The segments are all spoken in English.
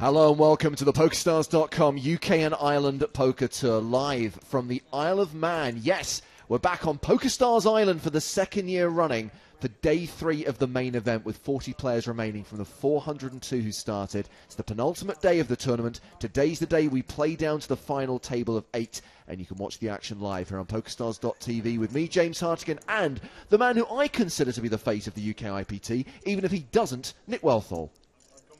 Hello and welcome to the PokerStars.com UK and Ireland Poker Tour, live from the Isle of Man. Yes, we're back on PokerStars Island for the second year running for day 3 of the main event, with 40 players remaining from the 402 who started. It's the penultimate day of the tournament. Today's the day we play down to the final table of 8, and you can watch the action live here on PokerStars.tv with me, James Hartigan, and the man who I consider to be the face of the UKIPT, even if he doesn't, Nick Wealthall.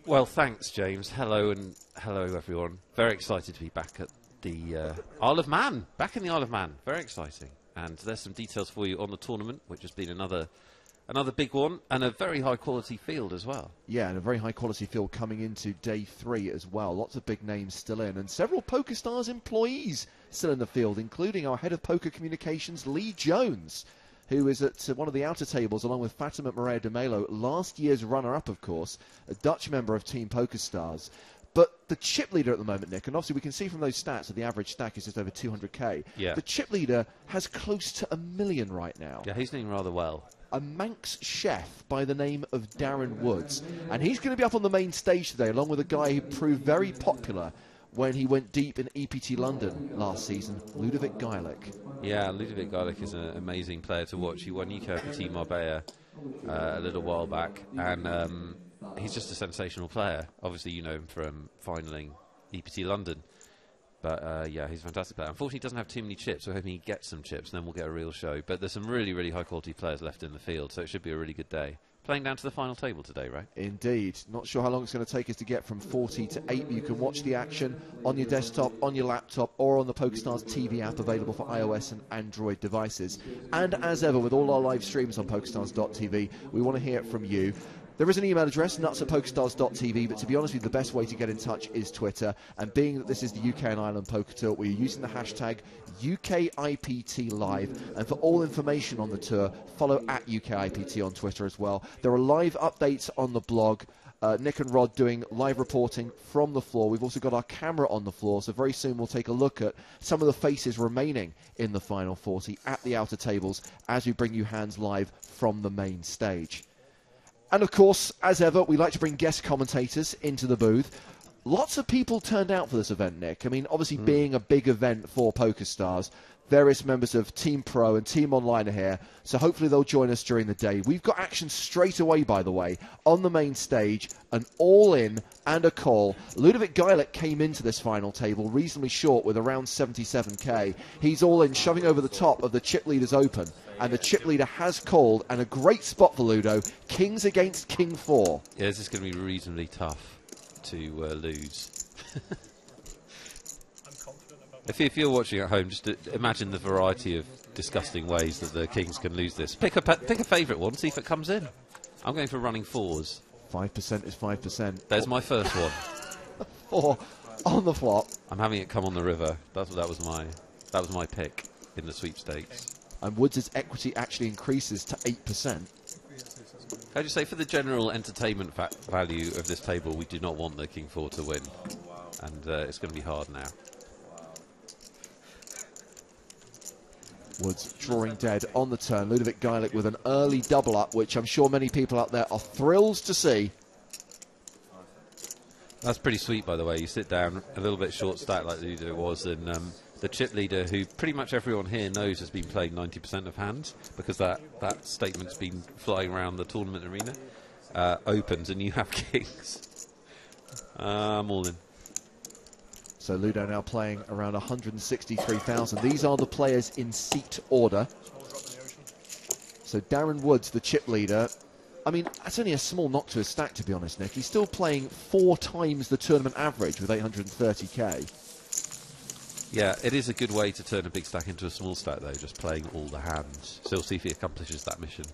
Well, thanks, James. Hello, and hello, everyone. Very excited to be back at the Isle of Man. Back in the Isle of Man. Very exciting. And there's some details for you on the tournament, which has been another big one, and a very high-quality field as well. Yeah, and a very high-quality field coming into day 3 as well. Lots of big names still in, and several PokerStars employees still in the field, including our head of poker communications, Lee Jones, who is at one of the outer tables along with Fatima Maria de Melo, last year's runner-up, of course, a Dutch member of Team PokerStars. But the chip leader at the moment, Nick, and obviously we can see from those stats that the average stack is just over 200k. Yeah. The chip leader has close to 1 million right now. Yeah, he's doing rather well. A Manx chef by the name of Darren Woods. And he's going to be up on the main stage today, along with a guy who proved very popular when he went deep in EPT London last season, Ludovic Geilick. Yeah, Ludovic Geilick is an amazing player to watch. He won UKIPT Marbella a little while back, and he's just a sensational player. Obviously, you know him from finaling EPT London. But, yeah, he's a fantastic player. Unfortunately, he doesn't have too many chips. We're hoping he gets some chips, and then we'll get a real show. But there's some really, really high-quality players left in the field, so it should be a really good day. Playing down to the final table today, right? Indeed. Not sure how long it's going to take us to get from 40 to 8. You can watch the action on your desktop, on your laptop, or on the PokerStars TV app available for iOS and Android devices. And as ever, with all our live streams on PokerStars.tv, we want to hear it from you. There is an email address, nuts@pokerstars.tv, but to be honest with you, the best way to get in touch is Twitter. And being that this is the UK and Ireland Poker Tour, we're using the hashtag UKIPT Live. And for all information on the tour, follow at UKIPT on Twitter as well. There are live updates on the blog. Nick and Rod doing live reporting from the floor. We've also got our camera on the floor, so very soon we'll take a look at some of the faces remaining in the final 40 at the outer tables as we bring you hands live from the main stage. And of course, as ever, we like to bring guest commentators into the booth. Lots of people turned out for this event, Nick. I mean, obviously being a big event for PokerStars, various members of Team Pro and Team Online are here, so hopefully they'll join us during the day. We've got action straight away, by the way, on the main stage, an all-in and a call. Ludovic Geilick came into this final table reasonably short with around 77k. He's all in, shoving over the top of the chip leader's open, and the chip leader has called, and a great spot for Ludo, kings against king 4. Yeah, this is going to be reasonably tough to lose. If you're watching at home, just imagine the variety of disgusting ways that the kings can lose this. Pick a favourite one, see if it comes in. I'm going for running 4s. 5% is 5%. There's my first one. 4 on the flop. I'm having it come on the river. That was my pick in the sweepstakes. And Woods' equity actually increases to 8%. I'd just say, for the general entertainment value of this table, we do not want the King 4 to win. And it's going to be hard now. Woods drawing dead on the turn. Ludovic Geilick with an early double up, which I'm sure many people out there are thrilled to see. That's pretty sweet, by the way. You sit down, a little bit short stack like Ludo was, and the chip leader, who pretty much everyone here knows has been playing 90% of hands, because that statement's been flying around the tournament arena, opens and you have kings. I'm all in. So Ludo now playing around 163,000. These are the players in seat order. So Darren Woods, the chip leader. I mean, that's only a small knock to his stack, to be honest, Nick. He's still playing 4 times the tournament average with 830k. Yeah, it is a good way to turn a big stack into a small stack, though, just playing all the hands. So we'll see if he accomplishes that mission.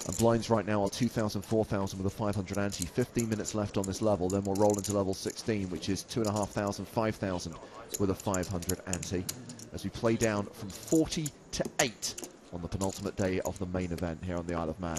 And blinds right now are 2,000, 4,000 with a 500 ante. 15 minutes left on this level. Then we'll roll into level 16, which is 2,500, 5,000 with a 500 ante. As we play down from 40 to 8 on the penultimate day of the main event here on the Isle of Man.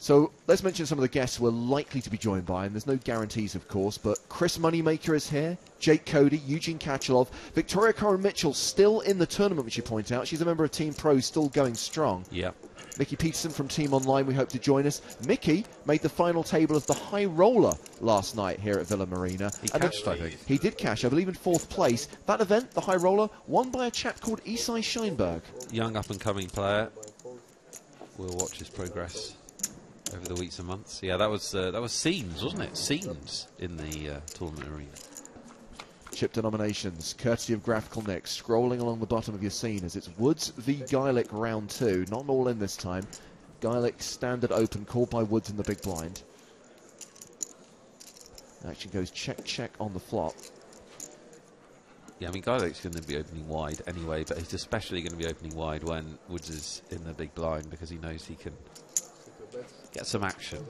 So let's mention some of the guests we're likely to be joined by, and there's no guarantees, of course, but Chris Moneymaker is here, Jake Cody, Eugene Kachelov, Victoria Coren-Mitchell still in the tournament, which you point out. She's a member of Team Pro, still going strong. Yeah. Mickey Peterson from Team Online, we hope to join us. Mickey made the final table of the High Roller last night here at Villa Marina. He cashed, I think. He did cash, I believe, in 4th place. That event, the High Roller, won by a chap called Isai Scheinberg. Young up-and-coming player. We'll watch his progress over the weeks and months. Yeah, that was Scenes, wasn't it? Scenes in the tournament arena. Chip denominations, courtesy of Graphical Nick, scrolling along the bottom of your scene as it's Woods v Geilick round 2. Not all in this time. Geilick standard open, called by Woods in the big blind. Action goes check, check on the flop. Yeah, I mean, Geilick's going to be opening wide anyway, but he's especially going to be opening wide when Woods is in the big blind because he knows he can get some action.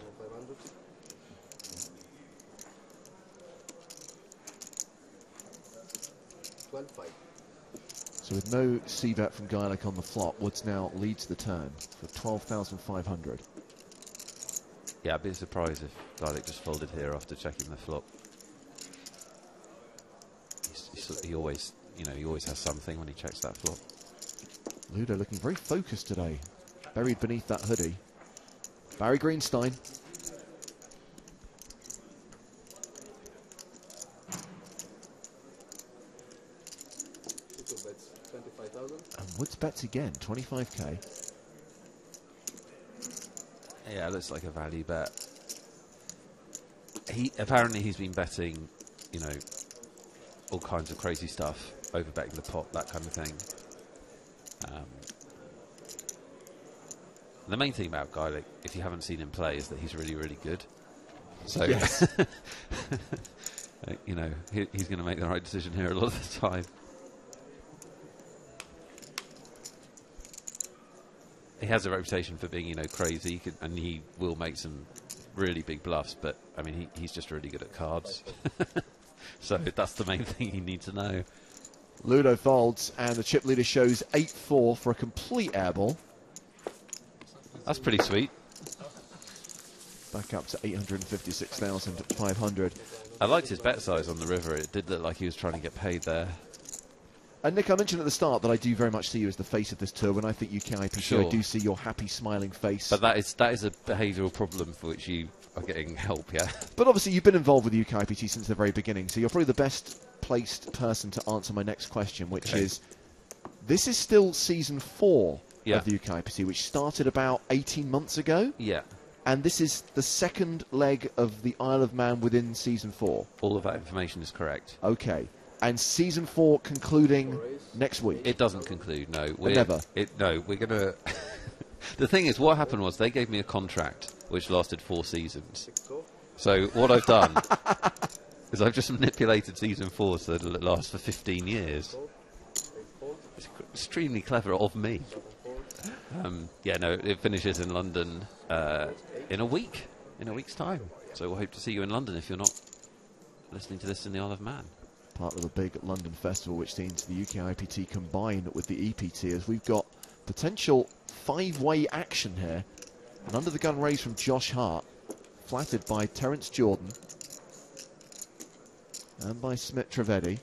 So with no c-bet from Geilick on the flop, Woods now leads the turn for 12,500. Yeah, I'd be surprised if Geilick just folded here after checking the flop. He always, he always has something when he checks that flop. Ludo looking very focused today, buried beneath that hoodie. Barry Greenstein. And Woods bets again, 25k. Yeah, it looks like a value bet. Apparently he's been betting, all kinds of crazy stuff, over-betting the pot, that kind of thing. The main thing about Geilick, if you haven't seen him play, is that he's really, really good. So, yes. he's going to make the right decision here a lot of the time. He has a reputation for being, crazy, and he will make some really big bluffs, but, I mean, he's just really good at cards. So that's the main thing you need to know. Ludo folds, and the chip leader shows 8-4 for a complete airball. That's pretty sweet. Back up to 856,500. I liked his bet size on the river. It did look like he was trying to get paid there. And Nick, I mentioned at the start that I do very much see you as the face of this tour. When I think UKIPT, sure. I do see your happy, smiling face. But that is a behavioural problem for which you are getting help, yeah? But obviously you've been involved with UKIPT since the very beginning, so you're probably the best placed person to answer my next question, which is, this is still Season 4 of the UKIPT, which started about 18 months ago. Yeah. And this is the second leg of the Isle of Man within Season 4. All of that information is correct. Okay. And Season 4 concluding next week? It doesn't conclude, no. Never? No, we're going to... The thing is, what happened was they gave me a contract which lasted 4 seasons. So what I've done is I've just manipulated Season 4 so that it'll last for 15 years. It's extremely clever of me. It finishes in London in a week's time. So we'll hope to see you in London if you're not listening to this in the Isle of Man. Part of the big London festival, which sees the UKIPT combine with the EPT, as we've got potential 5-way action here. An under the gun raise from Josh Hart, flattered by Terence Jordan and by Smith Trivedi.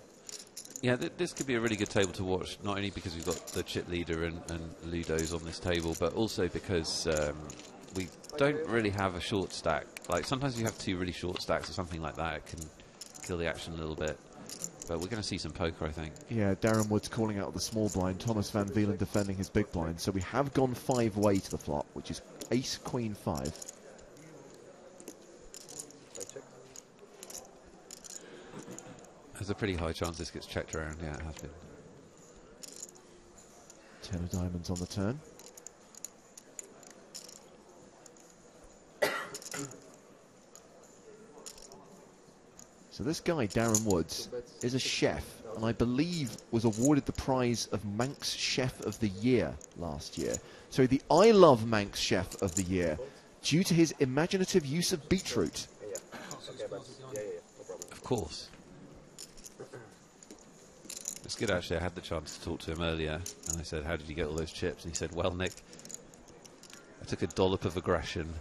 Yeah, this could be a really good table to watch, not only because we've got the chip leader and Ludo's on this table, but also because we don't really have a short stack. Like, sometimes you have 2 really short stacks or something like that. It can kill the action a little bit. But we're going to see some poker, I think. Yeah, Darren Woods calling out the small blind, Thomas Van Vielen defending his big blind. So we have gone 5-way to the flop, which is Ace, Queen, 5. There's a pretty high chance this gets checked around. Yeah, it has been. 10 of diamonds on the turn. So this guy, Darren Woods, is a chef, and I believe was awarded the prize of Manx Chef of the Year last year. So the I Love Manx Chef of the Year, due to his imaginative use of beetroot. Of course. It's good, actually. I had the chance to talk to him earlier, and I said, how did you get all those chips? And he said, well, Nick, I took a dollop of aggression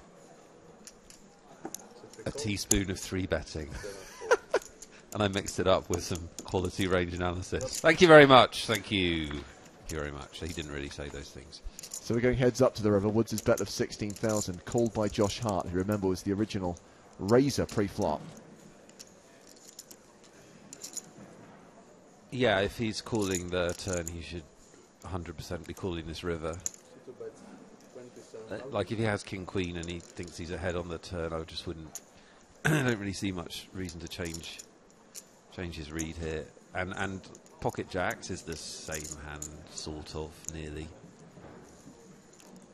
a teaspoon of 3 betting. And I mixed it up with some quality range analysis. Thank you very much. Thank you. Thank you very much. He didn't really say those things. So we're going heads up to the river. Woods' bet of 16,000, called by Josh Hart, who, remember, was the original raiser pre-flop. Yeah, if he's calling the turn, he should 100% be calling this river. Like if he has King Queen and he thinks he's ahead on the turn, I just wouldn't. I don't really see much reason to change his read here. And Pocket Jacks is the same hand, sort of, nearly.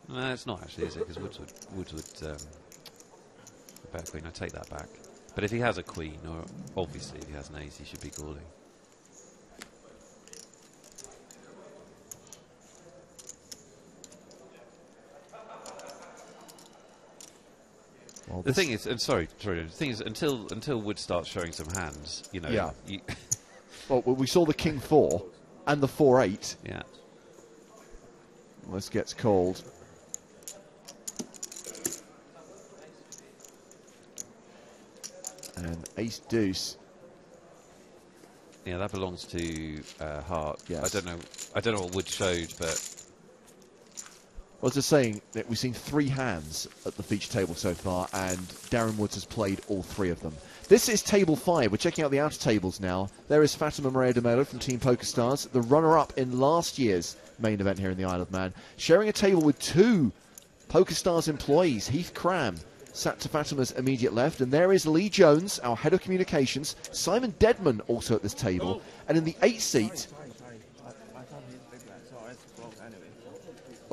No, it's not actually, is it? Because Woods would bet Queen. I take that back. But if he has a Queen, or obviously if he has an Ace, he should be calling. Well, the thing is, and sorry, the thing is, until Wood starts showing some hands, you know. Yeah. Well, we saw the King 4 and the 4-8. Yeah. This gets called. And Ace Deuce. Yeah, that belongs to Hart. Yes. I don't know what Wood showed, but. I was just saying that we've seen 3 hands at the feature table so far, and Darren Woods has played all 3 of them. This is table 5. We're checking out the outer tables now. There is Fatima Maria de Mello from Team PokerStars, the runner-up in last year's main event here in the Isle of Man, sharing a table with 2 PokerStars employees. Heath Cram sat to Fatima's immediate left, and there is Lee Jones, our head of communications. Simon Deadman also at this table, and in the 8th seat.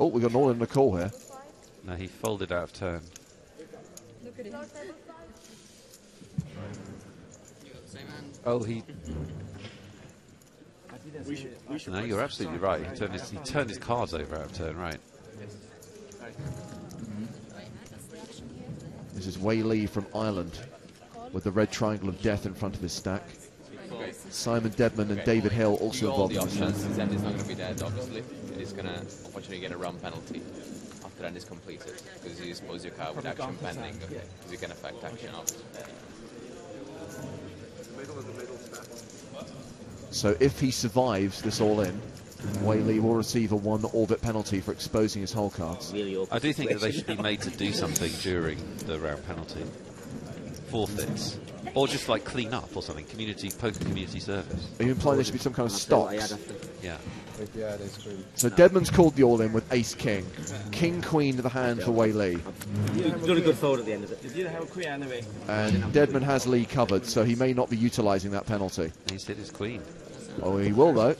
Oh, we've got an all in the call here. No, he folded out of turn. Look at him. Oh, he. No, you're absolutely right. He turned his cards over out of turn, right? This is Wei Lee from Ireland with the red triangle of death in front of his stack. Simon Deadman and David Hill also involved in this. His end is not going to be dead, obviously. He's going to unfortunately get a run penalty after the end is completed, because you suppose your card with action pending, because you can affect action, obviously. So if he survives this all-in, Wei Lee will receive a 1 orbit penalty for exposing his hole cards. I do think that they should be made to do something during the round penalty. Forfeits. Or just like clean up or something. Poker community service. Are you implying there should be some kind of stocks? Yeah. So Deadman's called the all-in with Ace-King. King-Queen to the hand for Wei Lee. You've done a good fold at the end of it. You did have a queen anyway. And Deadman has Lee covered, so he may not be utilising that penalty. He's hit his Queen. Oh, he will, though.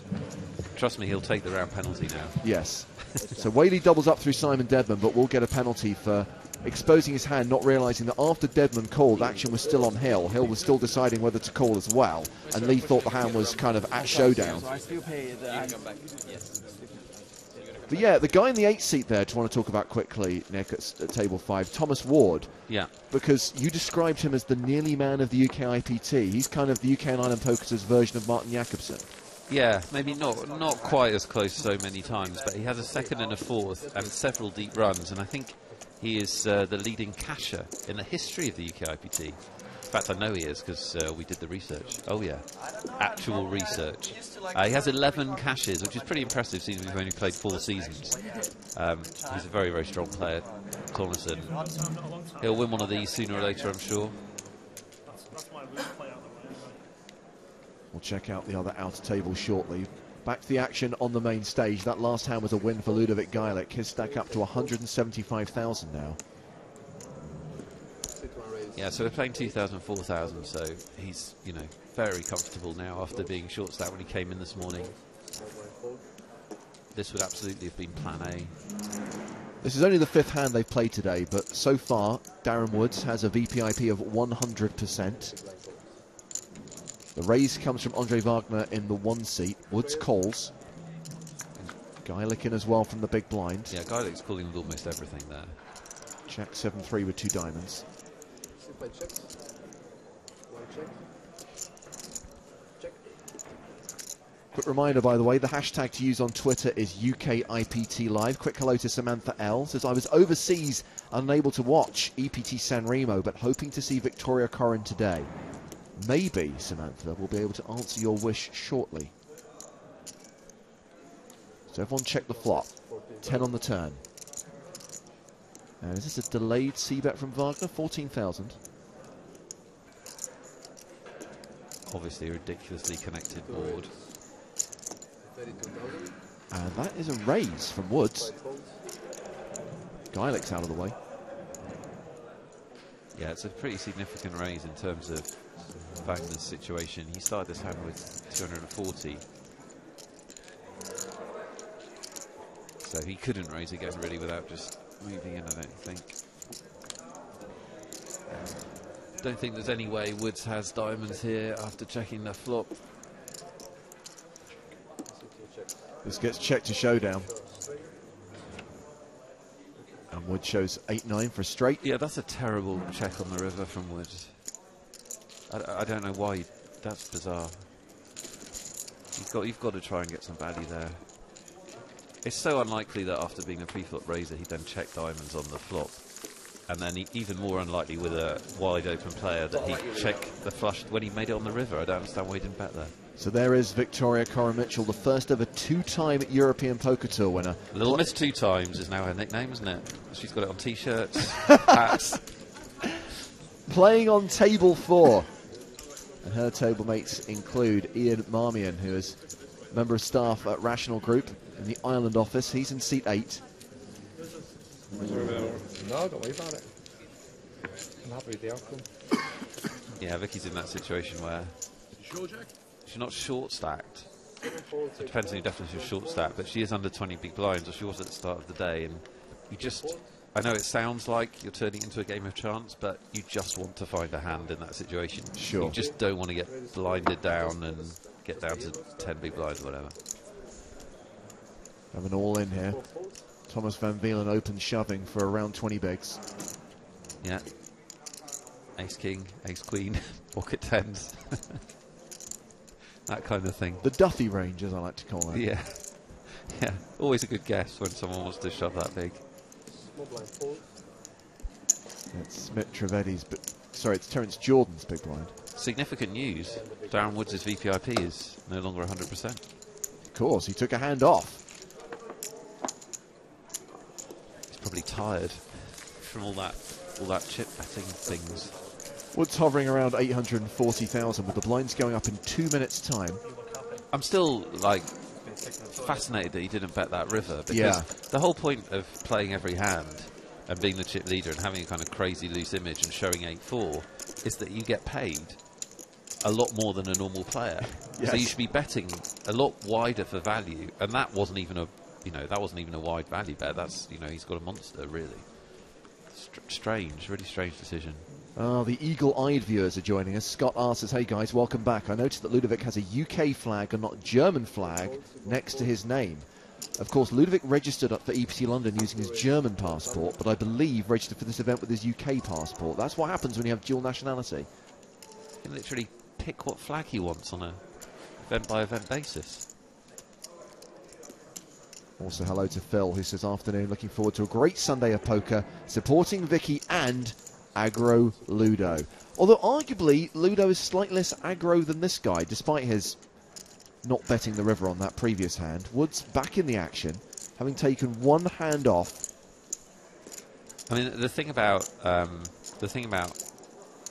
Trust me, he'll take the round penalty now. Yes. So Wei Lee doubles up through Simon Deadman, but will get a penalty for exposing his hand, not realising that after Deadman called, action was still on Hill. Hill was still deciding whether to call as well, and Lee thought the hand was kind of at showdown. But yeah, the guy in the 8th seat there, to want to talk about quickly, Nick, at table 5, Thomas Ward. Yeah. Because you described him as the nearly man of the UKIPT. He's kind of the UK and Ireland Poker's version of Martin Jakobsen. Yeah, maybe not quite as close so many times, but he has a 2nd and a 4th and several deep runs, and I think he is the leading casher in the history of the UKIPT. In fact, I know he is because we did the research. Oh yeah, actual research. He has 11 cashes, which is pretty impressive seeing we've only played 4 seasons. He's a very, very strong player, Cornerson. He'll win one of these sooner or later, I'm sure. We'll check out the other outer table shortly. Back to the action on the main stage. That last hand was a win for Ludovic Geilick. His stack up to 175,000 now. Yeah, so we're playing 2,000, 4,000, so he's, you know, very comfortable now after being short stack when he came in this morning. This would absolutely have been plan A. This is only the 5th hand they've played today, but so far, Darren Woods has a VPIP of 100%. The raise comes from Andre Wagner in the 1 seat. Woods calls. Geilick in as well from the big blind. Yeah, Geilick's calling with almost everything there. Check 7-3 with 2 diamonds. Quick reminder, by the way, the hashtag to use on Twitter is UKIPT Live. Quick hello to Samantha L. Says, I was overseas, unable to watch EPT San Remo, but hoping to see Victoria Coren today. Maybe, Samantha, we'll be able to answer your wish shortly. So everyone check the flop. 10 on the turn. And is this a delayed c-bet from Wagner? 14,000. Obviously a ridiculously connected board. And that is a raise from Woods. Geilick's out of the way. Yeah, it's a pretty significant raise in terms of Wagner's situation. He started this hand with 240. So he couldn't raise again really without just moving in, I don't think. Don't think there's any way Woods has diamonds here after checking the flop. This gets checked to showdown. And Woods shows 8-9 for a straight. Yeah, that's a terrible check on the river from Woods. I don't know why. That's bizarre. You've got to try and get some value there. It's so unlikely that after being a pre-flop raiser, he'd then check diamonds on the flop. And then even more unlikely with a wide open player that he'd check the flush when he made it on the river. I don't understand why he didn't bet there. So there is Victoria Coren-Mitchell, the first ever two-time European Poker Tour winner. Little Miss Two Times is now her nickname, isn't it? She's got it on T-shirts, hats. Playing on table 4. And her table mates include Ian Marmion, who is a member of staff at Rational Group in the Ireland office. He's in seat 8. No, don't worry about it. I'm happy with the outcome. Yeah, Vicky's in that situation where she's not short stacked. It depends on your definition of short stacked, but she is under 20 big blinds, or she was at the start of the day, and you just, I know it sounds like you're turning into a game of chance, but you just want to find a hand in that situation. Sure. You just don't want to get blinded down and get down to 10 big blinds or whatever. Have an all-in here. Thomas Van Vielen open shoving for around 20 bigs. Yeah. Ace-king, ace-queen, pocket tens. That kind of thing. The Duffy range, as I like to call it. Yeah. Yeah. Always a good guess when someone wants to shove that big. It's Smith Trivedi's, but sorry, it's Terence Jordan's big blind. Significant news. Darren Woods' VPIP is no longer 100%. Of course, he took a hand off. He's probably tired from all that chip betting things. Woods hovering around 840,000 with the blinds going up in 2 minutes' time. I'm still like fascinated that he didn't bet that river, because the whole point of playing every hand and being the chip leader and having a kind of crazy loose image and showing 8-4 is that you get paid a lot more than a normal player. Yes. So you should be betting a lot wider for value, and that wasn't even a wide value bet. That's, he's got a monster really. Strange, really strange decision. The eagle-eyed viewers are joining us. Scott R says, hey guys, welcome back. I noticed that Ludovic has a UK flag and not a German flag next to his name. Of course, Ludovic registered up for EPT London using his German passport, but I believe registered for this event with his UK passport. That's what happens when you have dual nationality. You can literally pick what flag he wants on a event-by-event basis. Also hello to Phil, who says, afternoon, looking forward to a great Sunday of poker, supporting Vicky and aggro Ludo. Although arguably Ludo is slightly less aggro than this guy, despite his not betting the river on that previous hand. Woods back in the action, having taken one hand off. I mean, the thing about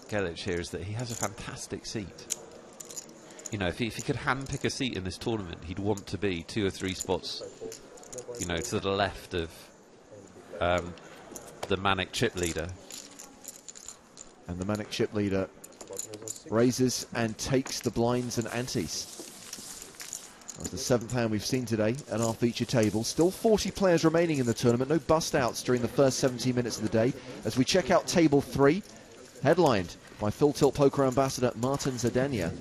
Geilick here is that he has a fantastic seat. If he could hand pick a seat in this tournament, he'd want to be 2 or 3 spots, to the left of the manic chip leader. And the manic chip leader raises and takes the blinds and antes. That's the 7th hand we've seen today at our feature table. Still 40 players remaining in the tournament. No bust-outs during the first 17 minutes of the day. As we check out table 3, headlined by Full Tilt Poker ambassador Martin Zadenia.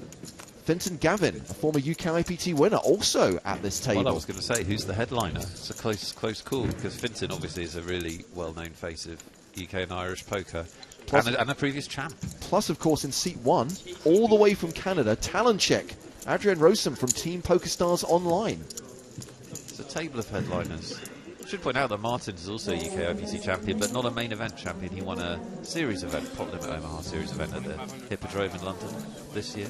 Fintan Gavin, a former UKIPT winner, also at this table. Well, I was going to say, who's the headliner? It's a close call, because Fintan obviously is a really well-known face of UK and Irish poker. And a previous champ. Plus, of course, in seat 1, all the way from Canada, Talanchik Adrian Rosem from Team PokerStars Online. It's a table of headliners. Should point out that Martins is also a UKIPT champion, but not a main event champion. He won a series event, Pot Limit Omaha series event at the Hippodrome in London this year.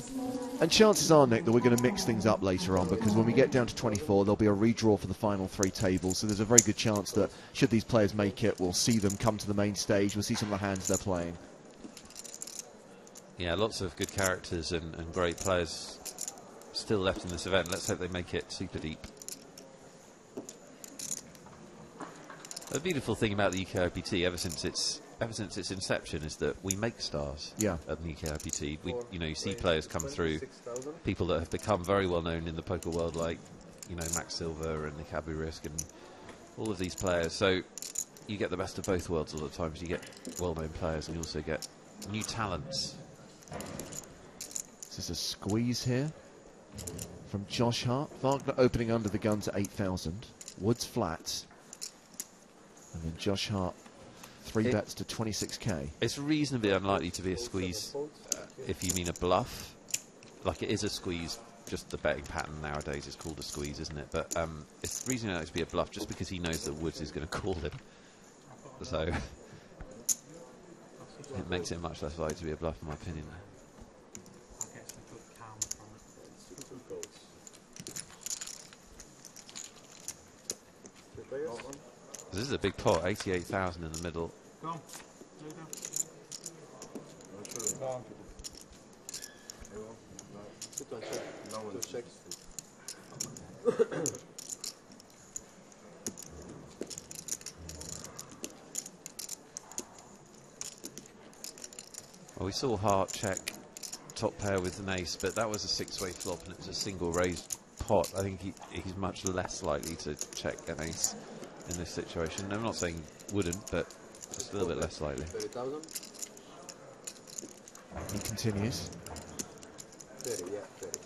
And chances are, Nick, that we're going to mix things up later on, because when we get down to 24, there'll be a redraw for the final 3 tables. So there's a very good chance that, should these players make it, we'll see them come to the main stage. We'll see some of the hands they're playing. Yeah, lots of good characters and great players still left in this event. Let's hope they make it super deep. The beautiful thing about the UKIPT, ever since its inception, is that we make stars. Yeah. At the UKIPT, you see players come through, people that have become very well known in the poker world, like Max Silver and Nick Abu-Risk and all of these players. So you get the best of both worlds all the times. You get well-known players, and you also get new talents. This is a squeeze here from Josh Hart. Wagner opening under the gun to 8,000. Woods flat. And then Josh Hart 3 bets to 26k. It's reasonably unlikely to be a squeeze if you mean a bluff. Like, it is a squeeze, just the betting pattern nowadays is called a squeeze, isn't it? But it's reasonably unlikely to be a bluff just because he knows that Woods is going to call him. So it makes it much less likely to be a bluff, in my opinion. This is a big pot, 88,000 in the middle. Go on. Well, we saw Hart check top pair with an ace, but that was a 6-way flop and it was a single raised pot. I think he's much less likely to check an ace in this situation. I'm not saying wouldn't, but just a little bit less likely. 30,000. He continues. 30, yeah, 30.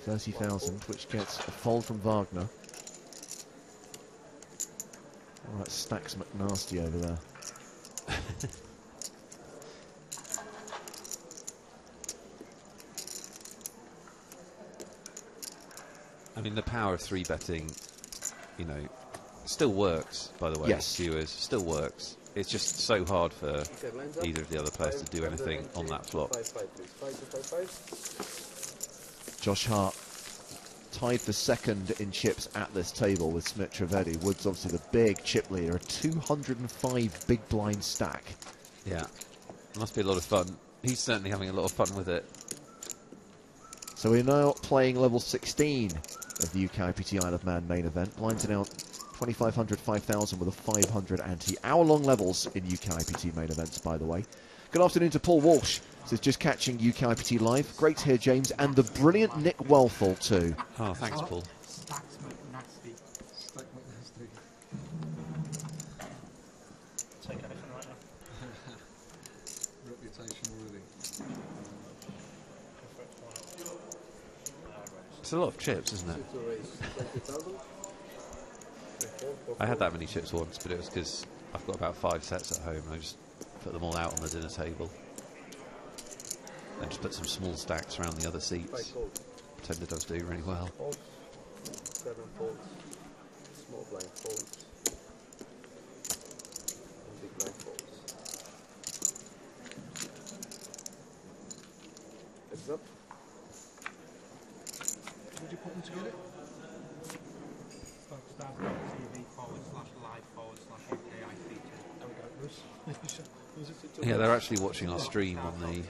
30,000, which gets a fold from Wagner. All right, stacks McNasty over there. I mean, the power of 3-betting, still works, by the way. Yes. Viewers, still works. It's just so hard for either of the other players to do anything on that flop. Josh Hart tied for second in chips at this table with Smith Trivedi. Woods obviously the big chip leader, a 205 big blind stack. Yeah, must be a lot of fun. He's certainly having a lot of fun with it. So we're now playing level 16 of the UKIPT Isle of Man main event. Blinds are now 2,500, 5,000 with a 500 ante. Hour-long levels in UKIPT main events, by the way. Good afternoon to Paul Walsh. Says just catching UKIPT live. Great to hear, James, and the brilliant Nick Welfall too. Oh, thanks, Paul. Stacks McNasty. Stack McNasty. Taking everything right now. Reputation worthy. It's a lot of chips, isn't it? I had that many chips once, but it was because I've got about 5 sets at home and I just put them all out on the dinner table. Then just put some small stacks around the other seats. Pretended I was doing really well. 7 folds. Small blind folds. And big blind folds. Heads up. Would you put them together? Yeah, they're actually watching our stream on the...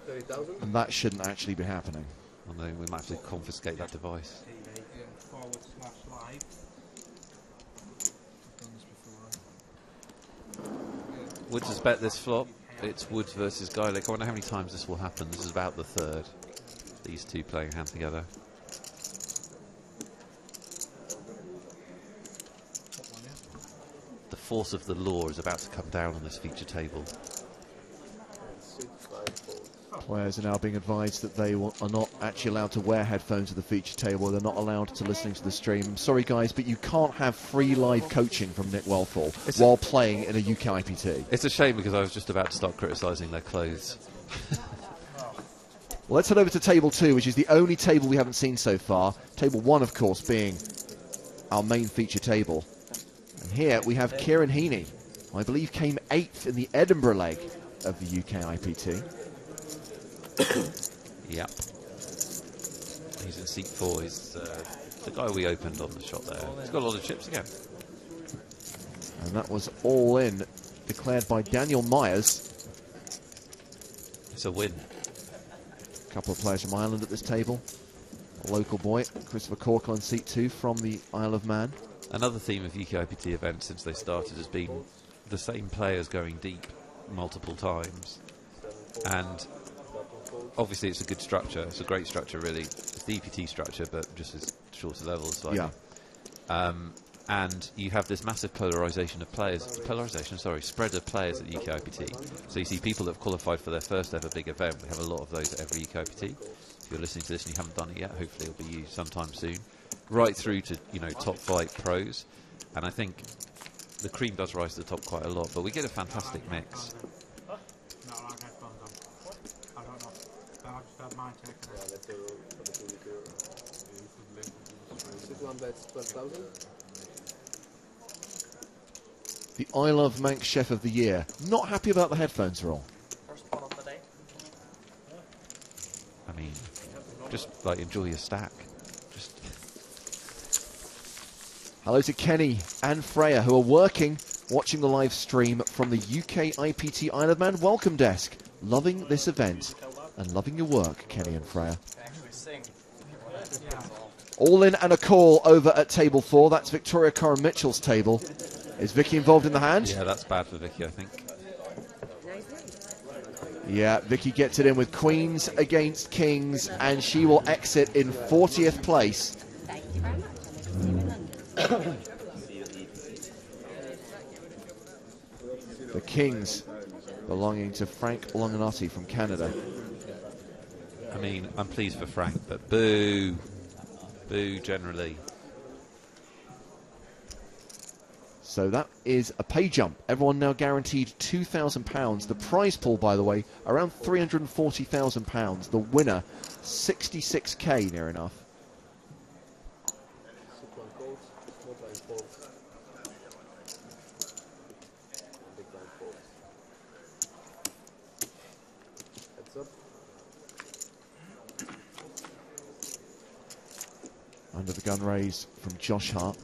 30,000. And that shouldn't actually be happening. We might have to confiscate that device. Woods has bet this flop. It's Woods versus Geilick. I wonder how many times this will happen. This is about the 3rd. These two playing hand together. The force of the law is about to come down on this feature table. Players are now being advised that they are not actually allowed to wear headphones at the feature table. They're not allowed to listening to the stream. Sorry, guys, but you can't have free live coaching from Nick Welfall while playing in a UKIPT. It's a shame because I was just about to start criticising their clothes. Well, let's head over to table 2, which is the only table we haven't seen so far. Table 1, of course, being our main feature table. And here we have Kieran Heaney, who I believe came 8th in the Edinburgh leg of the UKIPT. Yep. He's in seat 4. He's the guy we opened on the shot there. He's got a lot of chips again. And that was all in, declared by Daniel Myers. It's a win. A couple of players from Ireland at this table. A local boy, Christopher Corkle, in seat 2 from the Isle of Man. Another theme of UKIPT events since they started has been the same players going deep multiple times. And obviously it's a good structure. It's a great structure, really. It's the EPT structure, but just as shorter levels slightly. Yeah. And you have this massive spread of players at the UKIPT. So you see people that have qualified for their first ever big event. We have a lot of those at every UKIPT. If you're listening to this and you haven't done it yet, hopefully it'll be you sometime soon. Right through to, you know, top flight pros. And I think the cream does rise to the top quite a lot, but we get a fantastic mix. The Isle of Manx Chef of the Year. Not happy about the headphones roll. I mean, just like enjoy your stack. Just Hello to Kenny and Freya, who are watching the live stream from the UKIPT Isle of Man welcome desk. Loving this event and loving your work, Kenny and Freya. All in and a call over at table 4. That's Vicky Coren-Mitchell's table. Is Vicky involved in the hand? yeah, that's bad for Vicky, I think. Yeah, Vicky gets it in with queens against kings, and she will exit in 40th place. Thank you very much. The kings belonging to Frank Longanotti from Canada. I mean, I'm pleased for Frank, but boo. Boo generally. So that is a pay jump. Everyone now guaranteed £2,000. The prize pool, by the way, around £340,000. The winner, 66k, near enough. Under the gun raise from Josh Hart.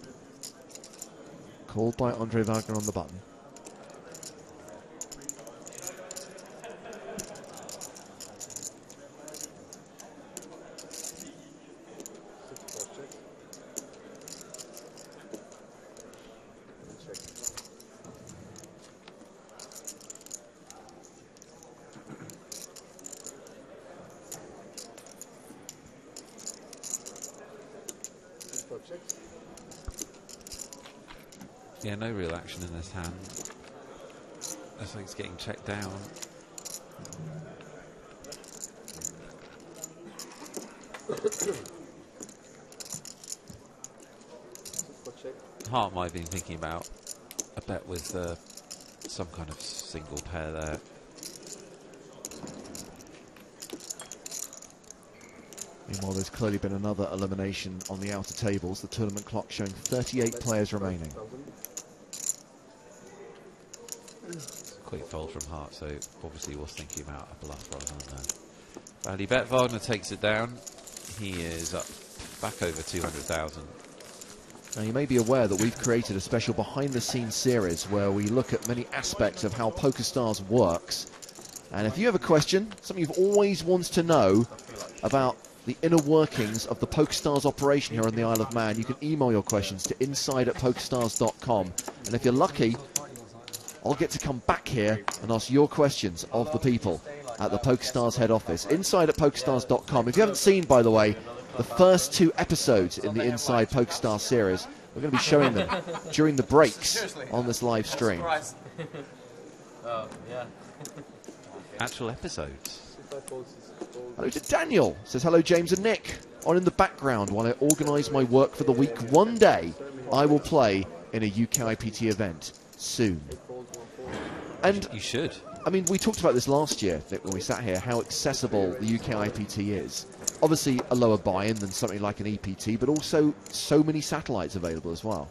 Called by Andre Wagner on the button. Yeah, no real action in this hand. I think it's getting checked down. Hart might have been thinking about a bet with some kind of single pair there. Meanwhile, there's clearly been another elimination on the outer tables. The tournament clock showing 38 players remaining. Quick fold from Hart, so obviously he was thinking about a bluff rather than a value bet. Wagner takes it down. He is up back over 200,000. Now, you may be aware that we've created a special behind-the-scenes series where we look at many aspects of how PokerStars works. And if you have a question, something you've always wanted to know about the inner workings of the PokerStars operation here on the Isle of Man, you can email your questions to inside@pokerstars.com. And if you're lucky, I'll get to come back here and ask your questions of the people at the PokerStars head office. Inside@pokerstars.com. If you haven't seen, by the way, the first 2 episodes in the Inside PokerStars series, we're going to be showing them during the breaks on this live stream. Actual episodes. Hello to Daniel. Says hello, James and Nick. On in the background while I organise my work for the week. One day I will play in a UKIPT event soon. And you should. I mean, we talked about this last year when we sat here, how accessible the UKIPT is. Obviously, a lower buy-in than something like an EPT, but also so many satellites available as well.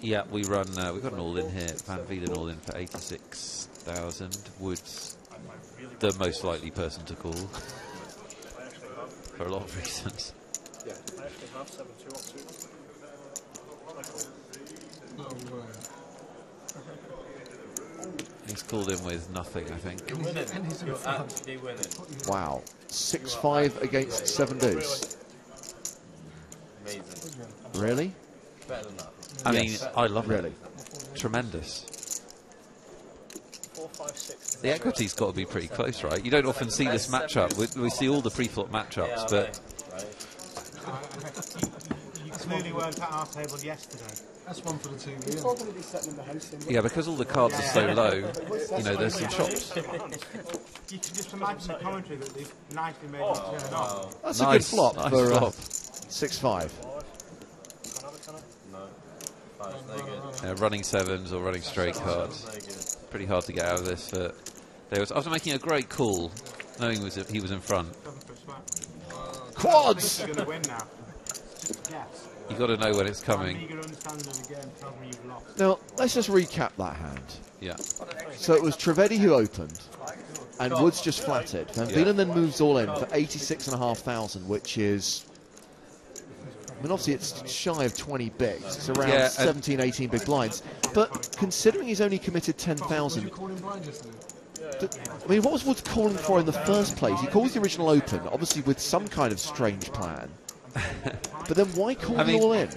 Yeah, we run. We've got an all-in here. Van Vielen all-in for 86,000. Woods, the most likely person to call for a lot of reasons. I actually have 7-2 on 2. No way. He's called in with nothing, I think. You're winning. You're actually winning. Wow. 6-5 against 7 deuce. Amazing. Really? Better than that. I Yes. mean, I love Really? it. Tremendous. 4, 5, 6. The equity's got to be pretty close, right? You don't often see this matchup. We see all the pre-flop matchups, but You clearly weren't at our table yesterday. That's one for the TV. You're going to be sitting in the house in yeah, because all the cards are so low, you know, there's some chops. You can just imagine the commentary that they've nicely made it turn on. That's a good flop nice for flop. 6-5. Running sevens or running straight cards. Pretty hard to get out of this. After making a great call, knowing he was in front. Quads! You're going to win now. Just guess. You got to know when it's coming. Eager understanding of the game tells me you've lost. Now, let's just recap that hand. Yeah. So it was Trivedi who opened, and Woods just flatted. Van Vielen then moves all in for 86,500, which is... I mean, obviously it's shy of 20 bigs. It's around 17, 18 big blinds. But considering he's only committed 10,000... Calling blind yesterday. I mean, what was Woods calling for in the first place? He calls the original open, obviously with some kind of strange plan. But then why call it all in?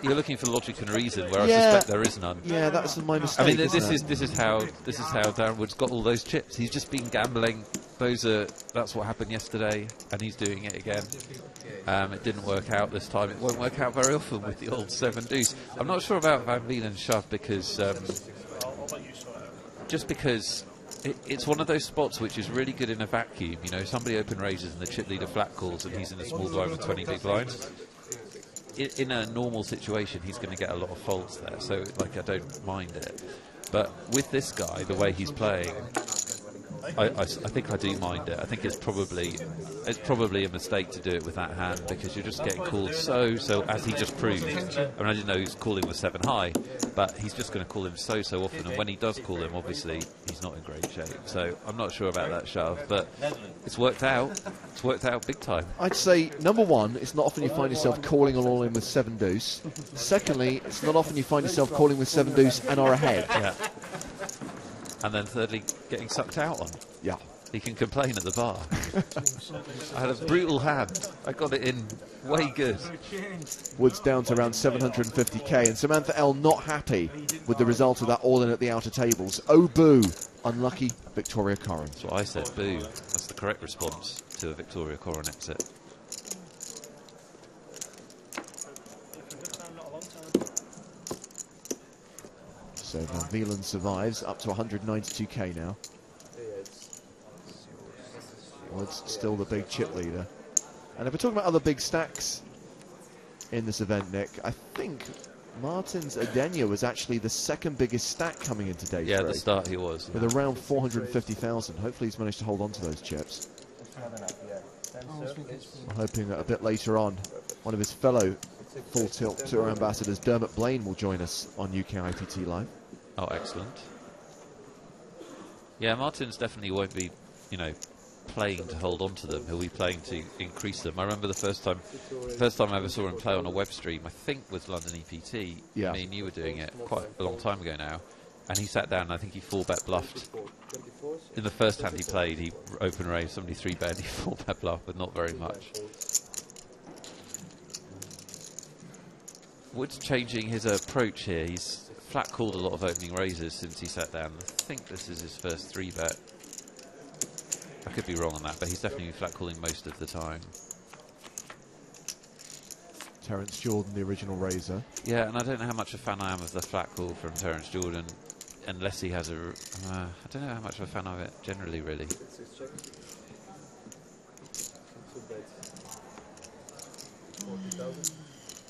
You're looking for logic and reason, where Yeah. I suspect there is none. Yeah, that's my mistake. I mean, this isn't it? is how Darren Woods got all those chips. He's just been gambling. That's what happened yesterday, and he's doing it again. It didn't work out this time. It won't work out very often with the old 7 deuce. I'm not sure about Van Vielen shove because it's one of those spots which is really good in a vacuum. You know, somebody open raises and the chip leader flat calls, and he's in a small blind with 20 big blinds. In a normal situation, he's going to get a lot of folds there. So, like, I don't mind it. But with this guy, the way he's playing, I think I do mind it. I think it's probably a mistake to do it with that hand because you're just getting called so as he just proved. I mean, I didn't know he was calling with 7 high, but he's just going to call him so often. And when he does call him, obviously he's not in great shape. So I'm not sure about that shove, but it's worked out. It's worked out big time. I'd say, number one, it's not often you find yourself calling all in with 7 deuce. Secondly, it's not often you find yourself calling with 7 deuce and are ahead. Yeah. And then thirdly, getting sucked out on. Yeah. He can complain at the bar. I had a brutal hand. I got it in way good. Woods down to around 750k, and Samantha L not happy with the result of that all-in at the outer tables. Oh, boo. Unlucky Victoria Coren. That's what I said, boo. That's the correct response to a Victoria Coren exit. So Van Vielen survives, up to 192k now. Woods still the big chip leader. And if we're talking about other big stacks in this event, Nick, I think Martin's Adenia was actually the second biggest stack coming into Day3. Yeah, at the start he was. With around 450,000. Hopefully he's managed to hold on to those chips. I'm hoping that a bit later on, one of his fellow Full Tilt Tour ambassadors, Dermot Blaine, will join us on UKIPT Live. Oh, excellent. Yeah, Martins definitely won't be, you know, playing to hold on to them. He'll be playing to increase them. I remember the first time I ever saw him play on a web stream, I think was London EPT. Yeah. Me and you were doing it quite a long time ago now. And he sat down and I think he 4-bet bluffed. In the first hand he played, he open raised, somebody 3-bet, he 4-bet bluffed, but not very much. Woods changing his approach here. He's flat called a lot of opening raises since he sat down. I think this is his first 3-bet. I could be wrong on that, but he's definitely flat calling most of the time. Terence Jordan, the original raiser. Yeah, and I don't know how much a fan I am of the flat call from Terence Jordan, unless he has a... I don't know how much of a fan of it generally, really.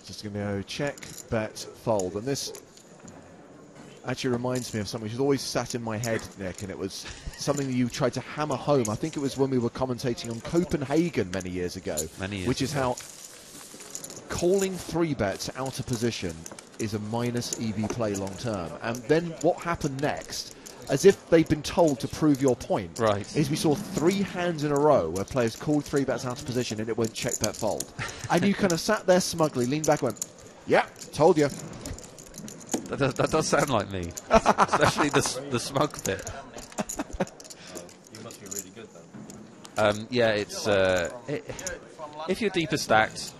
Just going to go check, bet, fold. And this actually reminds me of something which has always sat in my head, Nick, and it was something that you tried to hammer home. I think it was when we were commentating on Copenhagen many years ago, which is how calling 3-bets out of position is a minus EV play long term. And then what happened next, as if they'd been told to prove your point, is we saw 3 hands in a row where players called 3-bets out of position and it went check, bet, fold. And you kind of sat there smugly, leaned back and went, yeah, told you. That does sound like me, especially the smug bit. You must be really good then. Yeah, it's if you're deeper stacked,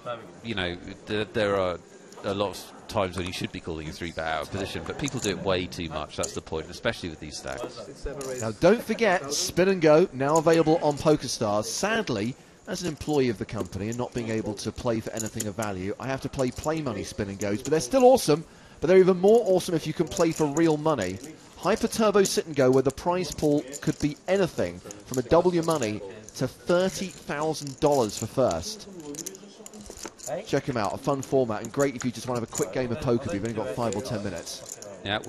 you know, there are a lot of times when you should be calling a 3-bet out of position, but people do it way too much. That's the point, especially with these stacks. Now, don't forget, Spin and Go, now available on PokerStars. Sadly, as an employee of the company and not being able to play for anything of value, I have to play money Spin and Goes, but they're still awesome. But they're even more awesome if you can play for real money. Hyper Turbo Sit and Go, where the prize pool could be anything from a double your money to $30,000 for first. Check them out, a fun format, and great if you just want to have a quick game of poker, but you've only got 5 or 10 minutes. Yeah,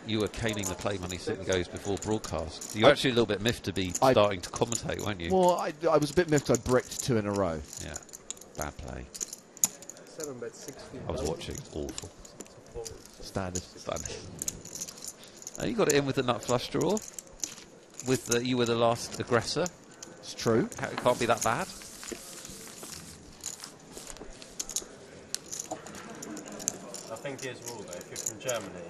you were caning the play money sit and goes before broadcast. You were actually a little bit miffed to be starting to commentate, weren't you? Well, I was a bit miffed I bricked 2 in a row. Yeah, bad play. 7-bet 60. I was watching, awful. Standard. You got it in with the nut flush draw. You were the last aggressor. It's true. It can't be that bad. I think here's a rule though, if you're from Germany,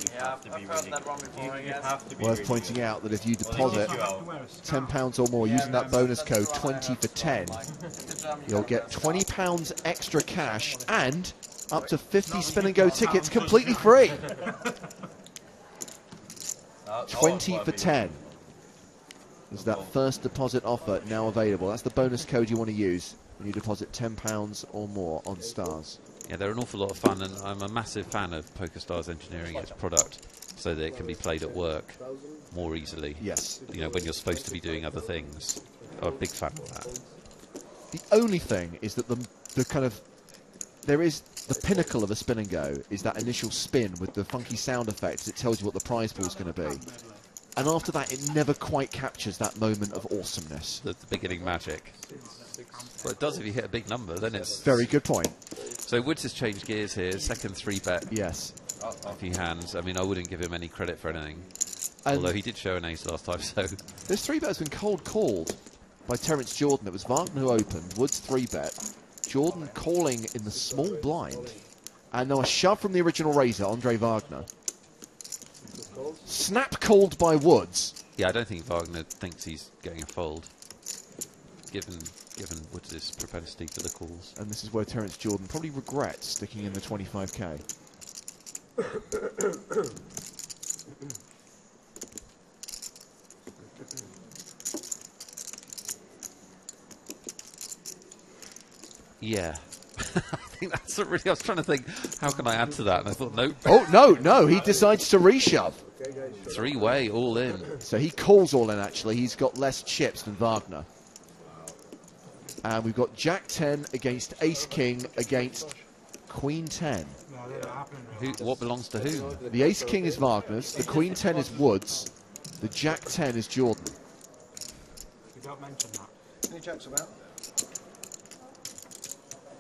you have to be really good. You have to be Worth really pointing good. out that if you deposit £10 or more using that bonus code 20 for 10, you'll get £20 extra cash and up to 50 Spin and Go tickets completely free. 20 for 10 is that first deposit offer now available. That's the bonus code you want to use when you deposit £10 or more on Stars. Yeah, they're an awful lot of fun, and I'm a massive fan of PokerStars engineering its product so that it can be played at work more easily. Yes. You know, when you're supposed to be doing other things. I'm a big fan of that. The only thing is that the kind of... There is the pinnacle of a Spin and Go is that initial spin with the funky sound effects. It tells you what the prize pool is going to be. And after that, it never quite captures that moment of awesomeness. The beginning magic. Well, it does if you hit a big number, then it's... Very good point. So Woods has changed gears here. Second 3-bet. Yes. A few hands. I mean, I wouldn't give him any credit for anything. And although he did show an ace last time, so... This 3-bet has been cold called by Terence Jordan. It was Wagner who opened. Woods 3-bet. Jordan calling in the small blind. And now a shove from the original raiser, Andre Wagner. Snap called by Woods. Yeah, I don't think Wagner thinks he's getting a fold, given Woods' propensity for the calls. And this is where Terence Jordan probably regrets sticking in the 25k. Yeah. I think that's a really... I was trying to think, how can I add to that? And I thought, nope. Oh, no, he decides to reshove. 3-way, all in. So he calls all in, actually. He's got less chips than Wagner. And we've got Jack 10 against Ace King against Queen 10. What belongs to who? The Ace King is Wagner's, the Queen 10 is Woods, the Jack 10 is Jordan. You don't mention that. How many jacks about?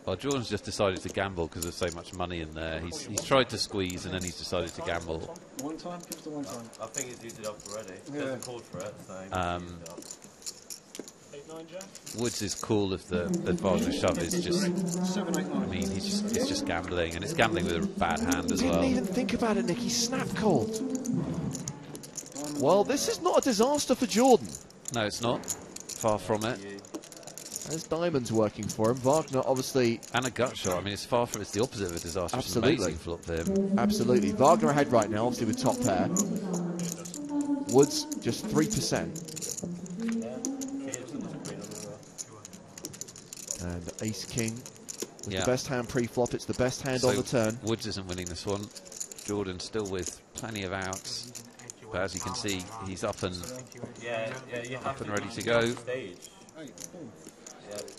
Well, Jordan's just decided to gamble because there's so much money in there. He's tried to squeeze and then he's decided to gamble. One time? Give us the one time. I think he's used it up already. He hasn't called for it, so... 8-9 jack? Woods' call of the Wagner shove is just... 7, 8, 9. I mean, it's just gambling, and it's gambling with a bad hand as Didn't well. even think about it, Nick. He snap called. Well, this is not a disaster for Jordan. No, it's not. Far from it. There's diamonds working for him. Wagner, obviously... And a gut shot. I mean, it's the opposite of a disaster. Absolutely. It's an amazing flop for him. Absolutely. Wagner ahead right now, obviously with top pair. Woods, just 3%. And Ace King with the best hand pre-flop. It's the best hand on the turn. Woods isn't winning this one. Jordan still with plenty of outs. But as you can see, he's up and ready to go.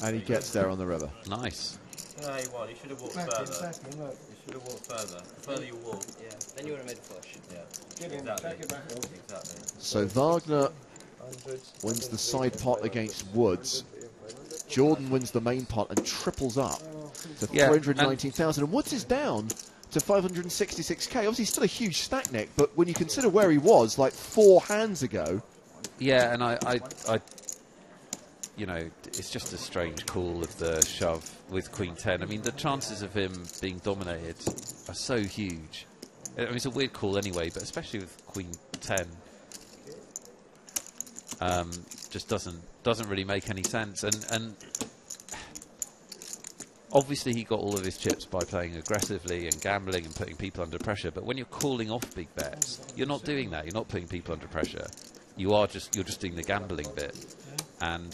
And he gets there on the river. Nice. No, he won. He should have walked Back further. in, look. He should have walked further. The further you walk, Yeah, then you would have made a flush. yeah. Get in, Exactly. back it back up. Exactly. So Wagner wins the side pot against Woods. Jordan wins the main pot and triples up to Yeah, 319,000. And Woods is down to 566k. Obviously, still a huge stack, Nick, but when you consider where he was like 4 hands ago. Yeah, and I you know, it's just a strange call of the shove with Queen 10. I mean, the chances of him being dominated are so huge. I mean, it's a weird call anyway, but especially with Queen 10, just doesn't really make any sense. And obviously he got all of his chips by playing aggressively and gambling and putting people under pressure. But when you're calling off big bets, you're not doing that. You're not putting people under pressure. You're just doing the gambling bit. And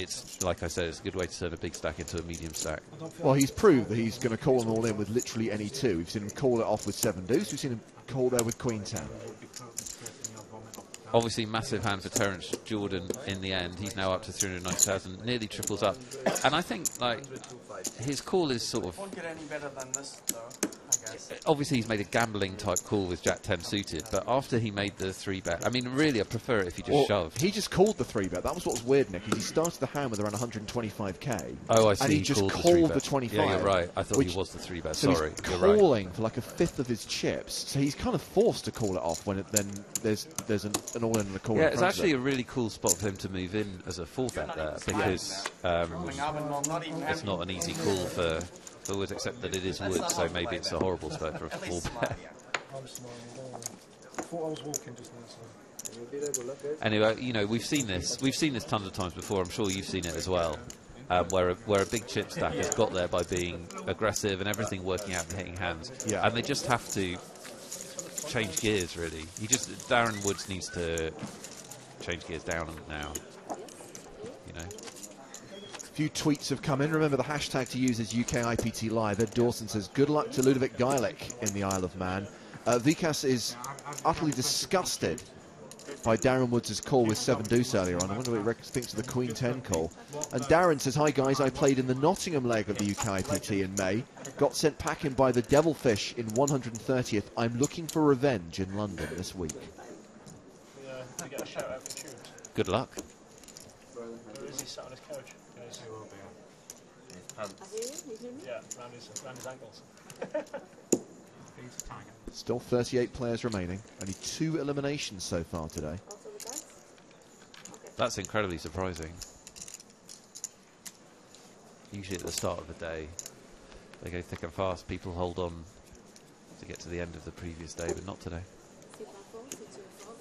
it's like I said, it's a good way to turn a big stack into a medium stack. Well, he's proved that he's going to call them all in with literally any two. We've seen him call it off with 7 deuce. We've seen him call there with Queen 10. Obviously, massive hand for Terence Jordan in the end. He's now up to 390,000, nearly triples up. And I think, like, his call is sort of... Won't get any better than this, though, I guess. Obviously, he's made a gambling type call with Jack 10 suited, but after he made the 3-bet, I mean, really, I prefer it if you just shove. He just called the 3-bet. That was what was weird, Nick. Is he started the hand with around 125k. Oh, I see. And he just called the 25. Yeah, you're right. I thought he was the 3-bet. So Sorry, he's you're right. calling for like a fifth of his chips. So he's kind of forced to call it off when then there's an all-in and a call. Yeah, in it's front of actually it. a really cool spot for him to move in as a 4-bet there, because it's not an easy call for Woods, except that it is Woods, so maybe it's a horrible spot for a 4-bet. I'm smiling. I thought I was walking just now, so. Anyway, you know, we've seen this tons of times before. I'm sure you've seen it as well, where a big chip stack has got there by being aggressive and everything working out and hitting hands, and they just have to change gears. Really, Darren Woods needs to change gears down now. You know. A few tweets have come in. Remember, the hashtag to use is UKIPT Live. Ed Dawson says, good luck to Ludovic Geilick in the Isle of Man. Vikas is utterly disgusted by Darren Woods' call with 7 deuce earlier on. I wonder what he thinks of the Queen 10 call. And Darren says, hi guys, I played in the Nottingham leg of the UKIPT in May. Got sent packing by the Devilfish in 130th. I'm looking for revenge in London this week. To get a shout out for Tune. Good luck. Or is he sat on his couch? Yes, he will be. His pants. Yeah, around his ankles. Still 38 players remaining. Only 2 eliminations so far today. That's incredibly surprising. Usually at the start of the day, they go thick and fast. People hold on to get to the end of the previous day, but not today.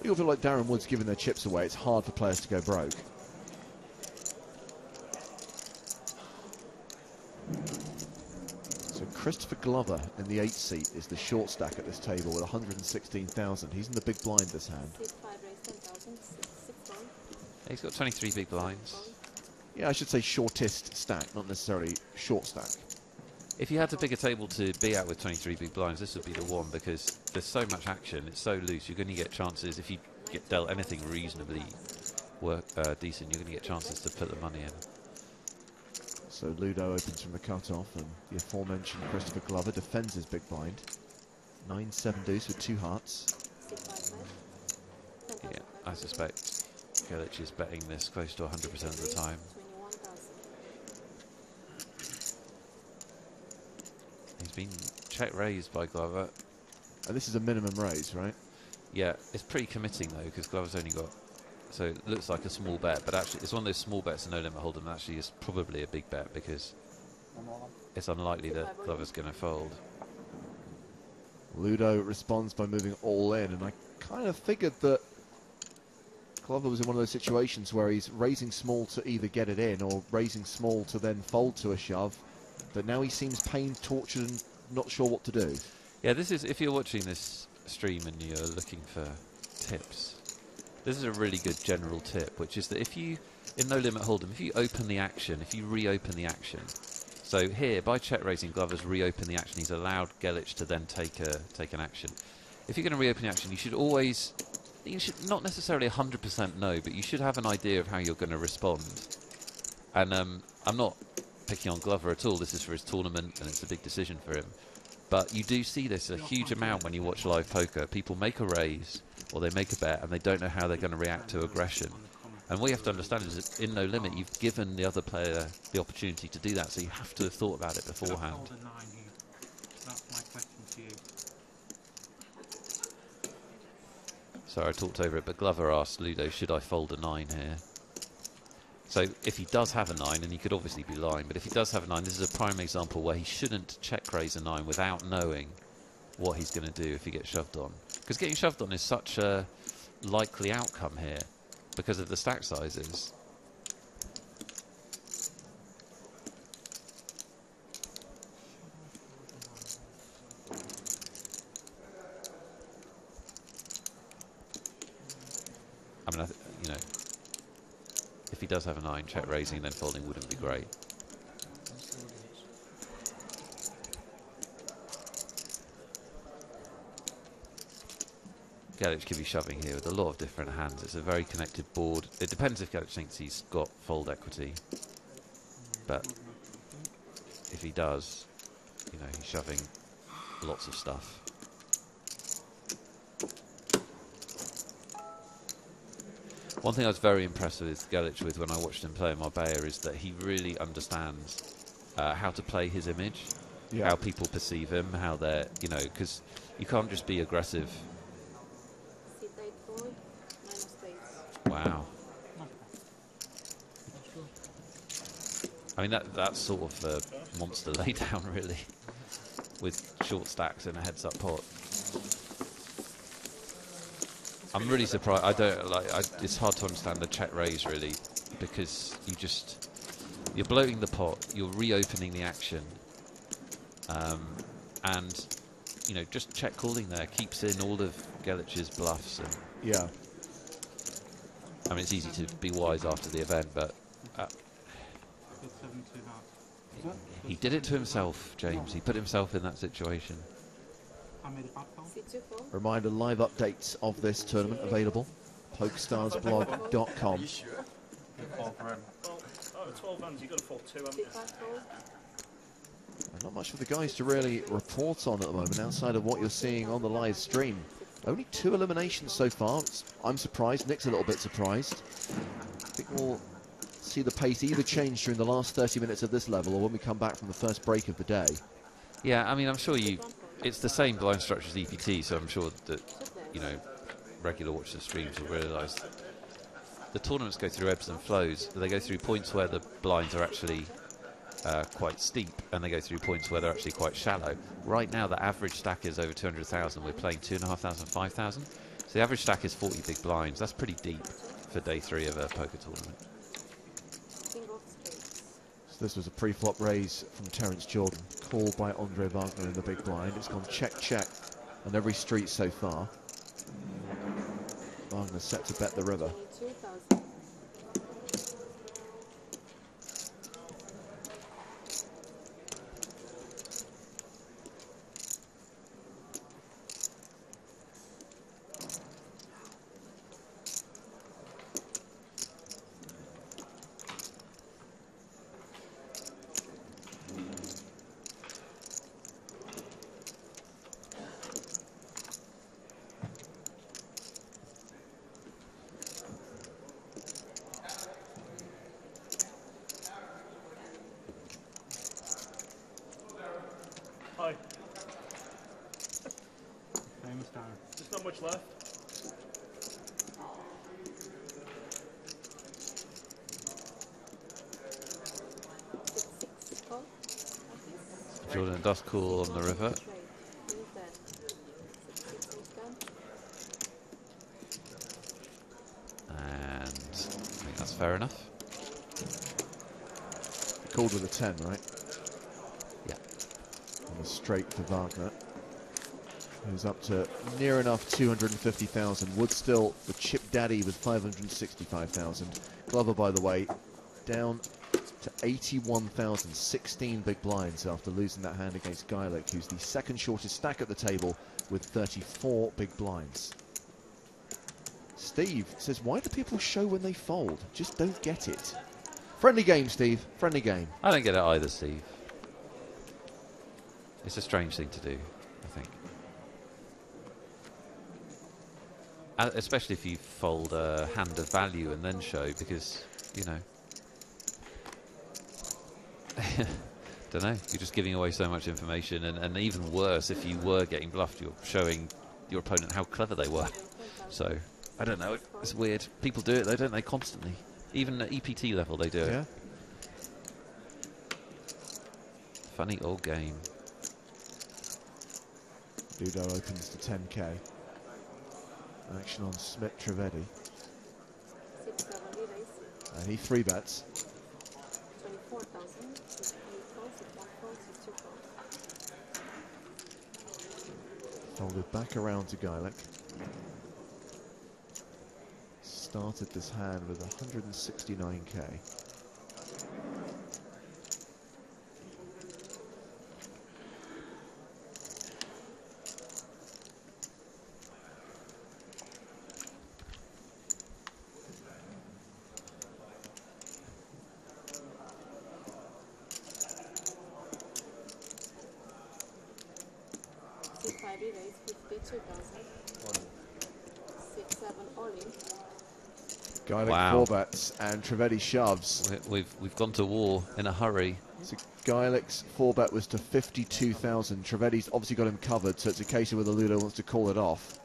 You feel like Darren Woods giving their chips away. It's hard for players to go broke. So Christopher Glover in the 8th seat is the short stack at this table with 116,000. He's in the big blind this hand. He's got 23 big blinds. Yeah, I should say shortest stack, not necessarily short stack. If you had to pick a table to be at with 23 big blinds, this would be the one, because there's so much action, it's so loose, you're going to get chances. If you get dealt anything reasonably decent, you're going to get chances to put the money in. So Ludo opens from the cut-off, and the aforementioned Christopher Glover defends his big blind. 9-7 deuce with 2 hearts. Yeah, I suspect Geilick is betting this close to 100% of the time. He's been check raised by Glover. And this is a minimum raise, right? Yeah, it's pretty committing though, because Glover's only got... So it looks like a small bet, but actually it's one of those small bets in no limit hold'em that actually is probably a big bet, because it's unlikely that Glover's going to fold. Ludo responds by moving all in, and I kind of figured that Glover was in one of those situations where he's raising small to either get it in or raising small to then fold to a shove, but now he seems pained, tortured, and not sure what to do. Yeah, this is, if you're watching this stream and you're looking for tips, this is a really good general tip, which is that if you, in no limit hold'em, if you open the action, if you reopen the action, so here, by check raising, Glover's reopened the action, he's allowed Geilick to then take an action. If you're going to reopen the action, you should always, you should not necessarily 100% know, but you should have an idea of how you're going to respond. And I'm not picking on Glover at all. This is for his tournament, and it's a big decision for him. But you do see this a huge amount when you watch live poker. People make a raise, or they make a bet, and they don't know how they're going to react to aggression. And what you have to understand is that in No Limit, you've given the other player the opportunity to do that, so you have to have thought about it beforehand. That's my question to you. Sorry, I talked over it, but Glover asked Ludo, should I fold a 9 here? So if he does have a 9, and he could obviously be lying, but if he does have a 9, this is a prime example where he shouldn't check raise a 9 without knowing what he's going to do if he gets shoved on. Because getting shoved on is such a likely outcome here because of the stack sizes. I mean, you know, if he does have a 9, check raising and then folding wouldn't be great. Geilick could be shoving here with a lot of different hands. It's a very connected board. It depends if Geilick thinks he's got fold equity. But if he does, you know, he's shoving lots of stuff. One thing I was very impressed with Geilick with when I watched him play in Marbella is that he really understands how to play his image, how people perceive him, how they're, you know, because you can't just be aggressive. Wow. I mean, that's sort of a monster laydown, really, with short stacks and a heads-up pot. I'm really surprised. I don't like. It's hard to understand the check raise, really, because you're bloating the pot, you're reopening the action, and you know, just check calling there keeps in all of Geilich's bluffs. And yeah. I mean, it's easy to be wise after the event, but he did it to himself, James. He put himself in that situation. Reminder, live updates of this tournament available. PokerStarsblog.com. Oh, 12 hands, you've got to fold 2, haven't you? Not much for the guys to really report on at the moment outside of what you're seeing on the live stream. Only 2 eliminations so far. I'm surprised. Nick's a little bit surprised. I think we'll see the pace either change during the last 30 minutes of this level or when we come back from the first break of the day. Yeah, I mean, I'm sure it's the same blind structure as EPT, so I'm sure that, you know, regular watchers of streams will realise the tournaments go through ebbs and flows. They go through points where the blinds are actually quite steep, and they go through points where they're actually quite shallow. Right now, the average stack is over 200,000. We're playing 2,500, 5,000. So the average stack is 40 big blinds. That's pretty deep for day 3 of a poker tournament. So this was a pre-flop raise from Terence Jordan, called by Andre Wagner in the big blind. It's gone check on every street so far. Wagner set to bet the river. Hi. Famous Darren. There's not much left. Jordan does call on the river. And I think that's fair enough. Called with a 10, right? Yeah. And a straight for Wagner, who's up to near enough 250,000. Woods still the chip daddy with 565,000. Glover, by the way, down to 81,000, 16 big blinds after losing that hand against Geilick, who's the second shortest stack at the table with 34 big blinds. Steve says, why do people show when they fold? Just don't get it. Friendly game, Steve. Friendly game. I don't get it either, Steve. It's a strange thing to do, I think. Especially if you fold a hand of value and then show, because, you know... don't know, you're just giving away so much information, and even worse, if you were getting bluffed, you're showing your opponent how clever they were. So, I don't know, it's weird. People do it though, don't they, constantly? Even at EPT level they do it. Yeah. Funny old game. Ludo opens to 10k. Action on Smith Trivedi. And he 3-bets. 24,000. Folded back around to Geilick. Started this hand with 169k. Geilick Wow. 4-bets and Trivedi shoves. We've gone to war in a hurry. So Geilick's 4-bet was to 52,000. Trivedi's obviously got him covered, so it's a case of whether Ludo wants to call it off.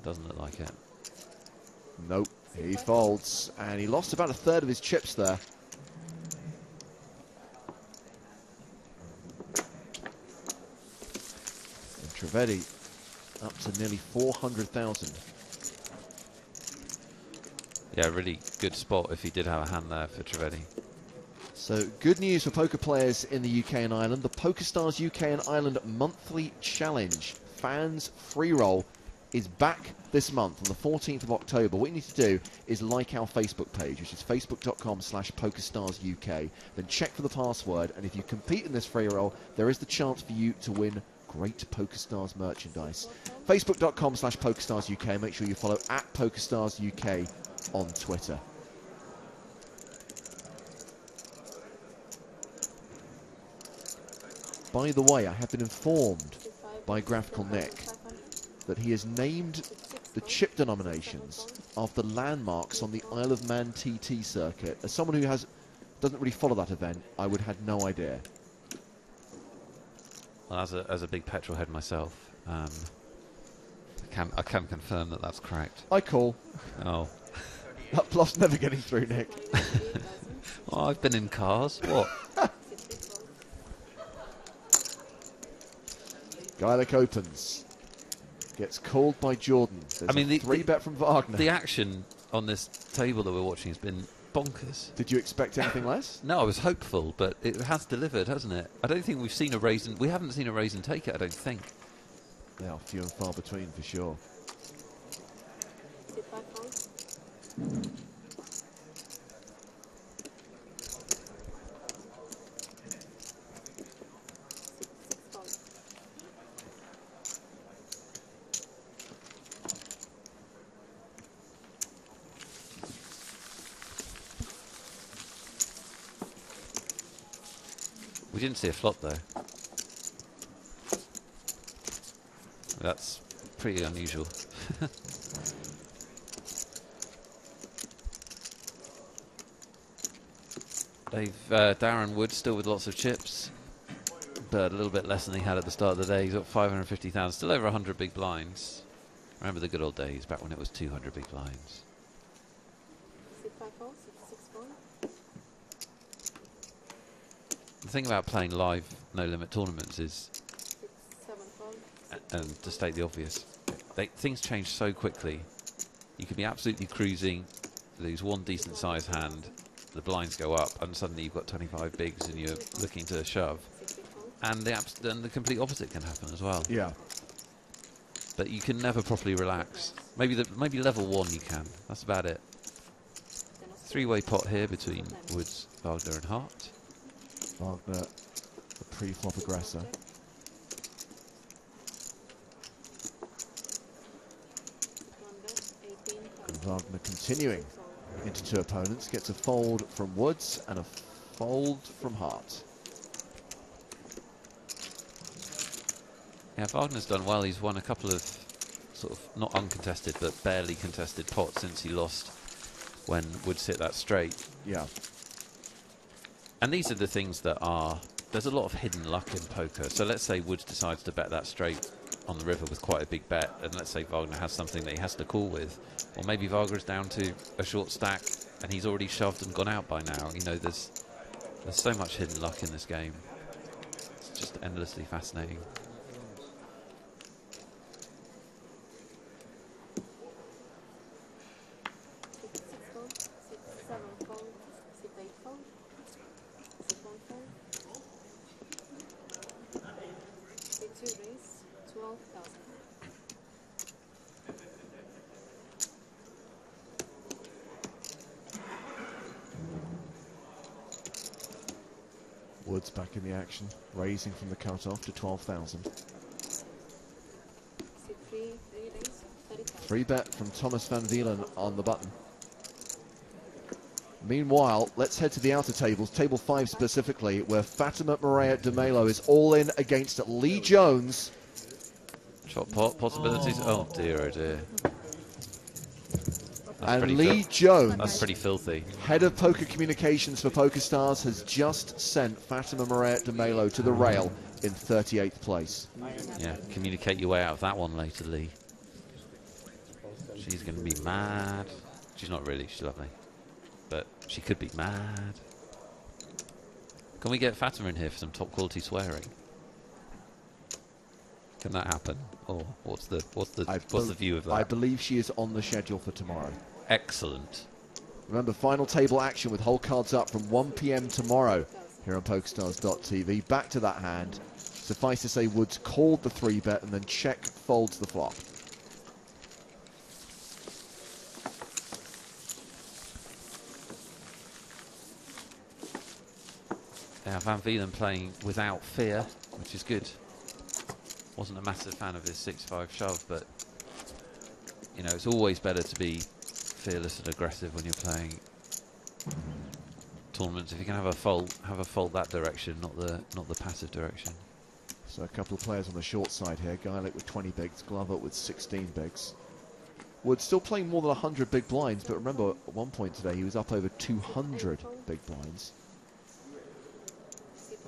Doesn't look like it. Nope, he folds, and he lost about a third of his chips there. And Trivedi up to nearly 400,000. Yeah, really good spot if he did have a hand there for Trivedi. So good news for poker players in the UK and Ireland. The PokerStars UK and Ireland monthly challenge, fans free roll, is back this month on the 14th of October. What you need to do is like our Facebook page, which is facebook.com/PokerStarsUK. Then check for the password, and if you compete in this free roll, there is the chance for you to win great PokerStars merchandise. Facebook.com/PokerStarsUK. Make sure you follow @PokerStarsUK on Twitter. By the way, I have been informed by Graphical Nick that he has named the chip denominations after landmarks on the Isle of Man TT circuit. As someone who doesn't really follow that event, I would have no idea. Well, as a big petrol head myself, I can confirm that that's correct. I call. Oh. That bluff's never getting through, Nick. Oh, I've been in cars. What? Geilick opens. Gets called by Jordan. There's a 3-bet from Wagner. The action on this table that we're watching has been bonkers. Did you expect anything less? No, I was hopeful, but it has delivered, hasn't it? I don't think we've seen a raise and we haven't seen a raise and take it, I don't think. They are few and far between for sure. We didn't see a flop though. That's pretty unusual. Darren Woods still with lots of chips, but a little bit less than he had at the start of the day. He's got 550,000, still over 100 big blinds. Remember the good old days, back when it was 200 big blinds. The thing about playing live no-limit tournaments is, and to state the obvious, things change so quickly. You can be absolutely cruising, lose one decent-sized hand, the blinds go up, and suddenly you've got 25 bigs and you're looking to shove. And the complete opposite can happen as well. Yeah. But you can never properly relax. Maybe level 1 you can. That's about it. 3-way pot here between Woods, Wagner and Hart. Wagner, the pre-flop aggressor. And Wagner continuing into two opponents. Gets a fold from Woods and a fold from Hart. Yeah, Wagner's done well. He's won a couple of sort of not uncontested but barely contested pots since he lost when Woods hit that straight. Yeah. And these are the things that are... There's a lot of hidden luck in poker. So let's say Woods decides to bet that straight on the river with quite a big bet, and let's say Wagner has something that he has to call with. Or maybe Wagner's down to a short stack and he's already shoved and gone out by now. You know, there's so much hidden luck in this game. It's just endlessly fascinating. Woods back in the action, raising from the cutoff to 12,000. Free bet from Thomas van Wielen on the button. Meanwhile, let's head to the outer tables, table 5 specifically, where Fatima Mireia de Melo is all in against Lee Jones. Chop pot possibilities. Oh dear, oh dear. And Lee Jones, that's pretty filthy. Head of Poker Communications for PokerStars, has just sent Fatima Mireia de Melo to the rail in 38th place. Yeah, communicate your way out of that one later, Lee. She's going to be mad. She's not really, she's lovely. But she could be mad. Can we get Fatima in here for some top quality swearing? Can that happen? Or what's the view of that? I believe she is on the schedule for tomorrow. Excellent. Remember, final table action with whole cards up from 1 p.m. tomorrow here on PokerStars.tv. Back to that hand. Suffice to say, Woods called the 3-bet and then check folds the flop. Now Van Wielen playing without fear, which is good. Wasn't a massive fan of his 6-5 shove, but you know, it's always better to be fearless and aggressive when you're playing tournaments. If you can have a fold that direction, not the passive direction. So a couple of players on the short side here. Geilick with 20 bigs, Glover with 16 bigs. Woods still playing more than 100 big blinds, but remember at one point today he was up over 200 big blinds.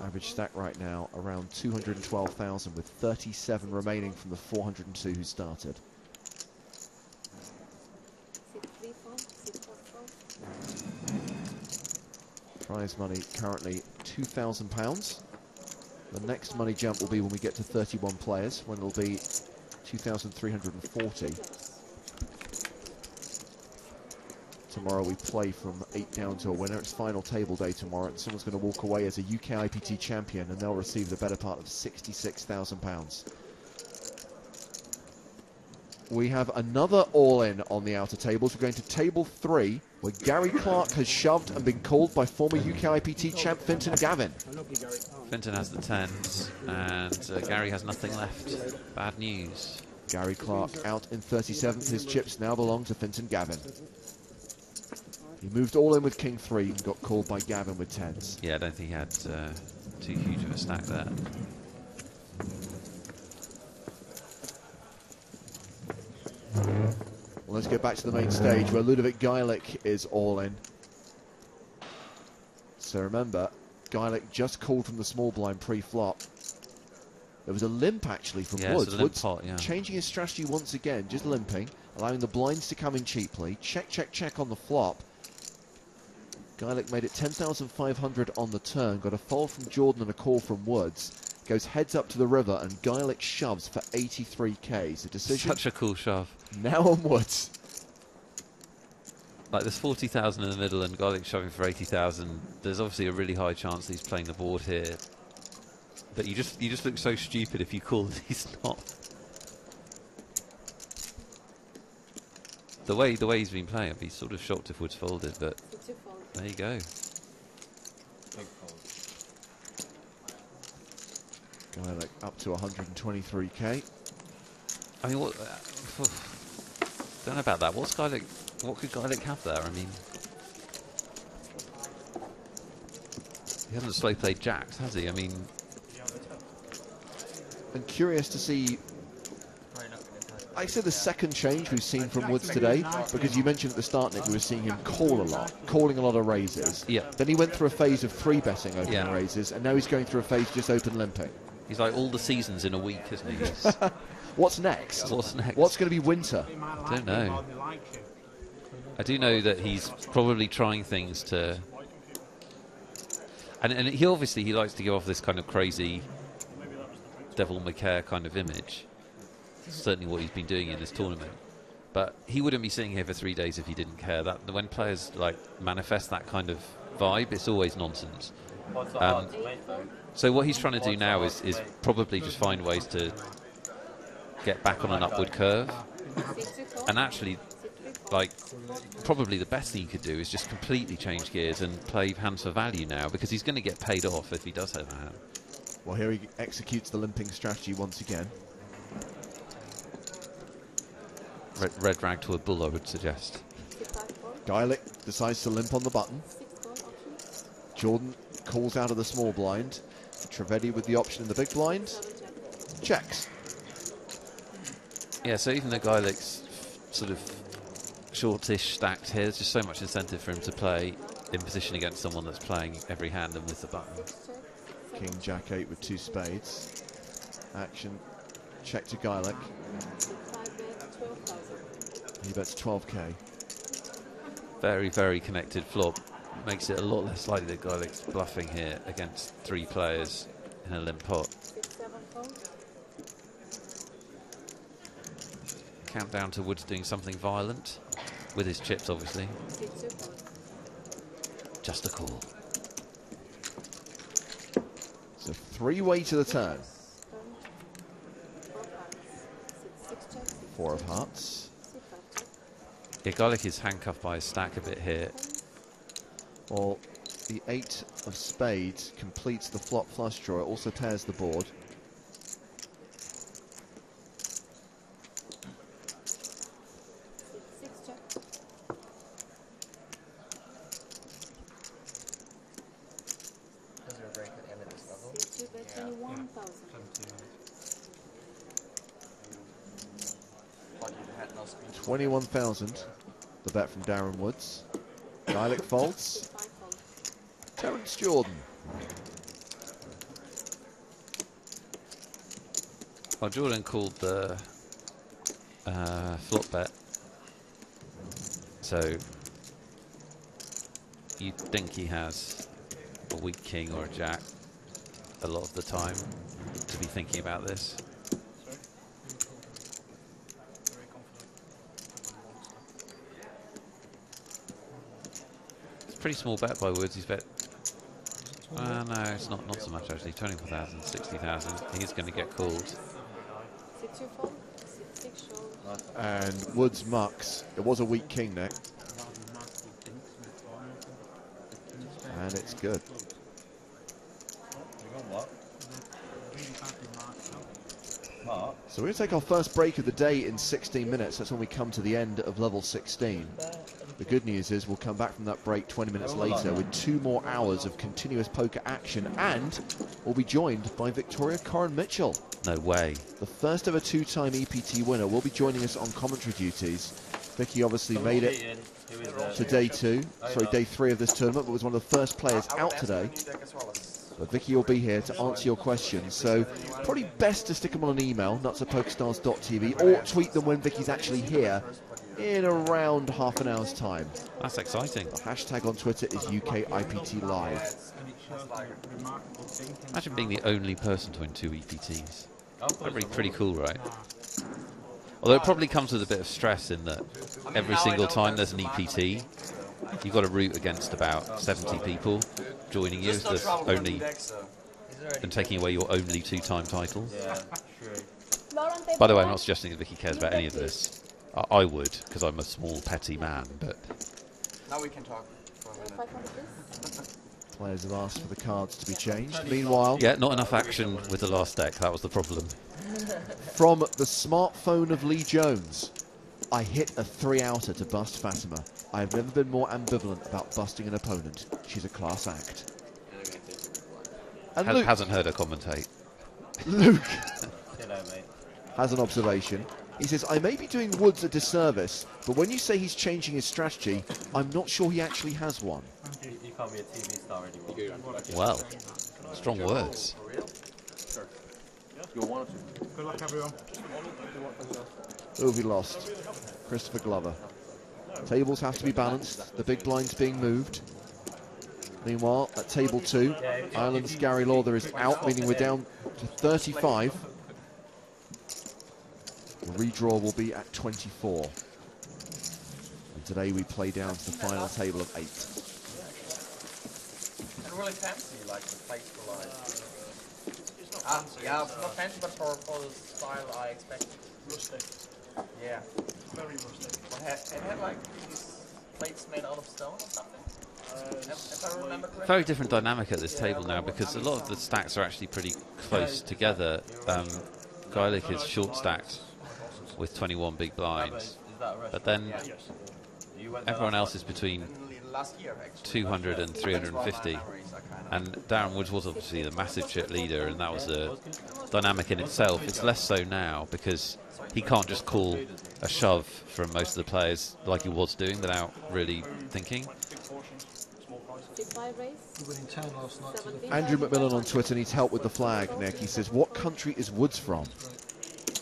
Average stack right now around 212,000 with 37 remaining from the 402 who started. Prize money currently £2,000. The next money jump will be when we get to 31 players, when it'll be 2,340. Tomorrow we play from 8 down to a winner. It's final table day tomorrow, and someone's going to walk away as a UKIPT champion, and they'll receive the better part of £66,000. We have another all-in on the outer tables. We're going to table 3, where Gary Clark has shoved and been called by former UKIPT champ Fintan Gavin. Fintan has the 10s, and Gary has nothing left. Bad news. Gary Clark out in 37th. His chips now belong to Fintan Gavin. He moved all in with King 3 and got called by Gavin with 10s. Yeah, I don't think he had too huge of a stack there. Well, let's get back to the main stage where Ludovic Geilick is all in. So remember, Geilick just called from the small blind pre-flop. There was a limp actually from Woods. Woods pot, yeah. Changing his strategy once again, just limping, allowing the blinds to come in cheaply. Check, check, check on the flop. Geilick made it 10,500 on the turn, got a fold from Jordan and a call from Woods. Goes heads up to the river, and Geilick shoves for 83k. So decision. Such a cool shove. Now on Woods. Like there's 40,000 in the middle, and Geilick shoving for 80,000. There's obviously a really high chance that he's playing the board here. But you just look so stupid if you call that he's not. The way he's been playing, I'd be sort of shocked if Woods folded, but there you go. Geilick up to 123k. I mean, what? Don't know about that. What could Geilick have there? I mean, He hasn't slow played jacks, has he? I mean, and curious to see. I say the second change we've seen from Woods today, because you mentioned at the start, Nick, we were seeing him call a lot, calling a lot of raises. Yeah. Then he went through a phase of 3-betting open raises, and now he's going through a phase just open limping. he's like all the seasons in a week, isn't he? What's next? What's next? What's going to be winter? I don't know. I do know that he's probably trying things to... And he obviously, he likes to give off this kind of crazy Devil May Care kind of image. Certainly what he's been doing in this tournament. But he wouldn't be sitting here for 3 days if he didn't care. That when players like manifest that kind of vibe, it's always nonsense. So what he's trying to do now is probably just find ways to get back on an upward curve. And actually, like, probably the best thing he could do is just completely change gears and play hands for value now, because he's going to get paid off if he does have a hand. Well, here he executes the limping strategy once again. Red rag to a bull, I would suggest. Geilick decides to limp on the button. Jordan calls out of the small blind. Trivedi with the option in the big blind. Checks. Yeah, so even though Geilick's sort of shortish stacked here, there's just so much incentive for him to play in position against someone that's playing every hand and with the button. King Jack 8 with 2 spades. Action. Check to Geilick. He bets 12k. Very, very connected flop. Makes it a lot less likely that Geilick's bluffing here against 3 players in a limp pot. Countdown to Woods doing something violent with his chips, obviously. Just a call. So 3-way to the turn. 4 of hearts. Yeah, Geilick is handcuffed by his stack a bit here. Well, the 8 of spades completes the flop flush draw. It also pairs the board. Is there a break at the end of this level? 21,000. The bet from Darren Woods. Geilick folds. Terence Jordan. Well, Jordan called the flop bet. So you'd think he has a weak king or a jack a lot of the time to be thinking about this. Pretty small bet by Woods. He's bet. No, it's not so much actually. 24,000, 60,000. He's going to get called. And Woods mucks. It was a weak king, Nick. And it's good. So we're going to take our first break of the day in 16 minutes. That's when we come to the end of level 16. The good news is we'll come back from that break 20 minutes later with 2 more hours of continuous poker action, and we'll be joined by Vicky Coren-Mitchell. No way. The first ever 2-time EPT winner will be joining us on commentary duties. Vicky obviously made it to day 3 of this tournament, but was one of the first players out today. But Vicky will be here to answer your questions, so probably best to stick them on an email, nuts@pokerstars.tv, or tweet them when Vicky's actually here in around half an hour's time. That's exciting. The hashtag on Twitter is UKIPT Live. Imagine being the only person to win 2 EPTs. That'd be pretty cool, right? Although it probably comes with a bit of stress in that every single time there's an EPT, you've got to root against about 70 people joining you, so there's only, and taking away your only 2-time title. By the way, I'm not suggesting that Vicky cares about any of this. I would, because I'm a small, petty man, but... Now we can talk for a minute. Players have asked for the cards to be changed. Meanwhile... Yeah, not enough action with the last deck. That was the problem. From the smartphone of Lee Jones, I hit a 3-outer to bust Fatima. I have never been more ambivalent about busting an opponent. She's a class act. And Luke, hasn't heard her commentate. Luke You know, mate. has an observation. He says, I may be doing Woods a disservice, but when you say he's changing his strategy, I'm not sure he actually has one. You can't be a TV star anymore. Well, strong words. Good luck, everyone. Who have we lost? Christopher Glover. Tables have to be balanced. The big blind's being moved. Meanwhile, at table 2, Ireland's Gary Lauder is out, meaning we're down to 35. The redraw will be at 24. And today we play down to the final table of 8. And really fancy, like the place for like. Yeah, it's not fancy, but for the style I expected. Rustic. Yeah. Very rustic. It had like these plates made out of stone or something. If I remember correctly. Very different dynamic at this table now because a lot of the stacks are actually pretty close together. Geilick is short stacked with 21 big blinds, but then everyone else is between 200 and 350. And Darren Woods was obviously the massive chip leader, and that was a dynamic in itself. It's less so now because he can't just call a shove from most of the players like he was doing without really thinking. Andrew McMillan on Twitter needs help with the flag, Nick. He says, what country is Woods from?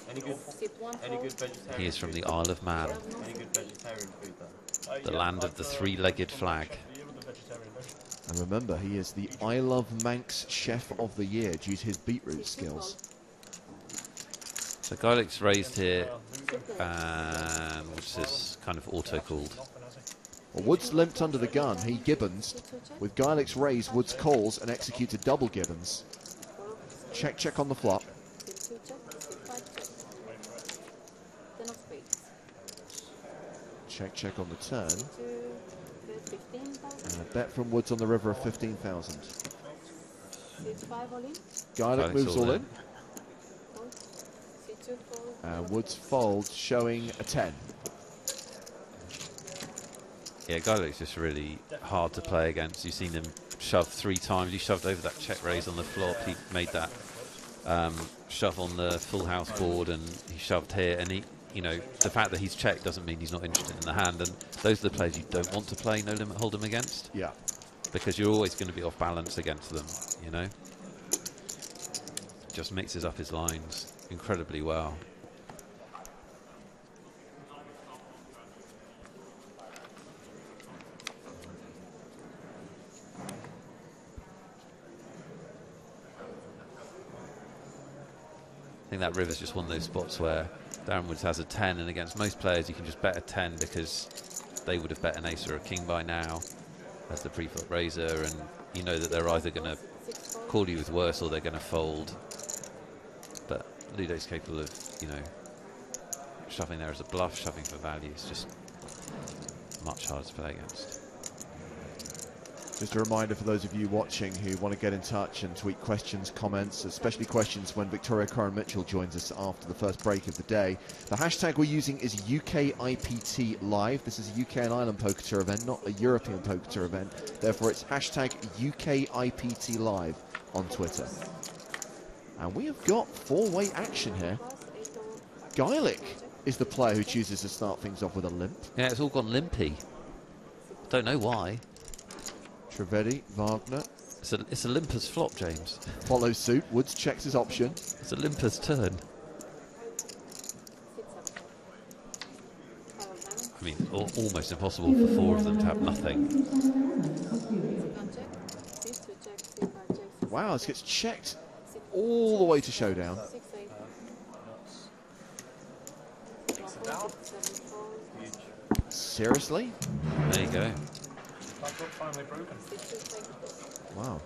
Any good vegetarian? He is from the Isle of Man, Any good vegetarian food though? the land of the three-legged flag. And remember, he is the I Love Manx Chef of the Year due to his beetroot skills. So Geilick's raised here, and which is kind of auto-called. Well, Woods limped under the gun. He gibbons. With Geilick's raise, Woods calls and executes a double gibbons. Check, check on the flop. Check, check on the turn. And a bet from Woods on the river of 15,000. Geilick moves all in. And Woods folds, showing a 10. Yeah, Geilick's just really hard to play against. You've seen him shove 3 times. He shoved over that check raise on the flop. He made that shove on the full house board, and he shoved here. And he, you know, the fact that he's checked doesn't mean he's not interested in the hand. And those are the players you don't want to play no limit hold'em against. Yeah. Because you're always going to be off balance against them, you know. Just mixes up his lines incredibly well. I think that river's just one of those spots where Darren Woods has a 10, and against most players you can just bet a 10 because they would have bet an ace or a king by now as the pre-flop raiser, and you know that they're either going to call you with worse or they're going to fold. But Ludo's capable of, you know, shoving there as a bluff, shoving for value. It's just much harder to play against. Just a reminder for those of you watching who want to get in touch and tweet questions, comments, especially questions when Vicky Coren-Mitchell joins us after the first break of the day. The hashtag we're using is UKIPT Live. This is a UK and Ireland Poker Tour event, not a European Poker Tour event. Therefore, it's hashtag UKIPT Live on Twitter. And we have got 4-way action here. Geilick is the player who chooses to start things off with a limp. Yeah, it's all gone limpy. Don't know why. Trivedi, Wagner. It's a limper's flop, James. Follows suit. Woods checks his option. It's a limper's turn. I mean, almost impossible for 4 of them to have nothing. Wow, this gets checked all the way to showdown. Seriously? There you go. Finally broken. Wow.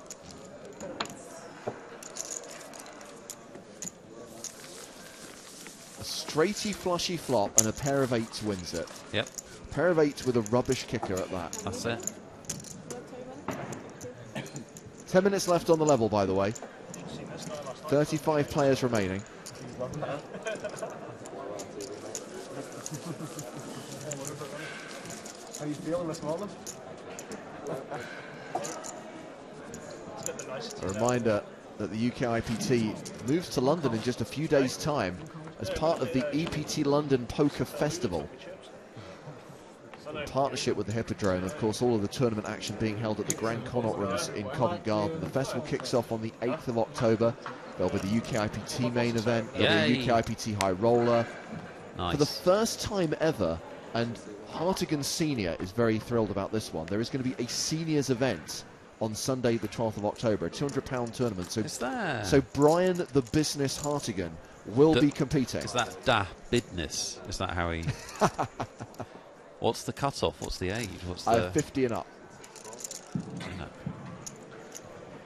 A straighty flushy flop and a pair of 8s wins it. Yep. A pair of 8s with a rubbish kicker at that. That's it. 10 minutes left on the level, by the way. 35 players remaining. How are you feeling this moment? A reminder, that the UKIPT moves to London in just a few days' time as part of the EPT London Poker Festival. In partnership with the Hippodrome, of course, all of the tournament action being held at the Grand Connaught Rooms in Covent Garden. The festival kicks off on the 8th of October. There'll be the UKIPT main event, there'll be a UKIPT High Roller. Nice. For the first time ever, and Hartigan Senior is very thrilled about this one, there is going to be a seniors event on Sunday the 12th of October, a £200 tournament. So Brian the Business Hartigan will be competing. Is that da business? Is that how he... What's the cut-off? What's the age? What's the... 50 and up. No.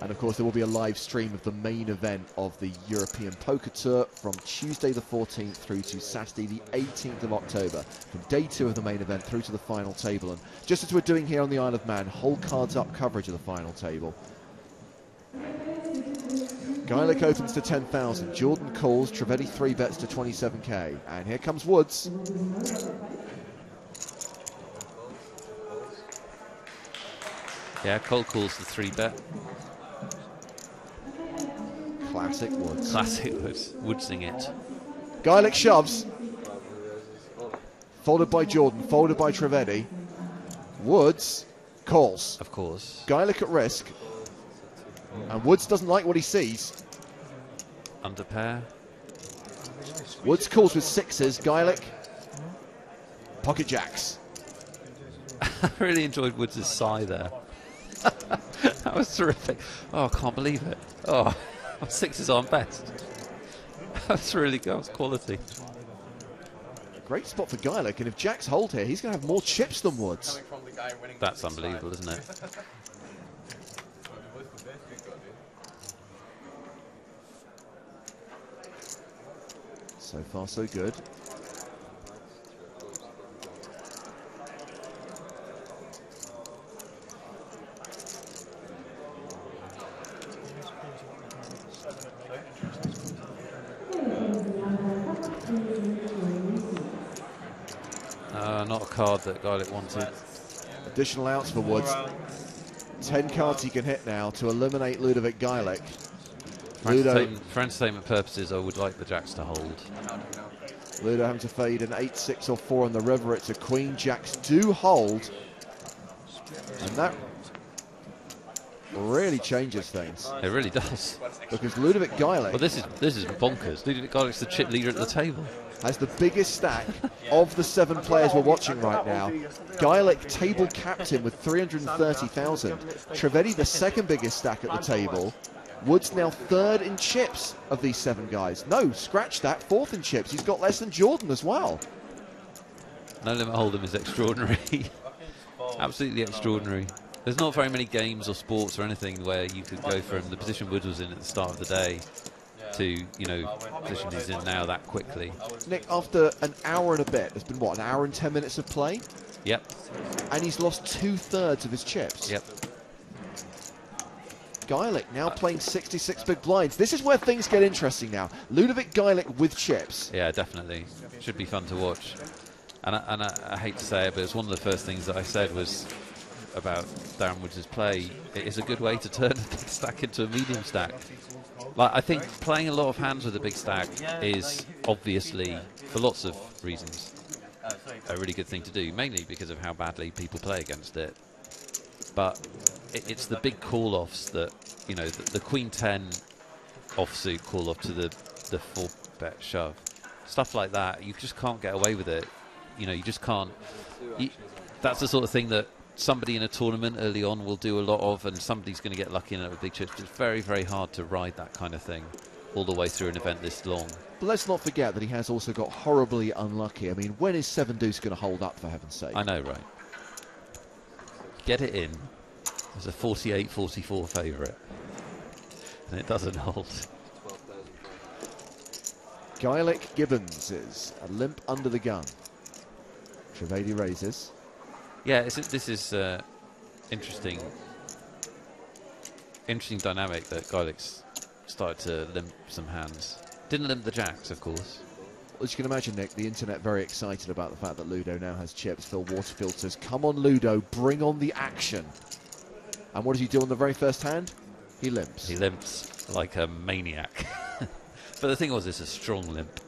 And of course there will be a live stream of the main event of the European Poker Tour from Tuesday the 14th through to Saturday the 18th of October, from day 2 of the main event through to the final table. And just as we're doing here on the Isle of Man, whole cards up coverage of the final table. Geilick opens to 10,000. Jordan calls. Trivedi 3-bets to 27k. And here comes Woods. Yeah, Cole calls the 3-bet. Classic Woods. Classic Woods. Woodsing it. Geilick shoves. Folded by Jordan. Folded by Trivedi. Woods calls. Of course. Geilick at risk. And Woods doesn't like what he sees. Under pair. Woods calls with 6s. Geilick. Pocket jacks. I really enjoyed Woods' sigh there. That was terrific. Oh, I can't believe it. Oh, 6s aren't best. That's really good. That's quality. Great spot for Geilick, and if jacks hold here, he's going to have more chips than Woods. That's unbelievable, isn't it? So far, so good. Not a card that Geilick wanted. Additional outs for Woods. 10 cards he can hit now to eliminate Ludovic Geilick. For entertainment purposes, I would like the jacks to hold. Ludo having to fade an 8, 6 or 4 on the river. It's a queen. Jacks do hold. And that really changes things. It really does. Because Ludovic Geilick... Well, this is bonkers. Ludovic Geilick's the chip leader at the table. Has the biggest stack of the 7 players we're watching right now. Geilick, table captain with 330,000. Trivedi, the second biggest stack at the table. Woods now 3rd in chips of these 7 guys. No, scratch that, 4th in chips. He's got less than Jordan as well. No Limit Hold'em is extraordinary. Absolutely extraordinary. There's not very many games or sports or anything where you could go from the position Woods was in at the start of the day to, you know, position he's in now that quickly. Nick, after an hour and a bit, there's been, what, an hour and 10 minutes of play? Yep. And he's lost 2/3 of his chips. Yep. Geilick now playing 66 big blinds. This is where things get interesting now. Ludovic Geilick with chips. Yeah, definitely. Should be fun to watch. And I hate to say it, but it's one of the first things that I said was about Darren Woods' play. It is a good way to turn a big stack into a medium stack. Like, I think playing a lot of hands with a big stack is obviously, for lots of reasons, a really good thing to do, mainly because of how badly people play against it. But it's the big call-offs that, you know, the Queen 10 offsuit call-off to the 4-bet shove. Stuff like that, you just can't get away with it. You know, you just can't. That's the sort of thing that somebody in a tournament early on will do a lot of, and somebody's going to get lucky in it with big chips. It's very, very hard to ride that kind of thing all the way through an event this long. But let's not forget that he has also got horribly unlucky. I mean, when is 7 Deuce going to hold up, for heaven's sake? I know, right? Get it in. There's a 48-44 favourite. And it doesn't hold. Geilick Gibbons is a limp under the gun. Trivedi raises. Yeah, this is interesting dynamic that Geilick's started to limp some hands. Didn't limp the jacks, of course. As you can imagine, Nick, the internet very excited about the fact that Ludo now has chips. Phil Waterfield says, come on, Ludo, bring on the action. And what does he do on the very first hand? He limps. He limps. like a maniac. But the thing was, it's a strong limp.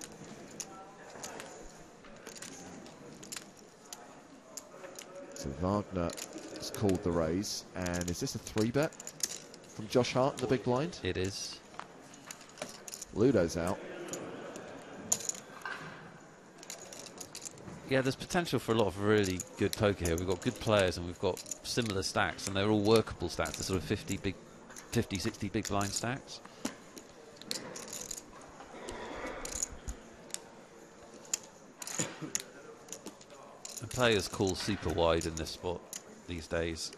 So Wagner has called the raise, and is this a 3-bet from Josh Hart in the big blind? It is. Ludo's out. Yeah, there's potential for a lot of really good poker here. We've got good players and we've got similar stacks, and they're all workable stacks. They're sort of 50, 60 big blind stacks. And players call super wide in this spot these days.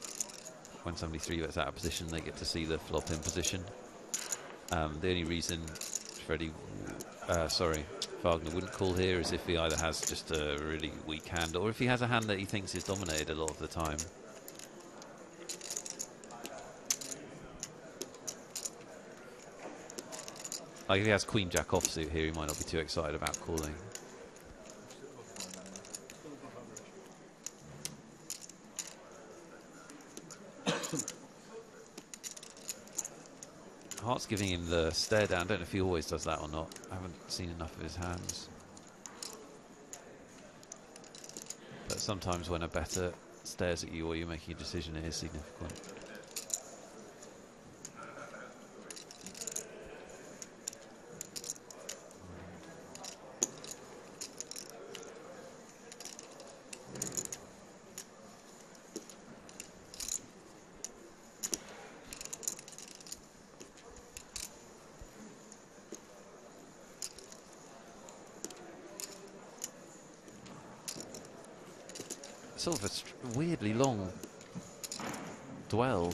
When somebody 3-bets out of position, they get to see the flop in position. The only reason Wagner wouldn't call here is if he either has just a really weak hand, or if he has a hand that he thinks is dominated a lot of the time. Like if he has Queen Jack offsuit here, he might not be too excited about calling. Hart's giving him the stare down. Don't know if he always does that or not. I haven't seen enough of his hands. But sometimes when a better stares at you or you're making a decision, it is significant. Sort of a weirdly long dwell.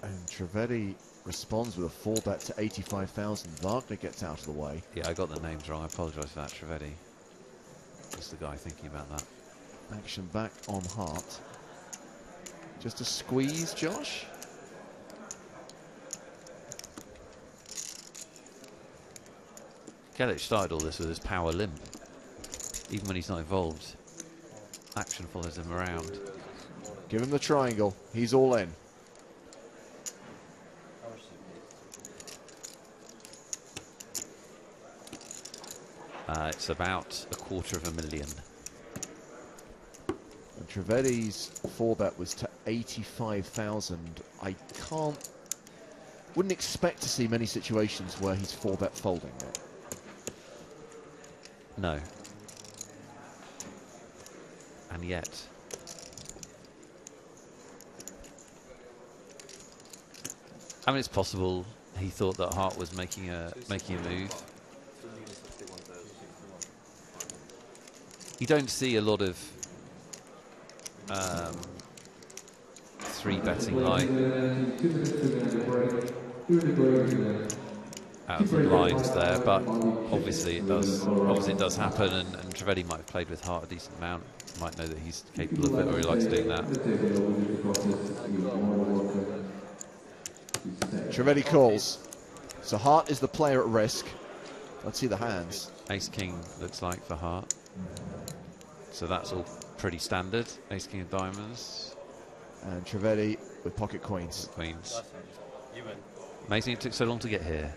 And Trivedi responds with a 4-bet to 85,000. Wagner gets out of the way. Yeah, I got the names wrong. I apologise for that, Trivedi. Just the guy thinking about that. Action back on Hart. Just a squeeze, Josh. Geilick started all this with his power limp. Even when he's not involved, action follows him around. Give him the triangle. He's all in. It's about $250,000. And Trivedi's 4-bet was to 85,000. I wouldn't expect to see many situations where he's 4-bet folding it. No. And yet. I mean, it's possible he thought that Hart was making a move. You don't see a lot of 3-betting like out of the blinds there, but obviously it does happen, and Trivedi might have played with Hart a decent amount, might know that he's capable of it, or he likes doing that. Trivedi calls. So Hart is the player at risk. Let's see the hands. Ace-King looks like for Hart. So that's all pretty standard. Ace-King of diamonds. And Trivedi with pocket queens. Queens. Amazing it took so long to get here.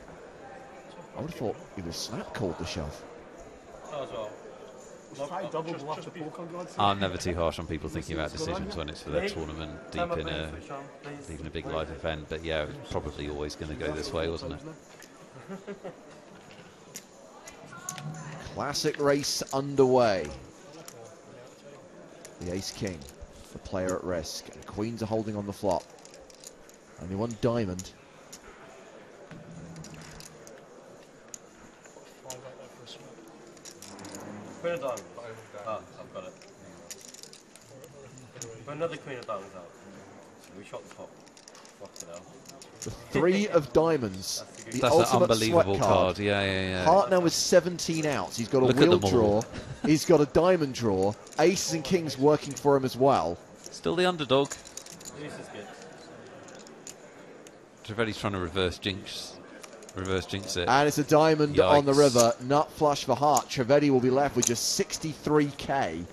I would have thought he would have snap called the shove. I'm never too harsh on people thinking about decisions when it's for their tournament deep in even a big live event, but yeah, it was probably always going to go this way, wasn't it? Classic race underway. The Ace-King, the player at risk, and queens are holding on the flop. Only one diamond. Queen of diamonds. Ah, I've got it. Put another queen of diamonds out. We shot the top. Fucked it out. The 3 of diamonds. The That's ultimate an unbelievable sweat card. Yeah. Hart now with 17 outs. He's got a Look wheel at them all. draw. He's got a diamond draw. Aces and kings working for him as well. Still the underdog. This is good. Trivedi's trying to reverse jinx it. And it's a diamond Yikes. on the river. Nut flush for Hart. Trivedi will be left with just 63k.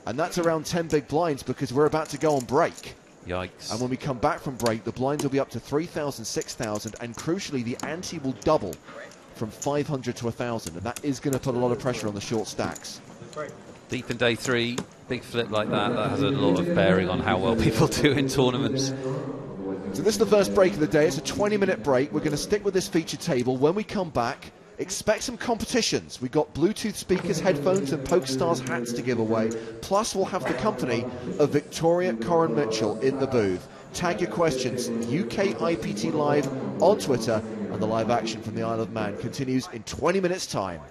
And that's around 10 big blinds because we're about to go on break. Yikes. And when we come back from break, the blinds will be up to 3,000, 6,000, and crucially, the ante will double from 500 to 1,000, and that is going to put a lot of pressure on the short stacks. Deep in day 3, big flip like that has a lot of bearing on how well people do in tournaments. So this is the first break of the day. It's a 20-minute break. We're going to stick with this feature table. When we come back, expect some competitions. We've got Bluetooth speakers, headphones, and PokerStars hats to give away. Plus, we'll have the company of Vicky Coren-Mitchell in the booth. Tag your questions, UKIPT Live on Twitter, and the live action from the Isle of Man continues in 20 minutes' time.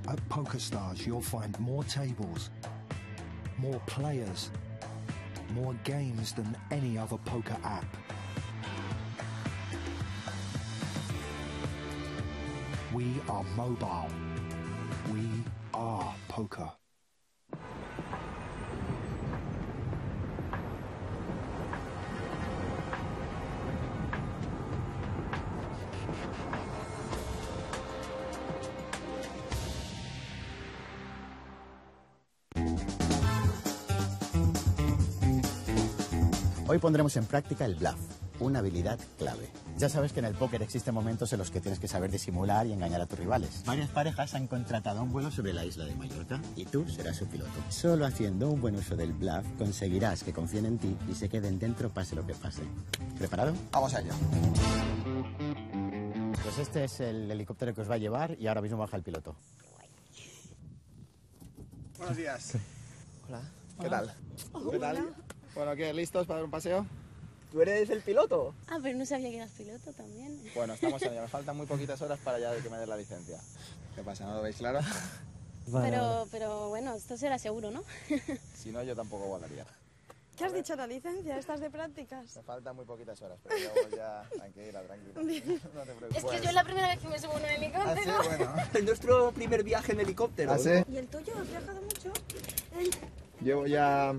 At PokerStars, you'll find more tables, more players, more games than any other poker app. We are mobile. We are poker. Hoy pondremos en práctica el bluff, una habilidad clave. Ya sabes que en el póker existen momentos en los que tienes que saber disimular y engañar a tus rivales. Varias parejas han contratado un vuelo sobre la isla de Mallorca y tú serás su piloto. Solo haciendo un buen uso del bluff conseguirás que confíen en ti y se queden dentro pase lo que pase. ¿Preparado? Vamos allá. Pues este es el helicóptero que os va a llevar y ahora mismo baja el piloto. Buenos días. Hola. ¿Qué tal? ¿Qué tal? Bueno, ¿qué? ¿Listos para dar un paseo? ¿Tú eres el piloto? Ah, pero no sabía que eras piloto también. Bueno, estamos en ello. Me faltan muy poquitas horas para ya que me den la licencia. ¿Qué pasa? ¿No lo veis claro? Pero bueno, esto será seguro, ¿no? Si no, yo tampoco volaría. ¿Qué has dicho la licencia? ¿Estás de prácticas? Me faltan muy poquitas horas, pero yo voy ya tranquila, tranquila. No te preocupes. Es que yo es la primera vez que me subo en un helicóptero. ¿Ah, sí? Bueno. Es nuestro primer viaje en helicóptero. ¿Ah, sí? ¿Y el tuyo? ¿Has viajado mucho? Llevo ya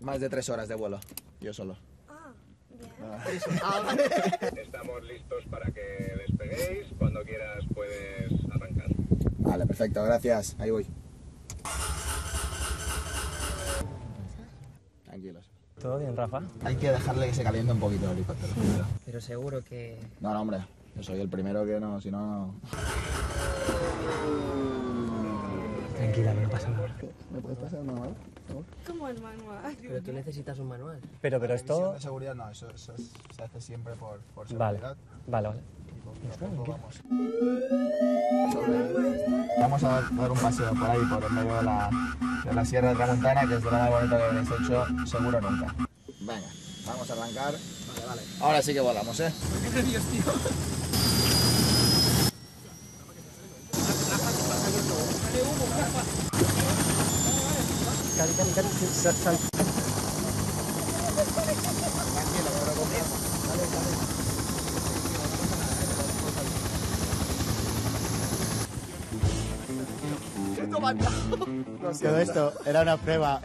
más de 3 horas de vuelo, yo solo. Ah, bien. Estamos listos para que despeguéis. Cuando quieras puedes arrancar. Vale, perfecto, gracias. Ahí voy. Tranquilos. ¿Todo bien, Rafa? Hay que dejarle que se caliente un poquito el helicóptero. Pero seguro que... No, hombre. Yo soy el primero que no, si no... Tranquila, no pasa nada. ¿Me puedes pasar un manual? ¿Cómo el manual? Pero tú necesitas un manual. Pero esto... de seguridad no, eso se hace siempre por seguridad. Vale. Vamos a dar un paseo por ahí, por el medio de la Sierra de Tramontana, que es de lo más bonito que habéis hecho seguro nunca. Venga, vamos a arrancar. Vale. Ahora sí que volamos, ¿eh? ¡Qué nervios, tío! Cali, sal. Todo esto era una prueba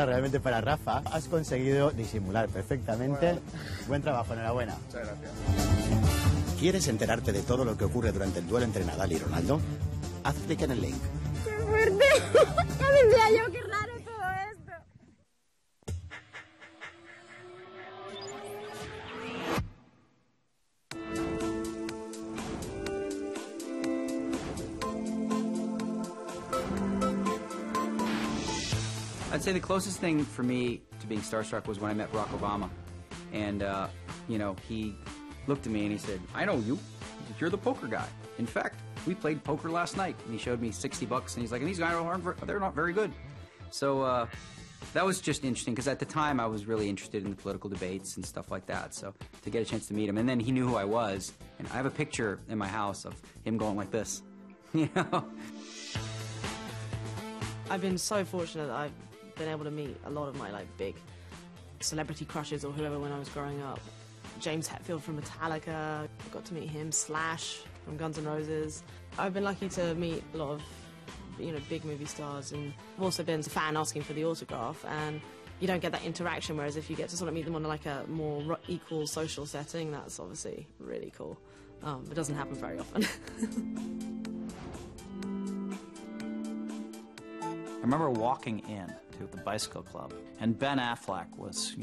realmente para Rafa. Has conseguido disimular perfectamente. Buen trabajo, enhorabuena. Muchas gracias. ¿Quieres enterarte de todo lo que ocurre durante el duelo entre Nadal y Ronaldo? Haz clic en el link. ¡Qué fuerte! Ya decía yo, qué raro todo esto. I'd say the closest thing for me to being starstruck was when I met Barack Obama. And, you know, he looked at me and he said, I know you. You're the poker guy. In fact, we played poker last night, and he showed me $60, and he's like, and these guys they're not very good. So that was just interesting, because at the time I was really interested in the political debates and stuff like that, so to get a chance to meet him. And then he knew who I was, and I have a picture in my house of him going like this, you know? I've been so fortunate that I've been able to meet a lot of my big celebrity crushes or whoever when I was growing up. James Hetfield from Metallica, I got to meet him, Slash from Guns N' Roses. I've been lucky to meet a lot of big movie stars, and I've also been a fan asking for the autograph, and you don't get that interaction, whereas if you get to sort of meet them on a more equal social setting, that's obviously really cool. It doesn't happen very often. I remember walking in to the bicycle club, and Ben Affleck was,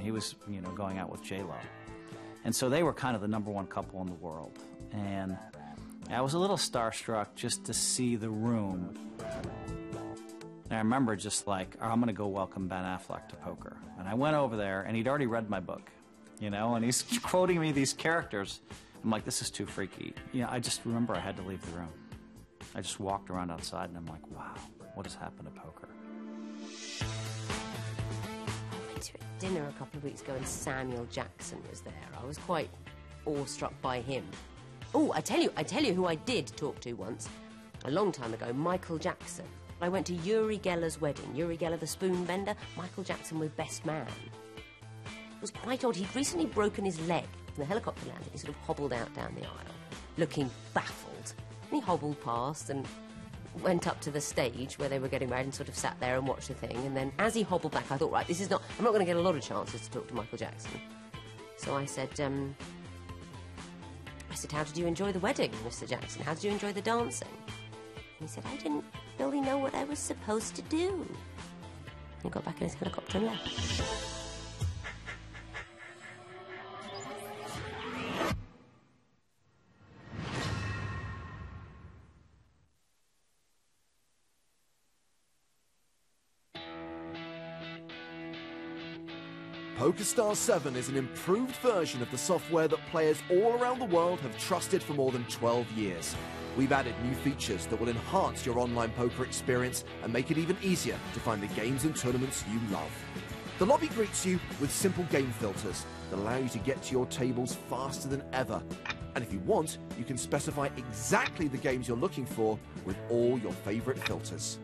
he was, going out with J-Lo. And so they were kind of the #1 couple in the world. And I was a little starstruck just to see the room. And I remember just like, oh, I'm going to go welcome Ben Affleck to poker. And I went over there, and he'd already read my book, and he's quoting me these characters. I'm like, this is too freaky. I just remember I had to leave the room. I just walked around outside, and I'm like, wow, what has happened to poker? I went to a dinner a couple of weeks ago, and Samuel Jackson was there. I was quite awestruck by him. Oh, I tell you who I did talk to once, a long time ago, Michael Jackson. I went to Uri Geller's wedding. Uri Geller, the spoon bender. Michael Jackson was best man. It was quite odd. He'd recently broken his leg. When the helicopter landed, he sort of hobbled out down the aisle, looking baffled. And he hobbled past and went up to the stage where they were getting married and sort of sat there and watched the thing. And then as he hobbled back, I thought, right, I'm not going to get a lot of chances to talk to Michael Jackson. So I said, how did you enjoy the wedding, Mr. Jackson? How did you enjoy the dancing? And he said, I didn't really know what I was supposed to do. And he got back in his helicopter and left. PokerStars 7 is an improved version of the software that players all around the world have trusted for more than 12 years. We've added new features that will enhance your online poker experience and make it even easier to find the games and tournaments you love. The lobby greets you with simple game filters that allow you to get to your tables faster than ever. And if you want, you can specify exactly the games you're looking for with all your favorite filters.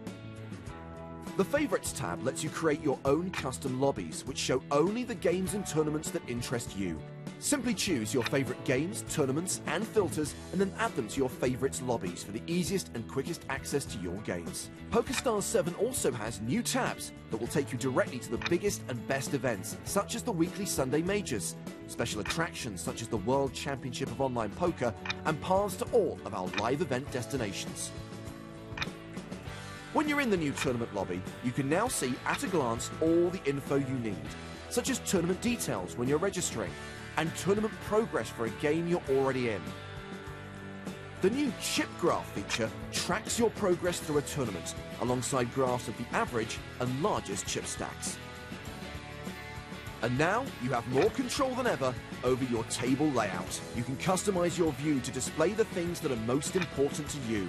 The Favorites tab lets you create your own custom lobbies, which show only the games and tournaments that interest you. Simply choose your favorite games, tournaments, and filters, and then add them to your favorites lobbies for the easiest and quickest access to your games. PokerStars 7 also has new tabs that will take you directly to the biggest and best events, such as the weekly Sunday Majors, special attractions such as the World Championship of Online Poker, and paths to all of our live event destinations. When you're in the new tournament lobby, you can now see at a glance all the info you need, such as tournament details when you're registering, and tournament progress for a game you're already in. The new chip graph feature tracks your progress through a tournament, alongside graphs of the average and largest chip stacks. And now you have more control than ever over your table layout. You can customize your view to display the things that are most important to you.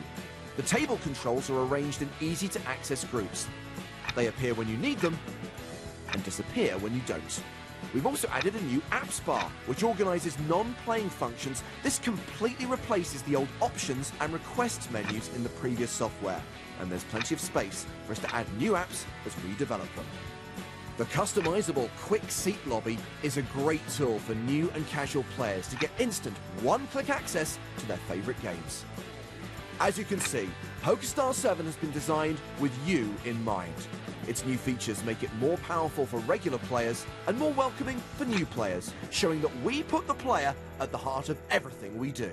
The table controls are arranged in easy-to-access groups. They appear when you need them and disappear when you don't. We've also added a new apps bar, which organizes non-playing functions. This completely replaces the old options and requests menus in the previous software, and there's plenty of space for us to add new apps as we develop them. The customizable Quick Seat Lobby is a great tool for new and casual players to get instant one-click access to their favorite games. As you can see, PokerStars 7 has been designed with you in mind. Its new features make it more powerful for regular players and more welcoming for new players, showing that we put the player at the heart of everything we do.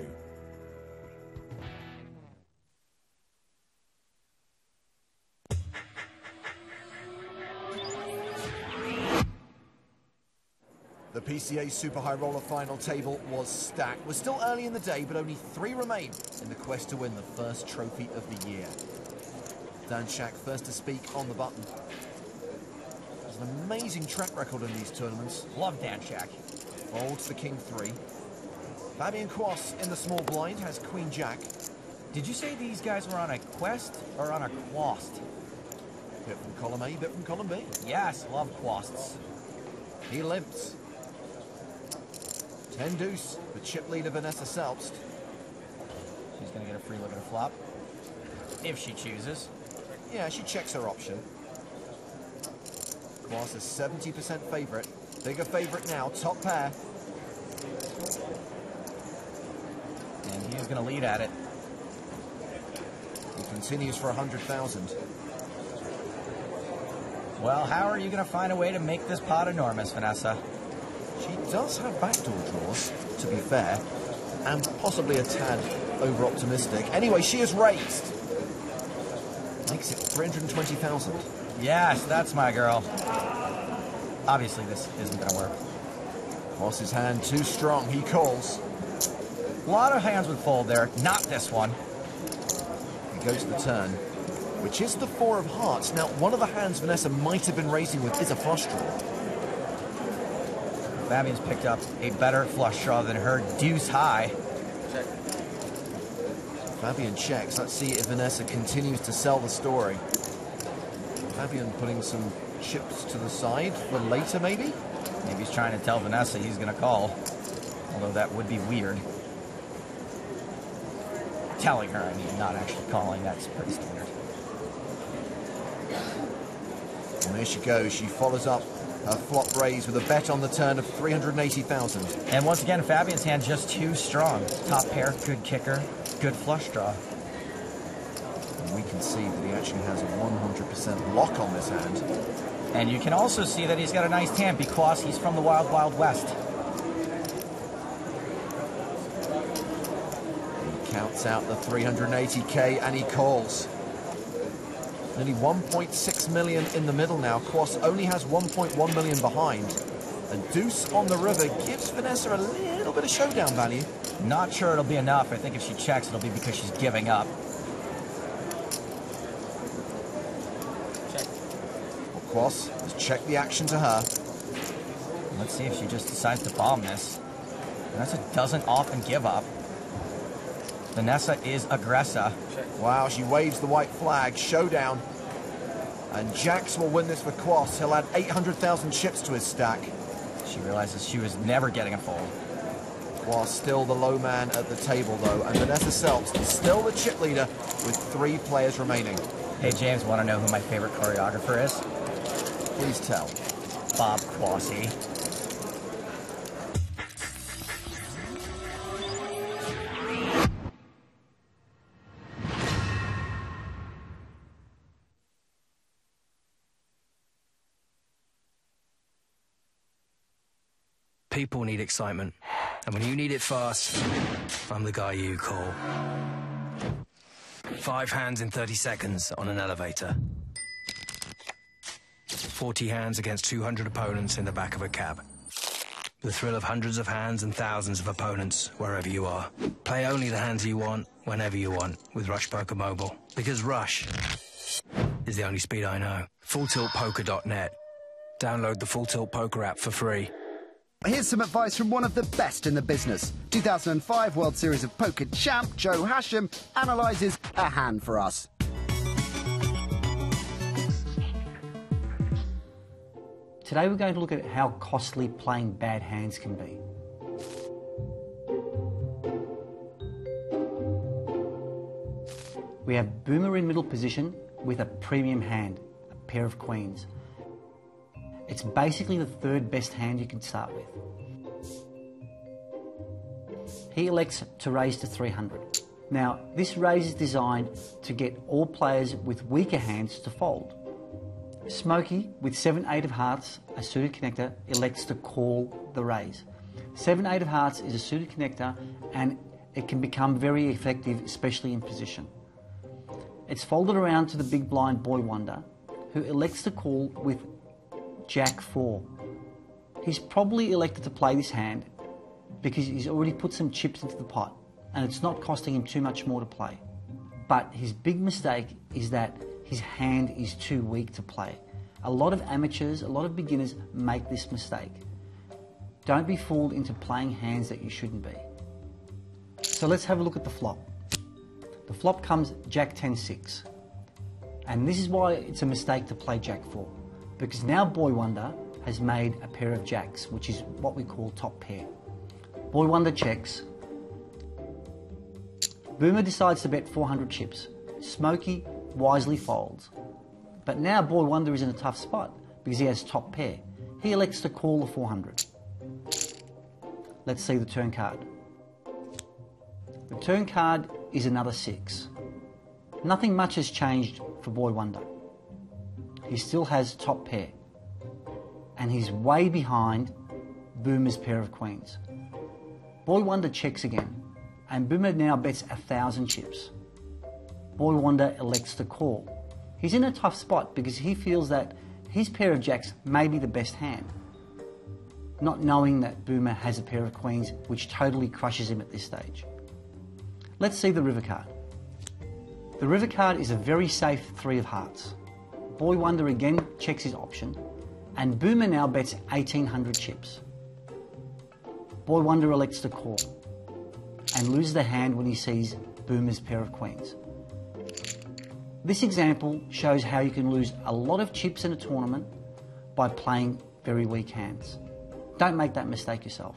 The PCA Super High Roller final table was stacked. We're still early in the day, but only 3 remain in the quest to win the first trophy of the year. Dan Shack first to speak on the button. There's an amazing track record in these tournaments. Love Dan Shack. Folds the King 3. Fabian Quas in the small blind has Queen Jack. Did you say these guys were on a quest or on a quast? Bit from column A, bit from column B. Yes, love quasts. He limps. 10 deuce for chip leader Vanessa Selbst. She's going to get a free look at a flop. If she chooses. Yeah, she checks her option. Quas is 70% favourite. Bigger favourite now, top pair. And he is going to lead at it. He continues for 100,000. Well, how are you going to find a way to make this pot enormous, Vanessa? She does have backdoor draws, to be fair, and possibly a tad over-optimistic. Anyway, she is raised. Makes it 320,000. Yes, that's my girl. Obviously, this isn't going to work. Moss's hand too strong. He calls. A lot of hands would fold there. Not this one. He goes to the turn, which is the 4 of hearts. Now, one of the hands Vanessa might have been raising with is a flush draw. Fabian's picked up a better flush draw than her deuce high. Check. Fabian checks. Let's see if Vanessa continues to sell the story. Fabian putting some chips to the side for later, maybe? Maybe he's trying to tell Vanessa he's going to call. Although that would be weird. Telling her, I mean, not actually calling. That's pretty standard. And there she goes. She follows up her flop raise with a bet on the turn of 380,000. And once again, Fabian's hand just too strong. Top pair, good kicker, good flush draw. And we can see that he actually has a 100% lock on this hand. And you can also see that he's got a nice hand because he's from the Wild Wild West. He counts out the 380k and he calls. Nearly 1.6 million in the middle now. Quas only has 1.1 million behind. A deuce on the river gives Vanessa a little bit of showdown value. Not sure it'll be enough. I think if she checks, it'll be because she's giving up. Check. Well, Quas has checked the action to her. Let's see if she just decides to bomb this. Vanessa doesn't often give up. Vanessa is aggressive. Wow, she waves the white flag. Showdown. And Jax will win this for Quas. He'll add 800,000 chips to his stack. She realizes she was never getting a fold. Quas still the low man at the table, though. And Vanessa Selbst is still the chip leader with 3 players remaining. Hey, James, want to know who my favorite choreographer is? Please tell. Bob Quassi. People need excitement, and when you need it fast, I'm the guy you call. 5 hands in 30 seconds on an elevator. 40 hands against 200 opponents in the back of a cab. The thrill of hundreds of hands and thousands of opponents wherever you are. Play only the hands you want, whenever you want, with Rush Poker Mobile. Because Rush is the only speed I know. FullTiltPoker.net. Download the Full Tilt Poker app for free. Here's some advice from one of the best in the business. 2005 World Series of Poker champ Joe Hasham analyses a hand for us. Today we're going to look at how costly playing bad hands can be. We have Boomer in middle position with a premium hand, a pair of queens. It's basically the 3rd best hand you can start with. He elects to raise to 300. Now, this raise is designed to get all players with weaker hands to fold. Smokey, with 7-8 of hearts, a suited connector, elects to call the raise. 7-8 of hearts is a suited connector and it can become very effective, especially in position. It's folded around to the big blind Boy Wonder, who elects to call with Jack 4. He's probably elected to play this hand because he's already put some chips into the pot and it's not costing him too much more to play. But his big mistake is that his hand is too weak to play. A lot of amateurs, a lot of beginners make this mistake. Don't be fooled into playing hands that you shouldn't be. So let's have a look at the flop. The flop comes Jack 10-6. And this is why it's a mistake to play Jack 4. Because now Boy Wonder has made a pair of jacks, which is what we call top pair. Boy Wonder checks. Boomer decides to bet 400 chips. Smokey wisely folds. But now Boy Wonder is in a tough spot because he has top pair. He elects to call the 400. Let's see the turn card. The turn card is another 6. Nothing much has changed for Boy Wonder. He still has top pair. And he's way behind Boomer's pair of queens. Boy Wonder checks again, and Boomer now bets 1,000 chips. Boy Wonder elects to call. He's in a tough spot because he feels that his pair of jacks may be the best hand, not knowing that Boomer has a pair of queens, which totally crushes him at this stage. Let's see the river card. The river card is a very safe 3 of hearts. Boy Wonder again checks his option, and Boomer now bets 1,800 chips. Boy Wonder elects to call and loses the hand when he sees Boomer's pair of queens. This example shows how you can lose a lot of chips in a tournament by playing very weak hands. Don't make that mistake yourself.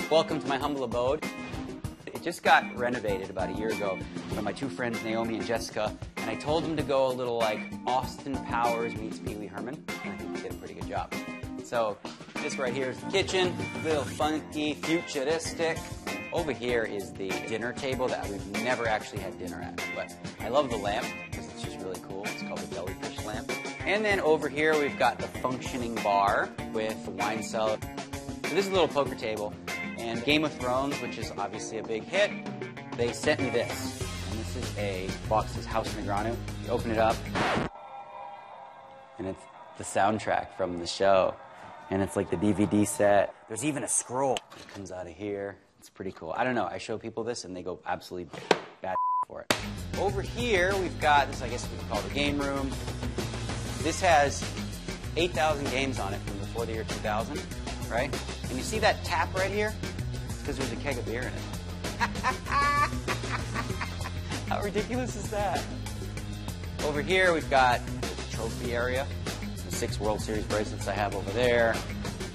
Welcome to my humble abode. It just got renovated about a year ago by my 2 friends, Naomi and Jessica, and I told them to go a little like Austin Powers meets Pee Wee Herman, and I think they did a pretty good job. So this right here is the kitchen, a little funky, futuristic. Over here is the dinner table that we've never actually had dinner at, but I love the lamp because it's just really cool. It's called the jellyfish lamp. And then over here we've got the functioning bar with the wine cellar. So this is a little poker table. And Game of Thrones, which is obviously a big hit, they sent me this. And this is a box that says House Negranu. You open it up, and it's the soundtrack from the show. And it's like the DVD set. There's even a scroll that comes out of here. It's pretty cool. I don't know, I show people this, and they go absolutely bad for it. Over here, we've got this, I guess we could call the game room. This has 8,000 games on it from before the year 2000, right? And you see that tap right here? It's because there's a keg of beer in it. How ridiculous is that? Over here, we've got the trophy area. The 6 World Series bracelets I have over there.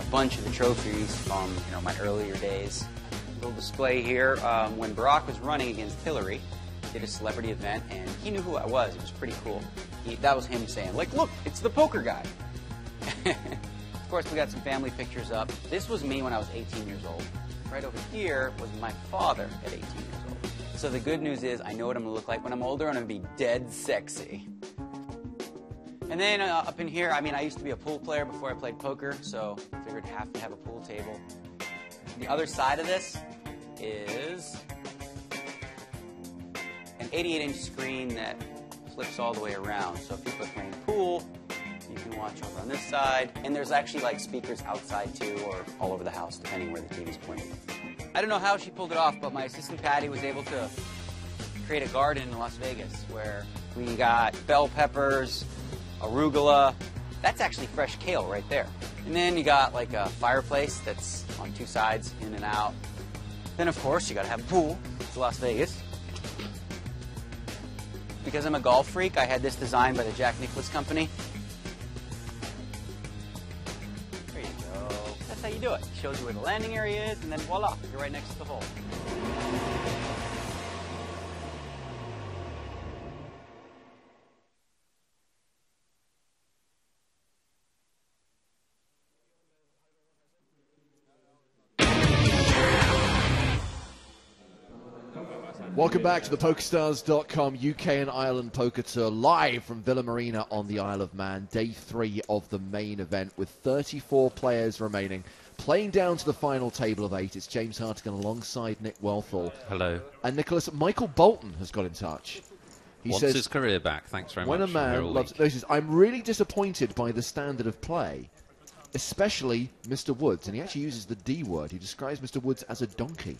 A bunch of the trophies from my earlier days. A little display here. When Barack was running against Hillary, he did a celebrity event, and he knew who I was. It was pretty cool. That was him saying, like, look, it's the poker guy. Of course, we got some family pictures up. This was me when I was 18 years old. Right over here was my father at 18 years old. So the good news is I know what I'm going to look like when I'm older, and I'm going to be dead sexy. And then up in here, I used to be a pool player before I played poker, so I figured I have to have a pool table. The other side of this is an 88-inch screen that flips all the way around. So if people are playing pool, you can watch over on this side. And there's actually like speakers outside too, or all over the house, depending where the TV's pointing. I don't know how she pulled it off, but my assistant Patty was able to create a garden in Las Vegas where we got bell peppers, arugula. That's actually fresh kale right there. And then you got like a fireplace that's on 2 sides, in and out. Then of course you gotta have a pool. It's Las Vegas. Because I'm a golf freak, I had this designed by the Jack Nicklaus Company. There you go. That's how you do it. It shows you where the landing area is, and then voila, you're right next to the hole. Welcome back to the PokerStars.com UK and Ireland Poker Tour, live from Villa Marina on the Isle of Man. Day 3 of the main event with 34 players remaining. Playing down to the final table of 8, it's James Hartigan alongside Nick Wealthall. Hello. And Nicholas, Michael Bolton has got in touch. He Wants says, his career back. Thanks very much. When a man loves... No, he says, I'm really disappointed by the standard of play, especially Mr. Woods. And he actually uses the D word. He describes Mr. Woods as a donkey.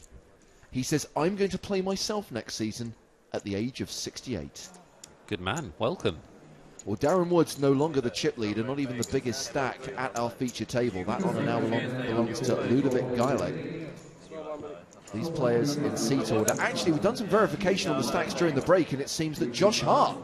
He says, I'm going to play myself next season at the age of 68. Good man. Welcome. Well, Darren Woods no longer the chip leader, not even the biggest stack at our feature table. That honour now belongs to Ludovic Geilick. These players in seat order. Actually, we've done some verification on the stacks during the break, and it seems that Josh Hart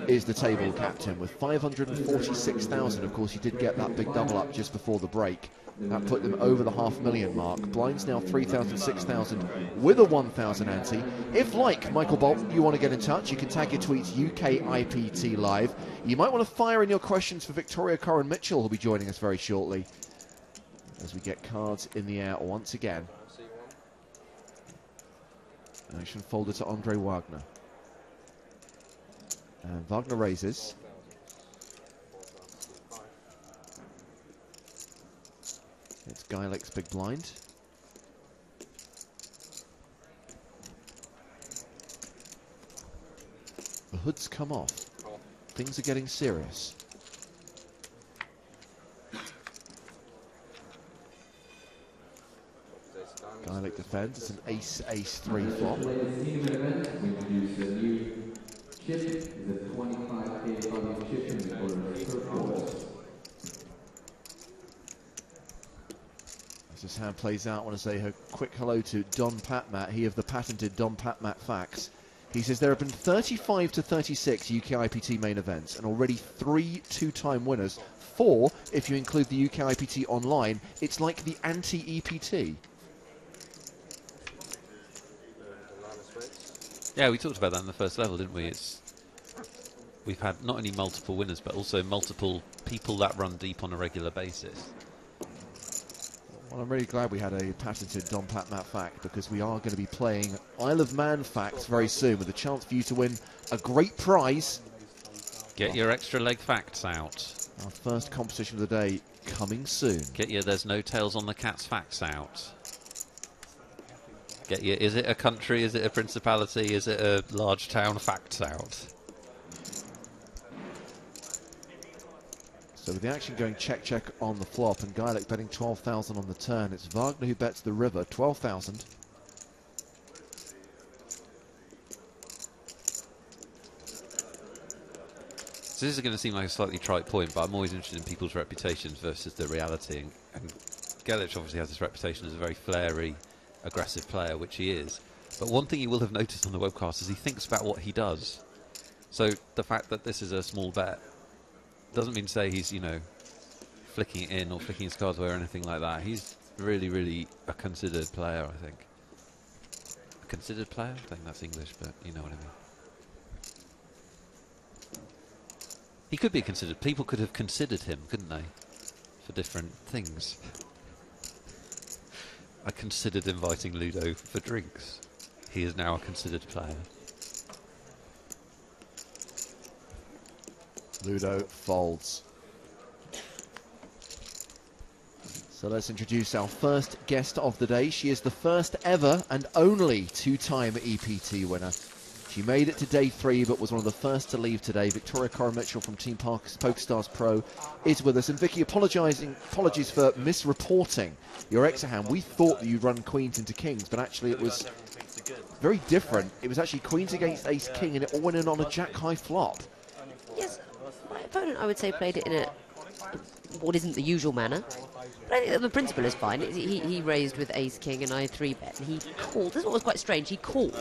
is the table captain with 546,000. Of course, he did get that big double up just before the break. That put them over the $500,000 mark. Blinds now 3,000, 6,000 with a 1,000 ante. If, like Michael Bolton, you want to get in touch, you can tag your tweets UKIPT Live. You might want to fire in your questions for Victoria Coren-Mitchell, who'll be joining us very shortly as we get cards in the air once again. Action folder to Andre Wagner. And Wagner raises. It's Geilick's big blind. The hood's come off. Things are getting serious. Geilick defends. It's an ace-ace-3 flop. As this hand plays out, I want to say a quick hello to Don Patmat, he of the patented Don Patmat facts. He says there have been 35 to 36 UKIPT main events and already 3 two-time winners. 4 if you include the UKIPT online. It's like the anti-EPT. Yeah, we talked about that in the first level, didn't we? We've had not only multiple winners, but also multiple people that run deep on a regular basis. Well, I'm really glad we had a patented Don Patmat fact, because we are going to be playing Isle of Man facts very soon with a chance for you to win a great prize. Get your extra leg facts out. Our first competition of the day coming soon. Get your There's No Tails on the Cats facts out. Get your Is it a country, is it a principality, is it a large town facts out. So with the action going check on the flop and Geilick betting 12,000 on the turn, it's Wagner who bets the river, 12,000. So this is going to seem like a slightly trite point, but I'm always interested in people's reputations versus the reality. And Geilick obviously has this reputation as a very flary, aggressive player, which he is. But one thing you will have noticed on the webcast is he thinks about what he does. So the fact that this is a small bet doesn't mean to say he's, you know, flicking it in or flicking his cards away or anything like that. He's really, really a considered player, I think. A considered player? I don't think that's English, but you know what I mean. He could be considered. People could have considered him, couldn't they? For different things. I considered inviting Ludo for drinks. He is now a considered player. Ludo folds. So let's introduce our first guest of the day. She is the first ever and only two-time EPT winner. She made it to day 3, but was one of the first to leave today. Victoria Coren-Mitchell from Team PokerStars Pro is with us. And Vicky, apologies for misreporting your exit hand. We thought that you'd run queens into kings, but actually it was very different. It was actually queens against ace king, and it all went in on a jack high flop. Yes, my opponent, I would say, played it in a what isn't the usual manner. But I think that the principle is fine. He raised with ace king and I 3-bet, and he called. This is what was quite strange. He called,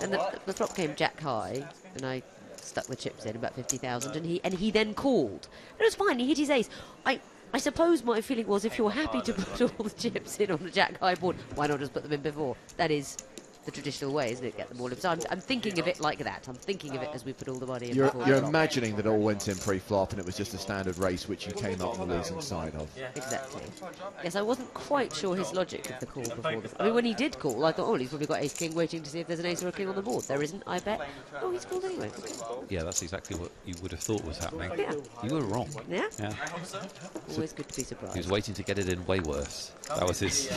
and the flop came jack high, and I stuck the chips in about 50,000, and he then called. And it was fine. He hit his ace. I suppose my feeling was, if you're happy to put all the chips in on the jack high board, why not just put them in before? That is the traditional way, isn't it? Get them all in. So I'm thinking of it like that. I'm thinking of it as we put all the money in. You're imagining that it all went in pre-flop and it was just a standard race which you came up on the losing side of. Exactly. Yes, I wasn't quite sure his logic of the call before this. I mean, when he did call, I thought, oh, he's probably got ace king waiting to see if there's an ace or a king on the board. There isn't, I bet. Oh, he's called anyway. Okay. Yeah, that's exactly what you would have thought was happening. Yeah. You were wrong. Yeah? Yeah. Always good to be surprised. He was waiting to get it in way worse. That was his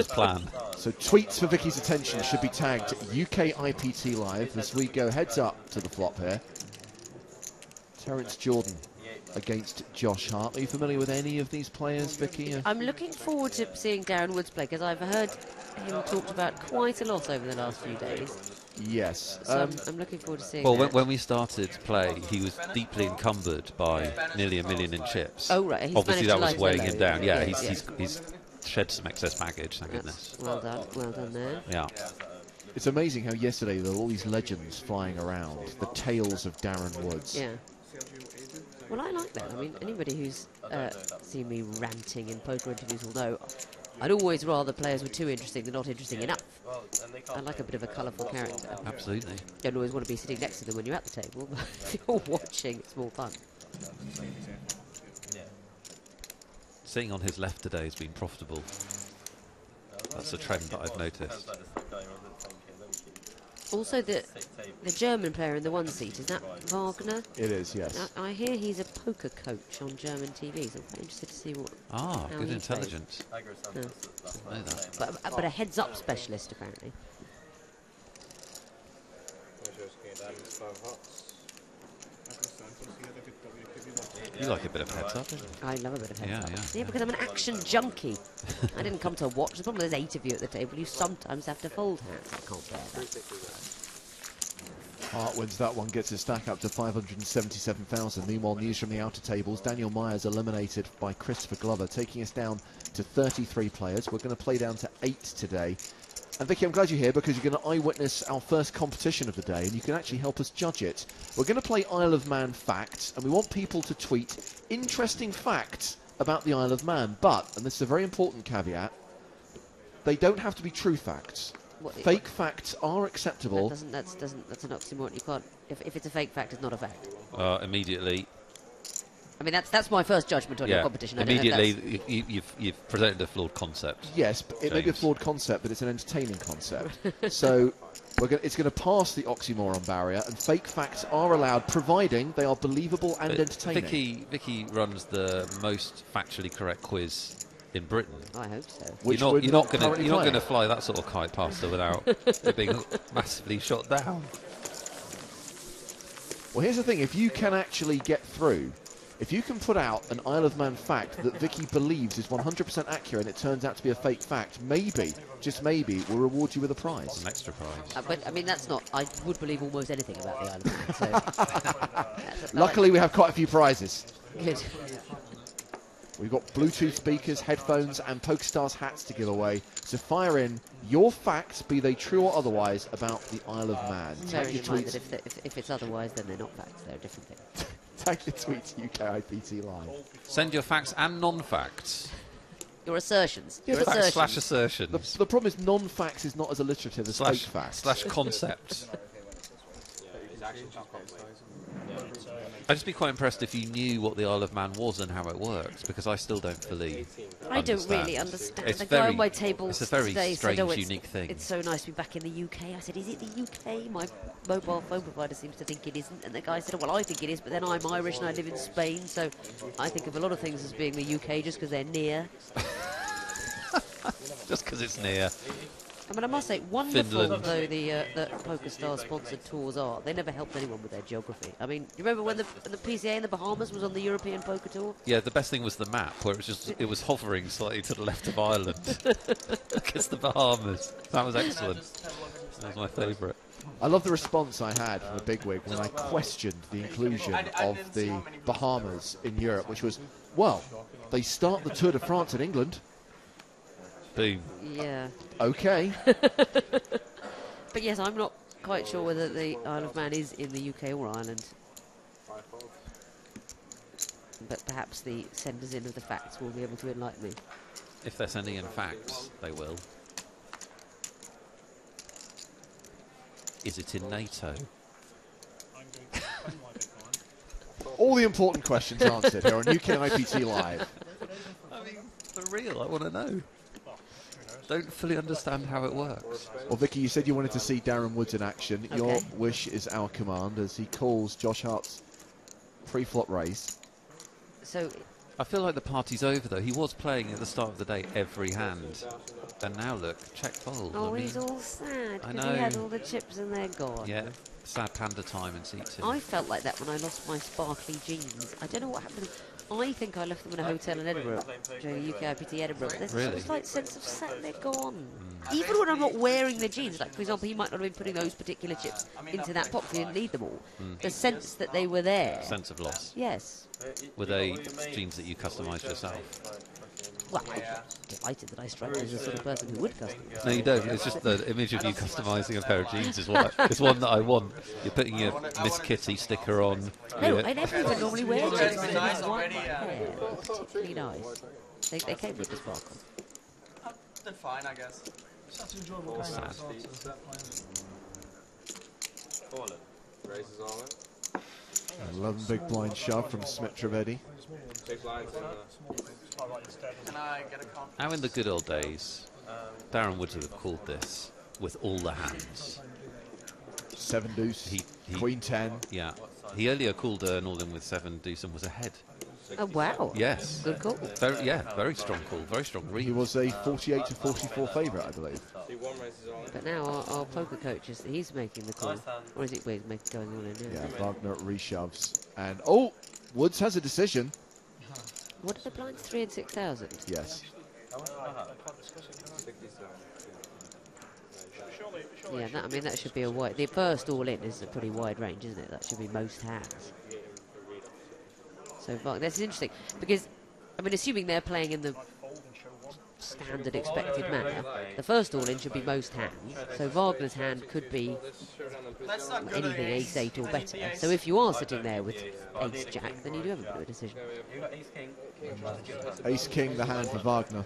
plan. So tweets for Vicky's attention should be tagged UKIPT Live as we go heads up to the flop here. Terence Jordan against Josh Hart. Are you familiar with any of these players, Vicky? I'm looking forward to seeing Darren Woods play, because I've heard him talked about quite a lot over the last few days. Yes. So I'm looking forward to seeing Well, that. when we started play, he was deeply encumbered by nearly $1 million in chips. Oh, right. He's Obviously, that managed was to weighing lie him low. down. Yeah, Yes, he's shed some excess baggage, thank goodness. Well done. Well done there. Yeah. It's amazing how yesterday there were all these legends flying around, the tales of Darren Woods. Yeah. Well, I like that. I mean, anybody who's seen me ranting in poker interviews will know I'd always rather players were too interesting than not interesting enough. I like a bit of a colourful character. Absolutely. Don't always want to be sitting next to them when you're at the table, but if you're watching, it's more fun. Sitting on his left today has been profitable. That's a trend that I've noticed. Also, the German player in the one seat, is that Wagner? It is, yes. I hear he's a poker coach on German TV, so I'm quite interested to see what. Ah, how good he intelligence. plays. Yeah. Know that. But a heads-up specialist, apparently. You like a bit of heads up, don't you? I love a bit of heads up. Yeah. Yeah, because I'm an action junkie. I didn't come to watch. The problem is there's 8 of you at the table. You sometimes have to fold hands. I can't bear that. Hart wins that one, gets his stack up to 577,000. Meanwhile, news from the outer tables. Daniel Myers eliminated by Christopher Glover, taking us down to 33 players. We're going to play down to 8 today. And Vicky, I'm glad you're here because you're going to eyewitness our first competition of the day and you can actually help us judge it. We're going to play Isle of Man facts and we want people to tweet interesting facts about the Isle of Man. But, and this is a very important caveat, they don't have to be true facts. Fake facts are acceptable. That's an oxymoron. You can't. If it's a fake fact, it's not a fact. Immediately. I mean, that's my first judgment on your competition. Immediately, you've presented a flawed concept. Yes, but it may be a flawed concept, but it's an entertaining concept. So it's going to pass the oxymoron barrier, and fake facts are allowed, providing they are believable and entertaining. Vicky runs the most factually correct quiz in Britain. I hope so. You're not going to fly that sort of kite past her without it being massively shot down. Well, here's the thing: if you can actually get through. If you can put out an Isle of Man fact that Vicky believes is 100% accurate and it turns out to be a fake fact, maybe, just maybe, we'll reward you with a prize. An extra prize. But, I mean, that's not... I would believe almost anything about the Isle of Man. So Luckily, we have quite a few prizes. Good. We've got Bluetooth speakers, headphones, and PokerStars hats to give away. So fire in your facts, be they true or otherwise, about the Isle of Man. Bearing in mind that if it's otherwise, then they're not facts. They're a different thing. Tag your tweet to UKIPT Live. Send your facts and non-facts. Your assertions. Yeah, your assertions. Slash assertions. The problem is non-facts is not as alliterative as fake facts. Slash concepts. I'd just be quite impressed if you knew what the Isle of Man was and how it worked, because I still don't fully I don't really understand. It's the guy on my table it's a very today strange, said, unique thing. It's so nice to be back in the UK. I said, is it the UK? My mobile phone provider seems to think it isn't. And the guy said, well, I think it is, but then I'm Irish and I live in Spain, so I think of a lot of things as being the UK just because they're near. Just because it's near. I mean, I must say, wonderful Finland. though the PokerStars sponsored tours are. They never helped anyone with their geography. I mean, you remember when the PCA in the Bahamas was on the European Poker Tour? Yeah, the best thing was the map, where it was hovering slightly to the left of Ireland. Against the Bahamas. That was excellent. That was my favourite. I love the response I had from the bigwig when I questioned the inclusion of the Bahamas in Europe, which was, well, they start the Tour de France in England. Boom. Yeah. Okay. But yes, I'm not quite sure whether the Isle of Man is in the UK or Ireland. But perhaps the senders in of the facts will be able to enlighten me. If they're sending in facts, they will. Is it in NATO? All the important questions answered here on UKIPT Live. I mean, for real, I want to know. Don't fully understand how it works. Well, Vicky, you said you wanted to see Darren Woods in action. Okay. Your wish is our command as he calls Josh Hart's pre-flop raise. So I feel like the party's over, though. He was playing at the start of the day every hand. And now, look, check fold. Oh, I mean, he's all sad I because know. he had all the chips and they're gone. Yeah, sad panda time in seat 2. I felt like that when I lost my sparkly jeans. I don't know what happened. I think I left them in a hotel in Edinburgh during UKIPT Edinburgh. But there's Really? a slight sense of they're gone. Even when I'm not wearing the jeans, like for example, he might not have been putting those particular chips into that box. He didn't need them all. The sense that they were there. Sense of loss. Yes. Were they jeans that you customised yourself? Well, I'm delighted that I strike as the sort of person who would customise. No, you don't. It's just the image of you customising a pair of jeans is one that I want. You're putting your Miss Kitty sticker on. No, I never even normally wear jeans. But this one pair was particularly nice. They came with the sparkle. Did fine, I guess. Such an enjoyable game. All it. Raises all it. 11 big blind shove from Smith Trivedi. Big blinds in Can I get a confidence? How in the good old days, Darren Woods would have called this with all the hands. 7 deuce, Queen 10. Yeah. He earlier called an all-in with 7 deuce and was ahead. Oh, wow. Yes. Good call. Very strong call. Very strong read. He was a 48 to 44 favourite, I believe. But now our poker coach he's making the call. Or is it where he's going all in now? Yeah, Wagner reshoves. And, oh, Woods has a decision. What are the blinds? 3 and 6,000? Yes. Yeah, I mean, that should be a wide... The first all-in is a pretty wide range, isn't it? That should be most hands. So, that's interesting. Because, I mean, assuming they're playing in the standard expected manner, the first all-in should be most hands. So Wagner's hand could be anything ace-8 or better. So if you are sitting there with ace-jack, then you do have a bit of a decision. Ace-king, the hand for Wagner.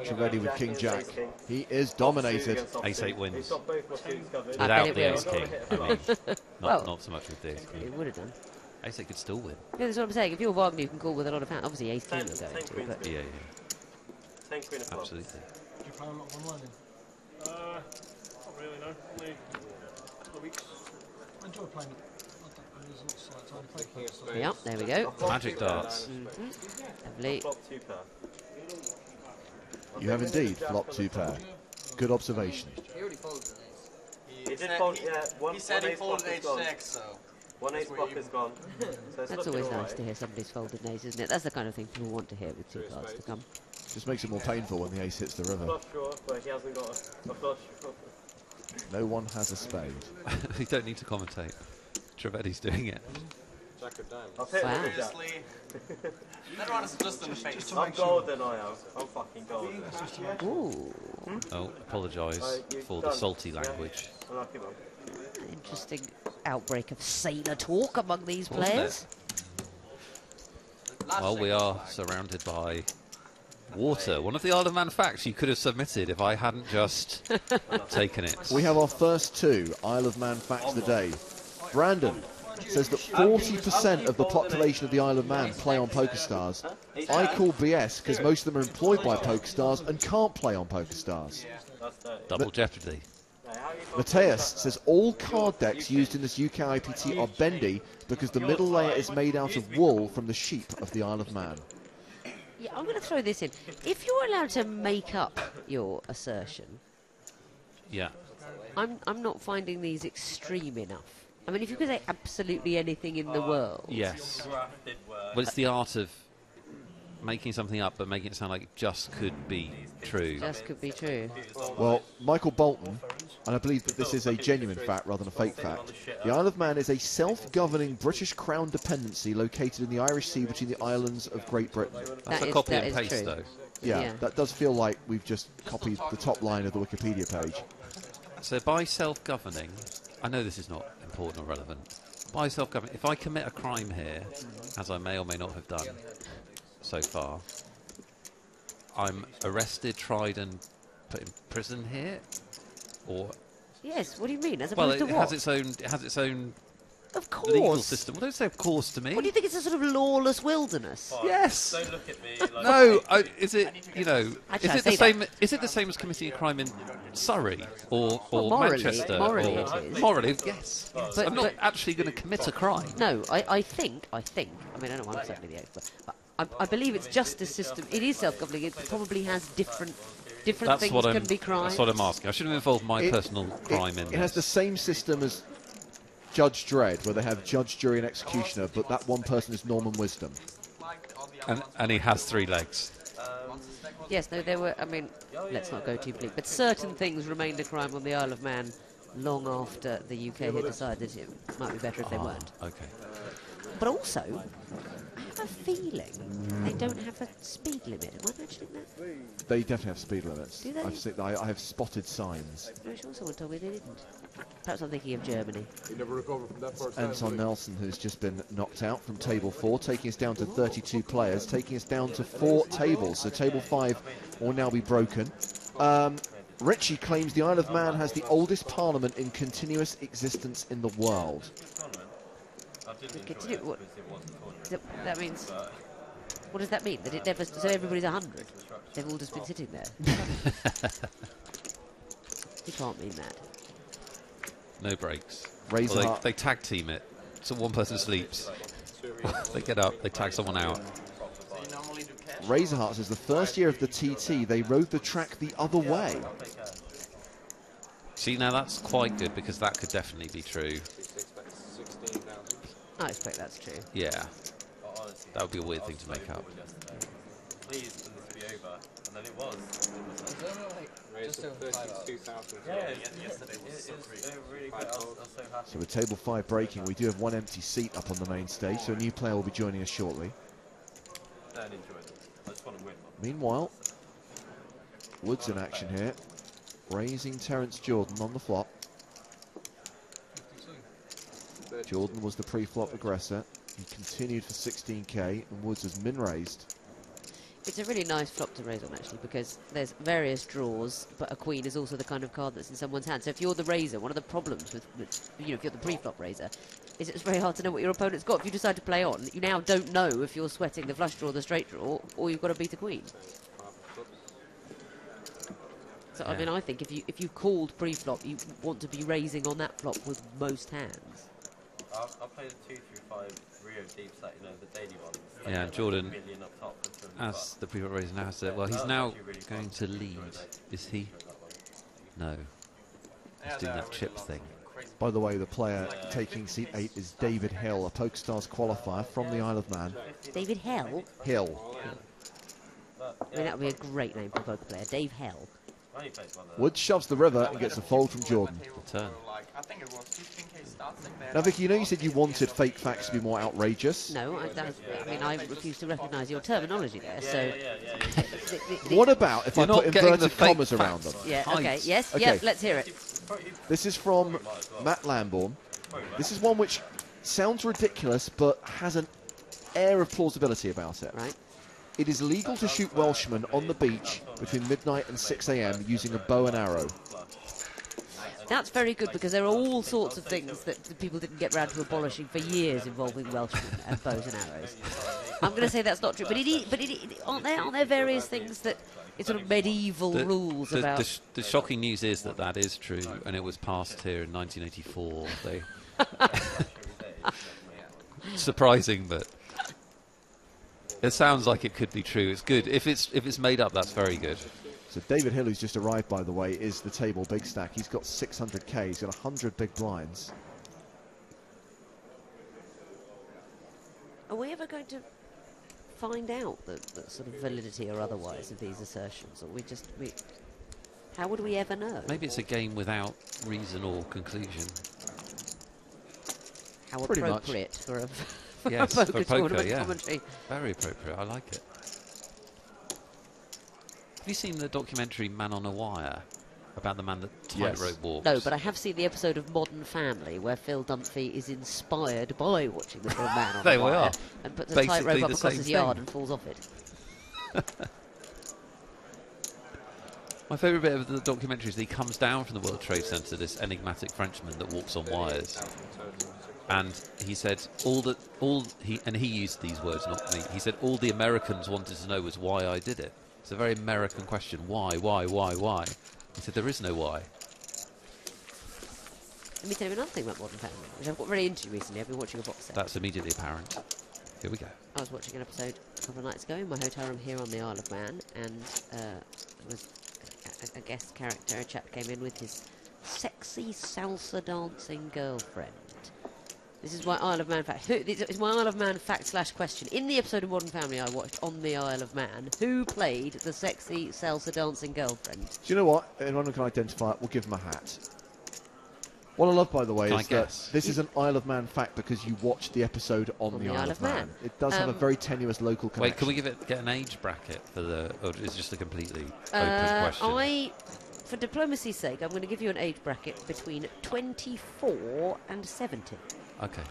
Trivedi with king-jack. He is dominated. Ace-8 wins. Without the ace-king. I mean, not so much with the ace-king. It would have done. Ace-8 could still win. Yeah, that's what I'm saying. If you're Wagner, you can call with a lot of hands. Obviously, ace-king you're going to. But Yeah. 10 queen of clubs. Absolutely. Do you play a lot of online? Not really, no. Only a couple of weeks. I enjoy playing it. There's lots of time to play. yeah, there we go. Magic darts. Lovely. Flop 2 pair. You have indeed flopped 2 pair. Good observation. He already folded an ace. He did fold, yeah. He said he folded h6, so... One ace block is gone. So That's always nice to hear somebody's folded an ace, isn't it? That's the kind of thing people want to hear with 2 cards to come. Just makes it more painful when the ace hits the river. Flush draw, but he hasn't got a flush draw. No one has a spade. You don't need to commentate. Trivedi's doing it. Jack of diamonds. Wow. Seriously? Everyone is just in the face. I'm golden, I am. I'm fucking golden. Ooh. Oh, apologise for the salty language. Unlucky one. Interesting outbreak of sailor talk among these Wasn't players. Well, we are surrounded by water. One of the Isle of Man facts you could have submitted if I hadn't just taken it. We have our first 2 Isle of Man facts of the day. Brandon says that 40% of the population of the Isle of Man play on PokerStars. I call BS because most of them are employed by PokerStars and can't play on PokerStars. Double jeopardy. Mateus says all card decks used in this UKIPT are bendy because the middle layer is made out of wool from the sheep of the Isle of Man. Yeah, I'm going to throw this in. If you're allowed to make up your assertion, Yeah. I'm not finding these extreme enough. I mean, if you could say absolutely anything in the world. Yes. Well, it's the art of making something up but making it sound like it just could be true. Just could be true. Well, Michael Bolton, and I believe that this is a genuine fact rather than a fake fact, the Isle of Man is a self-governing British Crown dependency located in the Irish Sea between the islands of Great Britain. That's a copy and paste, though. Yeah, that does feel like we've just copied the top line of the Wikipedia page. So by self-governing, I know this is not important or relevant, by self-governing, if I commit a crime here, as I may or may not have done so far, I'm arrested, tried and put in prison here? Or... Yes, what do you mean? As well, opposed to it what? has its own of course. legal system. Well, don't say of course to me. What do you think? It's a sort of lawless wilderness? Yes. Don't look at me like No, is it, you know, Actually, is it the same? Is it the same as committing a crime in Surrey or morally, Manchester? morally or, it is. Morally, yes. But- I'm not but- actually going to commit a crime. No, I think. I mean, I don't know. I'm certainly the expert, but I believe it's justice system. It is self-governing. It probably has different That's things what I'm. can be crimes. That's what I'm asking. I shouldn't have involved my personal crime in It has the same system as Judge Dredd, where they have judge, jury, and executioner, but that one person is Norman Wisdom. And he has 3 legs. Yes, no, there were, I mean, let's not go too bleak, but certain things remained a crime on the Isle of Man long after the UK had decided it might be better if they weren't. Okay. But also, I have a feeling they don't have a speed limit. Am I mentioning that? They definitely have speed limits. Do they? I have spotted signs. I'm sure someone told me they didn't. Perhaps I'm thinking of Germany. He never recovered from that first Anton Nelson, who's just been knocked out from table 4, taking us down to 32 players, taking us down to 4 tables. So table 5 will now be broken. Richie claims the Isle of Man has the oldest parliament in continuous existence in the world. That means... What does that mean? That it never... So everybody's 100? They've all just been sitting there? You can't mean that. No breaks. Razor they tag team it. So one person sleeps. They get up, they tag someone out. Razorheart says the first year of the TT, they rode the track the other way. See, now that's quite good, because that could definitely be true. I expect that's true. Yeah. That would be a weird thing to make up. Please, for this to be over. And then it was. Just over 32,000. Yeah, yesterday was really good. I was so happy. So with table 5 breaking, we do have 1 empty seat up on the main stage, so a new player will be joining us shortly. Don't enjoy it. I just want to win. Meanwhile, Woods in action here, raising Terence Jordan on the flop. Jordan was the pre-flop aggressor. He continued for 16k, and Woods has min-raised. It's a really nice flop to raise on, actually, because there's various draws, but a queen is also the kind of card that's in someone's hand. So if you're the raiser, one of the problems with you know, if you're the pre-flop raiser, is it's very hard to know what your opponent's got. If you decide to play on, you now don't know if you're sweating the flush draw, the straight draw, or you've got to beat a queen. So, I mean, I think if you called pre-flop, you want to be raising on that flop with most hands. I'll play the 2 through 5 Rio deep set, you know, the daily ones. Yeah, and Jordan, as the pre-flop raiser now said, well, he's now going to lead. Is he? No. He's doing that chip thing. By the way, the player taking seat 8 is David Hill, a PokerStars qualifier from the Isle of Man. David Hill? Hill. I mean, that would be a great name for a poker player. Dave Hill. Woods shoves the river and gets a fold from Jordan. Turn. Now, Vicky, you know you said you wanted fake facts to be more outrageous. No, I mean, I refuse to recognise your terminology there, so... What about if I put inverted commas around them? Yeah, okay, yes, okay. Yeah, let's hear it. This is from Matt Lambourne. This is one which sounds ridiculous, but has an air of plausibility about it. Right. It is legal to shoot Welshmen on the beach between midnight and 6 a.m. using a bow and arrow. That's very good, because there are all sorts of things that the people didn't get round to abolishing for years involving Welshmen and bows and arrows. I'm going to say that's not true, but aren't there various things that it's sort of medieval rules about? The shocking news is that is true, and it was passed here in 1984. Surprising, but it sounds like it could be true. It's good. If it's made up, that's very good. So David Hill, who's just arrived, by the way, is the table big stack. He's got 600k. He's got 100 big blinds. Are we ever going to find out the sort of validity or otherwise of these assertions, or how would we ever know? Maybe it's a game without reason or conclusion. How Pretty appropriate much. for Yes, a for poker poker, tournament yeah. commentary. Very appropriate. I like it. Have you seen the documentary Man on a Wire about the man that tightrope walks? No, but I have seen the episode of Modern Family where Phil Dunphy is inspired by watching the film Man on a Wire and puts a tightrope up across his yard and falls off it. My favourite bit of the documentary is that he comes down from the World Trade Center, this enigmatic Frenchman that walks on wires. And he said, he used these words, not me. He said, all the Americans wanted to know was why I did it. It's a very American question. Why? He said, there is no why. Let me tell you another thing about Modern Family, which I've got very into recently. I've been watching a box set. That's immediately apparent. Here we go. I was watching an episode a couple of nights ago in my hotel room here on the Isle of Man, and there was a guest character, a chap came in with his sexy salsa dancing girlfriend. This is my Isle of Man fact. This is my Isle of Man fact / question. In the episode of Modern Family I watched on the Isle of Man, who played the sexy salsa dancing girlfriend? Do you know what? Anyone who can identify it, we'll give them a hat. What I love, by the way, is that this is an Isle of Man fact because you watched the episode on the Isle of Man. It does have a very tenuous local connection. Wait, can we get an age bracket for the... Or is it just a completely open question? For diplomacy's sake, I'm going to give you an age bracket between 24 and 70. Okay.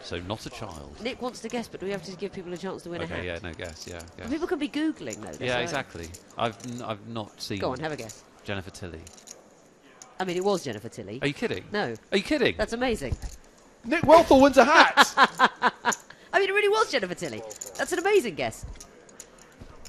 So not a child. Nick wants to guess, but do we have to give people a chance to win a hat? Okay, yeah, no guess, yeah. People can be Googling, though. Yeah, exactly. I've not seen... Go on, have a guess. Jennifer Tilly. I mean, it was Jennifer Tilly. Are you kidding? No. Are you kidding? That's amazing. Nick Welthall wins a hat! I mean, it really was Jennifer Tilly. That's an amazing guess.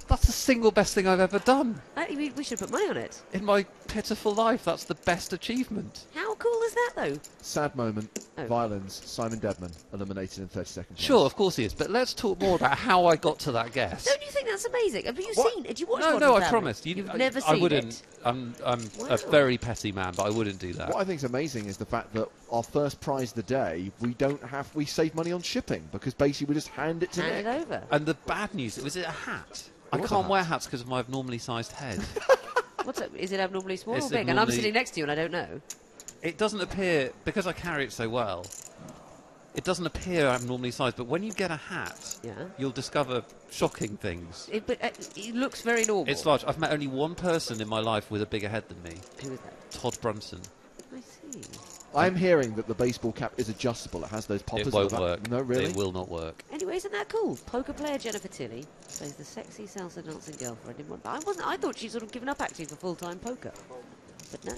That's the single best thing I've ever done. We should put money on it. In my pitiful life, that's the best achievement. How cool is that, though? Sad moment. Violins. Simon Dedman eliminated in 30 seconds. Sure, of course he is. But let's talk more about how I got to that guess. Don't you think that's amazing? Have you seen it? Did you watch No, Modern no, I Family? promised. You've never seen I wouldn't. it? I'm a very petty man, but I wouldn't do that. What I think is amazing is the fact that our first prize of the day, we save money on shipping because basically we just hand it to Nick. Hand it over. And the bad news, was it a hat? I was a can't hat. wear hats because of my abnormally sized head. What's it? Is it abnormally small It's or big? And I'm abnormally- sitting next to you and I don't know. It doesn't appear, because I carry it so well, it doesn't appear abnormally sized, but when you get a hat, you'll discover shocking things. But it looks very normal. It's large. I've met only one person in my life with a bigger head than me. Who is that? Todd Brunson. I see. I'm hearing that the baseball cap is adjustable. It has those poppers. It won't at the back. work. No, really? It will not work. Anyway, isn't that cool? Poker player Jennifer Tilly plays the sexy salsa dancing girlfriend in one. I thought she'd sort of given up actually for full-time poker, but no.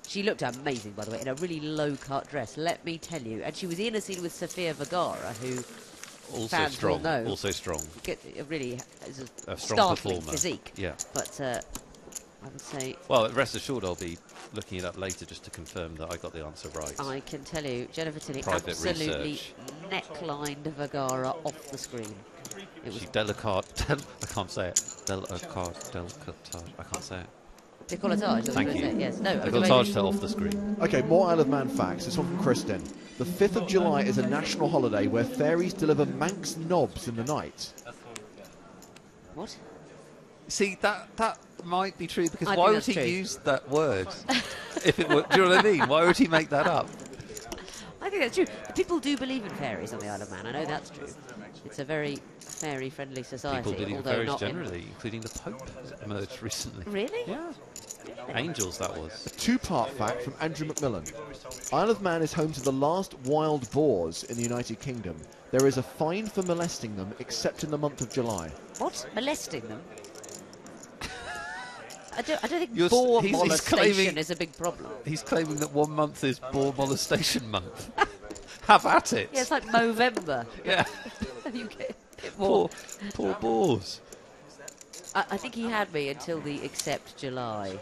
She looked amazing, by the way, in a really low-cut dress. Let me tell you, and she was in a scene with Sofia Vergara, who Also fans strong. will know. Also strong. Really is a strong startling performer. physique. Yeah. But I would say. Well, rest assured, I'll be looking it up later just to confirm that I got the answer right. I can tell you, Jennifer Tilly Private absolutely research. necklined Vergara off the screen. It was She I can't say it. Decolletage. I can't say it. Decolletage. Thank you. Yes. No. Decolletage fell off the screen. Okay, more Isle of Man facts. This one from Kristen. The 5th of July is a national holiday where fairies deliver Manx knobs in the night. What? See, that might be true, because I why think would he that's true. use that word? If it were, do you know what I mean? Why would he make that up? I think that's true. People do believe in fairies on the Isle of Man. I know that's true. It's a very fairy-friendly society. People believe in although fairies not generally, including the Pope emerged recently. Really? Yeah. Angels, that was. A two-part fact from Andrew McMillan. Isle of Man is home to the last wild boars in the United Kingdom. There is a fine for molesting them, except in the month of July. What? Molesting them? I don't think He's molestation claiming- is a big problem. He's claiming that 1 month is boar molestation month. Have at it. Yeah, it's like Movember. Yeah. You get a bit more. Poor boars. I think he had me until the except July.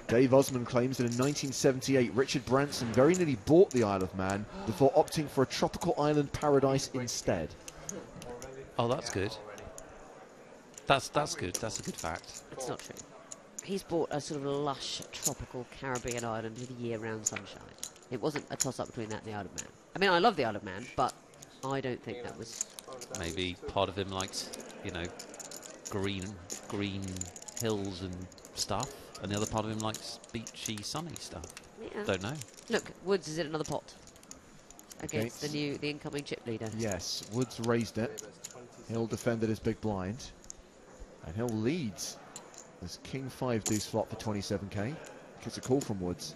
Dave Osmond claims that in 1978, Richard Branson very nearly bought the Isle of Man before opting for a tropical island paradise instead. Oh, that's good. That's good. That's a good fact. It's not true. He's bought a sort of lush tropical Caribbean island with year-round sunshine. It wasn't a toss-up between that and the Isle of Man. I mean, I love the Isle of Man, but I don't think that was... Maybe part of him liked, green hills and stuff, and the other part of him likes beachy, sunny stuff. Yeah. Don't know. Look, Woods is in another pot against the incoming chip leader. Yes, Woods raised it. Hill defended his big blind. And Hill leads. There's King 5 deuce flop for 27k. Gets a call from Woods.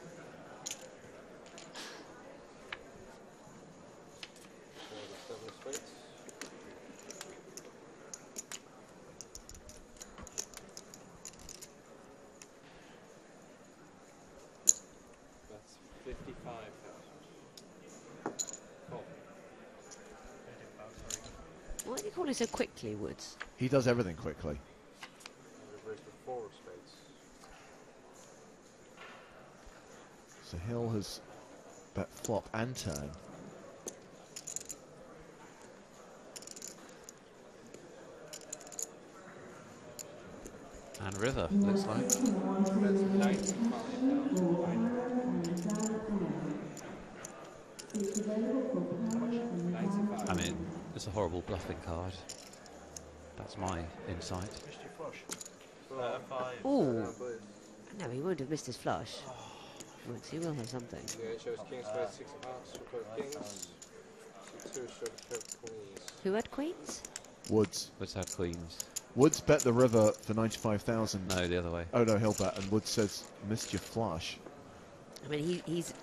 That's 55,000. Why are you calling so quickly, Woods? He does everything quickly. So Hill has bet flop and turn. And river, looks like. I mean, it's a horrible bluffing card. That's my insight. Ooh. No, he won't have missed his flush. Looks, he will have something. Yeah, it shows kings, red, 6 of hearts, kings. 2 shows queens. Who had queens? Woods. Woods had queens. Woods bet the river for 95,000. No, the other way. Oh no, he'll bet, and Woods says missed your flush. I mean, he's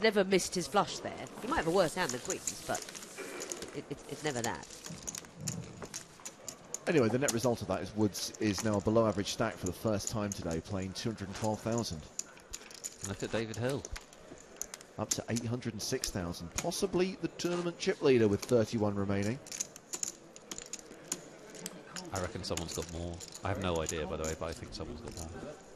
never missed his flush there. He might have a worse hand than queens, but it's never that. Anyway, the net result of that is Woods is now a below average stack for the first time today, playing 212,000. Look at David Hill. Up to 806,000. Possibly the tournament chip leader with 31 remaining. I reckon someone's got more. I have no idea, by the way, but I think someone's got more.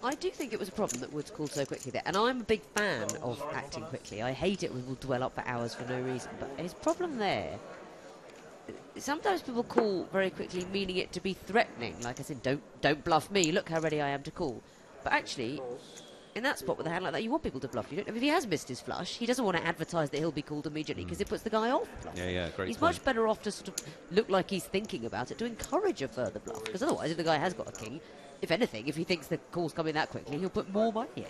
I do think it was a problem that Woods called so quickly there, and I'm a big fan of acting quickly. I hate it when we'll dwell up for hours for no reason, but his problem there, sometimes people call very quickly, meaning it to be threatening, like I said, don't bluff me, look how ready I am to call. But actually, in that spot with a hand like that, you want people to bluff you. If he has missed his flush, he doesn't want to advertise that he'll be called immediately because it puts the guy off bluff. Yeah, great. He's much better off to sort of look like he's thinking about it, to encourage a further bluff, because otherwise, if the guy has got a king, if anything, if he thinks the call's coming that quickly, he'll put more money in.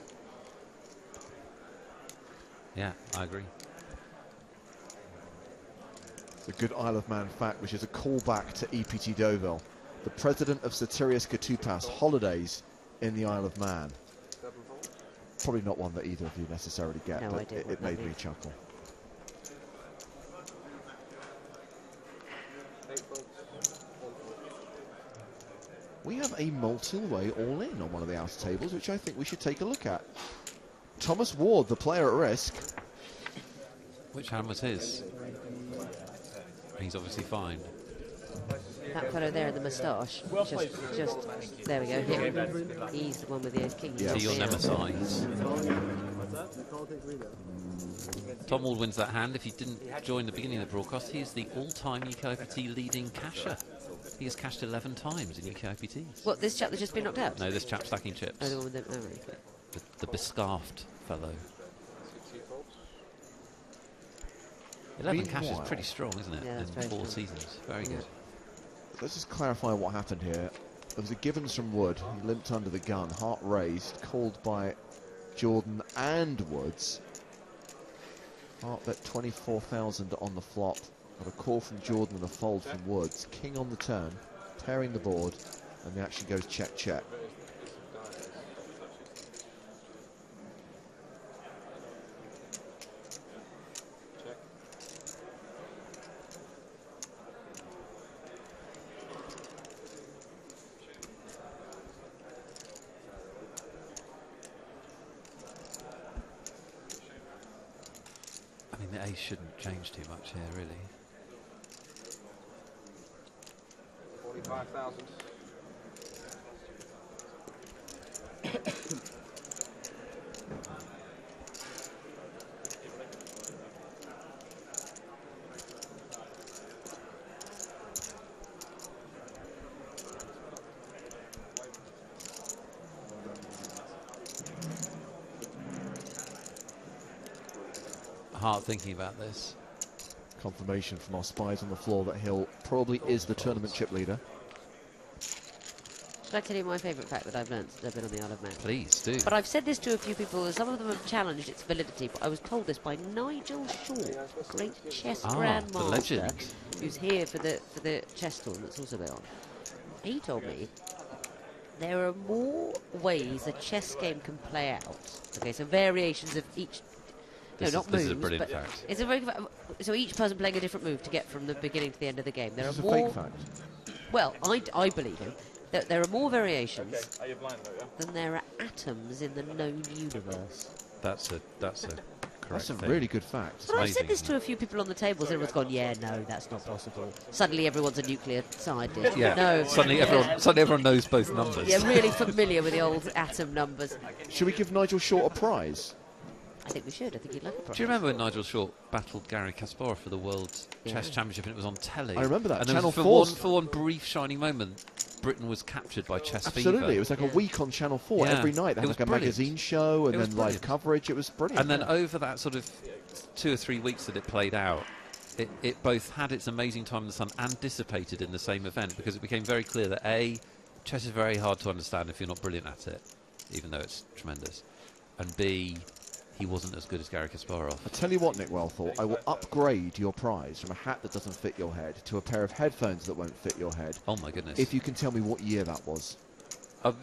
Yeah, I agree. It's a good Isle of Man fact, which is a callback to EPT Deauville, the president of Satirius Katupas holidays in the Isle of Man. Probably not one that either of you necessarily get, No, but it made me chuckle. We have a multi-way all-in on one of the outer tables, which I think we should take a look at. Thomas Ward, the player at risk. Which hand was his? He's obviously fine. That fellow there in the moustache, just there we go. Him. He's the one with the king. Yeah. So your nemesis. Tom Ward wins that hand. If you didn't join the beginning of the broadcast, he's the all-time UKIPT leading casher. He has cashed 11 times in UKIPT. What, this chap that's just been knocked out? No, this chap stacking chips. Oh, the one with the... Oh, really? The bescarfed fellow. 11 cash is pretty strong, isn't it? Yeah, in 4 seasons. Very good. Let's just clarify what happened here. There was a Gibbons from Wood. He limped under the gun, heart raised, called by Jordan and Woods. Hart bet 24,000 on the flop. Got a call from Jordan and a fold from Woods. King on the turn, pairing the board, and the action goes check, check. I mean, the ace shouldn't change too much here, really. 45,000. Hart thinking about this. Confirmation from our spies on the floor that Hill probably is the tournament chip leader. Should I tell you my favourite fact that I've learnt since I've been on the Isle of Man? Please do. But I've said this to a few people, and some of them have challenged its validity, but I was told this by Nigel Shaw, great chess the grandmaster, legend. who's here for the chess tour that's also been on. He told me there are more ways a chess game can play out. Okay, so variations of each... This no, is, not this moves, is a brilliant but fact. it's a very so each person playing a different move to get from the beginning to the end of the game. There This are is a more. fake fact. Well, I believe him. That there are more variations Are you blind though, yeah? than there are atoms in the known universe. That's a correct That's a thing. really good fact. But I've said this to a few people on the tables, and everyone's gone, yeah, no, that's not possible. Suddenly everyone's a nuclear scientist. Yeah. No. Suddenly everyone knows both numbers. Yeah, really familiar with the old atom numbers. Should we give Nigel Short a prize? I think we should. I think you'd like a prize. Do you remember when Nigel Short battled Gary Kasparov for the World Chess Championship and it was on telly? I remember that. And Channel for 4. for one brief shining moment, Britain was captured by Chess Fever. Absolutely. It was like a week on Channel 4 every night. They had like a magazine show and then live coverage. It was brilliant. And then over that sort of 2 or 3 weeks that it played out, it both had its amazing time in the sun and dissipated in the same event, because it became very clear that A, chess is very hard to understand if you're not brilliant at it, even though it's tremendous. And B, he wasn't as good as Gary Kasparov. I tell you what, Nick Wellthorpe, I will upgrade your prize from a hat that doesn't fit your head to a pair of headphones that won't fit your head. Oh my goodness. If you can tell me what year that was.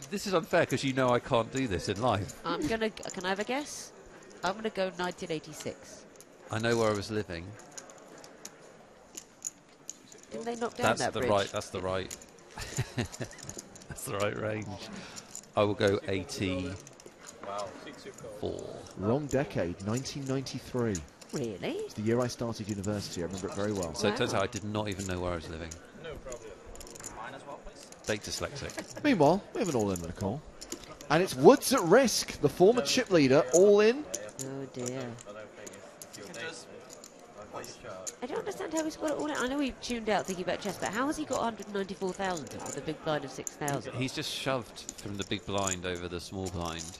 This is unfair because you know I can't do this in life. I'm going to... Can I have a guess? I'm going to go 1986. I know where I was living. Didn't they knock down that bridge? That's the right... That's the right range. I will go 84. Wrong decade, 1993. Really? It's the year I started university. I remember it very well. So it turns out I did not even know where I was living. No problem. Mine as well, please. Date dyslexic. Meanwhile, we have an all-in with a call. And it's Woods at risk, the former chip leader, all in. Oh dear. I don't understand how he's got it all in. I know he tuned out thinking about chess, but how has he got 194,000 with a big blind of 6,000? He's just shoved from the big blind over the small blind.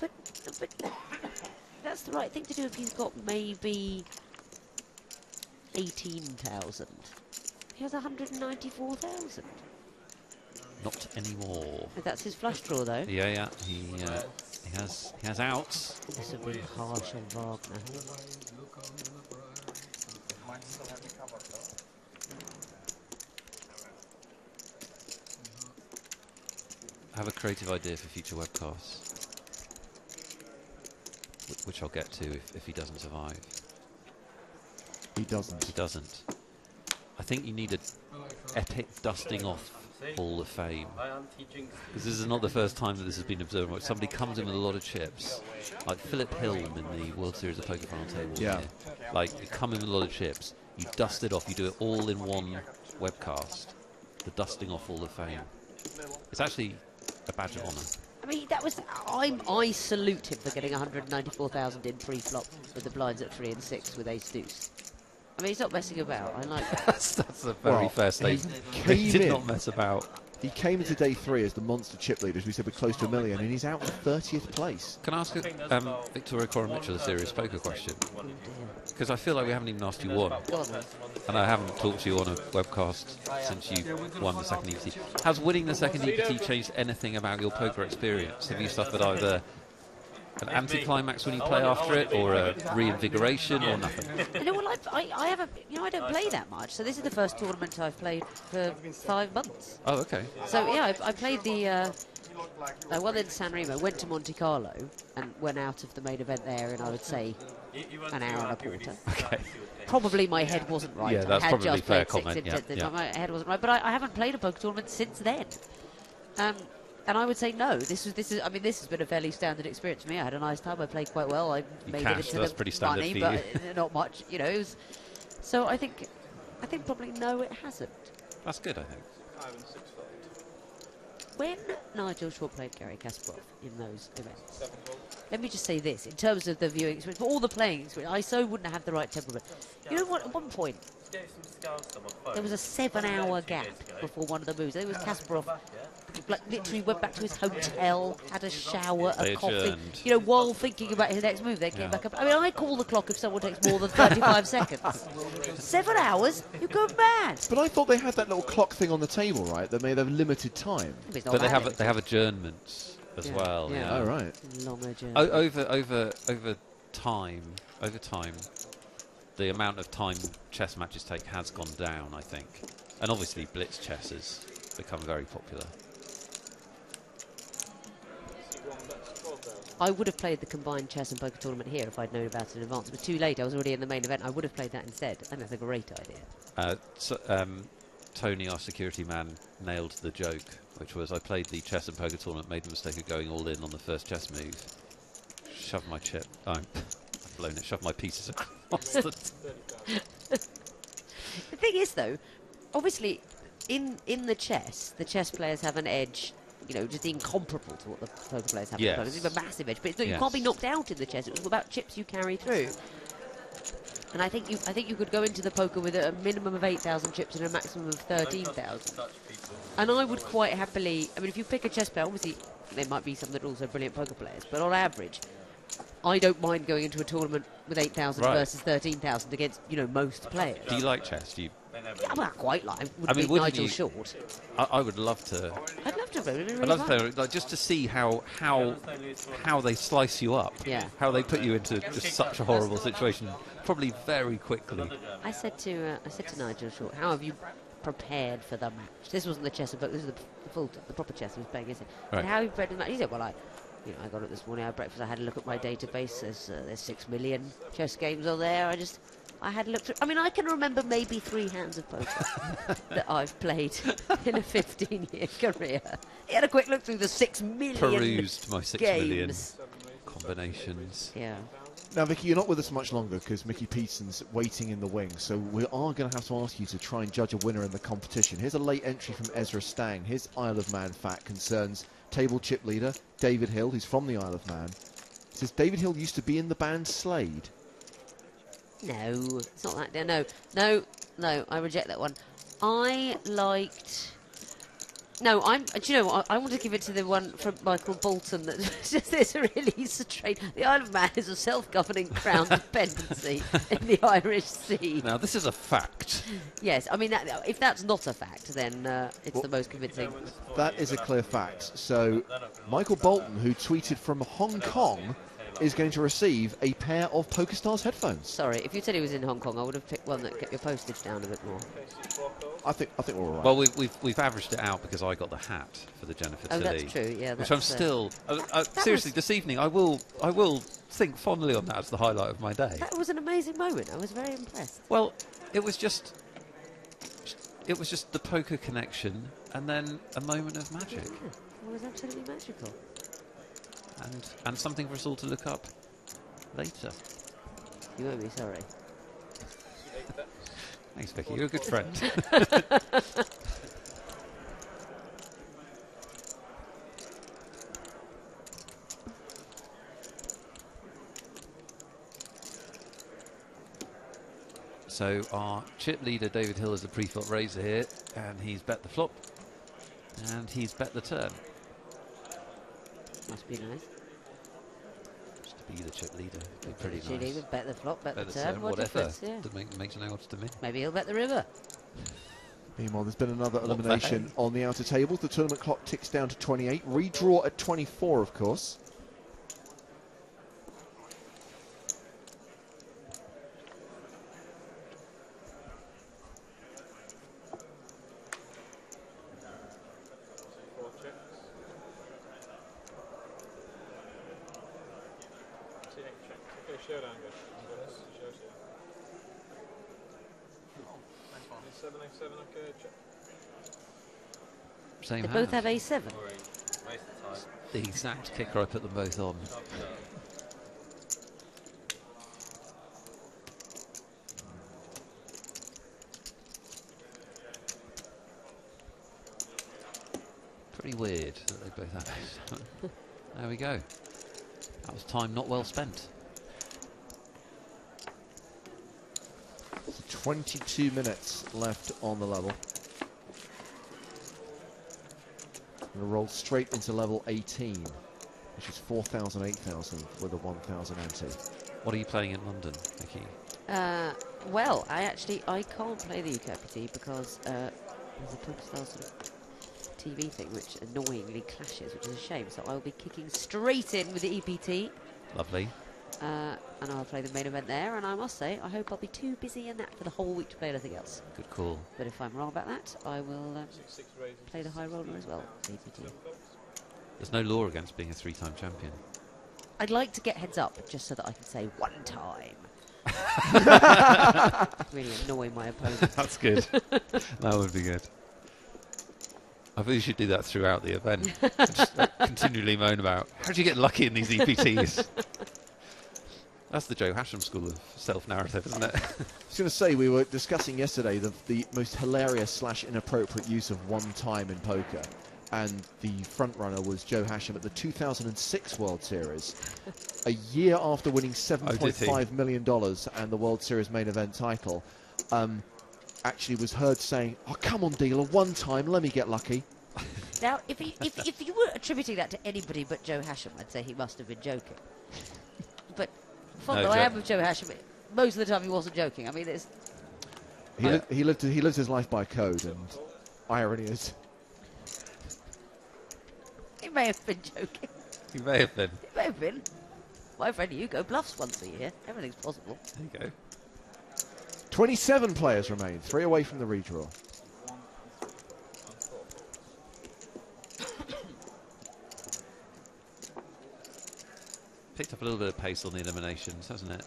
But that's the right thing to do if he's got maybe 18,000. He has 194,000. Not anymore. But that's his flush draw, though. Yeah. He has outs. This will be harsh on Wagner. Might still have the cover, though. I have a creative idea for future webcasts, which I'll get to if he doesn't survive. He doesn't. He doesn't. I think you need an epic dusting off Hall of Fame. Because this is not the first time that this has been observed. Somebody comes in with a lot of chips, like Philip Hilm in the World Series of Poker Final Table. Yeah. Here. Like, you come in with a lot of chips, you dust it off, you do it all in one webcast. The dusting off Hall of Fame. It's actually a badge of honour. I mean, that was... I salute him for getting 194,000 in pre-flop with the blinds at 3 and 6 with ace-deuce. I mean, he's not messing about. I like that. That's a very fair statement. He did not mess about. He came into day 3 as the monster chip leader, as we said, we're close to $1 million, and he's out in 30th place. Can I ask Victoria Coren-Mitchell a serious poker question? Because I feel like we haven't even asked you one. And I haven't talked to you on a webcast since you won the second EPT. Has winning the second EPT changed anything about your poker experience? Have you suffered either an anticlimax when you play after it, or a reinvigoration, or nothing? You know what? I haven't. You know, I don't play that much. So this is the first tournament I've played for 5 months. Oh, okay. So yeah, I played the. I won in San Remo, went to Monte Carlo, and went out of the main event there in, I would say, an hour and a quarter. Okay. Probably my head wasn't right. Yeah, that's I had probably just fair played comment. 6 and 10. My head wasn't right, but I haven't played a poker tournament since then. And I would say no. This is. I mean, this has been a fairly standard experience for me. I had a nice time. I played quite well. I made it into that's the pretty standard money, for but you. not much. You know, it was. So I think probably no, it hasn't. That's good, I think. When Nigel Short played Gary Kasparov in those events, let me just say this, in terms of the viewing experience, for all the playing experience, I so wouldn't have the right temperament. You know what, at one point, there was a 7-hour gap before one of the moves. It was Kasparov, like, literally went back to his hotel, had a shower, a coffee. Adjourned. You know, while thinking about his next move, they came back up. I mean, I call the clock if someone takes more than 35 seconds. 7 hours? You go mad. But I thought they had that little clock thing on the table, right? That made them limited time. But they have adjournments as well. Yeah. Yeah. Oh, right. Long adjournment. Over time, the amount of time chess matches take has gone down, I think. And obviously blitz chess has become very popular. I would have played the combined chess and poker tournament here if I'd known about it in advance. It was too late. I was already in the main event. I would have played that instead. I think that's a great idea. Tony, our security man, nailed the joke, which was I played the chess and poker tournament, made the mistake of going all in on the first chess move, shoved my chip. Oh, I've blown it. Shoved my pieces across the... The thing is, though, obviously, in the chess players have an edge you know, just incomparable to what the poker players have. Yes. It's a massive edge, but you Yes. can't be knocked out in the chess. It was about chips you carry through. And I think you could go into the poker with a minimum of 8,000 chips and a maximum of 13,000. And I would quite happily. I mean, if you pick a chess player, obviously there might be some that are also brilliant poker players, but on average, I don't mind going into a tournament with 8,000 versus 13,000 against, you know, most players. Do you like chess? Do you? Yeah, well, I quite like. I mean, wouldn't Nigel you? Short. I would love to. I'd love to play. Really I'd love to fun. play, like, just to see how they slice you up. Yeah. How they put you into just such a horrible situation, probably very quickly. I said to Nigel Short, how have you prepared for the match? This wasn't the chess, but this is the proper chess he was playing, isn't it? Right. And how have you prepared for the match? He said, well, I got up this morning, I had breakfast, I had a look at my database. There's 6 million chess games on there. I had a look through. I mean, I can remember maybe 3 hands of poker that I've played in a 15-year career. He had a quick look through the 6 million Perused my 6 million games. combinations. Yeah. Now, Vicky, you're not with us much longer because Mickey Peterson's waiting in the wings, so we are going to have to ask you to try and judge a winner in the competition. Here's a late entry from Ezra Stang. His Isle of Man fact concerns table chip leader David Hill, who's from the Isle of Man. It says David Hill used to be in the band Slade. No, it's not that. No, I reject that one. I liked... No, do you know what? I want to give it to the one from Michael Bolton that just is really straight. The Isle of Man is a self-governing crown dependency in the Irish Sea. Now, this is a fact. Yes, I mean, if that's not a fact, then it's the most convincing. That is a clear fact. So, Michael Bolton, who tweeted from Hong Kong, is going to receive a pair of PokerStars headphones. Sorry, if you said he was in Hong Kong, I would have picked one that kept your postage down a bit more. I think we're all right. Well, we've averaged it out because I got the hat for the Jennifer Tilly. Oh, that's true. Yeah, which I'm still seriously this evening. I will think fondly on that as the highlight of my day. That was an amazing moment. I was very impressed. Well, it was just the poker connection, and then a moment of magic. It was absolutely magical. And something for us all to look up later. You won't be sorry. Thanks, Vicky. You're a good friend. So our chip leader David Hill is the pre-flop raiser here, and he's bet the flop, and he's bet the turn. Must be nice. Just to be the chip leader, be pretty Chip nice. leader, bet the flop, bet the turn, turn, what whatever. difference, yeah. Doesn't makes no odds to me. Maybe he'll bet the river. Meanwhile, there's been another What the elimination heck? on the outer table. The tournament clock ticks down to 28. Redraw at 24, of course. Same They hand. both have A7. The exact kicker I put them both on. Pretty weird that they both have A7. There we go. That was time not well spent. 22 minutes left on the level. Going to roll straight into level 18, which is 4,000, 8,000 with a 1,000 ante. What are you playing in London, Vicky? Well, I can't play the UKIPT because there's a PokerStars sort of TV thing which annoyingly clashes, which is a shame. So I'll be kicking straight in with the EPT. Lovely. And I'll play the main event there, and I must say, I hope I'll be too busy in that for the whole week to play anything else. Good call. But if I'm wrong about that, I will play the high roller as well, the EPT. There's no law against being a 3-time champion. I'd like to get heads up, just so that I can say one time. Really annoy my opponent. That's good. That would be good. I think you should do that throughout the event. Just continually moan about, how do you get lucky in these EPTs? That's the Joe Hasham school of self-narrative, isn't it? I was going to say, we were discussing yesterday the most hilarious / inappropriate use of one time in poker. and the front runner was Joe Hasham at the 2006 World Series, a year after winning $7.5 million and the World Series main event title. Actually was heard saying, "Oh, come on, dealer, one time, let me get lucky." Now, if you were attributing that to anybody but Joe Hasham, I'd say he must have been joking. But fond though I am of Joe Hasham, most of the time he wasn't joking. I mean, it's... He lived his life by code, and irony is... He may have been joking. He may have been. He may have been. My friend Hugo bluffs once a year. Everything's possible. There you go. 27 players remain, 3 away from the redraw. Picked up a little bit of pace on the eliminations, hasn't it?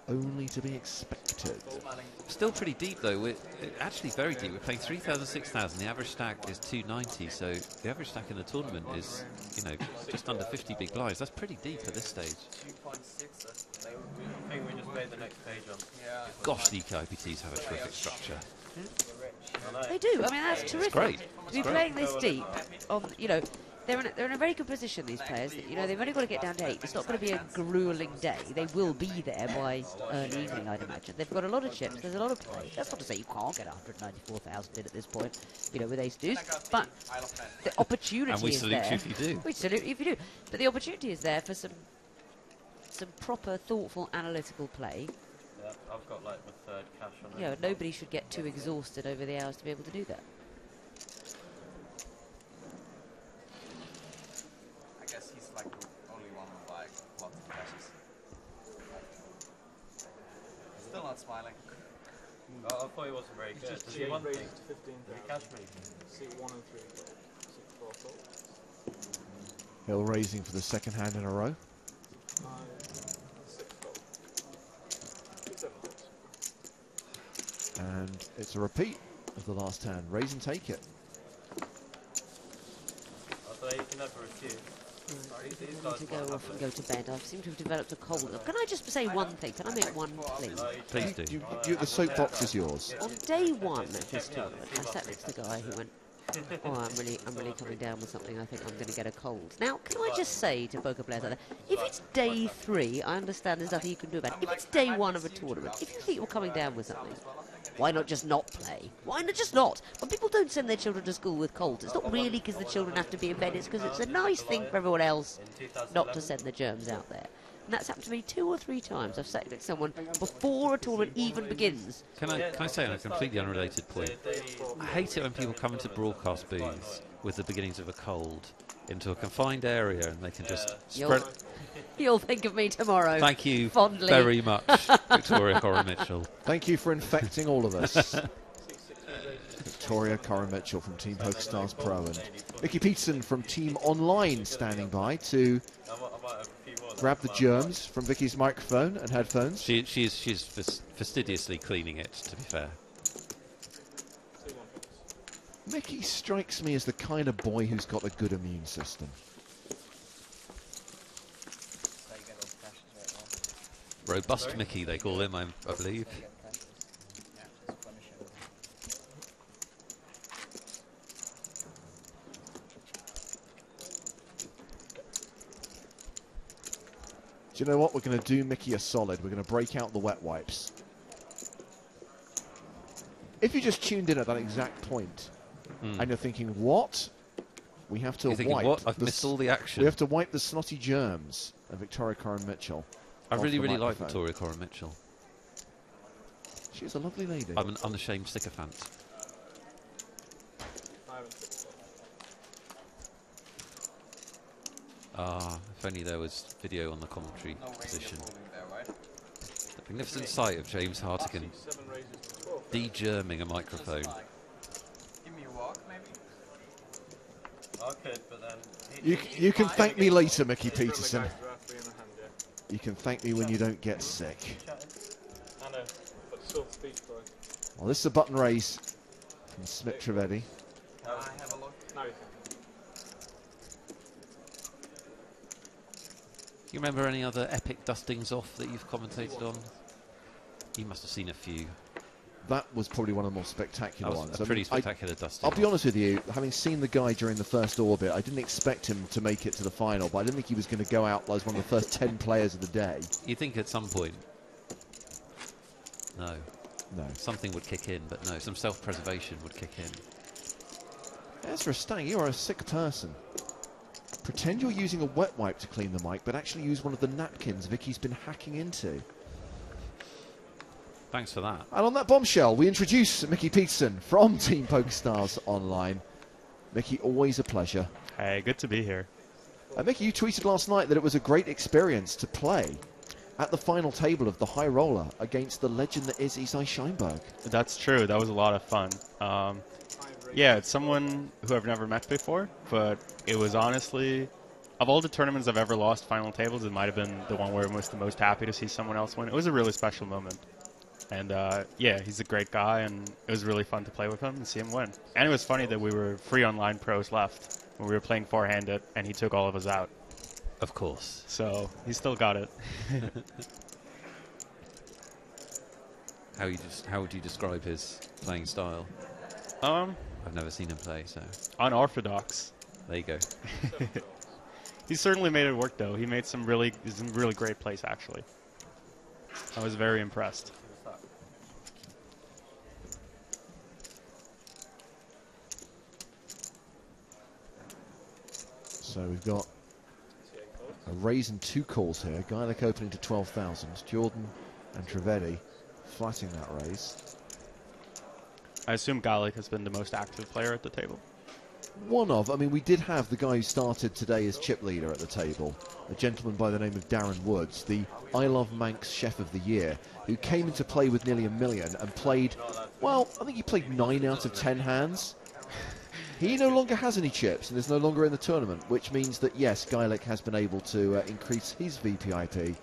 Only to be expected. Still pretty deep though. We're actually very deep. We're playing 3,000, 6,000. The average stack is 290, so the average stack in the tournament is, you know, just under 50 big blinds. That's pretty deep at this stage. 2.6. I think we just made the next page on. Yeah. Gosh, the UKIPTs have a terrific structure. They do. I mean, that's terrific. Great. To be playing this deep, on, you know, they're in a very good position, these players. You know, they've only got to get down to 8. It's not going to be a gruelling day. They will be there by early evening, I'd imagine. They've got a lot of chips. There's a lot of play. That's not to say you can't get 194,000 in at this point, you know, with ace deuce. But the opportunity and we is salute there. you if you do. We salute you if you do. But the opportunity is there for some proper, thoughtful, analytical play. Yeah, I've got like the third cash on it. You know, nobody should get too exhausted over the hours to be able to do that. I guess he's like the only one with like lots of cashes. Still not smiling. I thought he wasn't very good. Does he want thing? Did he cash me? Seat 1 and 3 gold. Seat 4 gold. Hill raising for the second hand in a row. 6 gold. 7 gold. And it's a repeat of the last hand. Raise and take it. I thought you can never refuse. To go off and go to bed. I seem to have developed a cold. Can I just say one thing? Can I make one plea? Please do. The soapbox is yours. On day 1 of this tournament, I sat next to a guy who went, "Oh, I'm really coming down with something. I think I'm going to get a cold." Now, can I just say to poker players out there, if it's day 3, I understand there's nothing you can do about it. If it's day 1 of a tournament, if you think you're coming down with something, why not just not play? Why not just not? When people don't send their children to school with colds, it's not really because the children have to be in bed. It's because it's a nice thing for everyone else not to send the germs out there. And that's happened to me 2 or 3 times. I've sat next to someone before a tournament even begins. Can I say on a completely unrelated point? I hate it when people come into broadcast booths with the beginnings of a cold into a confined area and they can just spread... You'll think of me tomorrow. Thank you fondly. very much, Victoria Coren-Mitchell. Thank you for infecting all of us. Victoria Coren-Mitchell from Team PokerStars Pro and Vicky Peterson from Team Online standing by to grab the germs from Vicky's microphone and headphones. She's fastidiously cleaning it, to be fair. Mickey strikes me as the kind of boy who's got a good immune system. Robust Mickey, they call him, I believe. Do you know what? We're going to do Mickey a solid. We're going to break out the wet wipes. If you just tuned in at that exact point and you're thinking, what? We have to wipe. What? I've missed all the action. We have to wipe the snotty germs of Victoria Coren-Mitchell. I really like Victoria Coren-Mitchell. She's a lovely lady. I'm an unashamed sycophant. If only there was video on the commentary position. The magnificent sight of James Hartigan de-germing a microphone. Give me a walk, maybe? I could, but then... You can thank me later, Mickey Peterson. You can thank me when you don't get sick. I know, but still speak for it. Well, this is a button raise from Smith Trivedi. Can I have a look? No, you can. You remember any other epic dustings off that you've commentated on? You must have seen a few. that was probably one of the more spectacular That was ones. a pretty spectacular dusting. I'll be honest with you, having seen the guy during the first orbit, I didn't expect him to make it to the final, but I didn't think he was going to go out as one of the first 10 players of the day. You think at some point... No. No. Something would kick in, but no, some self-preservation would kick in. Ezra Stang, you are a sick person. Pretend you're using a wet wipe to clean the mic, but actually use one of the napkins Vicky's been hacking into. Thanks for that. And on that bombshell, we introduce Mickey Peterson from Team PokerStars Online. Mickey, always a pleasure. Hey, good to be here. Mickey, you tweeted last night that it was a great experience to play at the final table of the High Roller against the legend that is Isai Scheinberg. That's true. That was a lot of fun. Yeah, it's someone who I've never met before, but it was honestly, of all the tournaments I've ever lost final tables, it might have been the one where I was the most happy to see someone else win. It was a really special moment. And yeah, he's a great guy, and it was really fun to play with him and see him win. And it was funny that we were 3 online pros left when we were playing four-handed, and he took all of us out. Of course. So he still got it. How would you describe his playing style? I've never seen him play, so... Unorthodox. There you go. He certainly made it work, though. He made some really great plays, actually. I was very impressed. So we've got a raise and 2 calls here. Geilick opening to 12,000. Jordan and Trivedi flatting that raise. I assume Geilick has been the most active player at the table. One of. I mean, we did have the guy who started today as chip leader at the table, a gentleman by the name of Darren Woods, the I Love Manx Chef of the Year, who came into play with nearly $1 million and played, well, I think he played 9 out of 10 hands. He no longer has any chips and is no longer in the tournament, which means that, yes, Geilick has been able to increase his VPIP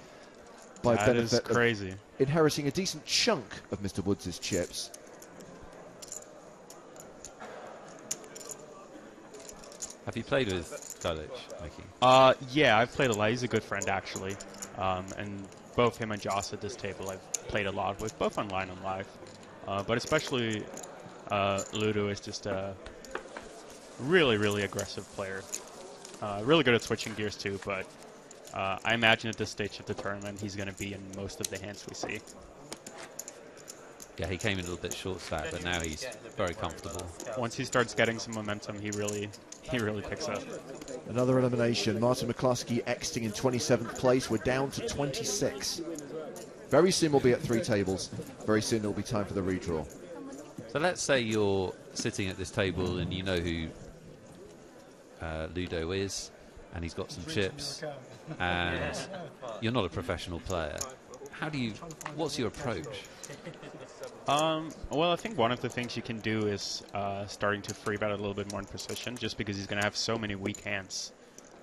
by that benefit is crazy. of inheriting a decent chunk of Mr. Woods' chips. Have you played with Geilick, Mickey? Yeah, I've played a lot. He's a good friend, actually. And both him and Joss at this table I've played a lot with, both online and live. But especially Ludo is just a really aggressive player. Really good at switching gears, too, but I imagine at this stage of the tournament he's going to be in most of the hands we see. Yeah, he came in a little bit short stack, but now he's very comfortable. Once he starts getting some momentum, he really picks up. Another elimination. Martin McCluskey exiting in 27th place. We're down to 26. Very soon we'll be at 3 tables. Very soon it'll be time for the redraw. So let's say you're sitting at this table and you know who Ludo is, and he's got some chips, and you're not a professional player. What's your approach? Well, I think one of the things you can do is starting to free bet a little bit more in position, just because he's going to have so many weak hands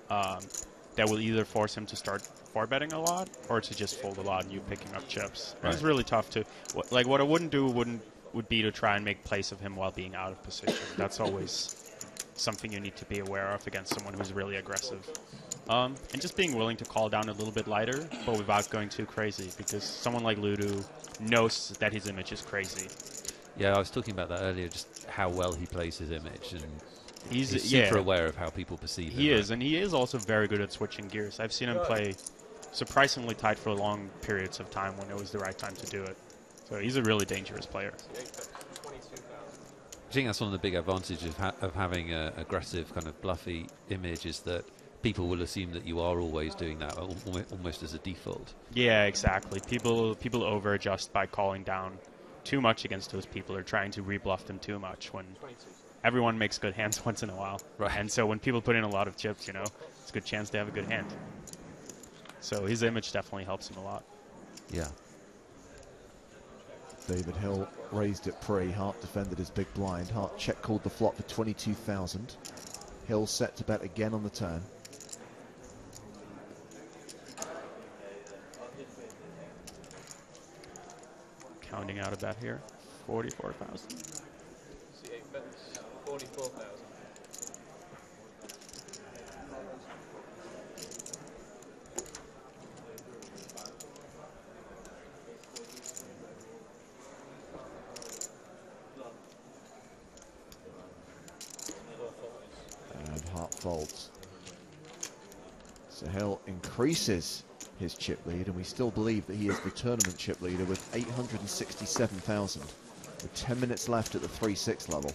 that will either force him to start 4-betting a lot or to just fold a lot and you picking up chips. Right. It's really tough to... Like, what I wouldn't do would be to try and make plays of him while being out of position. That's always something you need to be aware of against someone who's really aggressive. And just being willing to call down a little bit lighter, but without going too crazy, because someone like Ludo knows that his image is crazy. Yeah, I was talking about that earlier, just how well he plays his image, and he's super aware of how people perceive him. He is, and he is also very good at switching gears. I've seen him play surprisingly tight for long periods of time when it was the right time to do it. So he's a really dangerous player. I think that's one of the big advantages of having an aggressive, kind of bluffy image, is that people will assume that you are always doing that, almost as a default. Yeah, exactly. People over-adjust by calling down too much against those people or trying to rebluff them too much when everyone makes good hands once in a while. Right. And so when people put in a lot of chips, it's a good chance they have a good hand. So his image definitely helps him a lot. Yeah. David Hill raised it pre. Hart defended his big blind. Hart check called the flop for 22,000. Hill set to bet again on the turn. Counting out a bet here. 44,000. 44,000. folds. Sahel increases his chip lead, and we still believe that he is the tournament chip leader with 867,000, with 10 minutes left at the 3-6 level.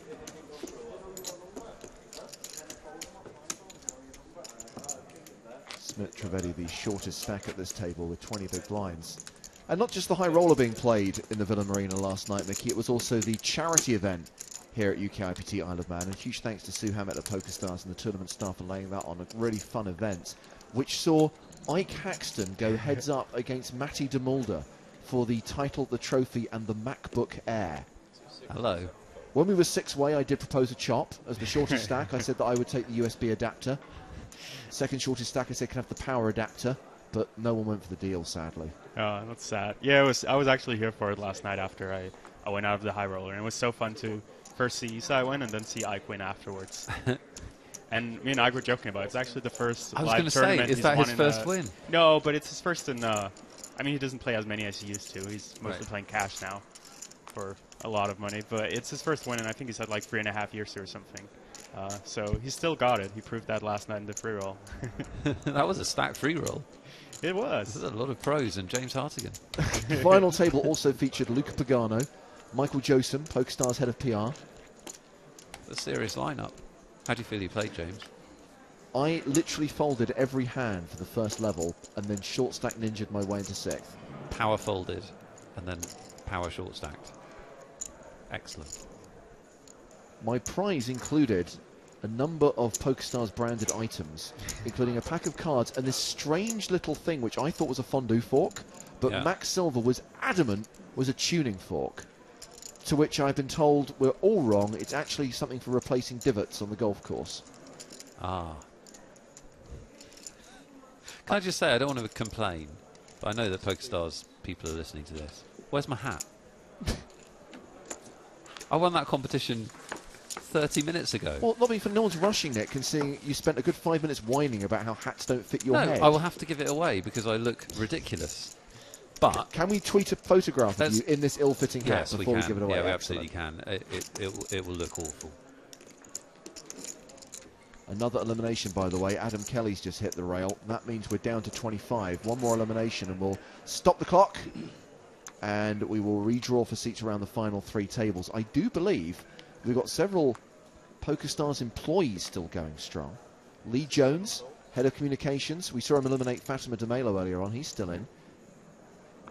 Smith Trivedi, the shortest stack at this table with 20 big blinds. And not just the high roller being played in the Villa Marina last night, Mickey, it was also the charity event here at UKIPT Isle of Man. And huge thanks to Sue Hammett at PokerStars and the tournament staff for laying that on. A really fun event, which saw Ike Haxton go heads up against Matty de Mulder for the title, the trophy, and the MacBook Air. Hello. When we were 6-way, I did propose a chop as the shortest stack. I said that I would take the USB adapter. Second shortest stack, I said, can have the power adapter, but no one went for the deal, sadly. Oh, that's sad. Yeah, I was actually here for it last night after I went out of the high roller, and it was so fun to first see Isai win and then see Ike win afterwards. And me and Ike were joking about it. It's actually the first live tournament is that his first win? No, but it's his first in... I mean, he doesn't play as many as he used to. He's mostly playing cash now for a lot of money, but it's his first win, and I think he's had like 3.5 years or something. So he still got it. He proved that last night in the free roll. That was a stacked free roll. It was. There's a lot of pros and James Hartigan. The final table also featured Luca Pagano, Michael Josem, PokerStars head of PR. A serious lineup. How do you feel you played, James? I literally folded every hand for the first level and then short stack ninja'd my way into 6th. Power folded and then power short stacked. Excellent. My prize included a number of PokerStars branded items, including a pack of cards and this strange little thing which I thought was a fondue fork, but Max Silver was adamant was a tuning fork. To which I've been told we're all wrong. It's actually something for replacing divots on the golf course. Ah. Can I just say, I don't want to complain, but I know that PokerStars people are listening to this. Where's my hat? I won that competition 30 minutes ago. Well, not being for no one's rushing it, considering you spent a good 5 minutes whining about how hats don't fit your head. No, I will have to give it away because I look ridiculous. But can we tweet a photograph of you in this ill-fitting hat before we give it away? Yeah, we absolutely can. It will look awful. Another elimination, by the way. Adam Kelly's just hit the rail. That means we're down to 25. One more elimination and we'll stop the clock. And we will redraw for seats around the final 3 tables. I do believe we've got several PokerStars employees still going strong. Lee Jones, head of communications. We saw him eliminate Fatima de Melo earlier on. He's still in.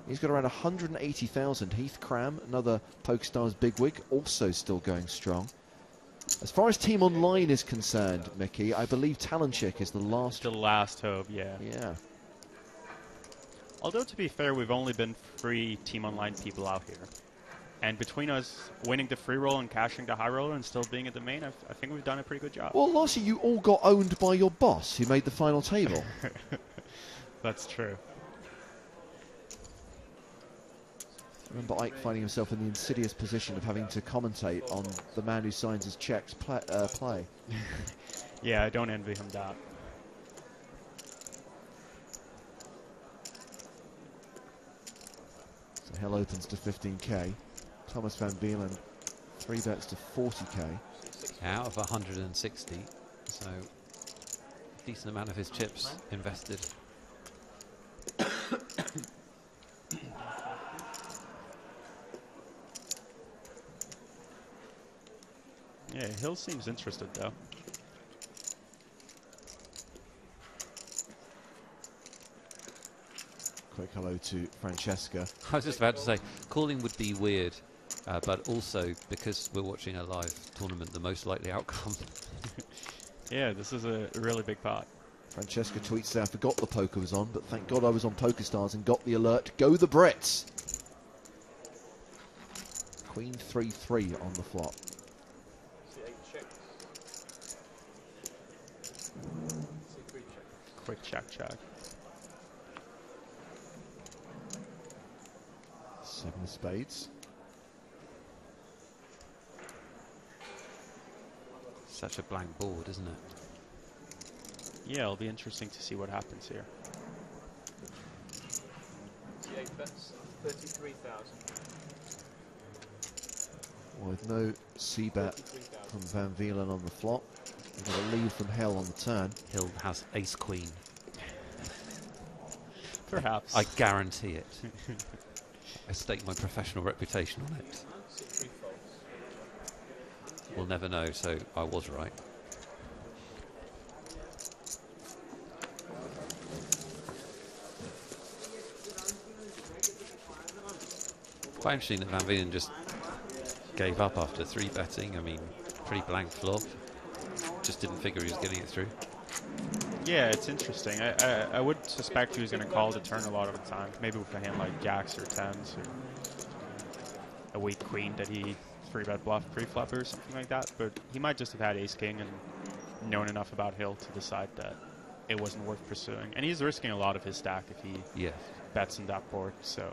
He's got around 180,000. Heath Cram, another PokerStars bigwig, also still going strong. As far as Team Online is concerned, Mickey, I believe Talenchik is the last. The last hope, yeah. Yeah. Although, to be fair, we've only been 3 Team Online people out here. And between us winning the free roll and cashing the high roller and still being at the main, I think we've done a pretty good job. Well, last year you all got owned by your boss who made the final table. That's true. Remember Ike finding himself in the insidious position of having to commentate on the man who signs his checks play. Yeah, I don't envy him that. So Hell opens to 15k. Thomas Van Beelen 3 bets to 40k. Out of 160, so a decent amount of his chips invested. Yeah, Hill seems interested though. Quick hello to Francesca. I was just about to say, calling would be weird, but also because we're watching a live tournament, the most likely outcome. Yeah, this is a really big pot. Francesca tweets there, I forgot the poker was on, but thank God I was on PokerStars and got the alert. Go the Brits! Queen 3-3 on the flop. Quick check. 7 of spades. Such a blank board, isn't it? Yeah, it'll be interesting to see what happens here. 8 bets, 33,000. With no C-bet from Van Veelen on the flop. He's got a lead from Hill on the turn. Hill has ace-queen. Perhaps. I guarantee it. I stake my professional reputation on it. We'll never know, so I was right. Quite interesting that Van Veen just gave up after 3-betting. I mean, pretty blank flop. Just didn't figure he was getting it through. Yeah, it's interesting. I would suspect he was going to call the turn a lot of the time. Maybe with a hand like jacks or tens or a weak queen that he 3-bet bluff pre-flop or something like that. But he might just have had ace-king and known enough about Hill to decide that it wasn't worth pursuing. And he's risking a lot of his stack if he bets in that board. So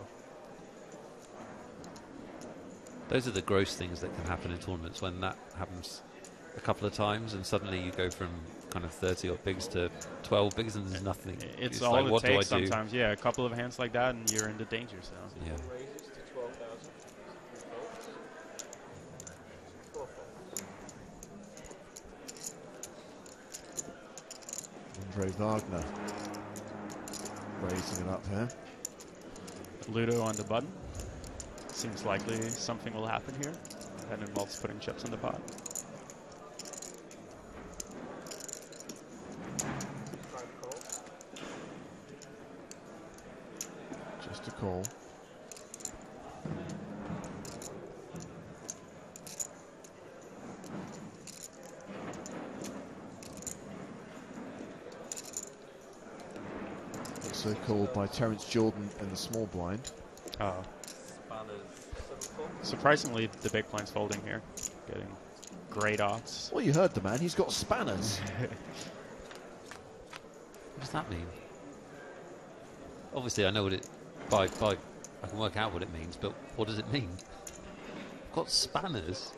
those are the gross things that can happen in tournaments when that happens a couple of times and suddenly you go from kind of 30 odd bigs to 12 bigs and there's nothing. It's like, all it what takes do I do? sometimes. Yeah, a couple of hands like that and you're in the danger zone. Yeah. Andre Wagner raising it up here. Ludo on the button. Seems likely something will happen here. That involves putting chips in the pot. Just a call. Also called by Terence Jordan in the small blind. Oh. Surprisingly, the big blind's folding here. Getting great odds. Well, you heard the man. He's got spanners. What does that mean? Obviously, I know what it... I can work out what it means, but what does it mean? I've got spanners?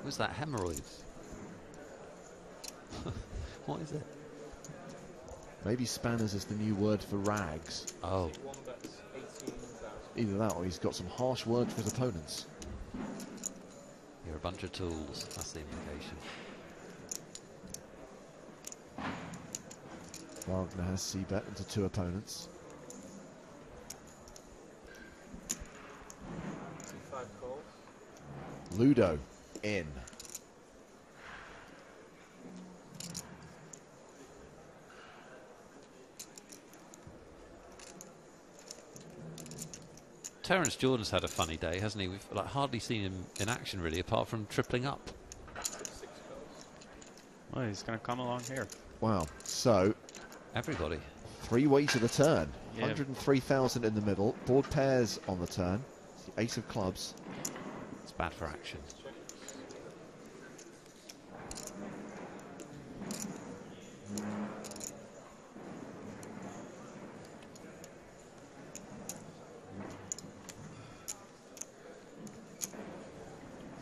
What's that, hemorrhoids? What is it? Maybe spanners is the new word for rags. Oh. Either that or he's got some harsh words for his opponents. You're a bunch of tools. That's the implication. Wagner has c-bet into two opponents. Ludo in. Terence Jordan's had a funny day, hasn't he? We've hardly seen him in action, really, apart from tripling up. Well, he's going to come along here. Wow. So, everybody. 3-way to the turn. Yeah. 103,000 in the middle. Board pairs on the turn. It's the ace of clubs. It's bad for action.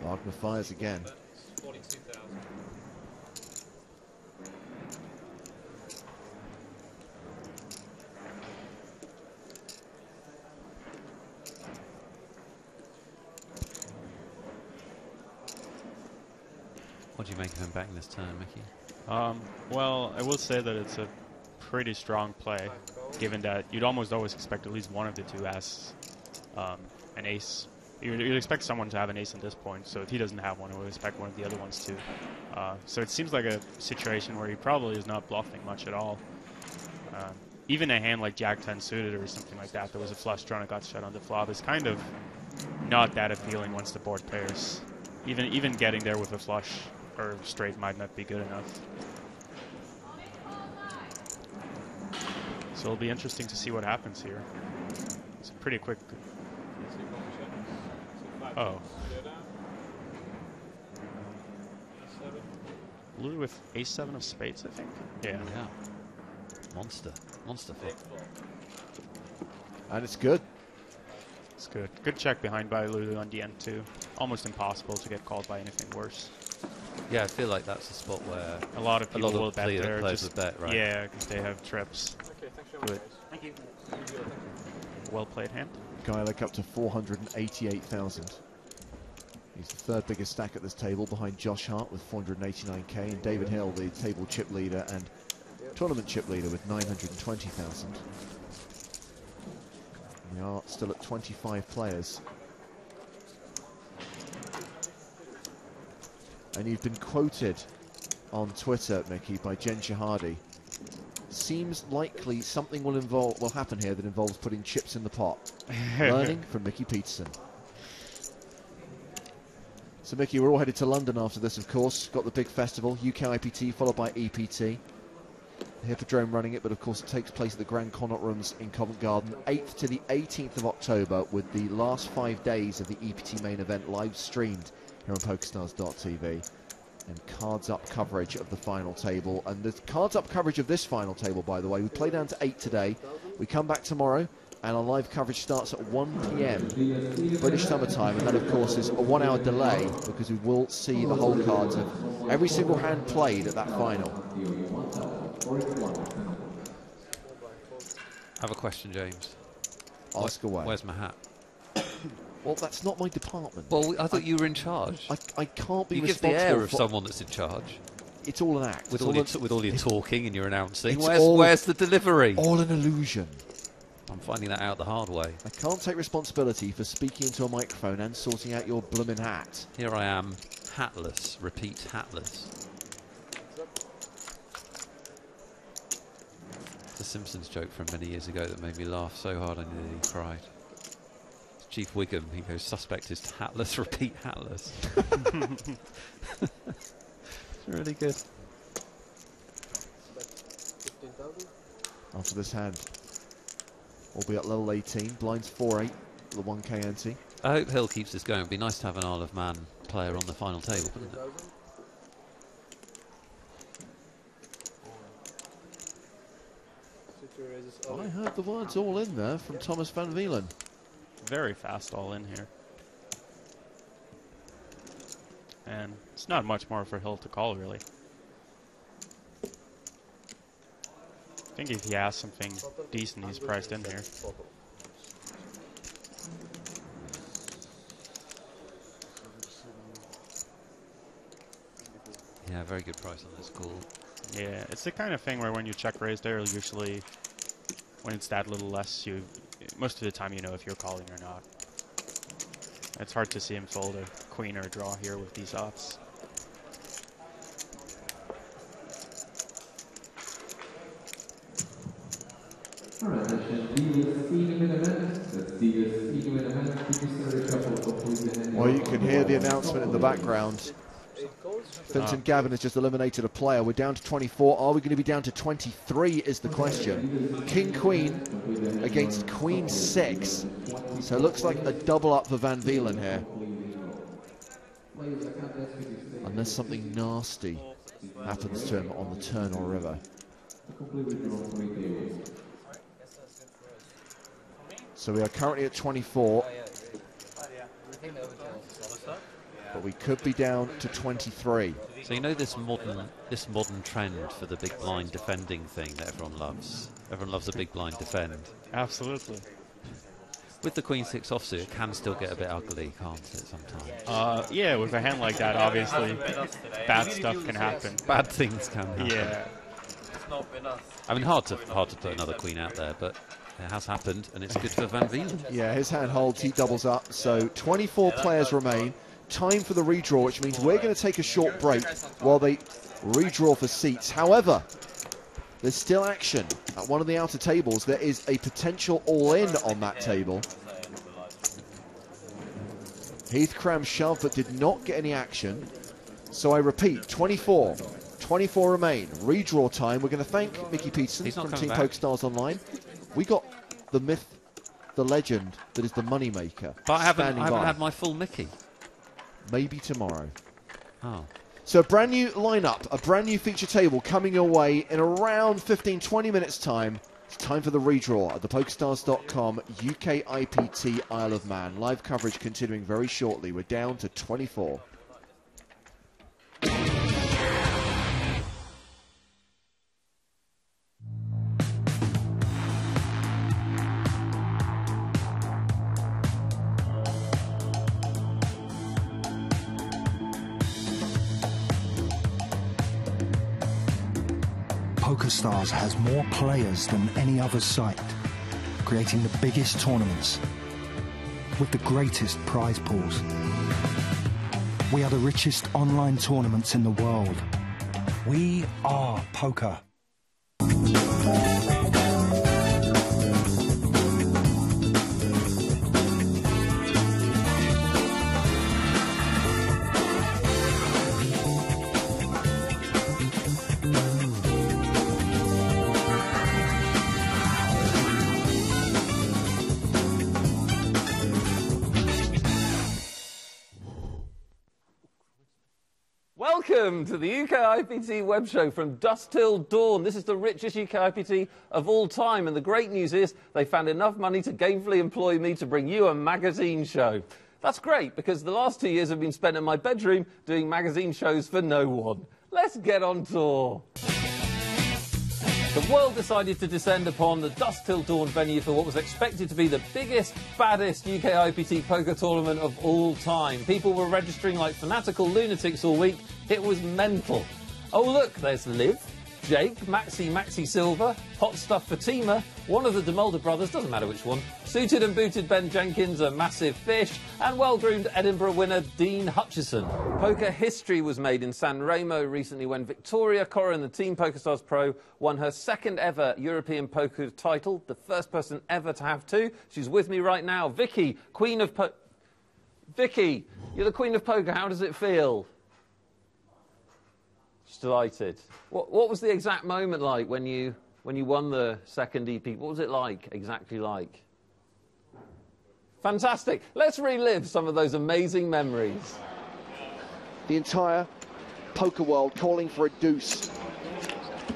Wagner fires again. 42,000. What do you make of him betting this turn, Mickey? Well, I will say that it's a pretty strong play, given that you'd almost always expect at least one of the two as an ace. You'd expect someone to have an ace at this point, so if he doesn't have one, we would expect one of the other ones to. So it seems like a situation where he probably is not bluffing much at all. Even a hand like Jack-10 suited or something like that, there was a flush draw and it got shut on the flop, is kind of not that appealing once the board pairs. Even getting there with a flush or straight might not be good enough. So it'll be interesting to see what happens here. It's a pretty quick... Oh. Ludo with ace-7 of spades, I think. Yeah. Yeah. Monster flop. And it's good. It's good. Good check behind by Ludo on the end too. Almost impossible to get called by anything worse. Yeah, I feel like that's a spot where a lot of people will bet players there. will bet, right? Yeah, because they have trips. Okay, thanks very much. Good. Thank you. Well played hand. Geilick up to 488,000. He's the third biggest stack at this table, behind Josh Hart with 489k, and David Hill, the table chip leader and tournament chip leader, with 920,000. We are still at 25 players. And you've been quoted on Twitter, Mickey, by Jen Shahadi. Seems likely something will happen here that involves putting chips in the pot. Learning from Mickey Peterson. So, Mickey, we're all headed to London after this, of course. Got the big festival, UKIPT, followed by EPT. The Hippodrome running it, but of course it takes place at the Grand Connaught Rooms in Covent Garden, 8th to the 18th of October, with the last 5 days of the EPT main event live streamed here on PokerStars.tv. And cards-up coverage of the final table. And the cards-up coverage of this final table, by the way, we play down to 8 today. We come back tomorrow, and our live coverage starts at 1 p.m. British Summer Time, and that, of course, is a 1-hour delay, because we will see the whole cards of every single hand played at that final. I have a question, James. Ask away. Where's my hat? Well, that's not my department. Well, I thought you were in charge. I can't be You give the responsible air of someone that's in charge. It's all an act. With all your talking and your announcing. It's Where's the delivery? All an illusion. I'm finding that out the hard way. I can't take responsibility for speaking into a microphone and sorting out your bloomin' hat. Here I am, hatless. Repeat, hatless. It's a Simpsons joke from many years ago that made me laugh so hard I nearly cried. It's Chief Wiggum. He goes, suspect is hatless, repeat, hatless. It's really good. After this hand, albeit level 18, blinds 4-8, the 1k ante. I hope Hill keeps this going. It'd be nice to have an Isle of Man player on the final table, wouldn't it? I heard the words all in there from Thomas van Wielen. Very fast all in here. And it's not much more for Hill to call, really. I think if he has something decent, he's priced in here. Yeah, very good price on this call. Yeah, it's the kind of thing where when you check raise there, usually when it's that little less, most of the time you know if you're calling or not. It's hard to see him fold a queen or a draw here with these odds. Well, you can hear the announcement in the background. Finton Gavin has just eliminated a player. We're down to 24. Are we going to be down to 23 is the question. King Queen against Queen 6. So it looks like a double up for Van Wielen here. Unless something nasty happens to him on the turn or river. So we are currently at 24. But we could be down to 23. So you know this modern trend for the big blind defending thing that everyone loves? Everyone loves a big blind defend. Absolutely. With the Queen 6 offsuit, it can still get a bit ugly, can't it, sometimes? Yeah, with a hand like that, obviously, bad stuff can happen. Bad things can happen. Yeah. I mean, hard to put another queen out there, but it has happened, and it's good for Van Wielen. Yeah, his hand holds, he doubles up. So 24 players remain. Time for the redraw, which means we're going to take a short break while they redraw for seats. However, there's still action at one of the outer tables. There is a potential all-in on that table. Heath Cram shoved but did not get any action. So I repeat, 24 remain. Redraw time. We're going to thank Mickey Peterson from Team PokerStars Online. We got the myth, the legend that is the moneymaker. But I haven't had my full Mickey. Maybe tomorrow. Oh. So a brand new lineup, a brand new feature table coming your way in around 15-20 minutes time. It's time for the redraw at the PokerStars.com UKIPT Isle of Man. Live coverage continuing very shortly. We're down to 24. PokerStars has more players than any other site, creating the biggest tournaments with the greatest prize pools. We are the richest online tournaments in the world. We are poker. Welcome to the UKIPT web show from dusk till dawn. This is the richest UKIPT of all time, and the great news is they found enough money to gainfully employ me to bring you a magazine show. That's great, because the last 2 years have been spent in my bedroom doing magazine shows for no one. Let's get on tour. The world decided to descend upon the dusk till dawn venue for what was expected to be the biggest, baddest UKIPT poker tournament of all time. People were registering like fanatical lunatics all week. It was mental. Oh look, there's Liv, Jake, Maxi Silver, Hot Stuff Fatima, one of the DeMulder brothers, doesn't matter which one, suited and booted Ben Jenkins, a massive fish, and well-groomed Edinburgh winner Dean Hutchison. Poker history was made in San Remo recently when Victoria Coren, the Team PokerStars Pro, won her second ever European poker title, the first person ever to have two. She's with me right now. Vicky, Queen of Vicky, you're the Queen of Poker. How does it feel? Just delighted. What was the exact moment like when you won the second EP? What was it like, exactly like? Fantastic. Let's relive some of those amazing memories. The entire poker world calling for a deuce.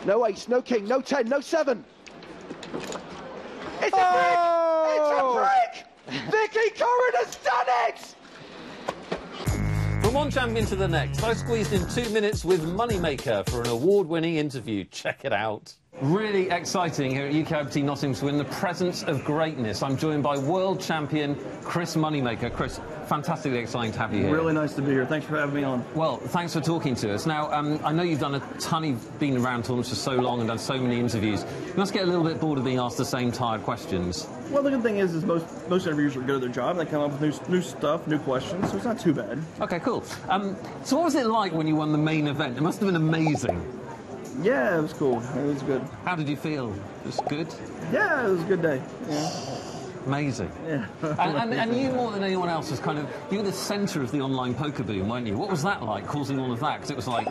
No ace, no king, no 10, no 7. It's a brick! It's a brick! Vicky Coren has done it! From one champion to the next, I squeezed in 2 minutes with Moneymaker for an award-winning interview. Check it out. Really exciting here at UKIPT Nottingham to win the presence of greatness. I'm joined by world champion Chris Moneymaker. Chris, fantastically exciting to have you here. Really nice to be here. Thanks for having me on. Well, thanks for talking to us. Now, I know you've done a ton, you've been around tournaments for so long and done so many interviews. You must get a little bit bored of being asked the same tired questions. Well, the good thing is most interviewers are good at their job. They come up with new stuff, new questions, so it's not too bad. OK, cool. So what was it like when you won the main event? It must have been amazing. Yeah, it was cool. It was good. How did you feel? It was good? Yeah, it was a good day. Yeah. Amazing. Yeah. and you, more than anyone else, was you were the centre of the online poker boom, weren't you? What was that like, causing all of that? Because it was like...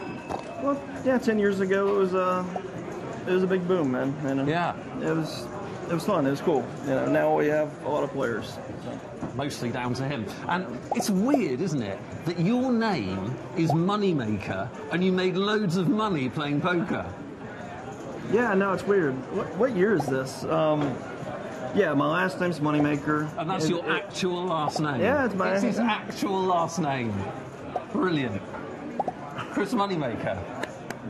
Well, yeah, 10 years ago it was a big boom, man. You know? Yeah. It was fun. It was cool. You know, now we have a lot of players. So. Mostly down to him. And it's weird, isn't it, that your name is Moneymaker and you made loads of money playing poker. Yeah, no, it's weird. What year is this? Yeah, my last name's Moneymaker. And that's your actual last name? Yeah, it's my... It's his actual last name. Brilliant. Chris Moneymaker.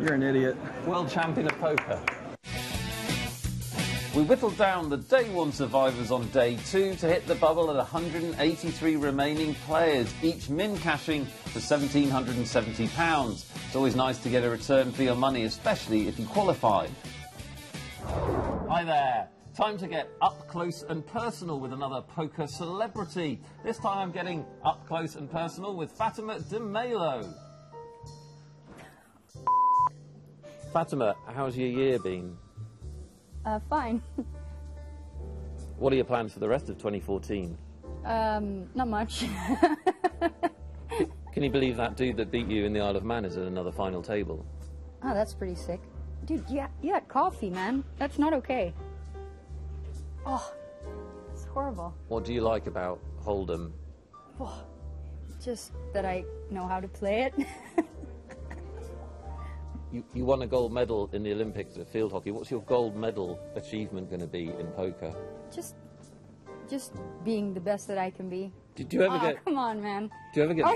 You're an idiot. World champion of poker. We whittled down the day one survivors on day 2 to hit the bubble at 183 remaining players, each min cashing for £1,770. It's always nice to get a return for your money, especially if you qualify. Hi there. Time to get up close and personal with another poker celebrity. This time I'm getting up close and personal with Fatima De Melo. Fatima, how's your year been? Fine. What are your plans for the rest of 2014? Not much. Can you believe that dude that beat you in the Isle of Man is at another final table? Oh, that's pretty sick. Dude, you had coffee, man. That's not okay. Oh, it's horrible. What do you like about Hold'em? Oh, just that I know how to play it. You won a gold medal in the Olympics at field hockey. What's your gold medal achievement going to be in poker? Just being the best that I can be. Did you ever get... Come on, man. Do you ever get...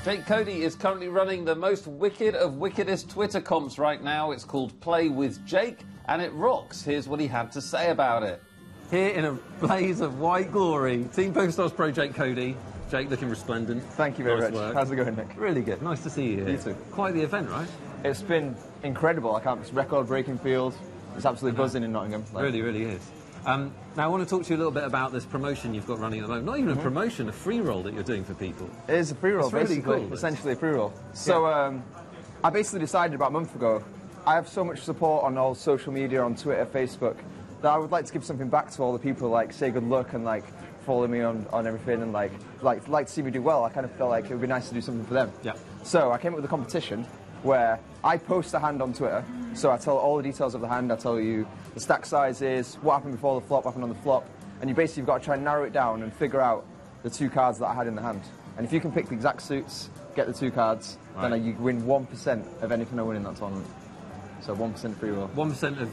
Jake Cody is currently running the most wicked of wickedest Twitter comps right now. It's called Play with Jake, and it rocks. Here's what he had to say about it. Here in a blaze of white glory, Team PokerStars Pro Jake Cody. Jake, looking resplendent. Thank you very Nice much. work. How's it going, Nick? Really good. Nice to see you here. You too. Quite the event, right? It's been incredible. It's record-breaking field. It's absolutely buzzing in Nottingham. Really, really is. Now, I want to talk to you a little bit about this promotion you've got running at the moment. Not even a promotion, a free roll that you're doing for people. It is a free roll, It's really basically. cool, Essentially a free roll. So I basically decided about a month ago, I have so much support on all social media, on Twitter, Facebook, that I would like to give something back to all the people, like say good luck and like follow me on everything and like to see me do well. I kind of felt like it would be nice to do something for them. Yeah. So I came up with a competition where I post a hand on Twitter, so I tell all the details of the hand, I tell you the stack sizes, what happened before the flop, what happened on the flop, and you basically have got to try and narrow it down and figure out the 2 cards that I had in the hand. And if you can pick the exact suits, get the 2 cards, then you win 1% of anything I win in that tournament. So 1% free roll. 1% of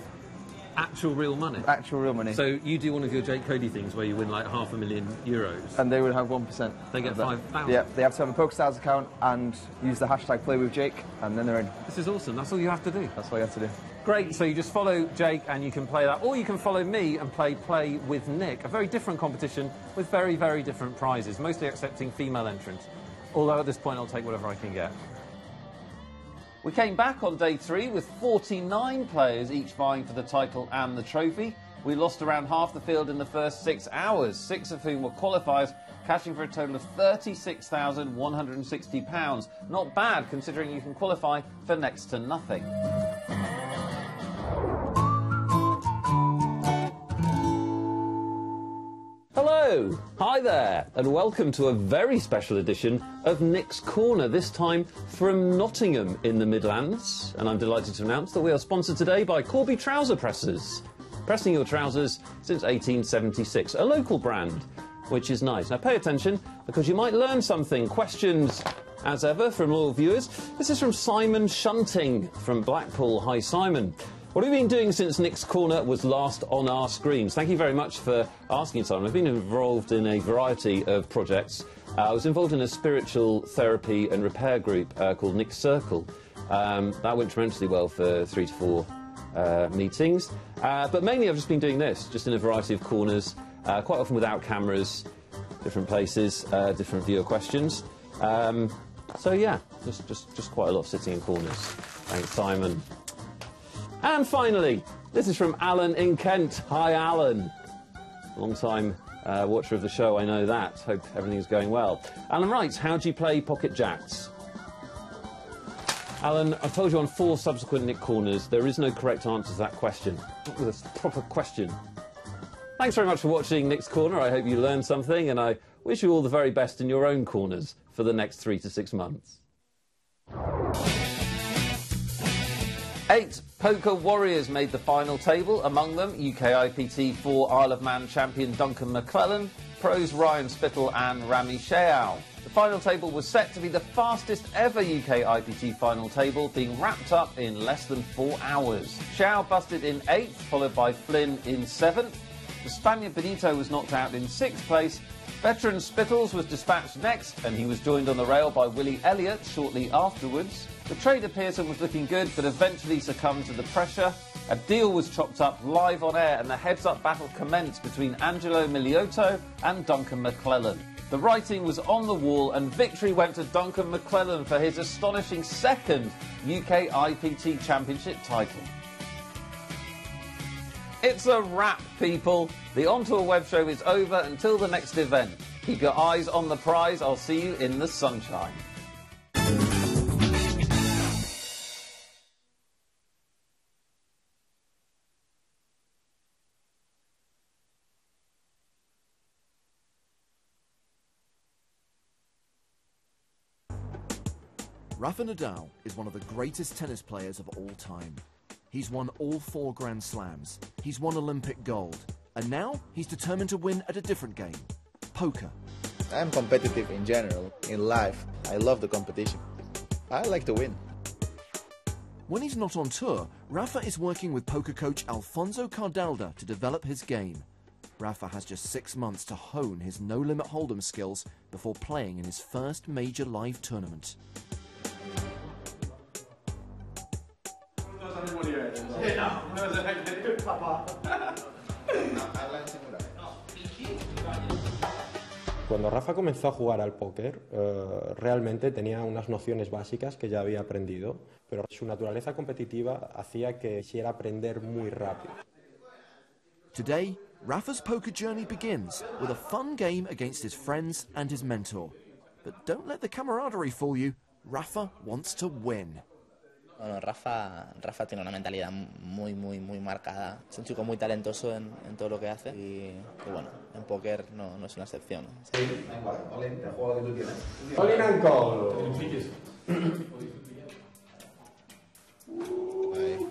actual real money? Actual real money. So you do one of your Jake Cody things where you win like €500,000. And they would have 1%. They get 5,000? Yeah, they have to have a PokerStars account and use the hashtag #PlayWithJake, and then they're in. This is awesome. That's all you have to do. That's all you have to do. Great, so you just follow Jake and you can play that, or you can follow me and play with Nick, a very different competition with very, very different prizes, mostly accepting female entrants, although at this point I'll take whatever I can get. We came back on day 3 with 49 players, each vying for the title and the trophy. We lost around half the field in the first 6 hours, 6 of whom were qualifiers, cashing for a total of £36,160. Not bad, considering you can qualify for next to nothing. Hello, hi there, and welcome to a very special edition of Nick's Corner, this time from Nottingham in the Midlands. And I'm delighted to announce that we are sponsored today by Corby Trouser Pressers. Pressing your trousers since 1876, a local brand, which is nice. Now pay attention, because you might learn something. Questions, as ever, from loyal viewers. This is from Simon Shunting from Blackpool. Hi, Simon. What have you been doing since Nick's Corner was last on our screens? Thank you very much for asking, Simon. I've been involved in a variety of projects. I was involved in a spiritual therapy and repair group called Nick's Circle. That went tremendously well for 3 to 4 meetings. But mainly I've just been doing this, just in a variety of corners, quite often without cameras, different places, different viewer questions. So yeah, just quite a lot of sitting in corners. Thanks, Simon. And finally, this is from Alan in Kent. Hi, Alan. Long time watcher of the show, I know that. Hope everything's going well. Alan writes, how do you play pocket jacks? Alan, I've told you on 4 subsequent Nick Corners, there is no correct answer to that question. Not with a proper question. Thanks very much for watching Nick's Corner. I hope you learned something, and I wish you all the very best in your own corners for the next 3 to 6 months. 8 poker warriors made the final table, among them UKIPT 4 Isle of Man champion Duncan McClellan, pros Ryan Spittle and Rami Sheao. The final table was set to be the fastest ever UKIPT final table, being wrapped up in less than 4 hours. Sheao busted in 8th, followed by Flynn in 7th. The Spaniard Benito was knocked out in 6th place. Veteran Spittles was dispatched next, and he was joined on the rail by Willie Elliott shortly afterwards. The trader Pearson was looking good, but eventually succumbed to the pressure. A deal was chopped up live on air, and the heads-up battle commenced between Angelo Miliotto and Duncan McClellan. The writing was on the wall, and victory went to Duncan McClellan for his astonishing 2nd UKIPT Championship title. It's a wrap, people. The On Tour web show is over until the next event. Keep your eyes on the prize. I'll see you in the sunshine. Rafa Nadal is one of the greatest tennis players of all time. He's won all 4 Grand Slams, he's won Olympic gold, and now he's determined to win at a different game, poker. I'm competitive in general. In life, I love the competition. I like to win. When he's not on tour, Rafa is working with poker coach Alfonso Cardalda to develop his game. Rafa has just 6 months to hone his no-limit hold'em skills before playing in his first major live tournament. Cuando Rafa comenzó a jugar al póker, realmente tenía unas nociones básicas que ya había aprendido, pero su naturaleza competitiva hacía que quisiera aprender muy rápido. Today, Rafa's poker journey begins with a fun game against his friends and his mentor. But don't let the camaraderie fool you. Rafa wants to win. Bueno, Rafa tiene una mentalidad muy marcada. Es un chico muy talentoso en todo lo que hace y que bueno, en póker no es una excepción. All-in and call.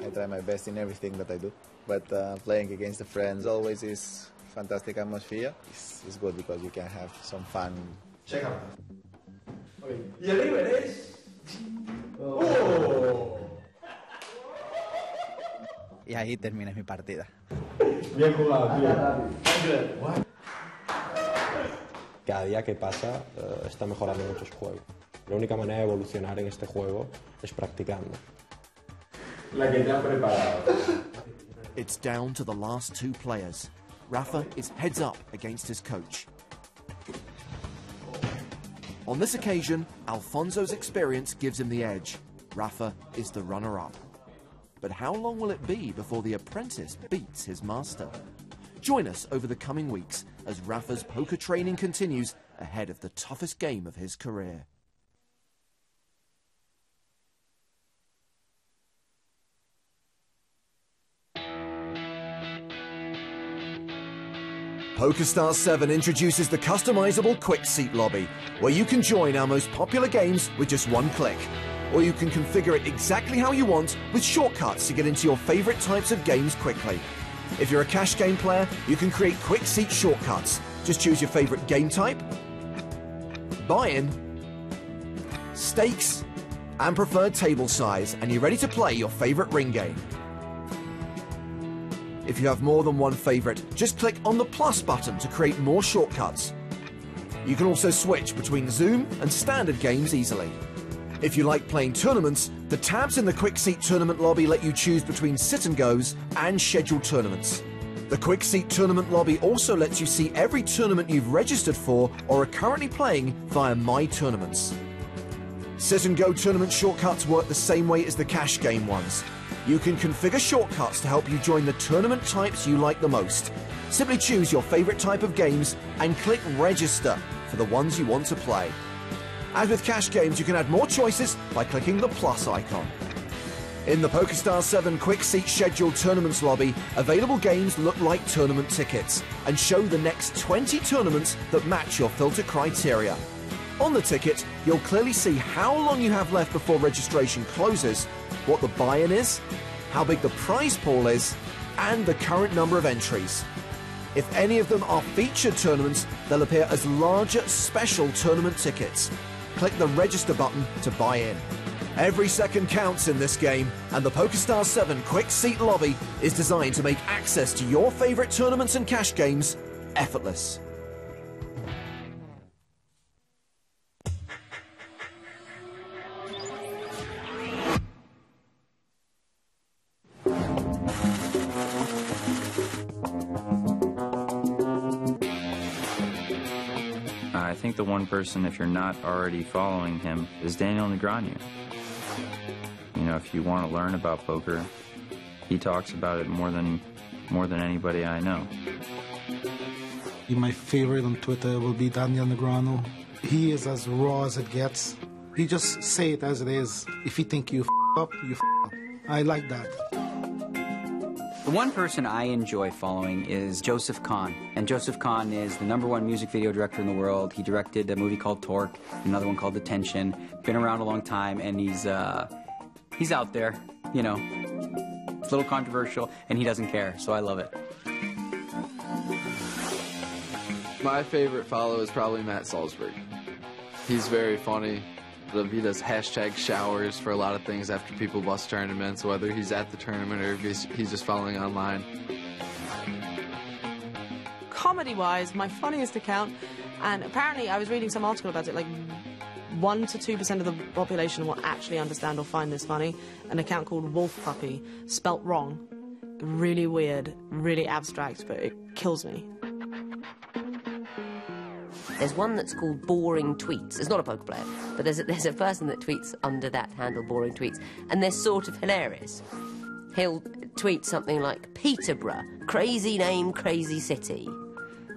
I try my best in everything that I do, but playing against the friends always is fantastic atmosphere. It's good because you can have some fun. Check out. Okay. Y el river es... ¡Oh! Y ahí termina mi partida. Bien jugado, tío. Cada día que pasa está mejorando mucho su juego. La única manera de evolucionar en este juego es practicando. La que te han preparado. It's down to the last two players. Rafa is heads up against his coach. On this occasion, Alfonso's experience gives him the edge. Rafa is the runner-up. But how long will it be before the apprentice beats his master? Join us over the coming weeks as Rafa's poker training continues ahead of the toughest game of his career. PokerStars 7 introduces the customizable quick seat lobby, where you can join our most popular games with just one click. Or you can configure it exactly how you want with shortcuts to get into your favorite types of games quickly. If you're a cash game player, you can create quick seat shortcuts. Just choose your favorite game type, buy-in, stakes, and preferred table size, and you're ready to play your favorite ring game. If you have more than one favorite, just click on the plus button to create more shortcuts. You can also switch between Zoom and standard games easily. If you like playing tournaments, the tabs in the Quick Seat Tournament lobby let you choose between sit-and-goes and scheduled tournaments. The Quick Seat Tournament lobby also lets you see every tournament you've registered for or are currently playing via My Tournaments. Sit-and-go tournament shortcuts work the same way as the cash game ones. You can configure shortcuts to help you join the tournament types you like the most. Simply choose your favorite type of games and click Register for the ones you want to play. As with cash games, you can add more choices by clicking the plus icon. In the PokerStars 7 Quick Seat Scheduled Tournaments lobby, available games look like tournament tickets and show the next 20 tournaments that match your filter criteria. On the ticket, you'll clearly see how long you have left before registration closes, what the buy-in is, how big the prize pool is, and the current number of entries. If any of them are featured tournaments, they'll appear as larger special tournament tickets. Click the register button to buy in. Every second counts in this game, and the PokerStars 7 Quick Seat Lobby is designed to make access to your favorite tournaments and cash games effortless. I think the one person, if you're not already following him, is Daniel Negreanu. You know, if you want to learn about poker, he talks about it more than anybody I know. My favorite on Twitter will be Daniel Negreanu. He is as raw as it gets. He just say it as it is. If you think you up, you up. I like that. The one person I enjoy following is Joseph Kahn. And Joseph Kahn is the #1 music video director in the world. He directed a movie called Torque, another one called Attention. Been around a long time, and he's out there, you know. It's a little controversial, and he doesn't care, so I love it. My favorite follow is probably Matt Salzberg. He's very funny. He does hashtag showers for a lot of things after people bust tournaments, whether he's at the tournament or if he's just following online. Comedy-wise, my funniest account, and apparently I was reading some article about it, like 1 to 2% of the population will actually understand or find this funny, an account called Wolf Puppy, spelt wrong. Really weird, really abstract, but it kills me. There's one that's called Boring Tweets. It's not a poker player, but there's a person that tweets under that handle, Boring Tweets, and they're sort of hilarious. He'll tweet something like, Peterborough, crazy name, crazy city.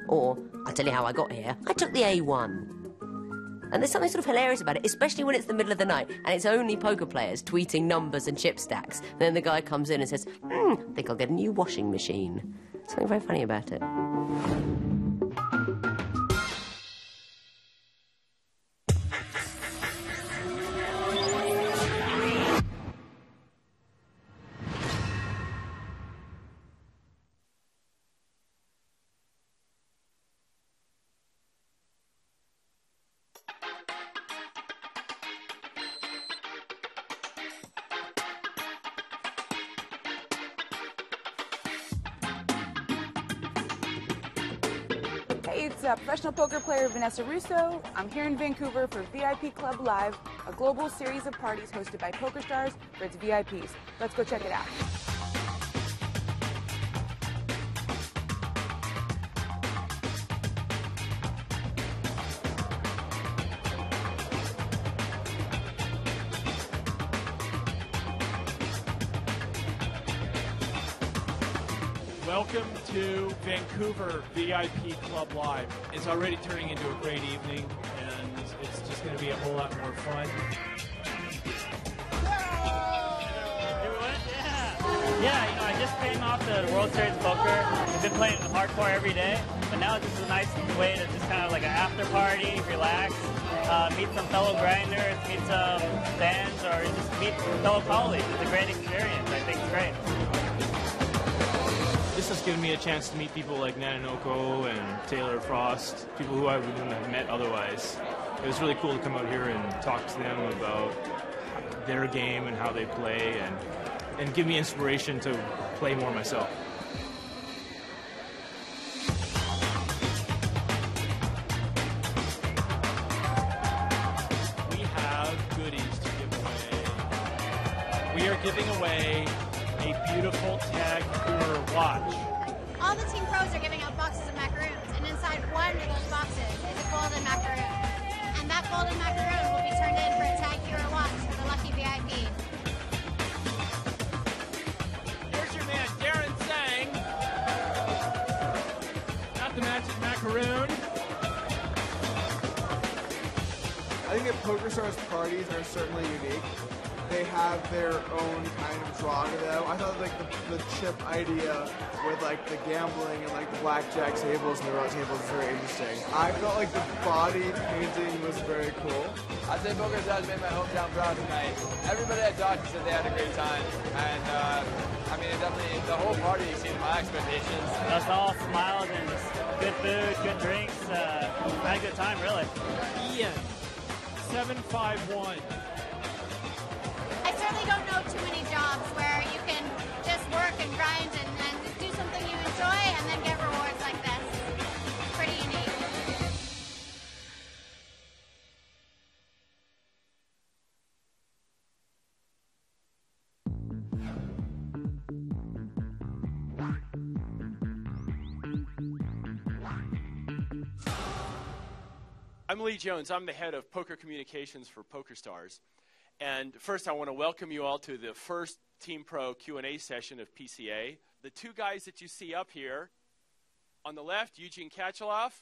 Or, I'll tell you how I got here, I took the A1. And there's something sort of hilarious about it, especially when it's the middle of the night and it's only poker players tweeting numbers and chip stacks. And then the guy comes in and says, I think I'll get a new washing machine. Something very funny about it. Hey, it's professional poker player Vanessa Russo. I'm here in Vancouver for VIP Club Live, a global series of parties hosted by PokerStars for its VIPs. Let's go check it out. Welcome to Vancouver VIP Club Live. It's already turning into a great evening, and it's just going to be a whole lot more fun. Yeah, you know, I just came off the World Series Poker. I've been playing hardcore every day, but now it's just a nice way to just kind of like an after party, relax, meet some fellow grinders, meet some fans, or just meet fellow colleagues. It's a great experience. I think it's great. This has given me a chance to meet people like Nanonoko and Taylor Frost, people who I wouldn't have met otherwise. It was really cool to come out here and talk to them about their game and how they play, and give me inspiration to play more myself. We have goodies to give away. We are giving away a beautiful Tag Heuer watch. All the Team Pros are giving out boxes of macaroons, and inside one of those boxes is a golden macaroon. And that golden macaroon will be turned in for a Tag Heuer watch for the lucky VIP. Here's your man, Darren Sang. Got the match's macaroon. I think that PokerStars parties are certainly unique. They have their own kind of draw to them. I thought like the chip idea with like the gambling and like the blackjack tables and the roulette tables was very interesting. I felt like the body painting was very cool. I'd say PokerStars made my hometown proud tonight. Everybody I talked to said they had a great time, and I mean, it definitely, the whole party exceeded my expectations. Us all smiled and just good food, good drinks, had a good time, really. Ian, 751. I certainly don't know too many jobs where you can just work and grind and do something you enjoy and then get rewards like this. Pretty unique. I'm Lee Jones. I'm the head of poker communications for PokerStars. And first, I want to welcome you all to the first Team Pro Q&A session of PCA. The two guys that you see up here, on the left, Eugene Kachaloff,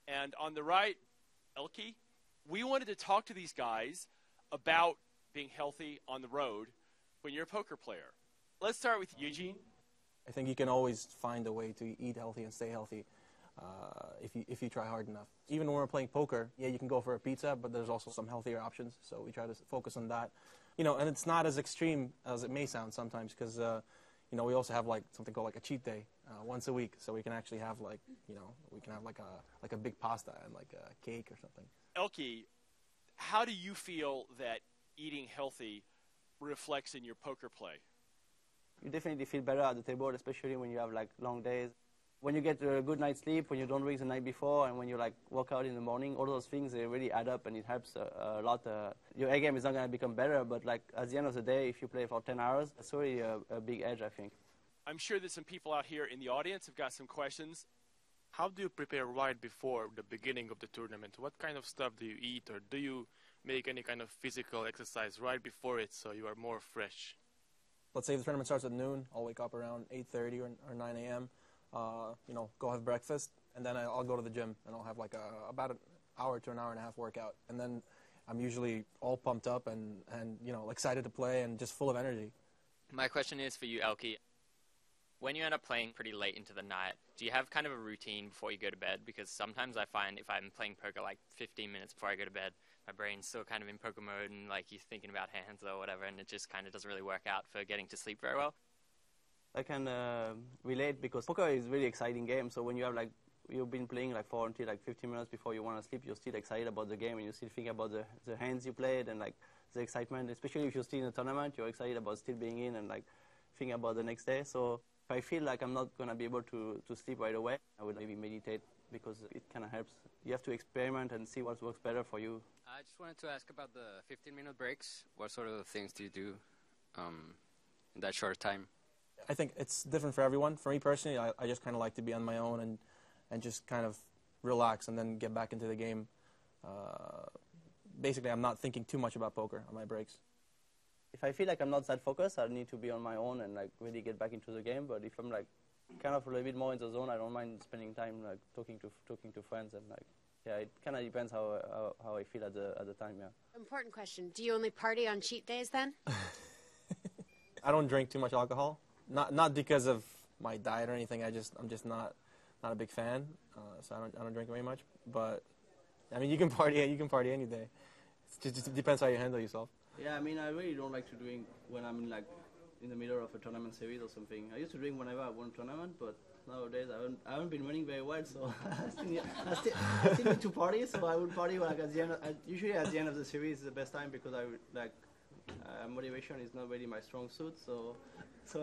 and on the right, Elke. We wanted to talk to these guys about being healthy on the road when you're a poker player. Let's start with Eugene. I think you can always find a way to eat healthy and stay healthy if you try hard enough. Even when we're playing poker, yeah, you can go for a pizza, but there's also some healthier options, so we try to focus on that. You know, and it's not as extreme as it may sound sometimes, because you know, we also have like something called like a cheat day once a week, so we can actually have like, you know, we can have like a big pasta and like a cake or something. Elke, how do you feel that eating healthy reflects in your poker play? You definitely feel better at the table, especially when you have like long days. When you get a good night's sleep, when you don't drink the night before, and when you like work out in the morning, all those things, they really add up, and it helps a lot. Your A game is not going to become better, but like at the end of the day, if you play for 10 hours, that's really a big edge, I think. I'm sure that some people out here in the audience have got some questions. how do you prepare right before the beginning of the tournament? What kind of stuff do you eat, or do you make any kind of physical exercise right before it so you are more fresh? Let's say the tournament starts at noon. I'll wake up around 8:30 or 9 a.m. Go have breakfast, and then I'll go to the gym, and I'll have like about an hour to an hour and a half workout, and then I'm usually all pumped up and excited to play and just full of energy. My question is for you, Elke. When you end up playing pretty late into the night, do you have kind of a routine before you go to bed? Because sometimes I find if I'm playing poker like 15 minutes before I go to bed, my brain's still kind of in poker mode and like you're thinking about hands or whatever, and it just kind of doesn't really work out for getting to sleep very well. I can relate because poker is a really exciting game. So when you have you've been playing for until 15 minutes before you want to sleep, you're still excited about the game and you still think about the hands you played and the excitement. Especially if you're still in a tournament, you're excited about still being in and thinking about the next day. So if I feel like I'm not going to be able to sleep right away, I would maybe meditate because it kind of helps. You have to experiment and see what works better for you. I just wanted to ask about the 15-minute breaks. What sort of things do you do in that short time? I think it's different for everyone. For me personally, I just kind of like to be on my own and just kind of relax and then get back into the game. Basically, I'm not thinking too much about poker on my breaks. If I feel like I'm not that focused, I need to be on my own and really get back into the game. But if I'm kind of a little bit more in the zone, I don't mind spending time talking to friends and it kind of depends how I feel at the time. Yeah. Important question: do you only party on cheat days then? I don't drink too much alcohol. Not because of my diet or anything. I'm just not a big fan. So I don't drink very much. But I mean, you can party any day. It just depends how you handle yourself. Yeah, I mean, I really don't like to drink when I'm in the middle of a tournament series or something. I used to drink whenever I won a tournament, but nowadays I haven't been winning very well, so I still need to party. So I would party at the end. Usually at the end of the series is the best time because motivation is not really my strong suit. So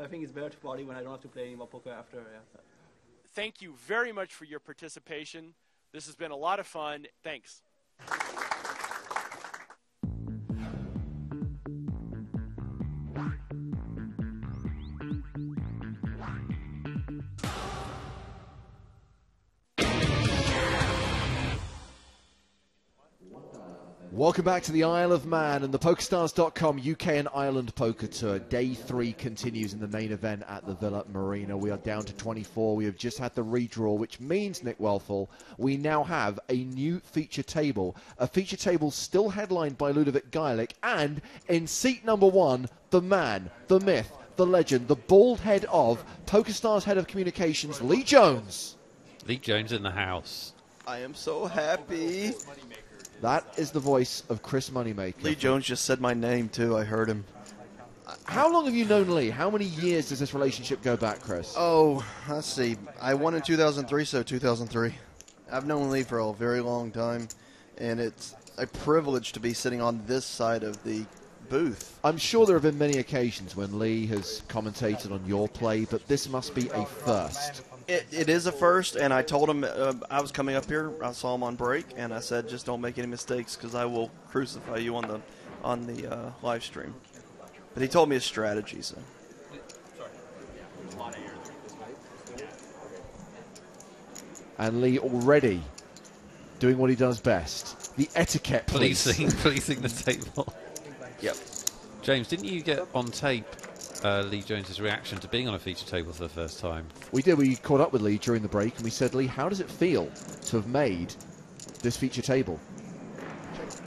I think it's better to party when I don't have to play any more poker after. Yeah. Thank you very much for your participation. This has been a lot of fun. Thanks. Welcome back to the Isle of Man and the PokerStars.com UK and Ireland Poker Tour. Day 3 continues in the main event at the Villa Marina. We are down to 24. We have just had the redraw, which means, Nick Welfel, we now have a new feature table. A feature table still headlined by Ludovic Geilick, and in seat number 1, the man, the myth, the legend, the bald head of PokerStars Head of Communications, Lee Jones. Lee Jones in the house. I am so happy. That is the voice of Chris Moneymaker. Lee Jones just said my name, too. I heard him. How long have you known Lee? How many years does this relationship go back, Chris? Oh, let's see. I won in 2003, so 2003. I've known Lee for a very long time, and it's a privilege to be sitting on this side of the booth. I'm sure there have been many occasions when Lee has commentated on your play, but this must be a first. It is a first, and I told him I was coming up here. I saw him on break, and I said, just don't make any mistakes because I will crucify you on the live stream. But he told me his strategy. So. And Lee already doing what he does best. The etiquette, please. Policing the table. Yep. James, didn't you get on tape Lee Jones's reaction to being on a feature table for the first time? We did. We caught up with Lee during the break and we said, Lee, how does it feel to have made this feature table?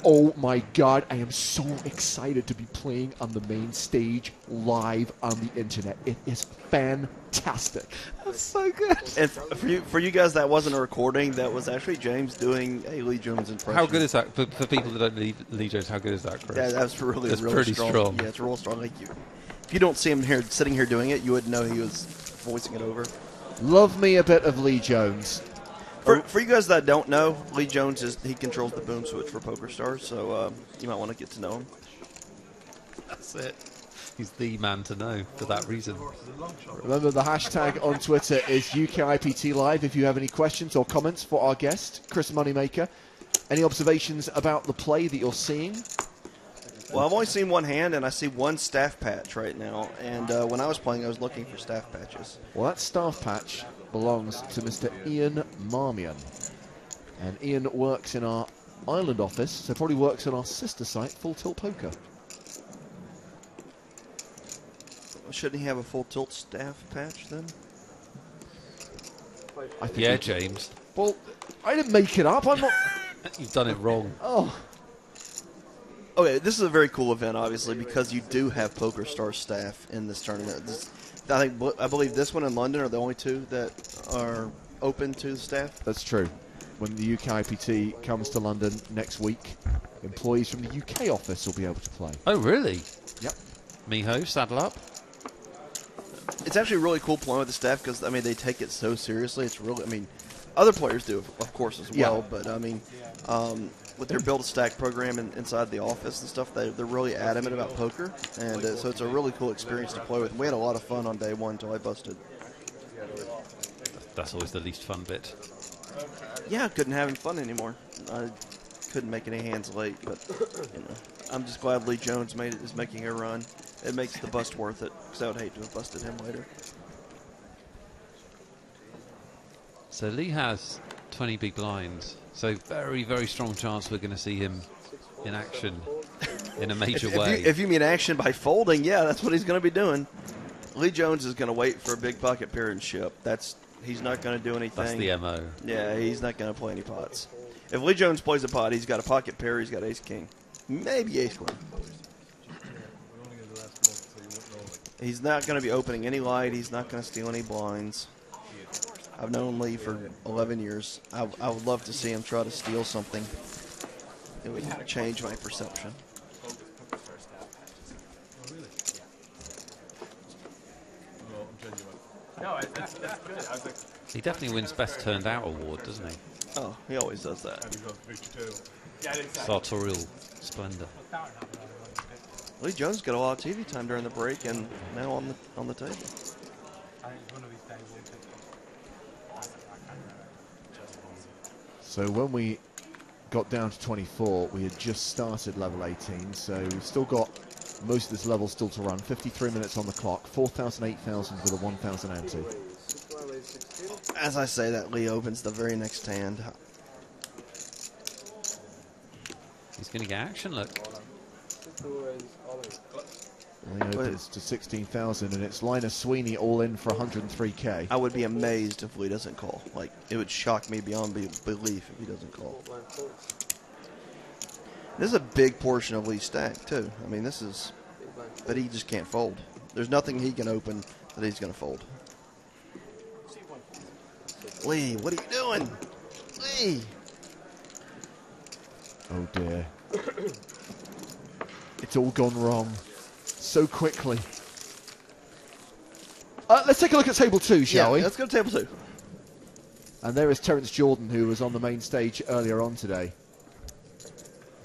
Oh my God, I am so excited to be playing on the main stage live on the internet. It is fantastic. That's so good. And for you guys, that wasn't a recording. That was actually James doing a Lee Jones impression. How good is that? For people that don't know Lee Jones, how good is that, Chris? Yeah, that's really pretty strong. Yeah, it's real strong. Like if you don't see him here sitting here doing it, you wouldn't know he was voicing it over. Love me a bit of Lee Jones. For you guys that don't know, Lee Jones he controls the boom switch for PokerStars, so you might want to get to know him. That's it. He's the man to know for that reason. Remember, the hashtag on Twitter is UKIPT Live. If you have any questions or comments for our guest, Chris Moneymaker, any observations about the play that you're seeing? Well, I've only seen one hand, and I see one staff patch right now. And when I was playing, I was looking for staff patches. Well, that staff patch belongs to Mr. Ian Marmion. And Ian works in our Ireland office, so probably works on our sister site, Full Tilt Poker. Shouldn't he have a Full Tilt staff patch then? I think Yeah, James. Well, I didn't make it up. I'm not. You've done it wrong. Oh. Okay, this is a very cool event, obviously, because you do have PokerStars staff in this tournament. I believe this one and London are the only two that are open to the staff. That's true. When the UKIPT comes to London next week, employees from the UK office will be able to play. Oh, really? Yep. Miho, saddle up. It's actually really cool playing with the staff because, I mean, they take it so seriously. It's really, I mean, other players do, of course, as well. Yeah. But, I mean, with their build-a-stack program inside the office and stuff, they're really adamant about poker. And so it's a really cool experience to play with. We had a lot of fun on day one until I busted. That's always the least fun bit. Yeah, I couldn't have any fun anymore. I couldn't make any hands late, but you know, I'm just glad Lee Jones is making a run. It makes the bust worth it, because I would hate to have busted him later. So Lee has 20 big blinds, so very, very strong chance we're going to see him in action in a major way. If you mean action by folding, yeah, that's what he's going to be doing. Lee Jones is going to wait for a big pocket pair and ship. He's not going to do anything. That's the MO. Yeah, he's not going to play any pots. If Lee Jones plays a pot, he's got a pocket pair, he's got ace-king. Maybe ace-queen. He's not going to be opening any light. He's not going to steal any blinds. I've known Lee for 11 years. I would love to see him try to steal something. It would change my perception. No, that's good. I was like, He definitely wins Best Turned Out award, doesn't he? Oh, he always does that. Sartorial splendor. Lee Jones got a lot of TV time during the break, and now on the table. So when we got down to 24, we had just started level 18, so we've still got most of this level still to run. 53 minutes on the clock, 4,000, 8,000 with a 1,000 ante. As I say that, Lee opens the very next hand. He's going to get action, look. Lee opens to 16,000, and it's Linus Sweeney all in for 103k. I would be amazed if Lee doesn't call. Like, it would shock me beyond belief if he doesn't call. This is a big portion of Lee's stack, too. I mean, this is... But he just can't fold. There's nothing he can open that he's going to fold. Lee, what are you doing? Lee! Oh, dear. It's all gone wrong so quickly. Let's take a look at table 2, shall we? Let's go to table 2. And there is Terence Jordan, who was on the main stage earlier on today.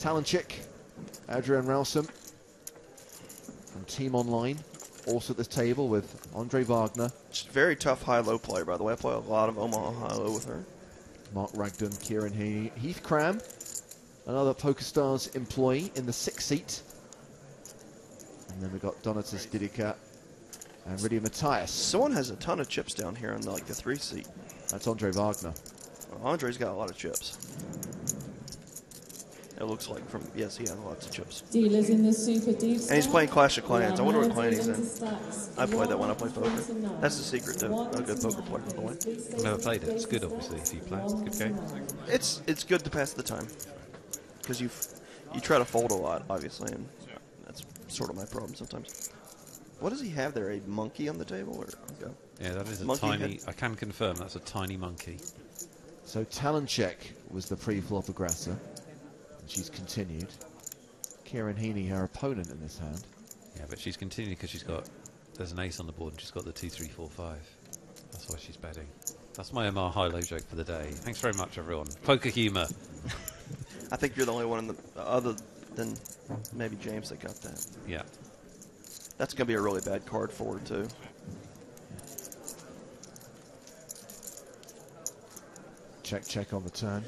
Talanchik, Adrian Ralsum from Team Online, also at this table with Andre Wagner. She's a very tough high-low player, by the way. I play a lot of Omaha high-low with her. Mark Ragdon, Kieran Heaney, Heath Cram, another PokerStars employee in the 6th seat. And then we've got Donatas Didica and Rydia Matthias. Someone has a ton of chips down here in the 3 seat. That's Andre Wagner. Well, Andre's got a lot of chips. It looks like from, yes, he has lots of chips. Dealers in the Super Deep. And he's playing Clash of Clans. I wonder what clan he's in. I played that when I played poker. That's the secret to a good poker player, by the way. I've never played it. It's good, obviously, if you play. It's a good game. It's good to pass the time. Because you try to fold a lot, obviously, and that's sort of my problem sometimes. What does he have there? A monkey on the table? Or, okay. Yeah, that is a Monkey tiny... head? I can confirm that's a tiny monkey. So Talanchik was the pre-flop aggressor. And she's continued. Kieran Heaney, her opponent in this hand. Yeah, but she's continuing because she's got... There's an ace on the board and she's got the 2, 3, 4, 5. That's why she's betting. That's my Omar high-low joke for the day. Thanks very much, everyone. Poker humour. I think you're the only one other than maybe James that got that. Yeah. That's going to be a really bad card for her, too. Check, check on the turn.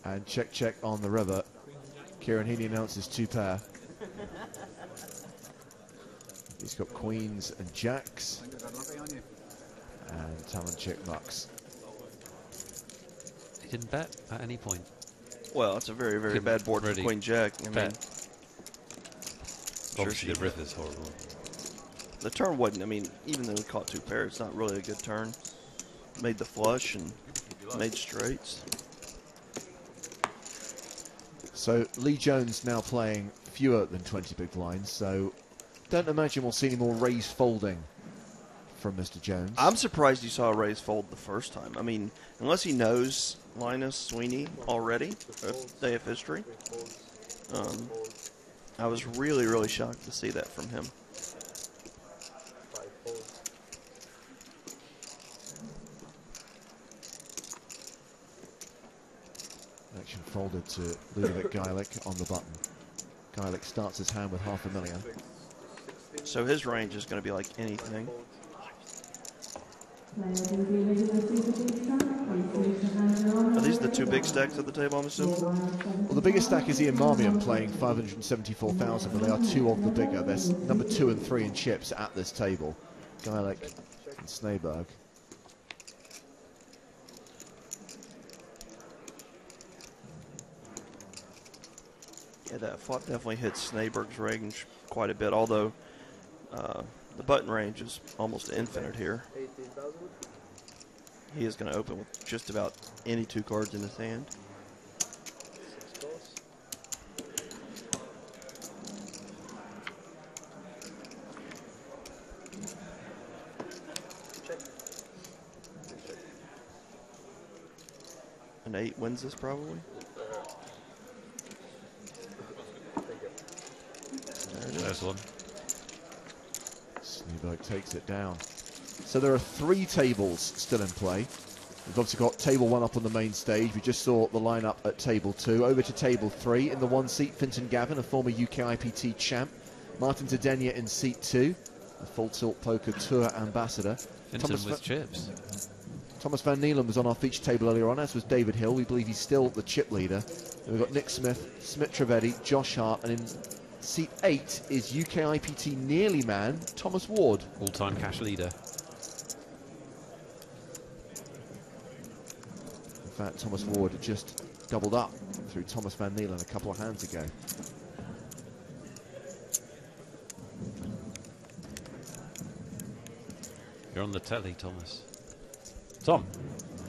And check, check on the river. Kieran Heaney announces 2 pair. He's got queens and jacks. And talon check mucks. He didn't bet at any point. Well, it's a very, very bad board for queen jack. I mean, obviously the river is horrible. The turn wasn't. I mean, even though we caught 2 pairs, it's not really a good turn. Made the flush and made straights. So Lee Jones now playing fewer than 20 big blinds. So don't imagine we'll see any more raise folding from Mr. Jones. I'm surprised you saw a raise fold the first time. I mean, unless he knows Linus Sweeney already, Day of History. I was really, really shocked to see that from him. Action folded to Ludovic Geilick on the button. Geilick starts his hand with $500,000. So his range is going to be like anything. Are these the 2 big stacks at the table, I'm assuming? Well, the biggest stack is Ian Marmion playing 574,000, but they are 2 of the bigger. There's number 2 and 3 in chips at this table. Geilick and Sneyberg. Yeah, that flop definitely hits Sneyberg's range quite a bit, although the button range is almost infinite here. He is going to open with just about any 2 cards in his hand. An 8 wins this probably. There's one. Sneyberg takes it down. So there are 3 tables still in play. We've obviously got table 1 up on the main stage. We just saw the lineup at table 2. Over to table 3. In the 1 seat, Fintan Gavin, a former UKIPT champ. Martin Tadenya in seat 2, a Full Tilt Poker Tour ambassador. Fintan with chips. Thomas Van Nielen was on our feature table earlier on, as was David Hill. We believe he's still the chip leader. And we've got Nick Smith, Smit Trivedi, Josh Hart, and in seat 8 is UKIPT nearly man, Thomas Ward. All-time cash leader. In fact, Thomas Ward just doubled up through Thomas Van Nielen a couple of hands ago. You're on the telly, Thomas. Tom.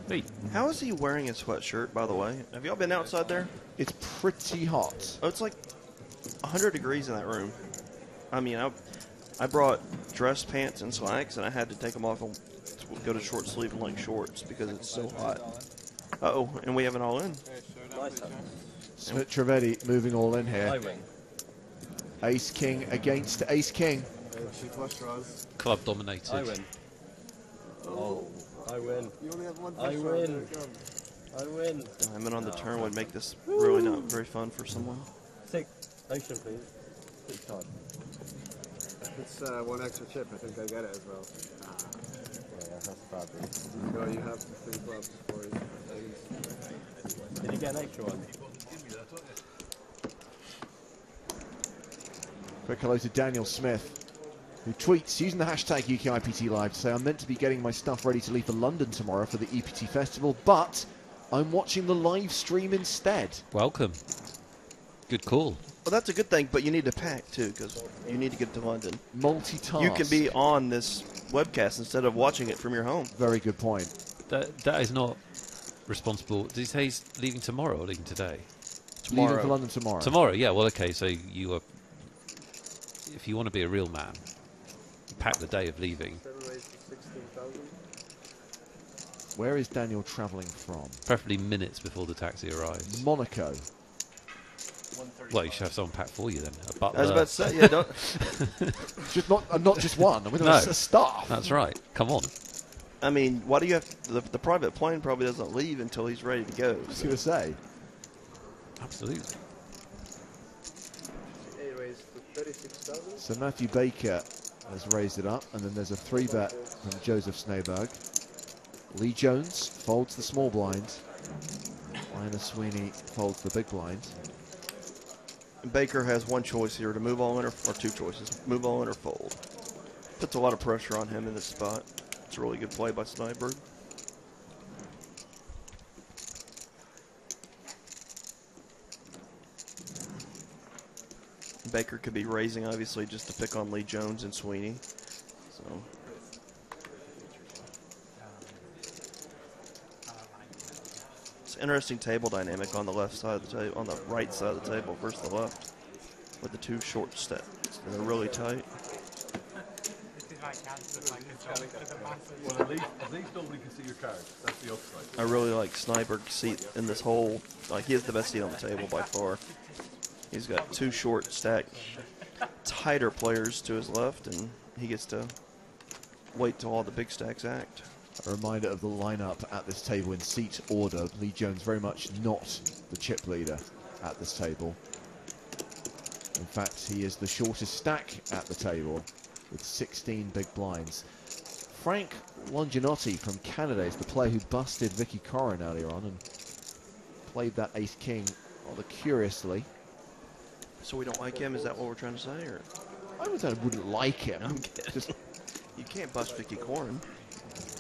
Hey. How is he wearing his sweatshirt, by the way? Have y'all been outside there? It's pretty hot. Oh, it's like 100 degrees in that room. I mean, I brought dress pants and slacks, and I had to take them off and go to short sleeve and like shorts because it's so hot. Uh-oh, and we have an all-in. Smit Trivedi moving all in here. Ace-King against Ace-King. Club dominated. I win. Oh, I win. You only have 1 I win. I win. Diamond on the turn would make this really not very fun for someone. Take action, please. Take time. It's 1 extra chip. I think I get it as well. Yeah, that's probably. No, you have 3 clubs for you. Did you get an extra one? Quick hello to Daniel Smith, who tweets using the hashtag UKIPT Live to say, I'm meant to be getting my stuff ready to leave for London tomorrow for the EPT Festival, but I'm watching the live stream instead. Welcome. Good call. Well, that's a good thing, but you need to pack, too, because you need to get to London. Multitask. You can be on this webcast instead of watching it from your home. Very good point. That is not responsible. Did he say he's leaving tomorrow or leaving today? Tomorrow. Leaving for London tomorrow. Tomorrow, yeah. Well, okay, so you are... If you want to be a real man, pack the day of leaving. Where is Daniel travelling from? Preferably minutes before the taxi arrives. Monaco. Well, you should have someone pack for you then. A butler. I was about to say, yeah, don't. Just not just one. I mean, no, a staff. That's right. Come on. I mean, why do you have the private plane probably doesn't leave until he's ready to go. I was going to say. Absolutely. So Matthew Baker has raised it up, and then there's a 3-bet from Joseph Sneyberg. Lee Jones folds the small blind. Linus Sweeney folds the big blind. Baker has one choice here to move all in or two choices. Move all in or fold. Puts a lot of pressure on him in this spot. It's a really good play by Sniper. Baker could be raising, obviously, just to pick on Lee Jones and Sweeney. So it's an interesting table dynamic on the left side of the table, on the right side of the table versus the left, with the two short steps. They're really tight. Well, at least nobody can see your cards. That's the upside. I really like Sniper's seat in this whole. Like, he has the best seat on the table by far. He's got two short stack, tighter players to his left, and he gets to wait till all the big stacks act. A reminder of the lineup at this table in seat order. Lee Jones very much not the chip leader at this table. In fact, he is the shortest stack at the table with 16 big blinds. Frank Longinotti from Canada is the player who busted Vicky Coren earlier on and played that ace-king rather curiously. So we don't like him? Is that what we're trying to say? Or I wouldn't like him. Just, you can't bust Vicky Coren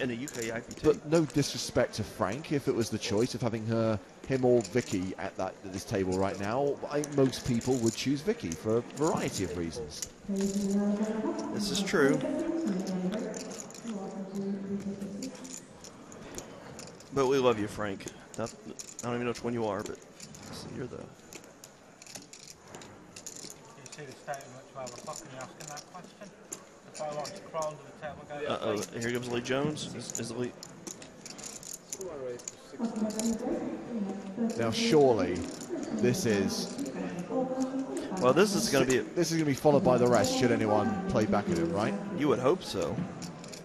in a UKIPT. But no disrespect to Frank. If it was the choice of having him or Vicky at this table right now, most people would choose Vicky for a variety of reasons. This is true. But we love you, Frank. I don't even know which one you are, but you're the... Uh-oh, here comes Lee Jones. Is Lee... Now, surely, this is... Well, this is going to be... This is going to be followed by the rest, should anyone play back at him, right? You would hope so.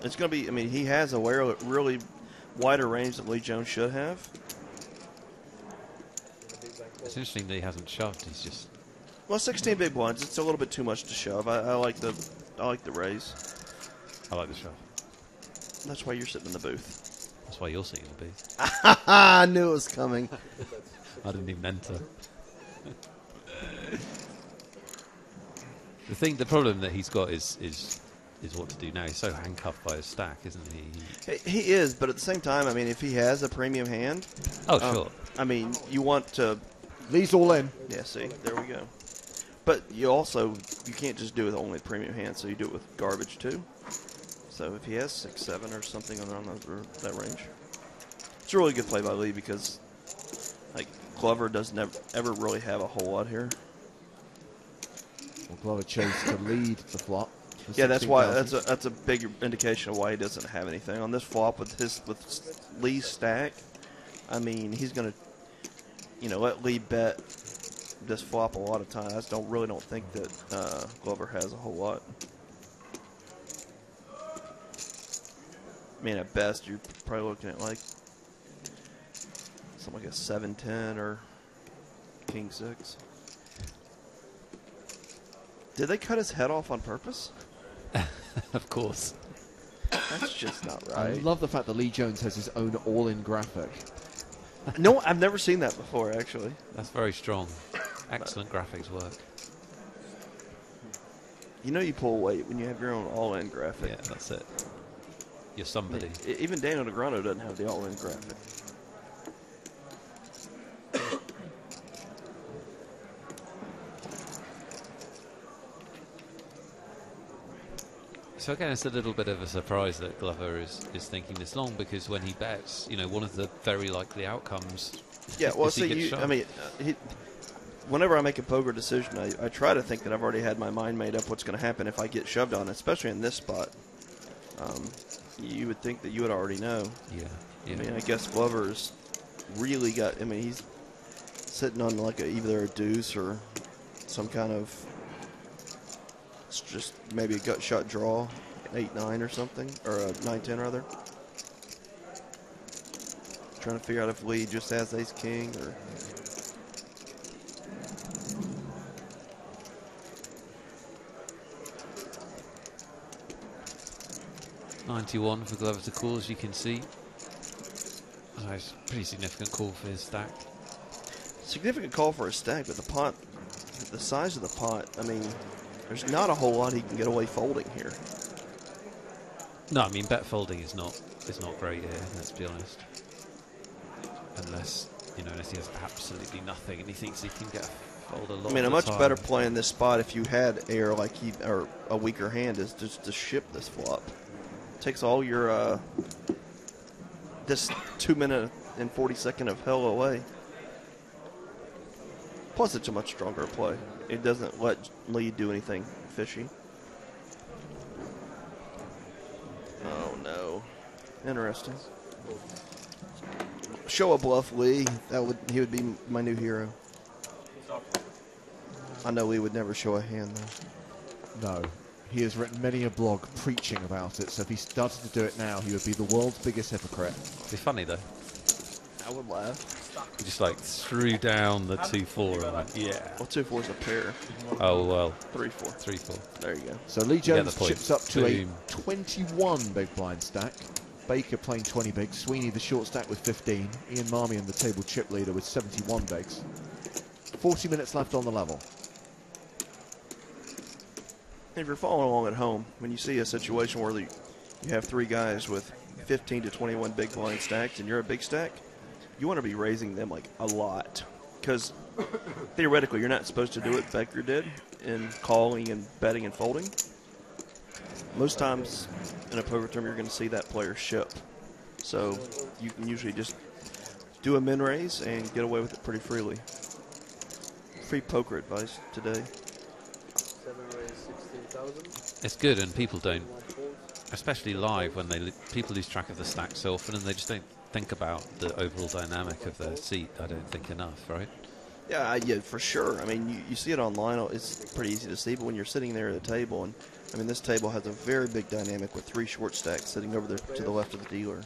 It's going to be... I mean, he has a really wider range than Lee Jones should have. It's interesting that he hasn't shoved. He's just... Well, 16 big blinds. It's a little bit too much to shove. I like the raise. I like the shove. That's why you're sitting in the booth. That's why you're sitting in the booth. I knew it was coming. I didn't even enter. The problem that he's got is what to do now. He's so handcuffed by his stack, isn't he? He is, but at the same time, I mean, if he has a premium hand... Oh, sure. I mean, you want to... Lee's all in. Yeah, see, there we go. But you can't just do it with only premium hand, so you do it with garbage too. So if he has 6, 7 or something around that range, it's a really good play by Lee because, like, Glover doesn't ever really have a whole lot here. Well, Glover chose to lead the flop. Yeah, that's why. That's a big indication of why he doesn't have anything on this flop with Lee's stack. I mean, he's gonna, let Lee bet this flop a lot of times. I really don't think that Glover has a whole lot. I mean, at best, you're probably looking at like something like a 7-10 or King 6. Did they cut his head off on purpose? Of course. That's just not right. I love the fact that Lee Jones has his own all-in graphic. No, I've never seen that before, actually. That's very strong. Excellent graphics work. You pull weight when you have your own all-in graphic. Yeah, that's it. You're somebody. I mean, even Daniel Negreanu doesn't have the all-in graphic. So again, it's a little bit of a surprise that Glover is thinking this long, because when he bets, one of the very likely outcomes. Yeah, well, see, whenever I make a poker decision, I try to think that I've already had my mind made up what's going to happen if I get shoved on, especially in this spot. You would think that you would already know. Yeah. I mean, I guess Glover's really got. I mean, he's sitting on like either a deuce or some kind of. It's just maybe a gut shot draw, 8-9 or something, or a 9-10 rather. Trying to figure out if Lee just has ace king or. 91 for Glover to call, as you can see. So it's a pretty significant call for his stack. Significant call for a stack, but the pot the size of the pot, I mean, there's not a whole lot he can get away folding here. No, I mean, bet folding is not great here, let's be honest. Unless he has absolutely nothing and he thinks he can get a fold a lot. I mean, a of the much time. better play in this spot if you had air or a weaker hand is just to ship this flop. Takes all your this 2 minute and 40-second of hell away. Plus, it's a much stronger play. It doesn't let Lee do anything fishy. Oh no, interesting. Show a bluff, Lee. He would be my new hero. I know Lee would never show a hand though. No. He has written many a blog preaching about it, so if he started to do it now, he would be the world's biggest hypocrite. It'd be funny, though. I would laugh. He just, threw down the 2-4 and went, yeah. Well, 2-4 is a pair. Oh, well. 3-4. 3-4. There you go. So Lee Jones chips up to Boom. a 21 big blind stack. Baker playing 20 bigs. Sweeney the short stack with 15. Ian Marmion the table chip leader with 71 bigs. 40 minutes left on the level. If you're following along at home, when you see a situation where you have three guys with 15 to 21 big blind stacks and you're a big stack, you want to be raising them a lot. Because theoretically, you're not supposed to do what Baker did in calling and betting and folding. Most times in a poker tournament, you're going to see that player ship. So you can usually just do a min raise and get away with it pretty freely. Free poker advice today. 7 raise 16,000. It's good, and people don't, especially live, when people lose track of the stack so often, and they just don't think about the overall dynamic of their seat. I don't think enough, right? Yeah, for sure. I mean, you see it online. It's pretty easy to see, but when you're sitting there at a table, and I mean, this table has a very big dynamic with three short stacks sitting over there to the left of the dealer.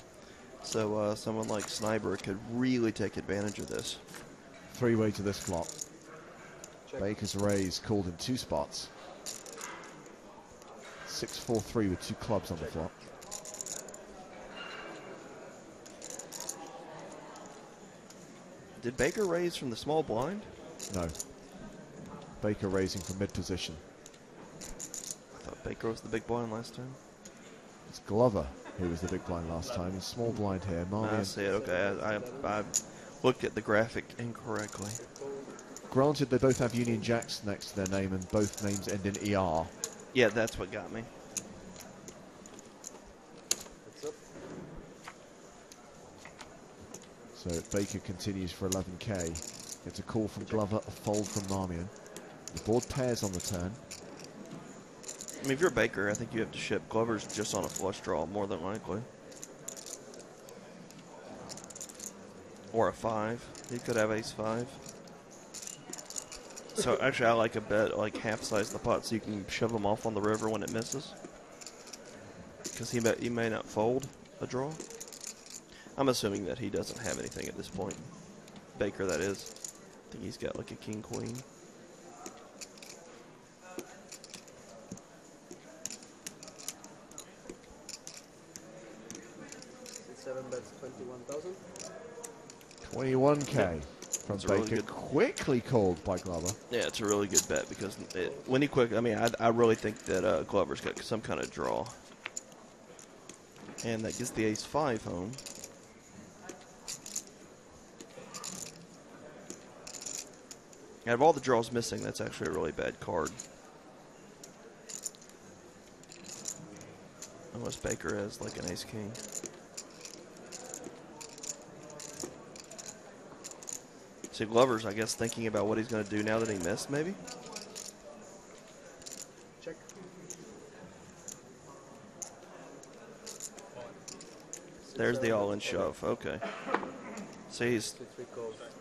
So someone like Sniper could really take advantage of this. Three-way to this flop. Baker's raise called in two spots. 6-4-3 with two clubs on the flop. Did Baker raise from the small blind? No. Baker raising from mid-position. I thought Baker was the big blind last time. It's Glover who was the big blind last time. He's small blind here. I see it. Okay, I looked at the graphic incorrectly. Granted, they both have Union Jacks next to their name, and both names end in ER. Yeah, that's what got me. So Baker continues for 11k. Gets a call from Glover, a fold from Marmion. The board pairs on the turn. I mean, if you're Baker, I think you have to ship. Glover's just on a flush draw, more than likely. Or a 5. He could have ace-5. So actually, I like a bet, like half size the pot, so you can shove him off on the river when it misses. Because he may not fold a draw. I'm assuming that he doesn't have anything at this point. Baker, that is. I think he's got like a king-queen. Seven bets 21,000. 21k Yeah. from That's a Baker. really good- Quickly called by Glover. Yeah, it's a really good bet because when he quick, I mean, I really think that Glover's got some kind of draw. And that gets the ace-5 home. Out of all the draws missing, that's actually a really bad card. Unless Baker has like an ace-king. So Glover's, I guess, thinking about what he's going to do now that he missed, maybe? Check. There's the all-in shove. Okay. So he's...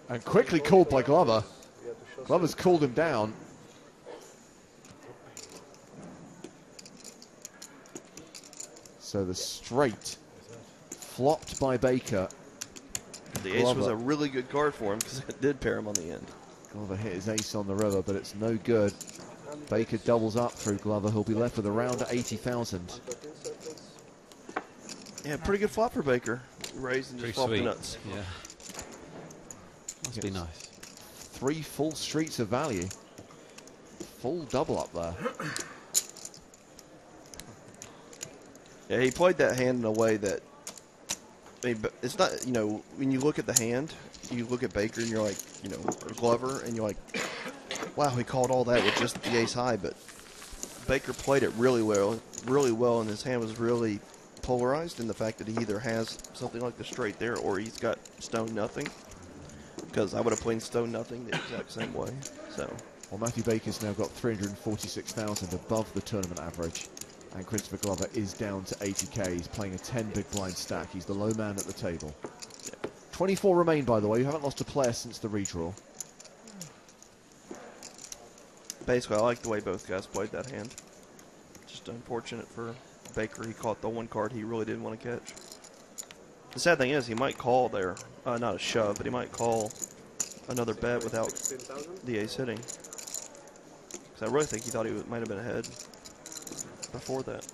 And quickly called by Glover. Glover's called him down. So the straight flopped by Baker. The ace was a really good card for him because it did pair him on the end. Glover hit his ace on the river, but it's no good. Baker doubles up through Glover. He'll be left with around 80,000. Yeah, pretty good flop for Baker. Raised and just flopped the nuts. Yeah. Must be nice. 3 full streets of value. Full double up there. Yeah, he played that hand in a way that, I mean, but it's not, you know, when you look at the hand, you look at Baker and you're like, you know, or Glover, and you're like, wow, he called all that with just the ace high, but Baker played it really well, and his hand was really polarized in the fact that he either has something like the straight there or he's got stone nothing, because I would have played stone nothing the exact same way. So, well, Matthew Baker's now got 346,000 above the tournament average, and Christopher Glover is down to 80k. He's playing a 10 big blind stack. He's the low man at the table. 24 remain, by the way. You haven't lost a player since the redraw. Basically, I like the way both guys played that hand. Just unfortunate for Baker. He caught the one card he really didn't want to catch. The sad thing is, he might call there. Not a shove, but he might call another bet without the ace hitting. Because I really think he thought he might have been ahead before that.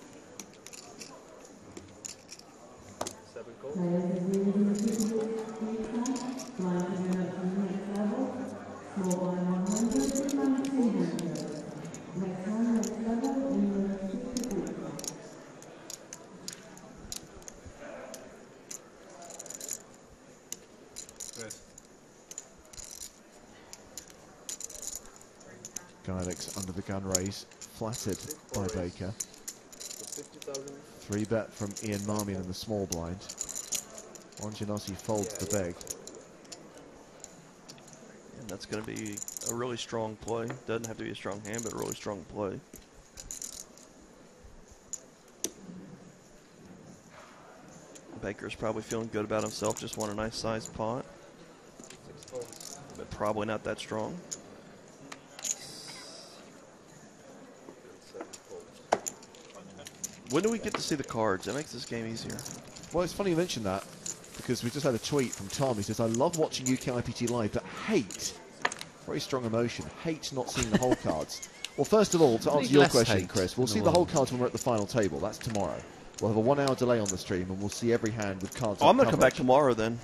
Geilick's under the gun raise, flattered by Baker. 3-bet from Ian Marmion in the small blind. Wanjanossi folds the big. And that's going to be a really strong play. Doesn't have to be a strong hand, but a really strong play. Baker's probably feeling good about himself, just won a nice sized pot. But probably not that strong. When do we get to see the cards? That makes this game easier. Well, it's funny you mentioned that, because we just had a tweet from Tom. He says, I love watching UKIPT live, but hate, very strong emotion, hate not seeing the whole cards. Well, first of all, to answer your question, Chris, we'll see the whole cards when we're at the final table. That's tomorrow. We'll have a 1 hour delay on the stream, and we'll see every hand with cards. Oh, I'm going to come back tomorrow then.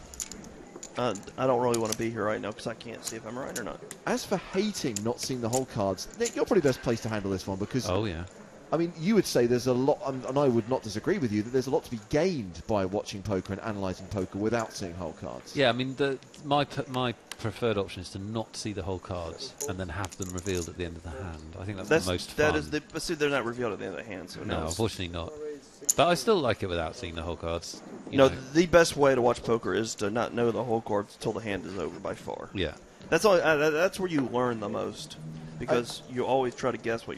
I don't really want to be here right now because I can't see if I'm right or not. As for hating not seeing the whole cards, Nick, you're probably best placed to handle this one because... Oh, yeah. I mean, you would say there's a lot, and I would not disagree with you, that there's a lot to be gained by watching poker and analysing poker without seeing whole cards. Yeah, I mean, my preferred option is to not see the whole cards and then have them revealed at the end of the hand. I think that's the most fun. But see, they're not revealed at the end of the hand. So no, unfortunately not. But I still like it without seeing the whole cards. No, the best way to watch poker is to not know the whole cards until the hand is over by far. Yeah. That's all. That's where you learn the most, because you always try to guess what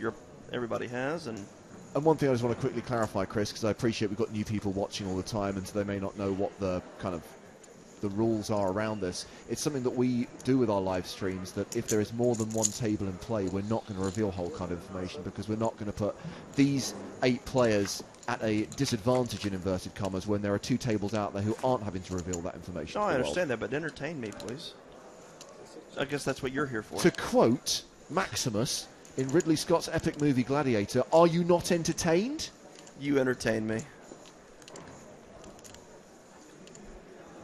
everybody has. And one thing I just want to quickly clarify, Chris, because I appreciate we've got new people watching all the time, and so they may not know what the kind of the rules are around this. It's something that we do with our live streams, that if there is more than one table in play, we're not going to reveal whole card information, because we're not going to put these 8 players at a disadvantage in inverted commas when there are 2 tables out there who aren't having to reveal that information. No, I understand that, but entertain me, please. I guess that's what you're here for. To quote Maximus in Ridley Scott's epic movie Gladiator, are you not entertained? You entertain me.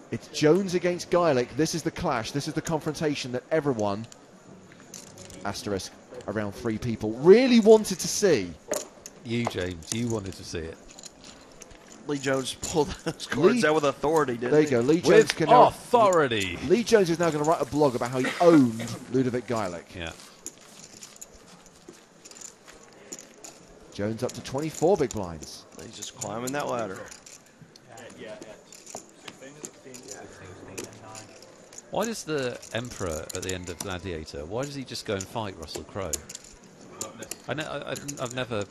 It's Jones against Geilick. This is the clash. This is the confrontation that everyone, asterisk, around 3 people, really wanted to see. You, James, you wanted to see it. Lee Jones pulled those cards out with authority, didn't he? There you go. Lee Jones with can now, authority. Lee Jones is now going to write a blog about how he owned Ludovic Geilick. Yeah. Jones up to 24 big blinds. He's just climbing that ladder. Why does the Emperor at the end of Gladiator, why does he just go and fight Russell Crowe? I've never...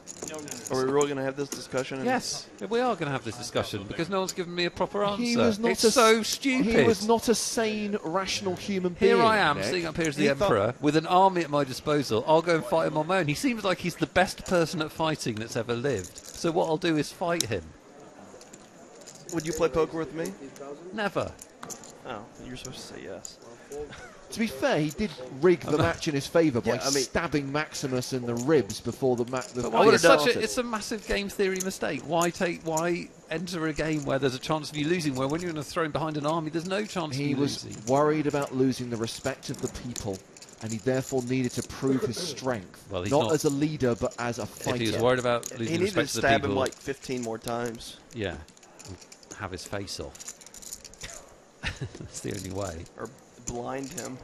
Are we really going to have this discussion? Yes, we are going to have this discussion because no one's given me a proper answer. He was not it's so stupid. He was not a sane, rational human being. Here I am, Nick. sitting up here as the Emperor with an army at my disposal. I'll go and fight him on my own. He seems like he's the best person at fighting that's ever lived. So what I'll do is fight him. Would you play poker with me? Never. Oh, you're supposed to say yes. To be fair, he did rig the match in his favour by stabbing Maximus in the ribs before the match. It's a massive game theory mistake. Why enter a game where there's a chance of you losing, where when you're going to throw him behind an army, there's no chance of you losing? He was worried about losing the respect of the people. and he therefore needed to prove his strength. Well, he's not not- as a leader, but as a fighter. If he was worried about He losing needed to respect to the stab him people, like 15 more times. yeah, and have his face off. That's the only way. Or blind him.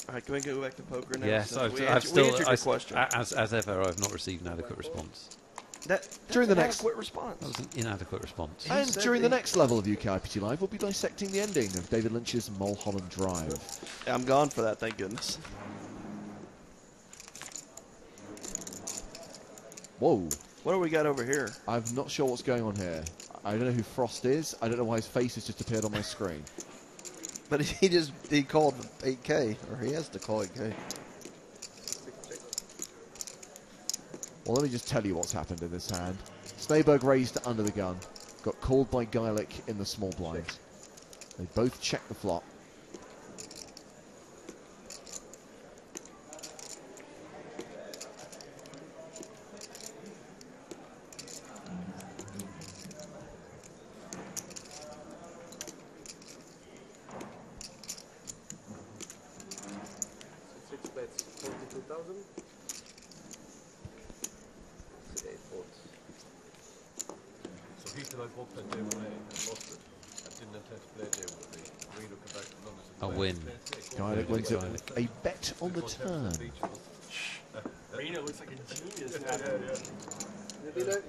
All right, can we go back to poker now? Yes, So I've we still, answered your question. as ever, I've not received an adequate response. During the next response. That was an inadequate response. And during the next level of UKIPT Live, we'll be dissecting the ending of David Lynch's Mulholland Drive. I'm gone for that, thank goodness. Whoa. What do we got over here? I'm not sure what's going on here. I don't know who Frost is. I don't know why his face has just appeared on my screen. But he called 8K, or he has to call 8K. Well, let me just tell you what's happened in this hand. Sneyberg raised under the gun. Got called by Geilick in the small blind. They both checked the flop. Six bets, 42,000. 8 votes. So he said I booked that day when I busted. I didn't intend to play day with me. Reno came back from London. A win. Geilick wins it. A bet on the turn. Reno looks like a genius now.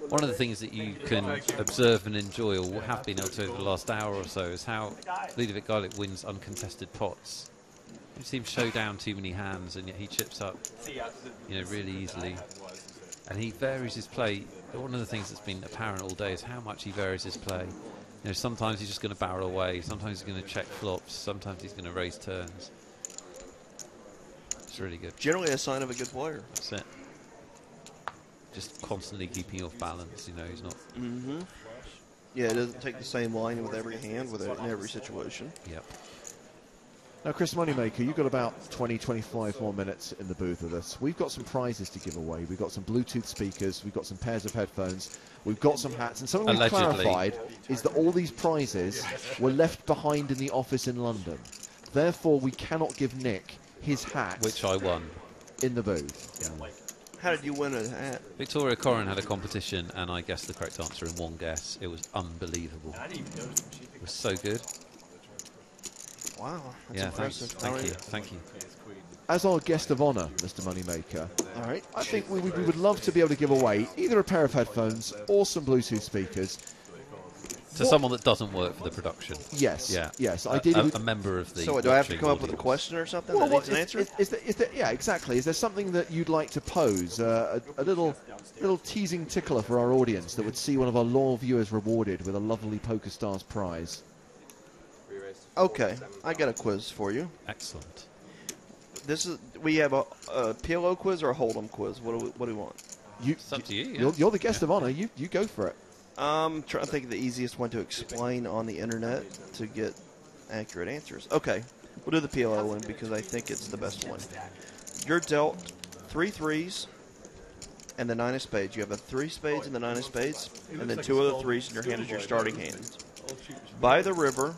One of the things that you can observe and enjoy, or have been able to over the last hour or so, is how Ludovic Geilick wins uncontested pots. You see him show down too many hands, and yet he chips up, really easily. And he varies his play. One of the things that's been apparent all day is how much he varies his play. Sometimes he's just going to barrel away. Sometimes he's going to check flops. Sometimes he's going to raise turns. It's really good. Generally a sign of a good player. That's it. Just constantly keeping you off balance. He's not. Mm-hmm. Yeah, it doesn't take the same line with every hand, in every situation. Yep. Now, Chris Moneymaker, you've got about 20, 25 more minutes in the booth with us. We've got some prizes to give away. We've got some Bluetooth speakers. We've got some pairs of headphones. We've got some hats. And something we've clarified is that all these prizes were left behind in the office in London. Therefore, we cannot give Nick his hat. Which I won. In the booth. Yeah. How did you win a hat? Victoria Coren had a competition, and I guessed the correct answer in one guess. It was unbelievable. It was so good. Wow, that's yeah, impressive. Thank you. As our guest of honour, Mr. Moneymaker, all right, I think we would love to be able to give away either a pair of headphones or some Bluetooth speakers. To someone that doesn't work for the production. Yes. Yeah. Yes. Ideally, a member of the. So do I have to come up with a question or something that needs an answer? Yeah, exactly. Is there something that you'd like to pose? A little teasing tickler for our audience that would see one of our loyal viewers rewarded with a lovely PokerStars prize. Okay, I got a quiz for you. Excellent. We have a PLO quiz or a Hold'em quiz. What do we want? It's up to you. You're the guest of honour. You go for it. Trying to think of the easiest one to explain on the internet to get accurate answers. Okay, we'll do the PLO one because I think it's the best one. You're dealt 3 threes and the 9 of spades. You have a 3 spades and the 9 of spades, and then 2 of the threes in your hand as your starting hand. By the river,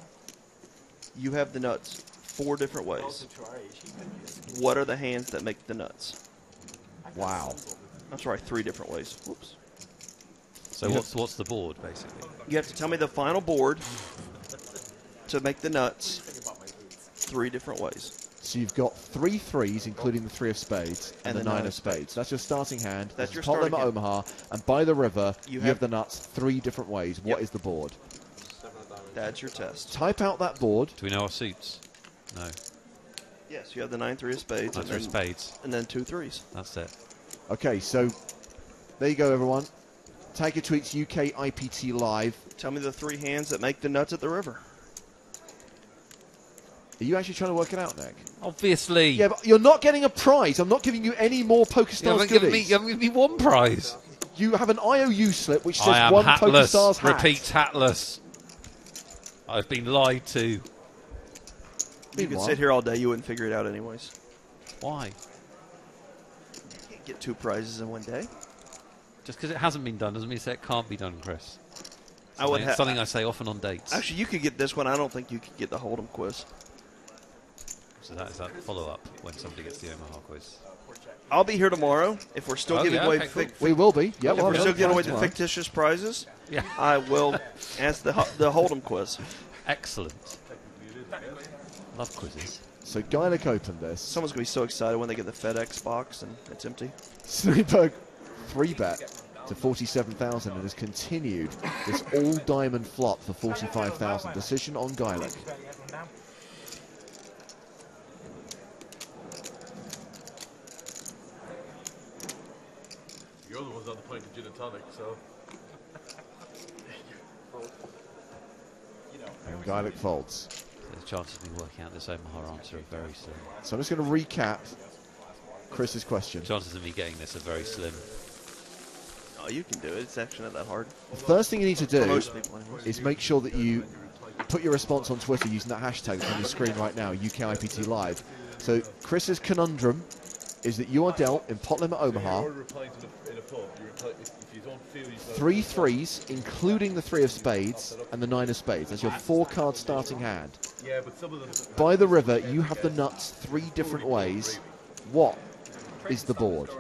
you have the nuts 4 different ways. What are the hands that make the nuts? Wow. I'm sorry, 3 different ways. Whoops. So what's the board, basically? You have to tell me the final board to make the nuts 3 different ways. So you've got 3 threes, including the 3 of spades, and the 9 of spades. That's your starting hand. That's your top starting limit hand. Omaha, and by the river, you have have the nuts 3 different ways. What is the board? That's your test. Type out that board. Do we know our suits? No. Yes, you have the 9 3 of spades. 9 3 of spades. And then 2 threes. That's it. Okay, so there you go, everyone. Tiger tweets UKIPT Live. Tell me the 3 hands that make the nuts at the river. Are you actually trying to work it out, Nick? Obviously. Yeah, but you're not getting a prize. I'm not giving you any more PokerStars goodies. You haven't given me one prize. You have an IOU slip which says I am 1 hatless. PokerStars hat. Repeat, hatless. I've been lied to. You could sit here all day. You wouldn't figure it out anyways. Why? You can't get 2 prizes in one day. Just because it hasn't been done doesn't mean it can't be done, Chris. Something I say often on dates. Actually, you could get this one. I don't think you could get the Hold'em quiz. So that is that follow-up when somebody gets the Omaha quiz. I'll be here tomorrow. If we're still giving away, we will be. Yeah, if we're still giving away the fictitious prizes, I will answer the Hold'em quiz. Excellent. Love quizzes. So Geilick opened this. Someone's gonna be so excited when they get the FedEx box and it's empty. Sneberg 3-bet to 47,000 and has continued this all-diamond flop for 45,000. Decision on Geilick. You're the ones on the point of gin and tonic, so. And Geilick folds. The chances of me working out this Omaha answer are very slim. So I'm just going to recap Chris's question. Chances of me getting this are very slim. Oh, you can do it. It's actually not that hard. The first thing you need to do Most people, anyways. is make sure that you put your response on Twitter using that hashtag that's on the screen right now, UKIPT Live. So Chris's conundrum is that you are dealt in pot limit Omaha 3 threes, including the 3 of spades and the 9 of spades. That's your 4-card starting hand. Yeah, but some of them. By the river, you have the nuts 3 different ways. What is the board? So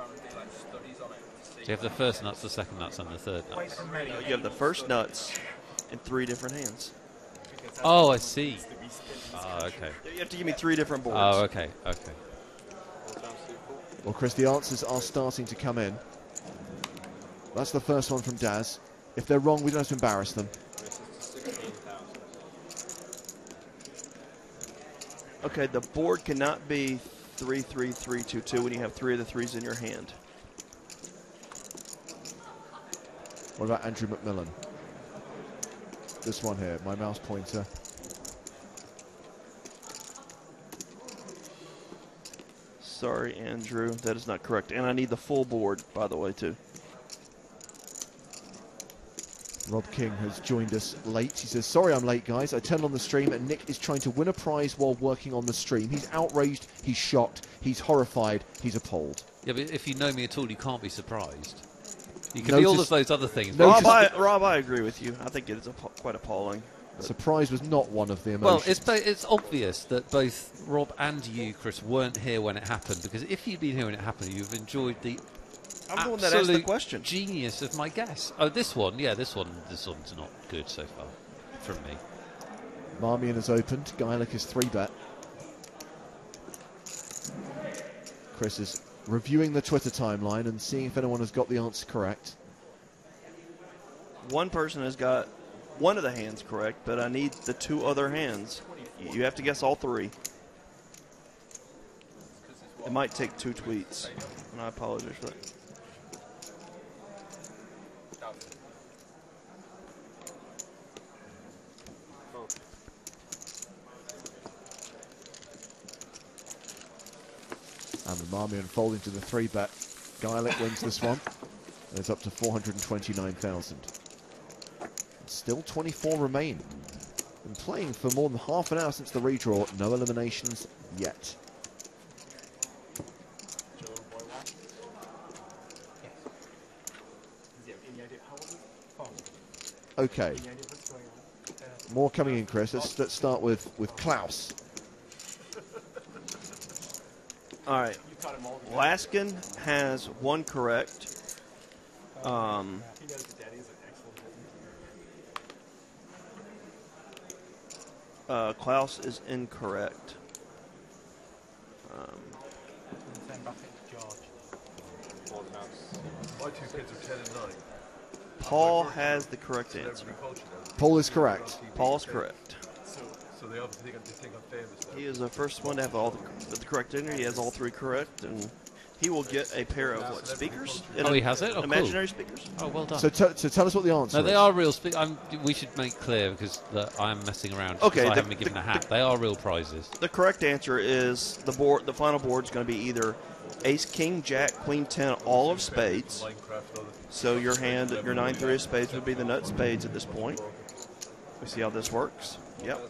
you have the first nuts, the second nuts, and the third nuts. No, you have the first nuts in 3 different hands. Oh, I see. Oh, okay. You have to give me 3 different boards. Oh, okay, okay. Well, Chris, the answers are starting to come in. That's the first one from Daz. If they're wrong, we don't have to embarrass them. Okay, the board cannot be 3-3-3-2-2 when you have 3 of the 3s in your hand. What about Andrew McMillan? This one here, my mouse pointer. Sorry, Andrew, that is not correct. And I need the full board, by the way, too. Rob King has joined us late. He says, sorry I'm late, guys. I turned on the stream and Nick is trying to win a prize while working on the stream. He's outraged, he's shocked, he's horrified, he's appalled. Yeah, but if you know me at all, you can't be surprised. You can be all of those other things. Rob, I agree with you. I think it is quite appalling. Surprise was not one of the emotions. Well, it's obvious that both Rob and you, Chris, weren't here when it happened, because if you'd been here when it happened, you've enjoyed the I'm the one that asked the question. Genius of my guess. Oh, this one, yeah, this one's not good so far from me. Marmion has opened. Geilick is 3-bet. Chris is reviewing the Twitter timeline and seeing if anyone has got the answer correct. One person has got one of the hands correct, but I need the 2 other hands. You have to guess all 3. It might take 2 tweets, and I apologize for that. And the Marmion folding to the 3-bet. Geilick wins this one. And it's up to 429,000. Still 24 remain. Been playing for more than half an hour since the redraw. No eliminations yet. Okay. More coming in, Chris. Let's start with Klaus. All right. Laskin has 1 correct. Klaus is incorrect. My 2 kids are 10 and 9. Paul has the correct answer. Paul is correct. Paul is correct. So they obviously think I'm famous now. He is the first one to have all the correct answer. He has all 3 correct, and he will get a pair of what, speakers? Oh, he has it? Oh, imaginary cool. speakers? Oh, well done. So tell us what the answer No, is. they are real speakers. We should make clear, because I'm messing around. Okay, I haven't been given a hat. They are real prizes. The correct answer is the board. The final board is going to be either Ace, King, Jack, Queen, 10, all of spades. So your hand, your 9-3 of spades would be the nut spades at this point. We see how this works. Yep.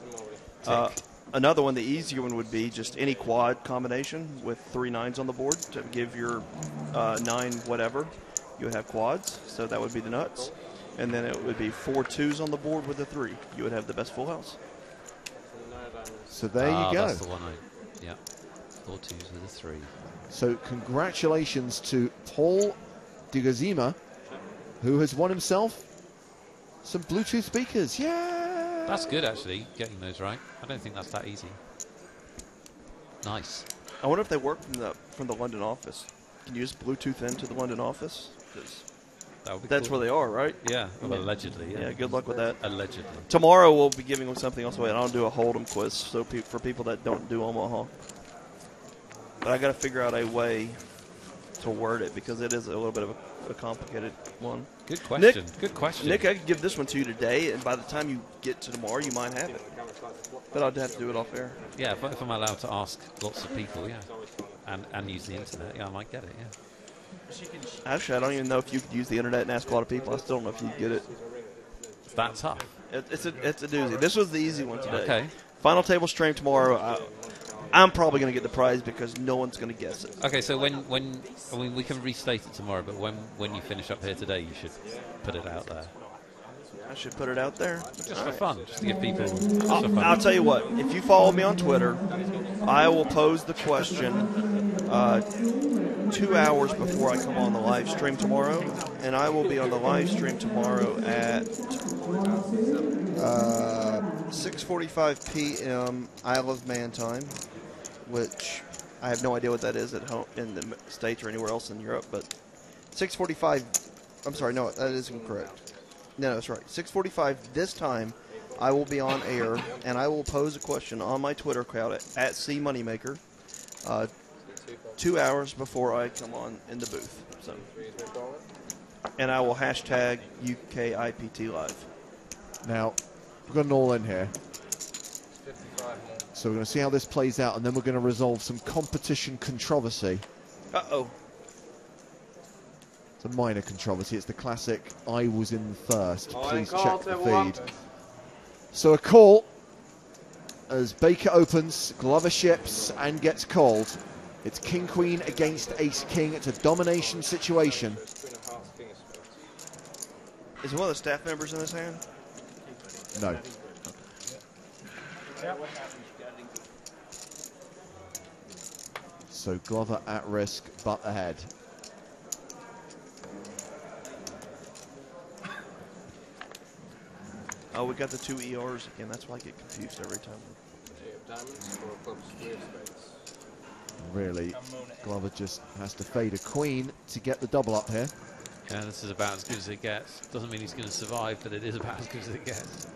Another one, the easier one, would be just any quad combination with 3 9s on the board to give your 9 whatever. You would have quads, so that would be the nuts. And then it would be 4 2s on the board with a 3. You would have the best full house. So there you go. That's the one Yeah. 4 twos with a 3. So congratulations to Paul Dugazima, who has won himself some Bluetooth speakers. Yeah! That's good, actually, getting those right. I don't think that's that easy. Nice. I wonder if they work from the London office. Can you use Bluetooth into the London office? 'Cause that's cool. where they are, right? Yeah, well, allegedly. Yeah. Yeah, good luck with that. Allegedly. Tomorrow we'll be giving them something else away, and I'll do a Hold'em quiz so for people that don't do Omaha. But I got to figure out a way to word it because it is a little bit of a complicated one. Good question. Good question. Nick, I could give this one to you today, and by the time you get to tomorrow, you might have it. But I'd have to do it off air. Yeah, if I'm allowed to ask lots of people, yeah. And use the internet, yeah, I might get it, yeah. Actually, I don't even know if you could use the internet and ask a lot of people. I still don't know if you'd get it. It's that tough. It's a doozy. This was the easy one today. Okay. Final table stream tomorrow. I'm probably going to get the prize because no one's going to guess it. Okay, so when I mean, we can restate it tomorrow, but when you finish up here today, you should put it out there. I should put it out there? Just for fun, just to give people... I'll tell you what, if you follow me on Twitter, I will pose the question 2 hours before I come on the live stream tomorrow, and I will be on the live stream tomorrow at 6:45 p.m. Isle of Man time, which I have no idea what that is at home in the States or anywhere else in Europe, but 6:45, I'm sorry, no, that is incorrect. No, that's right. 6:45 this time, I will be on air, and I will pose a question on my Twitter account at CMoneymaker 2 hours before I come on in the booth. So, and I will hashtag UKIPT Live. Now, we've got an all-in here. So we're going to see how this plays out, and then we're going to resolve some competition controversy. Uh-oh. It's a minor controversy. It's the classic, I was in first. Please call, check the everyone. feed. So a call as Baker opens, Glover ships and gets called. It's King-Queen against Ace-King. It's a domination situation. Is one of the staff members in his hand? No. So Glover at risk, but ahead. Oh, we got the 2 ERs again. That's why I get confused every time. Diamonds or clubs, 3 of spades. Really, Glover just has to fade a queen to get the double up here. Yeah, this is about as good as it gets. Doesn't mean he's going to survive, but it is about as good as it gets.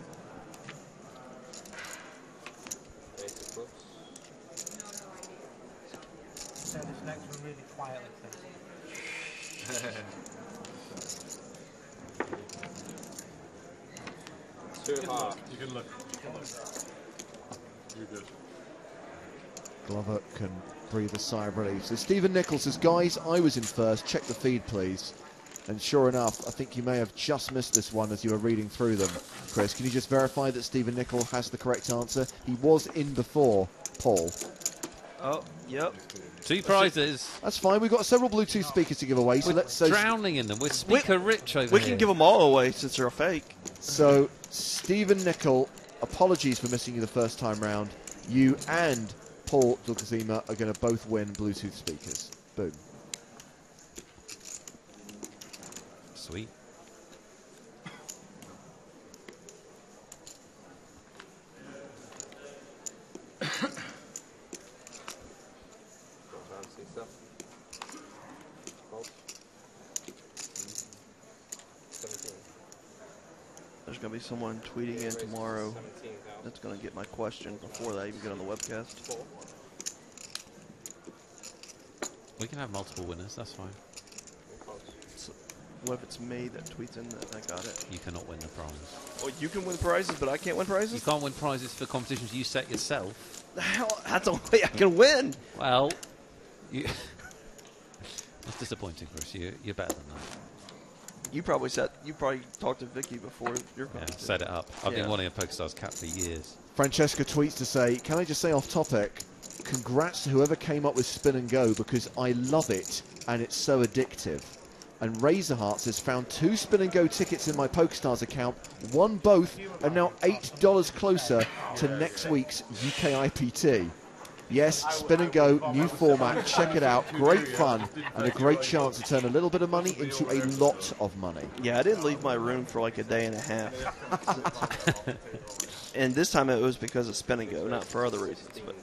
So this next one really quietly, please. Too hard. You can look. You're good. Glover can breathe a sigh of relief. So Stephen Nichols says, guys, I was in first. Check the feed, please. And sure enough, I think you may have just missed this one as you were reading through them. Chris, can you just verify that Stephen Nichols has the correct answer? He was in before Paul. Oh, yep. 2 prizes. That's fine. We've got several Bluetooth speakers to give away. So let's drowning in them. We're speaker rich over We here. can give them all away since they're a fake. So Stephen Nichol, apologies for missing you the first time round. You and Paul Dugazima are going to both win Bluetooth speakers. Boom. Sweet. There's going to be someone tweeting in tomorrow that's going to get my question before they even get on the webcast. We can have multiple winners, that's fine. So, what if it's me that tweets in that I got it? You cannot win the prize. Oh, you can win prizes, but I can't win prizes? You can't win prizes for competitions you set yourself. The hell? That's the only way I can win. Well, you that's disappointing, Chris. You're better than that. You probably talked to Vicky before your competition. Yeah, set it up. I've been wanting a PokerStars cap for years. Francesca tweets to say, can I just say off topic, congrats to whoever came up with Spin and Go because I love it and it's so addictive. And Razorheart says, found 2 Spin and Go tickets in my PokerStars account, won both, and now $8 closer to next week's UKIPT. Yes, spin and go, new format, check it out, great fun, and a great chance to turn a little bit of money into a lot of money. Yeah, I didn't leave my room for like a day and a half. And this time it was because of spin and go, not for other reasons. But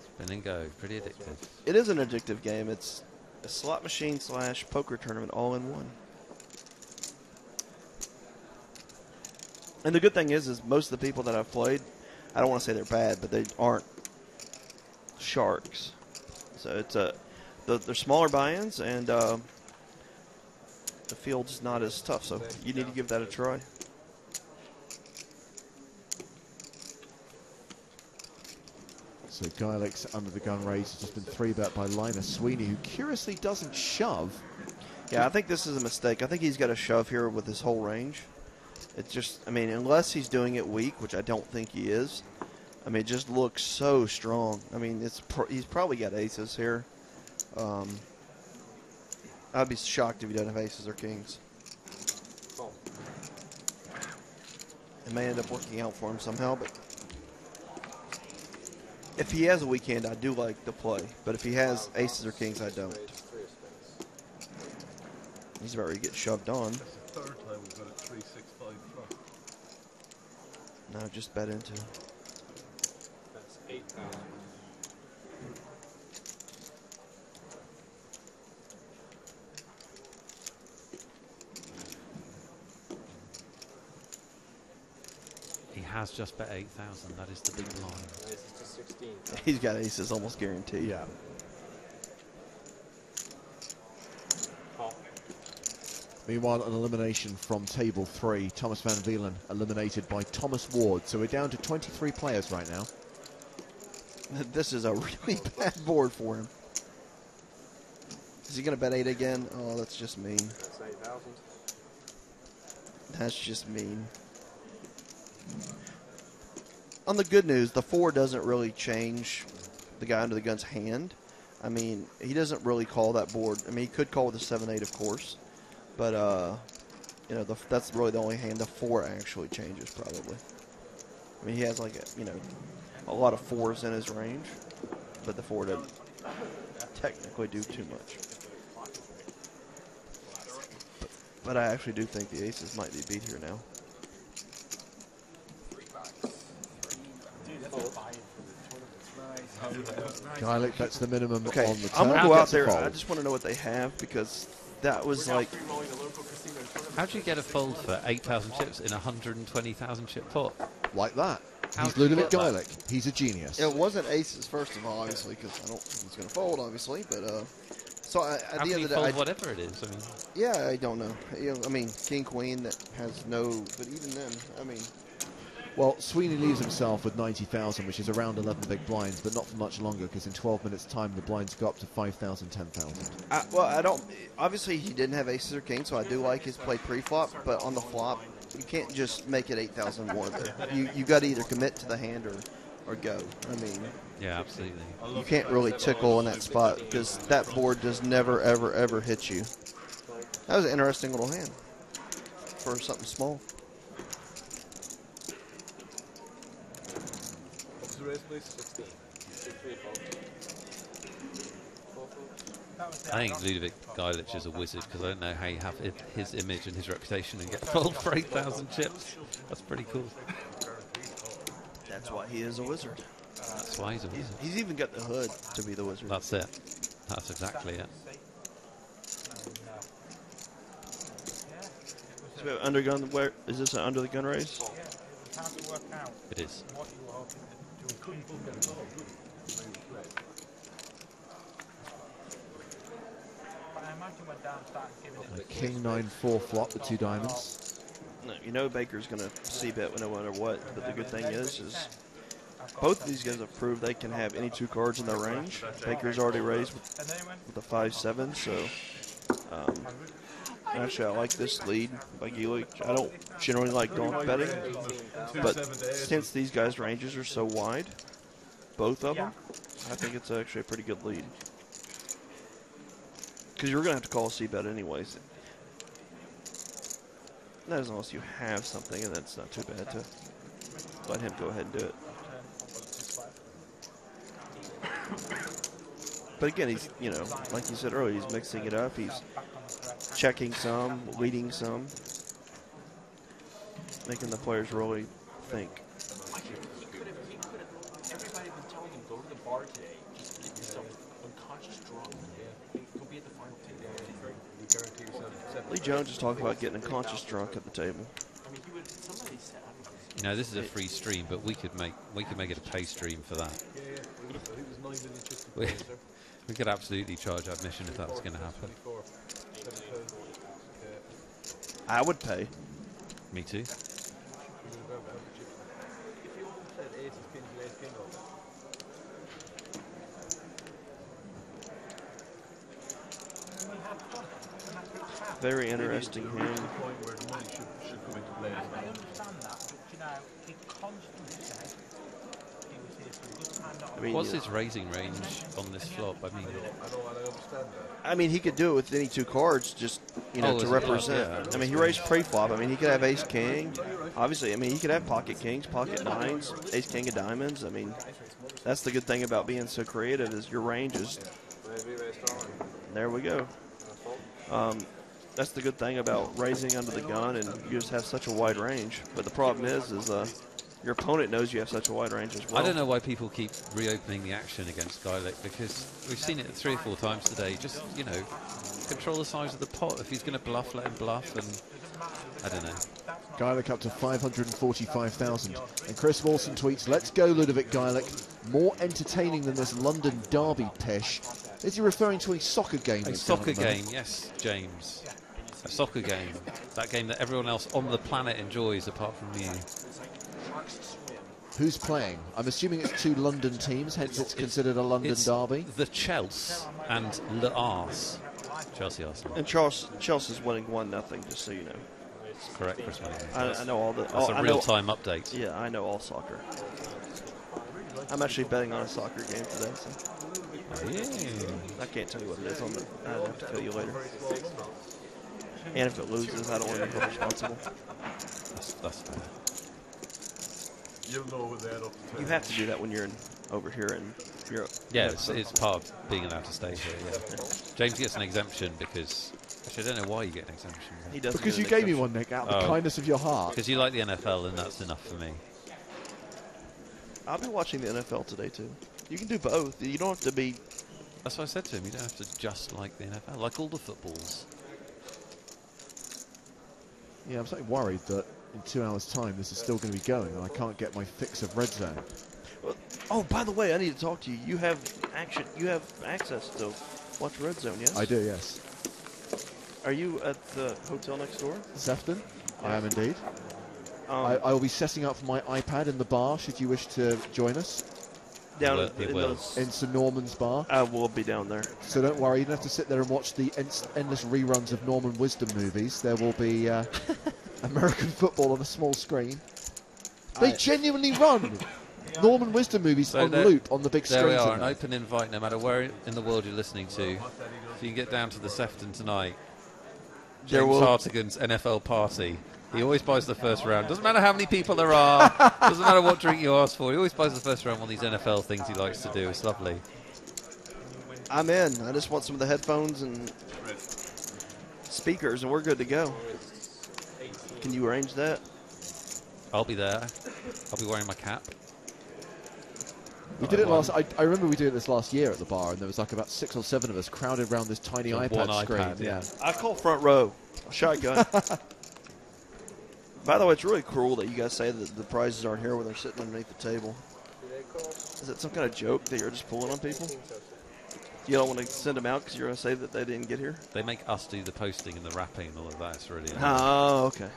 spin and go, pretty addictive. It is an addictive game. It's a slot machine / poker tournament all in one. And the good thing is most of the people that I've played, I don't want to say they're bad, but they aren't sharks. So it's they're smaller buy-ins, and the field's not as tough. So you need to give that a try. So Geilick's under the gun raise has just been 3-bet by Linus Sweeney, who curiously doesn't shove. Yeah, I think this is a mistake. I think he's got to shove here with his whole range. It's just, I mean, unless he's doing it weak, which I don't think he is. I mean, it just looks so strong. I mean, he's probably got aces here. I'd be shocked if he doesn't have aces or kings. It may end up working out for him somehow, but if he has a weak hand, I do like the play. But if he has aces or kings, I don't. He's about ready to get shoved on. That's the third time we've got a 3-6-5 flop. No, just bet into. That's 8,000. He has just bet 8,000. That is the big blind. Aces to 16. He's got aces almost guaranteed. Yeah. Meanwhile, an elimination from table 3. Thomas Van Vielen eliminated by Thomas Ward. So we're down to 23 players right now. This is a really bad board for him. Is he going to bet 8 again? Oh, that's just mean. That's 8,000. That's just mean. On the good news, the 4 doesn't really change the guy under the gun's hand. I mean, he doesn't really call that board. I mean, he could call with a 7-8, of course. But, you know, that's really the only hand the 4 actually changes, probably. I mean, he has, like, a lot of 4s in his range. But the 4 doesn't technically do too much. But I actually do think the aces might be beat here now. Geilick, that's the minimum Okay, on the turn. I'm going to go out there. I just want to know what they have, because that was like... How do you get a fold for 8,000 chips in a 120,000 chip pot? Like that. How He's do you Ludovic get that? Geilick. He's a genius. It wasn't aces, first of all, obviously, because I don't think he's going to fold, obviously. But so at How the can end you of the fold day, whatever it is? I mean, yeah, I don't know. You know, I mean, king queen that has no. But even then, I mean, Well, Sweeney leaves himself with 90,000, which is around 11 big blinds, but not for much longer, because in 12 minutes' time, the blinds go up to 5,000, 10,000. well, I don't. Obviously, he didn't have aces or kings, so I do like his play pre-flop. But on the flop, you can't just make it 8,000 more there. You got to either commit to the hand or go. I mean, yeah, absolutely. you can't really tickle in that spot because that board does never, ever, ever hit you. That was an interesting little hand for something small. What's the raise, please? 16. I think Ludovic Geilick is a wizard because I don't know how you have his image and his reputation and get fold for 8,000 chips. That's pretty cool. That's why he is a wizard. That's why he's a wizard. He's even got the hood to be the wizard. That's it. That's exactly it. So under gun, where is this an under the gun race? It is. A king 9-4 flop with 2 diamonds. No, you know Baker's going to c-bet no matter what, but the good thing is both of these guys have proved they can have any 2 cards in their range. Baker's already raised with a 5-7, so actually I like this lead by Geilick. I don't generally like donk betting, but since these guys' ranges are so wide, both of them, I think it's actually a pretty good lead. Because you're going to have to call a c-bet anyways. That is unless you have something, and that's not too bad to let him go ahead and do it. But again, he's, you know, like you said earlier, he's mixing it up. He's checking some, leading some, making the players really think. Everybody had been telling him, go to the bar today. Just get yourself unconscious drunk. Go be at the final table. Lee Jones is talking about getting unconscious drunk at the table. I mean, somebody said, You know, this is a free stream, but we could make it a pay stream for that. We could absolutely charge admission if that was going to happen. I would pay. Me too. Very interesting hand. I understand that, but you know, he constantly said he was here for a good time, not a What's his raising range on this flop? I mean, he could do it with any two cards, just, you know, to represent. Yeah. I mean, he raised pre-flop. I mean, he could have ace king. Obviously, I mean, he could have pocket kings, pocket nines, ace king of diamonds. I mean, that's the good thing about being so creative is your range is. There we go. That's the good thing about raising under the gun, and you just have such a wide range. But the problem is your opponent knows you have such a wide range as well. I don't know why people keep reopening the action against Geilick, because we've seen it 3 or 4 times today. Just, you know, control the size of the pot. If he's going to bluff, let him bluff, and I don't know. Geilick up to 545,000. And Chris Wilson tweets, "Let's go, Ludovic Geilick. More entertaining than this London Derby pish." Is he referring to a soccer game? A soccer game, yes, James. A soccer game. That game that everyone else on the planet enjoys apart from you. Who's playing? I'm assuming it's 2 London teams, hence it's considered a London derby. The Chelsea and Le Ars. Chelsea Arsenal. And Chelsea's winning 1-0, just so you know. Correct, Chris Williams. I know all the. That's a real-time update. Yeah, I know all soccer. I'm actually betting on a soccer game today. So. I can't tell you what it is. I'll have to tell you later. And if it loses, I don't want to be responsible. That's fair. You'll know when they're up to You have to do that when you're over here in Europe. Yeah, it's part of being allowed to stay here. Yeah. James gets an exemption because. Actually, I don't know why you get an exemption. He does because you gave me one, Nick, out of the kindness of your heart. Because you like the NFL, and that's enough for me. I'll be watching the NFL today too. You can do both. You don't have to be. That's what I said to him. You don't have to just like the NFL, like all the footballs. Yeah, I'm slightly worried that in 2 hours' time this is still going to be going, and I can't get my fix of red zone. Well, oh, by the way, I need to talk to you. You have access to watch Red Zone, yes? I do, yes. Are you at the hotel next door? Sefton? I am indeed. I will be setting up my iPad in the bar, should you wish to join us. Down in St Norman's bar. I will be down there. So don't worry, you don't have to sit there and watch the endless reruns of Norman Wisdom movies. There will be American football on a small screen. They genuinely run Norman Wisdom movies on loop on the big screen. There we are, an open invite, no matter where in the world you're listening to. If you can get down to the Sefton tonight, James Hartigan's NFL party. He always buys the first round. Doesn't matter how many people there are. Doesn't matter what drink you ask for. He always buys the first round. One of these NFL things he likes to do. It's lovely. I'm in. I just want some of the headphones and speakers, and we're good to go. Can you arrange that? I'll be there. I'll be wearing my cap. We did it last. I remember we did this last year at the bar, and there was like about 6 or 7 of us crowded around this tiny iPad screen. Yeah. I call front row. Shotgun. By the way, it's really cruel that you guys say that the prizes aren't here when they're sitting underneath the table. Is it some kind of joke that you're just pulling on people? You don't want to send them out because you're going to say that they didn't get here? They make us do the posting and the wrapping and all of that. It's really Oh, okay.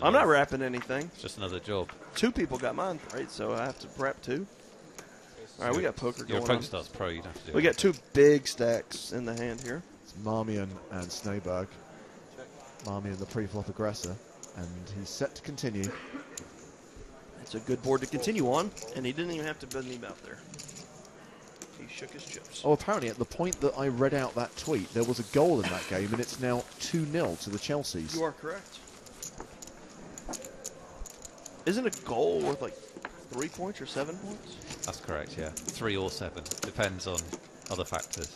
I'm not wrapping anything. It's just another job. 2 people got mine, right? So I have to wrap 2. All right, we got poker going on. You're a PokerStars pro. You don't have to do We got 2 big stacks in the hand here. It's Marmion and Snowberg. Marmion, the pre-flop aggressor. And he's set to continue. It's a good board to continue on, and he didn't even have to bend him out there. He shook his chips. Oh, apparently at the point that I read out that tweet, there was a goal in that game, and it's now 2-0 to the Chelseas. You are correct. Isn't a goal worth like 3 points or 7 points? That's correct, yeah. 3 or 7. Depends on other factors.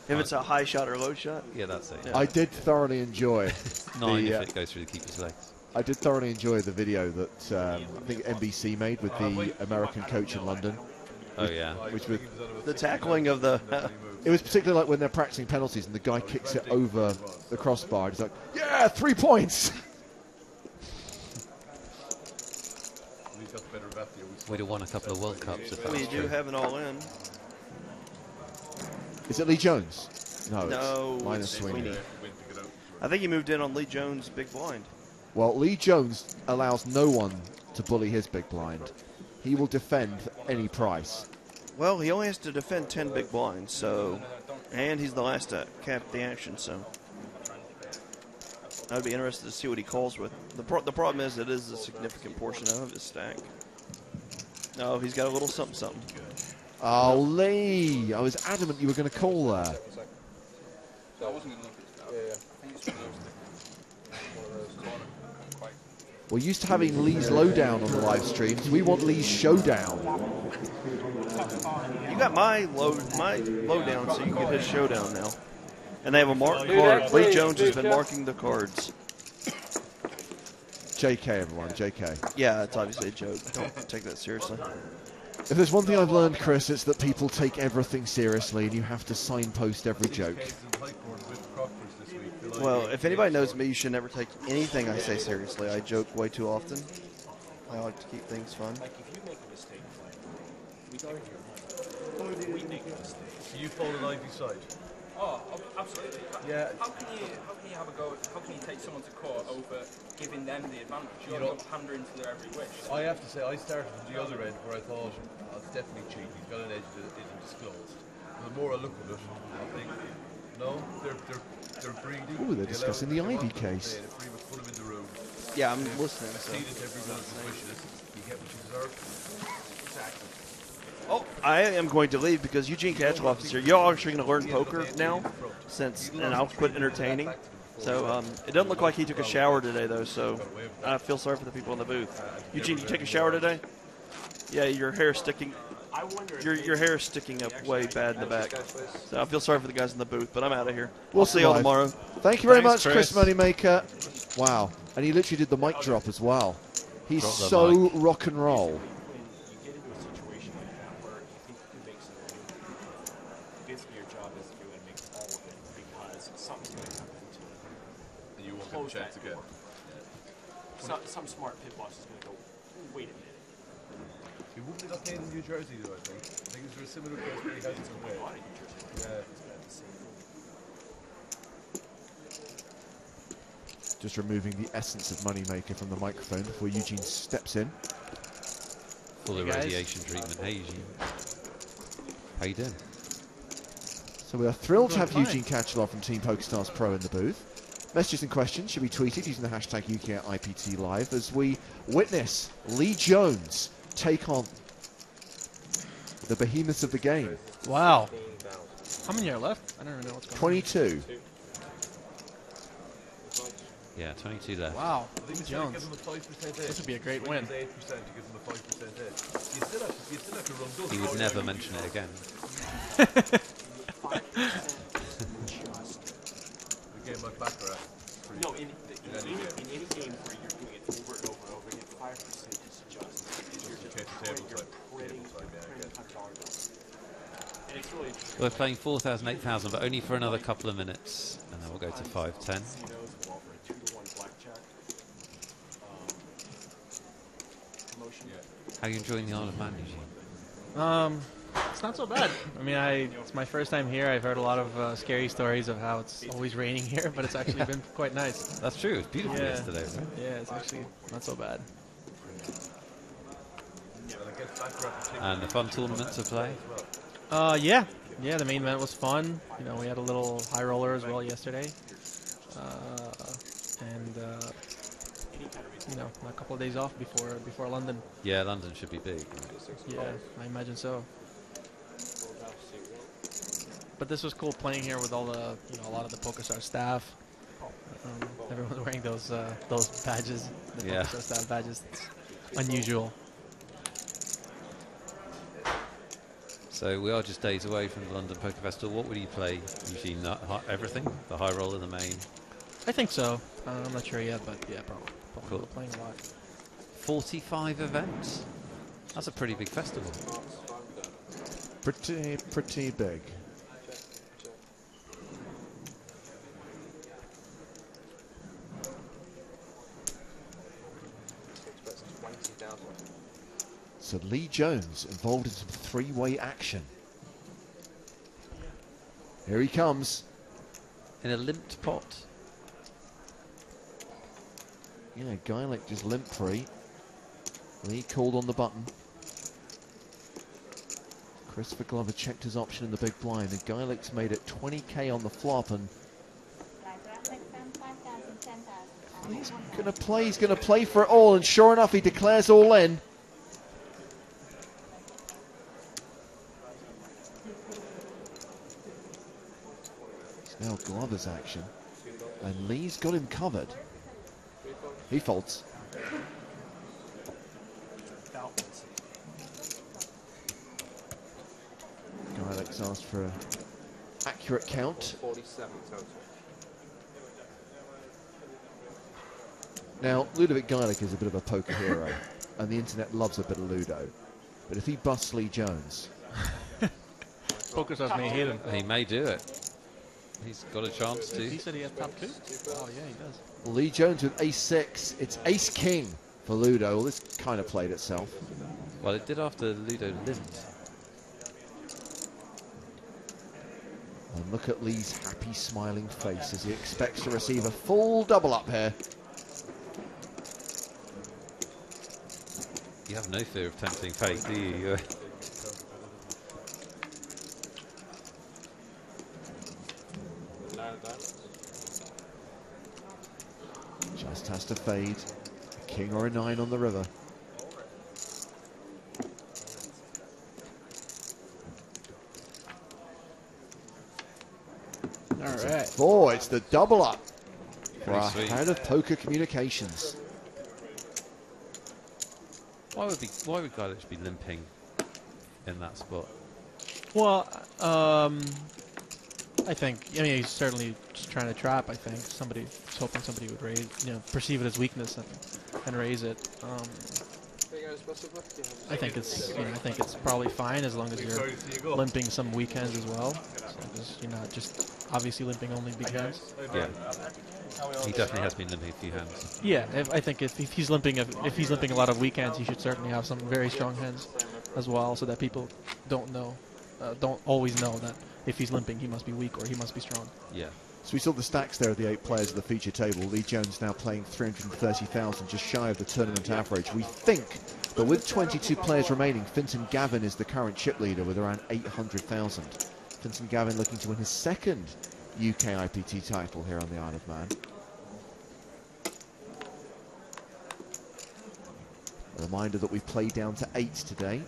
If it's a high shot or low shot? Yeah, that's it. I did thoroughly enjoy 9 if it goes through the keeper's legs. I did thoroughly enjoy the video that I think NBC made with the American coach in London. Oh, yeah. Which was the tackling of the... It was particularly like when they're practicing penalties and the guy kicks it over the crossbar. He's like, yeah, 3 points! We'd have won a couple of World Cups if that was We true. do have an all-in. Is it Lee Jones? No, No, it's Linus it's Sweeney. I think he moved in on Lee Jones' big blind. Well, Lee Jones allows no one to bully his big blind. He will defend any price. Well, he only has to defend 10 big blinds, so... And he's the last to cap the action, so... I'd be interested to see what he calls with. The problem is it is a significant portion of his stack. No, he's got a little something. Oh, Lee! I was adamant you were going to call there. We're used to having Lee's lowdown on the live streams. We want Lee's showdown. You got my lowdown, so you can hit showdown now. And they have a marked card. Lee Jones has been marking the cards. JK, everyone, JK. Yeah, it's obviously a joke. Don't take that seriously. If there's one thing I've learned, Chris, it's that people take everything seriously and you have to signpost every joke. Well, if anybody knows me, you should never take anything I say seriously. I joke way too often. I like to keep things fun. Like, if you make a mistake, we make a mistake. You fall an Ivy side. Oh, absolutely. Yeah. How can you have a go? How can you take someone to court over giving them the advantage? You're not pandering to their every wish. I have to say, I started from the other end where I thought, oh, it's definitely cheap. He's got an edge that isn't disclosed. The more I look at it, I think, no, they're breeding. Ooh, they're discussing the Ivy case. Put him in the room. Yeah, I'm listening. So. See that everyone's wishes. You get what you deserve. Exactly. Oh, I am going to leave because Eugene Katchloff is here. Y'all are actually going to learn poker now, and I'll quit entertaining. So it doesn't look like he took a shower today, though. So I feel sorry for the people in the booth. Eugene, you take a shower today? Yeah, your hair's sticking. Your hair is sticking up way bad in the back. So I feel sorry for the guys in the booth, but I'm out of here. We'll see y'all tomorrow. Thank you very much, Chris Moneymaker. Wow, and he literally did the mic drop as well. He's so rock and roll. Chance again. Some smart pit boss is going to go, wait a minute. He wouldn't have got paid in New Jersey, though, I think. I think it's a similar case where he has it away. Yeah. Just removing the essence of Moneymaker from the microphone before Eugene steps in. Full of radiation treatment. Hey, Eugene. How you doing? So we are thrilled to have Eugene Katchloff from Team PokerStars Pro in the booth. Messages and questions should be tweeted using the hashtag UKIPT Live as we witness Lee Jones take on the behemoths of the game. Wow. How many are left? I don't even know what's going 22. on. Yeah, 22 left. Wow. Lee Jones. This would be a great win. 8% to give him a 5% edge. You still have to run those. He would never mention it again. No, in any game where you're doing it over and over and over again, 5% is just you're printing $100 and it's really We're playing 4,000, 8,000, but only for another couple of minutes, and then we'll go to 5-10. How are you enjoying the Isle of Man, Eugene? It's not so bad. I mean, it's my first time here. I've heard a lot of scary stories of how it's always raining here, but it's actually been quite nice. That's true. It was beautiful yesterday, right? Yeah, it's actually not so bad. And a fun tournament to play? Yeah, the main event was fun. You know, we had a little high roller as well yesterday. And you know, a couple of days off before London. Yeah, London should be big. Yeah, I imagine so. But this was cool playing here with all the, a lot of the PokerStars staff. Everyone's wearing those badges, the PokerStars staff badges. It's unusual. So So we are just days away from the London Poker Festival. What would you play, Eugene? Everything? The high roller, the main? I think so. I'm not sure yet, but yeah, probably Cool. playing a lot. 45 events. That's a pretty big festival. Pretty big. So Lee Jones involved in some three-way action. Here he comes. In a limped pot. Yeah, Geilick just limp free. Lee called on the button. Christopher Glover checked his option in the big blind, and Geilick's made it 20k on the flop, and he's gonna play for it all, and sure enough he declares all in. It's now Glover's action, and Lee's got him covered. He folds. Geilick's asked for an accurate count. 47 total. Now, Ludovic Geilick is a bit of a poker hero, and the internet loves a bit of Ludo. But if he busts Lee Jones... PokerStars may hate him. He may do it. He's got a chance to. He said he has top 2? Oh, yeah, he does. Lee Jones with ace-6. It's ace-king for Ludo. Well, this kind of played itself. Well, it did after Ludo limped. And look at Lee's happy, smiling face as he expects to receive a full double up here. You have no fear of tempting fate, do you? Just has to fade. A king or a 9 on the river. All right. Oh, it's the double up for our sweet. head of poker communications. Why would Geilick be limping in that spot? Well, I think, he's certainly just trying to trap, I think. He's hoping somebody would raise, perceive it as weakness and raise it. I think it's probably fine as long as you're limping some weekends as well. So you're not just obviously limping only big hands. Yeah. He definitely has been limping a few hands. Yeah, I think if he's limping a lot of weekends, he should certainly have some very strong hands as well, so that people don't always know that if he's limping, he must be weak or he must be strong. Yeah. So we saw the stacks there of the 8 players of the feature table. Lee Jones now playing 330,000, just shy of the tournament average. We think that with 22 players remaining, Fintan Gavin is the current chip leader with around 800,000. Fintan Gavin looking to win his second UKIPT title here on the Isle of Man. A reminder that we've played down to 8 today.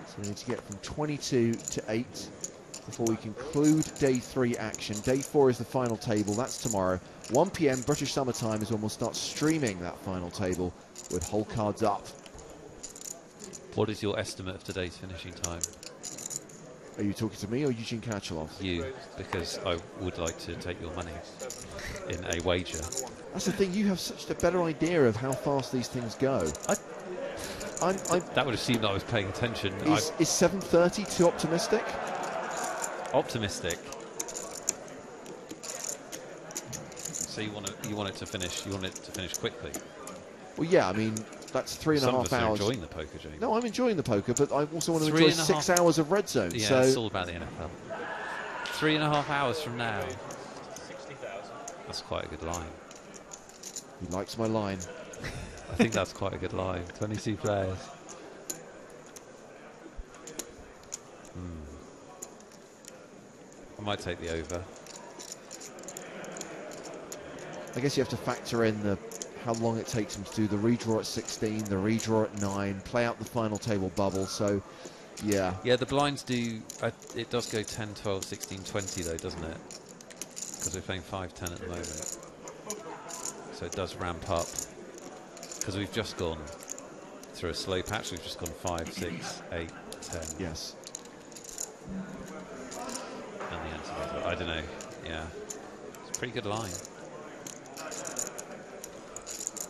So we need to get from 22 to 8 before we conclude day 3 action. Day 4 is the final table. That's tomorrow. 1 p.m. British Summer Time is when we'll start streaming that final table with whole cards up. What is your estimate of today's finishing time? Are you talking to me or Eugene Kachelov? You, because I would like to take your money in a wager. That's the thing, you have such a better idea of how fast these things go. That would assume that I was paying attention. Is 7:30 too optimistic? Optimistic. So you want it to finish quickly. Well, yeah, I mean, that's 3.5 Some of us are hours. enjoying the poker, James. No, I'm enjoying the poker, but I also want to enjoy 6 hours of red zone. Yeah, so it's all about the NFL. 3.5 hours from now. That's quite a good line. He likes my line. I think that's quite a good line. 22 players. I might take the over. I guess you have to factor in how long it takes him to do the redraw at 16, the redraw at 9, play out the final table bubble. So, yeah. Yeah, the blinds do. It does go 10, 12, 16, 20 though, doesn't it? Because we're playing 5-10 at the moment. So it does ramp up. Because we've just gone through a slow patch. We've just gone 5, 6, 8, 10. Yes. And the answer is, I don't know. Yeah, it's a pretty good line.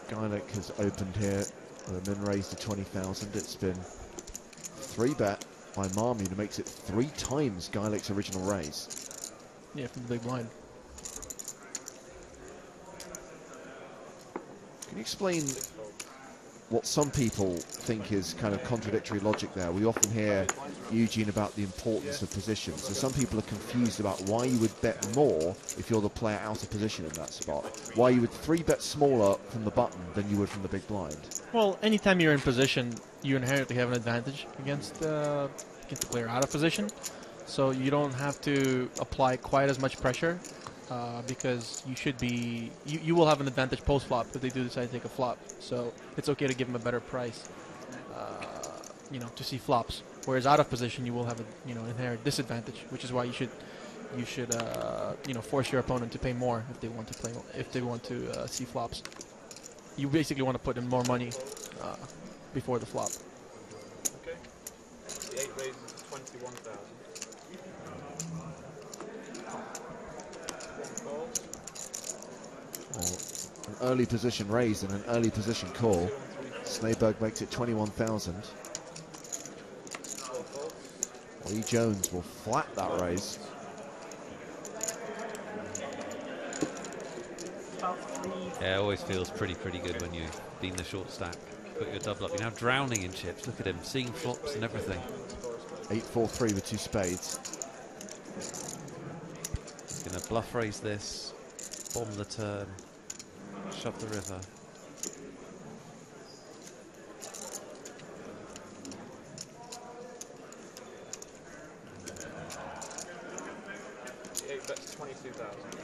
Geilick has opened here with a min raise to 20,000. It's been 3-bet by Marmee, who makes it 3 times Geilick's original raise. Yeah, from the big blind. Can you explain what some people think is kind of contradictory logic there? We often hear, Eugene, about the importance of position. So some people are confused about why you would bet more if you're the player out of position in that spot. Why you would 3-bet smaller from the button than you would from the big blind. Well, anytime you're in position, you inherently have an advantage against the player out of position. So you don't have to apply quite as much pressure. Because you will have an advantage post-flop if they do decide to take a flop. So it's okay to give them a better price, to see flops. Whereas out of position, you will have a inherent disadvantage, which is why you should force your opponent to pay more if they want to see flops. You basically want to put in more money before the flop. Okay. The 8 raises to 21,000. An early position raise and an early position call. Sneyberg makes it 21,000. Lee Jones will flat that raise. Yeah, it always feels pretty good when you beam the short stack. Put your double up. You're now drowning in chips. Look at him, seeing flops and everything. 8-4-3 with 2 spades. He's going to bluff raise this, bomb the turn, shove the river. The 8 bets 22,000.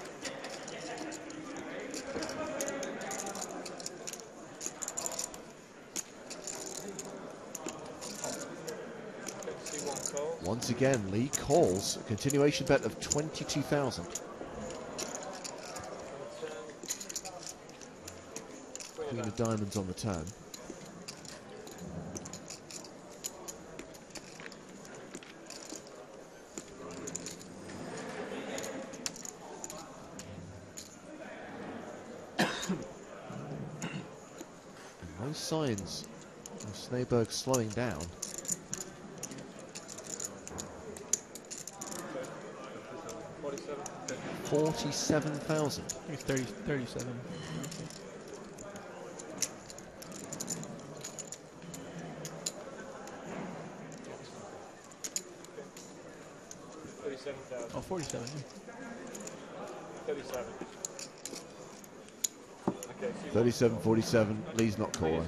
Once again, Lee calls. A continuation bet of 22,000. Queen of diamonds on the turn. No signs of Sneyberg slowing down. 47,000. I think it's 37. Oh, 47. 37. Okay, 37, 47. Lee's not calling.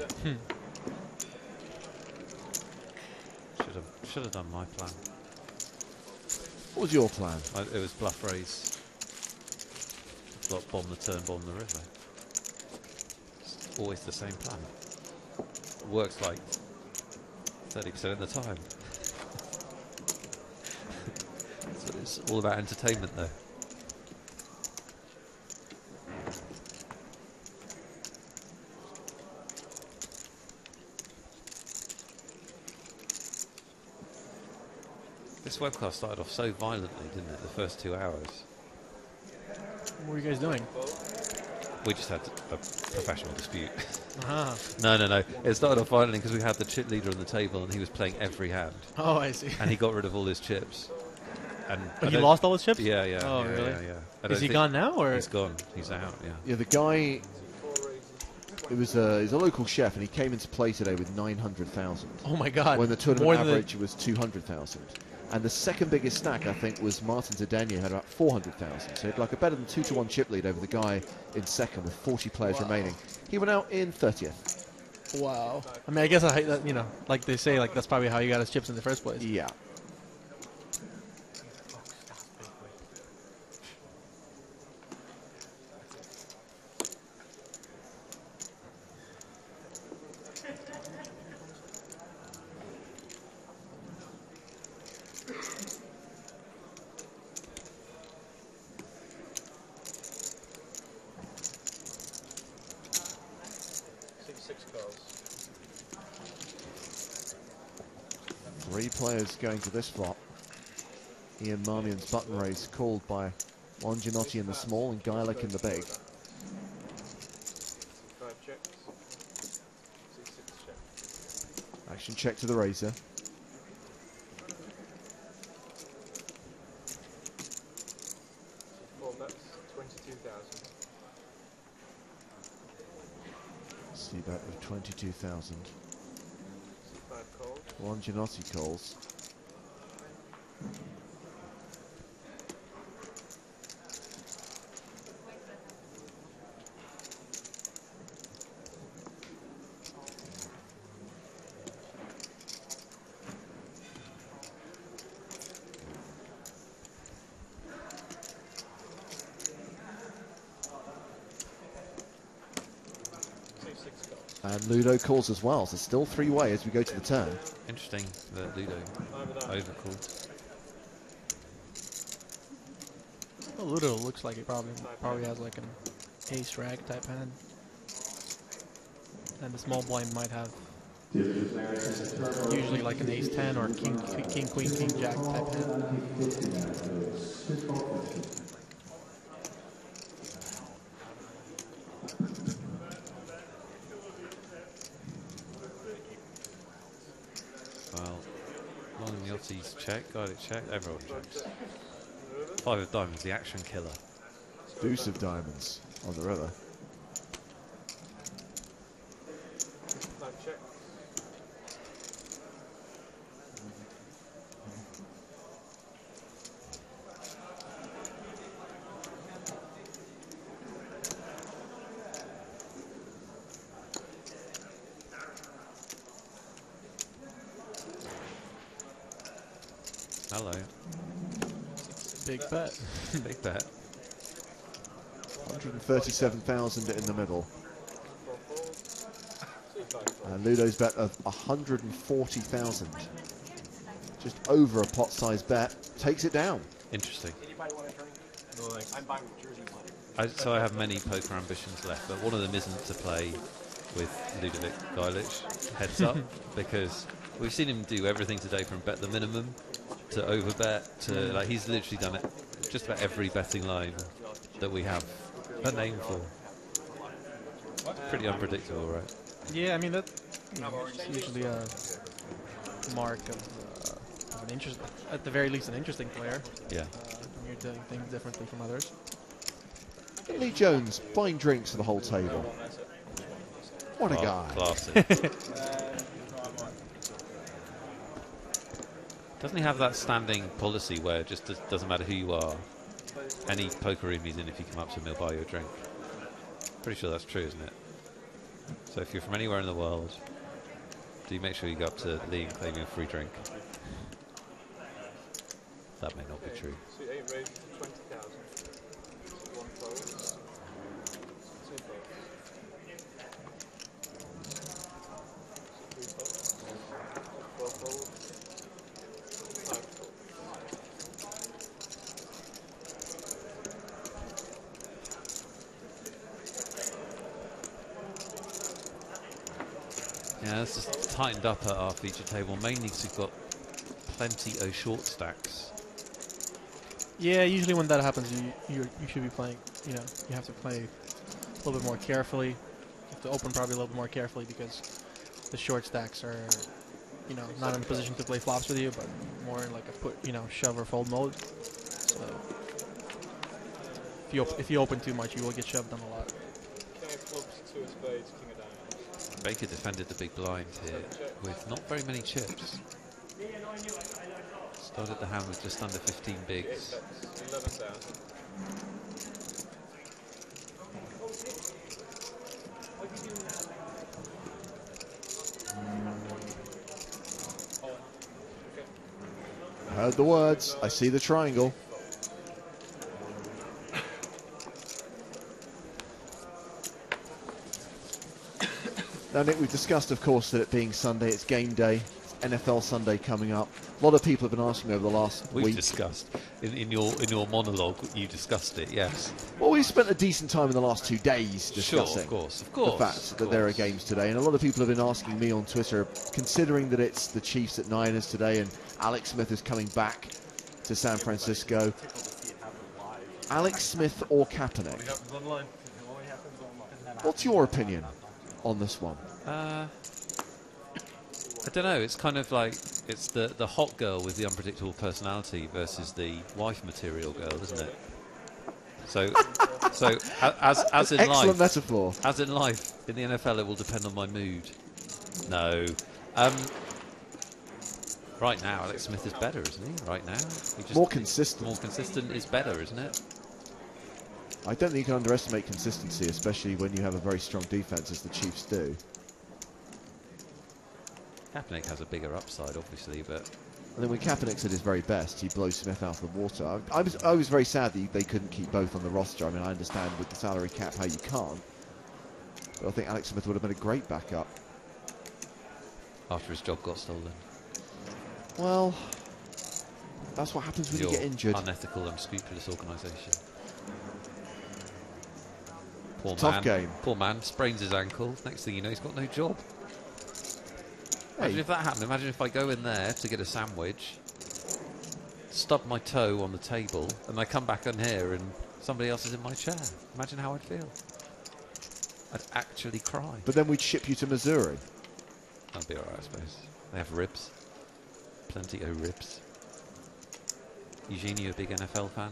Should have done my plan. What was your plan? It was bluff raise. Bomb the turn, bomb the river. It's always the same plan. It works like 30% of the time. It's all about entertainment, though. This webcast started off so violently, didn't it? The first 2 hours. What were you guys doing? We just had a professional dispute. Ah. No. It started off violently because we had the chip leader on the table and he was playing every hand. Oh, I see. And he got rid of all his chips. And he lost all his chips? Yeah. Oh, yeah, really? Yeah. Is he gone now, or he's gone? He's out. Yeah. Yeah, the guy. He's a local chef, and he came into play today with 900,000. Oh my God! When the tournament average was 200,000, and the second biggest stack I think was Martin Zedenia, had about 400,000. So he had like a better than 2-to-1 chip lead over the guy in second with 40 players remaining. He went out in 30th. Wow. I mean, I guess like they say, like that's probably how he got his chips in the first place. Yeah. Three players going to this flop. Ian Marmion's button raise called by Juan Giannotti in the small and Geilick in the big. 5 checks. C6 check. Action check to the razor. C4 bets, 22,000. C-bet of 22,000. C5 calls. Juan Giannotti calls. And Ludo calls as well, so still three-way as we go to the turn. Interesting that Ludo overcalled. Well, Ludo looks like he probably has like an ace rag type hand, and the small blind might have usually like an ace 10 or king queen king jack type hand. Check, Geilick check, everyone checks. 5 of diamonds, the action killer. Deuce of diamonds on the river. 5 check. Hello. Big bet. Big bet. 137,000 in the middle. And Ludo's bet of 140,000. Just over a pot-sized bet. Takes it down. Interesting. I'm buying jersey money. So I have many poker ambitions left, but one of them isn't to play with Ludovic Geilick, heads up, because we've seen him do everything today from bet the minimum to overbet to, like, he's literally done it just about every betting line that we have a name for. Pretty unpredictable, right? Yeah, I mean that's usually a mark of an interest, at the very least, an interesting player. Yeah. When you're doing things differently from others. Lee Jones buying drinks for the whole table. What a guy! Classic. Doesn't he have that standing policy where it just doesn't matter who you are, any poker room he's in, if you come up to him, he'll buy you a drink? Pretty sure that's true, isn't it? So if you're from anywhere in the world, do you make sure you go up to Lee and claim you a free drink? That may not be true. So 8 raises to 20,000. 1 fold. 2 folds. 3 folds. 4 folds. 5 folds. Yeah, this is tightened up at our feature table, mainly because we've got plenty of short stacks. Yeah, usually when that happens, you should be playing. You know, you have to play a little bit more carefully. You have to open probably a little bit more carefully because the short stacks are, you know, not in a position to play flops with you, but more in like a shove or fold mode. So if you open too much, you will get shoved on a lot. King of clubs, 2 of spades, king of diamonds. Baker defended the big blind here with not very many chips. Started the hand with just under 15 bigs. 11,000. I heard the words. I see the triangle. Now, Nick, we've discussed, of course, that it being Sunday, it's game day. It's NFL Sunday coming up. A lot of people have been asking me over the last week. We've discussed. In your monologue, you discussed it, yes. Well, we've spent a decent time in the last 2 days discussing Sure, of course. the fact that there are games today. And a lot of people have been asking me on Twitter, considering that it's the Chiefs at Niners today and Alex Smith is coming back to San Francisco. Alex Smith or Kaepernick? What's your opinion on this one? I don't know. It's kind of like it's the hot girl with the unpredictable personality versus the wife material girl, isn't it? So as in excellent life, metaphor. As in life, in the NFL, it will depend on my mood. No. Right now, Alex Smith is better, isn't he? Right now, more consistent. More consistent is better, isn't it? I don't think you can underestimate consistency, especially when you have a very strong defense, as the Chiefs do. Kaepernick has a bigger upside, obviously, but I think when Kaepernick's at his very best, he blows Smith out of the water. I was very sad that they couldn't keep both on the roster. I mean, I understand with the salary cap how you can't, but I think Alex Smith would have been a great backup. After his job got stolen. Well, that's what happens when you get injured. Unethical, unscrupulous organisation. Tough game. Poor man sprains his ankle. Next thing you know, he's got no job. Imagine if that happened. Imagine if I go in there to get a sandwich, stub my toe on the table, and I come back on here and somebody else is in my chair. Imagine how I'd feel. I'd actually cry. But then we'd ship you to Missouri. That'd be alright, I suppose. They have ribs. Plenty of ribs. Eugene, you a big NFL fan?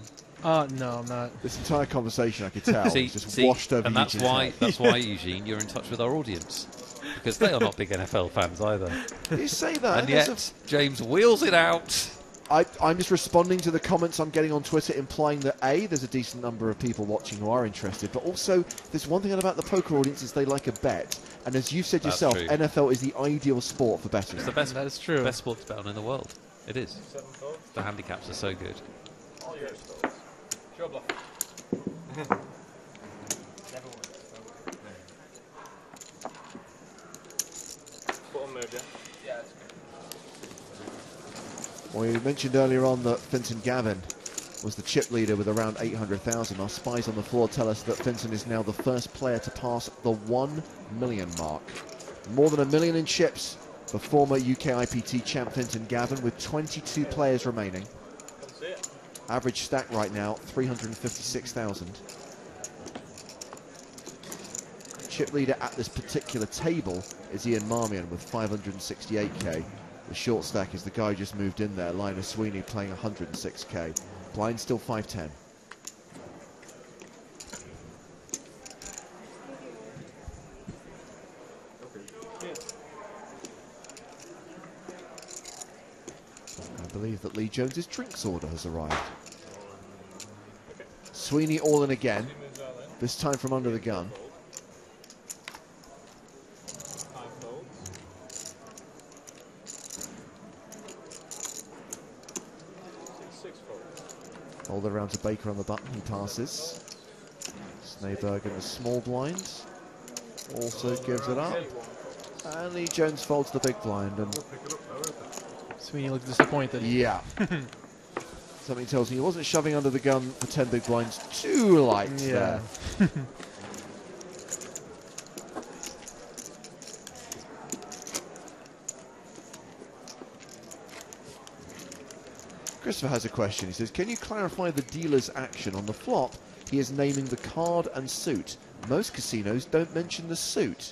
No, I'm not. This entire conversation, I could tell, just see, washed over. And that's why, Eugene, you're in touch with our audience, because they are not big NFL fans either. You say that, and yet James wheels it out. I'm just responding to the comments I'm getting on Twitter, implying that A, there's a decent number of people watching who are interested, but also there's one thing about the poker audience is they like a bet. And as you said yourself, true. NFL is the ideal sport for betting. It's the best. That is true. Best sport to bet on in the world. It is. The handicaps are so good. All yours, folks. Show bluff. Bottom move, yeah? Yeah, that's good. Well, you mentioned earlier on that Finton Gavin was the chip leader with around 800,000. Our spies on the floor tell us that Finton is now the first player to pass the 1 million mark. More than 1 million in chips for former UKIPT champ Finton Gavin, with 22 players remaining. Average stack right now, 356,000. Chip leader at this particular table is Ian Marmion with 568k. The short stack is the guy who just moved in there, Linus Sweeney, playing 106k. Blind still 510. I believe that Lee Jones's drinks order has arrived. Sweeney all in again, this time from under the gun. Hold it around to Baker on the button, he passes. Sneyberg in the small blind also gives it up. And Lee Jones folds the big blind. And Sweeney looks disappointed. Yeah. Something tells me he wasn't shoving under the gun for 10 big blinds too light there. Christopher has a question. He says, can you clarify the dealer's action on the flop? He is naming the card and suit. Most casinos don't mention the suit.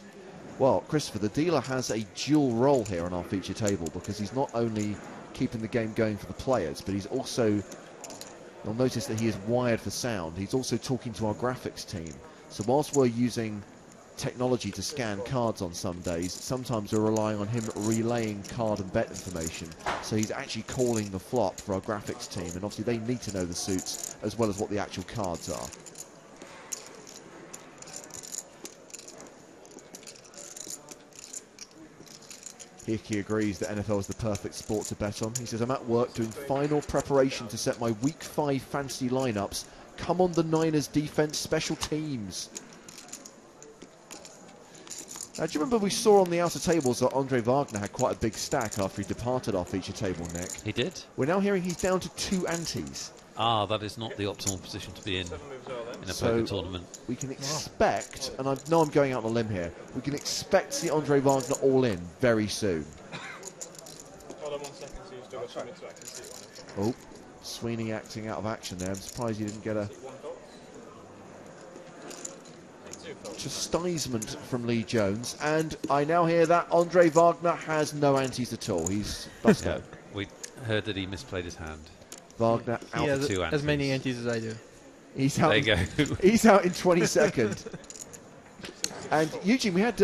Well, Christopher, the dealer has a dual role here on our feature table, because he's not only keeping the game going for the players, but he's also, you'll notice that he is wired for sound. He's also talking to our graphics team. So whilst we're using technology to scan cards on some days, sometimes we're relying on him relaying card and bet information. So he's actually calling the flop for our graphics team, and obviously they need to know the suits as well as what the actual cards are. Hickey agrees that NFL is the perfect sport to bet on. He says, I'm at work doing final preparation to set my Week 5 fantasy lineups. Come on the Niners defense special teams. Do you remember we saw on the outer tables that Andre Wagner had quite a big stack after he departed our feature table, Nick? He did. We're now hearing he's down to 2 antes. Ah, that is not the optimal position to be in a poker tournament. We can expect, and I know I'm going out on a limb here, we can expect to see Andre Wagner all in very soon. Hold on 1 second, so you've still got something to actually see one. Oh, Sweeney acting out of action there. I'm surprised he didn't get a chastisement from Lee Jones. And I now hear that Andre Wagner has no antes at all. He's busto. We heard that he misplayed his hand. Wagner He out has for 2 antes. as many antes as I do. He's out. There you go. He's out in 22nd. And Eugene, we had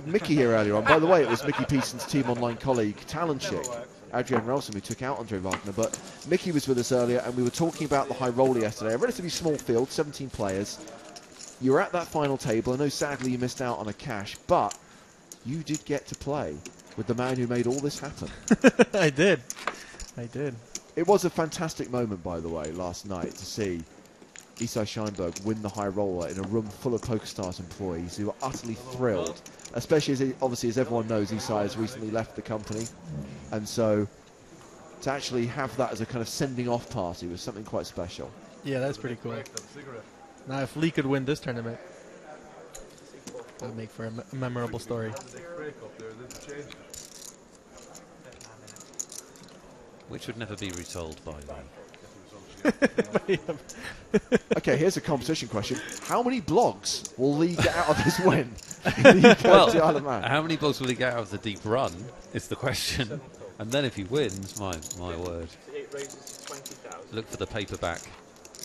Mickey here earlier on. By the way, it was Mickey Pearson's Team Online colleague, Talon Chick, Adrian Relson, who took out Andre Wagner. But Mickey was with us earlier, and we were talking about the high roller yesterday. A relatively small field, 17 players. You were at that final table. I know, sadly, you missed out on a cash, but you did get to play with the man who made all this happen. I did. It was a fantastic moment, by the way, last night to see Isai Scheinberg win the high roller in a room full of PokerStars employees who were utterly thrilled, especially as, obviously, as everyone knows, Isai has recently left the company, and so to actually have that as a kind of sending off party was something quite special. Yeah, that's pretty cool. Now, if Lee could win this tournament, that would make for a memorable story. Which would never be retold by Lee. Okay, here's a competition question. How many blogs will Lee get out of his win? Well, how many blogs will he get out of the deep run is the question. And then if he wins, my word. Look for the paperback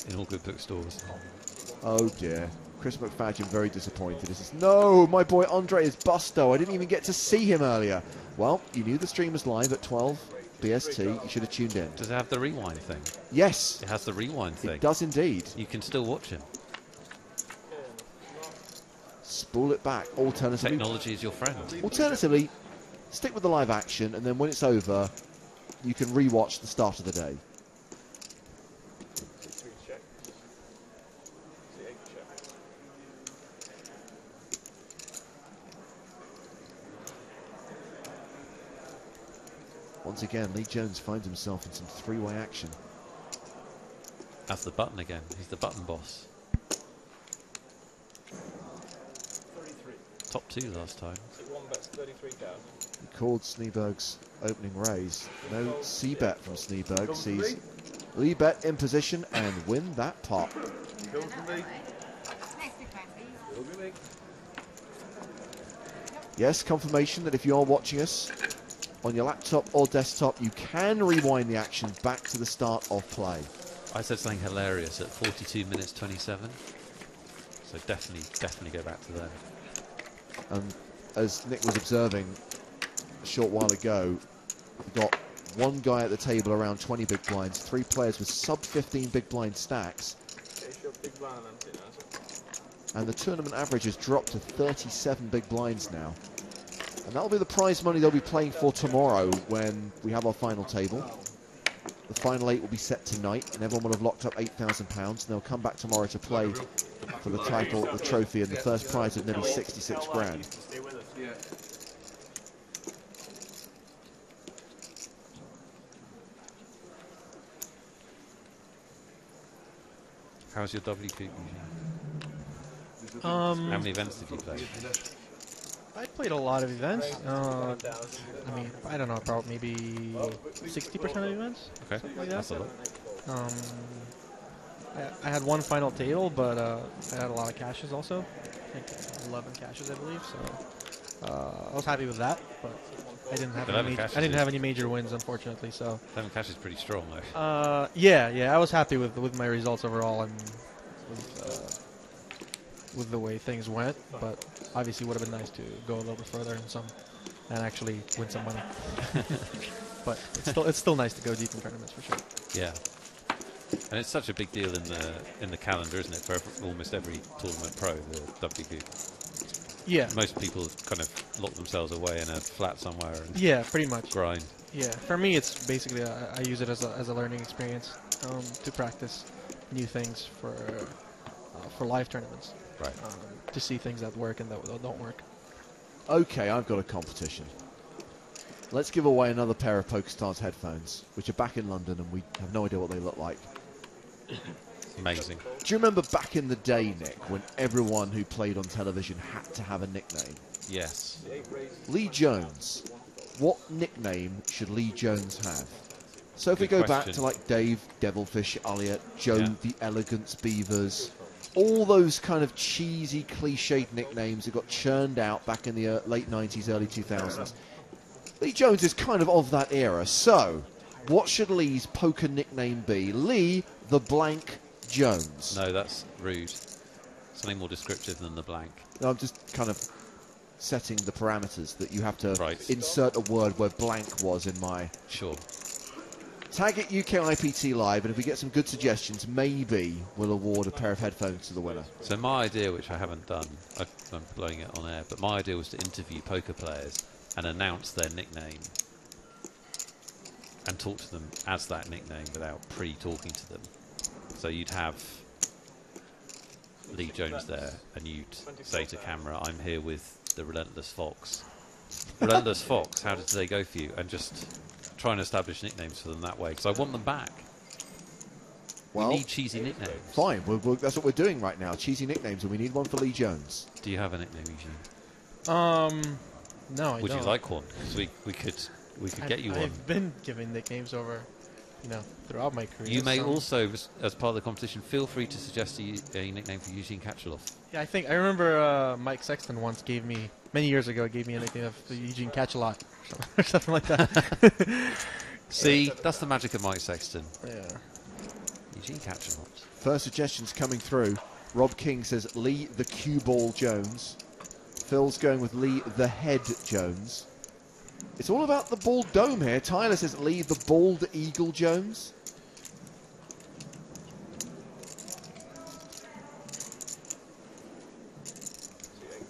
in all good bookstores. Oh dear. Chris McFadden very disappointed. He says, no, my boy Andre is busto. I didn't even get to see him earlier. Well, you knew the stream was live at 12 BST. You should have tuned in. Does it have the rewind thing? Yes. It has the rewind thing. It does indeed. You can still watch him. Spool it back. Alternatively, technology is your friend. Alternatively, stick with the live action, and then when it's over, you can re-watch the start of the day. Once again, Lee Jones finds himself in some three-way action. That's the button again. He's the button boss. 33. Top 2 last time. One bet's 33,000. He called Sneeberg's opening raise. No C-bet from Sneeberg. Sees Lee bet in position and win that pot. Yes, confirmation that if you are watching us on your laptop or desktop, you can rewind the action back to the start of play. I said something hilarious at 42 minutes 27. So definitely go back to them. And as Nick was observing a short while ago, we got one guy at the table around 20 big blinds, 3 players with sub 15 big blind stacks. And the tournament average has dropped to 37 big blinds now. And that'll be the prize money they'll be playing for tomorrow when we have our final table. The final 8 will be set tonight, and everyone will have locked up £8,000, and they'll come back tomorrow to play for the title, the trophy, and the first prize of nearly 66 grand. How's your WP? How many events did you play? I played a lot of events. I mean, I don't know, probably maybe 60% of events. Okay, something like that. that's a lot. I had one final table, but I had a lot of cashes also. I think 11 cashes, I believe. So I was happy with that, but I didn't have any major wins, unfortunately. So 11 cashes is pretty strong, though. Yeah, I was happy with my results overall and with the way things went, but obviously would have been nice to go a little bit further and actually win some money. But it's still nice to go deep in tournaments for sure. Yeah, and it's such a big deal in the calendar, isn't it? For almost every tournament pro, the WP. Yeah. Most people kind of lock themselves away in a flat somewhere. And yeah, pretty much. Grind. Yeah, for me, it's basically I use it as a learning experience to practice new things for live tournaments. Right. To see things that work and that don't work. Okay, I've got a competition. Let's give away another pair of PokerStars headphones, which are back in London, and we have no idea what they look like. Amazing. Do you remember back in the day, Nick, when everyone who played on television had to have a nickname? Yes. Lee Jones. What nickname should Lee Jones have? So if we Good go back question. to like Dave, Devilfish Elliott, Joe, the Elegance Beavers, all those kind of cheesy, cliched nicknames that got churned out back in the late 90s, early 2000s. Lee Jones is kind of that era. So what should Lee's poker nickname be? Lee the Blank Jones. No, that's rude. Something more descriptive than the blank. No, I'm just kind of setting the parameters that you have to insert a word where blank was in my... Sure. Tag it UKIPT Live, and if we get some good suggestions, maybe we'll award a pair of headphones to the winner. So my idea, which I haven't done, I'm blowing it on air, but my idea was to interview poker players and announce their nickname and talk to them as that nickname without pre-talking to them. So you'd have Lee Jones there, and you'd say to camera, I'm here with the Relentless Fox. Relentless Fox, how did they go for you? And just try and establish nicknames for them that way, because I want them back. Well, we need cheesy nicknames. Fine, that's what we're doing right now. Cheesy nicknames, and we need one for Lee Jones. Do you have a nickname, Eugene? No, I Would don't. you like one? 'Cause we could get you one. I've been giving nicknames over, throughout my career. You may also, as part of the competition, feel free to suggest a nickname for Eugene Katcheloff. Yeah, I remember Mike Sexton once many years ago, gave me a nickname of Eugene Catch-A-Lot or something like that. See, that's the magic of Mike Sexton. Yeah. Eugene Catcheloff. First suggestions coming through. Rob King says Lee the Cue Ball Jones. Phil's going with Lee the Head Jones. It's all about the bald dome here. Tyler says Lee the Bald Eagle Jones.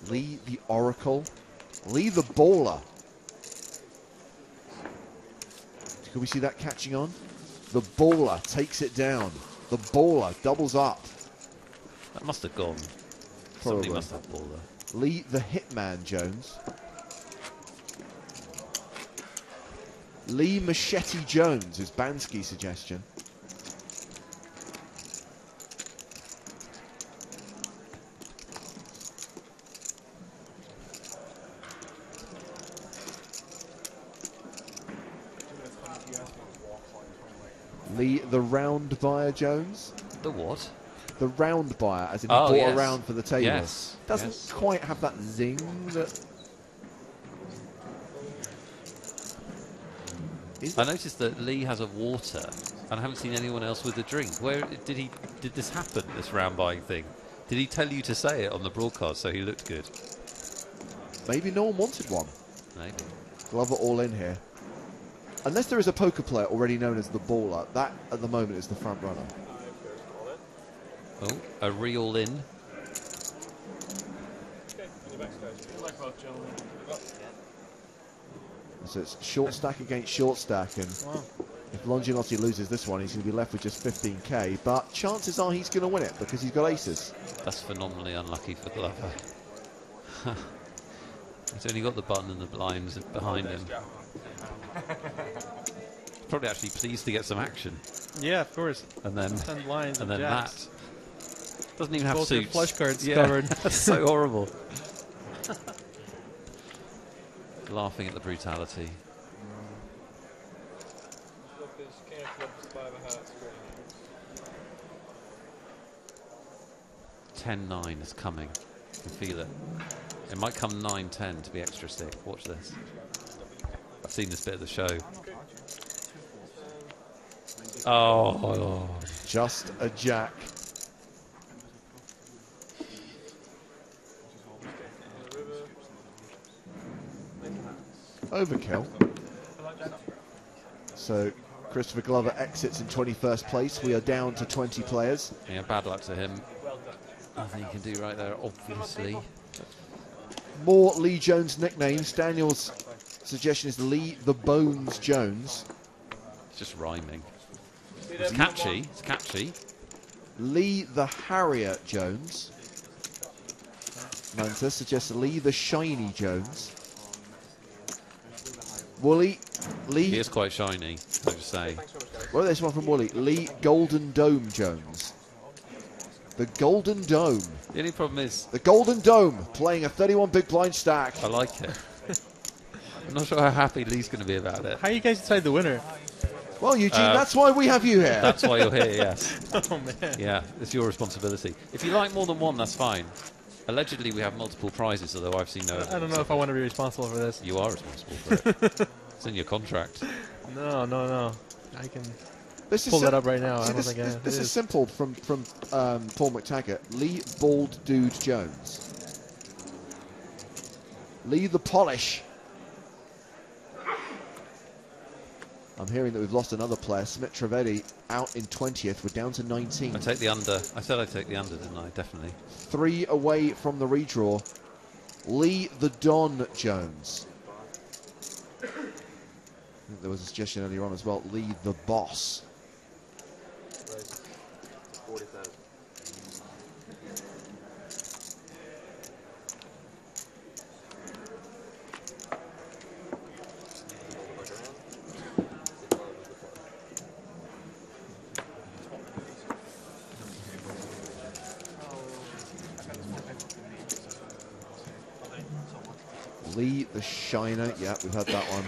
Lee the Oracle. Lee the Baller. Can we see that catching on? The Baller takes it down. The Baller doubles up. That must have gone. Probably. Somebody must have Baller. Lee the Hitman Jones. Lee Machete Jones is Bansky's suggestion. Lee the Round Buyer Jones. The what? The round buyer, as in he bought a round for the table. Yes. Doesn't quite have that zing that... I noticed that Lee has a water, and I haven't seen anyone else with a drink. Where did this happen, this round buying thing? Did he tell you to say it on the broadcast so he looked good? Maybe no one wanted one. Maybe. Glover all in here. Unless there is a poker player already known as the Baller, that at the moment is the front runner. Oh, a reel in. So it's short stack against short stack, and if Longinotti loses this one, he's going to be left with just 15k. But chances are he's going to win it because he's got aces. That's phenomenally unlucky for Glover. He's only got the button and the blinds behind him. Probably actually pleased to get some action. Yeah, of course. And then 10 lines and then jacks. that doesn't even have Both your suits. flush cards yeah, covered. That's so horrible. Laughing at the brutality. 10-9 is coming. You can feel it. It might come 9-10 to be extra stick. Watch this. I've seen this bit of the show. Oh. Just a jack. Overkill. So Christopher Glover exits in 21st place. We are down to 20 players. Yeah, bad luck to him. Nothing he can do right there, obviously. More Lee Jones nicknames. Daniel's suggestion is Lee the Bones Jones. It's just rhyming. It's catchy. It's catchy. Lee the Harrier Jones. Manta suggests Lee the Shiny Jones. Wooly. Lee. He is quite shiny, I would say. What is this one from Wooly? Lee Golden Dome Jones. The Golden Dome. The only problem is... The Golden Dome playing a 31 big blind stack. I like it. I'm not sure how happy Lee's going to be about it. How you guys decide the winner? Well, Eugene, that's why we have you here. That's why you're here, yes. Oh, man. Yeah, it's your responsibility. If you like more than one, that's fine. Allegedly, we have multiple prizes, although I've seen no evidence. I don't know if I want to be responsible for this. You are responsible for it. It's in your contract. No. I can pull that up right now. See, I don't think this is simple from Paul McTaggart. Lee Bald Dude Jones. Lee the Polish. I'm hearing that we've lost another player. Smit Trivedi out in 20th. We're down to 19. I take the under. I said I'd take the under, didn't I? Definitely. 3 away from the redraw. Lee the Don Jones. I think there was a suggestion earlier on as well. Lee the Boss. 40,000. Lee the Shiner. Yeah, we've had that one.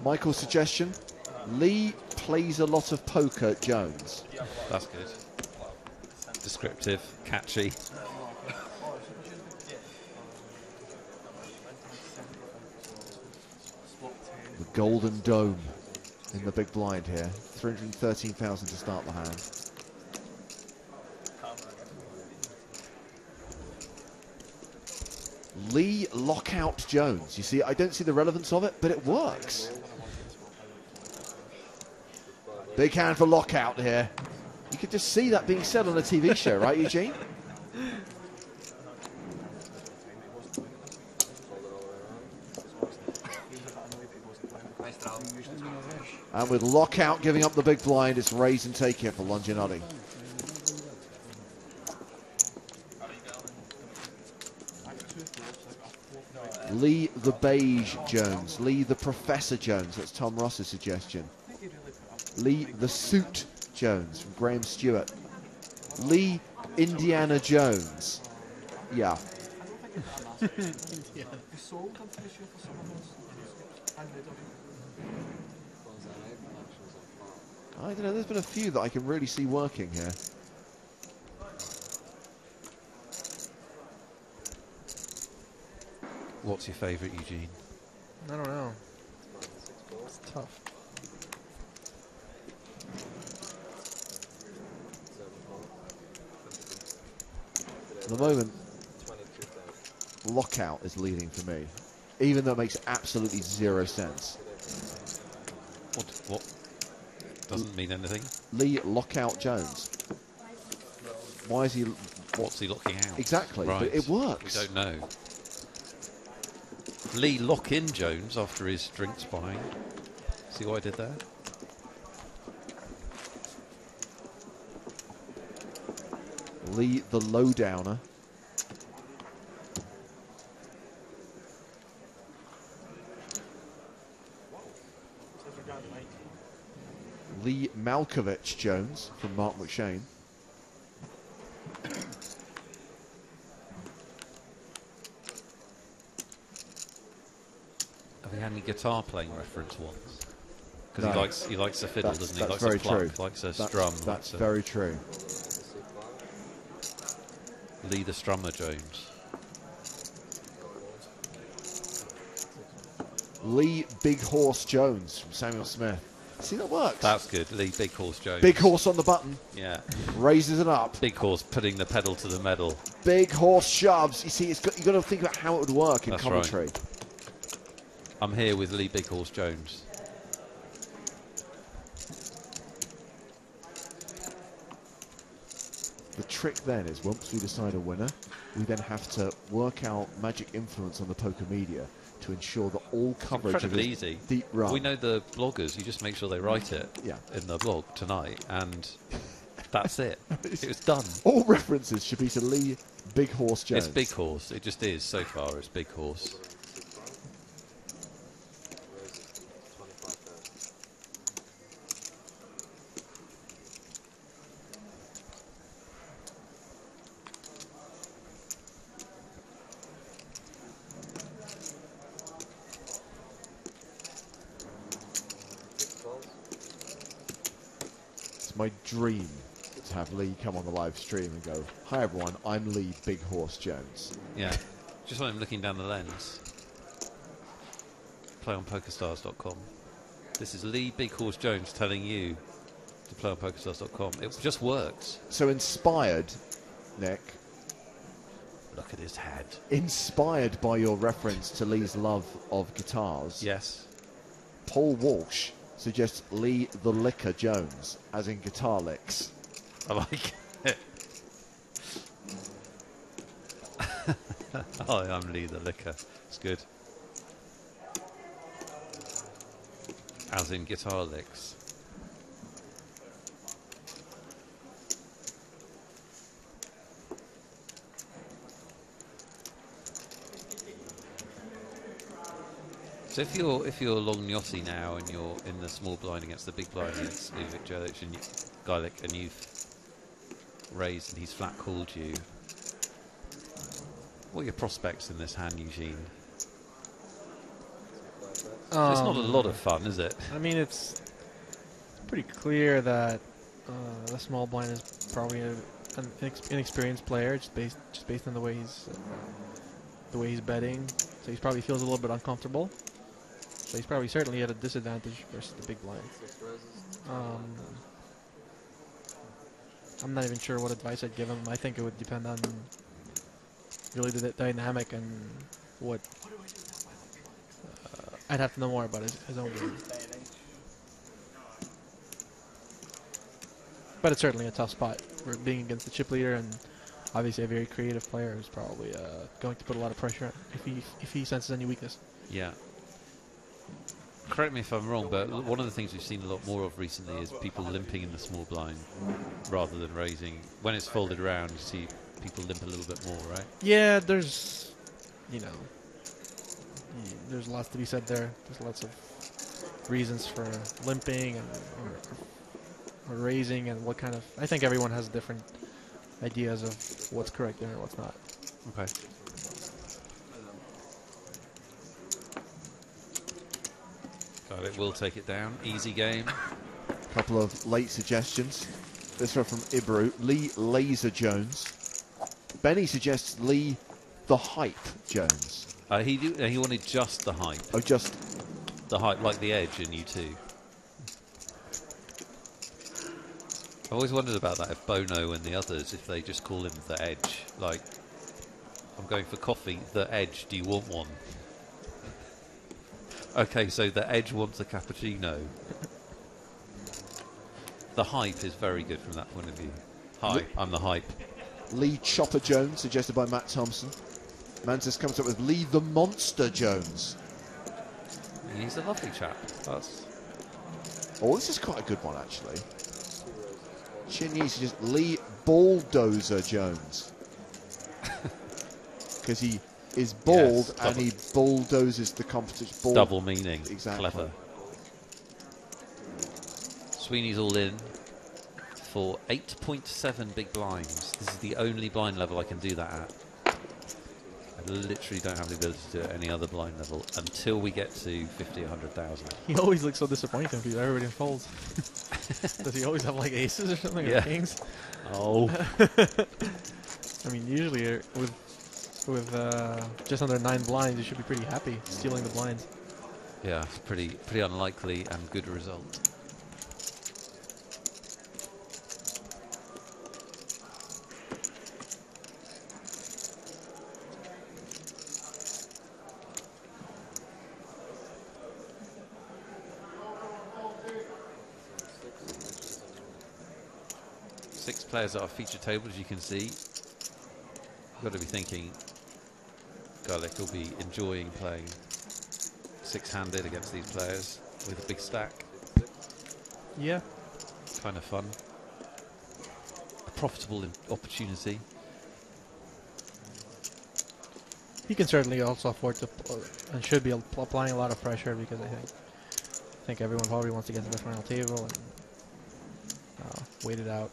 Michael's suggestion. Lee plays a lot of poker, Jones. That's good. Descriptive, catchy. The Golden Dome in the big blind here. 313,000 to start the hand. Lee Lockout Jones. You see, I don't see the relevance of it, but it works. Big hand for Lockout here. You could just see that being said on a TV show, right, Eugene? And with Lockout giving up the big blind, it's raise and take here for Longinati. Lee the Beige Jones. Lee the Professor Jones. That's Tom Ross's suggestion. Lee the Suit Jones from Graham Stewart. Lee Indiana Jones. Yeah. I don't know, there's been a few that I can really see working here. What's your favourite, Eugene? I don't know. It's tough. At the moment, Lockout is leading for me, even though it makes absolutely zero sense. What? Doesn't mean anything. Lee Lockout Jones. Why is he... What's he locking out? Exactly, right. but it works. We don't know. Lee Lock-in Jones after his drinks buying. See what I did there? Lee the Lowdowner. Lee Malkovich Jones from Mark McShane. Have we had any guitar playing reference once? Because No. he likes a fiddle, doesn't he? That's Likes very a pluck, true. likes a strum. That's very true. Lee the Strummer Jones. Lee Big Horse Jones from Samuel Smith. See, that works. That's good. Lee Big Horse Jones. Big Horse on the button. Yeah. Raises it up. Big Horse putting the pedal to the metal. Big Horse shoves. You see, you've got to think about how it would work in That's commentary. Right. I'm here with Lee Big Horse Jones. The trick then is once we decide a winner, we then have to work out magic influence on the poker media to ensure that all coverage of Incredibly this easy. deep run. We know the bloggers. You just make sure they write it Yeah. in the blog tonight, and that's it. It was done. All references should be to Lee Big Horse Jones. It's Big Horse. It just is so far. It's Big Horse. It's my dream to have Lee come on the live stream and go, "Hi everyone, I'm Lee Big Horse Jones." Yeah, just want him looking down the lens. Play on PokerStars.com. This is Lee Big Horse Jones telling you to play on PokerStars.com. It just works. So inspired, Nick. Look at his head. Inspired by your reference to Lee's love of guitars. Yes. Paul Walsh suggests Lee the Licker Jones, as in guitar licks. I like it. Oh, I'm Lee the Licker. It's good. As in guitar licks. So if you're long Yachty now and you're in the small blind against the big blind against Ludovic Geilick and you've raised and he's flat called you, what are your prospects in this hand, Eugene? It's not a lot of fun, is it? I mean, it's pretty clear that the small blind is probably an inexperienced player, just based on the way he's betting. So he probably feels a little bit uncomfortable. So he's probably certainly at a disadvantage versus the big blind. I'm not even sure what advice I'd give him. I think it would depend on really the dynamic and what. I'd have to know more about his own game. But it's certainly a tough spot. We're being against the chip leader and obviously a very creative player who's probably going to put a lot of pressure if he senses any weakness. Yeah. Correct me if I'm wrong, but one of the things we've seen a lot more of recently is people limping in the small blind rather than raising. When it's folded around, you see people limp a little bit more, right? Yeah, there's lots to be said there. There's lots of reasons for limping and or raising and what kind of. I think everyone has different ideas of what's correct there and what's not. Okay. It will take it down. Easy game. A couple of late suggestions. This one from Ibru. Lee Laser Jones. Benny suggests Lee the Hype Jones. He wanted just the hype. Oh, just the hype, like the Edge in U2. I've always wondered about that, if Bono and the others, if they just call him the Edge. Like, I'm going for coffee, the Edge, do you want one? Okay, so the Edge wants a cappuccino. The hype is very good from that point of view. Hi, I'm the hype. Lee Chopper Jones, suggested by Matt Thompson. Mantis comes up with Lee the Monster Jones. He's a lovely chap. Oh, this is quite a good one, actually. Shin-Yi suggests Lee Bulldozer Jones. Because he is bald and he bulldozes the competition. Double meaning. Exactly. Clever. Sweeney's all in for 8.7 big blinds. This is the only blind level I can do that at. I literally don't have the ability to do it at any other blind level until we get to 50, 100,000. He always looks so disappointed because everybody folds. Does he always have like aces or something? Yeah. Or kings? Oh. I mean, usually with just under 9 blinds, you should be pretty happy stealing the blinds. Yeah, it's pretty unlikely and good result. Six players at our feature table, as you can see. You've got to be thinking Geilick will be enjoying playing six-handed against these players with a big stack. Yeah. Kind of fun. A profitable opportunity. He can certainly also afford to and should be applying a lot of pressure because I think everyone probably wants to get to the final table and wait it out.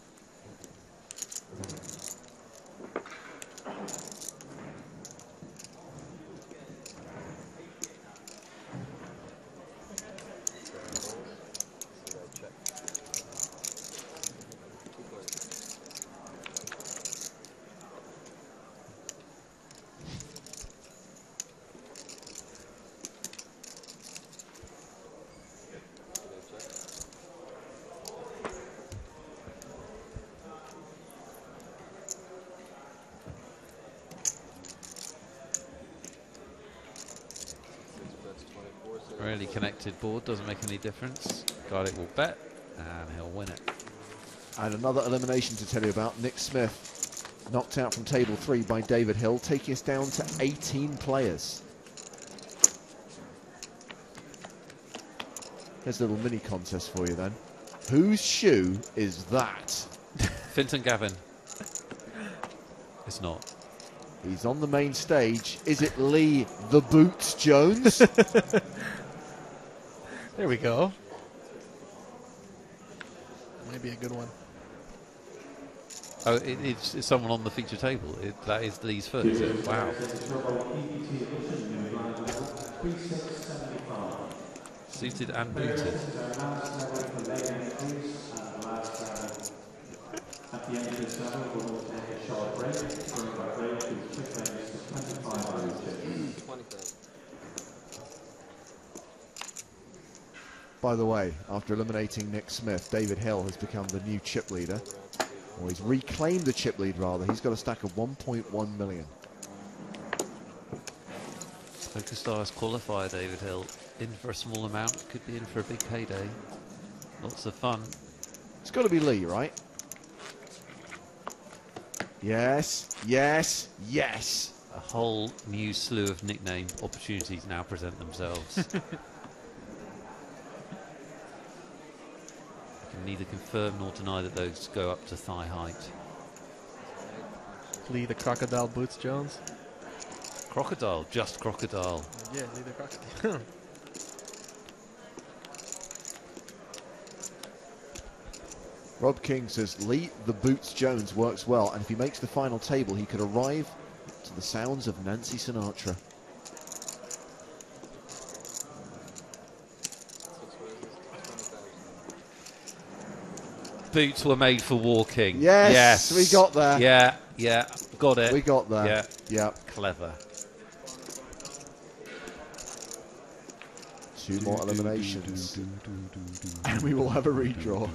Really connected board, doesn't make any difference. Geilick will bet, and he'll win it. And another elimination to tell you about. Nick Smith knocked out from table 3 by David Hill, taking us down to 18 players. Here's a little mini contest for you then. Whose shoe is that? Fintan Gavin. It's not. He's on the main stage. Is it Lee the Boots Jones? There we go. Might be a good one. Oh, it's someone on the feature table. That is Lee's foot, is it? Wow. Suited and booted. At the end of this level, we'll take a short break. During that break, we'll quick breaks to 25 minutes. By the way, after eliminating Nick Smith, David Hill has become the new chip leader. Or he's reclaimed the chip lead, rather. He's got a stack of 1.1 million. PokerStars qualifier, David Hill. In for a small amount, could be in for a big payday. Lots of fun. It's got to be Lee, right? Yes, yes, yes. A whole new slew of nickname opportunities now present themselves. I can neither confirm nor deny that those go up to thigh height. Lee the Crocodile Boots Jones. Crocodile, just Crocodile. Yeah, Lee the Crocodile. Rob King says Lee the Boots Jones works well, and if he makes the final table, he could arrive to the sounds of Nancy Sinatra. Boots were made for walking. Yes, we got there. Yeah, yeah, got it. We got there. Yeah, yeah. Clever. 2 more eliminations, and we will have a redraw.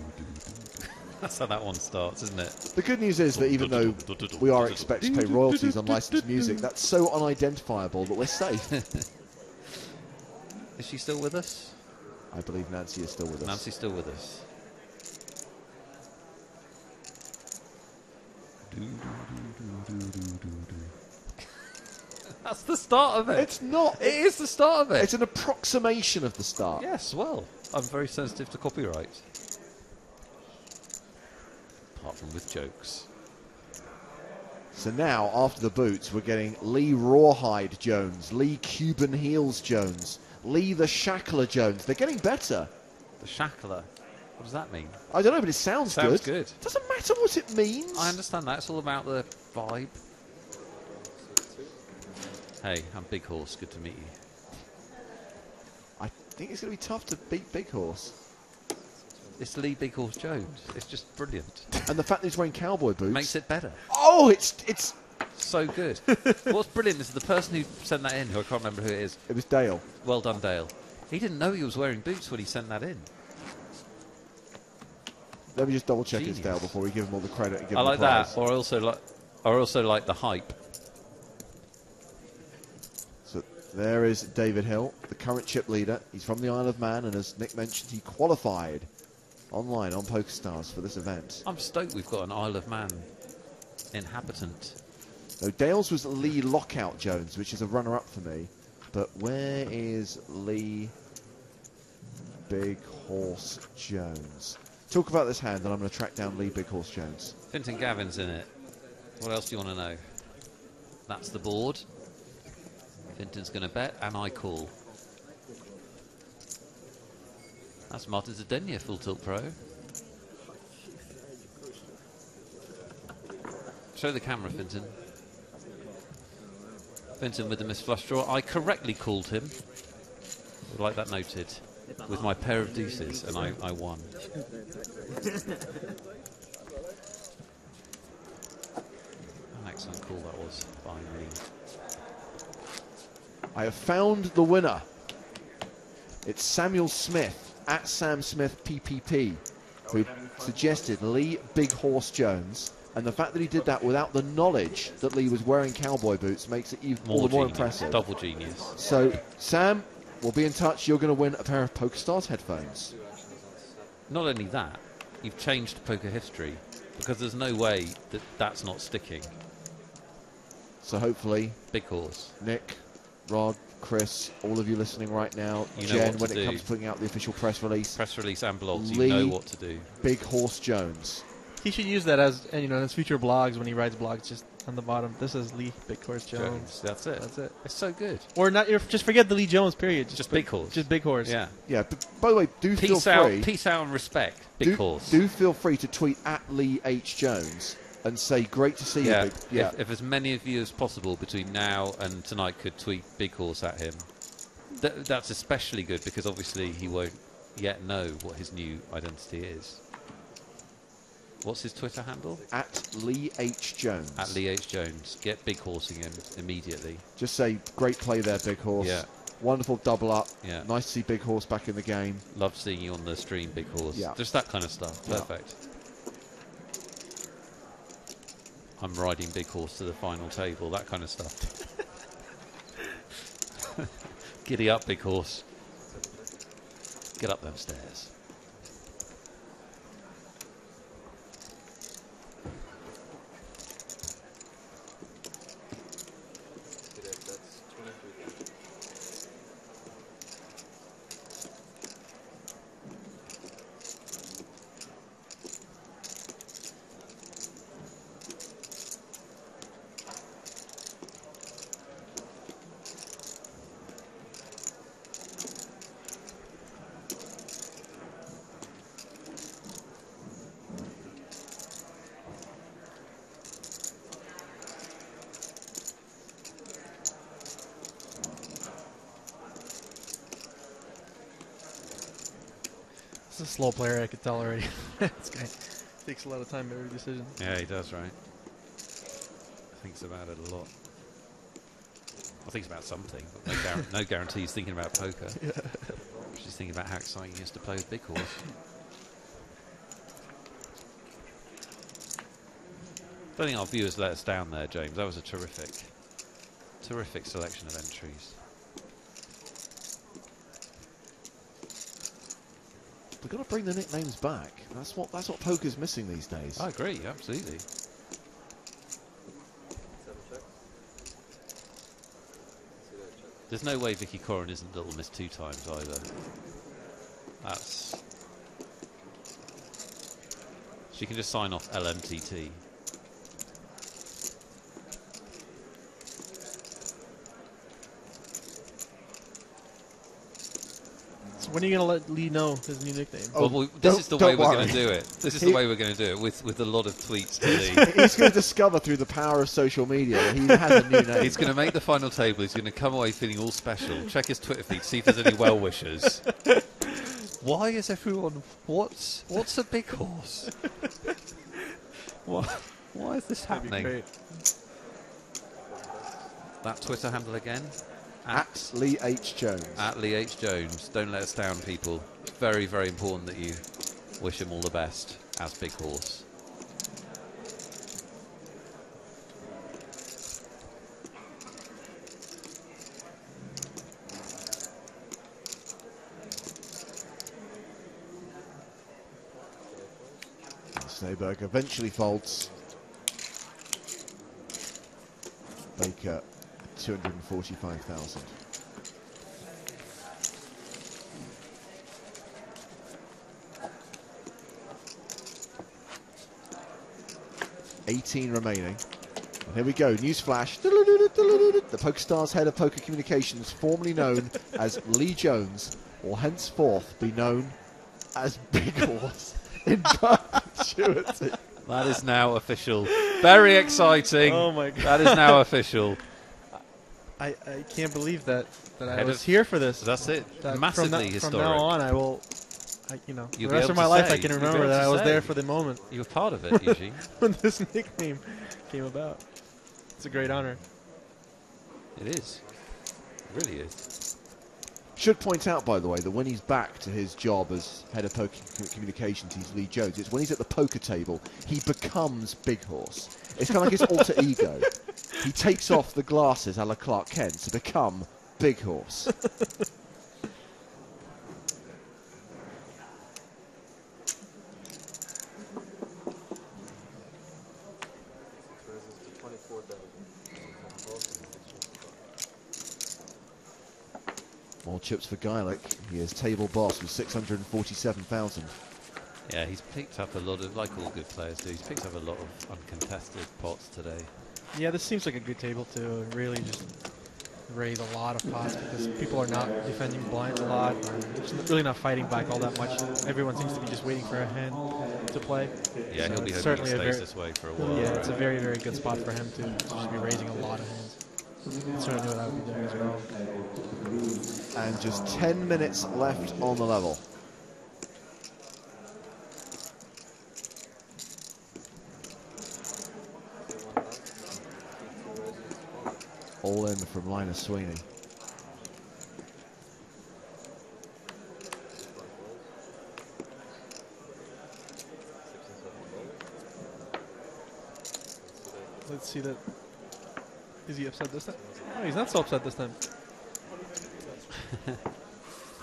That's how that one starts, isn't it? The good news is that even though we are expected to pay royalties on licensed music, that's so unidentifiable that we're safe. Is she still with us? I believe Nancy is still with us. Nancy's still with us. That's the start of it. It's not. It is the start of it. It's an approximation of the start. Yes, well, I'm very sensitive to copyright. Apart from with jokes. So now, after the boots, we're getting Lee Rawhide Jones, Lee Cuban Heels Jones, Lee the Shackler Jones. They're getting better. The Shackler? What does that mean? I don't know, but it sounds good. Sounds good. Doesn't matter what it means. I understand that. It's all about the vibe. Hey, I'm Big Horse. Good to meet you. I think it's going to be tough to beat Big Horse. It's Lee Big Horse Jones. It's just brilliant. And the fact that he's wearing cowboy boots makes it better. Oh, it's so good. What's brilliant is the person who sent that in, who I can't remember who it is. It was Dale. Well done, Dale. He didn't know he was wearing boots when he sent that in. Let me just double check it's Dale before we give him all the credit. And give I him like the prize. that. Or I also like the hype. So there is David Hill, the current chip leader. He's from the Isle of Man, and as Nick mentioned, he qualified online on PokerStars for this event. I'm stoked we've got an Isle of Man inhabitant. No, Dale's was Lee Lockout Jones, which is a runner-up for me. But where is Lee Big Horse Jones? Talk about this hand, and I'm going to track down Lee Big Horse Jones. Fintan Gavin's in it. What else do you want to know? That's the board. Fintan's going to bet, and I call. That's Martin Zdenia, Full Tilt Pro. Show the camera, Fintan. Fintan with the missed flush draw. I correctly called him. Would like that noted. With my pair of deuces, and I won. An excellent call that was by me. I have found the winner. It's Samuel Smith, at Sam Smith PPP, who suggested Lee Big Horse Jones. And the fact that he did that without the knowledge that Lee was wearing cowboy boots makes it even all the more impressive. Double genius. So, Sam, We'll be in touch. You're going to win a pair of PokerStars headphones. Not only that, you've changed poker history because there's no way that that's not sticking. So hopefully, big horse. Nick, Rod, Chris, all of you listening right now, You know Jen, what when to it do. comes to putting out the official press release And blogs, Lee, you know what to do. Big Horse Jones. He should use that as, and, you know, in his future blogs when he writes blogs, just on the bottom. This is Lee Big Horse Jones. That's it. That's it. It's so good. Or not. Just forget the Lee Jones period. Just Big Horse. Just Big Horse. Yeah. Yeah. But by the way, do feel free. Peace out and respect. Big Horse. Do feel free to tweet at Lee H Jones and say great to see you. Big, yeah. If as many of you as possible between now and tonight could tweet Big Horse at him, that's especially good because obviously he won't yet know what his new identity is. What's his Twitter handle? At Lee H Jones. At Lee H Jones. Get Big Horsing him immediately. Just say great play there, Big Horse. Yeah. Wonderful double up. Yeah. Nice to see Big Horse back in the game. Love seeing you on the stream, Big Horse. Yeah. Just that kind of stuff. Yeah. Perfect. I'm riding Big Horse to the final table. That kind of stuff. Giddy up, Big Horse. Get up them stairs. This is a slow player, I could tell already. This guy takes a lot of time every decision. Yeah, he does, right? Thinks about it a lot. Well, thinks about something, but no guarantee he's thinking about poker. Yeah. She's thinking about how exciting he is to play with Big Horse. I don't think our viewers let us down there, James. That was a terrific selection of entries. We've got to bring the nicknames back. That's what poker's missing these days. I agree, absolutely. There's no way Vicky Coren isn't Little Miss 2 times either. She can just sign off LMTT. So when are you going to let Lee know his new nickname? Well, this is the way we're going to do it. This is the way we're going to do it, with a lot of tweets to Lee. He's going to discover through the power of social media that he has a new name. He's going to make the final table. He's going to come away feeling all special. Check his Twitter feed, see if there's any well wishers. Why is everyone? What's a Big Horse? Why is this happening? That Twitter handle again? At Lee H Jones. At Lee H Jones. Don't let us down, people. It's very, very important that you wish him all the best as Big Horse. Snowberg eventually folds. Baker, 245,000. $18 remaining. And here we go. Newsflash. The PokerStars head of poker communications, formerly known as Lee Jones, will henceforth be known as Big Horse in perpetuity. That is now official. Very exciting. Oh my God. That is now official. I can't believe that I Head was of- here for this. That's it. That Massively from historic. now on, I will, the You'll be rest able of my to life, say- I can you'll be remember able that to I was say. there for the moment. You were part of it, Eugene. When this nickname came about. It's a great honor. It is. It really is. Should point out, by the way, that when he's back to his job as head of poker communications, he's Lee Jones. It's when he's at the poker table, he becomes Big Horse. It's kind of like his alter ego. He takes off the glasses a la Clark Kent to become Big Horse. More chips for Geilick. He is table boss with 647,000. Yeah, he's picked up a lot of, like all good players do, he's picked up a lot of uncontested pots today. Yeah, this seems like a good table to really just raise a lot of pots because people are not defending blinds a lot, or just really not fighting back all that much. Everyone seems to be just waiting for a hand to play. Yeah, so he'll be hoping certainly it stays this way for a while. Yeah, it's a very, very good spot for him to just be raising a lot of hands. That's certainly what I would be doing as well. And just 10 minutes left on the level. All in from Linus Sweeney. Let's see that. Is he upset this time? No, he's not so upset this time.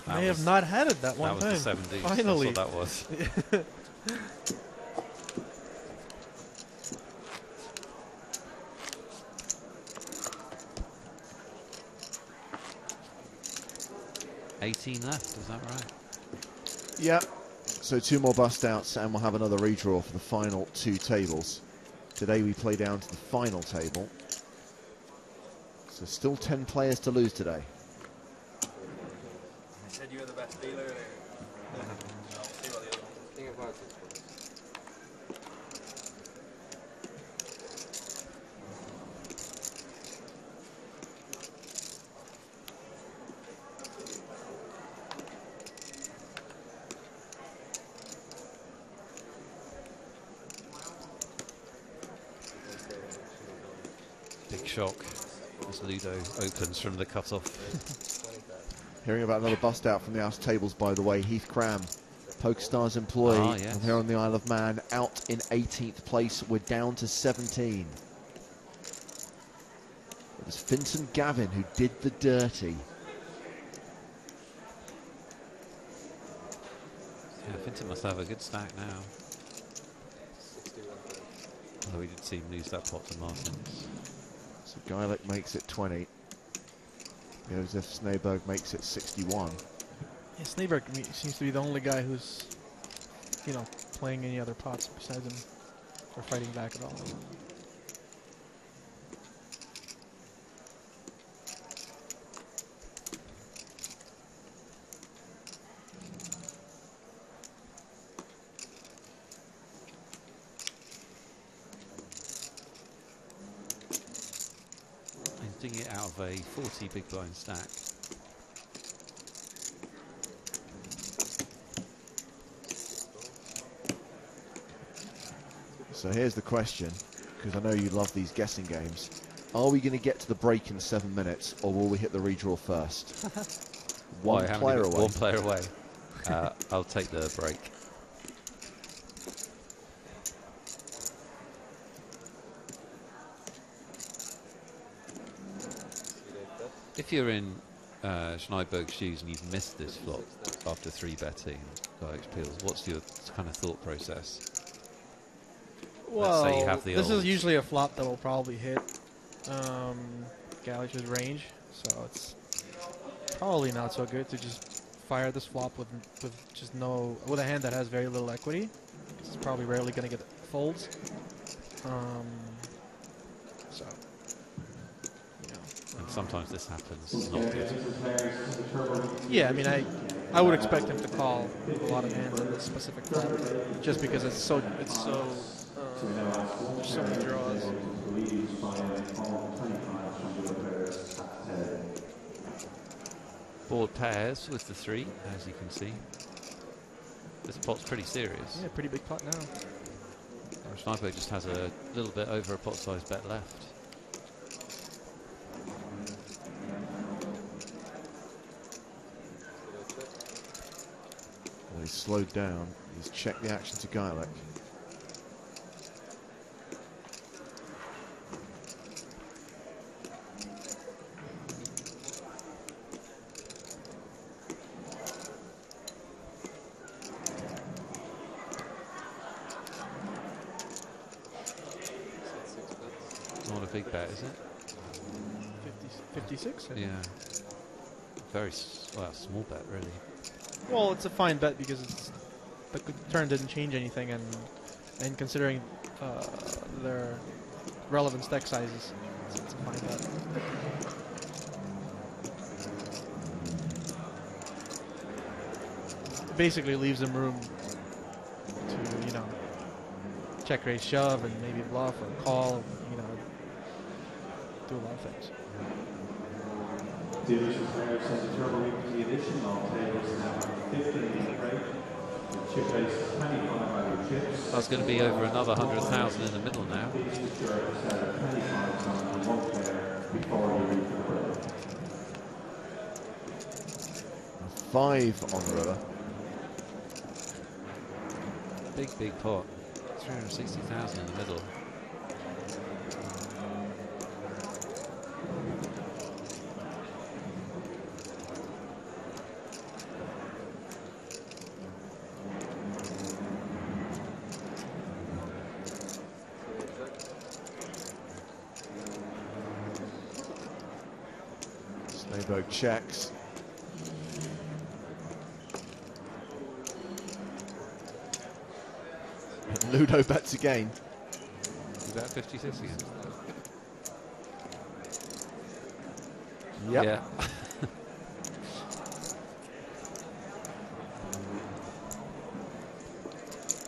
I have not had it that one time. That was the 70s. Finally. That's what that was. 18 left, is that right? Yeah. So 2 more bust outs and we'll have another redraw for the final 2 tables. Today we play down to the final table. So still 10 players to lose today. I said you were the best dealer. Big shock as Ludo opens from the cutoff. Hearing about another bust out from the house tables, by the way. Heath Cram, PokerStars employee yes. from here on the Isle of Man, out in 18th place. We're down to 17. It was Finton Gavin who did the dirty. Yeah, Finton must have a good stack now. Although we did see him lose that pot to Martins. So Geilick makes it 20. Josef Sneyberg makes it 61. Yeah, Sneyberg seems to be the only guy who's, you know, playing any other pots besides him, or fighting back at all. He's doing it out of a 40 big blind stack. So here's the question, because I know you love these guessing games. Are we going to get to the break in 7 minutes, or will we hit the redraw first? One player away. One player away. I'll take the break. If you're in Schneiberg's shoes and you've missed this flop after 3-betting Geilick's peels, what's your kind of thought process? Well, Let's say you have the this old is usually a flop that will probably hit Geilick's range, so it's probably not so good to just fire this flop with just with a hand that has very little equity. It's probably rarely going to get folds. So. And sometimes this happens. It's not good. Yeah, I mean, I would expect him to call a lot of hands in this specific flop, just because there's so many draws. Board pairs with the 3, as you can see. This pot's pretty serious. Yeah, pretty big pot now. Schneiberg just has a little bit over a pot size bet left. Well, he's slowed down. He's checked the action to Geilick. Not a big bet, is it? 56? Yeah. Very Well, small bet, really. Well, it's a fine bet because the turn didn't change anything, and considering their relevant stack sizes, it's a fine bet. It basically leaves them room to, you know, check raise shove and maybe bluff or call, you know, do a lot of things. Division players has determined the addition of tables now 15 break. Chip base 25 value chips. That's going to be over another 100,000 in the middle now. Five on the river. Big pot. 360,000 in the middle. Snowberg checks. And Ludo bets again. Is that 56 again? Yep. Yeah.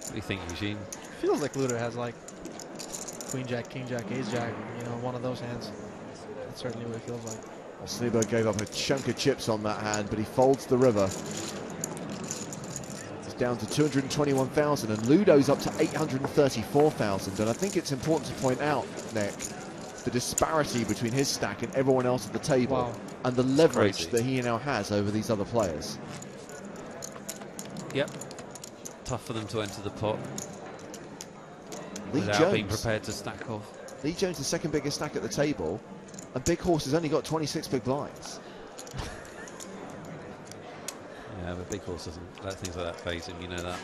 What do you think, Eugene? Feels like Ludo has like Queen Jack, King Jack, Ace Jack, you know, one of those hands. That's certainly what it feels like. Well, Snowberg gave up a chunk of chips on that hand, but he folds the river. It's down to 221,000, and Ludo's up to 834,000. And I think it's important to point out, Nick, the disparity between his stack and everyone else at the table, wow, and the leverage that he now has over these other players. Yep. Tough for them to enter the pot Lee without Jones, being prepared to stack off. Lee Jones, the second biggest stack at the table, and Big Horse has only got 26 big blinds. Yeah, but Big Horse doesn't let things like that phase him, you know that.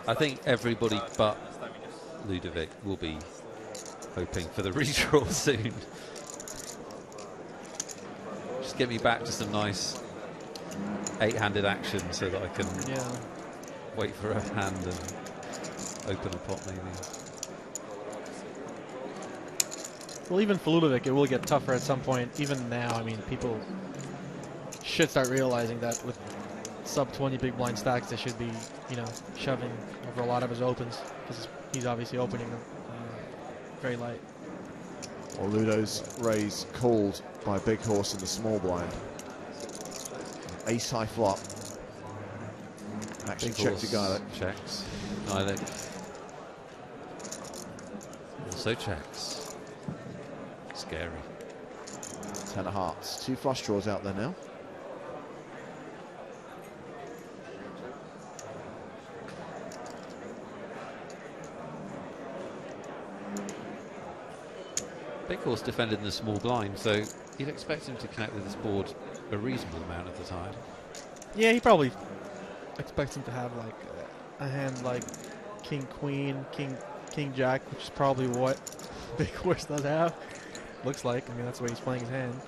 I think everybody but Ludovic will be hoping for the redraw soon. Just get me back to some nice 8-handed action so that I can wait for a hand and open a pot maybe. Well, even for Ludovic, it will get tougher at some point. Even now, I mean, people should start realizing that with sub 20 big blind stacks, they should be, you know, shoving over a lot of his opens because he's obviously opening them very light. Well, Ludo's raise called by Big Horse in the small blind. Ace high flop. Actually check to Geilick. Checks. Geilick also checks. Scary. 10 of hearts. 2 flush draws out there now. Big Horse defended in the small blind, so you'd expect him to connect with this board a reasonable amount of the time. Yeah, he probably expects him to have like a hand like King Queen, King Jack, which is probably what Big Horse does have. Looks like. I mean, that's the way he's playing his hand.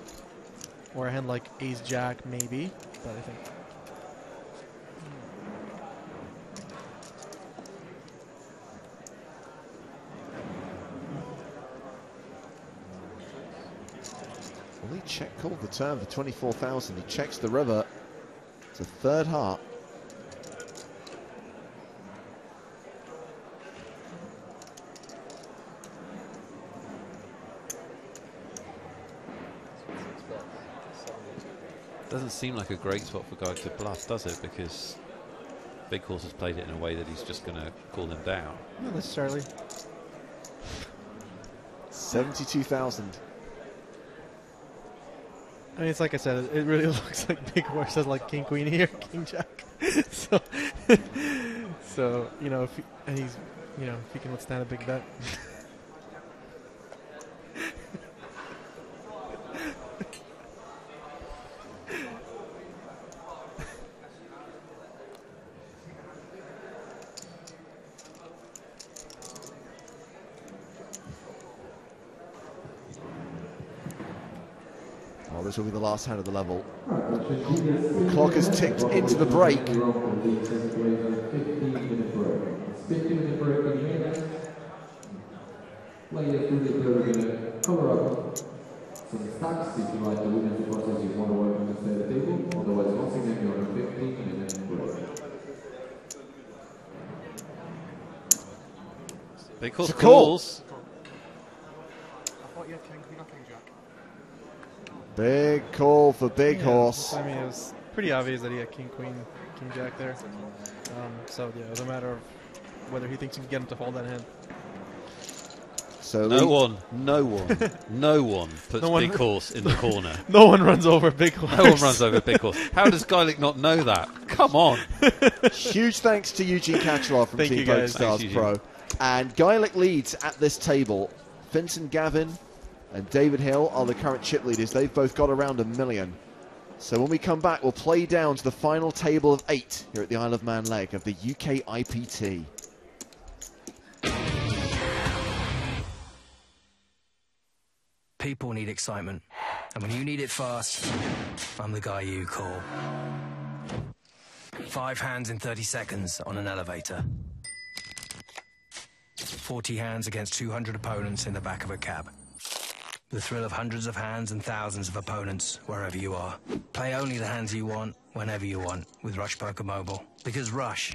Or a hand like Ace Jack, maybe. But I think. Well, he check called the turn for 24,000. He checks the river. It's a third heart. Doesn't seem like a great spot for Geilick to bluff, does it? Because Big Horse has played it in a way that he's just going to call him down. Not necessarily. 72,000. I mean, it's like I said, it really looks like Big Horse has like King Queen here, King Jack. so you know, if he can withstand a big bet. Well, this will be the last hand of the level. The clock has ticked into the break. 15-minute break. 15-minute break in minutes. Players do the going to cover up some stacks if you like the winners process you want to work on the third table. Otherwise, once again, you're on a 15-minute break. Big horse calls. Big call for Big Horse. I mean, it was pretty obvious that he had king, queen, king, jack there. So yeah, it was a matter of whether he thinks he can get him to hold that hand. So no one puts Big Horse in the corner. No one runs over Big Horse. No one runs over Big Horse. How does Geilick not know that? Come on. Huge thanks to Eugene Kacherov from Thank Team you, guys. PokerStars Thanks, Pro. And Geilick leads at this table. Vincent Gavin and David Hill are the current chip leaders. They've both got around $1 million. So when we come back, we'll play down to the final table of 8 here at the Isle of Man leg of the UKIPT. People need excitement, and when you need it fast, I'm the guy you call. 5 hands in 30 seconds on an elevator. 40 hands against 200 opponents in the back of a cab. The thrill of hundreds of hands and thousands of opponents wherever you are. Play only the hands you want, whenever you want, with Rush Poker Mobile. Because Rush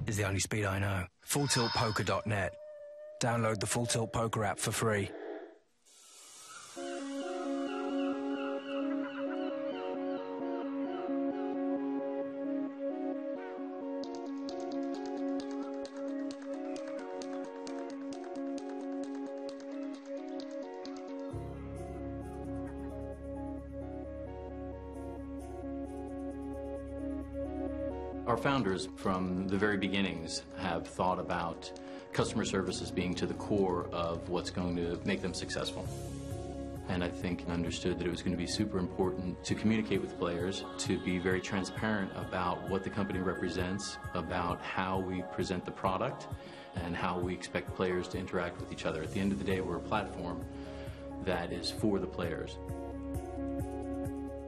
is the only speed I know. FullTiltPoker.net. Download the Full Tilt Poker app for free. Our founders, from the very beginnings, have thought about customer service as being to the core of what's going to make them successful. And I think understood that it was going to be super important to communicate with players, to be very transparent about what the company represents, about how we present the product, and how we expect players to interact with each other. At the end of the day, we're a platform that is for the players.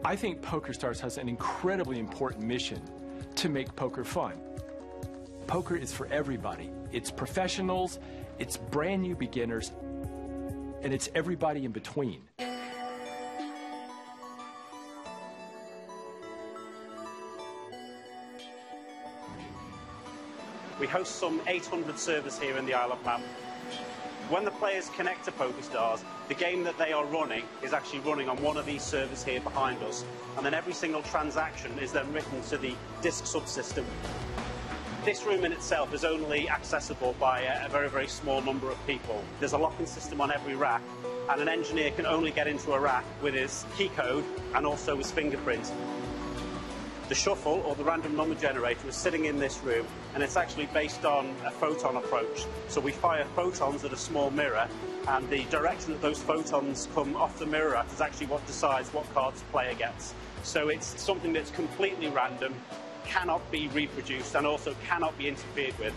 I think PokerStars has an incredibly important mission to make poker fun. Poker is for everybody. It's professionals, it's brand new beginners, and it's everybody in between. We host some 800 servers here in the Isle of Man. When the players connect to PokerStars, the game that they are running is actually running on one of these servers here behind us, and then every single transaction is then written to the disk subsystem. This room in itself is only accessible by a very, very small number of people. There's a locking system on every rack, and an engineer can only get into a rack with his key code and also his fingerprint. The shuffle, or the random number generator, is sitting in this room, and it's actually based on a photon approach. So we fire photons at a small mirror, and the direction that those photons come off the mirror at is actually what decides what cards the player gets. So it's something that's completely random, cannot be reproduced, and also cannot be interfered with.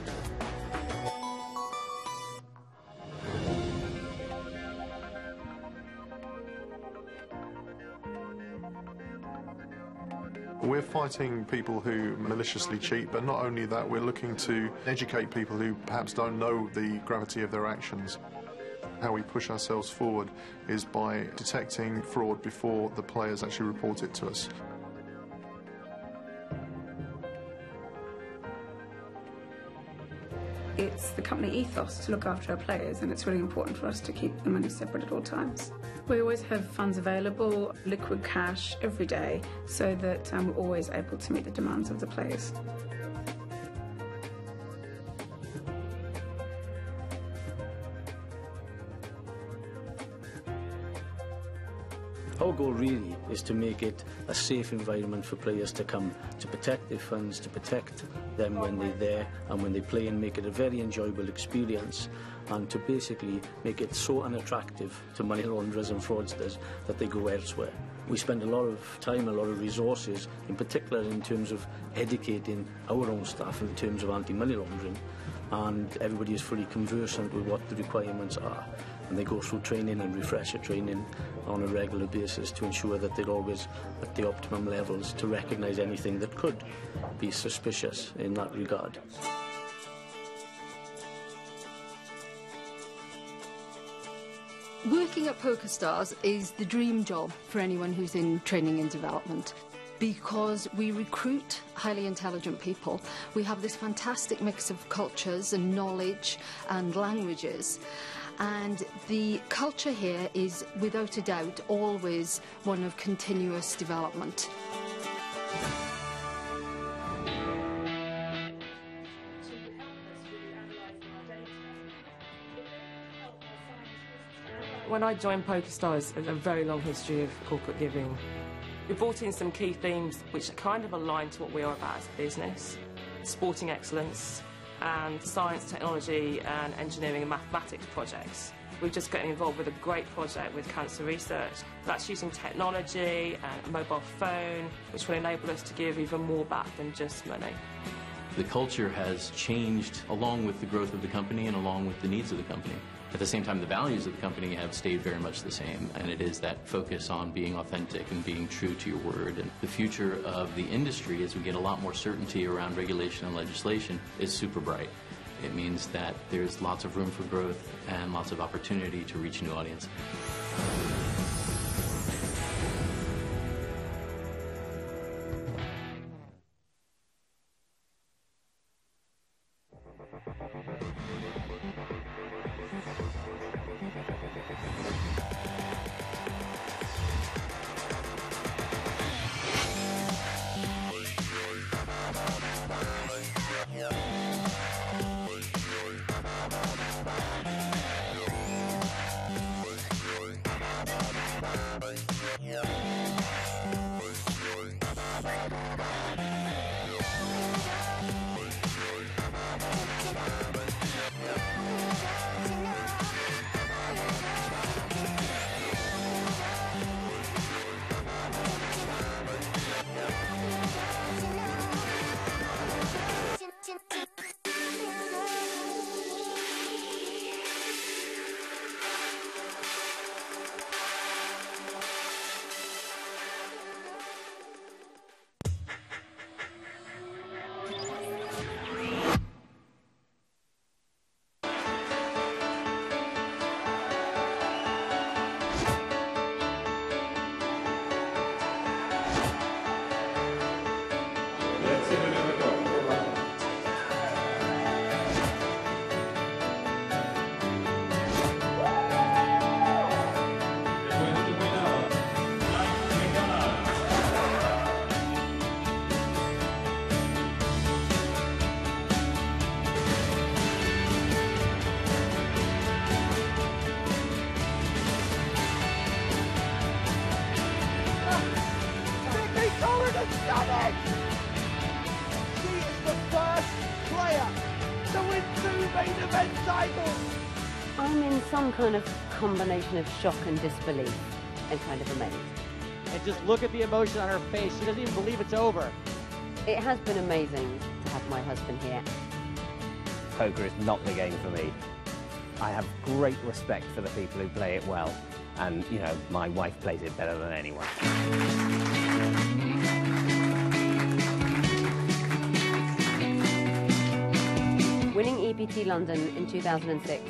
We're fighting people who maliciously cheat, but not only that, we're looking to educate people who perhaps don't know the gravity of their actions. How we push ourselves forward is by detecting fraud before the players actually report it to us. It's the company ethos to look after our players, and it's really important for us to keep the money separate at all times. We always have funds available, liquid cash every day, so that we're always able to meet the demands of the players. Our goal really is to make it a safe environment for players to come, to protect their funds, to protect them when they're there and when they play, and make it a very enjoyable experience, and to basically make it so unattractive to money launderers and fraudsters that they go elsewhere. We spend a lot of time, a lot of resources, in particular in terms of educating our own staff in terms of anti-money laundering, and everybody is fully conversant with what the requirements are. And they go through training and refresher training on a regular basis to ensure that they're always at the optimum levels to recognise anything that could be suspicious in that regard. Working at PokerStars is the dream job for anyone who's in training and development, because we recruit highly intelligent people. We have this fantastic mix of cultures and knowledge and languages, and the culture here is without a doubt always one of continuous development. When I joined PokerStars, there's a very long history of corporate giving. We brought in some key themes which kind of align to what we are about as a business: sporting excellence and science, technology and engineering and mathematics projects. We're just getting involved with a great project with cancer research. That's using technology and a mobile phone, which will enable us to give even more back than just money. The culture has changed along with the growth of the company and along with the needs of the company. At the same time, the values of the company have stayed very much the same, and it is that focus on being authentic and being true to your word. And the future of the industry, as we get a lot more certainty around regulation and legislation, is super bright. It means that there's lots of room for growth and lots of opportunity to reach a new audience. I'm in some kind of combination of shock and disbelief and kind of amazed. And just look at the emotion on her face. She doesn't even believe it's over. It has been amazing to have my husband here. Poker is not the game for me. I have great respect for the people who play it well. And, you know, my wife plays it better than anyone. Winning EPT London in 2006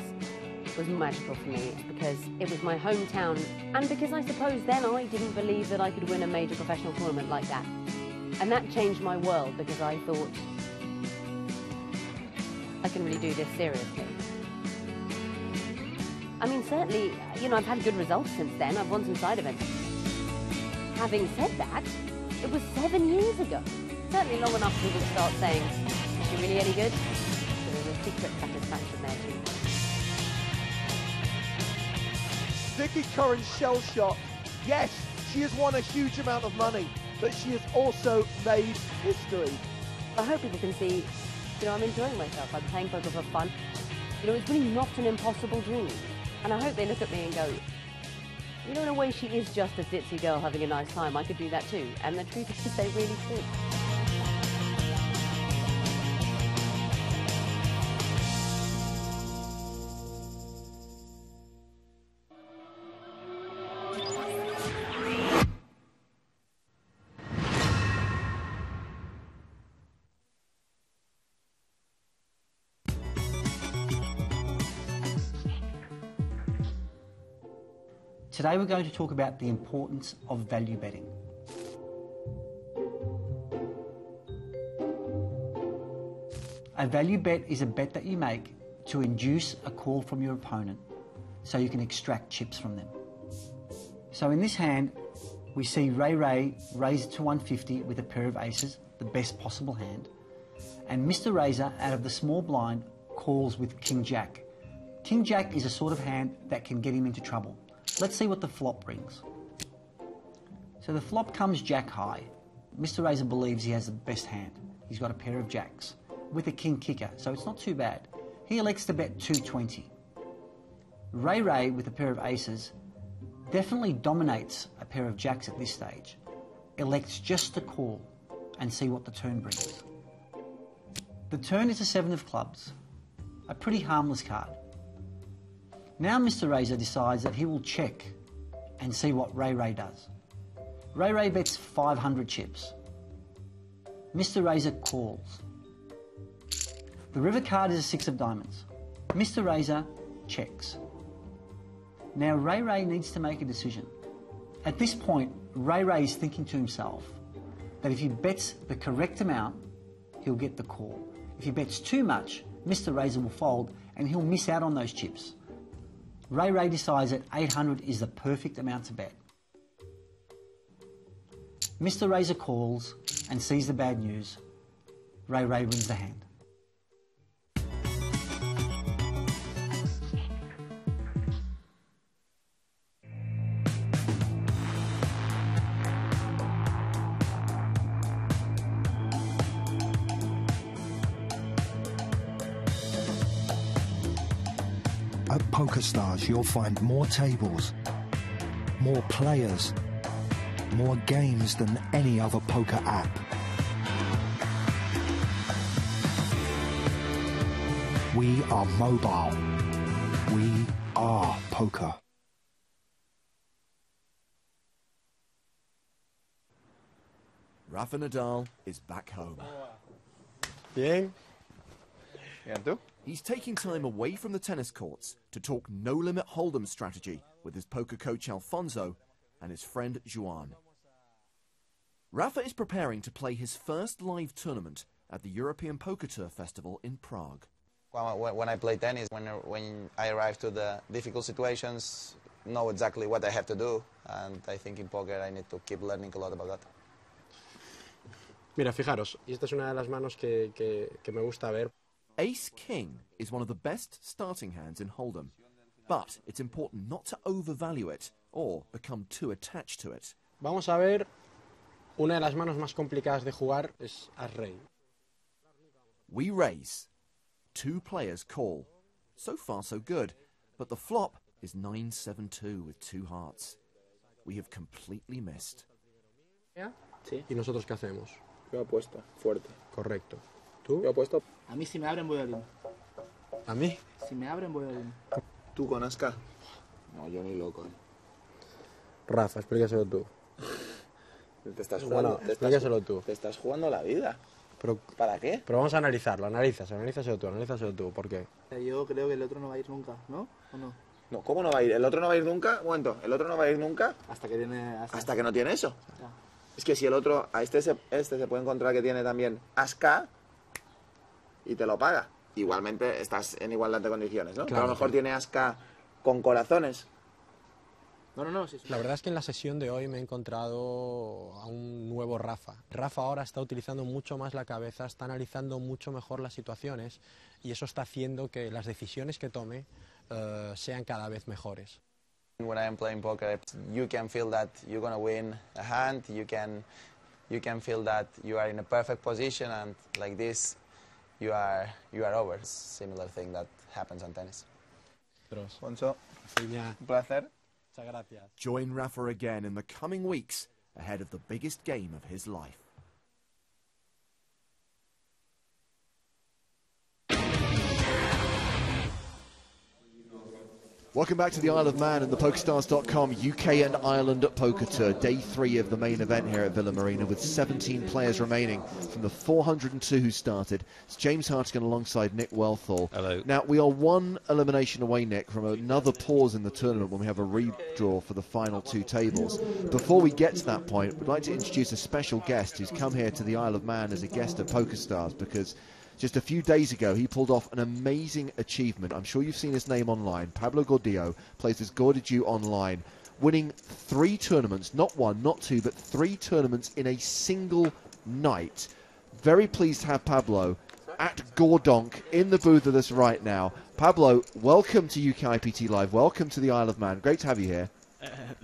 was magical for me because it was my hometown and because I suppose then I didn't believe that I could win a major professional tournament like that. And that changed my world because I thought, I can really do this seriously. I mean, certainly, you know, I've had good results since then. I've won some side events. Having said that, it was 7 years ago. Certainly long enough for people to start saying, is she really any good? So there's a secret satisfaction there too. Vicky Coren shell-shocked. Yes, she has won a huge amount of money, but she has also made history. I hope people can see, you know, I'm enjoying myself. I'm playing poker for fun. You know, it's really not an impossible dream. And I hope they look at me and go, you know, in a way she is just a ditzy girl having a nice time. I could do that too. And the truth is they really do. Today we're going to talk about the importance of value betting. A value bet is a bet that you make to induce a call from your opponent so you can extract chips from them. So in this hand, we see Ray raise to 150 with a pair of aces, the best possible hand, and Mr. Razor, out of the small blind, calls with King Jack. King Jack is a sort of hand that can get him into trouble. Let's see what the flop brings. So the flop comes Jack high. Mr. Razor believes he has the best hand. He's got a pair of jacks with a king kicker, so it's not too bad. He elects to bet 220. Ray with a pair of aces definitely dominates a pair of jacks at this stage. Elects just to call and see what the turn brings. The turn is a 7 of clubs, a pretty harmless card. Now Mr. Razor decides that he will check and see what Ray does. Ray bets 500 chips. Mr. Razor calls. The river card is a 6 of diamonds. Mr. Razor checks. Now Ray needs to make a decision. At this point, Ray is thinking to himself that if he bets the correct amount, he'll get the call. If he bets too much, Mr. Razor will fold and he'll miss out on those chips. Ray decides that 800 is the perfect amount to bet. Mr. Razor calls and sees the bad news. Ray wins the hand. At PokerStars, you'll find more tables, more players, more games than any other poker app. We are mobile. We are poker. Rafa Nadal is back home. Bien. ¿Y tú? He's taking time away from the tennis courts to talk no-limit hold'em strategy with his poker coach Alfonso and his friend Juan. Rafa is preparing to play his first live tournament at the European Poker Tour Festival in Prague. When I play tennis, when I arrive to the difficult situations, know exactly what I have to do, and I think in poker I need to keep learning a lot about that. Mira, fijaros, y esta es una de las manos que me gusta ver. Ace-King is one of the best starting hands in Hold'em, but it's important not to overvalue it or become too attached to it. Vamos a ver, una de las manos más complicadas de jugar es As-Rey. We raise. 2 players call. So far so good, but the flop is 9-7-2 with 2 hearts. We have completely missed. Sí. ¿Y nosotros qué hacemos? Yo apuesto, fuerte. Correcto. ¿Tú? Yo apuesto. A mí si me abren voy all in. ¿A mí? Si me abren voy all in. ¿Tú con Aska? No, yo ni loco. Rafa, explícaselo tú. Te estás jugando, explícaselo tú. Te estás jugando la vida. Pero, ¿para qué? Pero vamos a analizarlo, analízaselo tú, ¿por qué? Yo creo que el otro no va a ir nunca, ¿no? ¿O no? No, ¿cómo no va a ir? ¿El otro no va a ir nunca? Un momento, ¿el otro no va a ir nunca? Hasta que tiene... Hasta que no tiene eso. Ya. Es que si el otro, a este se puede encontrar que tiene también Aska y te lo paga. Igualmente estás en igualdad de condiciones, ¿no? Claro, a lo mejor tiene Aska con corazones. No, sí. La verdad es que en la sesión de hoy me he encontrado a un nuevo Rafa. Rafa ahora está utilizando mucho más la cabeza, está analizando mucho mejor las situaciones y eso está haciendo que las decisiones que tome sean cada vez mejores. When I am playing poker, you can feel that you're going to win a hand, you can feel that you are in a perfect position, and like this you are over. Similar thing that happens on tennis. Poncho, un placer. Muchas gracias. Join Rafa again in the coming weeks ahead of the biggest game of his life. Welcome back to the Isle of Man and the PokerStars.com UK and Ireland Poker Tour, day 3 of the main event here at Villa Marina, with 17 players remaining from the 402 who started. It's James Hartigan alongside Nick Wealthall. Hello. Now, we are one elimination away, Nick, from another pause in the tournament when we have a redraw for the final 2 tables. Before we get to that point, we'd like to introduce a special guest who's come here to the Isle of Man as a guest at PokerStars, because just a few days ago, he pulled off an amazing achievement. I'm sure you've seen his name online. Pablo Gordillo plays as Gordiju online, winning 3 tournaments, not 1, not 2, but 3 tournaments in a single night. Very pleased to have Pablo at Gordonk in the booth with us right now. Pablo, welcome to UKIPT Live. Welcome to the Isle of Man. Great to have you here.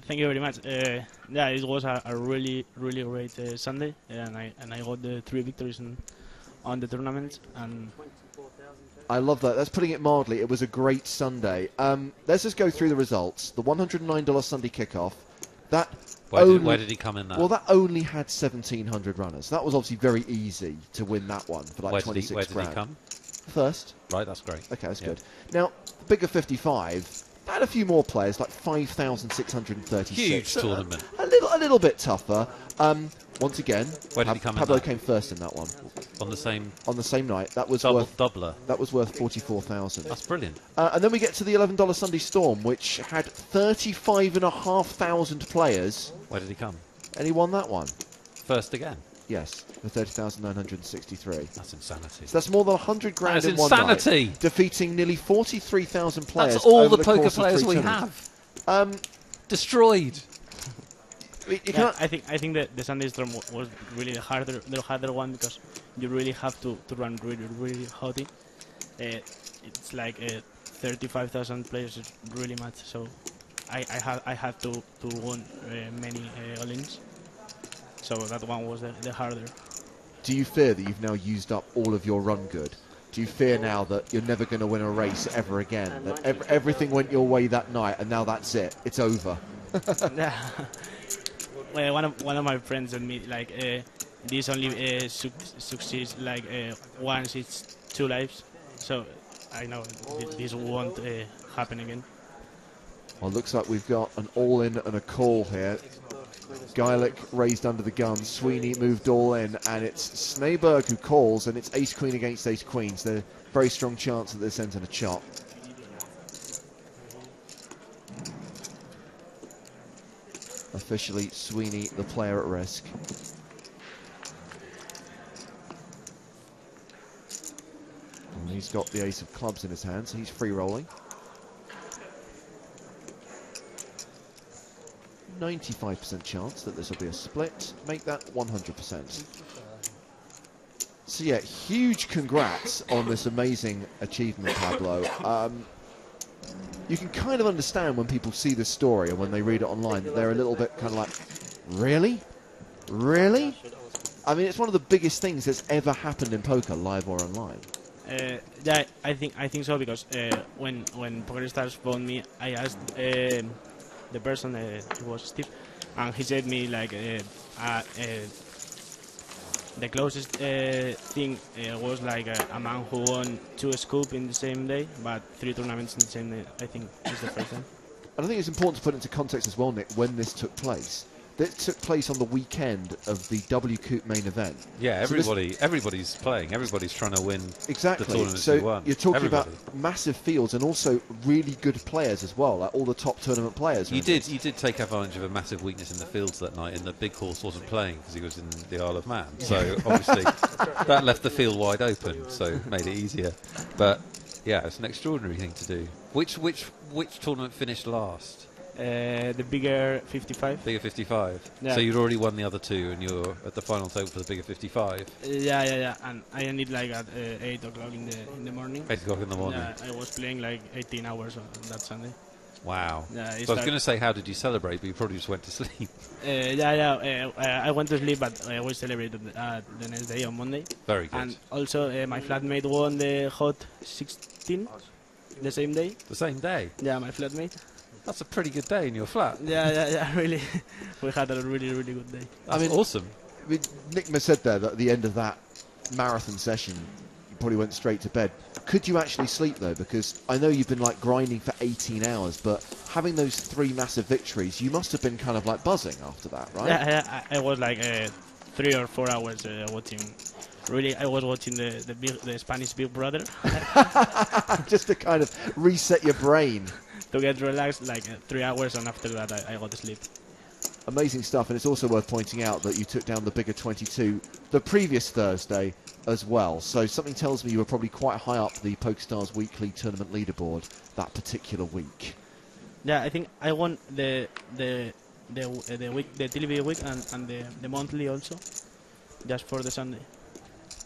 Thank you very much. Yeah, it was a really great Sunday, and I got the 3 victories on the tournament, and I love that. That's putting it mildly. It was a great Sunday. Let's just go through the results. The $109 Sunday kickoff. That where did he come in that? Well, that only had 1,700 runners. That was obviously very easy to win that one for like 26 where grand. Did he come? First. Right, that's great. Okay, that's good. Now, the bigger 55 had a few more players, like 5,636. Huge tournament. A little bit tougher. Once again, where did he come Pablo in that? came first in that one. On the same night. That was doubler. That was worth 44,000. That's brilliant. And then we get to the $11 Sunday Storm, which had 35,500 players. Where did he come? And he won that one. First again. Yes, for 30,963. That's insanity. So that's more than 100 grand in one insanity. night, defeating nearly 43,000 players. That's all over the course poker of players 3 we tournaments. have. Destroyed. Yeah, I think that the Sunday Storm was really the harder one, because you really have to run really hotty. It's like 35,000 players is really much. So I had to win many all-ins. So that one was the harder. Do you fear that you've now used up all of your run good? Do you fear now that you're never going to win a race ever again? That everything went your way that night, and now that's it. It's over. Well, one of my friends told me, like, this only succeeds like once it's 2 lives. So I know this won't happen again. Well, it looks like we've got an all-in and a call here. Geilick raised under the gun, Sweeney moved all in, and it's Sneyberg who calls, and it's ace-queen against ace-queen. So there's a very strong chance that this ends in a chop. Officially, Sweeney, the player at risk. And he's got the ace of clubs in his hand, so he's free rolling. 95% chance that this will be a split. Make that 100%. So yeah, huge congrats on this amazing achievement, Pablo. You can kind of understand when people see this story and when they read it online that they're a little bit kind of like, really? Really? I mean, it's one of the biggest things that's ever happened in poker, live or online. Yeah, I think so, because when PokerStars phoned me, I asked the person, it was Steve, and he said me like the closest thing was like a man who won 2 scoop in the same day, but 3 tournaments in the same day. I think is the first time. And I think it's important to put into context as well, Nick, when this took place. It took place on the weekend of the UKIPT main event. Yeah, everybody's playing. Everybody's trying to win exactly. the tournaments So you won. You're talking about massive fields and also really good players as well, like all the top tournament players. You did take advantage of a massive weakness in the fields that night, and the big horse wasn't playing because he was in the Isle of Man. So obviously that left the field wide open, so made it easier. But yeah, it's an extraordinary thing to do. Which tournament finished last? The bigger 55. Bigger 55. Yeah. So you'd already won the other 2, and you're at the final table for the bigger 55. Yeah. And I ended like at 8 o'clock in the morning. 8 o'clock in the morning. Yeah, I was playing like 18 hours on that Sunday. Wow. Yeah, so I was going to say, how did you celebrate? But you probably just went to sleep. I went to sleep, but I always celebrated the next day on Monday. Very good. And also, my flatmate won the Hot 16 the same day. The same day? Yeah, my flatmate. That's a pretty good day in your flat. Yeah, really. We had a really good day. I mean, awesome. I mean, Nick said there that at the end of that marathon session, probably went straight to bed. Could you actually sleep though? Because I know you've been like grinding for 18 hours, but having those 3 massive victories, you must have been kind of like buzzing after that, right? Yeah, I was like 3 or 4 hours watching. Really, I was watching the Spanish Big Brother. Just to kind of reset your brain. To get relaxed, like 3 hours, and after that I got to sleep. Amazing stuff, and it's also worth pointing out that you took down the bigger 22 the previous Thursday as well. So something tells me you were probably quite high up the PokerStars weekly tournament leaderboard that particular week. Yeah, I think I won the week, the TV week, and the monthly also, just for the Sunday.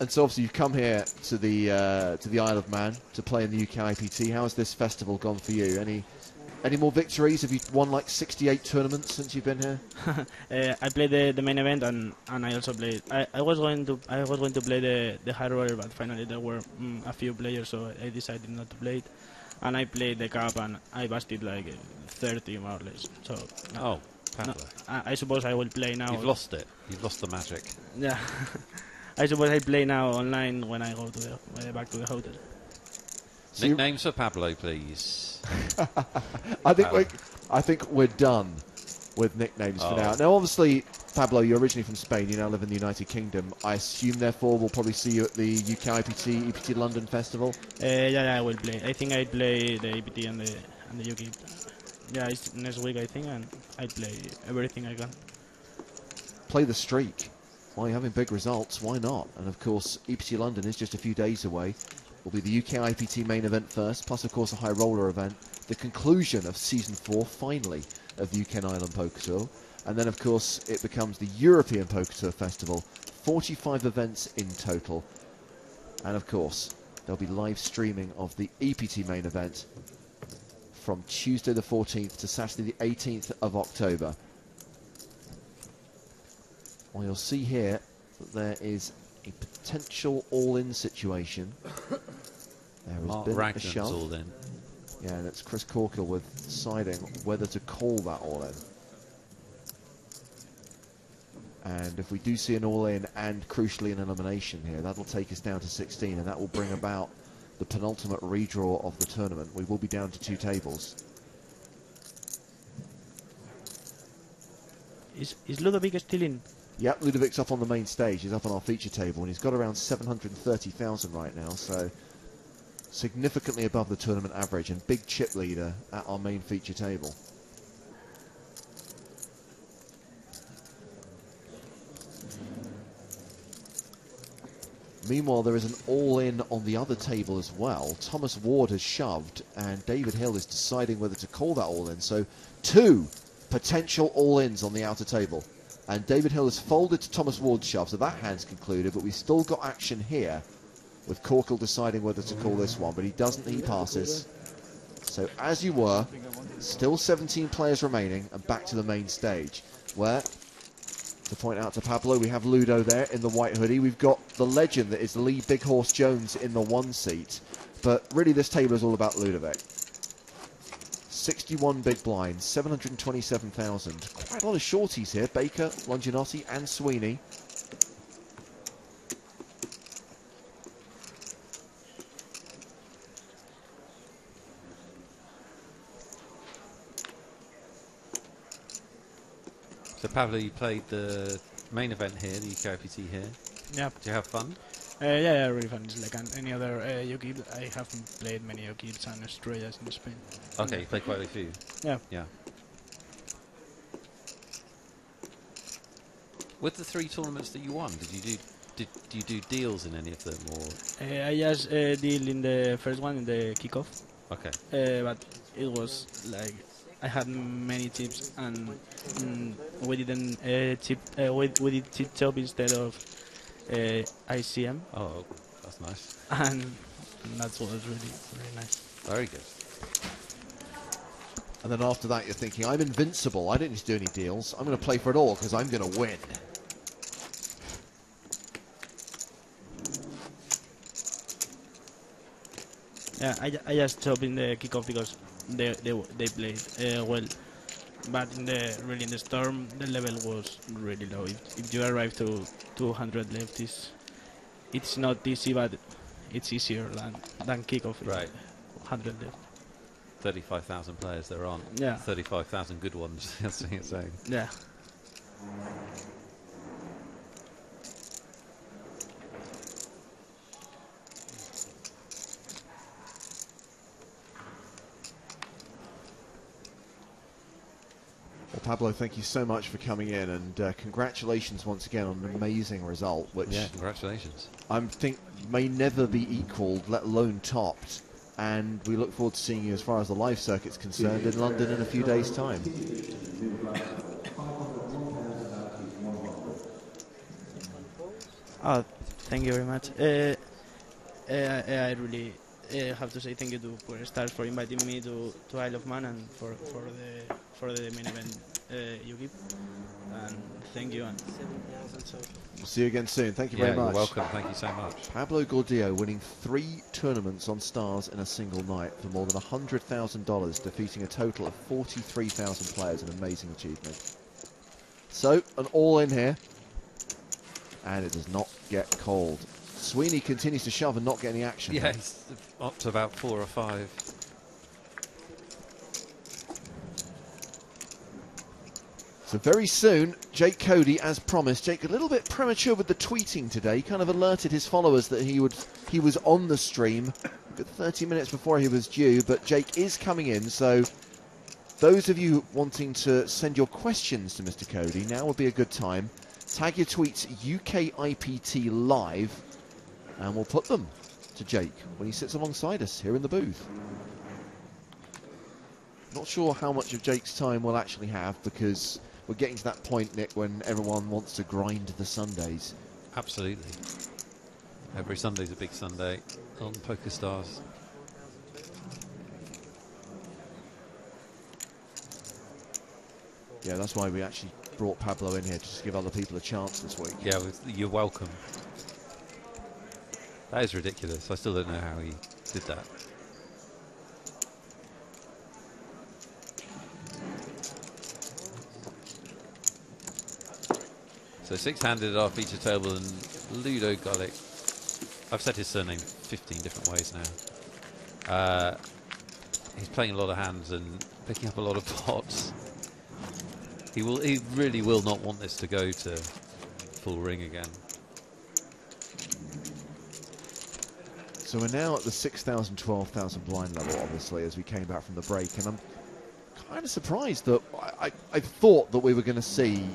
And so obviously you've come here to the Isle of Man to play in the UKIPT. How has this festival gone for you? Any more victories? Have you won like 68 tournaments since you've been here? I played the main event, and I also played. I was going to play the hard roller, but finally there were a few players, so I decided not to play it. And I played the cup, and I busted like 30 more or less. So I suppose I will play now. You've lost it. You've lost the magic. Yeah. I suppose I play now online when I go to back to the hotel. So nicknames for Pablo, please. I think we're done with nicknames for now. Now, obviously, Pablo, you're originally from Spain. You now live in the United Kingdom. I assume, therefore, we'll probably see you at the UKIPT EPT London Festival. Yeah, I will play. I think I play the EPT and the UKIPT. Yeah, it's next week, I think, and I play everything I can. Play the streak. Well, you're having big results. Why not? And of course, EPT London is just a few days away. Will be the UKIPT main event first, plus of course a high roller event. The conclusion of season 4, finally, of the UK and Ireland Poker Tour. And then of course it becomes the European Poker Tour Festival. 45 events in total. And of course, there'll be live streaming of the EPT main event from Tuesday the 14th to Saturday the 18th of October. Well, you'll see here that there is a potential all-in situation. There has been a shove. All in. Yeah, and it's Chris Corker with deciding whether to call that all-in. And if we do see an all-in and, crucially, an elimination here, that'll take us down to 16, and that will bring about the penultimate redraw of the tournament. We will be down to 2 tables. Is Ludovic still in? Yep, Ludovic's up on the main stage. He's up on our feature table, and he's got around 730,000 right now, so significantly above the tournament average, and big chip leader at our main feature table. Meanwhile, there is an all-in on the other table as well. Thomas Ward has shoved, and David Hill is deciding whether to call that all-in. So 2 potential all-ins on the outer table. And David Hill has folded to Thomas Ward's shove, so that hand's concluded, but we've still got action here with Corkle deciding whether to call this one, but he doesn't, he passes. So as you were, still 17 players remaining, and back to the main stage, where, to point out to Pablo, we have Ludo there in the white hoodie. We've got the legend that is Lee Big Horse Jones in the 1 seat, but really this table is all about Ludovic. 61 big blinds, 727,000. Quite a lot of shorties here. Baker, Longinotti and Sweeney. So Pablo, you played the main event here, the UKIPT here. Yeah. Did you have fun? Yeah, really fun. It's like any other UKIPT. I haven't played many UKIPTs and Estrellas in Spain. Okay, you played quite a few. Yeah. Yeah. With the 3 tournaments that you won, did you do deals in any of them, or? I just deal in the first one, in the kickoff. Okay. But it was like I had many tips, and we didn't we did chip chop instead of ICM. Oh, that's nice. And that's what was really nice. Very good. And then after that, you're thinking, I'm invincible. I don't need to do any deals. I'm going to play for it all because I'm going to win. Yeah, I just chopped in the kickoff because they played well. But in the storm, the level was really low. If you arrive to 200 left, it's not easy, but it's easier than kickoff. Right. 100 days. 35,000 players there aren't. Yeah. 35,000 good ones. That's what you're saying. Yeah. Well, Pablo, thank you so much for coming in, and congratulations once again on an amazing result, which congratulations. I think may never be equalled, let alone topped. And we look forward to seeing you, as far as the live circuit's concerned, in London in a few days' time. Oh, thank you very much. I really have to say thank you to PokerStars for inviting me to Isle of Man and for the main event UKIPT. And thank you. And We'll see you again soon. Thank you very much. You're welcome. Thank you so much. Pablo Gordillo winning 3 tournaments on Stars in a single night for more than $100,000, defeating a total of 43,000 players. An amazing achievement. So, an all-in here. And it does not get cold. Sweeney continues to shove and not get any action. Yeah, he's up to about 4 or 5. So very soon, Jake Cody, as promised. Jake, a little bit premature with the tweeting today. He kind of alerted his followers that he was on the stream 30 minutes before he was due. But Jake is coming in, so those of you wanting to send your questions to Mr. Cody, now would be a good time. Tag your tweets UKIPT live, and we'll put them to Jake when he sits alongside us here in the booth. Not sure how much of Jake's time we'll actually have, because we're getting to that point, Nick, when everyone wants to grind the Sundays. Absolutely. Every Sunday's a big Sunday on PokerStars. Yeah, that's why we actually brought Pablo in here, just to give other people a chance this week. Yeah, you're welcome. That is ridiculous. I still don't know how he did that. So 6-handed at our feature table, and Ludovic Geilick. I've said his surname 15 different ways now. He's playing a lot of hands and picking up a lot of pots. He really will not want this to go to full ring again. So we're now at the 6,000, 12,000 blind level, obviously, as we came back from the break, and I'm kind of surprised that I thought that we were going to see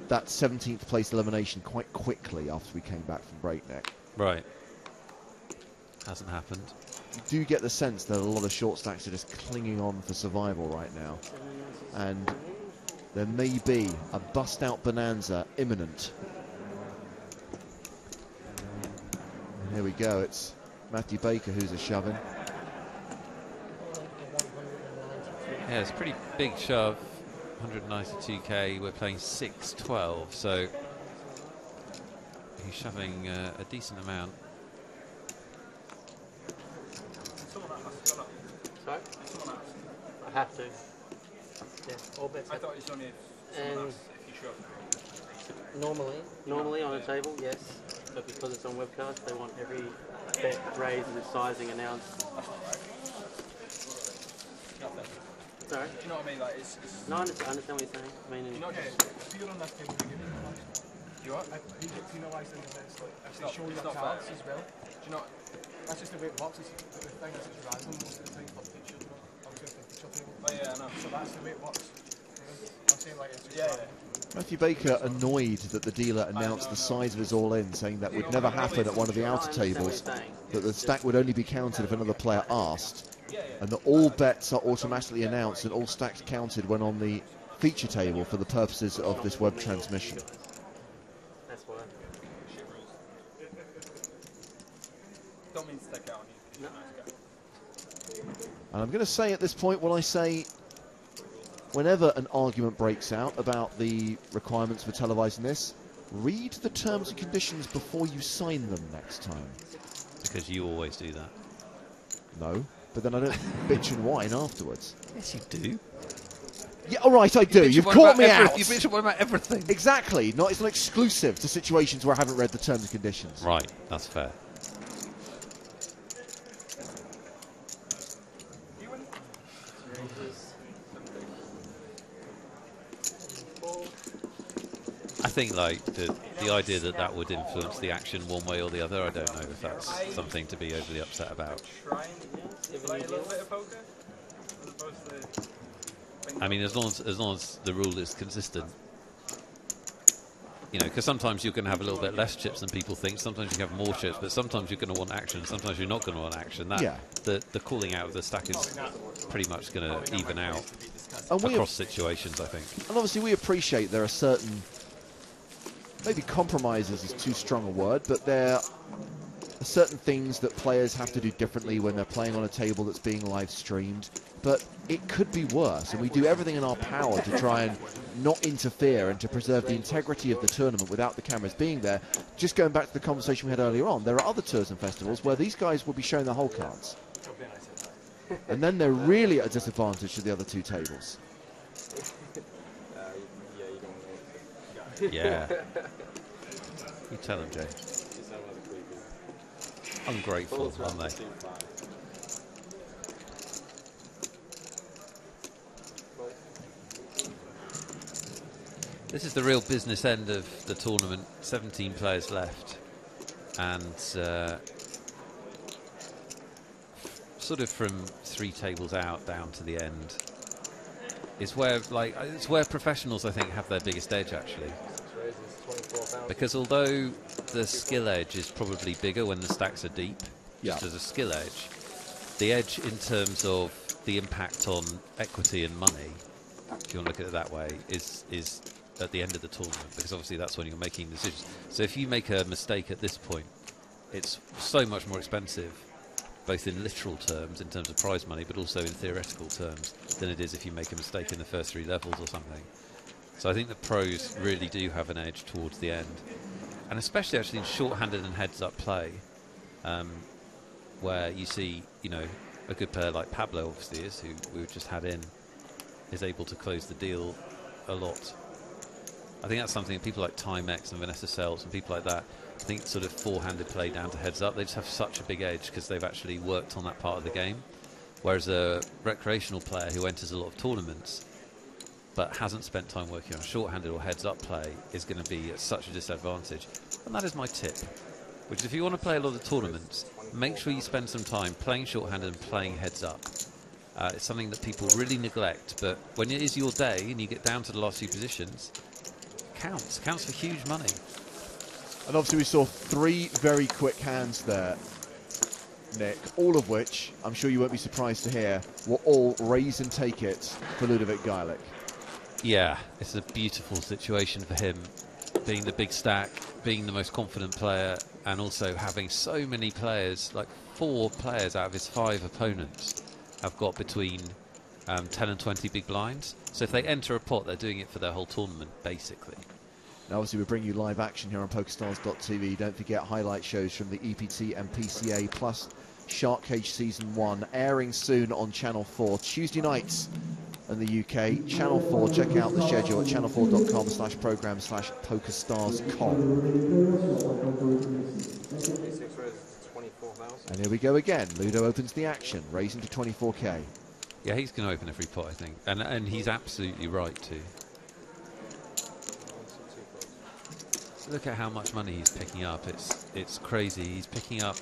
that 17th place elimination quite quickly after we came back from break, Nick. Right. Hasn't happened. You do get the sense that a lot of short stacks are just clinging on for survival right now. And there may be a bust-out bonanza imminent. And here we go. It's Matthew Baker who's a shoving. Yeah, it's a pretty big shove. 192k, we're playing 6-12, so he's shoving a decent amount. Sorry? I have to. Yeah, all bets. I thought it was only if you shove. Normally on a table, yes, but because it's on webcast, they want every bet raised and sizing announced. Sorry? Do you know what I mean? Like, it's no, I understand what you're saying. I mean, you're not just feel on that table to give me you are? You get penalised in the sense, like, actually showing you cards as well. Do you know, that's just the way it works. It's the thing is it's random most of the time for the picture, you know? Obviously, the picture table. Oh, yeah, I know. So that's the way it works. I'm saying, like, it's just Matthew Baker annoyed that the dealer announced the size of his all-in, saying that would never happen at one of the outer tables, that the stack would only be counted if another player asked, and that all bets are automatically announced and all stacks counted when on the feature table for the purposes of this web transmission. That's why. Don't mean to stick out on you. And I'm going to say at this point what I say whenever an argument breaks out about the requirements for televising this: read the terms and conditions before you sign them next time. Because you always do that. No, but then I don't bitch and whine afterwards. Yes, you do. Yeah, all right, I do. You've caught me out. You bitch and whine about everything. Exactly. It's not exclusive to situations where I haven't read the terms and conditions. Right, that's fair. I think like the idea that that would influence the action one way or the other, I don't know if that's something to be overly upset about. I mean, as long as the rule is consistent, you know, because sometimes you're going to have a little bit less chips than people think. Sometimes you have more chips, but sometimes you're going to want action. Sometimes you're not going to want action. That the calling out of the stack is pretty much going to even out across situations, I think. And obviously, we appreciate there are certain, maybe compromises is too strong a word, but there are certain things that players have to do differently when they're playing on a table that's being live streamed. But it could be worse, and we do everything in our power to try and not interfere and to preserve the integrity of the tournament without the cameras being there. Just going back to the conversation we had earlier on, there are other tours and festivals where these guys will be showing their whole cards. And then they're really at a disadvantage to the other two tables. Yeah. You tell them, Jay. Ungrateful, aren't they? This is the real business end of the tournament. 17 players left, and sort of from 3 tables out down to the end is where, like, it's where professionals, I think, have their biggest edge actually. Because although the skill edge is probably bigger when the stacks are deep, just as a skill edge, the edge in terms of the impact on equity and money, if you want to look at it that way, is at the end of the tournament, because obviously that's when you're making decisions. So if you make a mistake at this point, it's so much more expensive, both in literal terms, in terms of prize money, but also in theoretical terms, than it is if you make a mistake in the first 3 levels or something. So I think the pros really do have an edge towards the end, and especially actually in short-handed and heads-up play, where you see, you know, a good player like Pablo obviously is, who we've just had in, is able to close the deal a lot. I think that's something that people like Timex and Vanessa Sells and people like that, I think sort of 4-handed play down to heads up, they just have such a big edge because they've actually worked on that part of the game. Whereas a recreational player who enters a lot of tournaments but hasn't spent time working on short-handed or heads-up play is going to be at such a disadvantage. And that is my tip, which is if you want to play a lot of tournaments, make sure you spend some time playing short-handed and playing heads-up. It's something that people really neglect, but when it is your day and you get down to the last few positions, counts for huge money. And obviously we saw 3 very quick hands there, Nick, all of which, I'm sure you won't be surprised to hear, were all raise and take it for Ludovic Geilick. Yeah, it's a beautiful situation for him, being the big stack, being the most confident player, and also having so many players, like 4 players out of his 5 opponents have got between 10 and 20 big blinds. So if they enter a pot, they're doing it for their whole tournament, basically. Now, obviously, we bring you live action here on PokerStars.tv. Don't forget highlight shows from the EPT and PCA, plus Shark Cage Season 1, airing soon on Channel 4, Tuesday nights in the UK. Channel 4, check out the schedule at channel4.com/program/PokerStars.com. And here we go again. Ludo opens the action, raising to 24k. Yeah, he's going to open every pot, I think. And he's absolutely right, too. Look at how much money he's picking up. It's crazy. He's picking up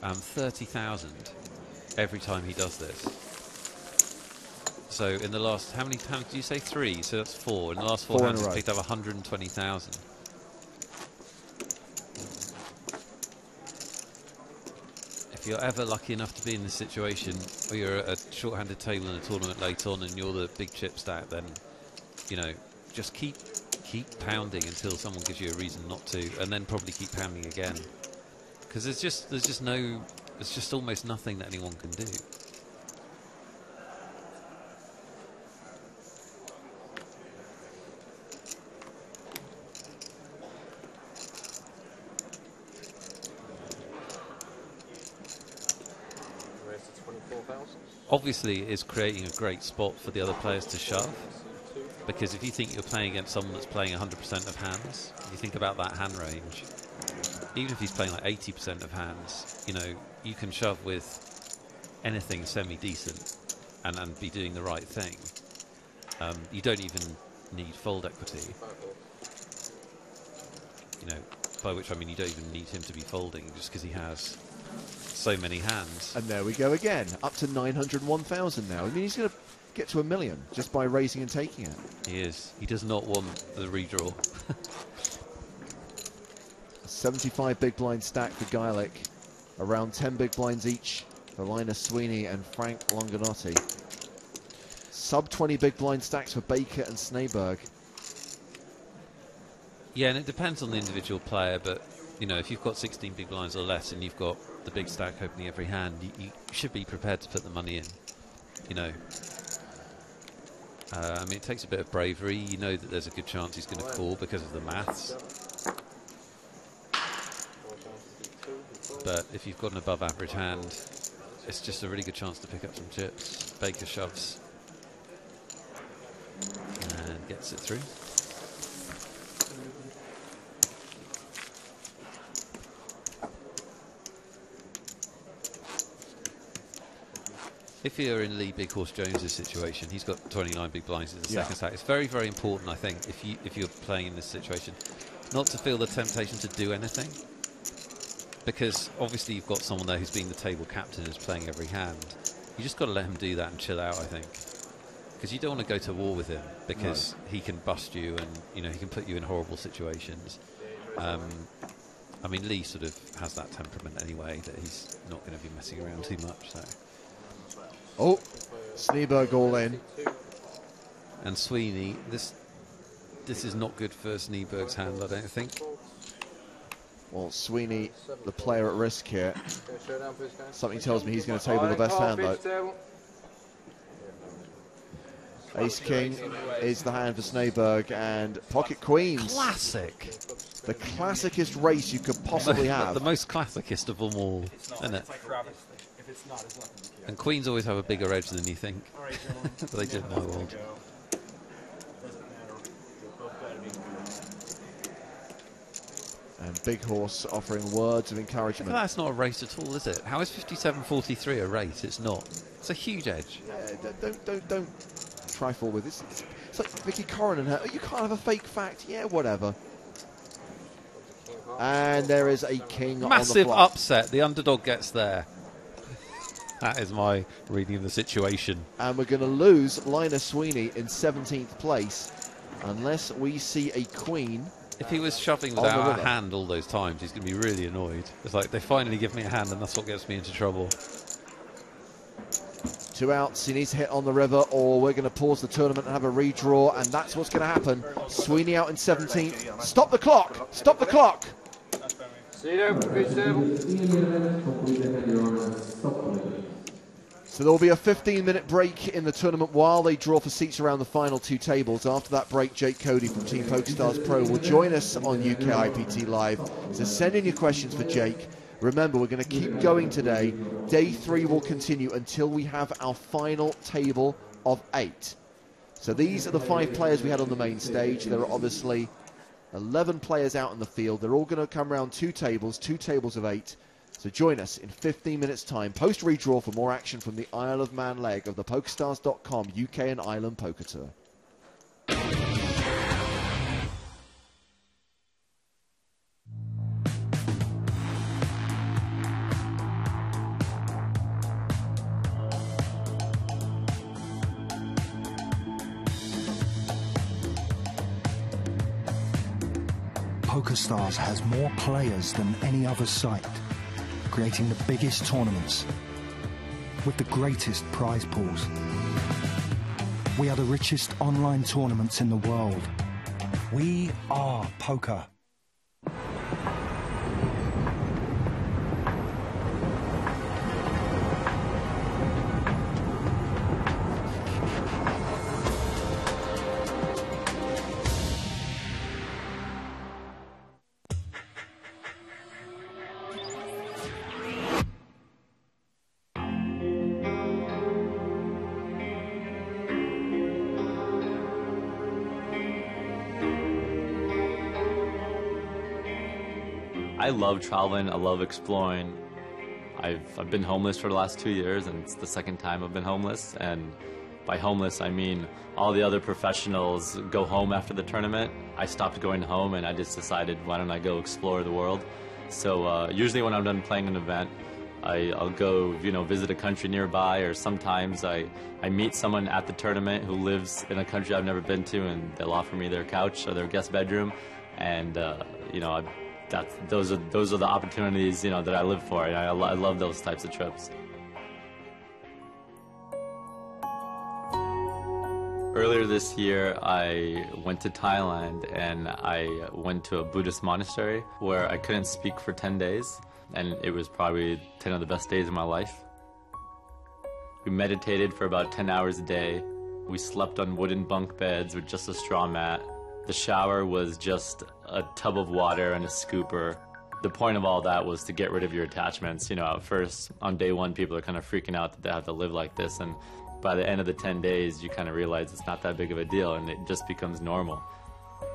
30,000 every time he does this. So in the last, how many times did you say? 3? So that's 4. In the last 4 hands, he's picked up 120,000. If you're ever lucky enough to be in this situation, or you're at a short-handed table in a tournament late on, and you're the big chip stack, then you know, just keep pounding until someone gives you a reason not to, and then probably keep pounding again, because there's just almost nothing that anyone can do. Obviously, it's creating a great spot for the other players to shove, because if you think you're playing against someone that's playing 100% of hands, if you think about that hand range, even if he's playing like 80% of hands, you know, you can shove with anything semi-decent and be doing the right thing. You don't even need fold equity. You know, by which I mean you don't even need him to be folding just because he has so many hands. And there we go again, up to 901,000 now. I mean, he's going to get to 1 million just by raising and taking it. He is. He does not want the redraw. 75 big blind stack for Geilick. Around 10 big blinds each for Linus Sweeney and Frank Longanotti. Sub 20 big blind stacks for Baker and Sneyberg. Yeah, and it depends on the individual player, but you know, if you've got 16 big blinds or less and you've got the big stack opening every hand, you should be prepared to put the money in. You know, I mean, it takes a bit of bravery. You know that there's a good chance he's going to call because of the maths. But if you've got an above average hand, it's just a really good chance to pick up some chips. Baker shoves and gets it through. If you're in Lee Big Horse Jones's situation, he's got 29 big blinds in the second stack. It's very, very important, I think, if you're playing in this situation, not to feel the temptation to do anything. Because obviously you've got someone there who's being the table captain and is playing every hand. You just got to let him do that and chill out, I think. Because you don't want to go to war with him, because he can bust you and you know he can put you in horrible situations. I mean, Lee sort of has that temperament anyway, that he's not going to be messing around too much. So. Oh, Sneyberg all in. And Sweeney, this is not good for Sneyberg's hand, I don't think. Well, Sweeney, the player at risk here. Something tells me he's going to table the best hand, though. Ace King is the hand for Sneyberg, and Pocket Queens. Classic. The classicest race you could possibly have. The most classicest of them all, isn't it? And Queens always have a bigger edge than you think. They didn't know old. And Big Horse offering words of encouragement. That's not a race at all, is it? How is 57-43 a race? It's not. It's a huge edge. Don't trifle with this. It's like Vicky Coren and her. You can't have a fake fact. Yeah, whatever. And there is a king on the massive flop. upset. The underdog gets there. That is my reading of the situation. And we're going to lose Linus Sweeney in 17th place unless we see a queen. If he was shoving without a hand all those times, he's going to be really annoyed. It's like, they finally give me a hand and that's what gets me into trouble. 2 outs, he needs to hit on the river, or we're going to pause the tournament and have a redraw, and that's what's going to happen. Sweeney out in 17th. Stop the clock! Stop the clock! So there will be a 15-minute break in the tournament while they draw for seats around the final 2 tables. After that break, Jake Cody from Team PokerStars Pro will join us on UKIPT Live. So send in your questions for Jake. Remember, we're going to keep going today. Day 3 will continue until we have our final table of 8. So these are the 5 players we had on the main stage. There are obviously 11 players out in the field. They're all going to come around 2 tables of 8. So join us in 15 minutes' time, post-redraw, for more action from the Isle of Man leg of the PokerStars.com UK and Ireland Poker Tour. PokerStars has more players than any other site, creating the biggest tournaments with the greatest prize pools. We are the richest online tournaments in the world. We are poker. I love traveling, I love exploring. I've been homeless for the last 2 years, and it's the second time I've been homeless, and By homeless, I mean all the other professionals go home after the tournament. I stopped going home and I just decided, why don't I go explore the world? So usually when I'm done playing an event, I'll go, visit a country nearby, or sometimes I meet someone at the tournament who lives in a country I've never been to, and they'll offer me their couch or their guest bedroom, and those are the opportunities that I live for, and I love those types of trips. Earlier this year, I went to Thailand and I went to a Buddhist monastery where I couldn't speak for 10 days, and it was probably 10 of the best days of my life. We meditated for about 10 hours a day. We slept on wooden bunk beds with just a straw mat. The shower was just a tub of water and a scooper. The point of all that was to get rid of your attachments. At first, on day one, people are kind of freaking out that they have to live like this, and by the end of the 10 days, you kind of realize it's not that big of a deal, and it just becomes normal.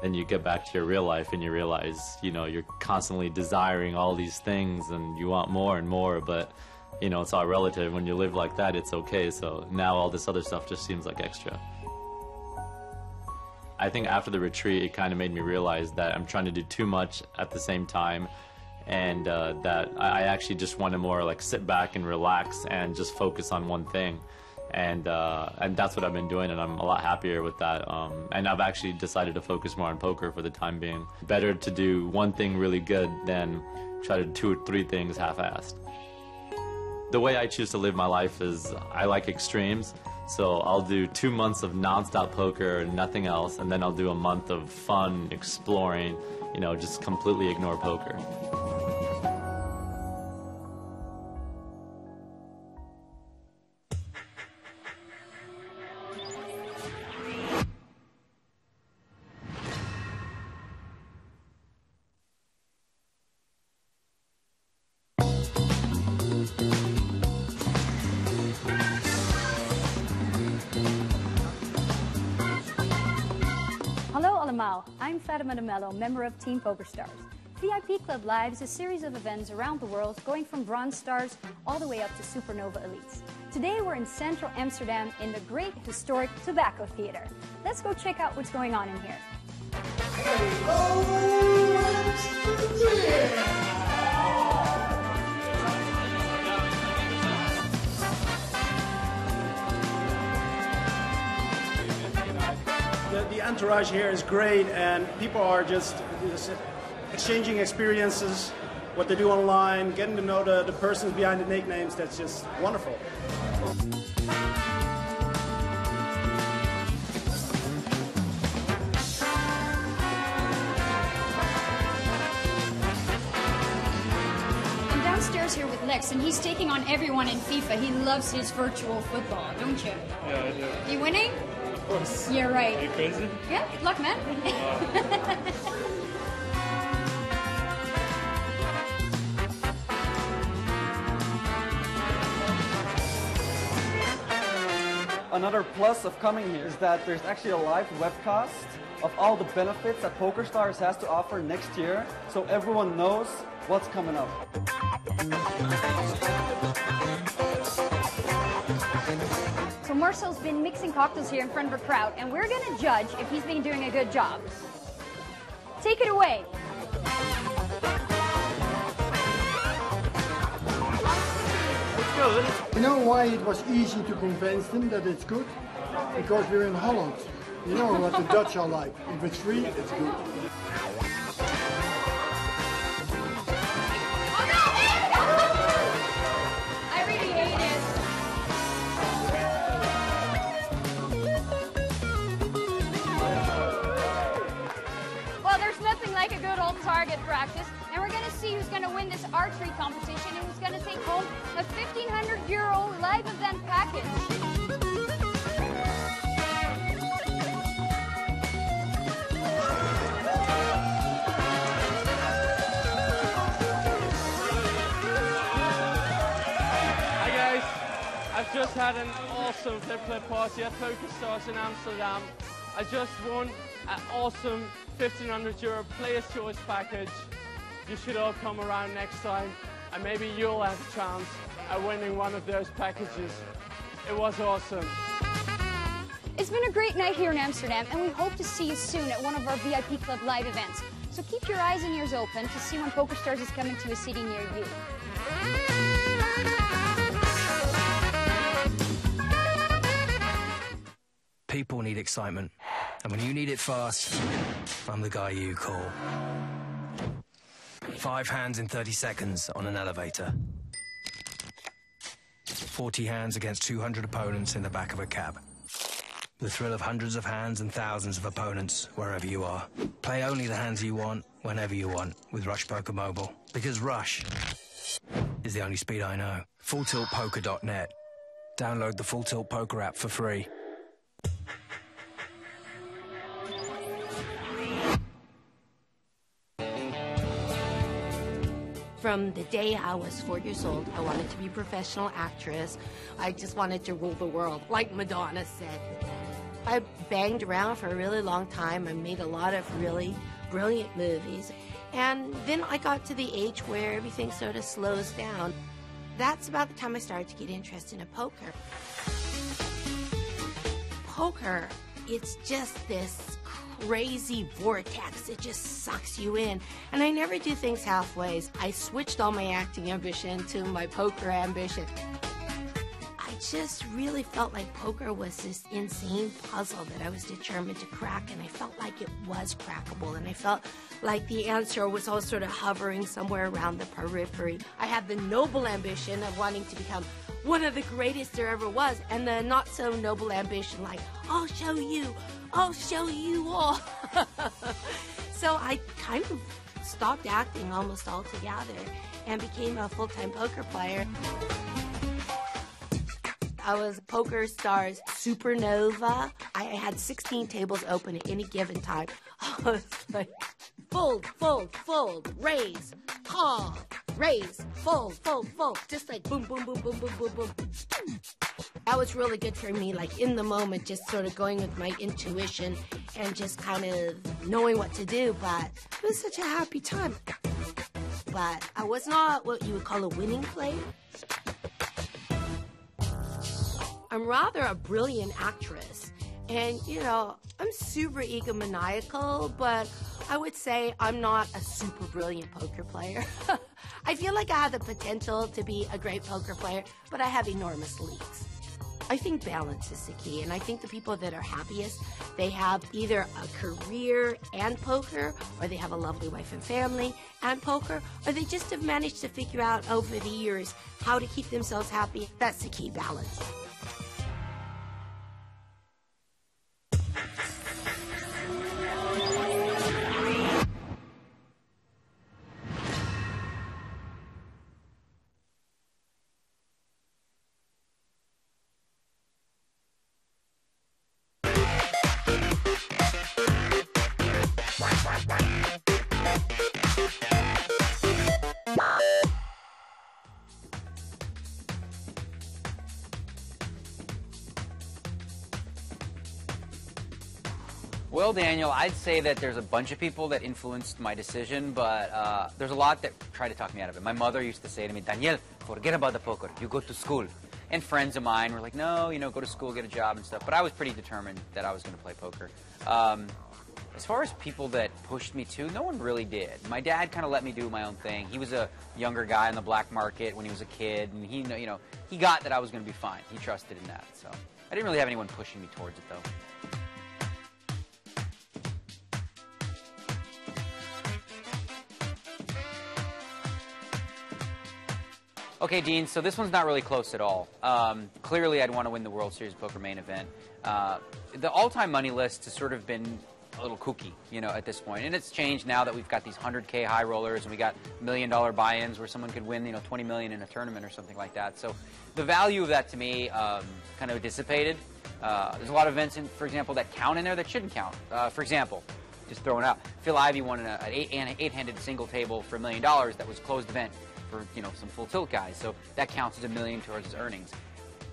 Then you get back to your real life and you realize, you're constantly desiring all these things and you want more and more, but, it's all relative. When you live like that, it's okay. So now all this other stuff just seems like extra. I think after the retreat, it kind of made me realize that I'm trying to do too much at the same time, and that I actually just want to more like sit back and relax and just focus on one thing. And that's what I've been doing, and I'm a lot happier with that. And I've actually decided to focus more on poker for the time being. Better to do one thing really good than try to do 2 or 3 things half-assed. The way I choose to live my life is I like extremes. So I'll do 2 months of non-stop poker and nothing else, and then I'll do a month of fun, exploring, just completely ignore poker. I'm Fatima DeMello, member of Team PokerStars. VIP Club Live is a series of events around the world, going from Bronze Stars all the way up to Supernova Elites. Today we're in central Amsterdam in the great historic Tobacco Theater. Let's go check out what's going on in here. The entourage here is great, and people are just exchanging experiences, what they do online, getting to know the persons behind the nicknames. That's just wonderful. I'm downstairs here with Lex, and he's taking on everyone in FIFA. He loves his virtual football, don't you? Yeah, I do. You winning? Of course. Yeah, right. Are you crazy? Yeah, good luck, man. Another plus of coming here is that there's actually a live webcast of all the benefits that PokerStars has to offer next year, so everyone knows what's coming up. So Marcel's been mixing cocktails here in front of a crowd, and we're going to judge if he's been doing a good job. Take it away. Let's go. You know why it was easy to convince them that it's good? Because we're in Holland. You know what the Dutch are like. If it's free, it's good. I really hate it. Well, there's nothing like a good old target practice, and we're going to see who's going to win this archery competition and who's going to take home a €1,500 live event package. I've just had an awesome flip party at PokerStars in Amsterdam. I just won an awesome €1,500 Players' Choice package. You should all come around next time, and maybe you'll have a chance at winning one of those packages. It was awesome. It's been a great night here in Amsterdam, and we hope to see you soon at one of our VIP Club live events. So keep your eyes and ears open to see when PokerStars is coming to a city near you. People need excitement, and when you need it fast, I'm the guy you call. 5 hands in 30 seconds on an elevator. 40 hands against 200 opponents in the back of a cab. The thrill of hundreds of hands and thousands of opponents wherever you are. Play only the hands you want, whenever you want, with Rush Poker Mobile. Because Rush is the only speed I know. FullTiltPoker.net. Download the Full Tilt Poker app for free. From the day I was 4 years old, I wanted to be a professional actress. I just wanted to rule the world, like Madonna said. I banged around for a really long time. I made a lot of really brilliant movies. And then I got to the age where everything sort of slows down. That's about the time I started to get interested in poker. Poker, it's just this crazy vortex. It just sucks you in. And I never do things halfway. I switched all my acting ambition to my poker ambition. I just really felt like poker was this insane puzzle that I was determined to crack, and I felt like it was crackable, and I felt like the answer was all sort of hovering somewhere around the periphery. I had the noble ambition of wanting to become one of the greatest there ever was, and the not so noble ambition like, I'll show you all. So I kind of stopped acting almost altogether and became a full-time poker player. I was PokerStars Supernova. I had 16 tables open at any given time. I was like, fold, fold, fold, raise, call, raise, fold, fold, fold. Just like boom, boom, boom, boom, boom, boom, boom. That was really good for me, like in the moment, just sort of going with my intuition and just kind of knowing what to do. But it was such a happy time. But I was not what you would call a winning player. I'm rather a brilliant actress. And, you know, I'm super egomaniacal, but I would say I'm not a super brilliant poker player. I feel like I have the potential to be a great poker player, but I have enormous leaks. I think balance is the key, and I think the people that are happiest, they have either a career and poker, or they have a lovely wife and family and poker, or they just have managed to figure out over the years how to keep themselves happy. That's the key, balance. Well, Daniel, I'd say that there's a bunch of people that influenced my decision, but there's a lot that tried to talk me out of it. My mother used to say to me, Daniel, forget about the poker. You go to school. And friends of mine were like, no, you know, go to school, get a job and stuff. But I was pretty determined that I was going to play poker. As far as people that pushed me to, no one really did. My dad kind of let me do my own thing. He was a younger guy on the black market when he was a kid, and he, you know, he got that I was going to be fine. He trusted in that. So I didn't really have anyone pushing me towards it, though. Okay, Dean, so this one's not really close at all. Clearly, I'd want to win the World Series Poker main event. The all-time money list has sort of been a little kooky, you know, at this point. And it's changed now that we've got these 100K high rollers and we got $1 million buy-ins where someone could win, you know, 20 million in a tournament or something like that. So the value of that, to me, kind of dissipated. There's a lot of events, for example, that count in there that shouldn't count. For example, just throwing out, Phil Ivey won an eight-handed single table for $1 million that was a closed event for, you know, some full tilt guys. So that counts as $1 million towards his earnings.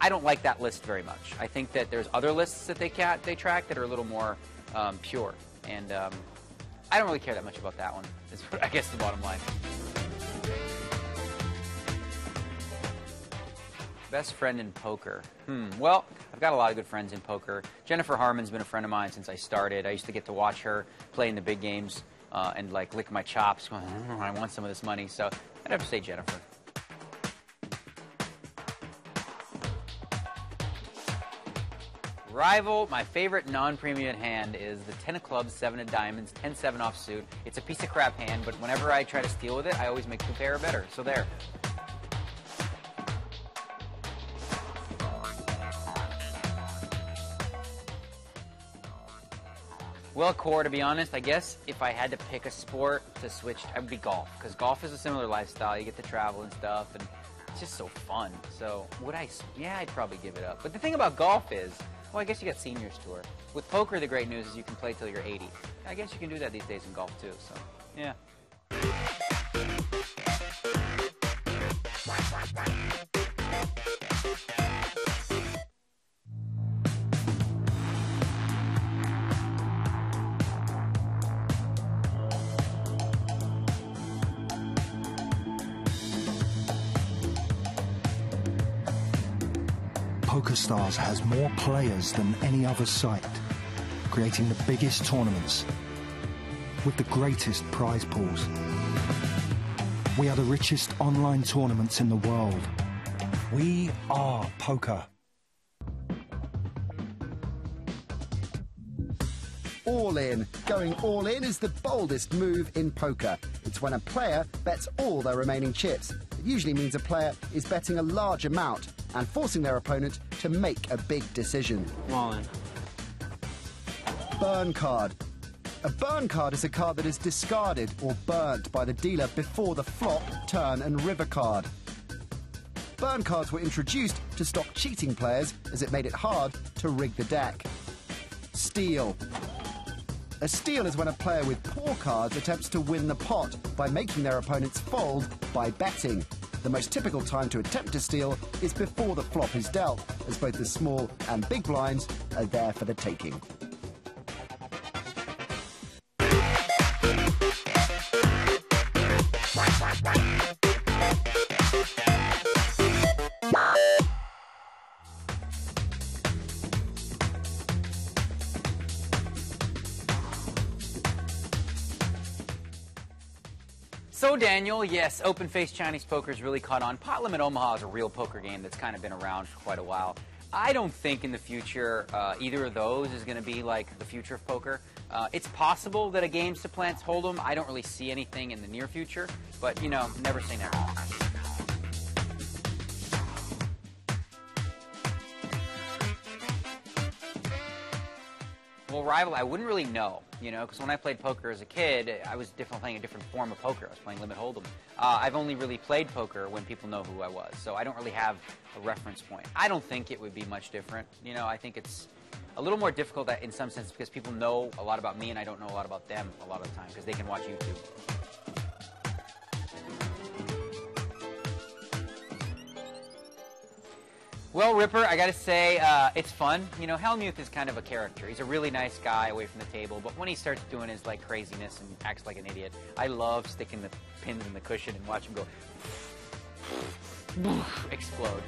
I don't like that list very much. I think that there's other lists that they track that are a little more pure. And I don't really care that much about that one, is I guess the bottom line. Best friend in poker. Well, I've got a lot of good friends in poker. Jennifer Harmon's been a friend of mine since I started. I used to get to watch her play in the big games and like lick my chops going, I want some of this money. So I'd have to say Jennifer. Rival, my favorite non-premium hand is the 10 of clubs, 7 of diamonds, 10-7 offsuit. It's a piece of crap hand, but whenever I try to steal with it, I always make 2 pair or better. So there. Well, Core, to be honest, I guess if I had to pick a sport to switch, I would be golf. Because golf is a similar lifestyle. You get to travel and stuff, and it's just so fun. So would I? Yeah, I'd probably give it up. But the thing about golf is, well, I guess you got seniors tour. With poker, the great news is you can play till you're 80. I guess you can do that these days in golf too. So, yeah. PokerStars has more players than any other site, creating the biggest tournaments with the greatest prize pools. We are the richest online tournaments in the world. We are poker. All in. Going all in is the boldest move in poker. It's when a player bets all their remaining chips. It usually means a player is betting a large amount and forcing their opponent to make a big decision. All in. Burn card. A burn card is a card that is discarded or burnt by the dealer before the flop, turn and river card. Burn cards were introduced to stop cheating players as it made it hard to rig the deck. Steal. A steal is when a player with poor cards attempts to win the pot by making their opponents fold by betting. The most typical time to attempt to steal is before the flop is dealt, as both the small and big blinds are there for the taking. So Daniel, yes, open-faced Chinese poker's really caught on. Pot Limit Omaha is a real poker game that's kind of been around for quite a while. I don't think in the future either of those is going to be like the future of poker. It's possible that a game supplants Hold'em. I don't really see anything in the near future, but, you know, never say never. Well, Rival, I wouldn't really know, you know, because when I played poker as a kid, I was playing a different form of poker. I was playing Limit Hold'em. I've only really played poker when people know who I was, so I don't really have a reference point. I don't think it would be much different. You know, I think it's a little more difficult in some sense because people know a lot about me and I don't know a lot about them a lot of the time because they can watch YouTube. Well, Ripper, I gotta say, it's fun. You know, Helmuth is kind of a character. He's a really nice guy away from the table, but when he starts doing his, like, craziness and acts like an idiot, I love sticking the pins in the cushion and watch him go explode.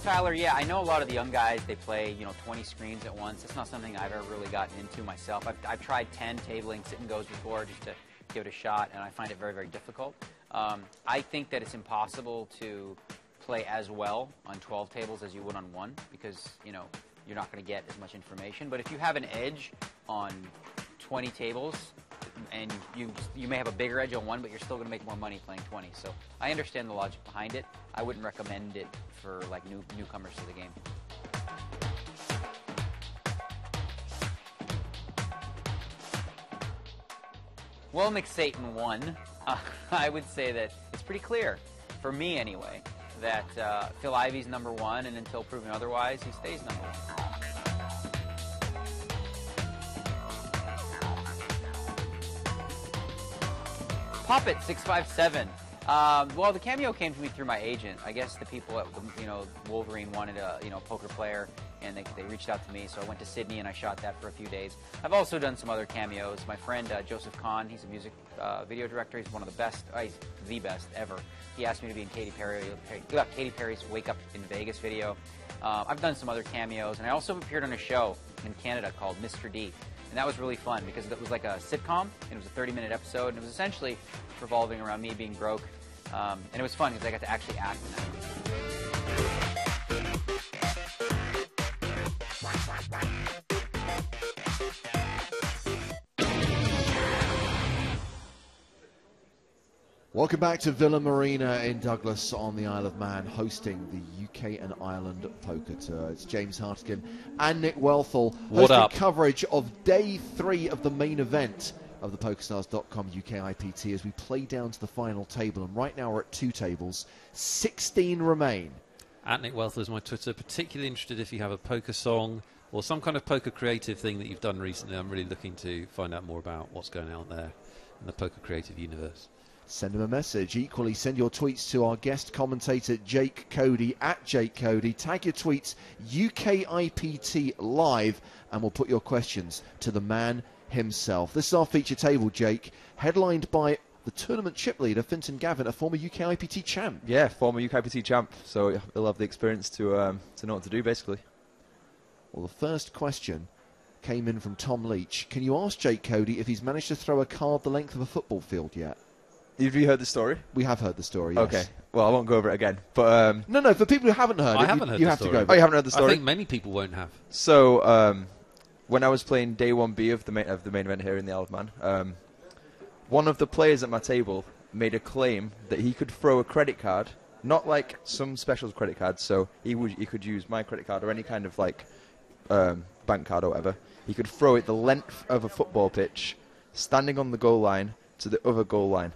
Tyler, yeah, I know a lot of the young guys, they play, you know, 20 screens at once. It's not something I've ever really gotten into myself. I've tried 10 tabling sit and goes before just to give it a shot, and I find it very, very difficult. I think that it's impossible to play as well on 12 tables as you would on one because, you know, you're not going to get as much information. But if you have an edge on 20 tables, and you may have a bigger edge on one, but you're still going to make more money playing 20. So I understand the logic behind it. I wouldn't recommend it for like newcomers to the game. Well, McSatan won. I would say that it's pretty clear, for me anyway, that Phil Ivey's #1, and until proven otherwise, he stays #1. Poppet 657. Well, the cameo came to me through my agent. I guess the people at Wolverine wanted a poker player, and they reached out to me. So I went to Sydney and I shot that for a few days. I've also done some other cameos. My friend Joseph Kahn, he's a music video director. He's one of the best, he's the best ever. He asked me to be in Katy Perry's "Wake Up in Vegas" video. I've done some other cameos, and I also appeared on a show in Canada called Mr. D. And that was really fun because it was like a sitcom, and it was a 30-minute episode, and it was essentially revolving around me being broke. And it was fun because I got to actually act in that. Welcome back to Villa Marina in Douglas on the Isle of Man, hosting the UK and Ireland Poker Tour. It's James Hartigan and Nick Wealthall hosting coverage of Day 3 of the main event of the PokerStars.com UKIPT as we play down to the final table. And right now we're at 2 tables. 16 remain. At Nick Wealthall is my Twitter. Particularly interested if you have a poker song or some kind of poker creative thing that you've done recently. I'm really looking to find out more about what's going on there in the poker creative universe. Send him a message. Equally, send your tweets to our guest commentator, Jake Cody, at Jake Cody. Tag your tweets, UKIPT Live, and we'll put your questions to the man himself. This is our feature table, Jake, headlined by the tournament chip leader, Fintan Gavin, a former UKIPT champ. Yeah, former UKIPT champ, so he'll have the experience to know what to do, basically. Well, the first question came in from Tom Leach. Can you ask Jake Cody if he's managed to throw a card the length of a football field yet? Have you heard the story? We have heard the story, yes. Okay. Well, I won't go over it again. But no, for people who haven't heard it, you have to go over it. Oh, you haven't heard the story? I think many people won't have. So, when I was playing Day 1B of the main event here in the Isle of Man, one of the players at my table made a claim that he could throw a credit card, not like some special credit cards, so he could use my credit card or any kind of like bank card or whatever. He could throw it the length of a football pitch, standing on the goal line to the other goal line.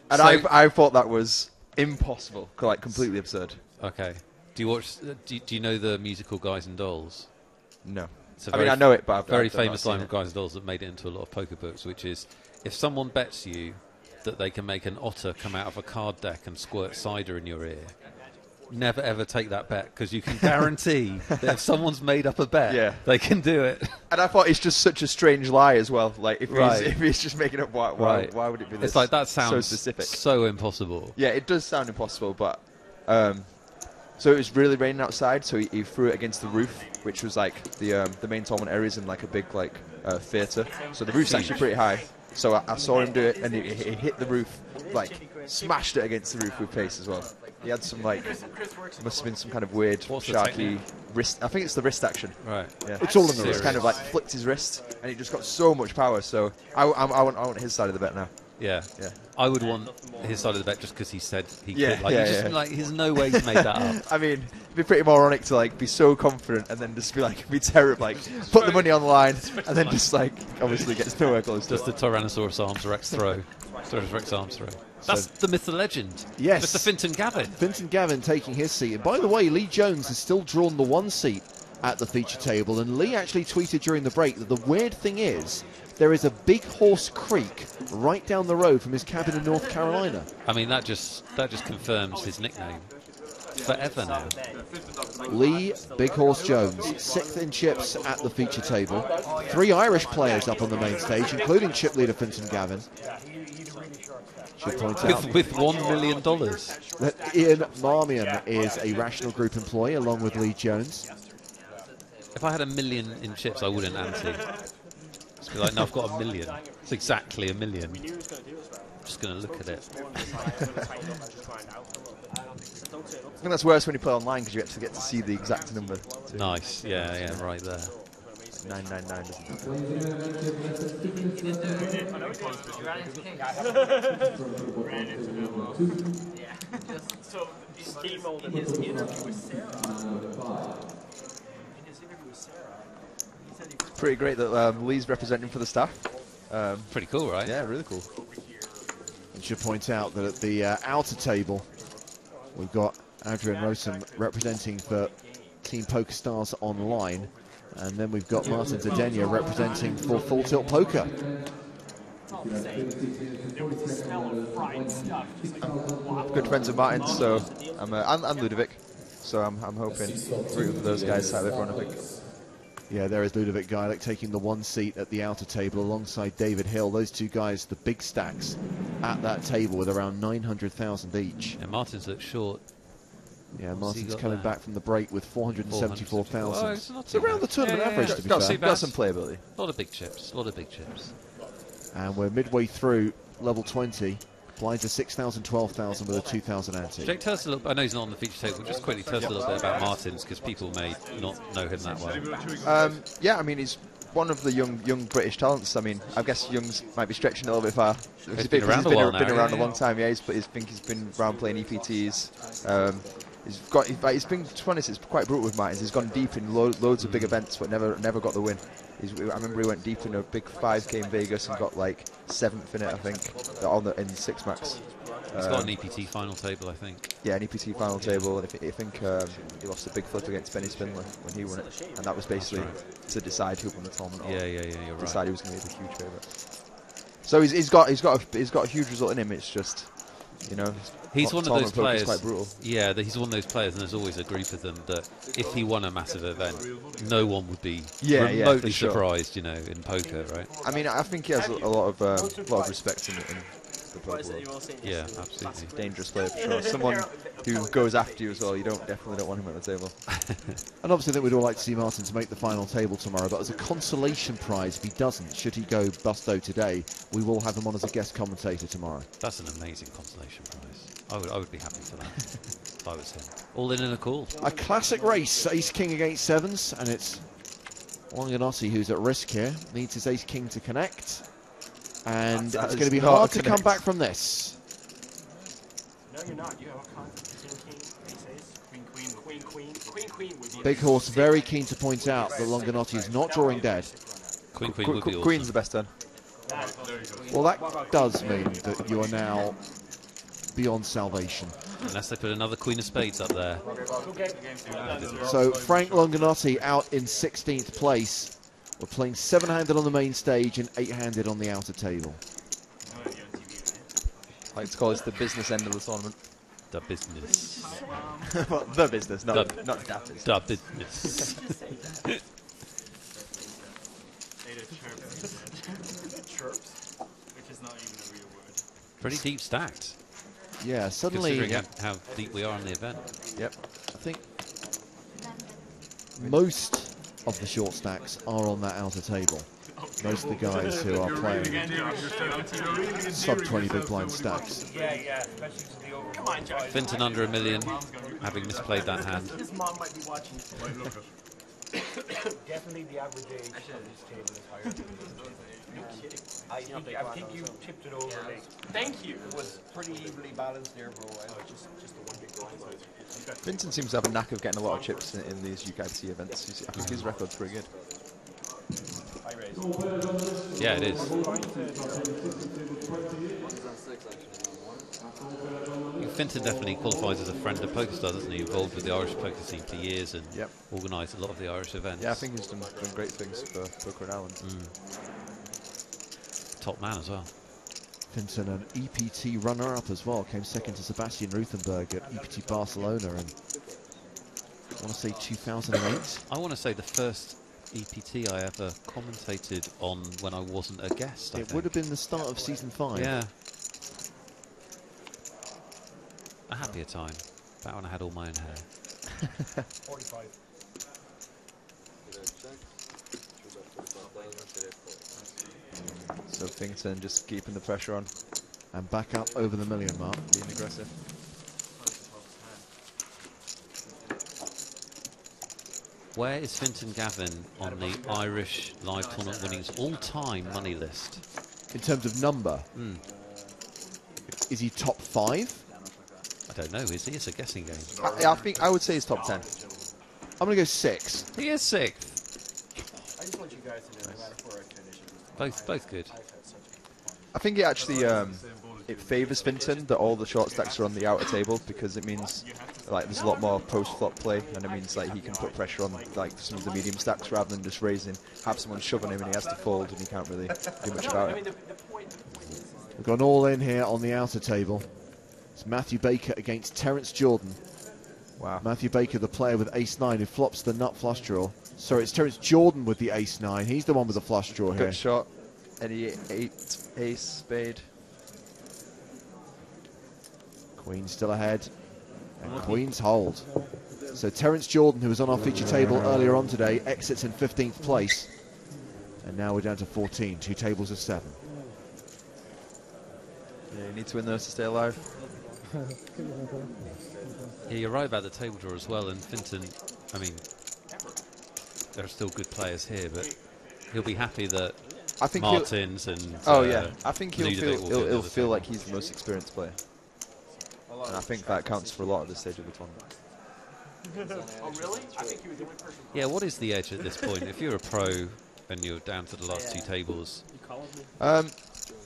And so I thought that was impossible, like completely absurd. Okay. Do you watch? Do you know the musical Guys and Dolls? No. I mean, I know it, but I've very famous line of Guys and Dolls that made it into a lot of poker books, which is, if someone bets you that they can make an otter come out of a card deck and squirt cider in your ear, never ever take that bet, because you can guarantee that if someone's made up a bet, they can do it. And I thought it's just such a strange lie as well. Like if he's just making up, why would it be this? It's like that sounds so specific, so impossible. Yeah, it does sound impossible, but so it was really raining outside, so he threw it against the roof, which was like the main tournament areas in like a big like theatre. So the roof's actually pretty high. So I saw him do it, and he hit the roof, like smashed it against the roof with pace as well. He had some like, must have been some kind of weird sharky wrist. I think it's the wrist action. Right. Yeah. It's all in the wrist. Just kind of like flicked his wrist, and he just got so much power. So I want his side of the bet now. Yeah. Yeah. I would want his side of the bet just because he said he Yeah, could. Like, yeah. Like, there's no way he's made that up. I mean, it'd be pretty moronic to like be so confident and then just be like, be terrible, like put the money on the line, and then just like obviously gets nowhere close. Just the Tyrannosaurus Arms Rex throw. Tyrannosaurus Rex arms throw. That's the myth, the legend. Yes. Mr. Fintan Gavin. Fintan Gavin taking his seat. And by the way, Lee Jones has still drawn the 1 seat at the feature table. And Lee actually tweeted during the break that the weird thing is there is a Big Horse Creek right down the road from his cabin in North Carolina. I mean, that just confirms his nickname forever now. Lee Big Horse Jones, 6th in chips at the feature table. 3 Irish players up on the main stage, including chip leader Fintan Gavin. Should point out with $1 million. That Ian Marmion is a Rational Group employee along with Lee Jones. If I had $1 million in chips, I wouldn't ante. Just be like, no, I've got $1 million. It's exactly $1 million. I'm just going to look at it. I think that's worse when you play online because you actually get to see the exact number. Too. Nice, yeah, right there. 999. Pretty great that Lee's representing for the staff. Pretty cool, right? Yeah, really cool. I should point out that at the outer table, we've got Adrian Rosum representing for Team PokerStars Online, and then we've got Martin Zedenia representing for Full Tilt Poker. Good friends of Martin, so and Ludovic, so I'm hoping rooting for those guys out of everyone, I think. Yeah, there is Ludovic Geilick taking the 1 seat at the outer table alongside David Hill. Those two guys, the big stacks at that table with around 900,000 each. Yeah, Martin's looked short. Yeah, Martin's coming back from the break with 474,000. Oh, it's not it's around the tournament average, to be fair. Got some playability. A lot of big chips, a lot of big chips. And we're midway through level 20. Blinds are 6,000, 12,000 with a 2,000 ante. Jake, tell us a little. I know he's not on the feature table. Just quickly tell us a little bit about Martins, because people may not know him that well. Yeah, I mean, he's one of the young British talents. I mean, I guess Young's might be stretching a little bit far. He's been around a while now. Been around a long time. Yeah, I think he's been around playing EPTs. He's been, to be honest, it's quite brutal with Martins. He's gone deep in loads of big events, but never got the win. I remember he went deep in a big 5K in Vegas and got like 7th in it, I think, in 6 max. He's got an EPT final table, I think. Yeah, an EPT final table, and I think he lost a big flip against Benny Spindler when he won it, and that was basically to decide who won the tournament. Yeah, you're right. Decide who was going to be the huge favourite. So he's got a huge result in him. It's just, you know, he's one of those players. Quite brutal. Yeah, he's one of those players, and there's always a group of them that if he won a massive event, no one would be remotely surprised, you know, in poker, right? I mean, I think he has a lot of respect in the poker world. Yeah, absolutely. Dangerous player for sure. Someone who goes after you as well. You definitely don't want him at the table. And obviously, I think we'd all like to see Martins make the final table tomorrow. But as a consolation prize, if he doesn't, should he go busto today, we will have him on as a guest commentator tomorrow. That's an amazing consolation prize. I would be happy for that. If I was him. All in a call. A classic race, ace king against sevens, and it's Longanotti who's at risk here. Needs his ace king to connect, and it's going to be hard to come back from this. No, you're not. You have a conflict. King, ace, ace, queen. Big Horse very keen to point out that Longanotti is not drawing dead. Queen would be awesome. Queen's the best turn. Well, that does mean that you are now beyond salvation. Unless they put another Queen of Spades up there. So Frank Longanotti out in 16th place. We're playing 7-handed on the main stage and 8-handed on the outer table. I like to call this the business end of the tournament. The business. Well, the business, not that business. The business. Chirps, which is not even a real word. Pretty deep stacked. Yeah, suddenly... Considering how deep we are in the event. Yep. I think most of the short stacks are on that outer table. Most of the guys who are playing sub-20 big blind stacks. Finton under $1 million, having misplayed that hand. His mom might be watching. Definitely the average age of this table is higher than I think you tipped it over. Thank you. It was pretty evenly balanced there, bro. Just the one big blind size. Vincent seems to have a knack of getting a lot of chips in these UKIPT events. I think his record's pretty good. Yeah, it is. Finton definitely qualifies as a friend of PokerStars, doesn't he? Involved with the Irish poker scene for years and organised a lot of the Irish events. Yeah, I think he's done great things for poker in Ireland. Top man as well. Finton, an EPT runner-up as well, came second to Sebastian Ruthenberg at EPT Barcelona in, I want to say 2008. I want to say the first EPT I ever commentated on when I wasn't a guest. It would have been the start of season 5. Yeah. A happier time. Back when I had all my own hair. 45. So Finton just keeping the pressure on. And back up over the $1 million mark. Being aggressive. Where is Finton Gavin on the Irish live tournament winnings all-time money list? In terms of number? Is he top 5? I don't know, is he? It's a guessing game. I would say he's top 10. I'm going to go 6. He is 6th. I just want you guys to know, no matter where I finish. Both good. I think it actually it favours Finton that all the short stacks are on the outer table, because it means like there's a lot more post-flop play, and it means like he can put pressure on like some of the medium stacks rather than just raising, have someone shoving him and he has to fold and he can't really do much about it. We've got an all-in here on the outer table. It's Matthew Baker against Terence Jordan. Wow. Matthew Baker, the player with ace-9 who flops the nut flush draw. Sorry, it's Terence Jordan with the ace-9. He's the one with the flush draw here. Good shot. Eddie 8, ace, spade. Queen still ahead. And Queen's hold. So Terence Jordan, who was on our feature table earlier on today, exits in 15th place. And now we're down to 14, 2 tables of 7. Yeah, you need to win those to stay alive. Yeah, you're right about the table draw as well, and Finton, I mean, there are still good players here, but he'll be happy that I think Martins and I think he'll feel like he's the most experienced player. And I think that counts for a lot at this stage of the tournament. Oh, really? I think he was the only person. Yeah, what is the edge at this point? If you're a pro and you're down to the last 2 tables.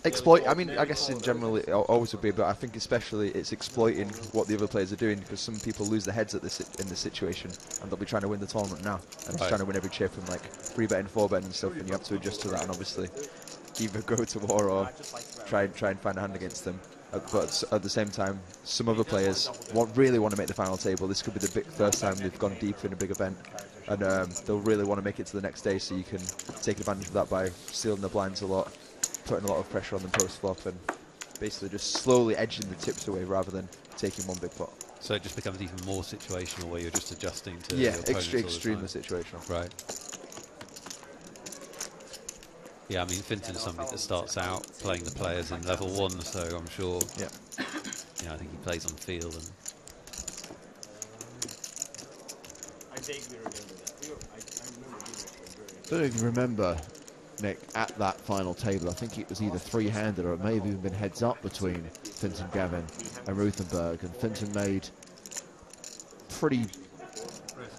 Exploit. I mean, I guess in general it always would be, but I think especially it's exploiting what the other players are doing, because some people lose their heads at this in this situation, and they'll be trying to win the tournament now and just trying to win every chip and like 3-betting, 4-betting and stuff, and you have to adjust to that and obviously either go to war or try and find a hand against them. But at the same time, some other players really want to make the final table. This could be the first time they've gone deep in a big event, and they'll really want to make it to the next day, so you can take advantage of that by sealing the blinds a lot, putting a lot of pressure on them post-flop, and basically just slowly edging the tips away rather than taking one big pot. So it just becomes even more situational, where you're just adjusting to yeah, your opponents extremely situational. Right. Yeah, I mean, Finton's somebody that starts out playing the players in level 1, so I'm sure. Yeah. I think he plays on field and. I vaguely remember that. I remember being I don't know if you remember, Nick, at that final table, I think it was either 3-handed or it may have even been heads up between Finton Gavin and Ruthenberg, and Finton made pretty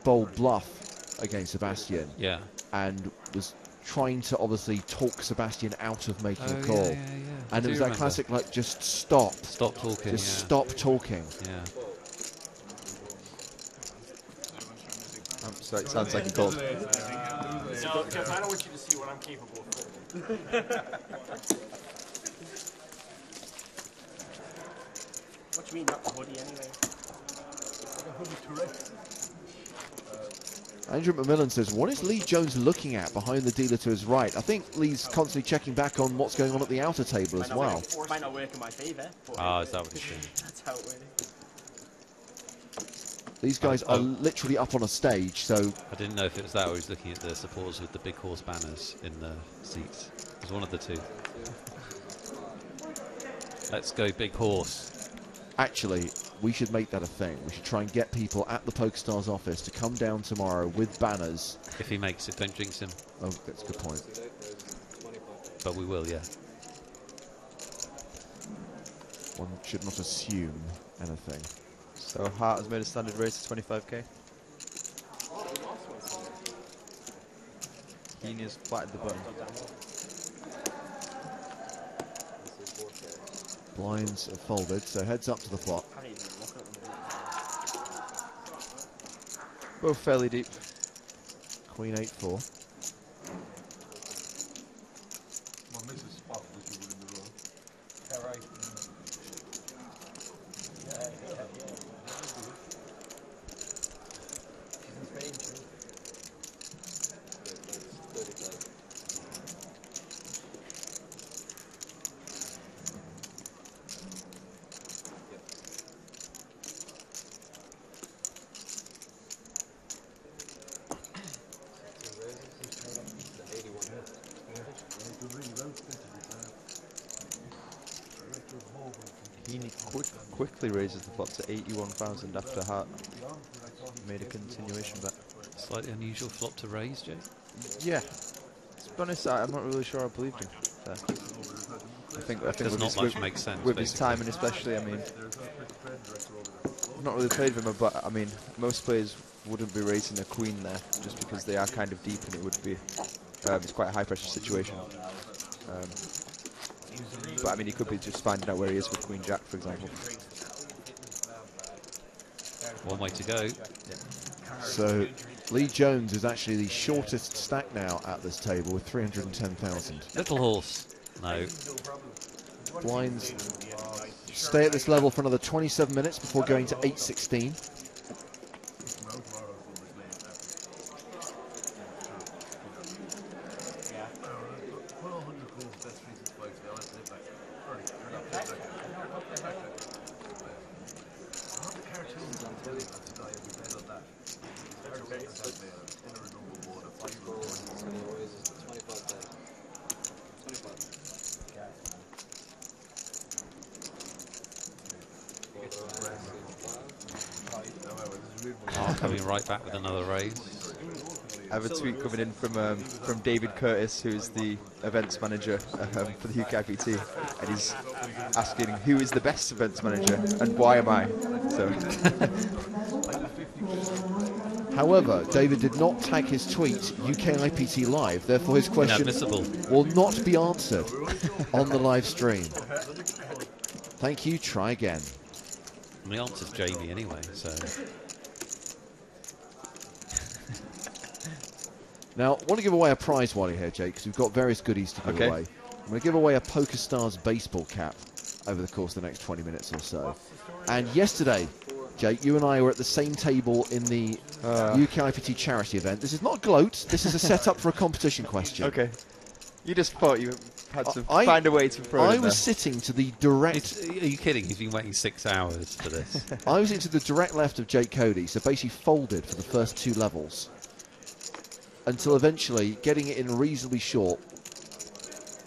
bold bluff against Sebastian. Yeah. And was trying to obviously talk Sebastian out of making a call. Yeah. And it was that classic, like, just stop. Stop talking. Just stop talking. Yeah. So it sounds like a call. No, because I don't want you to see what I'm capable of. What do you mean, not the hoodie anyway? The hoodie Tourette. Andrew McMillan says, what is Lee Jones looking at behind the dealer to his right? I think Lee's constantly checking back on what's going on at the outer table as well. Might not work in my favour. Ah, is that what he's doing? That's how it works. These guys are literally up on a stage, so... I didn't know if it was that or he's looking at the supporters with the big horse banners in the seats. It was one of the two. Let's go big horse. Actually, we should make that a thing. We should try and get people at the PokerStars office to come down tomorrow with banners. If he makes it, don't jinx him. Oh, that's a good point. But we will, yeah. One should not assume anything. So Hart has made a standard raise to 25k. Heaney's flattened the button. Blinds are folded, so heads up to the flop. Both fairly deep. Queen 8-4. Quickly raises the flop to 81,000 after Hart made a continuation bet. Slightly unusual flop to raise, Jay. Yeah. To be honest, I'm not really sure I believed him. I think does not much make sense with his time, and especially, I mean, I've not really played with him, but I mean, most players wouldn't be raising a queen there just because they are kind of deep, and it would be it's quite a high pressure situation. But I mean, he could be just finding out where he is with Queen Jack, for example. One way to go. So Lee Jones is actually the shortest stack now at this table with 310,000. Little horse. No. Blinds stay at this level for another 27 minutes before going to 8:16. Coming right back with another raise. I have a tweet coming in from David Curtis, who's the events manager for the UKIPT, and he's asking who is the best events manager and why am I? So. However, David did not tag his tweet UKIPT live, therefore his question will not be answered on the live stream. Thank you, try again. And the answer's Jamie anyway, so. Now, I want to give away a prize while you're here, Jake, because we've got various goodies to give away. I'm going to give away a PokerStars baseball cap over the course of the next 20 minutes or so. And yesterday, Jake, you and I were at the same table in the UKIPT charity event. This is not a gloat, this is a setup for a competition question. Okay. You just thought you had to find a way to throw it in was sitting to the direct... Are you kidding? He's been waiting 6 hours for this. I was into the direct left of Jake Cody, so basically folded for the first 2 levels. Until eventually getting it in reasonably short.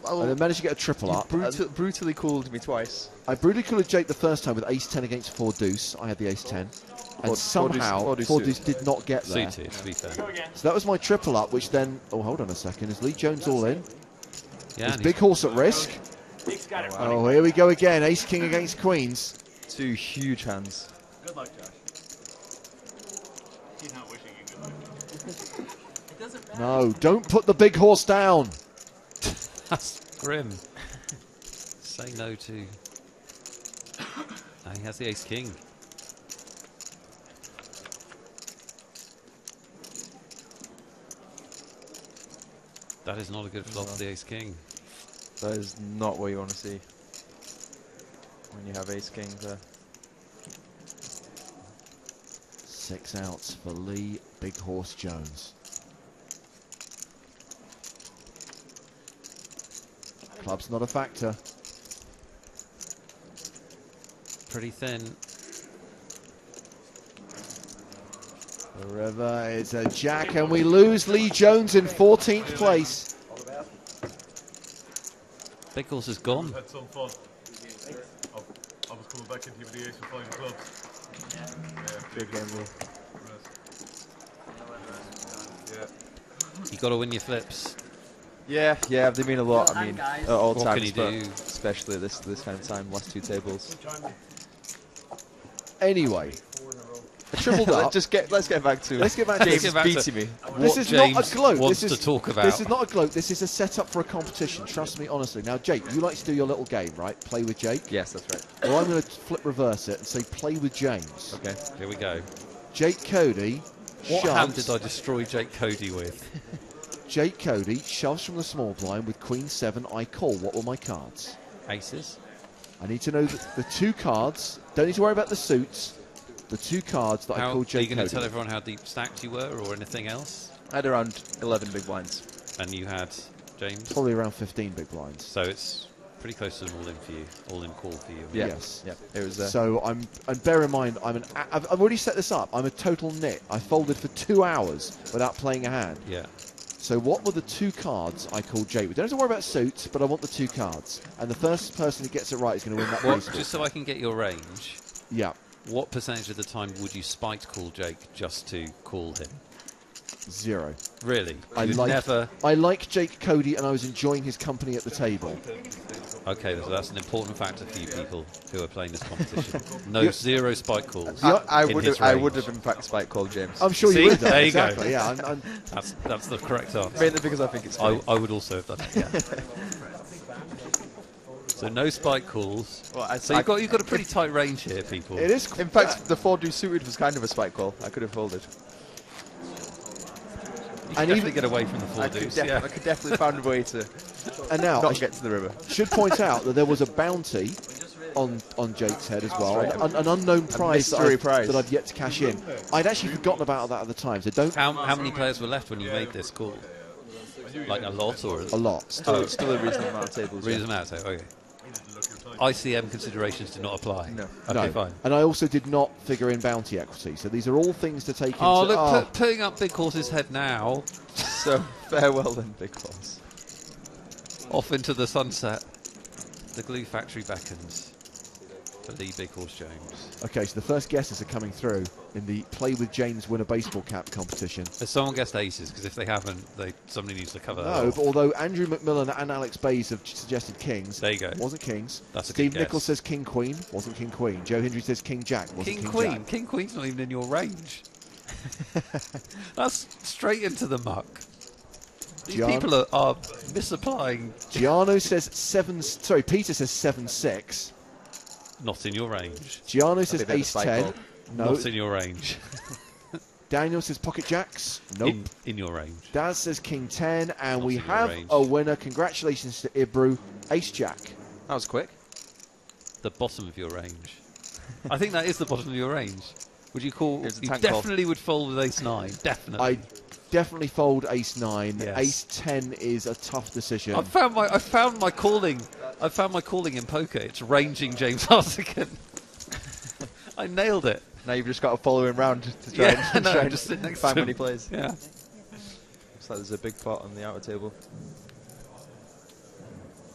And then managed to get a triple up. Brutally cooled me twice. I brutally cooled Jake the first time with ace-10 against 4 deuce. I had the ace-10. And somehow 4 deuce did not get there. Suited, to be fair. So that was my triple up, which then... Oh, hold on a second. Is Lee Jones all in? Yeah. Is Big Horse at risk? Oh, here we go again. Ace-king against queens. 2 huge hands. Good luck, Josh. He's not wishing you good luck. It doesn't matter. No, don't put the big horse down. That's grim. Say no to... he has the ace-king. That is not a good flop for the ace-king. That is not what you want to see when you have ace-king there. 6 outs for Lee Big Horse Jones. Club's not a factor. Pretty thin. The river is a jack, and we lose Lee Jones in 14th place. Big Horse is gone. Had some fun. I was coming back into the ace for 5 clubs. Big game, You got to win your flips. Yeah, they mean a lot. I mean, at all What times, can you but do? especially at this kind of time, last 2 tables. Anyway, a tripled up. let's get back to James beating me. This is not a gloat. Wants to talk about. This is not a gloat. This is a setup for a competition. Trust me, honestly. Now, Jake, you like to do your little game, right? Play with Jake. Yes, that's right. Well, I'm going to flip reverse it and say play with James. Okay, here we go. Jake Cody. What shoves. hand did I destroy Jake Cody with? Jake Cody shoves from the small blind with Queen 7. I call. What were my cards? Aces. I need to know the 2 cards. Don't need to worry about the suits. The 2 cards that I called Jake Cody. Are you going to tell everyone how deep stacked you were or anything else? I had around 11 big blinds. And you had, James? Probably around 15 big blinds. So it's pretty close to an all-in for you. All-in call for you. Yeah. Yes. Yeah. It was. So and bear in mind, I've already set this up. I'm a total nit. I folded for 2 hours without playing a hand. Yeah. So what were the 2 cards I called Jake? We don't have to worry about suits, but I want the 2 cards. And the first person who gets it right is going to win that baseball. Just so I can get your range. Yeah. What percentage of the time would you spite call Jake just to call him? 0. Really? I like Jake Cody, and I was enjoying his company at the table. Okay, so that's an important factor for you people who are playing this competition. No 0 spike calls. I would have in fact spike called James. I'm sure you would. There you exactly. go. Yeah, that's the correct answer. Mainly because I think it's. I would also have done it. Yeah. So no spike calls. Well, so you've got a pretty tight range here, people. It is. In fact, the 4-deuce suited was kind of a spike call. I could have folded. You can definitely get away from the 4-deuce. I could definitely find a way to and now not get to the river. Should point out that there was a bounty on Jake's head as well, an unknown prize that I've yet to cash in. I'd actually forgotten about that at the time. So don't. How many players were left when you made this call? Like a lot or a lot? Still a reasonable amount of tables. Reasonable amount of tables. Okay. ICM considerations do not apply. No. Okay, fine. And I also did not figure in bounty equity. So these are all things to take into. Oh, look, putting up Big Horse's head now. So farewell then, Big Horse. Off into the sunset. The glue factory beckons for Lee Big Horse Jones. Okay, so the first guesses are coming through in the Play with James Win a Baseball Cap competition. Has someone guessed aces? Because if they haven't, somebody needs to cover that. No, but although Andrew McMillan and Alex Bays have suggested kings. There you go. Wasn't kings. That's Steve a good Nichols guess. says King Queen. Wasn't King Queen. Joe Hendry says King Jack. Wasn't King Queen. Jack. King Queen's not even in your range. That's straight into the muck. These people are misapplying. Giano says 7. Sorry, Peter says 7-6. Not in your range. Giano says Ace 10. No. Not in your range. Daniel says Pocket Jacks. Nope. In your range. Daz says King 10. And Not we in your have range. a winner. Congratulations to Ibru. Ace Jack. That was quick. The bottom of your range. I think that is the bottom of your range. Would you call... You definitely would fold with Ace 9. Definitely. I definitely fold Ace 9. Yes. Ace 10 is a tough decision. I found my calling. I found my calling in poker. It's ranging James Hartigan. I nailed it. Now you've just got to follow him round to try and just sit next find to when he him. plays. Yeah. Looks like there's a big pot on the outer table.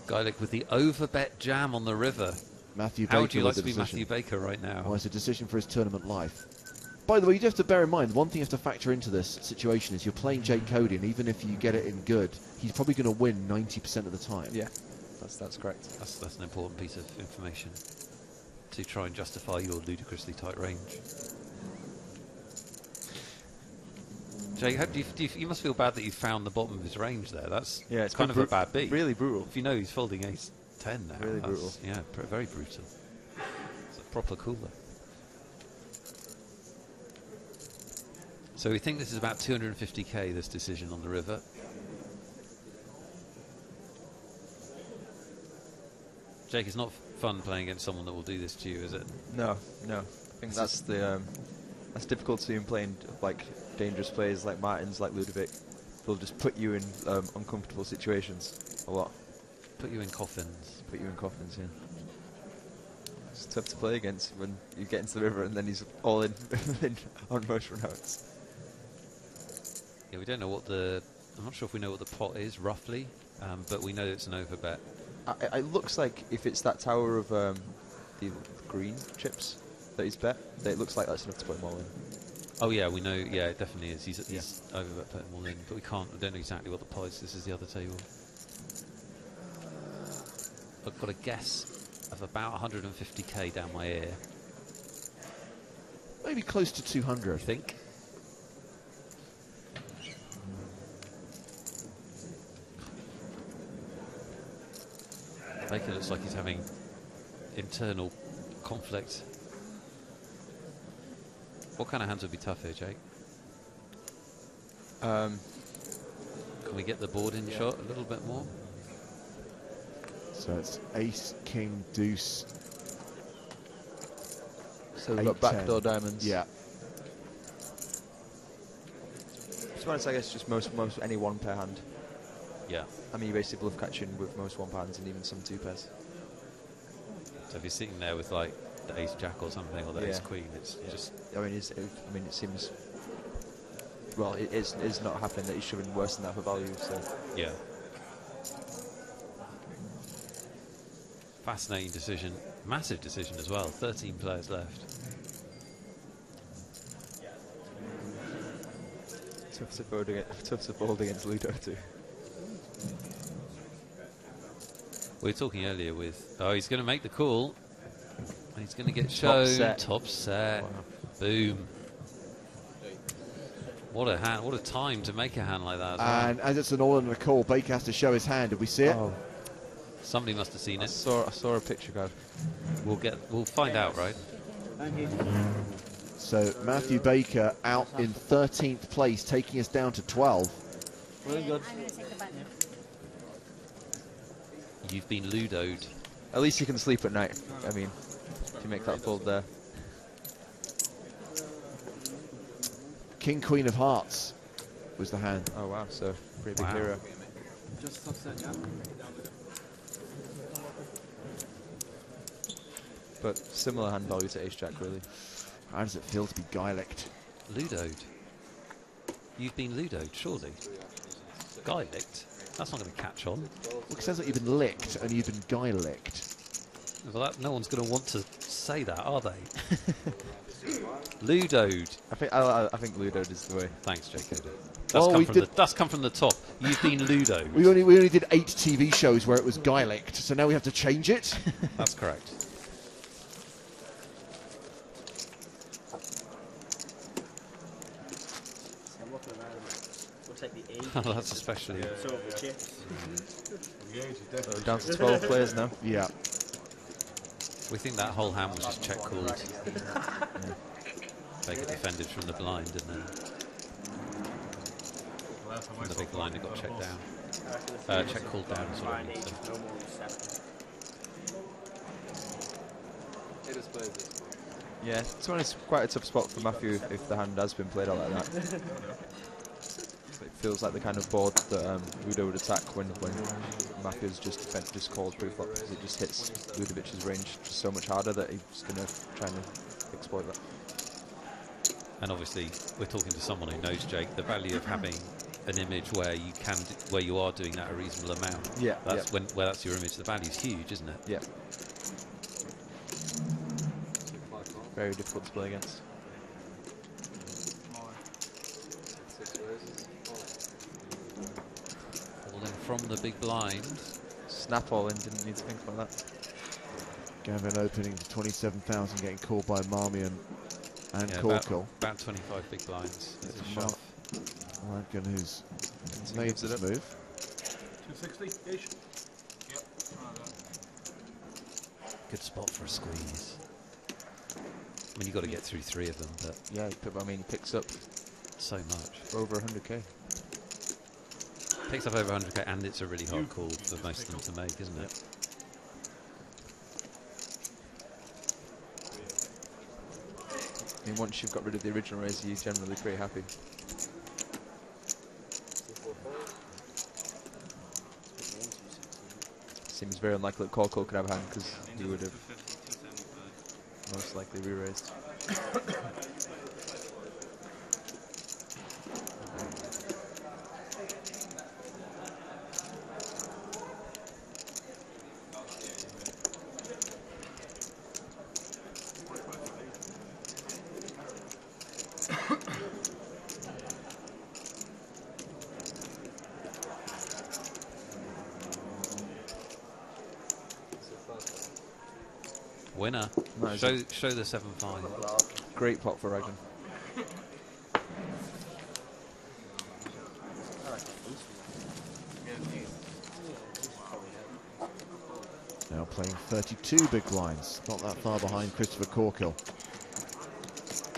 Geilick with the overbet jam on the river. Matthew Baker. How would you like to be decision. Matthew Baker right now? Well, it's a decision for his tournament life. By the way, you have to bear in mind, one thing you have to factor into this situation is you're playing Jake Cody, and even if you get it in good, he's probably going to win 90% of the time. Yeah, that's correct. That's an important piece of information to try and justify your ludicrously tight range. Jake, you must feel bad that you found the bottom of his range there. It's kind of a bad beat. Really brutal. If you know he's folding Ace 10 now. Really brutal. Yeah, very brutal. It's a proper cooler. So we think this is about 250k, this decision on the river. Jake, it's not fun playing against someone that will do this to you, is it? No. I think that's the that's difficulty in playing like dangerous players like Martins, like Ludovic. They'll just put you in uncomfortable situations a lot. Put you in coffins. Put you in coffins, yeah. It's tough to play against when you get into the river and then he's all in on most runouts. Yeah, we don't know what I'm not sure if we know what the pot is roughly, but we know it's an overbet. It looks like if it's that tower of the green chips that he's bet, that it looks like that's enough to put them all in. Oh yeah, we know. Yeah, it definitely is. He's overbet putting them all in, but we don't know exactly what the pot is. This is the other table. I've got a guess of about 150k down my ear. Maybe close to 200. I think. Baker looks like he's having internal conflict. What kind of hands would be tough here, Jake? Can we get the board in shot a little bit more? So it's Ace, King, Deuce. So we've got backdoor diamonds. Yeah. To be honest, I guess just most any one pair hand. Yeah. I mean, you basically bluff catching with most one hands and even some two pairs. So if you're sitting there with like the Ace Jack or something or the Ace Queen, it's just. I mean, it seems. Well, it is not happening that he's shoving worse than that for value. So yeah. Fascinating decision, massive decision as well. 13 players left. Tough to fold against Ludo too. We were talking earlier with, he's going to make the call. He's going to get shown. Top set. Wow. Boom. What a hand, what a time to make a hand like that. And as it's an all in the call, Baker has to show his hand. Did we see it? Oh. Somebody must have seen it. I saw a picture card. We'll find out, right? Thank you. So Matthew Baker out in 13th place, taking us down to 12. Really good. I'm going to take the button. You've been ludoed. At least you can sleep at night. I mean, if you make that fold there. King, Queen of Hearts was the hand. Oh wow, so pretty big hero. Just upset, yeah. But similar hand value to ace-jack, really. How does it feel to be Geilicked? Ludoed. You've been ludoed, surely. Geilicked? That's not going to catch on. Well, it sounds like you've been licked and you've been Geilicked. Well, no one's going to want to say that, are they? Ludoed. I think ludoed is the way. Thanks, JK. That's come from the top. You've been ludoed. We only did 8 TV shows where it was Geilicked, so now we have to change it. That's correct. Oh, that's especially. So the chips. So down to 12 players now. Yeah. We think that whole hand was just check called. Baker defended from the blind, and then from the big blind it got checked down. Check called down as well. Yeah, it's quite a tough spot for Matthew if the hand has been played out like that. It feels like the kind of board that Ludo would attack when Matthew's just called pre-flop, because it just hits Ludovic's range just so much harder that he's going to try and exploit that. And obviously, we're talking to someone who knows, Jake, the value of having an image where you are doing that a reasonable amount. Yeah, that's where that's your image. The value's huge, isn't it? Yeah. Very difficult to play against. All in from the big blind. Snap all in, didn't need to think about that. Gavin opening to 27,000, getting called by Marmion and Corkle. About 25 big blinds. It's a shove. Marmion, who's made this move. 260-ish. Yep. Good spot for a squeeze. I mean, you've got to get through 3 of them, but yeah, I mean, he picks up so much. Over 100k. Picks up over 100k, and it's a really hard call for most of them to make, isn't it? I mean, once you've got rid of the original raise, you're generally pretty happy. Seems very unlikely that Corkle could have a hand, because he would have most likely re-raised. Winner. Show the 7-5. Great pot for Raglan. Now playing 32 big blinds, not that far behind Christopher Corkle.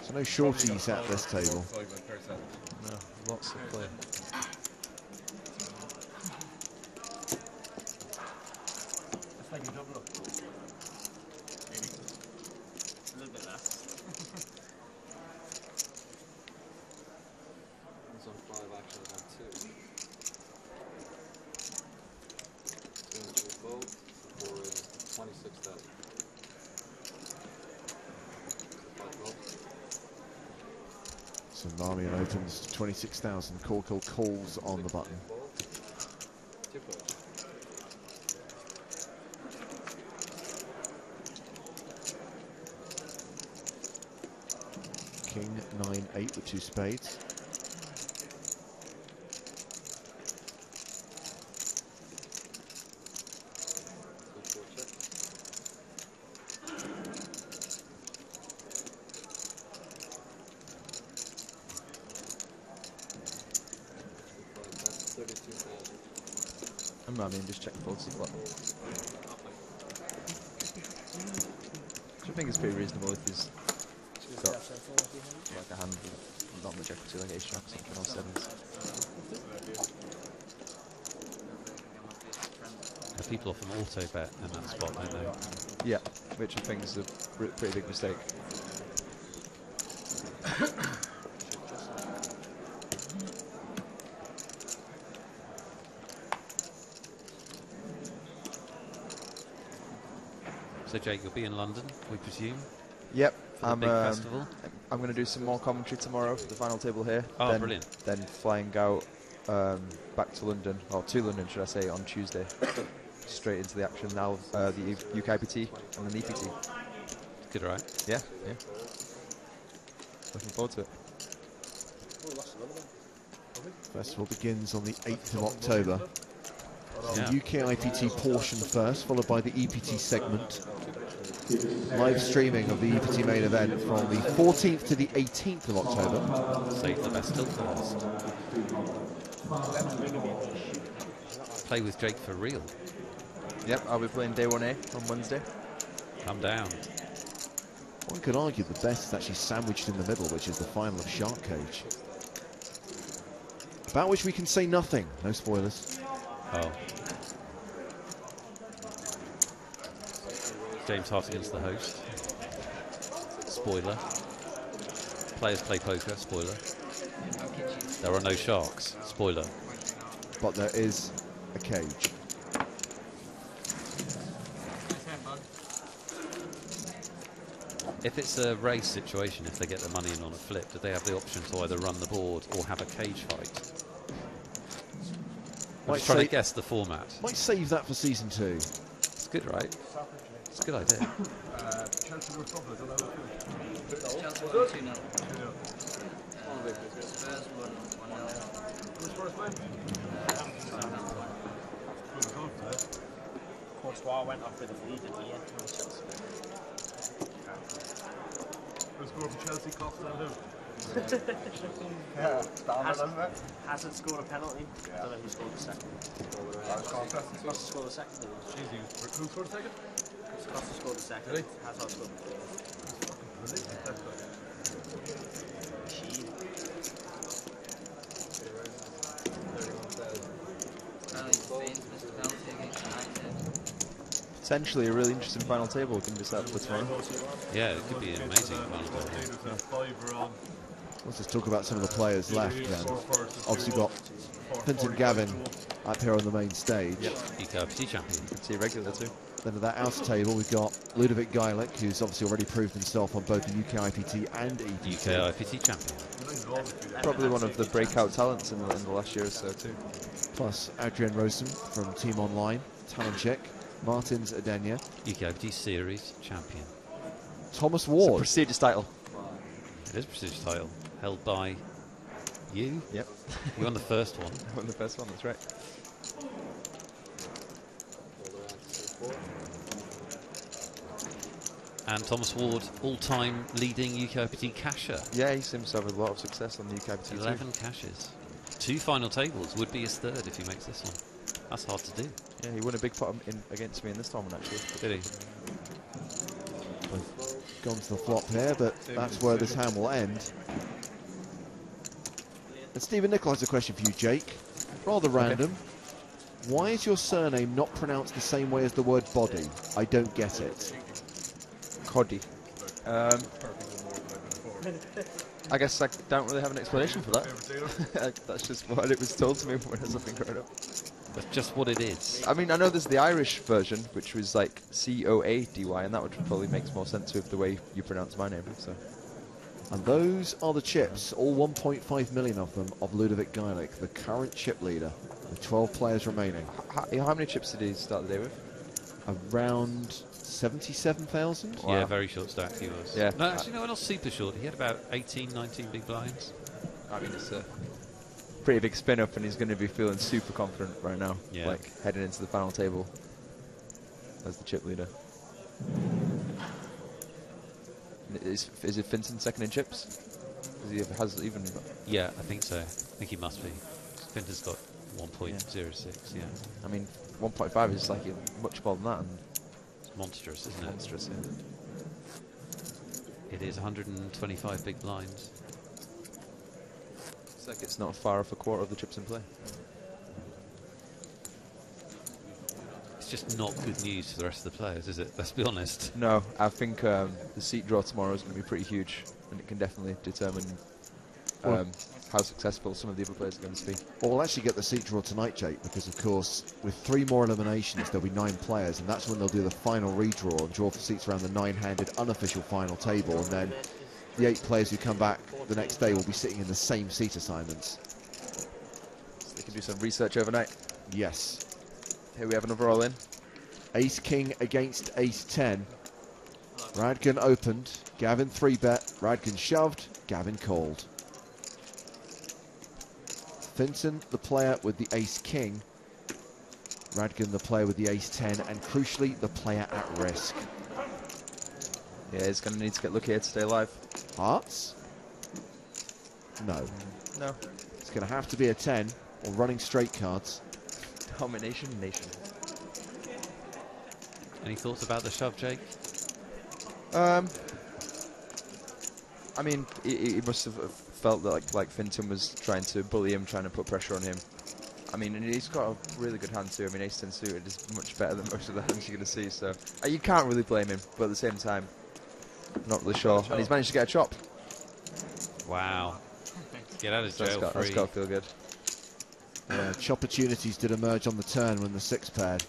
So no shorties at this table. No, lots of play. It's like a double up. Maybe. A little bit less. It's on 5, actually, on 2. 212 for 26,000. So Marmion opens to 26,000. Corkle calls on the button. King 9-8 with 2 spades. I mean, just check the full seat. Which I think is pretty reasonable if he's got like a hand with not much equity, like ace jack, something, or sevens. People often auto bet in that spot, don't they? Yeah, which I think is a pretty big mistake. So Jake, you'll be in London, we presume? Yep, for the big festival. I'm going to do some more commentary tomorrow for the final table here. Oh, brilliant. Then flying out back to London, or to London, should I say, on Tuesday. Straight into the action now, the UKIPT and then EPT. Good, right? Yeah. Looking forward to it. Festival begins on the 8th of October. The UKIPT portion first, followed by the EPT segment. Live streaming of the EPT main event from the 14th to the 18th of October. Save the best till last. Play with Jake for real. Yep, I'll be playing day 1A on Wednesday. Come down. One could argue the best is actually sandwiched in the middle, which is the final of Shark Cage. About which we can say nothing. No spoilers. Oh. James Hartigan's the host. Spoiler. Players play poker. Spoiler. There are no sharks. Spoiler. But there is a cage. If it's a race situation, if they get the money in on a flip, do they have the option to either run the board or have a cage fight? I'm just trying to guess the format. Might save that for season 2. It's good, right? It's a good idea. Chelsea were trouble, I don't know. Chelsea won 2-0. Spurs won 1-0. Who's first line? Courtois went off with a lead at the end of Chelsea. Who scored for Chelsea? Costa and who? Hazard scored a penalty. I don't know who scored the second. Costa scored the second. Who scored the second? Costa scored the second. Really? Hazard scored the third. Potentially a really interesting final table we can decide for tomorrow. Yeah, it could be an amazing final table. Let's just talk about some of the players left then. Obviously got Finton Gavin up here on the main stage. Yep, UKIPT champion. See regular too. Then at that outer table we've got Ludovic Geilick, who's obviously already proved himself on both the UKIPT and EPT. UKIPT champion. Probably one of the breakout talents in the last year or so too. Plus Adrian Rosen from Team Online, talent check. Martins Adenya. UKIPT Series champion. Thomas Ward. It's a prestigious title. It is a prestigious title. Held by you? Yep. You won the first one. I won the first one, that's right. And Thomas Ward, all-time leading UKIPT casher. Yeah, he seems to have a lot of success on the UKIPT 11 cashes. 2 final tables. Would be his third if he makes this one. That's hard to do. Yeah, he won a big pot against me in this tournament, actually. Did he? We've gone to the flop here, but that's where this hand will end. And Stephen Nicol has a question for you, Jake. Rather random. Why is your surname not pronounced the same way as the word body? I don't get it. Coddy. I guess I don't really have an explanation for that. That's just what it was told to me when I was looking growing up. That's just what it is. I mean, I know there's the Irish version, which was like C-O-A-D-Y, and that would probably make more sense with the way you pronounce my name. So. And those are the chips, all 1.5 million of them, of Ludovic Geilick, the current chip leader, with 12 players remaining. How many chips did he start the day with? Around 77,000? Wow. Yeah, very short stack he was. Yeah. No, actually, no, not super short. He had about 18, 19 big blinds. I mean, it's a pretty big spin up, and he's going to be feeling super confident right now, like heading into the final table as the chip leader. Is it Finton second in chips? Has even? Yeah, I think so. I think he must be. Finton's got 1.06, yeah. I mean, 1.5 is like much more than that. And it's monstrous, isn't it? Monstrous, yeah. It is 125 big blinds. It's like it's not far off a quarter of the chips in play. It's just not good news for the rest of the players, is it? Let's be honest. No, I think the seat draw tomorrow is going to be pretty huge, and it can definitely determine how successful some of the other players are going to be. Well, we'll actually get the seat draw tonight, Jake, because of course with 3 more eliminations there'll be 9 players, and that's when they'll do the final redraw and draw for seats around the 9-handed unofficial final table, and then the 8 players who come back the next day will be sitting in the same seat assignments. So they can do some research overnight. Yes. Here we have another all-in. Ace-King against Ace-10. Radgan opened, Gavin 3-bet, Radgan shoved, Gavin called. Finton, the player with the Ace-King, Radgan, the player with the Ace-10, and crucially, the player at risk. Yeah, he's going to need to get lucky here to stay alive. Hearts? No. No. It's going to have to be a 10, or running straight cards. Domination Nation. Any thoughts about the shove, Jake? I mean, he must have felt that like Finton was trying to bully him, trying to put pressure on him. I mean, and he's got a really good hand too. I mean, Ace-10 suited is much better than most of the hands you're going to see, so you can't really blame him, but at the same time, not really sure. And he's managed to get a chop. Wow. Get out of jail free. That's got to feel good. Yeah, chop opportunities did emerge on the turn when the 6 paired.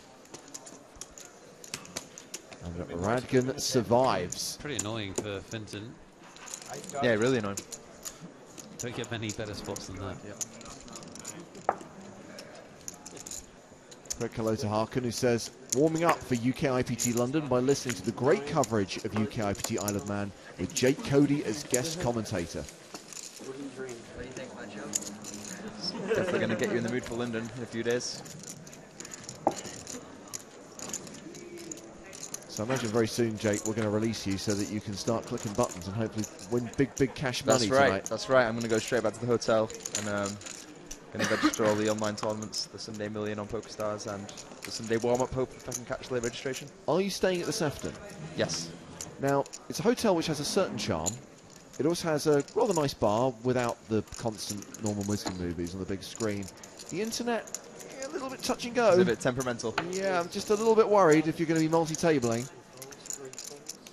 And Radgan survives. Pretty annoying for Finton. Yeah, really annoying. Don't get many better spots than that. Yep. Quick hello to Harkin, who says, warming up for UKIPT London by listening to the great coverage of UKIPT Isle of Man with Jake Cody as guest commentator. What do you think about Joe? Definitely going to get you in the mood for London in a few days. So I imagine very soon, Jake, we're going to release you so that you can start clicking buttons and hopefully win big cash money tonight. That's right. I'm going to go straight back to the hotel and going to register all the online tournaments, the Sunday Million on PokerStars and the Sunday warm-up, hope if I can catch late registration. Are you staying at the Sefton? Yes. Now, it's a hotel which has a certain charm. It also has a rather nice bar without the constant Norman Wisdom movies on the big screen. The internet, a little bit touch and go. It's a bit temperamental. Yeah, I'm just a little bit worried if you're going to be multi-tabling.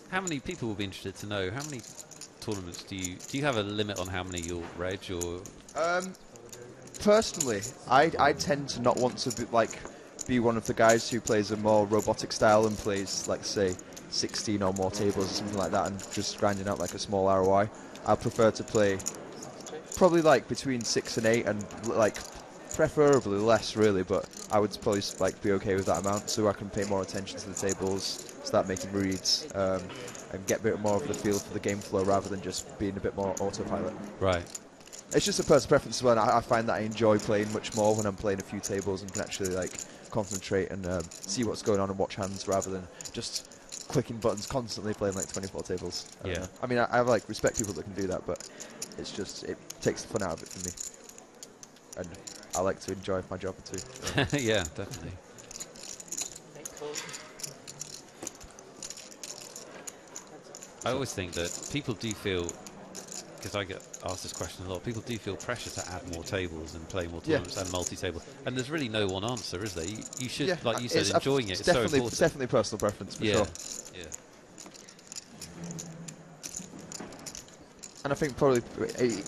How many people will be interested to know? How many tournaments do you have a limit on how many you'll reg or? Personally, I tend to not want to be one of the guys who plays a more robotic style and plays, like, say, 16 or more tables or something like that and just grinding out like a small ROI. I prefer to play probably like between 6 and 8 and like preferably less really, but I would probably like be okay with that amount so I can pay more attention to the tables, start making reads, and get a bit more of the feel for the game flow rather than just being a bit more autopilot. Right. It's just a personal preference as well, and I find that I enjoy playing much more when I'm playing a few tables and can actually like concentrate and see what's going on and watch hands rather than just clicking buttons constantly playing like 24 tables. Yeah. I mean, I like respect people that can do that, but it's just, it takes the fun out of it for me. And I like to enjoy my job too. So. Yeah, definitely. I always think that people do feel, because I get asked this question a lot, people do feel pressure to add more tables and play more tournaments and multi-table. And there's really no one answer, is there? You should, like you said, enjoying it. It's so important. It's definitely personal preference, for sure. Yeah. And I think probably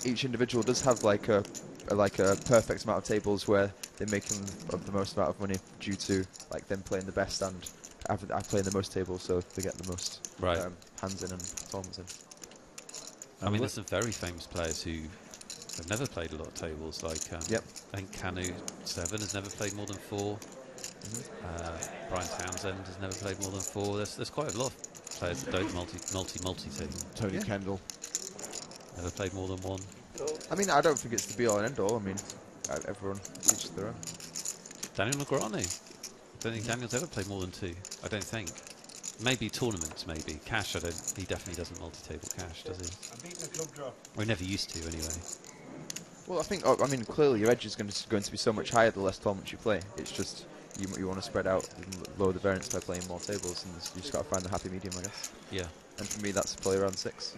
each individual does have like a perfect amount of tables where they're making the most amount of money due to like them playing the best and I play the most tables, so they get the most hands in and tournaments in. I mean, there's some very famous players who have never played a lot of tables. Like, I think Canu7 has never played more than 4. Brian Townsend has never played more than 4. There's quite a lot of players that don't multi-table. Tony Kendall never played more than 1. I mean, I don't think it's the be all and end all. I mean, everyone each their own. Daniel Negreanu. I don't think Daniel's ever played more than 2. I don't think. Maybe tournaments, maybe. Cash, he definitely doesn't multi-table cash, does he? I'm beating a club draw. Or he never used to, anyway. Well, I think, I mean, clearly your edge is going to be so much higher the less tournaments you play. It's just you want to spread out and lower the variance by playing more tables, and you just got to find the happy medium, I guess. Yeah. And for me, that's play around 6.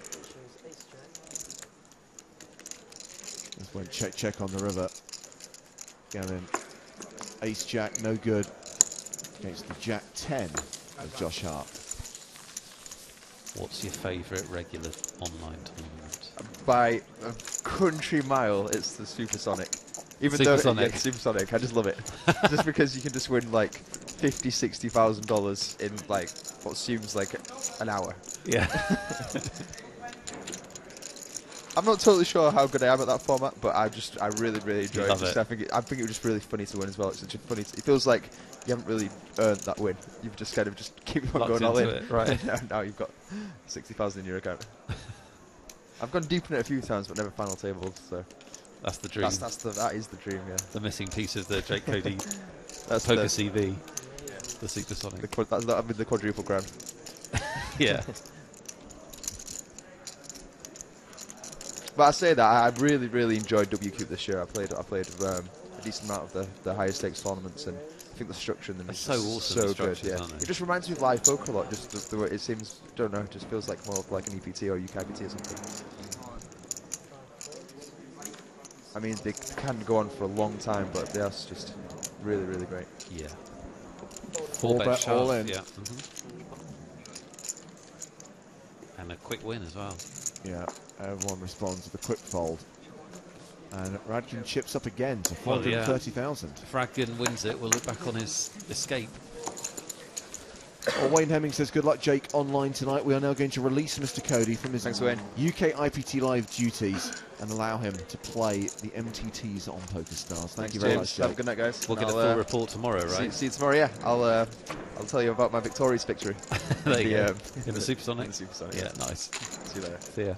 Just went check on the river. Going ace jack, no good. Against the jack 10 of Josh Hart. What's your favourite regular online tournament? By a country mile, it's the Supersonic. Even Supersonic. though Supersonic, I just love it. Just because you can just win like $50,000-$60,000 in like what seems like an hour. Yeah. I'm not totally sure how good I am at that format, but I really enjoy it. Love it. I think it was just really funny to win as well. It's such a funny. It feels like you haven't really earned that win. You've just kind of just keep on Locked going all in. into it, right. now you've got 60,000 in your account. I've gone deep in it a few times, but never final tables. So that's the dream. That is the dream. Yeah. The missing piece of the Jake Cody That's Poker the- CV. The Supersonic. The quadruple grand. Yeah. But I say that I really enjoyed WCUP this year. I played a decent amount of the higher stakes tournaments, and I think the structure in them is so awesome, the so good. structures, Yeah, aren't they? it just reminds me of live poker a lot. Just the way it seems, don't know, it just feels like more of like an EPT or UKIPT or something. I mean, they can go on for a long time, but they're just really great. Yeah. Four bet shove, all in. Yeah. And a quick win as well. Yeah, everyone responds with a quick fold. And Radkin chips up again to Well, yeah. 430,000. If Radkin wins it, we'll look back on his escape. Well, Wayne Hemming says, good luck, Jake, online tonight. We are now going to release Mr. Cody from his UKIPT Live duties and allow him to play the MTTs on PokerStars. Thank you very much, Jake. Have a good night, guys. We'll get a full report tomorrow, right? See you tomorrow, yeah. I'll tell you about my victorious victory. There you go. In the Supersonic? In the Supersonic. Yeah, nice. See you later. See ya.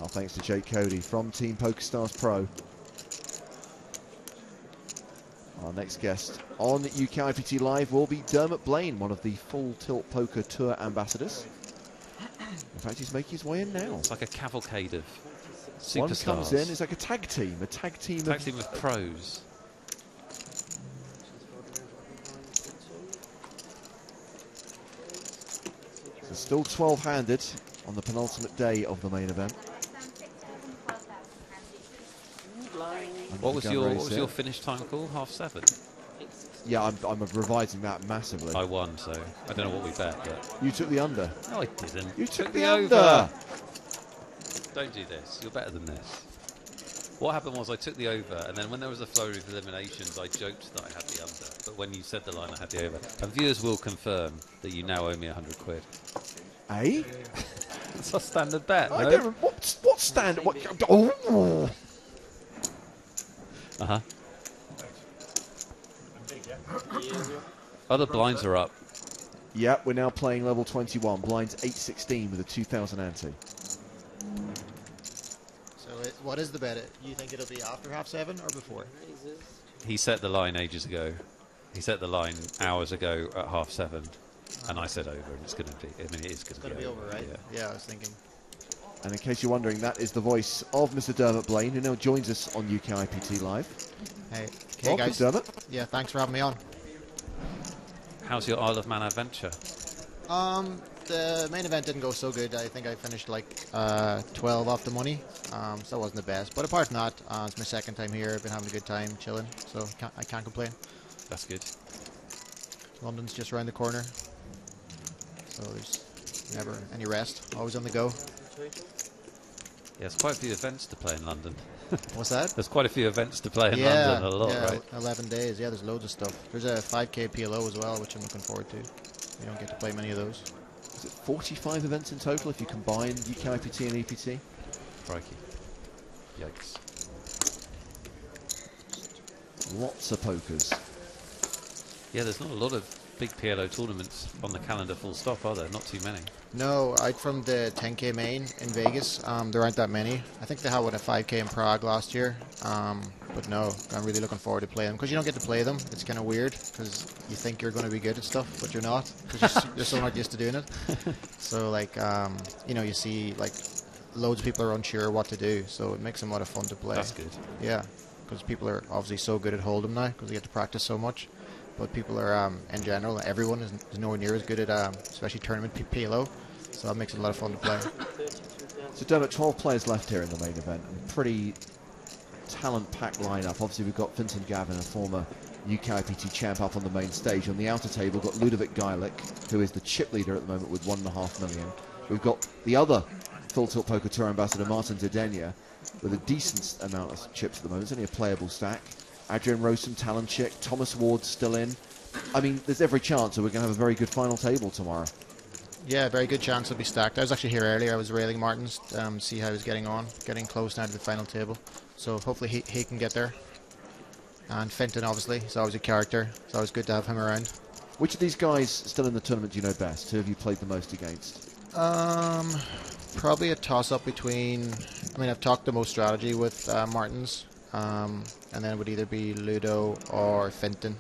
Our thanks to Jake Cody from Team PokerStars Pro. Our next guest on UKIPT Live will be Dermot Blaine, one of the Full Tilt Poker Tour ambassadors. In fact, he's making his way in now. It's like a cavalcade of superstars. One comes in, it's like a tag team of pros. So still 12-handed on the penultimate day of the main event. What was your finish time call? 7:30? Yeah, I'm revising that massively. I won, so I don't know what we bet, but You took the under. no, I didn't. You took the the under. Don't do this. You're better than this. What happened was I took the over, and then when there was a flurry of eliminations, I joked that I had the under. But when you said the line, I had the over. And viewers will confirm that you now owe me 100 quid. Eh? It's our standard bet. I No? don't. What standard? What? Oh. Uh-huh. Other blinds are up. Yeah, we're now playing level 21. Blinds 816 with a 2,000 ante. So what is the bet? You think it'll be after 7:30 or before? He set the line ages ago. He set the line hours ago at 7:30, and I said over, and it's going to be. I mean, it is going to be over, right? Yeah, I was thinking. And in case you're wondering, that is the voice of Mr. Dermot Blaine, who now joins us on UKIPT Live. Hey, Welcome, guys. Dermot. Yeah, thanks for having me on. How's your Isle of Man adventure? The main event didn't go so good. I think I finished like 12 off the money, so that wasn't the best. But apart from that, it's my second time here. I've been having a good time, chilling, so I can't complain. That's good. London's just around the corner, so there's never any rest. Always on the go. Yeah, there's quite a few events to play in London. What's that? There's quite a few events to play in London, a lot, right? 11 days. Yeah, there's loads of stuff. There's a 5k PLO as well, which I'm looking forward to. You don't get to play many of those. Is it 45 events in total if you combine UKIPT and EPT? Crikey. Yikes. Lots of pokers. Yeah, there's not a lot of big PLO tournaments on the calendar full stop, are there? Not too many. No, out from the 10k main in Vegas, there aren't that many. I think they had a 5k in Prague last year, but no, I'm really looking forward to playing them because you don't get to play them. It's kind of weird because you think you're going to be good at stuff, but you're not because you're so not used to doing it. So like, you know, you see like loads of people are unsure what to do, so it makes them a lot of fun to play. That's good. Yeah, because people are obviously so good at Hold'em now because they get to practice so much. But people are, in general, everyone is nowhere near as good at, especially tournament PLO, so that makes it a lot of fun to play. So Dermot, 12 players left here in the main event, and pretty talent-packed lineup. Obviously we've got Vincent Gavin, a former UKIPT champ, up on the main stage. On the outer table we've got Ludovic Geilick, who is the chip leader at the moment with 1.5 million. We've got the other Full Tilt Poker Tour ambassador, Martin Dedenia, with a decent amount of chips at the moment. It's only a playable stack. Adrian Rosum, Talonchik, Thomas Ward still in. I mean, there's every chance that we're going to have a very good final table tomorrow. Yeah, very good chance it'll be stacked. I was actually here earlier. I was railing Martins, see how he's getting on. Getting close now to the final table. So hopefully he can get there. And Fenton, obviously, he's always a character. It's always good to have him around. Which of these guys still in the tournament do you know best? Who have you played the most against? Probably a toss-up between... I mean, I've talked the most strategy with Martins. And then it would either be Ludo or Fenton.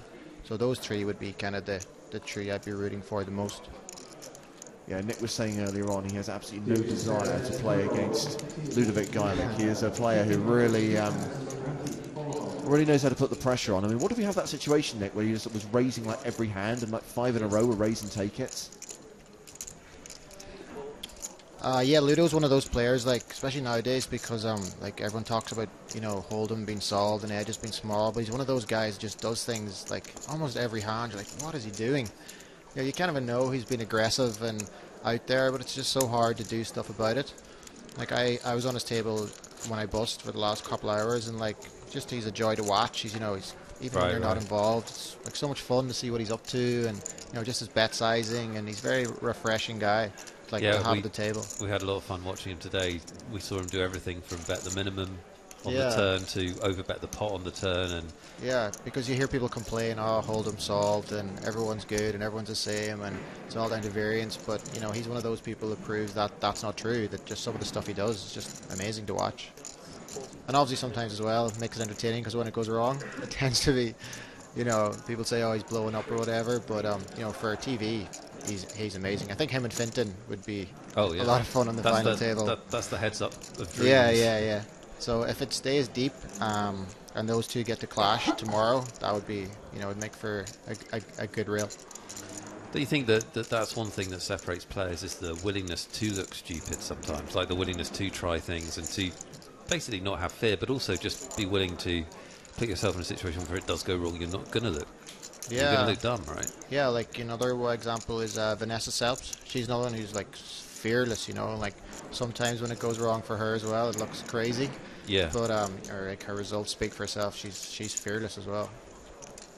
So those three would be kind of the three I'd be rooting for the most. Yeah, Nick was saying earlier on he has absolutely no desire to play against Ludovic Geilick. He is a player who really knows how to put the pressure on. I mean, what if we have that situation, Nick, where he just was raising like every hand and like 5 in a row were raise and take it? Yeah, Ludo's one of those players, like, especially nowadays, because like everyone talks about, you know, Hold'em being solved and edges being small, but he's one of those guys who just does things like almost every hand. You're like, what is he doing? You know, you can't even know he's been aggressive and out there, but it's just so hard to do stuff about it. Like I was on his table when I bust for the last couple hours, and like just he's a joy to watch. He's, you know, he's even when you're not involved, it's like so much fun to see what he's up to, and you know, just his bet sizing, and he's a very refreshing guy. Like to have at the table. We had a lot of fun watching him today. We saw him do everything from bet the minimum on Yeah. the turn to overbet the pot on the turn, and Yeah, because you hear people complain, oh, Hold'em solved, and everyone's good, and everyone's the same, and it's all down to variance, but, you know, he's one of those people that proves that that's not true, that just some of the stuff he does is just amazing to watch. And obviously sometimes as well, it makes it entertaining, because when it goes wrong, it tends to be, you know, people say, oh, he's blowing up or whatever, but, you know, for TV, he's amazing. I think him and Fenton would be a lot of fun on the final table. That's the heads up of dreams. Yeah. So if it stays deep, and those two get to clash tomorrow, that would be, you know, would make for a good reel. Do you think that that's one thing that separates players, is the willingness to look stupid sometimes, like the willingness to try things and to basically not have fear, but also just be willing to put yourself in a situation where it does go wrong, you're not going to look. Yeah. You're going to look dumb, right? Yeah, like another example is Vanessa Selps. She's another one who's like fearless, you know, like sometimes when it goes wrong for her as well, it looks crazy. Yeah. But or like her results speak for herself. She's fearless as well.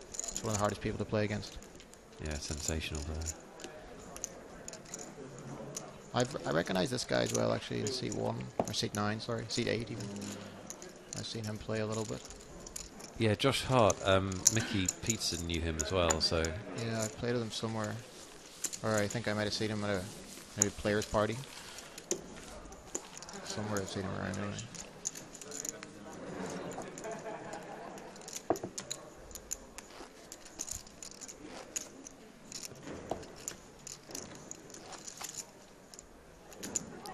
It's one of the hardest people to play against. Yeah, sensational I recognise this guy as well, actually, in seat 1 or seat 9, sorry, seat 8 even. I've seen him play a little bit. Yeah, Josh Hart, Mickey Peterson knew him as well, so... Yeah, I played with him somewhere. Or I think I might have seen him at a maybe players' party. Somewhere I've seen him around anyway.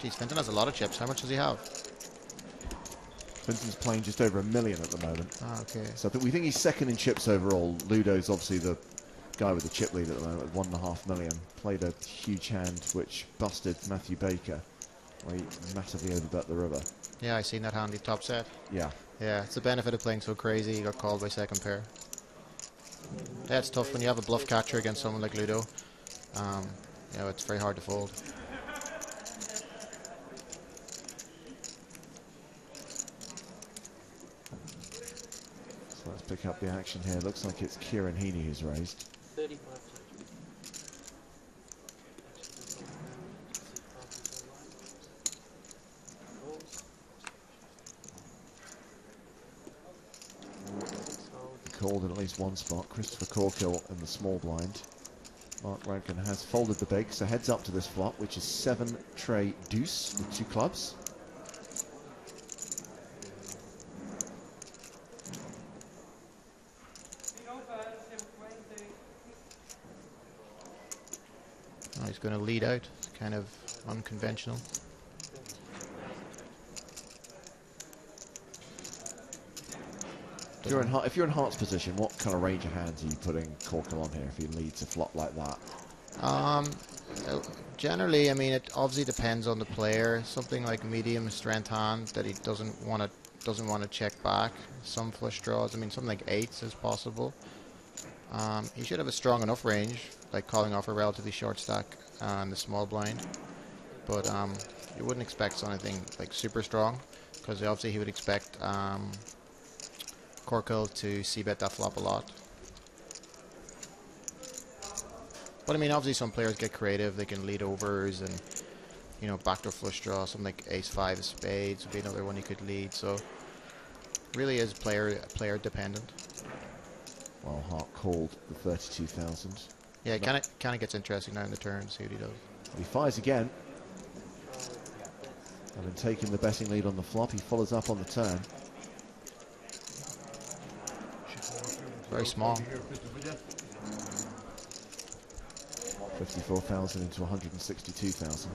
Geez, Fenton has a lot of chips. How much does he have? Fenton's playing just over $1 million at the moment. Ah, okay. So we think he's second in chips overall. Ludo's obviously the guy with the chip lead at the moment with $1.5 million. Played a huge hand which busted Matthew Baker, where he massively overbet the river. Yeah, I seen that handy top set. Yeah. Yeah, it's the benefit of playing so crazy. He got called by second pair. Yeah, it's tough when you have a bluff catcher against someone like Ludo. You know, it's very hard to fold. So let's pick up the action here. Looks like it's Kieran Heaney who's raised. 35. Called in at least one spot. Christopher Corkill in the small blind. Mark Rankin has folded the big, so heads up to this flop, which is 7 tray deuce with 2 clubs. Oh, he's going to lead out. It's kind of unconventional. If you're in Hart's position, what kind of range of hands are you putting Corkle on here if he leads a flop like that? Generally, I mean, it obviously depends on the player. Something like medium strength hand that he doesn't want to check back. Some flush draws. I mean, something like 8s is possible. He should have a strong enough range, like calling off a relatively short stack and the small blind. But you wouldn't expect anything like super strong, because obviously he would expect Corkle to c-bet that flop a lot. But I mean, obviously some players get creative. They can lead overs and, you know, backdoor flush draw. Something like ace-5 of spades would be another one you could lead. So really is player dependent. Well, Hart called the 32,000. Yeah, it kind of gets interesting now in the turn. See what he does. He fires again. Having taken the betting lead on the flop, he follows up on the turn. Very small. 54,000 into 162,000.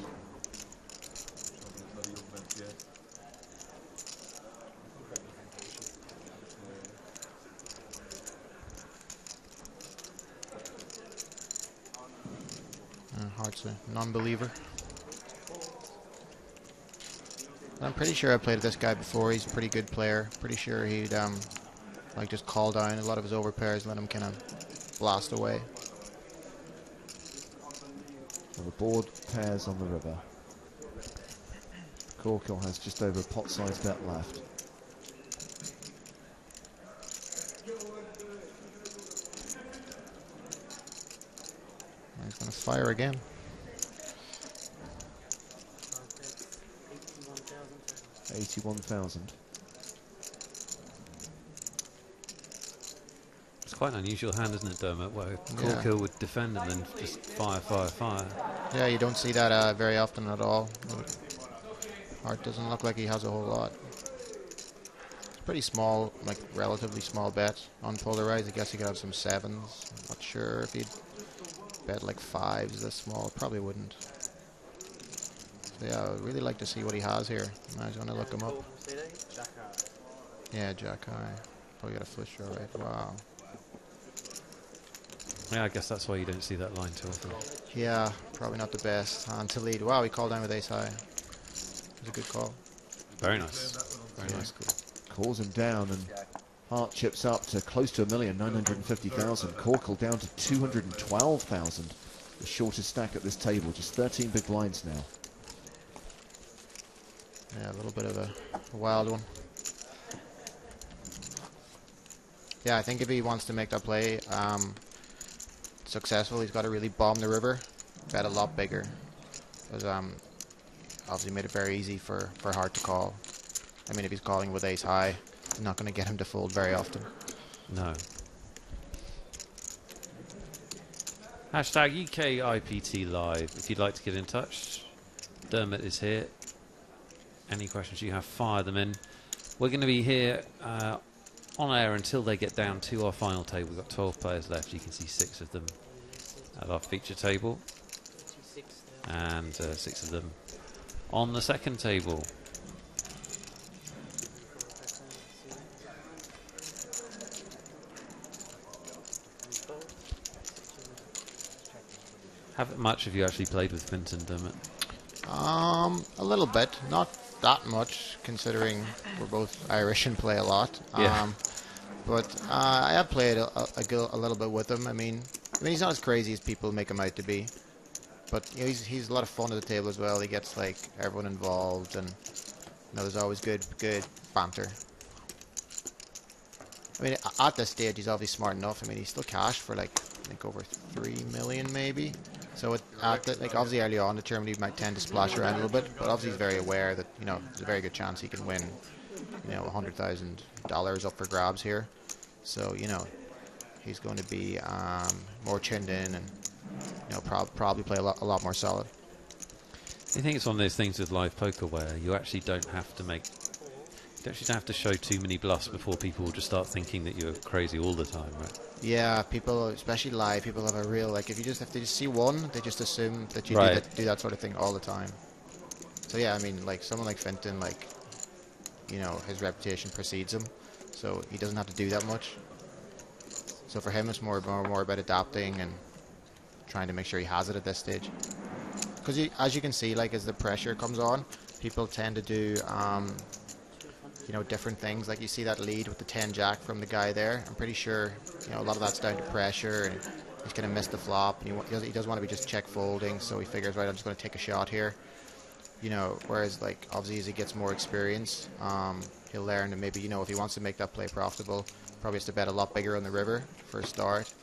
Hart's a non-believer. I'm pretty sure I played this guy before. He's a pretty good player. Pretty sure he'd like just call down a lot of his overpairs, let him kind of blast away. Well, the board pairs on the river. Corkle has just over a pot-sized bet left. He's going to fire again. $81,000. It's quite an unusual hand, isn't it, Dermot, where Corkle would defend and then just fire. Yeah, you don't see that very often at all. Hart doesn't look like he has a whole lot. It's pretty small, like relatively small bet. Unpolarized, I guess he could have some 7s. I'm not sure if he'd bet like 5s this small. Probably wouldn't. So yeah, I would really like to see what he has here. I was going to look him up. Yeah, Jack High. Probably got a flush draw, right? Wow. Yeah, I guess that's why you don't see that line too often. Yeah, probably not the best hand to lead. Wow, he called down with ace high. It was a good call. Very nice. Very nice. Cool. Calls him down, and Hart chips up to close to 1,950,000. Corkle down to 212,000. The shortest stack at this table, just 13 big blinds now. Yeah, a little bit of a wild one. Yeah, I think if he wants to make that play successful, he's got to really bomb the river, bet a lot bigger. Because obviously made it very easy for Hart to call. I mean, if he's calling with ace high, he's not going to get him to fold very often. No. Hashtag UKIPT Live. If you'd like to get in touch, Dermot is here. Any questions you have, fire them in. We're going to be here on air until they get down to our final table. We've got 12 players left. You can see 6 of them at our feature table. And 6 of them on the second table. How much have you actually played with Finton, Dermot? A little bit. Not that much, considering we're both Irish and play a lot. Yeah. But I have played a little bit with him. I mean, he's not as crazy as people make him out to be. But you know, he's a lot of fun at the table as well. He gets like everyone involved, and you know, there's always good banter. I mean, at this stage, he's obviously smart enough. I mean, he's still cashed for like I think over 3 million maybe. So like obviously early on, the tournament he might tend to splash around a little bit, but obviously he's very aware that you know there's a very good chance he can win, you know, $100,000 up for grabs here. So you know he's going to be more chinned in and you know probably play a lot more solid. I think it's one of those things with live poker where you actually don't have to have to show too many bluffs before people will just start thinking that you're crazy all the time, right? Yeah, people, especially live, people have a real, like, if they just see one, they just assume that you do that sort of thing all the time. So yeah, I mean, like, someone like Finton, like, you know, his reputation precedes him, so he doesn't have to do that much. So for him, it's more about adapting and trying to make sure he has it at this stage. Because as you can see, like as the pressure comes on, people tend to do, you know, different things. Like you see that lead with the 10 jack from the guy there. I'm pretty sure, you know, a lot of that's down to pressure, and he's going to miss the flop, and he doesn't want to be just check folding, so he figures, right, I'm just going to take a shot here. You know, whereas like obviously as he gets more experience, he'll learn to maybe, you know, if he wants to make that play profitable, probably has to bet a lot bigger on the river for a start.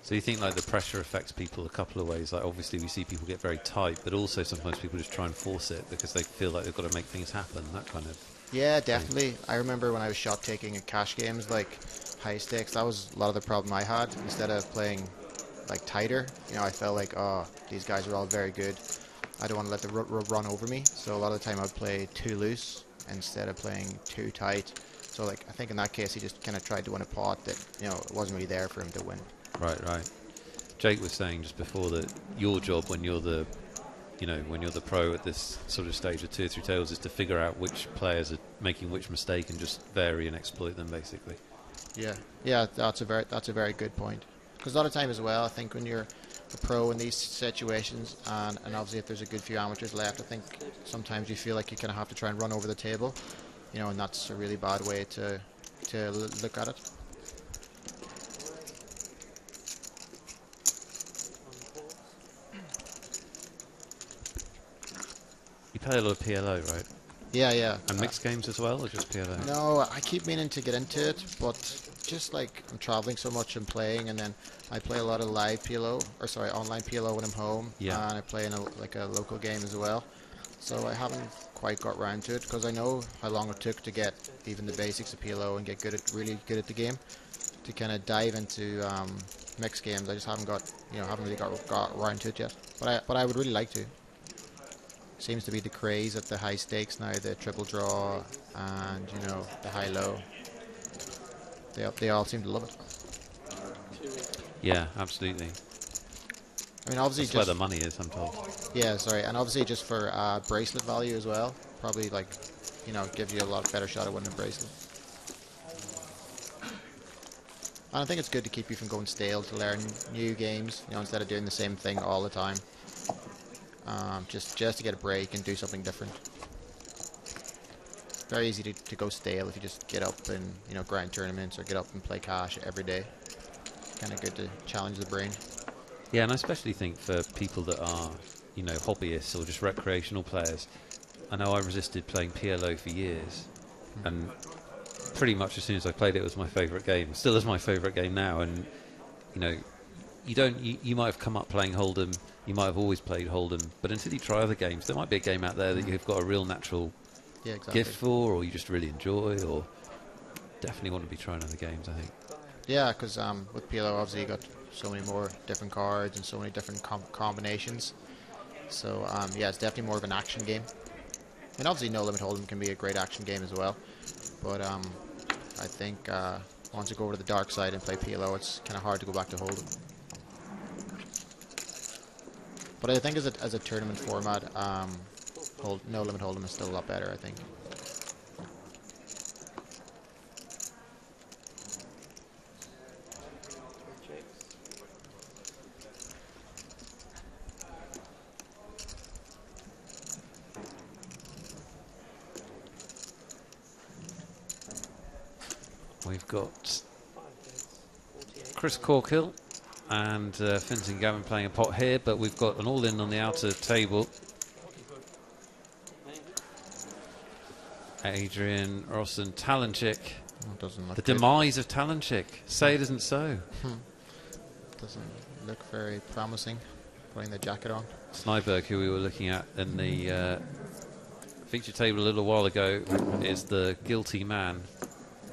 So you think like the pressure affects people a couple of ways? Like obviously we see people get very tight, but also sometimes people just try and force it because they feel like they've got to make things happen. That kind of. Yeah, definitely. I remember when I was shot taking at cash games, like high stakes, that was a lot of the problem I had. Instead of playing like tighter, you know, I felt like, oh, these guys are all very good. I don't want to let the run over me. So a lot of the time I would play too loose instead of playing too tight. So like I think in that case he just kind of tried to win a pot that, you know, it wasn't really there for him to win. Right. Jake was saying just before that your job when you're the, you know, when you're the pro at this sort of stage of 2 or 3 tables is to figure out which players are making which mistake and just vary and exploit them basically. Yeah, that's a very good point. Because a lot of time as well, I think when you're a pro in these situations, and obviously if there's a good few amateurs left, I think sometimes you feel like you kind of have to try and run over the table, you know, and that's a really bad way to look at it. You play a lot of PLO, right? Yeah. And mixed games as well, or just PLO? No, I keep meaning to get into it, but just like I'm traveling so much and playing, and then I play a lot of live PLO, or sorry, online PLO when I'm home, and I play in a local game as well. So I haven't quite got round to it because I know how long it took to get even the basics of PLO and get really good at the game. To kind of dive into mixed games, I just haven't really got around to it yet. But I would really like to. Seems to be the craze at the high stakes now, the triple draw and, you know, the high-low. They all seem to love it. Yeah, absolutely. I mean, obviously that's where the money is, I'm told. Yeah, sorry, and obviously just for bracelet value as well. Probably, like, you know, gives you a lot better shot at winning a bracelet. And I think it's good to keep you from going stale, to learn new games, you know, instead of doing the same thing all the time. Just to get a break and do something different. Very easy to go stale if you just get up and, you know, grind tournaments or get up and play cash every day. Kind of good to challenge the brain. Yeah, and I especially think for people that are, you know, hobbyists or just recreational players. I know I resisted playing PLO for years, and pretty much as soon as I played it, it was my favourite game. Still is my favourite game now, and you know, you might have come up playing Hold'em, you might have always played Hold'em, but until you try other games, there might be a game out there that you've got a real natural gift for, or you just really enjoy, or definitely want to be trying other games, I think. Yeah, because with PLO, obviously you got so many more different cards and so many different combinations. So yeah, it's definitely more of an action game. And obviously No Limit Hold'em can be a great action game as well. But I think once you go over to the dark side and play PLO, it's kind of hard to go back to Hold'em. But I think as a tournament format, No Limit Hold'em is still a lot better, I think. We've got Chris Corkill and Finton Gavin playing a pot here, but we've got an all-in on the outer table. Adrian Rossen, Talanchik. The demise of Talanchik. Say it isn't so. Doesn't look very promising, putting the jacket on. Snyberg, who we were looking at in the feature table a little while ago, is the guilty man.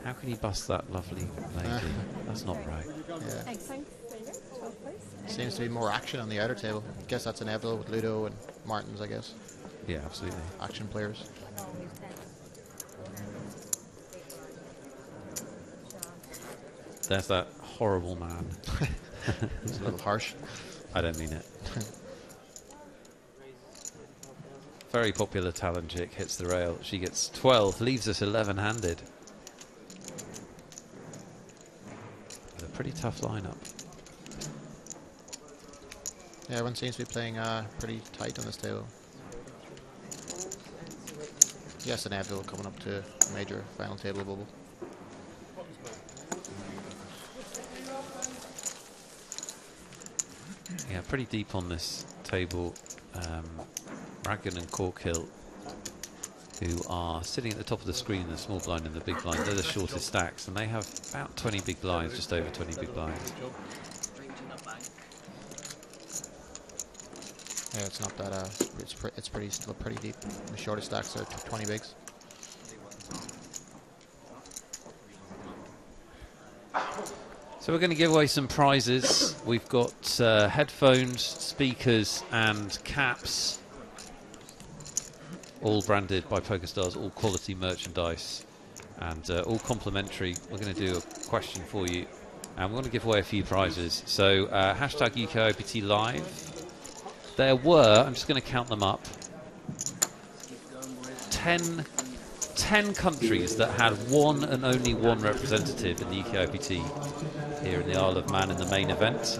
How can he bust that lovely lady? That's not right. Yeah. Seems to be more action on the outer table. I guess that's inevitable with Ludo and Martins, I guess. Yeah, absolutely. Action players. There's that horrible man. It's a little harsh. I don't mean it. very popular Talon chick, hits the rail. She gets 12, leaves us 11-handed. With a pretty tough lineup. Yeah, everyone seems to be playing pretty tight on this table. Yes, and Advil coming up to a major final table bubble. Yeah, pretty deep on this table. Raggan and Corkhill, who are sitting at the top of the screen in the small blind and the big blind. They're the shortest stacks, and they have about 20 big blinds, just over 20 big blinds. Yeah, it's not that. It's still pretty deep. The shortest stacks are 20 bigs. So we're going to give away some prizes. We've got headphones, speakers, and caps, all branded by PokerStars, all quality merchandise, and all complimentary. We're going to do a question for you, and we're going to give away a few prizes. So hashtag UKIPT Live. There were, I'm just going to count them up, 10 countries that had one and only one representative in the UKIPT here in the Isle of Man in the main event.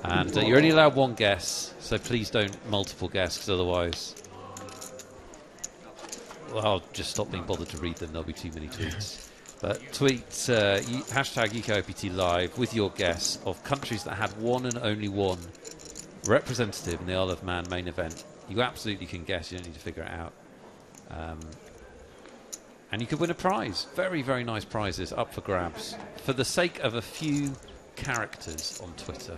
And you're only allowed one guess, so please don't multiple guess, because otherwise, well, I'll just stop being bothered to read them. There'll be too many tweets. But tweet hashtag UKIPT Live with your guess of countries that had one and only one representative in the Isle of Man main event. You absolutely can guess, you don't need to figure it out. And you could win a prize. Very, very nice prizes up for grabs for the sake of a few characters on Twitter.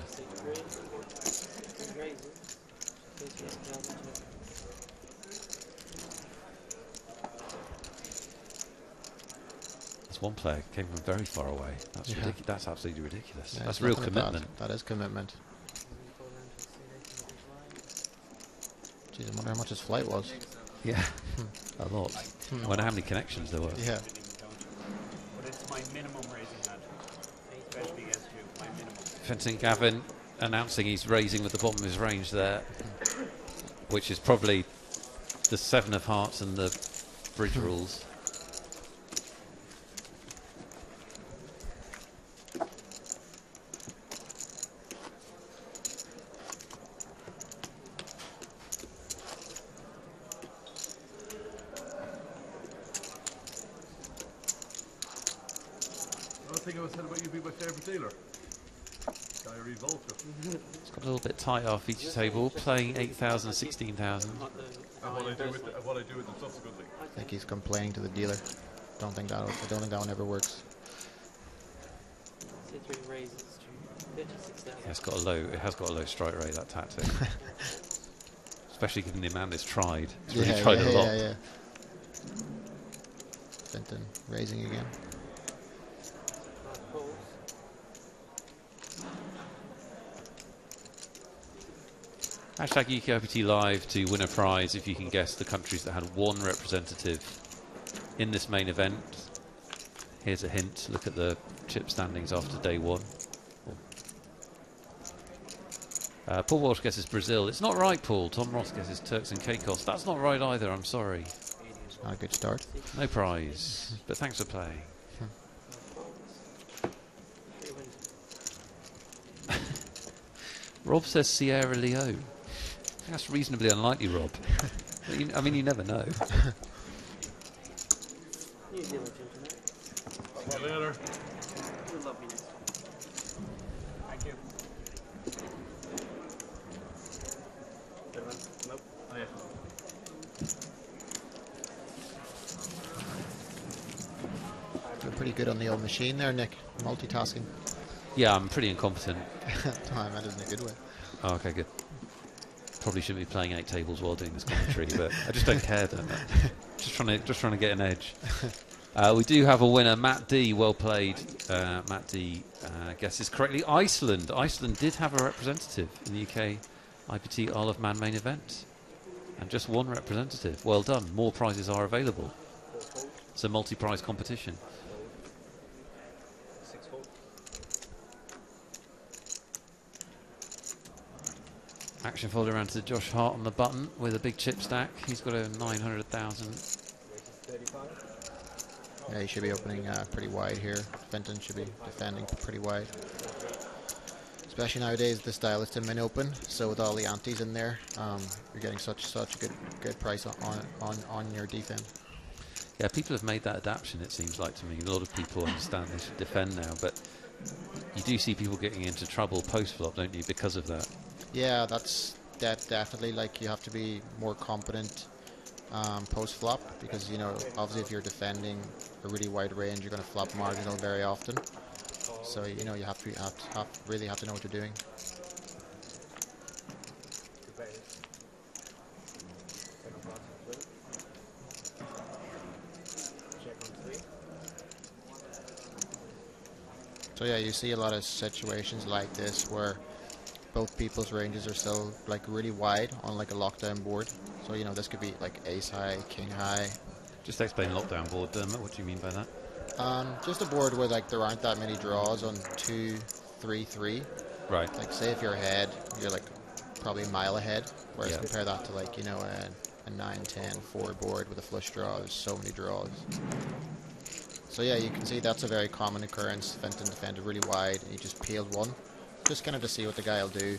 There's one player came from very far away. That's that's absolutely ridiculous. Yeah, that's real commitment. That is commitment. Jeez, I wonder how much his flight was. Yeah, a lot. I wonder how many connections there were. Yeah. But it's my minimum raising hand, especially against you. My minimum. Fencing Gavin announcing he's raising with the bottom of his range there, which is probably the 7 of hearts and the bridge rules. Dealer. Diary Vulture. It's got a little bit tight off each table, playing 8,000, 16,000. And what I do with them subsequently. I think he's complaining to the dealer. I don't think that one ever works. Yeah, it has got a low strike rate, that tactic. Especially given the amount it's tried. It's really tried a lot. Yeah. Fenton raising again. Hashtag UKIPT Live to win a prize if you can guess the countries that had one representative in this main event. Here's a hint. Look at the chip standings after day one. Paul Walsh guesses Brazil. It's not right, Paul. Tom Ross guesses Turks and Caicos. That's not right either, I'm sorry. It's not a good start. No prize, but thanks for playing. Rob says Sierra Leone. That's reasonably unlikely, Rob. I mean, you never know. New Zealand, See you later. you love me. Thank you. Nope. Oh, yeah. You're pretty good on the old machine there, Nick. Multitasking. Yeah, I'm pretty incompetent. No, I meant it in a good way. Oh, okay, good. Probably shouldn't be playing 8 tables while doing this commentary, but I just don't care then. Just trying to get an edge. We do have a winner, Matt D. Well played. Matt D. Guesses correctly. Iceland. Iceland did have a representative in the UK IPT Isle of Man main event, and just one representative. Well done. More prizes are available. It's a multi-prize competition. Action fold around to Josh Hart on the button with a big chip stack. He's got a 900,000. Yeah, he should be opening pretty wide here. Fenton should be defending pretty wide. Especially nowadays, the style is to min open. So with all the antes in there, you're getting such a good price on your defend. Yeah, people have made that adaptation, it seems like to me. A lot of people understand they should defend now, but you do see people getting into trouble post-flop, don't you, because of that? Yeah, that's definitely, like, you have to be more competent post-flop, because, you know, obviously if you're defending a really wide range, you're going to flop marginal very often. So, you know, you really have to know what you're doing. So yeah, you see a lot of situations like this where both people's ranges are still like really wide on like a lockdown board. So, you know, this could be like ace high, king high. Just explain lockdown board, Dermot. What do you mean by that? Just a board where like there aren't that many draws on 2, 3, 3. Right. Like say if you're ahead, you're like probably a mile ahead. Whereas compare that to like, you know, a 9, 10, 4 board with a flush draw. There's so many draws. So yeah, you can see that's a very common occurrence. Fenton defended really wide, and he just peeled one, just kind of to see what the guy will do.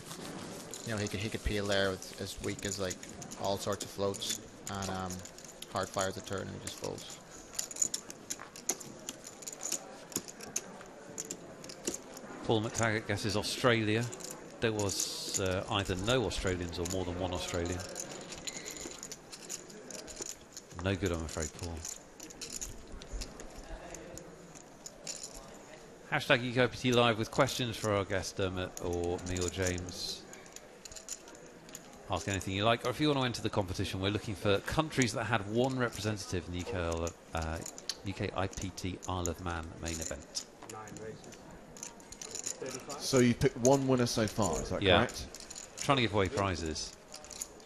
You know, he could peel there with as weak as like all sorts of floats, and hard fires the turn, and he just folds. Paul McTaggart guesses Australia. There was either no Australians or more than one Australian. No good, I'm afraid, Paul. Hashtag UKIPT Live with questions for our guest, Dermot, or me or James. Ask anything you like. Or if you want to enter the competition, we're looking for countries that had one representative in the UKIPT Isle of Man main event. 9 races. So you picked one winner so far, is that correct? Trying to give away prizes.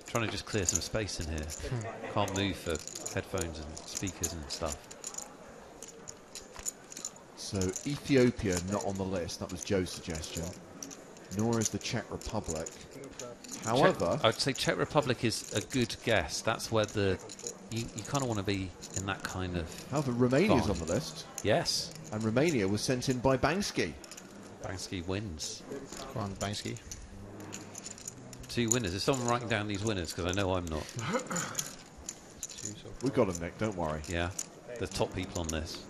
Trying to just clear some space in here. Can't move for headphones and speakers and stuff. So Ethiopia not on the list. That was Joe's suggestion. Nor is the Czech Republic. However, I'd say Czech Republic is a good guess. That's where you kind of want to be in that kind of. However, Romania's on the list. Yes, and Romania was sent in by Bansky. Bansky wins. Go on, Bansky. 2 winners. Is someone writing down these winners? Because I know I'm not. We've got them, Nick. Don't worry. Yeah, the top people on this.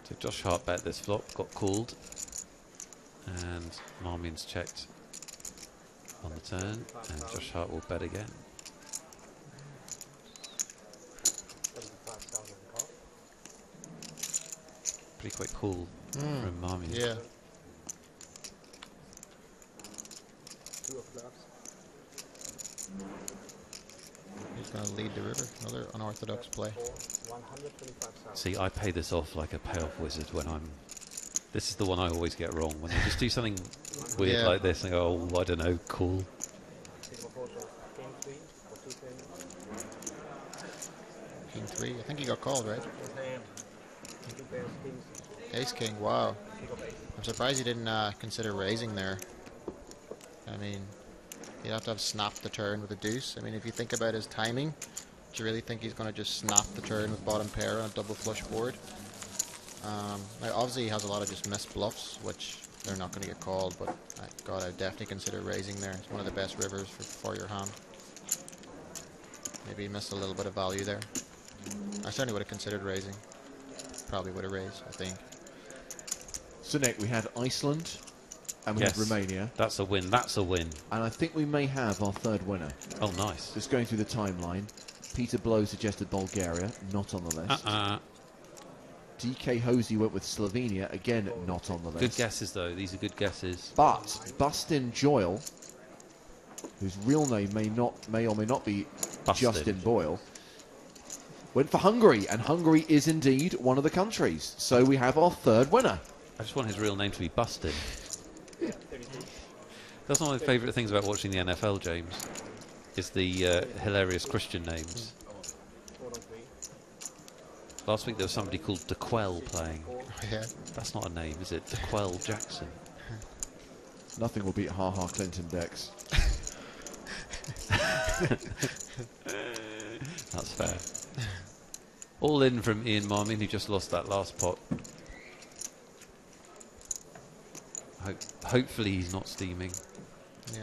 So Josh Hart bet this flop, got called, and Marmion's checked on the turn, and Josh Hart will bet again. Pretty quick call from Marmion. Yeah. He's going to lead the river. Another unorthodox play. See, I pay this off like a payoff wizard when I'm... This is the one I always get wrong. When they just do something weird like this and go, oh, I don't know, cool. King 3. I think he got called, right? Ace King, wow. I'm surprised he didn't consider raising there. I mean, he'd have to have snapped the turn with a deuce. I mean, if you think about his timing, do you really think he's going to just snap the turn with bottom pair on a double flush board? Now obviously he has a lot of just missed bluffs, which they're not going to get called, but God, I'd definitely consider raising there. It's one of the best rivers for your hand. Maybe he missed a little bit of value there. I certainly would have considered raising. Probably would have raised, I think. So Nick, we had Iceland and we had Romania. That's a win, that's a win. And I think we may have our third winner. Oh, nice. Just going through the timeline. Peter Blow suggested Bulgaria, not on the list. DK Hosey went with Slovenia, again not on the list. Good guesses though, these are good guesses. But Bustin Joyle, whose real name may or may not be Justin Boyle, went for Hungary, and Hungary is indeed one of the countries. So we have our third winner. I just want his real name to be Bustin. That's one of my favourite things about watching the NFL, James, is the hilarious Christian names. Last week there was somebody called DeQuell playing. Yeah. That's not a name, is it? DeQuell Jackson. Nothing will beat Ha Ha Clinton Dex. That's fair. All in from Ian Marmin, who just lost that last pot. Hopefully he's not steaming. Yeah.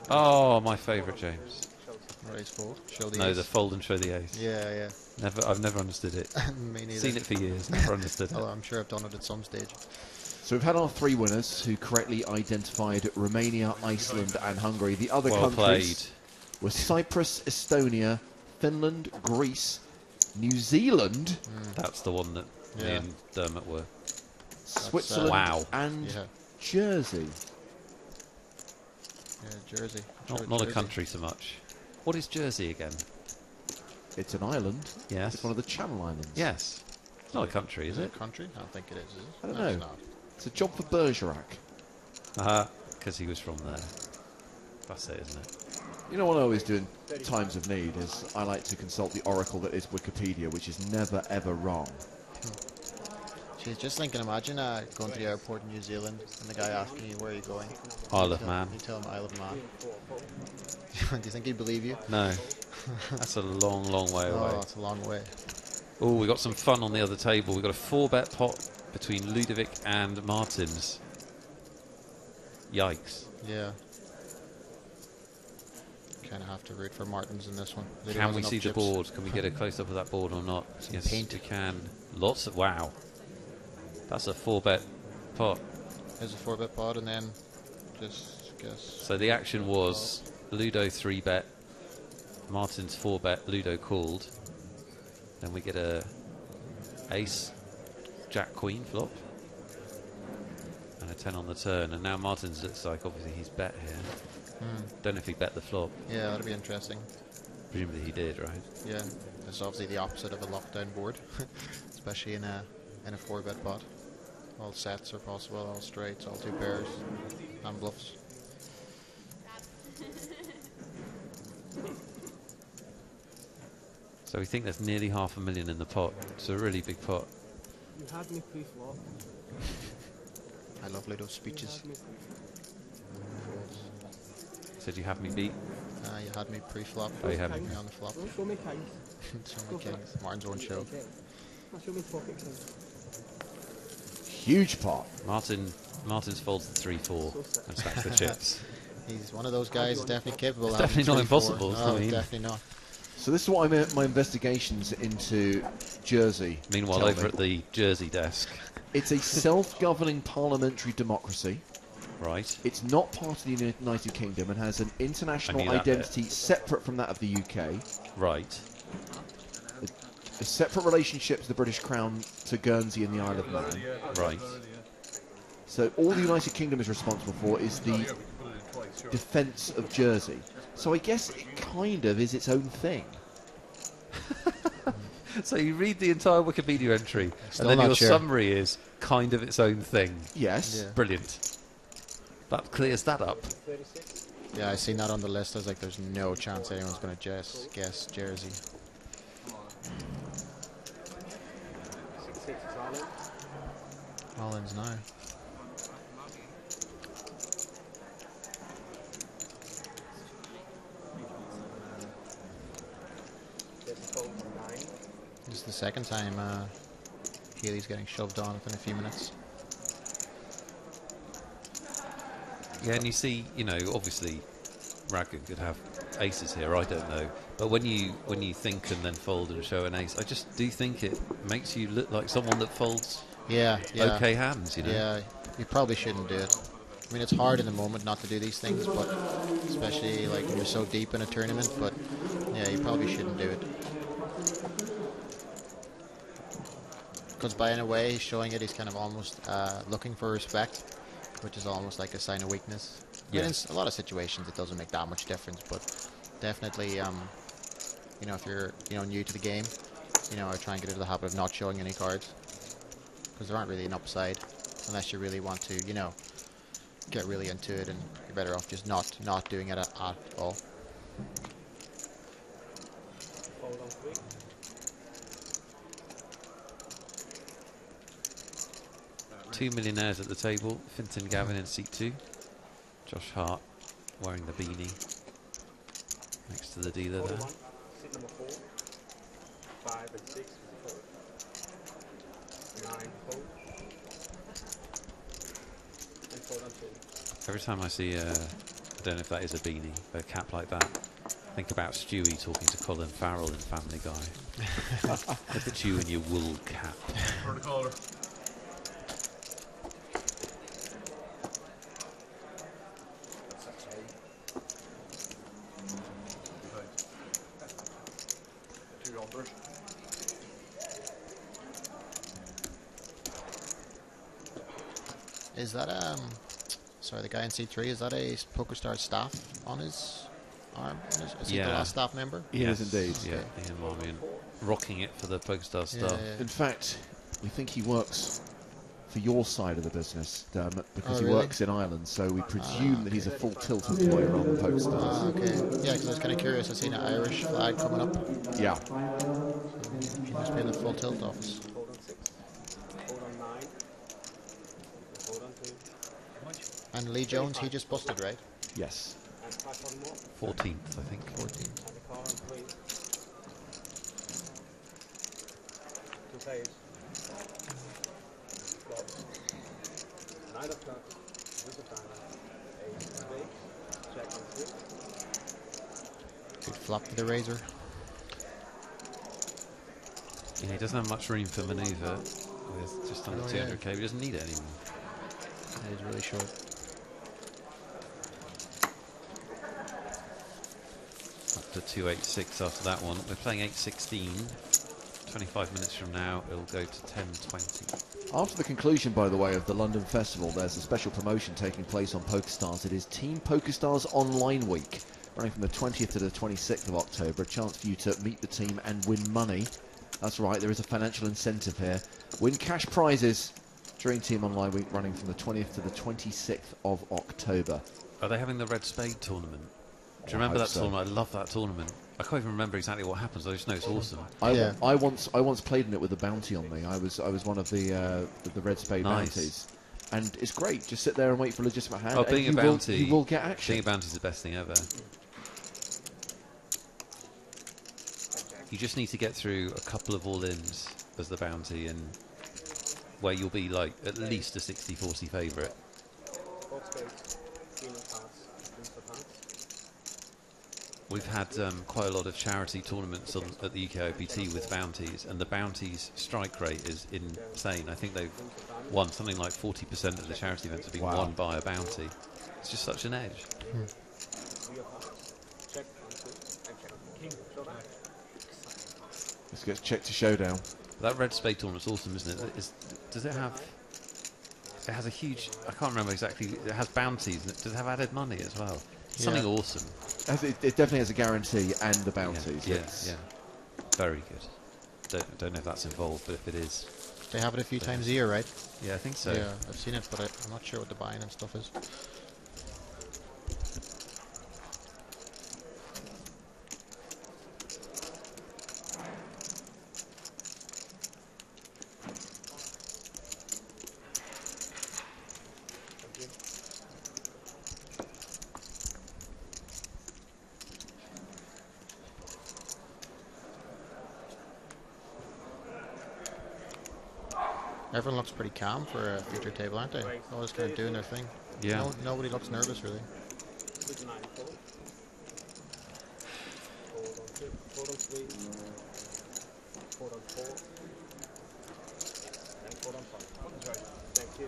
Oh, my favourite, James. Raise fold. Show the no, ace. the fold and show the ace. Yeah. I've never understood it. Me neither. Seen it for years, never understood it. Although I'm sure I've done it at some stage. So we've had our 3 winners who correctly identified Romania, Iceland and Hungary. The other countries were Cyprus, Estonia, Finland, Greece, New Zealand. That's the one that me and Dermot were. Switzerland and Jersey. Yeah, Jersey. Not a country so much. What is Jersey again? It's an island. Yes. It's one of the Channel Islands. Yes. It's not a country, is it? A country? I don't think it is it? I don't No, know. it's not. It's a job for Bergerac. Because he was from there. That's it, isn't it? You know what I always do in times of need is I like to consult the oracle that is Wikipedia, which is never ever wrong. Jeez, just thinking, imagine going to the airport in New Zealand and the guy asking you where are you going. Isle of Man. You tell him Isle of Man. Do you think he'd believe you? No. That's a long, long way away. Oh, it's a long way. Oh, we got some fun on the other table. We've got a 4-bet pot between Ludovic and Martins. Yikes. Yeah. Kind of have to root for Martins in this one. Can we see the board? Can we get a close-up of that board or not? Yes, paint. we can. Lots of... Wow. That's a 4-bet pot. There's a 4-bet pot and then just guess. So the action was Ludo 3-bet, Martin's 4-bet, Ludo called. Then we get a ace, jack, queen flop. And a 10 on the turn. And now Martin's looks like obviously he's bet here. Don't know if he bet the flop. Yeah, that'd be interesting. Presumably he did, right? Yeah, it's obviously the opposite of a lockdown board, especially in a 4-bet pot. All sets are possible, all straights, all 2 pairs, and bluffs. So we think there's nearly $500,000 in the pot. It's a really big pot. You had me pre-flop. I love Ludo's speeches. Said you have me beat? You had me pre-flop. Oh, you had me on the flop. Show me kings. Show me kings. Martin's own show. Show me pocket kings. Huge pot. Martin's folds the 3-4 and stacks the chips. He's one of those guys definitely capable. It's of having definitely not 3-4. impossible. No, I mean. definitely not. So this is what my investigations into Jersey. Meanwhile, over at the Jersey desk. It's a self-governing parliamentary democracy. Right. It's not part of the United Kingdom and has an international that identity separate from that of the UK. Right. A separate relationship to the British Crown, to Guernsey and the Isle of Man. Right. So all the United Kingdom is responsible for is the defence of Jersey. So I guess it kind of is its own thing. So you read the entire Wikipedia entry, Still and then not your sure. summary is kind of its own thing. Yes. Yeah. Brilliant. That clears that up. Yeah, I seen that on the list. I was like, there's no chance anyone's going to guess Jersey. All ins now. This is the second time Keely's getting shoved on within a few minutes. Yeah, and you see, you know, obviously Raggan could have aces here, I don't know. But when you think and then fold and show an ace, I just do think it makes you look like someone that folds okay hands, you know. Yeah, you probably shouldn't do it. I mean, it's hard in the moment not to do these things, but especially like when you're so deep in a tournament, but yeah, you probably shouldn't do it. Because in a way, he's showing it, he's kind of almost looking for respect, which is almost like a sign of weakness. I mean, in a lot of situations, it doesn't make that much difference, but definitely, you know, if you're, you know, new to the game, you know, I try and get into the habit of not showing any cards. because there aren't really an upside unless you really want to, you know, get really into it, and you're better off just not doing it at all. Fold on 3. Two millionaires at the table. Fintan Gavin in seat 2. Josh Hart wearing the beanie next to the dealer there. Seat number 4. 5 and 6. 9 fold. And fold on 2. Every time I see, I don't know if that is a beanie, a cap like that, think about Stewie talking to Colin Farrell in Family Guy. Look at you in your wool cap. For the caller. Is that sorry, the guy in C3, is that a PokerStars staff on his arm? Is he the last staff member? He is indeed. Yeah, Ian Marmion rocking it for the PokerStars staff. In fact, we think he works for your side of the business, Dermot, because he really? works in Ireland, so we presume that he's a full tilt employee on the PokerStars. Okay. Yeah, because I was kind of curious. I seen an Irish flag coming up. Yeah. He must be in the full tilt office. Fold on 6. Fold on 9. Fold on 2. And Lee Jones, he just busted, right? Yes. And 5 more. 14th, I think. 14th. And the call on 3. 2 players. Clubs. 9 of clubs. With the diamond. 8 of spades. Check on 3. Good flop to the razor. Yeah, he doesn't have much room for manoeuvre with just under 200k, but he doesn't need it anymore. That is really short. Up to 286 after that one. We're playing 816. 25 minutes from now, it'll go to 1020. After the conclusion, by the way, of the London Festival, there's a special promotion taking place on PokerStars. It is Team PokerStars Online Week, running from the 20th to the 26th of October. A chance for you to meet the team and win money. That's right, there is a financial incentive here. Win cash prizes during Team Online Week, running from the 20th to the 26th of October. Are they having the Red Spade tournament? Do you remember that tournament? I love that tournament. I can't even remember exactly what happens. I just know it's awesome. I once played in it with a bounty on me. I was one of the Red Spade bounties, and it's great. Just sit there and wait for a legitimate hand. Oh, being a bounty, you will get action. Being a bounty is the best thing ever. You just need to get through a couple of all-ins as the bounty, and where you'll be like at least a 60-40 favourite. We've had quite a lot of charity tournaments at the UKIPT with bounties, and the bounties strike rate is insane. I think they've won something like 40% of the charity events have been won by a bounty. It's just such an edge. This gets checked to showdown. That Red Spade tournament's awesome, isn't it? Does it have... It has a huge... I can't remember exactly. It has bounties. Does it have added money as well? Something awesome. It definitely has a guarantee and the bounties. Yeah. Very good. Don't know if that's involved, but if it is... They have it a few times a year, right? Yeah, I think so. Yeah, I've seen it, but I'm not sure what the buying and stuff is. Everyone looks pretty calm for a feature table, aren't they? All just kind of doing their thing. Yeah. Nobody looks nervous, really. Thank you.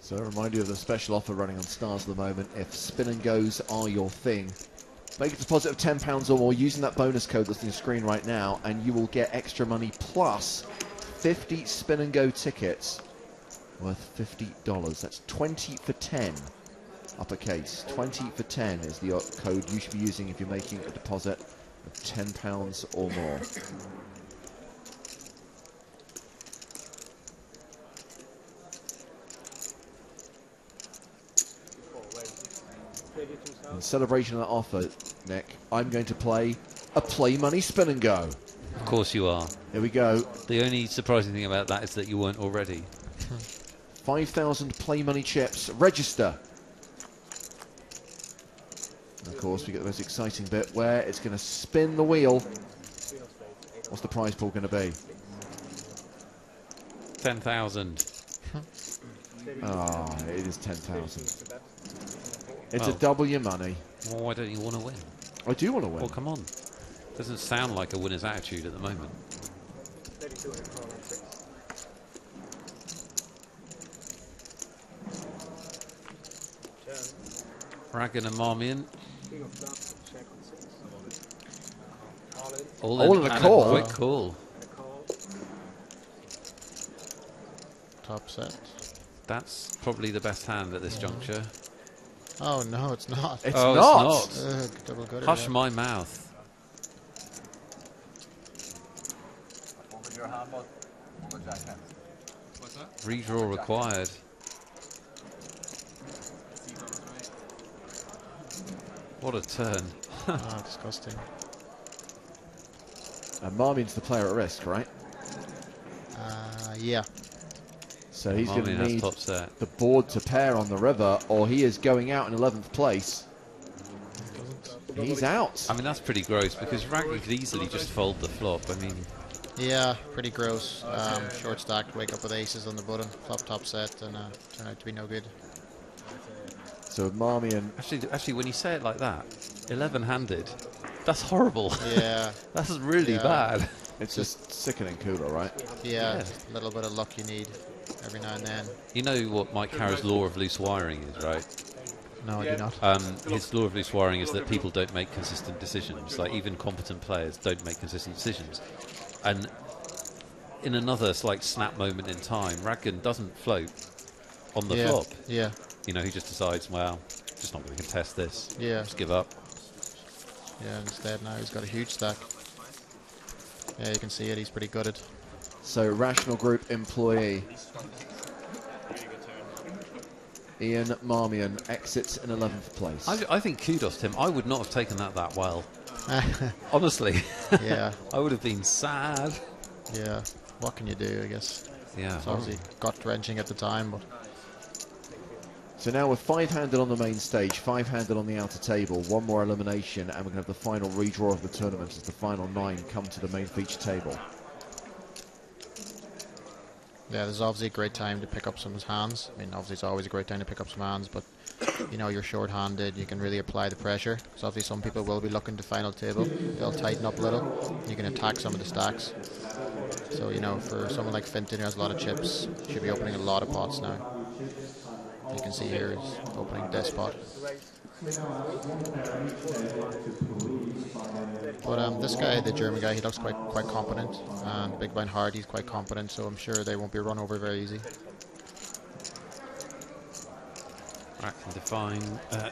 So a reminder of the special offer running on Stars at the moment. If spin and goes are your thing, make a deposit of £10 or more using that bonus code that's on your screen right now, and you will get extra money plus 50 spin and go tickets worth $50. That's 20 for 10. Uppercase. 20 for 10 is the code you should be using if you're making a deposit of £10 or more. In celebration of that offer, Nick, I'm going to play a play money spin and go. Of course you are. Here we go. The only surprising thing about that is that you weren't already. 5,000 play money chips. Register. And of course, we get the most exciting bit where it's going to spin the wheel. What's the prize pool going to be? 10,000. Ah, it is 10,000. It's a double your money. Well, why don't you want to win? I do want to win. Well, come on. Doesn't sound like a winner's attitude at the moment. Ragan and Marmion. All in a call. Quick call. Top set. That's probably the best hand at this juncture. Oh no, it's not. It's not. It's not. Double gutter, Hush yeah. my mouth. Redraw required. What a turn. Oh, disgusting. And Marmion's the player at risk, right? Yeah. So he's going to Marmion has need top set. the board to pair on the river, or he is going out in 11th place. He's out. I mean, that's pretty gross because Ragan could easily just fold the flop. I mean, Yeah, pretty gross. Short stack, wake up with aces on the bottom, flop top set, and turn out to be no good. So Marmion... Actually, when you say it like that, 11-handed, that's horrible. Yeah. That's really bad. It's just sickening cooler, right? Yeah, just a little bit of luck you need every now and then. You know what Mike Carroll's law of loose wiring is, right? No, I do not. His law of loose wiring is that people don't make consistent decisions. Like, even competent players don't make consistent decisions. And in another snap moment in time, Ragan doesn't float on the flop. Yeah. You know, he just decides, well, just not going to contest this. Yeah. Just give up. Yeah, instead now he's got a huge stack. Yeah, you can see it, he's pretty gutted. So, Rational Group employee Ian Marmion exits in 11th place. I think kudos to him. I would not have taken that well. Honestly. Yeah. I would have been sad. Yeah. What can you do, I guess? Yeah. It's obviously gut-wrenching at the time, but... So now we're 5-handed on the main stage, 5-handed on the outer table, one more elimination, and we're going to have the final redraw of the tournament as the final 9 come to the main feature table. Yeah, this is obviously a great time to pick up some hands. I mean, obviously it's always a great time to pick up some hands, but you know, you're short-handed, you can really apply the pressure. Because obviously some people will be looking to final table. They'll tighten up a little. You can attack some of the stacks. So, you know, for someone like Finton who has a lot of chips, should be opening a lot of pots now. You can see here he's opening this pot. But this guy, the German guy, he looks quite competent. And Big Blind Hard, he's quite competent, so I'm sure they won't be run over very easy. Right, can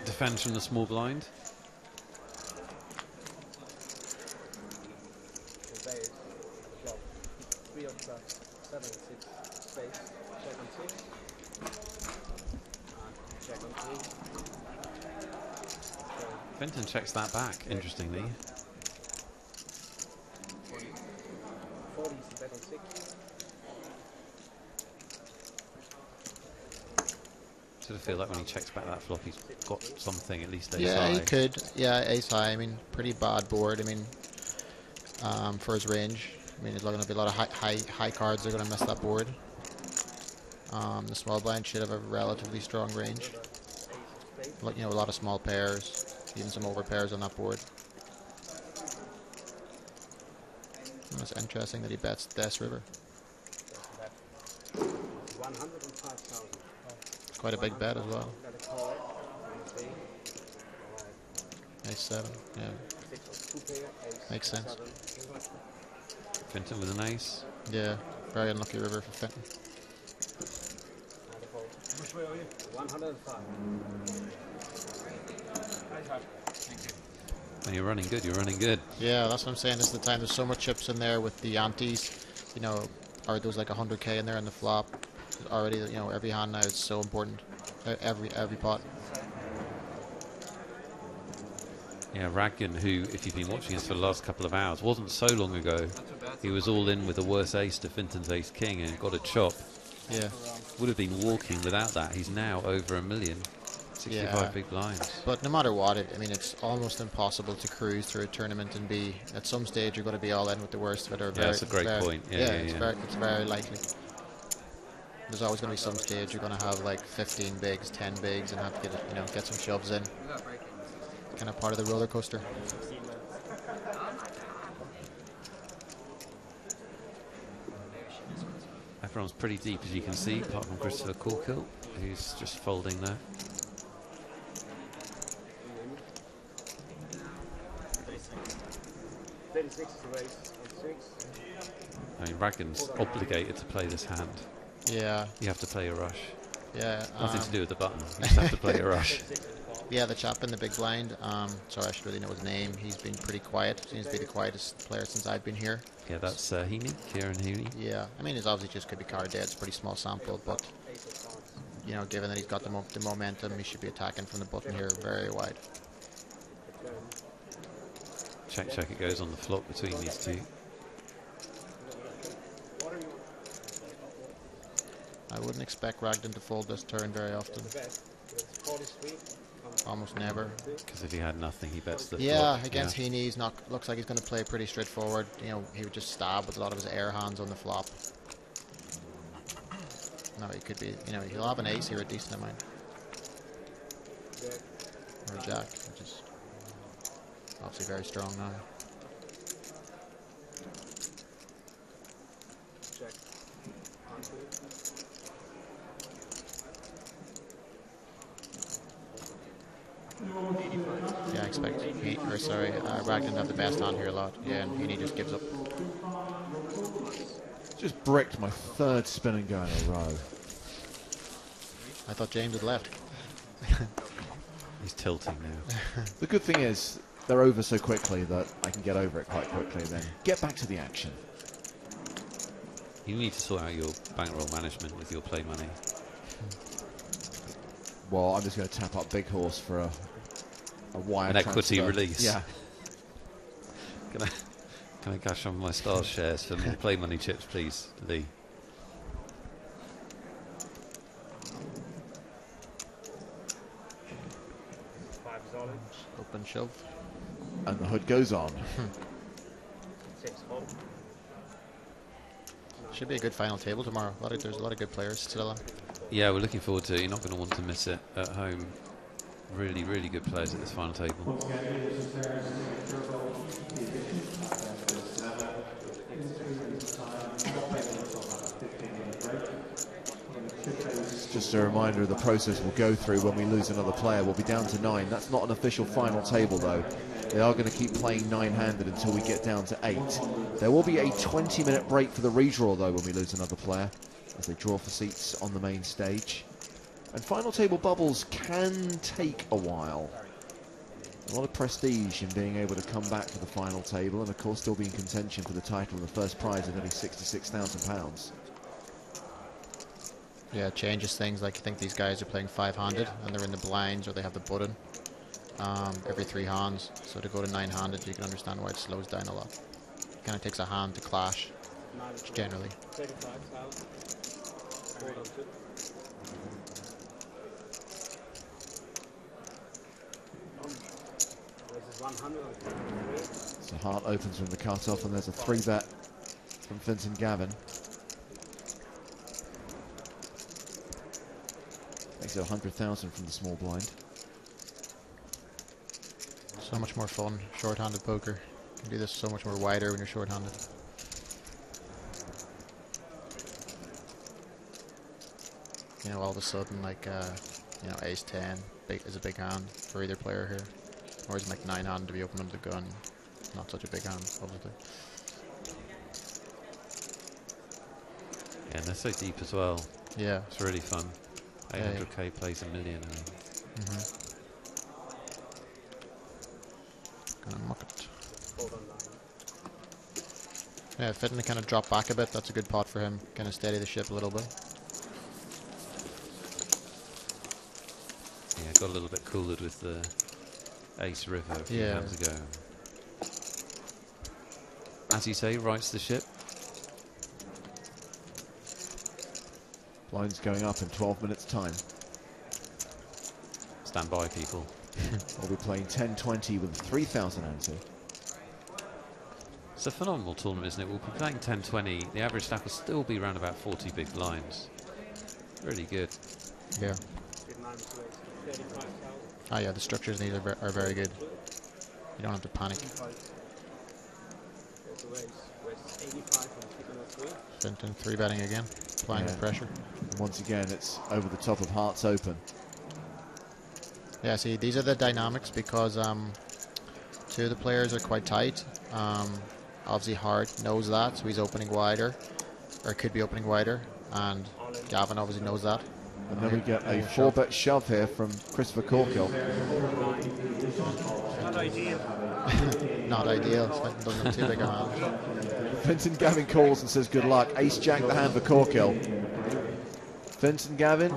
defend from the small blind. Fenton checks that back, interestingly. Sort of feel like when he checks back that flop, he's got something, at least ace high. Yeah, he could. Yeah, ace high. I mean, pretty bad board. I mean, for his range. I mean, there's going to be a lot of high cards that are going to mess that board. The small blind should have a relatively strong range. Like, you know, a lot of small pairs. Even some over pairs on that board. It's interesting that he bets this river. It's quite a big bet as well. Ace 7, yeah. Makes sense. Finton with an ace. Yeah, very unlucky river for Finton. Which way are you? 105. Oh, you're running good, you're running good. Yeah, that's what I'm saying. This is the time. There's so much chips in there with the antes. You know, or there's like 100k in there in the flop. Already, you know, every hand now is so important. Every pot. Yeah, Raggan, who, if you've been watching us for the last couple of hours, wasn't so long ago. He was all in with the worst ace to Finton's ace king and got a chop. Yeah. Would have been walking without that. He's now over $1 million. 65 big blinds. But no matter what, I mean, it's almost impossible to cruise through a tournament and be, at some stage, you're going to be all in with the worst of it. Or That's a great point. It's very likely. There's always going to be some stage you're going to have like 15 bigs, 10 bigs, and have to get, you know, get some shoves in. Kind of part of the roller coaster. Everyone's pretty deep, as you can see, apart from Christopher Corkill, who's just folding there. I mean, Raggan's obligated to play this hand. Yeah. You have to play a rush. Yeah. Nothing to do with the button. You just have to play a rush. Yeah, the chap in the big blind. Sorry, I should really know his name. He's been pretty quiet. Seems to be the quietest player since I've been here. Yeah, that's Heaney, Kieran Heaney. Yeah, I mean, he's obviously just could be card dead. It's a pretty small sample, but you know, given that he's got the momentum, he should be attacking from the button here very wide. Check, it goes on the flop between these two. I wouldn't expect Ragdan to fold this turn very often. Almost never. Because if he had nothing, he bets the flop. Against Heaney, he's not. Looks like he's going to play pretty straightforward. You know, he would just stab with a lot of his air hands on the flop. No, he could be. You know, he'll have an ace here, a decent amount, or a jack, which is obviously very strong now. Yeah, I expect Ragdan to have the best hand here a lot. Yeah, and Heaney just gives up. Just bricked my third spin and go in a row. I thought James had left. He's tilting now. The good thing is, they're over so quickly that I can get over it quite quickly and then get back to the action. You need to sort out your bankroll management with your play money. Well, I'm just going to tap up Big Horse for a wire An equity transfer. release. Yeah. Can I cash on my Stars shares for more play money chips, please, Lee? Open shove. And the hood goes on. Should be a good final table tomorrow. There's a lot of good players still on. Yeah, we're looking forward to it. You're not going to want to miss it at home. Really, really good players at this final table. Just a reminder of the process we'll go through when we lose another player. We'll be down to 9. That's not an official final table, though. They are going to keep playing 9-handed until we get down to 8. There will be a 20-minute break for the redraw, though, when we lose another player, as they draw for seats on the main stage. And final table bubbles can take a while. A lot of prestige in being able to come back to the final table, and of course still be in contention for the title and the first prize of nearly £66,000. Yeah, it changes things. Like, you think these guys are playing 5-handed and they're in the blinds or they have the button every 3 hands. So to go to 9-handed, you can understand why it slows down a lot. It kind of takes a hand to clash, generally. So Hart opens from the cut-off, and there's a 3-bet from Finton Gavin. Makes it 100,000 from the small blind. So much more fun, short-handed poker. You can do this so much more wider when you're short-handed. You know, all of a sudden, like, you know, ace-10 is a big hand for either player here. Or is it like 9-hand to be open under the gun? Not such a big hand, obviously. Yeah, and they're so deep as well. Yeah. It's really fun. 800k plays $1 million. Gonna muck it. Yeah, Fitton to kind of drop back a bit. That's a good pot for him. Kind of steady the ship a little bit. Yeah, got a little bit cooled with the ace river a few hands ago. As you say, rights the ship. Blinds going up in 12 minutes time. Stand by, people. We'll be playing 10-20 with 3,000 ante. It's a phenomenal tournament, isn't it? We'll be playing 10-20. The average stack will still be around about 40 big blinds. Really good. Yeah. Oh yeah, the structures in these are very good. You don't have to panic. Fenton 3-betting again, applying the pressure. And once again, it's over the top of hearts open. Yeah, see, these are the dynamics because two of the players are quite tight. Obviously, Hart knows that, so he's opening wider, or could be opening wider, and Gavin obviously knows that. And then we get a 4-bet shove here from Christopher Corkill. Not ideal. Not ideal. Fenton doesn't have too big a hand. Fenton Gavin calls and says good luck. Ace Jack the hand for Corkill. Fenton Gavin.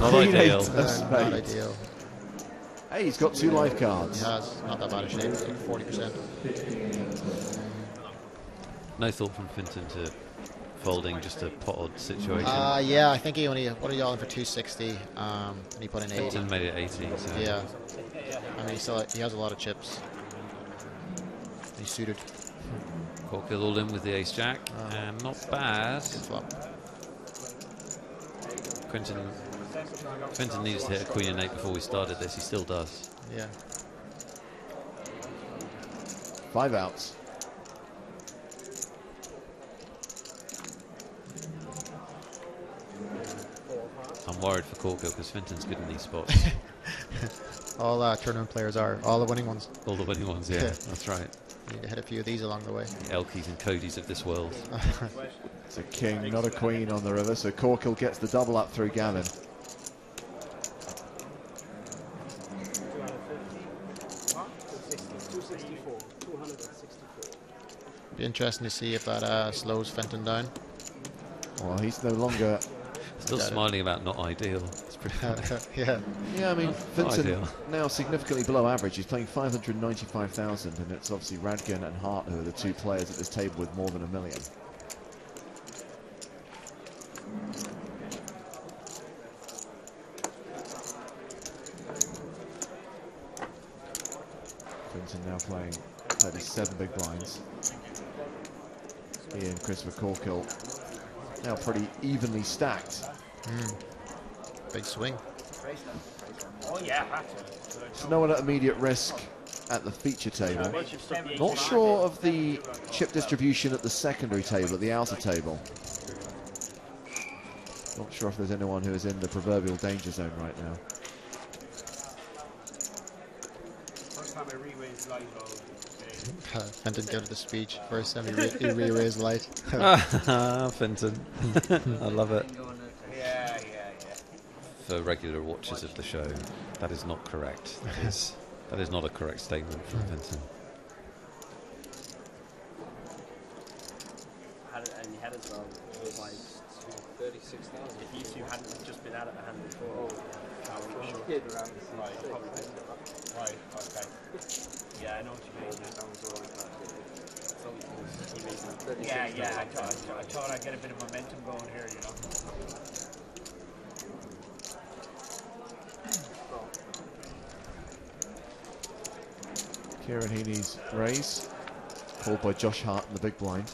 Not ideal. Not ideal. Hey, he's got 2 life cards. He has. Not that bad a shape. It's like 40%. No thought from Finton to folding, just a pot odd situation. Yeah, I think he only. What are you all in for 260? And he put in 80. Finton made it 80. So. Yeah. I mean, he has a lot of chips. He's suited. Corkill all in with the ace jack, and not bad. Quentin needs to hit a queen and 8 before we started this. He still does. Yeah. 5 outs. I'm worried for Corkill because Fenton's good in these spots. All tournament players are. All the winning ones. All the winning ones, yeah. That's right. You need to hit a few of these along the way. The Elkies and Codys of this world. It's a king, not a queen on the river, so Corkill gets the double up through Gavin. Be interesting to see if that slows Fenton down. Well, he's no longer... Still smiling about not ideal. It's pretty yeah. Yeah, I mean, Fenton ideal. now significantly below average. He's playing 595,000, and it's obviously Radgan and Hart who are the 2 players at this table with more than $1 million. Fenton now playing 37 big blinds. He and Christopher Corkill now pretty evenly stacked. Big swing. Oh yeah, So no one at immediate risk at the feature table. Not sure of the chip distribution at the secondary table, at the outer table. Not sure if there's anyone who is in the proverbial danger zone right now. First time I re-raised light Fenton gave the speech. First time he re-raised light. Fenton. I love it. Yeah. For regular watchers of the show, that is not correct. That is not a correct statement from Fenton. And you had as well, it was like 36,000. If you two hadn't just been out of the hand before, Right, okay. Yeah, I know what you mean. Yeah, I thought I'd get a bit of momentum going here, you know. Kieran Heaney's raise, called by Josh Hart in the big blind.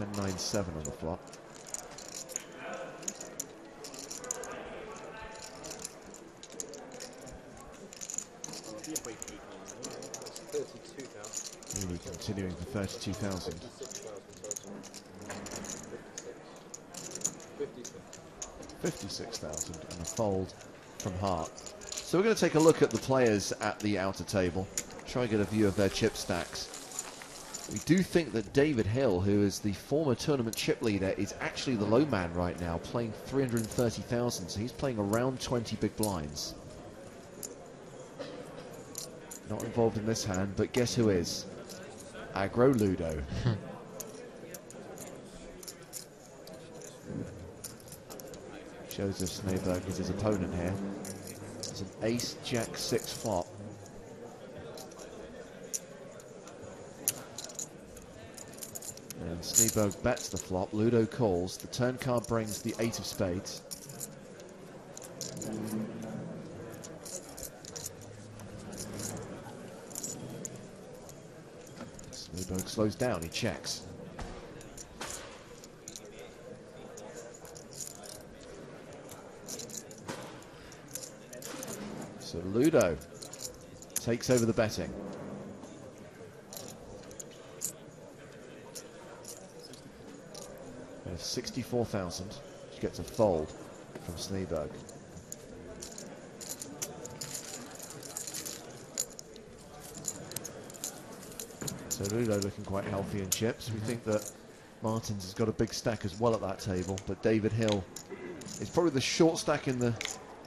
10-9-7 on the flop. Heaney continuing for 32,000. 56,000 and a fold from Hart. So we're going to take a look at the players at the outer table. Try and get a view of their chip stacks. We do think that David Hill, who is the former tournament chip leader, is actually the low man right now, playing 330,000. So he's playing around 20 big blinds. Not involved in this hand, but guess who is? Aggro Ludo. Joseph Sneyberg is his opponent here. It's an ace, jack, 6 flop. And Sneyberg bets the flop, Ludo calls. The turn card brings the 8 of spades. Sneyberg slows down, he checks. So Ludo takes over the betting. We have 64,000, which gets a fold from Sneyberg. So Ludo looking quite healthy in chips. We think that Martins has got a big stack as well at that table, but David Hill is probably the short stack in the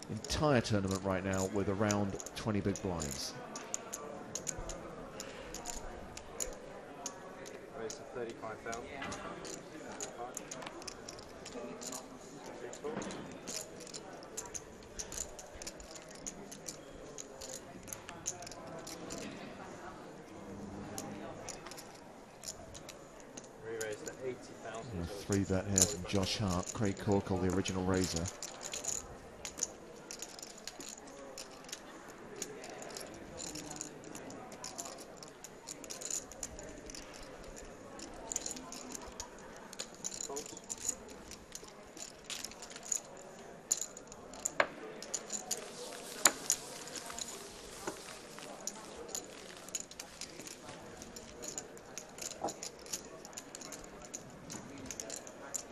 entire tournament right now with around 20 big blinds. Raise to 35,000. Re-raise to 80,000. 3 bet here from Josh Hart, Craig Corkle, the original raiser.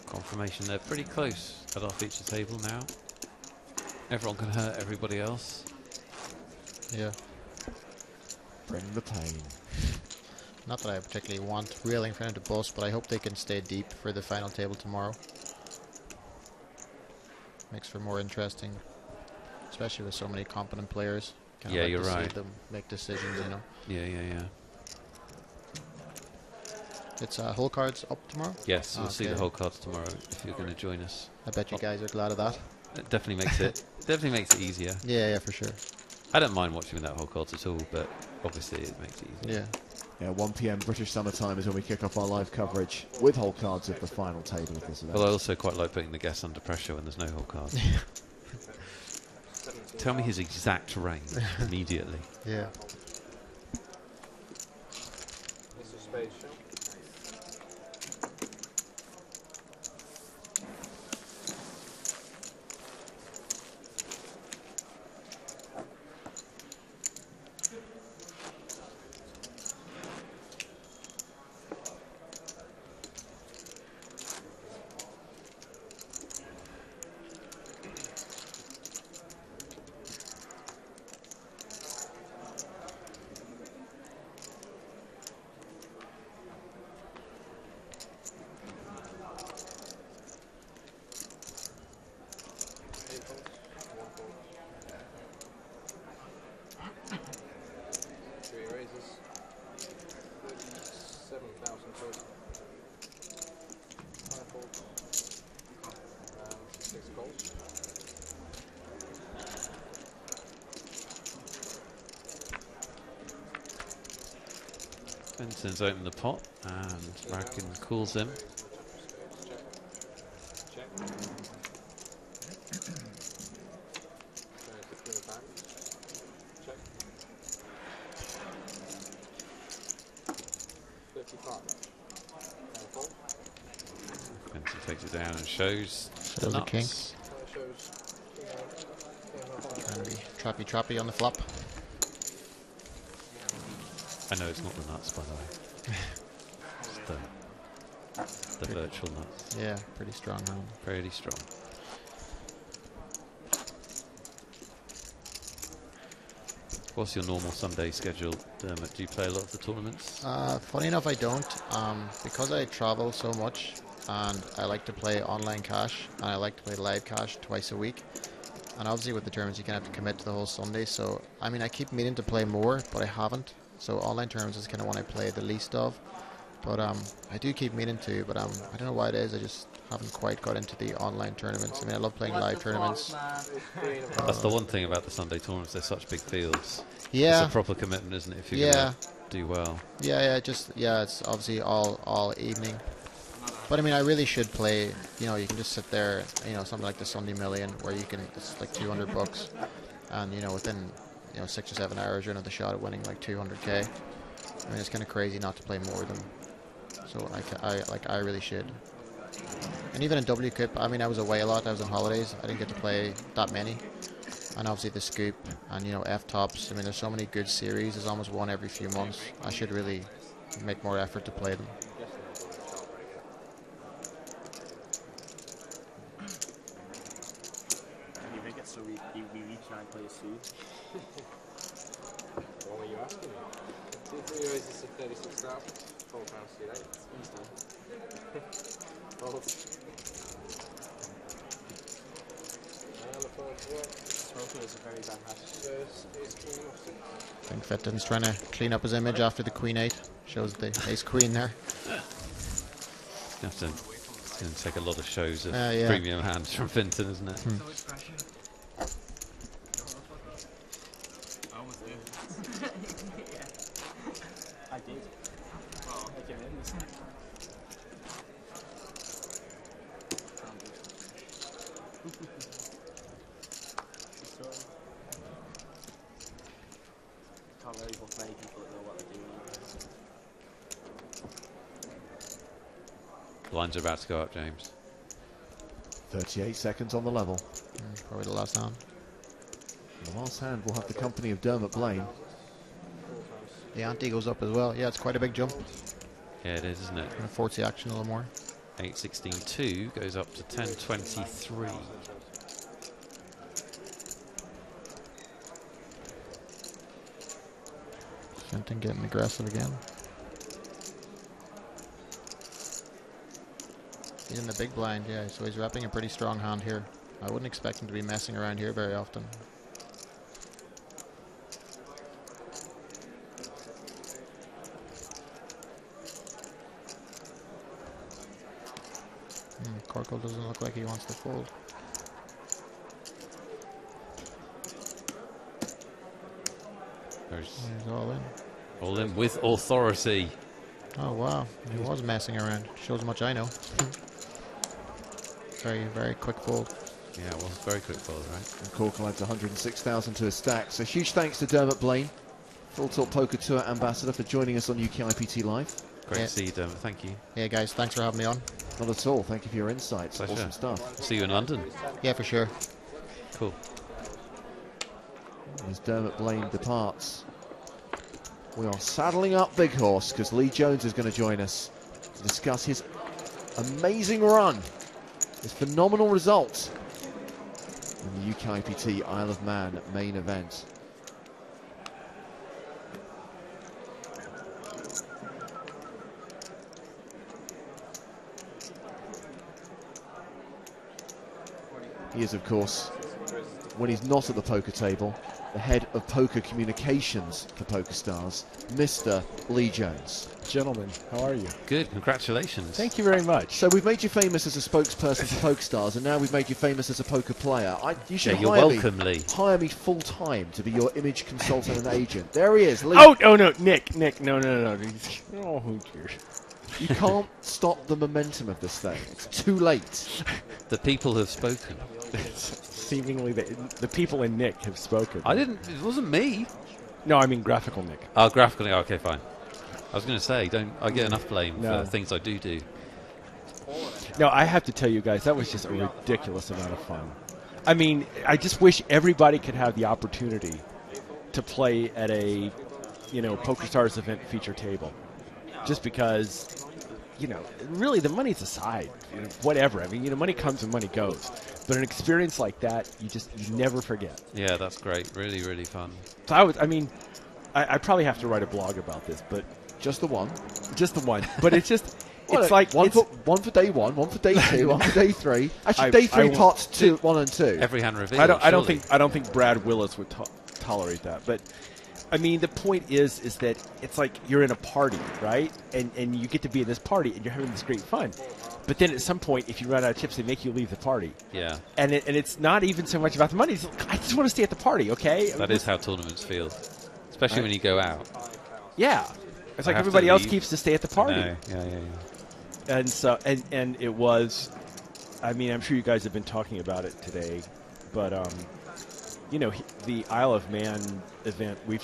Confirmation they're pretty close at our feature table now. Everyone can hurt everybody else. Yeah. Bring the pain. Not that I particularly want Real in front of the boss, but I hope they can stay deep for the final table tomorrow. Makes for more interesting, especially with so many competent players. Kinda Yeah, like you're to right. See them make decisions, you know. Yeah. It's whole cards up tomorrow? Yes, we'll see the Okay. whole cards tomorrow if you're going to join us. I bet you guys are glad of that. It definitely makes it easier. Yeah, for sure. I don't mind watching without whole cards at all, but obviously it makes it easier. Yeah, 1 PM British summer time is when we kick off our live coverage with whole cards of the final table of this event. Well, I also quite like putting the guests under pressure when there's no whole cards. Tell me his exact range immediately. Yeah. This is space, yeah? Benson's opened the pot and Ragin calls him. Benson takes it down and shows the Shows a nuts. king. Trying to be trappy on the flop. I know it's not the nuts, by the way. It's the virtual nuts. Yeah, pretty strong hand. Pretty strong. What's your normal Sunday schedule, Dermot? Do you play a lot of the tournaments? Funny enough, I don't. Because I travel so much, and I like to play online cash, and I like to play live cash twice a week. And obviously with the tournaments, you kind of have to commit to the whole Sunday. So, I mean, I keep meaning to play more, but I haven't. So online tournaments is kind of one I play the least of. But I do keep meaning to, but I don't know why it is. I just haven't quite got into the online tournaments. I mean, I love playing live tournaments. That's the one thing about the Sunday tournaments. They're such big fields. Yeah. It's a proper commitment, isn't it, if you're going to do well? Yeah, it's obviously all evening. But I mean, I really should play, you know, you can just sit there, you know, something like the Sunday Million, where you can, it's like $200, and, you know, within, 6 or 7 hours, you're another shot at winning like 200k. I mean, it's kind of crazy not to play more than, so I really should. And even in UKIPT, I mean, I was away a lot, I was on holidays, I didn't get to play that many. And obviously the Scoop, and, F-Tops, I mean, there's so many good series, there's almost one every few months. I should really make more effort to play them. So we each try and play a suit. What were you asking me? 2 3 raises to 36 now. 4 pounds to 8. Smoking is a very bad habit. I think Fitton's trying to clean up his image after the Queen 8. Shows the Ace Queen there. It's going to take a lot of shows of yeah. premium hands from Finton, isn't it? I did. Oh, I came in this time. Can't really play people that know what they're doing. Lines are about to go up, James. 38 seconds on the level. Probably the last hand. The last hand will have the company of Dermot Blaine. The ante goes up as well. Yeah, it's quite a big jump. Yeah, it is, isn't it? And force the action a little more. 8.16.2 goes up to 10.23. Fenton getting aggressive again. He's in the big blind, yeah, so he's wrapping a pretty strong hand here. I wouldn't expect him to be messing around here very often. Corkle doesn't look like he wants to fold. He's all in. All in with authority. Oh wow, he was messing around. Shows how much I know. Very, very quick fold. Yeah, it was very quick fold, right? And Corkle adds 106,000 to his stack. So huge thanks to Dermot Blaine, Full Talk Poker Tour ambassador, for joining us on UKIPT Live. Great to see you, Dermot. Thank you. Yeah, guys, thanks for having me on. Not at all. Thank you for your insights. Pleasure. Awesome stuff. See you in London. Yeah, for sure. Cool. As Dermot Blaine departs, we are saddling up Big Horse because Lee Jones is going to join us to discuss his amazing run, his phenomenal results in the UKIPT Isle of Man main event. He is, of course, when he's not at the poker table, the head of poker communications for PokerStars, Mr. Lee Jones. Gentlemen, how are you? Good, congratulations. Thank you very much. So we've made you famous as a spokesperson for PokerStars, and now we've made you famous as a poker player. You should you're welcome, Lee. Hire me full time to be your image consultant and agent. There he is, Lee. Oh no, Nick, no. Oh, who cares? You can't stop the momentum of this thing. It's too late. The people have spoken. Seemingly, the people in Nick have spoken. It wasn't me. No, I mean graphical Nick. Oh, graphical Nick. Okay, fine. I was going to say, I get enough blame for things I do. No, I have to tell you guys, that was just a ridiculous amount of fun. I mean, I just wish everybody could have the opportunity to play at a, PokerStars event feature table. Just because really the money's aside. Whatever. I mean, money comes and money goes. But an experience like that, you never forget. Yeah, that's great. Really, really fun. So I probably have to write a blog about this, but just the one. But it's just. Well, it's like one for day 1, one for day 2, one for day 3. Actually, day 3 parts 2, 1 and 2. Every hand reveal. I don't think Brad Willis would tolerate that. But I mean, the point is that it's like you're in a party, right? And you get to be in this party and you're having this great fun. But then at some point, if you run out of chips, they make you leave the party. Yeah. And it's not even so much about the money. It's like, I just want to stay at the party, okay? That is how tournaments feel, especially when you go out. Yeah. It's like everybody else keeps to stay at the party. Yeah. And so, and it was, I mean, I'm sure you guys have been talking about it today, but, the Isle of Man event, we've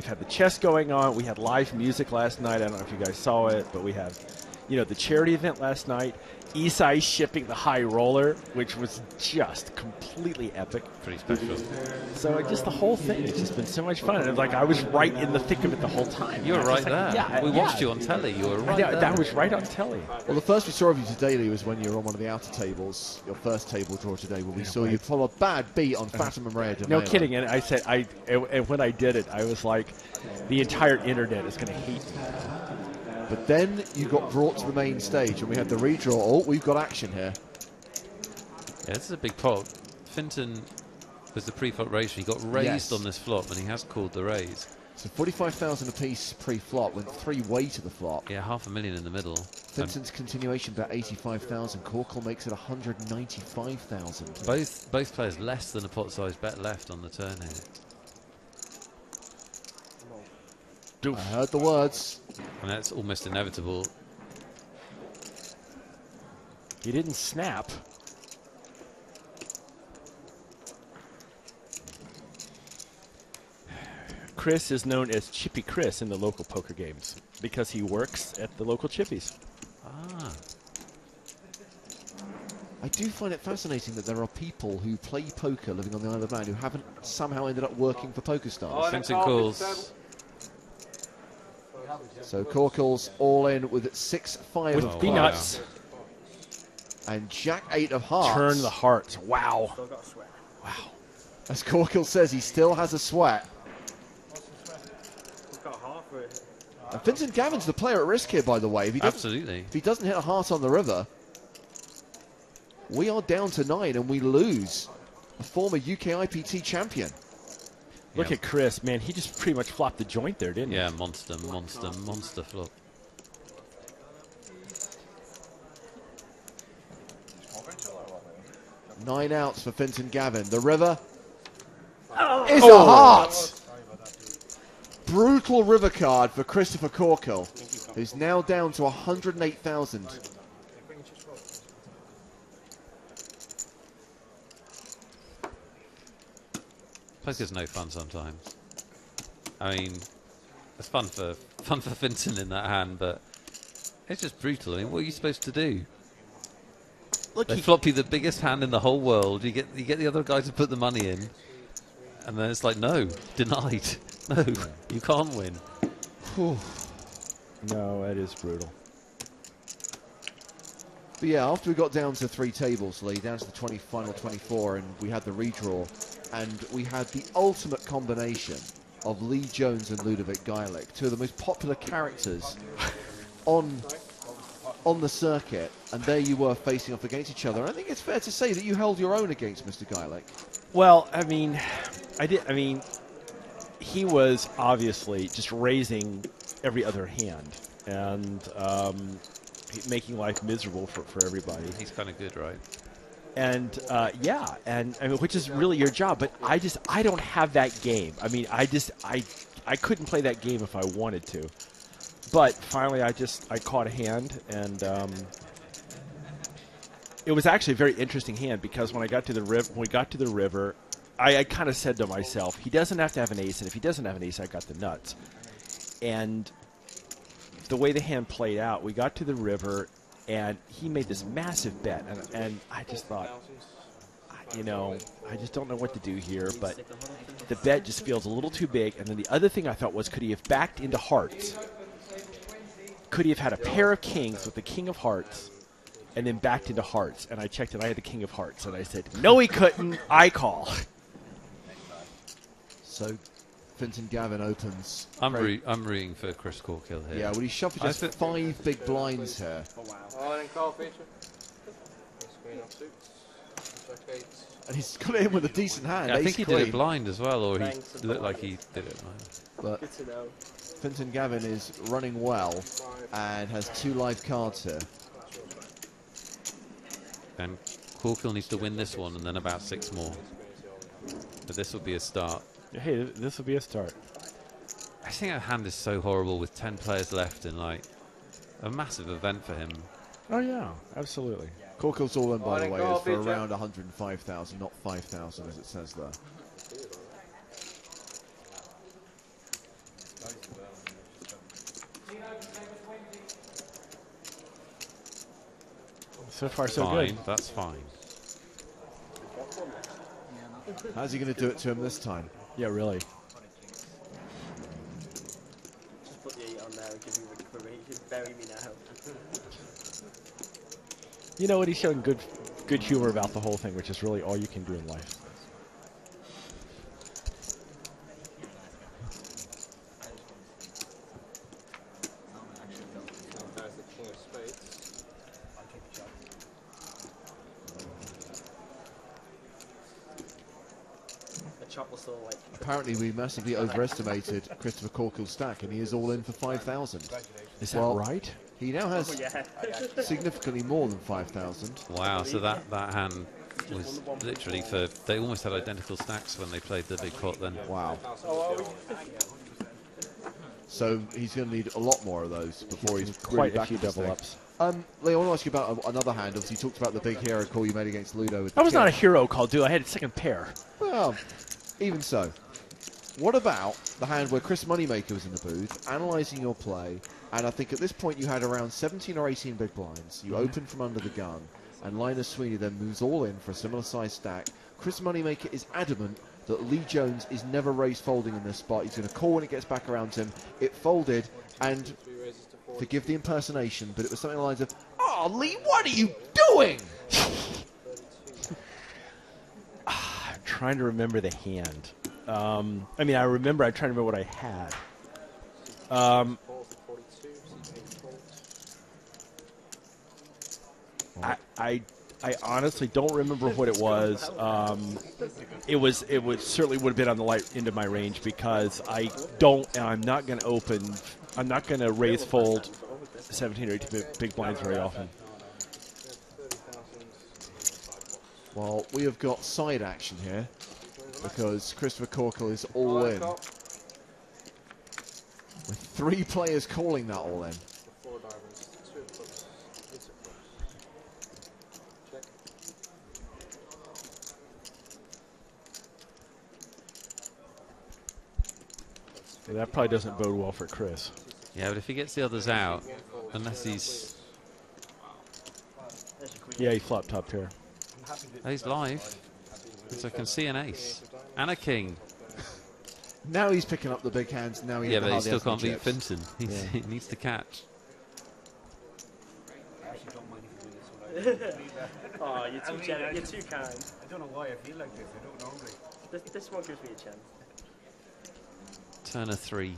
had the chess going on. We had live music last night. I don't know if you guys saw it, but we have, the charity event last night. Isai shipping the high roller, which was just completely epic. Pretty special. So just the whole thing, it's just been so much fun. And I was right in the thick of it the whole time. You were right there. Yeah, we watched you on telly. You were right there. That was right on telly. Well, the first we saw of you today, Lee, was when you were on one of the outer tables, your first table draw today, where we saw you follow a bad beat on Fatima Maria de No Melo. kidding. And I said, and when I did it, I was like, the entire internet is going to hate me. But then you got brought to the main stage, and we had the redraw. Oh, we've got action here. Yeah, this is a big pot. Finton was the pre-flop raise. He got raised on this flop, and he has called the raise. So 45,000 apiece pre-flop, went 3-way to the flop. Yeah, $500,000 in the middle. Finton's continuation bet 85,000. Corkle makes it 195,000. Both players less than a pot size bet left on the turn here. I heard the words. And that's almost inevitable. He didn't snap. Chris is known as Chippy Chris in the local poker games because he works at the local Chippies. Ah. I do find it fascinating that there are people who play poker living on the Isle of Man who haven't somehow ended up working for PokerStars. Finton calls. So Corkle's all in with 6-5 with of peanuts. And Jack 8 of hearts. Turn the hearts. Wow. Wow. As Corkle says, he still has a sweat. And Vincent Gavin's the player at risk here, by the way. Absolutely. If he doesn't hit a heart on the river, we are down to 9 and we lose a former UKIPT champion. Look at Chris, man. He just pretty much flopped the joint there, didn't he? Yeah, monster flop. Nine outs for Finton Gavin. The river is a heart. Brutal river card for Christopher Corkle, who's now down to 108,000. Poker's no fun sometimes. I mean, it's fun for Finton in that hand, but it's just brutal. I mean, what are you supposed to do? Look, they flop you the biggest hand in the whole world. You get the other guy to put the money in, and then it's like, no, denied. No, you can't win. No, that is brutal. But yeah, after we got down to 3 tables, Lee, down to the final 24, and we had the redraw, and we had the ultimate combination of Lee Jones and Ludovic Geilick, two of the most popular characters on the circuit, and there you were facing off against each other. I think it's fair to say that you held your own against Mr. Geilick. Well, I mean, he was obviously just raising every other hand and making life miserable for everybody. He's kind of good, right? And yeah, and I mean, which is really your job. But I don't have that game. I mean, I couldn't play that game if I wanted to. But finally, I caught a hand, and it was actually a very interesting hand because when we got to the river, I kind of said to myself, he doesn't have to have an ace, and if he doesn't have an ace, I got the nuts. And the way the hand played out, we got to the river, and he made this massive bet, and I just thought, I just don't know what to do here, but the bet just feels a little too big. And then the other thing I thought was, could he have backed into hearts? could he have had a pair of kings with the king of hearts and then backed into hearts? And I checked and I had the king of hearts. And I said, no, he couldn't. I call. So Finton Gavin opens. I'm rooting for Chris Corkill here. Yeah, well, he shuffled just 5 big blinds here. Oh, then call feature. Queen off suits. Check 8. And he's got it in with a decent hand. Yeah, I think he queen. did it blind as well, or he looked like he did it blind. But Good to know. Finton Gavin is running well and has 2 live cards here. And Corkill needs to win this one and then about 6 more. But this will be a start. Hey, this will be a start. I think our hand is so horrible with 10 players left in like a massive event for him. Oh yeah, absolutely. Corkill's all in, by the way, is for around 105,000, not 5,000 as it says there. So far, so fine, good. That's fine. How's he going to do it to him this time? Yeah, really. Just put the 8 on there and give me recovery. Just bury me now. You know what? He's showing good humor about the whole thing, which is really all you can do in life. Apparently, we massively overestimated Christopher Corkill's stack, and he is all in for 5,000. Is that right? He now has significantly more than 5,000. Wow, so that hand was literally for... They almost had identical stacks when they played the big pot then. Wow. So he's going to need a lot more of those before he's quite really a few back double ups. Lee, I want to ask you about another hand. Obviously, you talked about the big hero call you made against Ludo. With That was not a hero call, dude. I had a second pair. Well, even so. What about the hand where Chris Moneymaker was in the booth, analysing your play, and I think at this point you had around 17 or 18 big blinds. You opened from under the gun, and Linus Sweeney then moves all in for a similar size stack. Chris Moneymaker is adamant that Lee Jones is never raise folding in this spot. He's going to call when it gets back around to him. It folded, and forgive the impersonation, but it was something along the lines of, "Oh, Lee, what are you doing?" I'm trying to remember the hand. I mean, I'm trying to remember what I had. I honestly don't remember what it was. It certainly would have been on the light end of my range because I'm not going to open. I'm not going to raise fold 17 or 18 big blinds very often. Well, we have got side action here because Christopher Corkill is all in. With 3 players calling that all in. That probably doesn't bode well for Chris. Yeah, but if he gets the others out, unless he's... Yeah, he flopped top pair. Oh, he's live. So I can see an ace. And a king. Now he's picking up the big hands. Now yeah, but he still can't beat Finton. He needs to catch. Oh, you're too generous. You're too kind. I don't know why I feel like this. I don't know. This one gives me a chance. Turn a 3.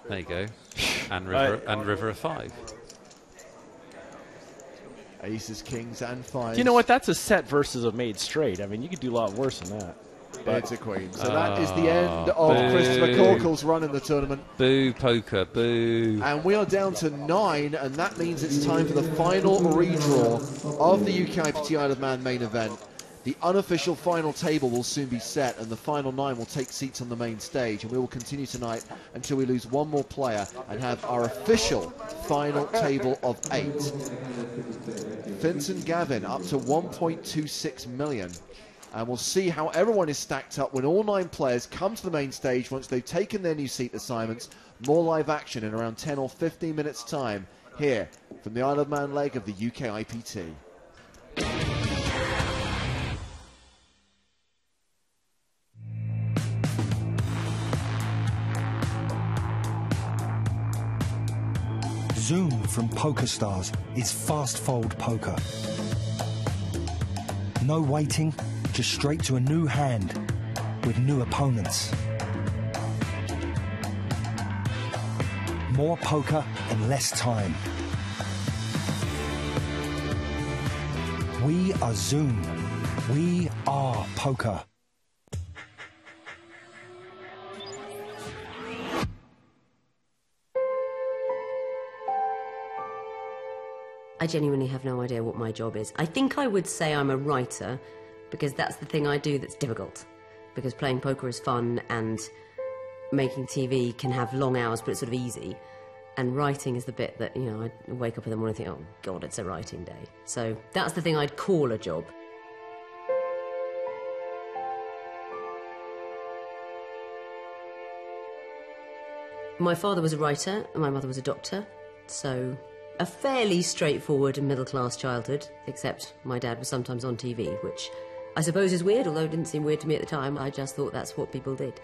There you go. And river a 5. Aces, kings, and 5s. You know what? That's a set versus a made straight. I mean, you could do a lot worse than that. But it's a queen. So that is the end of Christopher Corkill's run in the tournament. Boo, poker, boo. And we are down to 9, and that means it's time for the final redraw of the UKIPT Isle of Man main event. The unofficial final table will soon be set, and the final 9 will take seats on the main stage, and we will continue tonight until we lose one more player and have our official final table of 8. Finton Gavin up to 1.26 million. And we'll see how everyone is stacked up when all 9 players come to the main stage once they've taken their new seat assignments. More live action in around 10 or 15 minutes' time here from the Isle of Man leg of the UKIPT. Zoom from PokerStars is fast fold poker. No waiting, just straight to a new hand with new opponents. More poker in less time. We are Zoom. We are poker. I genuinely have no idea what my job is. I think I would say I'm a writer, because that's the thing I do that's difficult. Because playing poker is fun, and making TV can have long hours, but it's sort of easy. And writing is the bit that, you know, I wake up in the morning and think, oh, God, it's a writing day. So that's the thing I'd call a job. My father was a writer, and my mother was a doctor, so a fairly straightforward and middle-class childhood, except my dad was sometimes on TV, which I suppose is weird, although it didn't seem weird to me at the time. I just thought that's what people did.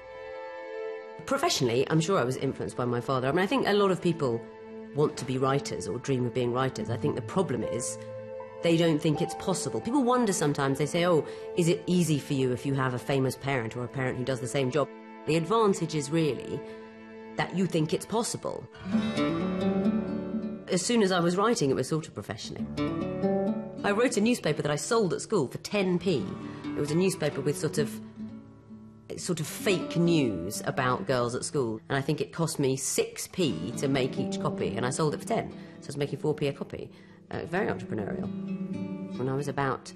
Professionally, I'm sure I was influenced by my father. I mean, I think a lot of people want to be writers or dream of being writers. I think the problem is they don't think it's possible. People wonder sometimes, they say, oh, is it easy for you if you have a famous parent or a parent who does the same job? The advantage is really that you think it's possible. As soon as I was writing, it was sort of professionally. I wrote a newspaper that I sold at school for 10p. It was a newspaper with sort of fake news about girls at school, and I think it cost me 6p to make each copy, and I sold it for 10, so I was making 4p a copy. Very entrepreneurial. When I was about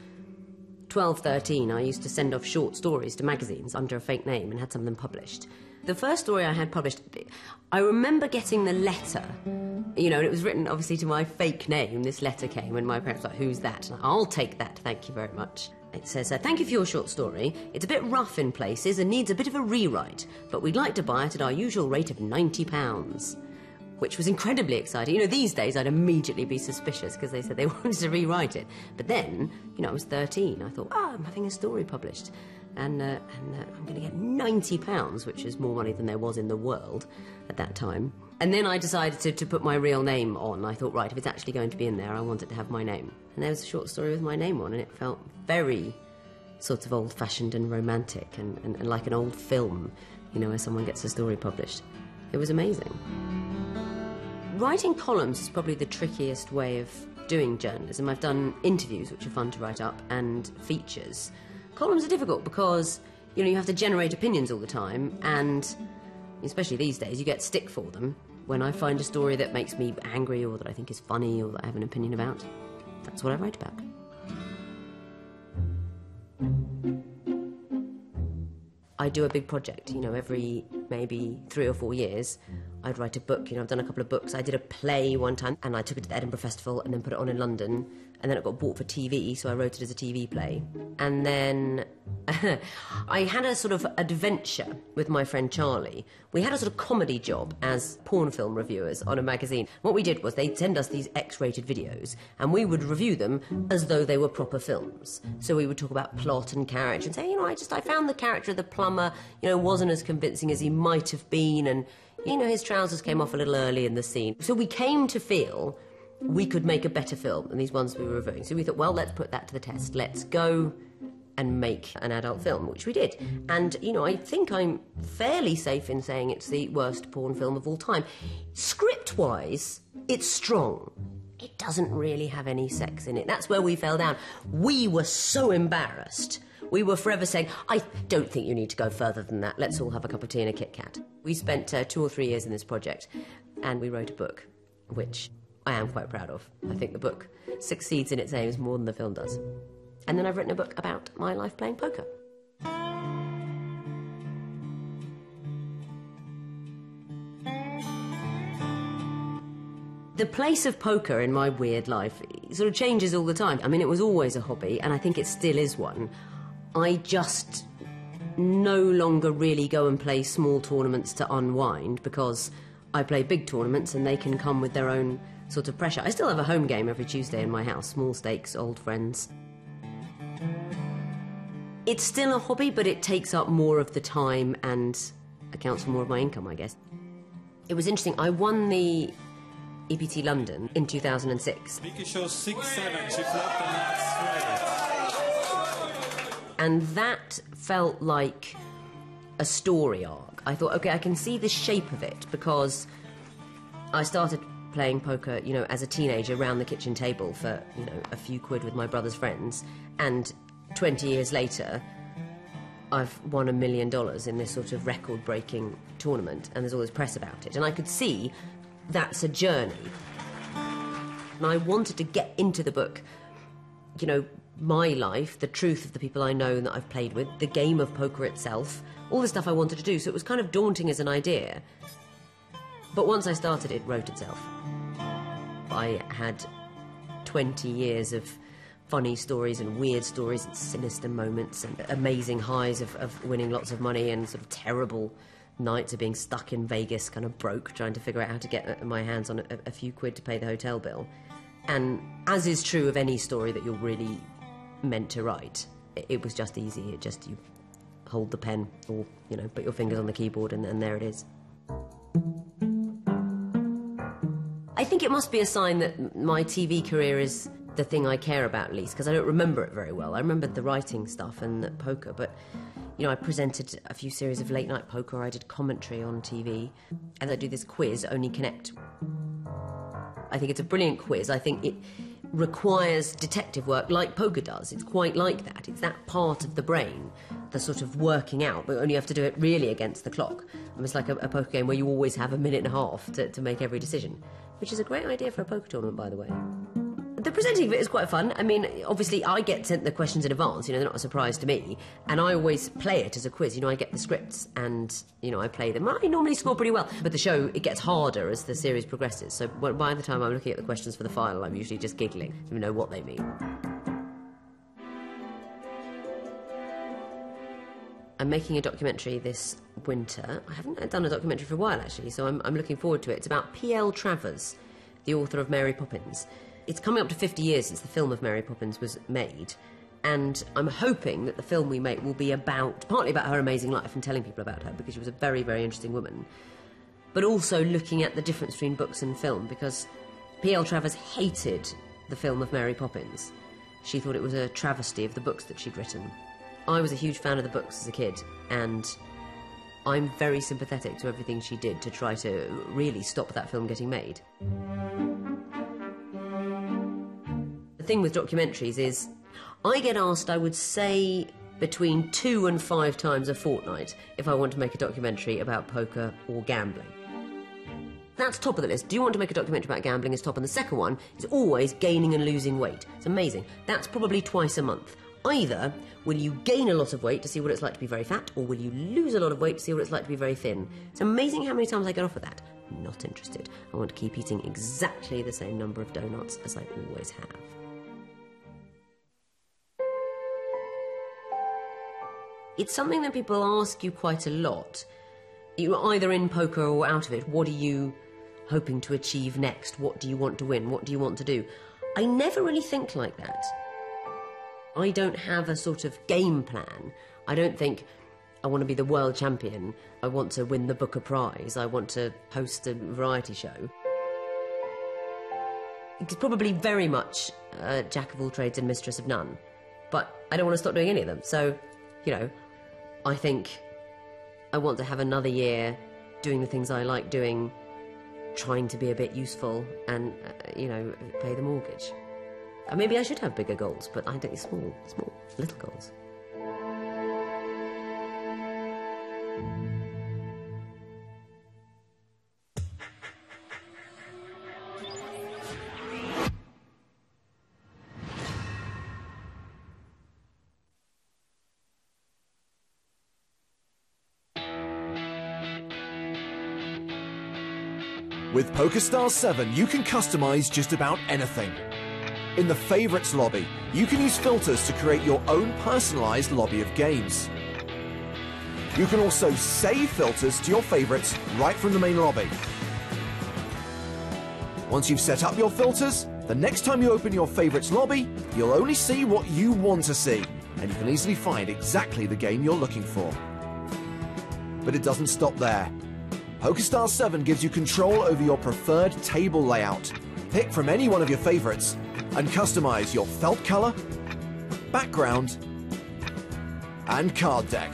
12, 13, I used to send off short stories to magazines under a fake name and had some of them published. The first story I had published, I remember getting the letter, you know, and it was written obviously to my fake name. This letter came and my parents were like, who's that? And I'll take that, thank you very much. It says, thank you for your short story. It's a bit rough in places and needs a bit of a rewrite, but we'd like to buy it at our usual rate of £90, which was incredibly exciting. You know, these days I'd immediately be suspicious because they said they wanted to rewrite it. But then, you know, I was 13. I thought, I'm having a story published. And I'm going to get £90, which is more money than there was in the world at that time. And then I decided to put my real name on. I thought, right, if it's actually going to be in there, I want it to have my name. And there was a short story with my name on, and it felt very sort of old-fashioned and romantic and like an old film, you know, where someone gets a story published. It was amazing. Writing columns is probably the trickiest way of doing journalism. I've done interviews, which are fun to write up, and features. Columns are difficult because, you know, you have to generate opinions all the time, and especially these days, you get stick for them. When I find a story that makes me angry or that I think is funny or that I have an opinion about, that's what I write about. I do a big project, you know, every maybe 3 or 4 years. I'd write a book, you know, I've done a couple of books. I did a play one time, and I took it to the Edinburgh Festival and then put it on in London, and then it got bought for TV, so I wrote it as a TV play. And then I had a sort of adventure with my friend Charlie. We had a sort of comedy job as porn film reviewers on a magazine. What we did was they'd send us these X-rated videos, and we would review them as though they were proper films. So we would talk about plot and character and say, you know, I found the character of the plumber, you know, wasn't as convincing as he might have been, and, you know, his trousers came off a little early in the scene. So we came to feel we could make a better film than these ones we were reviewing. So we thought, well, let's put that to the test. Let's go and make an adult film, which we did. And, you know, I think I'm fairly safe in saying it's the worst porn film of all time. Script-wise, it's strong. It doesn't really have any sex in it. That's where we fell down. We were so embarrassed. We were forever saying, I don't think you need to go further than that. Let's all have a cup of tea and a Kit Kat. We spent 2 or 3 years in this project, and we wrote a book, which I am quite proud of. I think the book succeeds in its aims more than the film does. And then I've written a book about my life playing poker. The place of poker in my weird life sort of changes all the time. I mean, it was always a hobby, and I think it still is one. I just no longer really go and play small tournaments to unwind, because I play big tournaments and they can come with their own sort of pressure. I still have a home game every Tuesday in my house, small stakes, old friends. It's still a hobby, but it takes up more of the time and accounts for more of my income, I guess. It was interesting. I won the UKIPT London in 2006. Vicky shows 6-7, she flopped and that's straight. And that felt like a story arc. I thought, okay, I can see the shape of it, because I started playing poker, you know, as a teenager around the kitchen table for, you know, a few quid with my brother's friends, and 20 years later I've won $1 million in this sort of record-breaking tournament, and there's all this press about it, and I could see that's a journey. And I wanted to get into the book, you know, my life, the truth of the people I know and that I've played with, the game of poker itself, all the stuff I wanted to do, so it was kind of daunting as an idea. But once I started, it wrote itself. I had 20 years of funny stories and weird stories and sinister moments and amazing highs of winning lots of money, and sort of terrible nights of being stuck in Vegas, kind of broke, trying to figure out how to get my hands on a few quid to pay the hotel bill. And as is true of any story that you're really meant to write, it was just easy. It just, you hold the pen, or, you know, put your fingers on the keyboard, and there it is. I think it must be a sign that my TV career is the thing I care about least, because I don't remember it very well. I remember the writing stuff and the poker, but, you know, I presented a few series of late-night poker, I did commentary on TV, and I do this quiz, Only Connect. I think it's a brilliant quiz. I think it requires detective work like poker does. It's quite like that. It's that part of the brain, the sort of working out, but only you have to do it really against the clock. And it's like a poker game where you always have a minute and a half to make every decision, which is a great idea for a poker tournament, by the way. The presenting of it is quite fun. I mean, obviously, I get sent the questions in advance, you know, they're not a surprise to me, and I always play it as a quiz. You know, I get the scripts, and, you know, I play them. I normally score pretty well, but the show, it gets harder as the series progresses, so by the time I'm looking at the questions for the final, I'm usually just giggling. I don't even know what they mean. I'm making a documentary this winter. I haven't done a documentary for a while, actually, so I'm looking forward to it. It's about P.L. Travers, the author of Mary Poppins. It's coming up to 50 years since the film of Mary Poppins was made, and I'm hoping that the film we make will be partly about her amazing life and telling people about her, because she was a very, very interesting woman, but also looking at the difference between books and film, because P.L. Travers hated the film of Mary Poppins. She thought it was a travesty of the books that she'd written. I was a huge fan of the books as a kid, and I'm very sympathetic to everything she did to try to really stop that film getting made. The thing with documentaries is, I get asked, I would say, between 2 and 5 times a fortnight if I want to make a documentary about poker or gambling. That's top of the list. Do you want to make a documentary about gambling? Is top, and the second one is always gaining and losing weight. It's amazing. That's probably twice a month. Either will you gain a lot of weight to see what it's like to be very fat, or will you lose a lot of weight to see what it's like to be very thin? It's amazing how many times I get offered that. Not interested. I want to keep eating exactly the same number of donuts as I always have. It's something that people ask you quite a lot. You're either in poker or out of it. What are you hoping to achieve next? What do you want to win? What do you want to do? I never really think like that. I don't have a sort of game plan. I don't think, I want to be the world champion, I want to win the Booker Prize, I want to host a variety show. It's probably very much jack of all trades and mistress of none. But I don't want to stop doing any of them. So, you know, I think I want to have another year doing the things I like doing, trying to be a bit useful and, you know, pay the mortgage. Maybe I should have bigger goals, but I think small, little goals. With PokerStars 7, you can customize just about anything. In the Favorites lobby, you can use filters to create your own personalized lobby of games. You can also save filters to your favorites right from the main lobby. Once you've set up your filters, the next time you open your Favorites lobby, you'll only see what you want to see, and you can easily find exactly the game you're looking for. But it doesn't stop there. PokerStars 7 gives you control over your preferred table layout. Pick from any one of your favorites and customize your felt color, background, and card deck.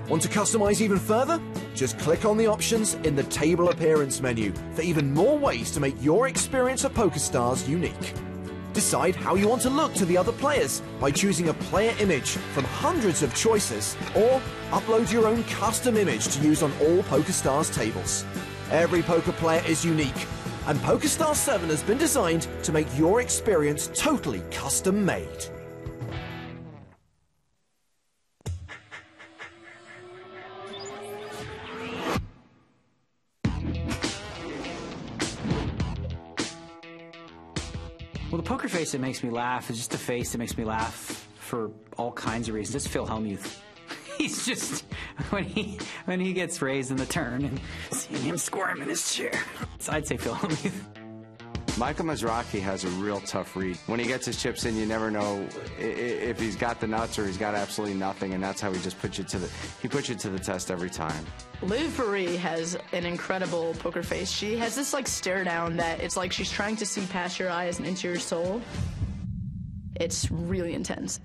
Want to customize even further? Just click on the options in the table appearance menu for even more ways to make your experience of PokerStars unique. Decide how you want to look to the other players by choosing a player image from hundreds of choices, or upload your own custom image to use on all PokerStars tables. Every poker player is unique, and PokerStars 7 has been designed to make your experience totally custom made. Well, the poker face that makes me laugh is just a face that makes me laugh for all kinds of reasons. It's Phil Hellmuth. He's just, when he gets raised in the turn and seeing him squirm in his chair. So I'd say Phil Hellmuth. Michael Mizrachi has a real tough read. When he gets his chips in, you never know if he's got the nuts or he's got absolutely nothing, and that's how he just puts you to the test every time. Liv Marie has an incredible poker face. She has this like stare down that it's like she's trying to see past your eyes and into your soul. It's really intense.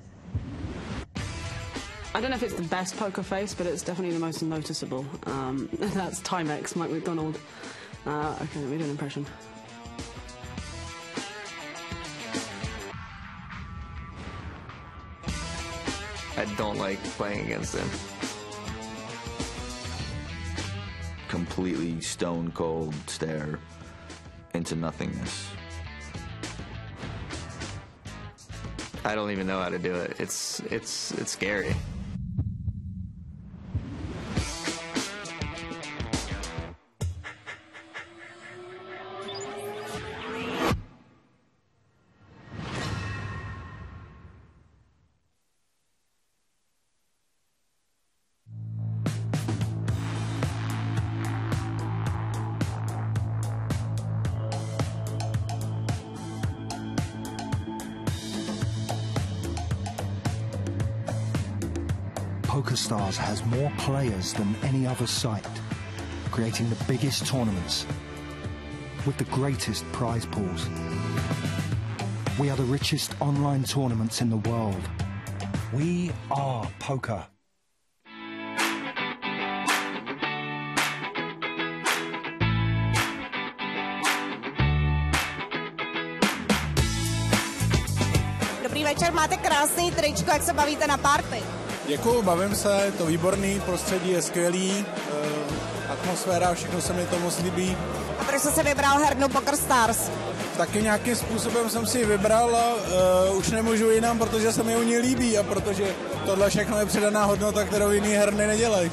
I don't know if it's the best poker face, but it's definitely the most noticeable. That's Timex, Mike McDonald. Okay, let me do an impression. I don't like playing against him. Completely stone cold stare into nothingness. I don't even know how to do it. It's scary. PokerStars has more players than any other site, creating the biggest tournaments with the greatest prize pools. We are the richest online tournaments in the world. We are poker. Dobrý večer, máte krásný tričko, jak se bavíte na party? Děkuju, bavím se, je to výborný, prostředí je skvělý, atmosféra, všechno se mi to moc líbí. A proč jste se vybral hernu PokerStars? Taky nějakým způsobem jsem si ji vybral a už nemůžu jinam, protože se mi u ní líbí a protože tohle všechno je přidaná hodnota, kterou jiný herny nedělají.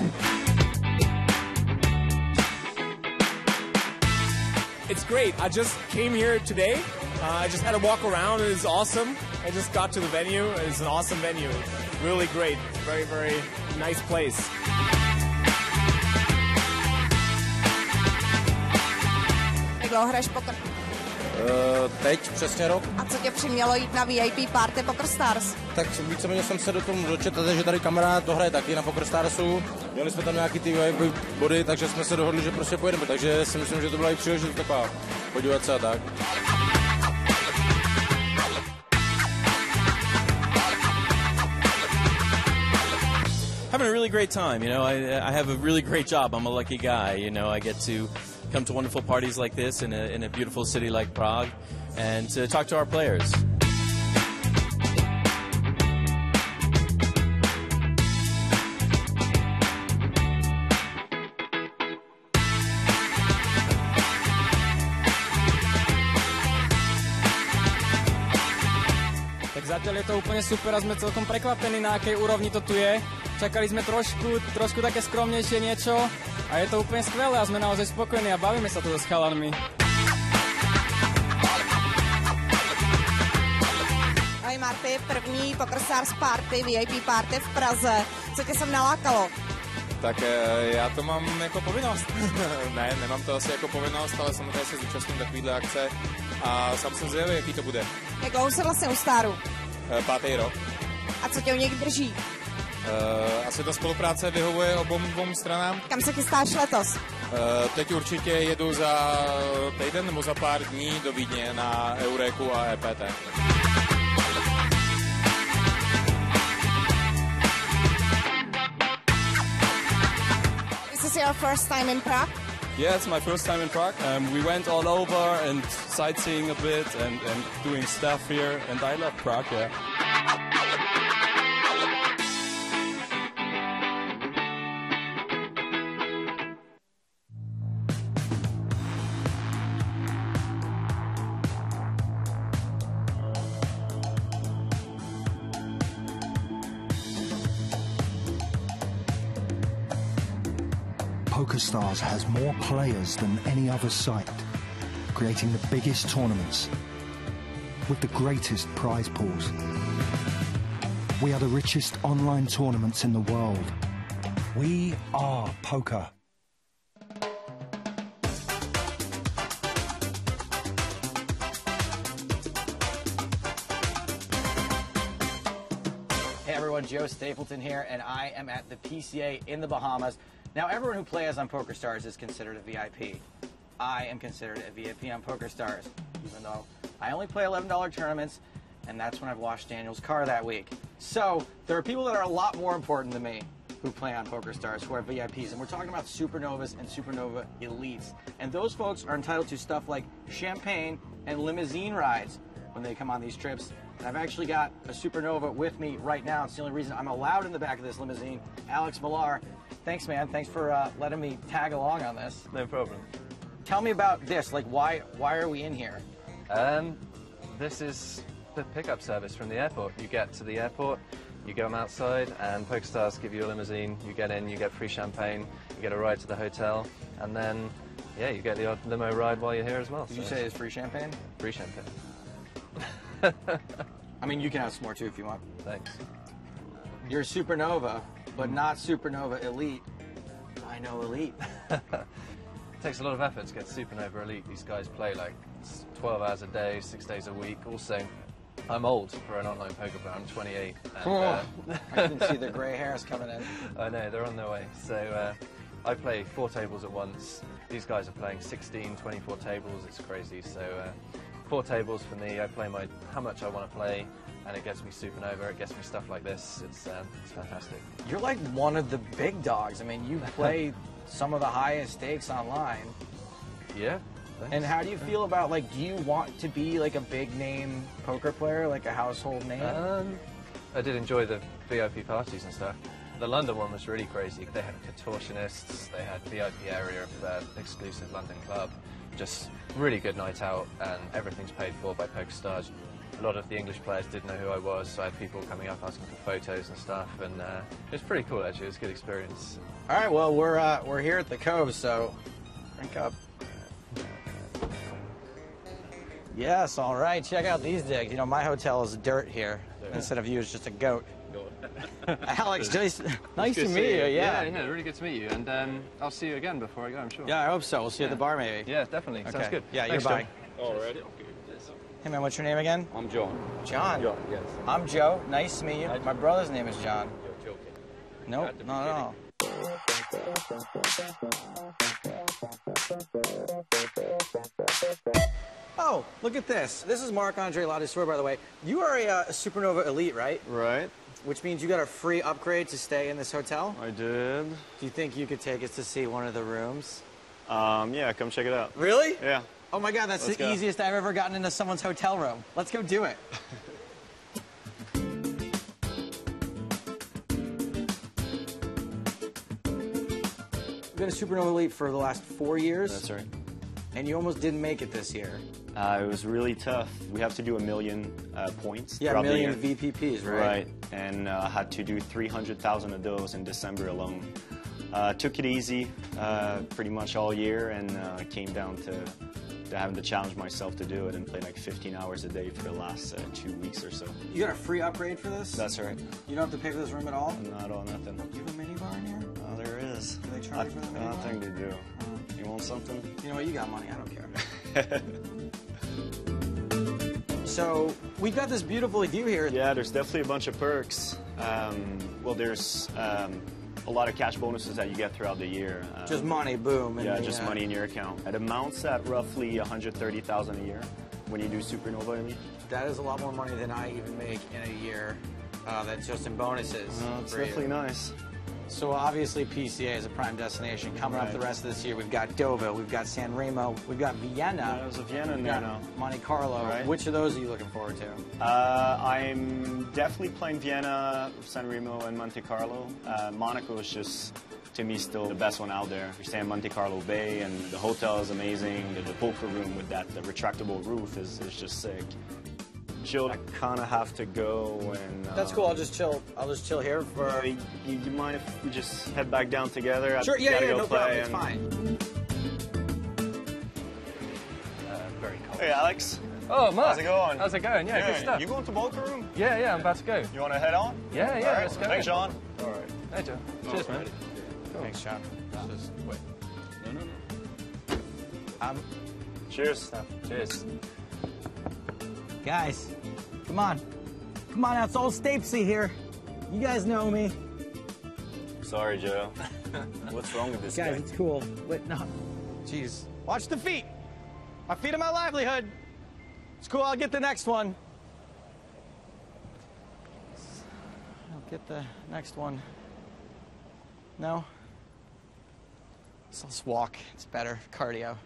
It's great. I just came here today. I just had a walk around. It is awesome. I just got to the venue. It's an awesome venue. Really great. Very, very nice place. Jak dlouho hraješ poker? Teď přesně rok. A co tě přimělo jít na VIP party PokerStars? Tak víceméně jsem se do toho dočetl, že tady kamarád to hraje taky na PokerStarsu. Měli jsme tam nějaký ty VIP body, takže jsme se dohodli, že prostě pojedeme. Takže si myslím, že to byla i příležitost taková podívat se a tak. Having a really great time, you know. I have a really great job. I'm a lucky guy, you know. I get to come to wonderful parties like this in a beautiful city like Prague and to talk to our players. Tak zatiaľ je to úplne super a sme celkom prekvapení, na akej úrovni to tu je. Čakali sme trošku také skromnejšie niečo a je to úplne skvelé a sme naozaj spokojní a bavíme sa tu so chalanmi. Ahoj Marty, první PokerStars party, VIP party v Praze. Co tě sem nalákalo? Tak já to mám jako povinnost. Ne, nemám to asi jako povinnost, ale samozřejmě se zúčastním takovýhle akce a sám jsem zvědavý, jaký to bude. Jak dlouho jsi vlastně u Staru? 5. rok. A co tě u něj drží? Asi ta spolupráce vyhovuje obou dvou stranám. Kam se chystáš letos? Teď určitě jedu za týden nebo za pár dní do Vídně na Eureku a EPT. This is your first time in Prague? Yeah, it's my first time in Prague. We went all over and sightseeing a bit and doing stuff here, and I love Prague, yeah. PokerStars has more players than any other site, creating the biggest tournaments with the greatest prize pools. We are the richest online tournaments in the world. We are poker. Hey everyone, Joe Stapleton here, and I am at the PCA in the Bahamas. Now, everyone who plays on PokerStars is considered a VIP. I am considered a VIP on PokerStars, even though I only play $11 tournaments, and that's when I've washed Daniel's car that week. So, there are people that are a lot more important than me who play on PokerStars, who are VIPs, and we're talking about Supernovas and Supernova Elites. And those folks are entitled to stuff like champagne and limousine rides when they come on these trips. And I've actually got a Supernova with me right now. It's the only reason I'm allowed in the back of this limousine. Alex Millar, thanks, man. Thanks for letting me tag along on this. No problem. Tell me about this. Like, why are we in here? This is the pickup service from the airport. You get to the airport, you go outside, and PokerStars give you a limousine. You get in, you get free champagne, you get a ride to the hotel, and then, yeah, you get the odd limo ride while you're here as well. Did you say it's free champagne? Free champagne. I mean, you can have some more too if you want. Thanks. You're a Supernova, but not Supernova Elite. I know Elite. It takes a lot of effort to get Supernova Elite. These guys play like 12 hours a day, 6 days a week. Also, I'm old for an online poker player. I'm 28. And, I can see the gray hairs coming in. I know, they're on their way. So I play 4 tables at once. These guys are playing 16, 24 tables. It's crazy. So 4 tables for me. I play how much I want to play, and it gets me Supernova. It gets me stuff like this. It's fantastic. You're like one of the big dogs. I mean, you play some of the highest stakes online. Yeah. Thanks. And how do you feel about, like, do you want to be like a big name poker player, like a household name? I did enjoy the VIP parties and stuff. The London one was really crazy. They had contortionists, they had VIP area of their exclusive London club. Just really good night out, and everything's paid for by PokerStars. A lot of the English players didn't know who I was, so I had people coming up asking for photos and stuff, and it was pretty cool actually. It was a good experience. All right, well we're here at the Cove, so drink up. Yes, all right. Check out these digs. You know, my hotel is dirt here. Instead of you, it's just a goat. Alex, nice to meet you. Yeah, really good to meet you. And I'll see you again before I go, I'm sure. Yeah, I hope so. We'll see you at the bar, maybe. Yeah, definitely. Okay. Sounds good. Yeah, Thanks, you're bye. All right. Hey, man, what's your name again? I'm John. John? John, yes. I'm Joe. Nice to meet you. My brother's name is John. You're joking. Nope, not at all. Oh, look at this. This is Marc-Andre Ladouceur, by the way. You are a Supernova Elite, right? Right. Which means you got a free upgrade to stay in this hotel? I did. Do you think you could take us to see one of the rooms? Yeah, come check it out. Really? Yeah. Oh my God, that's the easiest I've ever gotten into someone's hotel room. Let's go do it. You've been a Supernova Elite for the last 4 years? That's right. And you almost didn't make it this year. It was really tough. We have to do 1 million points. Yeah, 1 million VPPs, right? Right, and I had to do 300,000 of those in December alone. Took it easy pretty much all year, and came down to having to challenge myself to do it and play like 15 hours a day for the last 2 weeks or so. You got a free upgrade for this? That's right. You don't have to pay for this room at all? Not all, nothing. Do you have a minibar in here? Oh, there is. Do they charge for the minibar? I don't think they do. You want something? You know what? You got money. I don't care. So we've got this beautiful view here. Yeah, there's definitely a bunch of perks. Well, there's a lot of cash bonuses that you get throughout the year. Just money, boom. Yeah, just money in your account. It amounts at roughly $130,000 a year when you do Supernova. I mean. That is a lot more money than I even make in a year. That's just in bonuses. It's definitely nice. So obviously PCA is a prime destination. Coming up the rest of this year, we've got Deauville, we've got San Remo, we've got Vienna. Yeah, there's a Vienna in there now. Monte Carlo. Right. Which of those are you looking forward to? I'm definitely playing Vienna, San Remo, and Monte Carlo. Monaco is just, to me, still the best one out there. You're staying Monte Carlo Bay, and the hotel is amazing. The poker room with the retractable roof is just sick. Chill. I kind of have to go, and that's cool. I'll just chill. I'll just chill here for. You mind if we just head back down together? Sure. Yeah. No problem. It's fine. Very cold. Hey, Alex. Oh, Mark. How's it going? How's it going? Yeah, good stuff. You going to poker room? Yeah, I'm about to go. You want to head on? Yeah, All right. let's go. Thanks, John. All right. Hey, John. Cheers, man. Cool. Thanks, John. Just wait. No. Cheers. Cheers. Guys, come on. Come on, it's all Stapesy here. You guys know me. Sorry, Joe. What's wrong with this guy? Guys, it's cool. But no. Jeez. Watch the feet. My feet are my livelihood. It's cool. I'll get the next one. I'll get the next one. No? So I'll just walk. It's better. Cardio.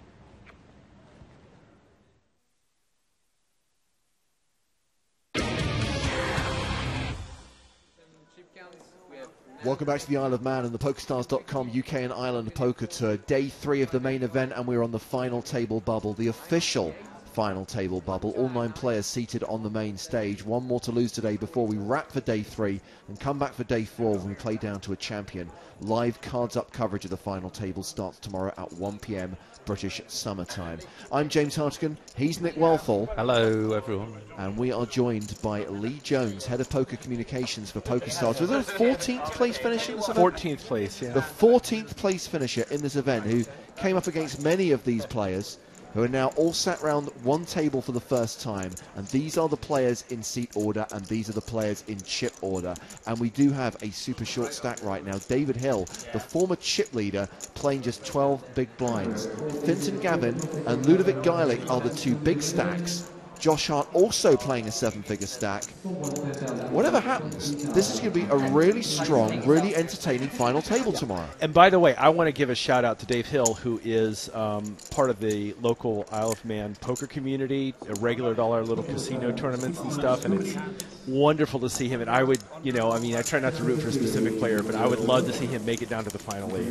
Welcome back to the Isle of Man and the PokerStars.com UK and Ireland Poker Tour. Day 3 of the main event, and we're on the final table bubble, the official final table bubble. All 9 players seated on the main stage. One more to lose today before we wrap for Day 3 and come back for Day 4 when we play down to a champion. Live cards up coverage of the final table starts tomorrow at 1 p.m. British Summer Time. I'm James Hartigan. He's Nick Wellthall. Hello, everyone. And we are joined by Lee Jones, Head of Poker Communications for PokerStars. Was it a 14th place finish in this event? 14th place, yeah. The 14th place finisher in this event, who came up against many of these players who are now all sat round one table for the first time. And these are the players in seat order, and these are the players in chip order. And we do have a super short stack right now. David Hill, the former chip leader, playing just 12 big blinds. Fintan Gavin and Ludovic Geilick are the 2 big stacks. Josh Hart also playing a 7-figure stack. Whatever happens, this is going to be a really strong, really entertaining final table tomorrow. And by the way, I want to give a shout out to Dave Hill, who is part of the local Isle of Man poker community, a regular at all our little casino tournaments and stuff, and it's wonderful to see him. And I would, I try not to root for a specific player, but I would love to see him make it down to the final 8.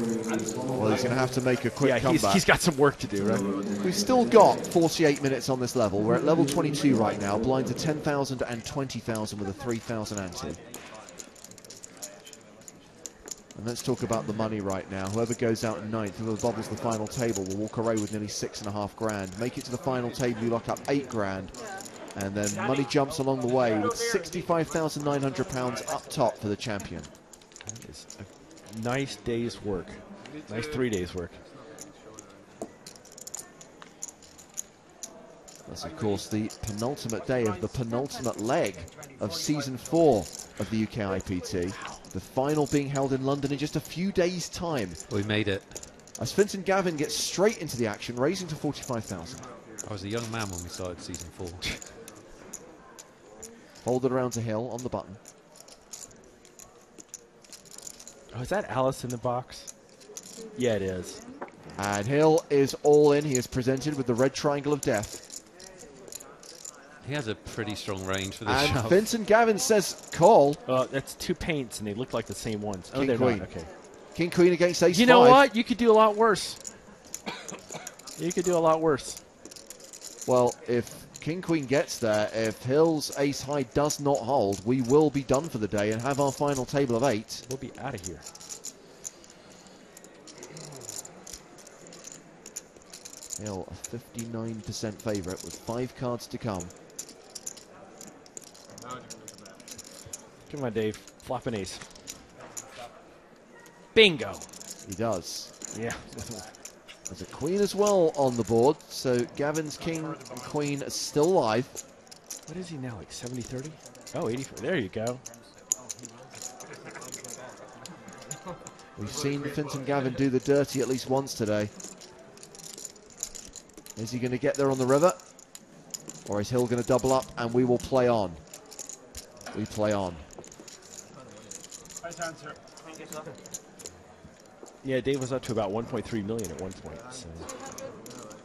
Well, he's going to have to make a quick comeback. He's got some work to do, right? We've still got 48 minutes on this level. We're at level 22 right now. Blinds are 10,000 and 20,000 with a 3,000 ante. And let's talk about the money right now. Whoever goes out in 9th, whoever bubbles the final table, will walk away with nearly 6.5 grand. Make it to the final table, you lock up 8 grand. And then money jumps along the way with £65,900 up top for the champion. It's a nice day's work. Nice 3 days' work. That's, of course, the penultimate day of the penultimate leg of Season 4 of the UKIPT. The final being held in London in just a few days' time. We made it. As Fintan Gavin gets straight into the action, raising to 45,000. I was a young man when we started Season 4. Folded around to Hill on the button. Oh, is that Alice in the box? Yeah, it is. And Hill is all in. He is presented with the red triangle of death. He has a pretty strong range for this and shove. Fintan Gavin says call. That's 2 paints, and they look like the same ones. King, oh, they're Queen. not. Okay. King Queen against Ace 5. You know what? You could do a lot worse. You could do a lot worse. Well, if King Queen gets there, if Hill's Ace High does not hold, we will be done for the day and have our final table of 8. We'll be out of here. Hill, a 59% favourite with 5 cards to come. Come on, Dave. Flop an ace. Bingo. He does. Yeah. There's a queen as well on the board, so Gavin's king and queen are still alive. What is he now, like 70-30? Oh, 84. There you go. We've seen Fintan Gavin do the dirty at least once today. Is he going to get there on the river? Or is Hill going to double up and we will play on? We play on. Yeah, Dave was up to about 1.3 million at one point. So.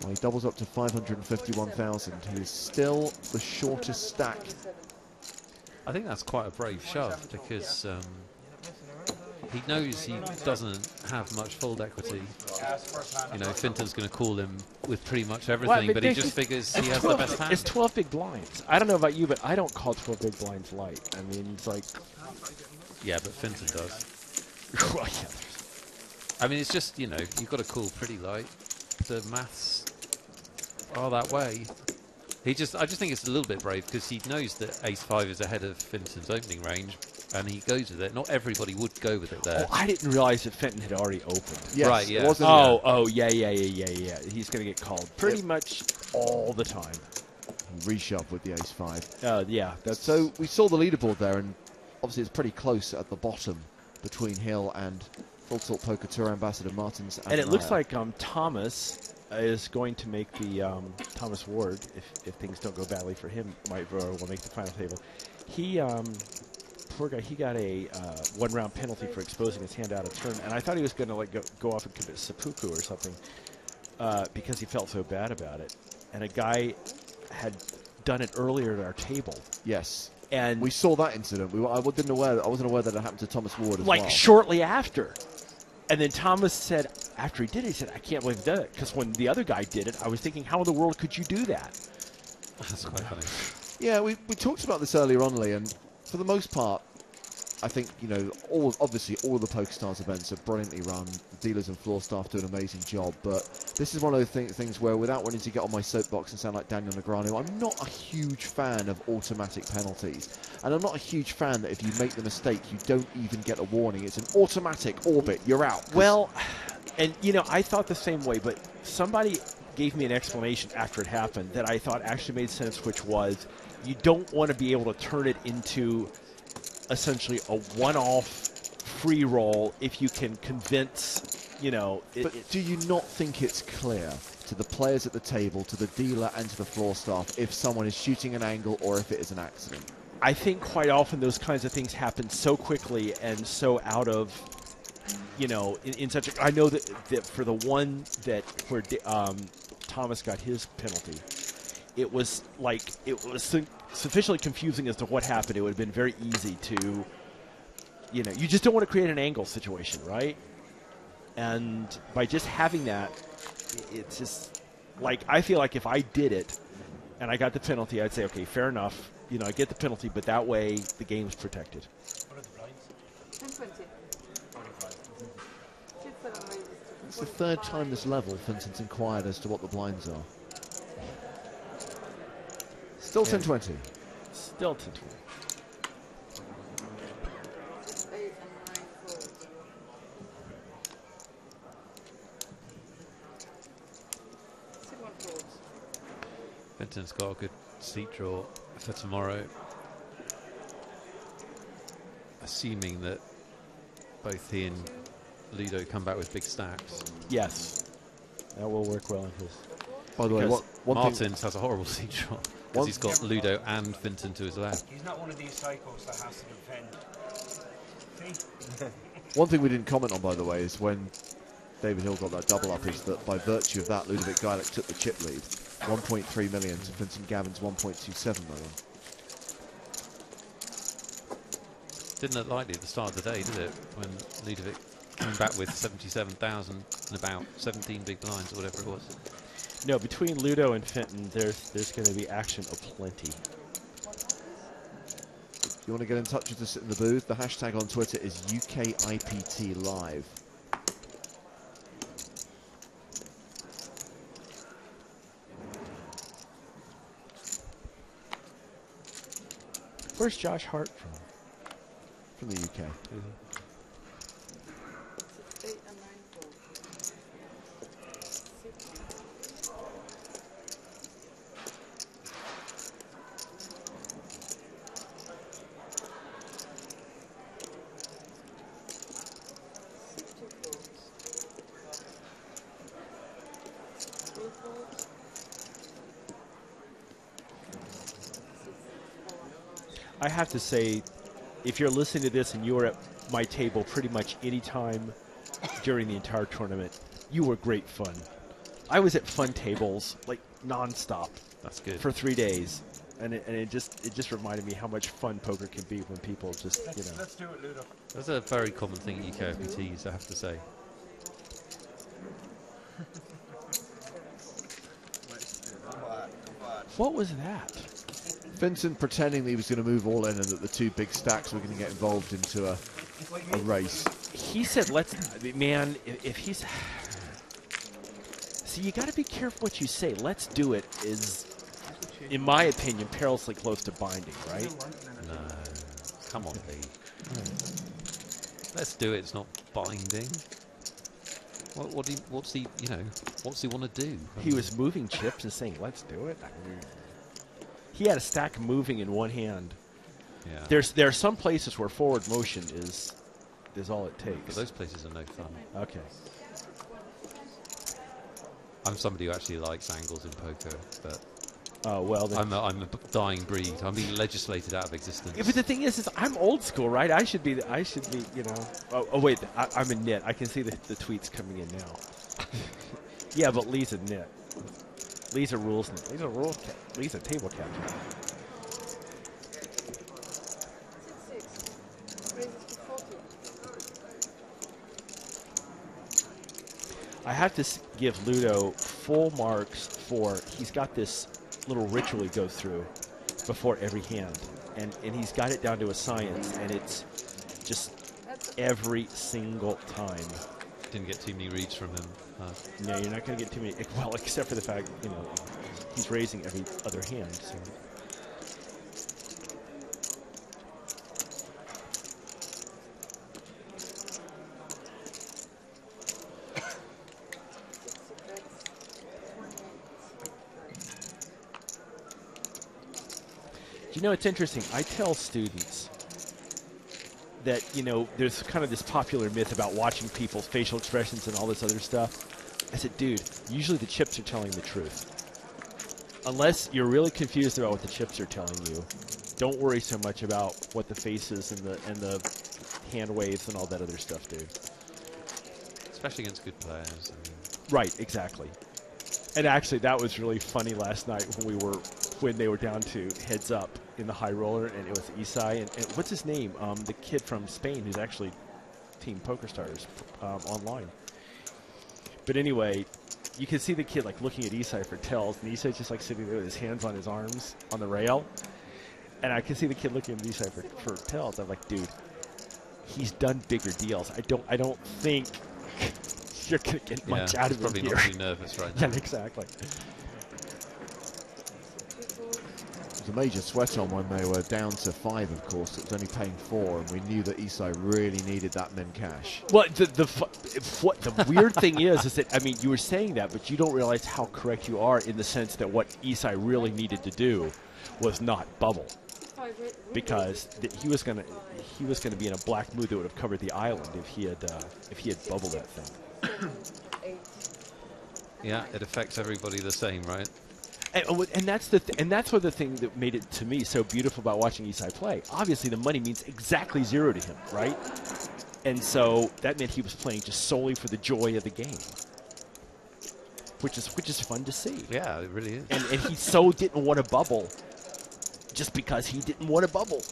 Well, he doubles up to 551,000. He is still the shortest stack. I think that's quite a brave shove because he knows he doesn't have much fold equity. You know, Fintan's going to call him with pretty much everything, well, but he just figures he has the best hand. It's 12 big blinds. I don't know about you, but I don't call 12 big blinds light. I mean, it's like... Yeah, but Fintan does. Well, yeah. I mean, it's just, you know, you've got to call pretty light. The maths are that way. I just think it's a little bit brave because he knows that ace-5 is ahead of Fintan's opening range, and he goes with it. Not everybody would go with it there. Oh, I didn't realize that Fintan had already opened. Yes, right, yeah. Yeah. Yeah. He's going to get called pretty much all the time. Reshove with the ace-5. Yeah. So we saw the leaderboard there, and obviously it's pretty close at the bottom between Hill and Full Tilt Poker Tour Ambassador Martins. And it looks like Thomas is going to make the Thomas Ward, if things don't go badly for him, will make the final table. He, poor guy, he got a one-round penalty for exposing his hand out of turn, and I thought he was going to go off and commit seppuku or something because he felt so bad about it. And a guy had done it earlier at our table. Yes. And we saw that incident. I wasn't aware that it happened to Thomas Ward as well. Like shortly after. And then Thomas said, after he did it, he said, I can't believe he did it. Because when the other guy did it, I was thinking, how in the world could you do that? That's quite funny. Yeah, we talked about this earlier on, Lee, and for the most part, I think, you know, obviously all of the PokerStars events are brilliantly run. The dealers and floor staff do an amazing job, but this is one of those things where, without wanting to get on my soapbox and sound like Daniel Negreanu, I'm not a huge fan of automatic penalties. And I'm not a huge fan that if you make the mistake, you don't even get a warning. It's an automatic orbit. You're out. Well, and, you know, I thought the same way, but somebody gave me an explanation after it happened that I thought actually made sense, which was you don't want to be able to turn it into essentially a one-off free roll if you can convince, you know... But do you not think it's clear to the players at the table, to the dealer and to the floor staff if someone is shooting an angle or if it is an accident? I think quite often those kinds of things happen so quickly and so out of, you know, in such a... I know that for the one that where Thomas got his penalty, it was sufficiently confusing as to what happened. It would have been very easy to, you know, you just don't want to create an angle situation, right? And by just having that, it's just like, I feel like if I did it and I got the penalty, I'd say, okay, fair enough. You know, I get the penalty, but that way the game's protected. What are the blinds? 10-20. It's the third time this level Fintan's inquired as to what the blinds are. Still 10-20. Still 10-20. Fintan's got a good seat draw for tomorrow, assuming that both he and Ludo come back with big stacks. Yes, that will work well in his. By the way, Martins has a horrible seat draw because he's got Ludo and Fintan to his left. He's not one of these psychos that has to defend. See? One thing we didn't comment on, by the way, is when David Hill got that double up, is that by virtue of that, Ludovic Geilick took the chip lead. 1.3 million to Fintan Gavin's 1.27 million. Didn't look likely at the start of the day, did it? When Ludovic came back with 77,000 and about 17 big blinds or whatever it was. No, between Ludo and Fintan, there's going to be action aplenty. If you want to get in touch with us in the booth, the hashtag on Twitter is UKIPT Live. Where's Josh Hart from? From the UK. I have to say, if you're listening to this and you were at my table pretty much any time during the entire tournament, you were great fun. I was at fun tables like nonstop. That's good. For 3 days, and it just reminded me how much fun poker can be when people just Let's do it, Ludo. That's a very common thing at UKIPTs, I have to say. What was that? Vincent pretending that he was going to move all in and that the two big stacks were going to get involved into a race. He said, let's, man, if he's... See, you got to be careful what you say. Let's do it is, in my opinion, perilously close to binding, right? No. Come on, Lee. Let's do it. It's not binding. What's he want to do? He was moving chips and saying, let's do it. He had a stack moving in one hand. Yeah. There are some places where forward motion is all it takes. But those places are no fun. Okay. I'm somebody who actually likes angles in poker, but well, then I'm a dying breed. I'm being legislated out of existence. Yeah, but the thing is I'm old school, right? I should be, you know. Oh wait, I'm a nit. I can see the tweets coming in now. Yeah, but Lee's a nit. Lee's a rules nit. Lee's a table captain. I have to give Ludo full marks for he's got this little ritual he goes through before every hand, and he's got it down to a science, and it's just every single time. Didn't get too many reads from him. No, you're not going to get too many. Well, except for the fact, you know, he's raising every other hand. So. You know, it's interesting. I tell students that, you know, there's kind of this popular myth about watching people's facial expressions and all this other stuff. I said, dude, usually the chips are telling the truth. Unless you're really confused about what the chips are telling you, don't worry so much about what the faces and the hand waves and all that other stuff do. Especially against good players. I mean. Right, exactly. And actually, that was really funny last night when they were down to heads up in the high roller, and it was Isai and what's his name? The kid from Spain who's actually Team PokerStars online. But anyway, you can see the kid like looking at Isai for tells, and Isai's just like sitting there with his hands on his arms on the rail, and I can see the kid looking at Isai for tells. I'm like, dude, he's done bigger deals. I don't think you're gonna get much out of him probably here. Not too nervous right now. Yeah, exactly. It was a major sweat on when they were down to 5, of course. It was only paying 4, and we knew that Isai really needed that min cash. Well, the weird thing is that, I mean, you were saying that, but you don't realize how correct you are in the sense that what Isai really needed to do was not bubble, because he was gonna be in a black mood that would have covered the island if he had bubbled that thing. Yeah, it affects everybody the same, right? And that's what the thing that made it to me so beautiful about watching Isai play. Obviously, the money means exactly 0 to him, right? And so that meant he was playing just solely for the joy of the game, which is fun to see. Yeah, it really is. And he so didn't want to bubble, just because he didn't want to bubble.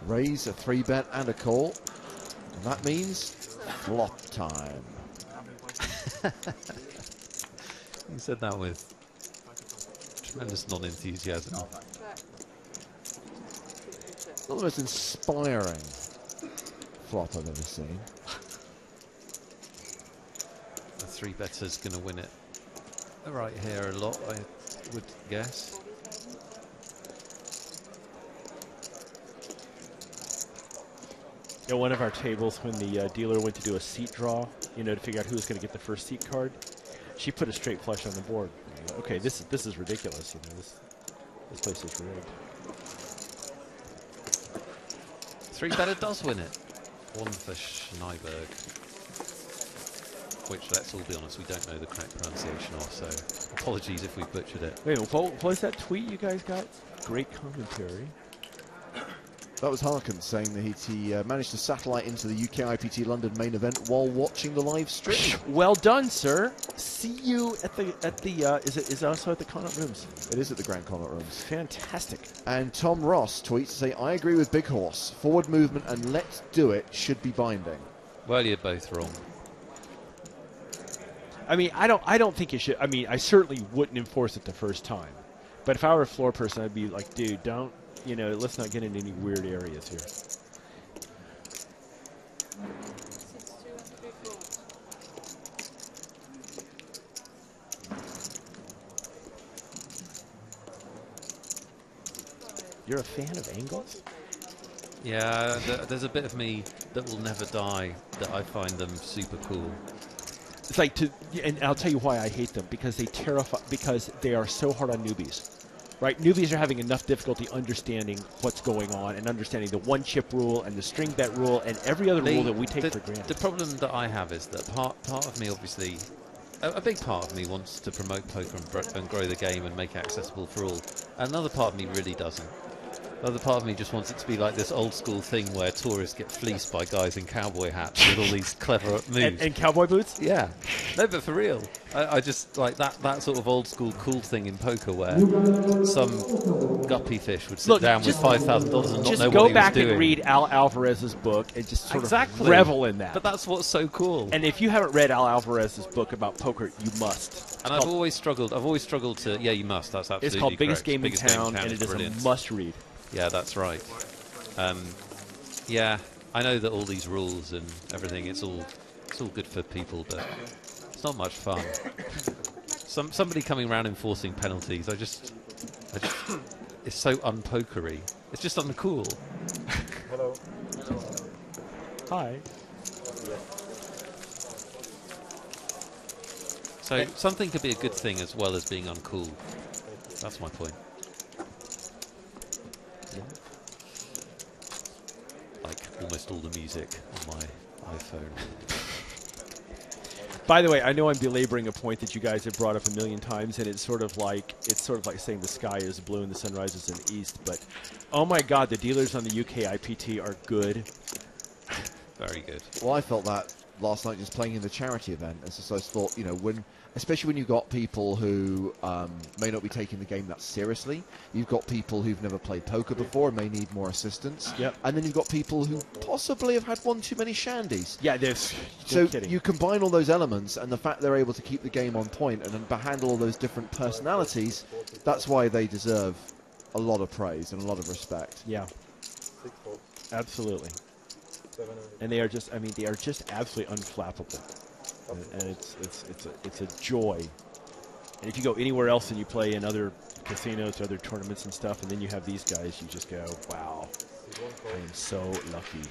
Raise, a 3-bet and a call, and that means flop time. You said that with tremendous non-enthusiasm. Not the most inspiring flop I've ever seen. The 3-better's going to win it right here a lot, I would guess. At one of our tables, when the dealer went to do a seat draw, you know, to figure out who was going to get the first seat card, she put a straight flush on the board. Okay, this is ridiculous. You know, this place is rigged. 3-better does win it. One for Schneiberg. which, let's all be honest, we don't know the correct pronunciation of, so apologies if we butchered it. Wait, what was that tweet you guys got? Great commentary. That was Harkins saying that he managed to satellite into the UKIPT London main event while watching the live stream. Well done, sir. See you at the is it also at the Connaught Rooms? It is at the Grand Connaught Rooms. Fantastic. And Tom Ross tweets to say, I agree with Big Horse. Forward movement and let's do it should be binding. Well, you're both wrong. I mean, I don't think you should. I mean, I certainly wouldn't enforce it the first time. But if I were a floor person, I'd be like, dude, don't, you know, let's not get into any weird areas here. You're a fan of angles? Yeah, there's a bit of me that will never die that I find them super cool. It's like and I'll tell you why I hate them, because they are so hard on newbies. Right, newbies are having enough difficulty understanding what's going on and understanding the one chip rule and the string bet rule and every other rule that we take for granted. The problem that I have is that part of me, obviously, a big part of me wants to promote poker and grow the game and make it accessible for all. Another part of me really doesn't. Another part of me just wants it to be like this old school thing where tourists get fleeced by guys in cowboy hats with all these clever moves. And cowboy boots? Yeah. No, but for real. I just like that sort of old school cool thing in poker where some guppy fish would sit down with $5,000 and not know what he was doing. Just go back and read Al Alvarez's book and just sort of revel in that. But that's what's so cool. And if you haven't read Al Alvarez's book about poker, you must. And I've always struggled to, yeah, you must. That's absolutely correct. It's called Biggest Game in Town, and it is a must-read. Yeah, that's right. Yeah, I know that all these rules and everything, it's all good for people, but it's not much fun. Somebody coming around enforcing penalties, I just it's so unpokery. It's just uncool. Hello. Hi. So something could be a good thing as well as being uncool. That's my point. Like almost all the music on my iPhone. By the way, I know I'm belaboring a point that you guys have brought up a million times, and it's sort of like saying the sky is blue and the sun rises in the east. But oh my God, the dealers on the UKIPT are good. Very good. Well, I felt that last night just playing in the charity event. And so I thought, you know, especially when you've got people who may not be taking the game that seriously. You've got people who've never played poker before and may need more assistance. Yep. And then you've got people who possibly have had one too many shandies. Yeah, so you combine all those elements and the fact they're able to keep the game on point and then handle all those different personalities, that's why they deserve a lot of praise and a lot of respect. Yeah. Absolutely. And they are just, I mean, they are just absolutely unflappable. And it's a joy. And if you go anywhere else and you play in other casinos or other tournaments and stuff, and then you have these guys, you just go, wow, I am so lucky.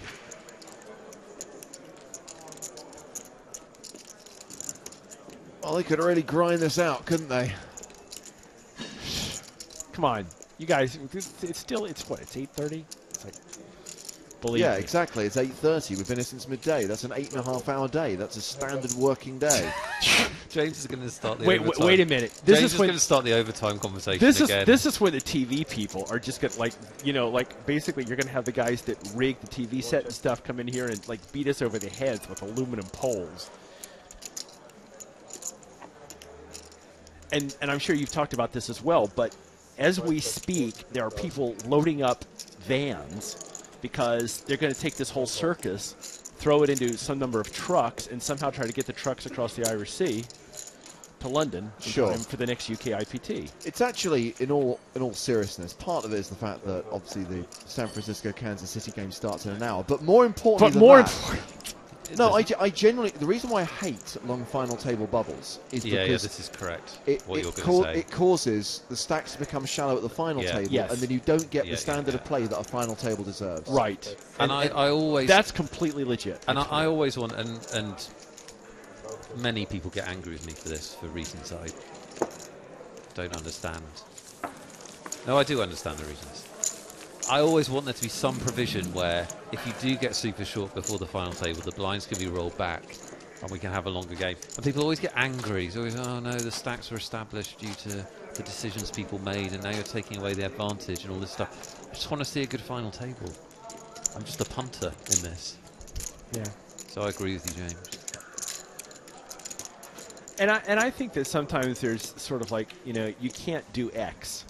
Well, they could really grind this out, couldn't they? Come on, you guys. It's what? It's 8:30. It's like, believe me. Exactly. It's 8:30. We've been here since midday. That's an 8.5-hour day. That's a standard working day. James is going to start the overtime. Wait a minute. James is going to start the overtime conversation again. This is where the TV people are just going to, like, you know, like, basically you're going to have the guys that rig the TV set and stuff come in here and, like, beat us over the heads with aluminum poles. And I'm sure you've talked about this as well, but as we speak, there are people loading up vans because they're going to take this whole circus, throw it into some number of trucks, and somehow try to get the trucks across the Irish Sea to London in time for the next UKIPT. It's actually, in all seriousness, part of it is the fact that obviously the San Francisco-Kansas City game starts in an hour, but more importantly no, I generally, the reason why I hate long final table bubbles is because this is correct. It causes the stacks to become shallow at the final table, and then you don't get the standard of play that a final table deserves. Right. And I always... That's completely legit. And I always want... And many people get angry with me for this, for reasons I don't understand. No, I do understand the reasons. I always want there to be some provision where if you do get super short before the final table, the blinds can be rolled back and we can have a longer game. And people always get angry. It's always, oh no, the stacks were established due to the decisions people made, and now you're taking away the advantage and all this stuff. I just want to see a good final table. I'm just a punter in this. Yeah. So I agree with you, James. And I think that sometimes there's sort of like, you know, you can't do X.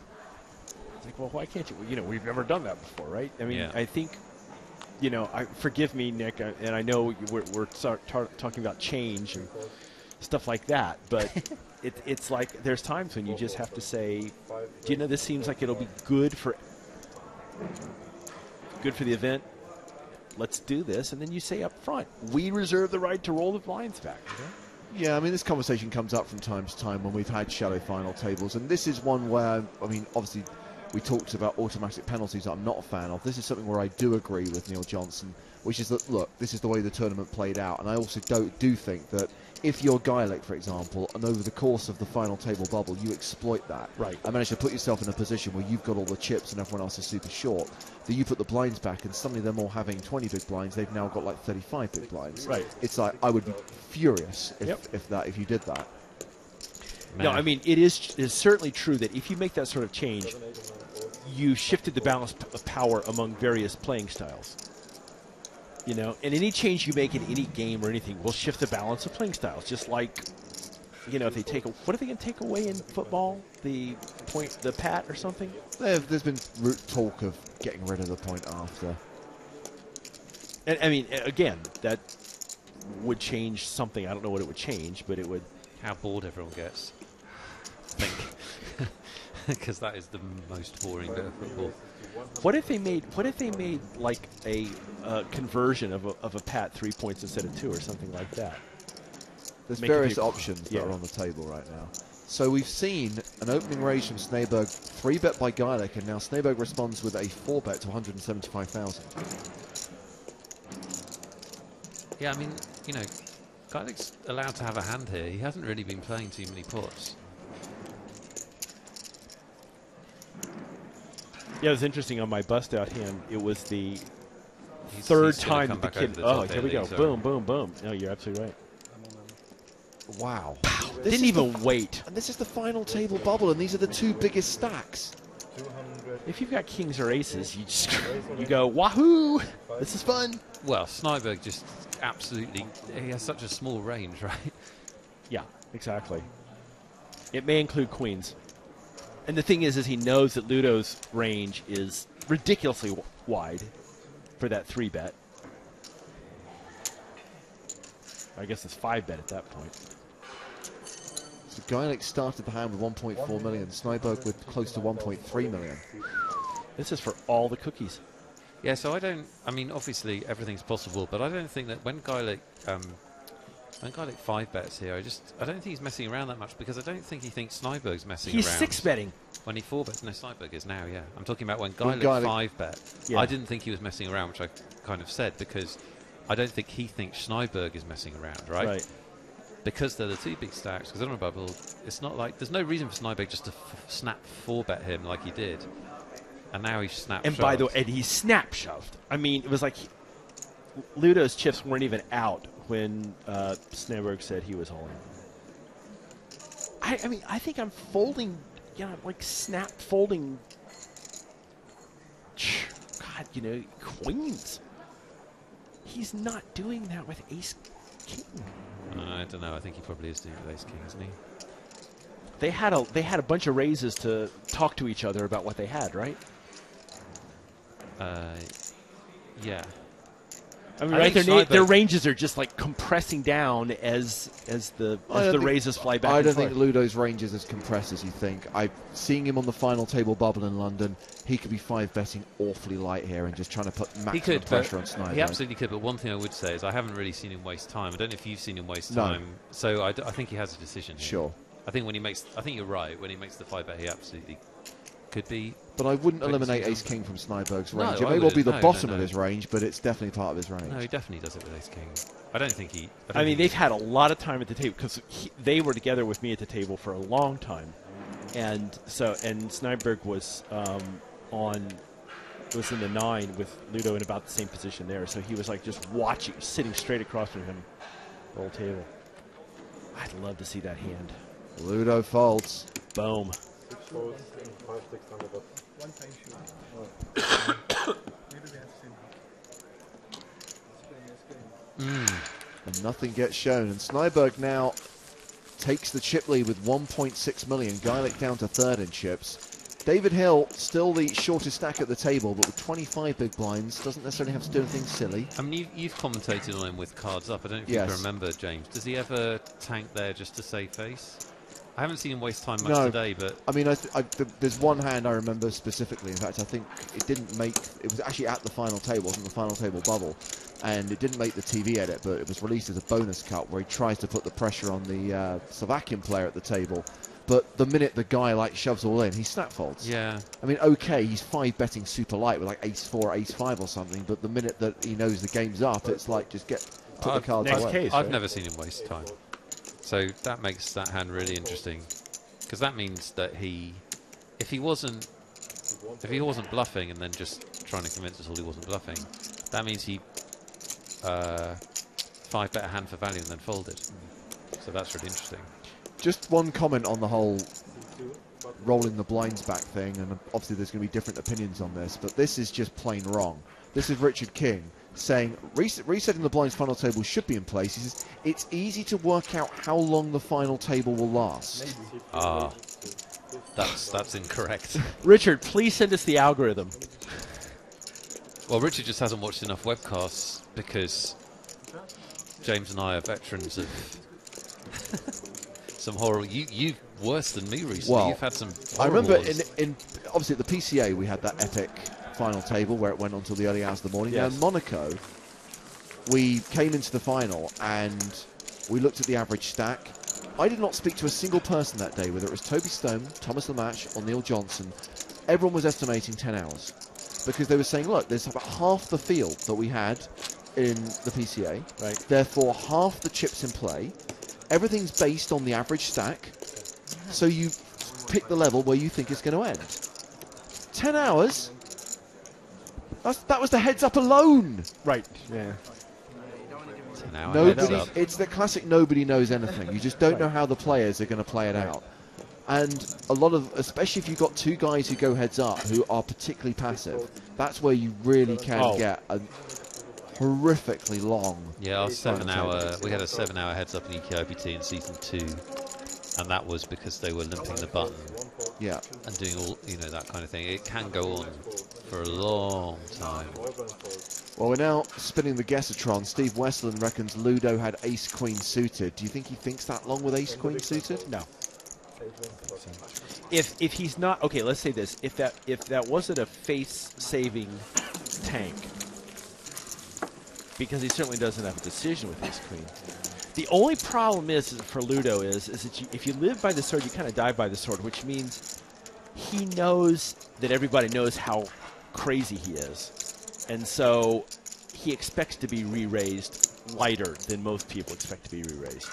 It's like, well, why can't you? Well, you know, we've never done that before, right? I mean, I think, you know, forgive me, Nick, and I know we're talking about change and stuff like that, but it's like there's times when you just have to say, do you know, this seems like it'll be good for the event. Let's do this, and then you say up front, we reserve the right to roll the blinds back. Yeah, I mean, this conversation comes up from time to time when we've had shallow final tables, and this is one where, I mean, obviously we talked about automatic penalties that I'm not a fan of. This is something where I do agree with Neil Johnson, which is that, look, this is the way the tournament played out, and I also do think that if you're Geilick, for example, and over the course of the final table bubble, you exploit that, and manage to put yourself in a position where you've got all the chips and everyone else is super short, that you put the blinds back and suddenly they're all having 20 big blinds, they've now got like 35 big blinds. Right. It's like, I would be furious if you did that. No, I mean, it is certainly true that if you make that sort of change, you shifted the balance of power among various playing styles. You know, and any change you make in any game or anything will shift the balance of playing styles. Just like, you know, if they take what are they going to take away in football? The pat or something? There's been talk of getting rid of the point after. And I mean, again, that would change something. I don't know what it would change, but it would. How bored everyone gets. I think. Because that is the most boring bit of football. What if they made like a conversion of a pat 3 points instead of 2 or something like that? There's various options that are on the table right now. So we've seen an opening raise from Snaberg, 3-bet by Geilick, and now Snaberg responds with a 4-bet to 175,000. Yeah, I mean, you know, Geilick's allowed to have a hand here. He hasn't really been playing too many pots. Yeah, it was interesting on my bust-out hand. It was the third time that the kid... Oh, here we go. Boom, boom, boom. No, you're absolutely right. Wow. Didn't even wait. And this is the final table bubble, and these are the two biggest stacks. If you've got kings or aces, you go, wahoo! This is fun. Well, Snaberg just absolutely... He has such a small range, right? Yeah, exactly. It may include queens. And the thing is he knows that Ludo's range is ridiculously wide for that 3-bet. I guess it's 5-bet at that point. So Geilick started the hand with 1.4 million. Snaberg with close to 1.3 million. This is for all the cookies. Yeah, so I mean, obviously everything's possible, but I don't think that when Geilick 5-bets here, I don't think he's messing around that much, because I don't think he thinks Snaberg's messing around. He's 6-betting. When he 4-bets, no, Snaberg is now, yeah. I'm talking about when Geilick 5-bet. Yeah. I didn't think he was messing around, which I kind of said, because I don't think he thinks Snaberg is messing around, right? Because they're the two big stacks, because on a bubble, it's not like, there's no reason for Snaberg just to snap 4-bet him like he did. And now he's snap And by the way, and he snap shoved. I mean, it was like Ludo's chips weren't even out when Snaberg said he was all in. I mean, I think I'm folding, like snap folding. God, you know, queens. He's not doing that with ace king. I don't know. I think he probably is doing it with ace king, isn't he? They had a bunch of raises to talk to each other about what they had, right? Yeah. I mean, right, their ranges are just like compressing down as the raises fly back. I don't think Ludo's ranges as compressed as you think. Seeing him on the final table bubble in London, he could be 5-betting awfully light here and just trying to put maximum pressure on Snaberg. He absolutely could, but one thing I would say is I haven't really seen him waste time. I don't know if you've seen him waste time. So I think he has a decision here. Sure. I think you're right. When he makes the 5-bet, he absolutely could be. But I wouldn't eliminate ace king from Snaberg's range. It may well be the bottom of his range, but it's definitely part of his range. No, he definitely does it with ace king. I don't think he. I mean, they've had a lot of time at the table because they were together with me at the table for a long time, and Snaberg was was in the 9 with Ludo in about the same position there. So he was like just watching, sitting straight across from him, Roll table. I'd love to see that hand. Ludo folds. Boom. And nothing gets shown. And Snyberg now takes the chip lead with 1.6 million. Geilick down to third in chips. David Hill, still the shortest stack at the table, but with 25 big blinds, doesn't necessarily have to do anything silly. I mean, you've commentated on him with cards up. I don't know if you can remember, James. Does he ever tank there just to save face? I haven't seen him waste time much today, but... I mean, there's one hand I remember specifically. In fact, I think it didn't make... It was actually at the final table, wasn't the final table bubble. And it didn't make the TV edit, but it was released as a bonus cut where he tries to put the pressure on the Slovakian player at the table. But the minute the guy shoves all in, he snap folds. Yeah. I mean, okay, he's 5-betting super light with like ace-4, ace-5 or something, but the minute that he knows the game's up, it's like just put the cards away. I've never seen him waste time. So that makes that hand really interesting. Because that means that if he wasn't bluffing and then just trying to convince us all he wasn't bluffing, that means he 5-bet a hand for value and then folded. So that's really interesting. Just one comment on the whole rolling the blinds back thing, and obviously there's going to be different opinions on this, but this is just plain wrong. This is Richard King saying resetting the blinds final table should be in place. He says it's easy to work out how long the final table will last. Ah, that's incorrect. Richard, please send us the algorithm. Well, Richard just hasn't watched enough webcasts because James and I are veterans of some horror. You worse than me recently. Well, you've had some. I remember in obviously at the PCA we had that epic final table where it went on until the early hours of the morning. Yes. Now in Monaco, we came into the final and we looked at the average stack. I did not speak to a single person that day, whether it was Toby Stone, Thomas Lamach, or Neil Johnson. Everyone was estimating 10 hours because they were saying, look, there's about half the field that we had in the PCA. Right. Therefore, half the chips in play. Everything's based on the average stack. So you pick the level where you think it's going to end. 10 hours? That was the heads up alone. Right. Yeah. It's the classic nobody knows anything. You just don't know how the players are going to play it out. And a lot of, especially if you've got two guys who go heads up who are particularly passive, that's where you really can get a horrifically long. Yeah, our 7 hour. We had a 7 hour heads up in UKIPT in season 2, and that was because they were limping the button. Yeah. And doing all that kind of thing. It can go on for a long time. Well, we're now spinning the Guessatron. Steve Westland reckons Ludo had ace-queen suited. Do you think he thinks that long with ace-queen suited? No. If he's not, okay, let's say this. If that wasn't a face-saving tank, because he certainly doesn't have a decision with ace-queen. The only problem is for Ludo is that if you live by the sword, you kind of die by the sword, which means he knows that everybody knows how crazy he is. And so he expects to be re-raised lighter than most people expect to be re-raised.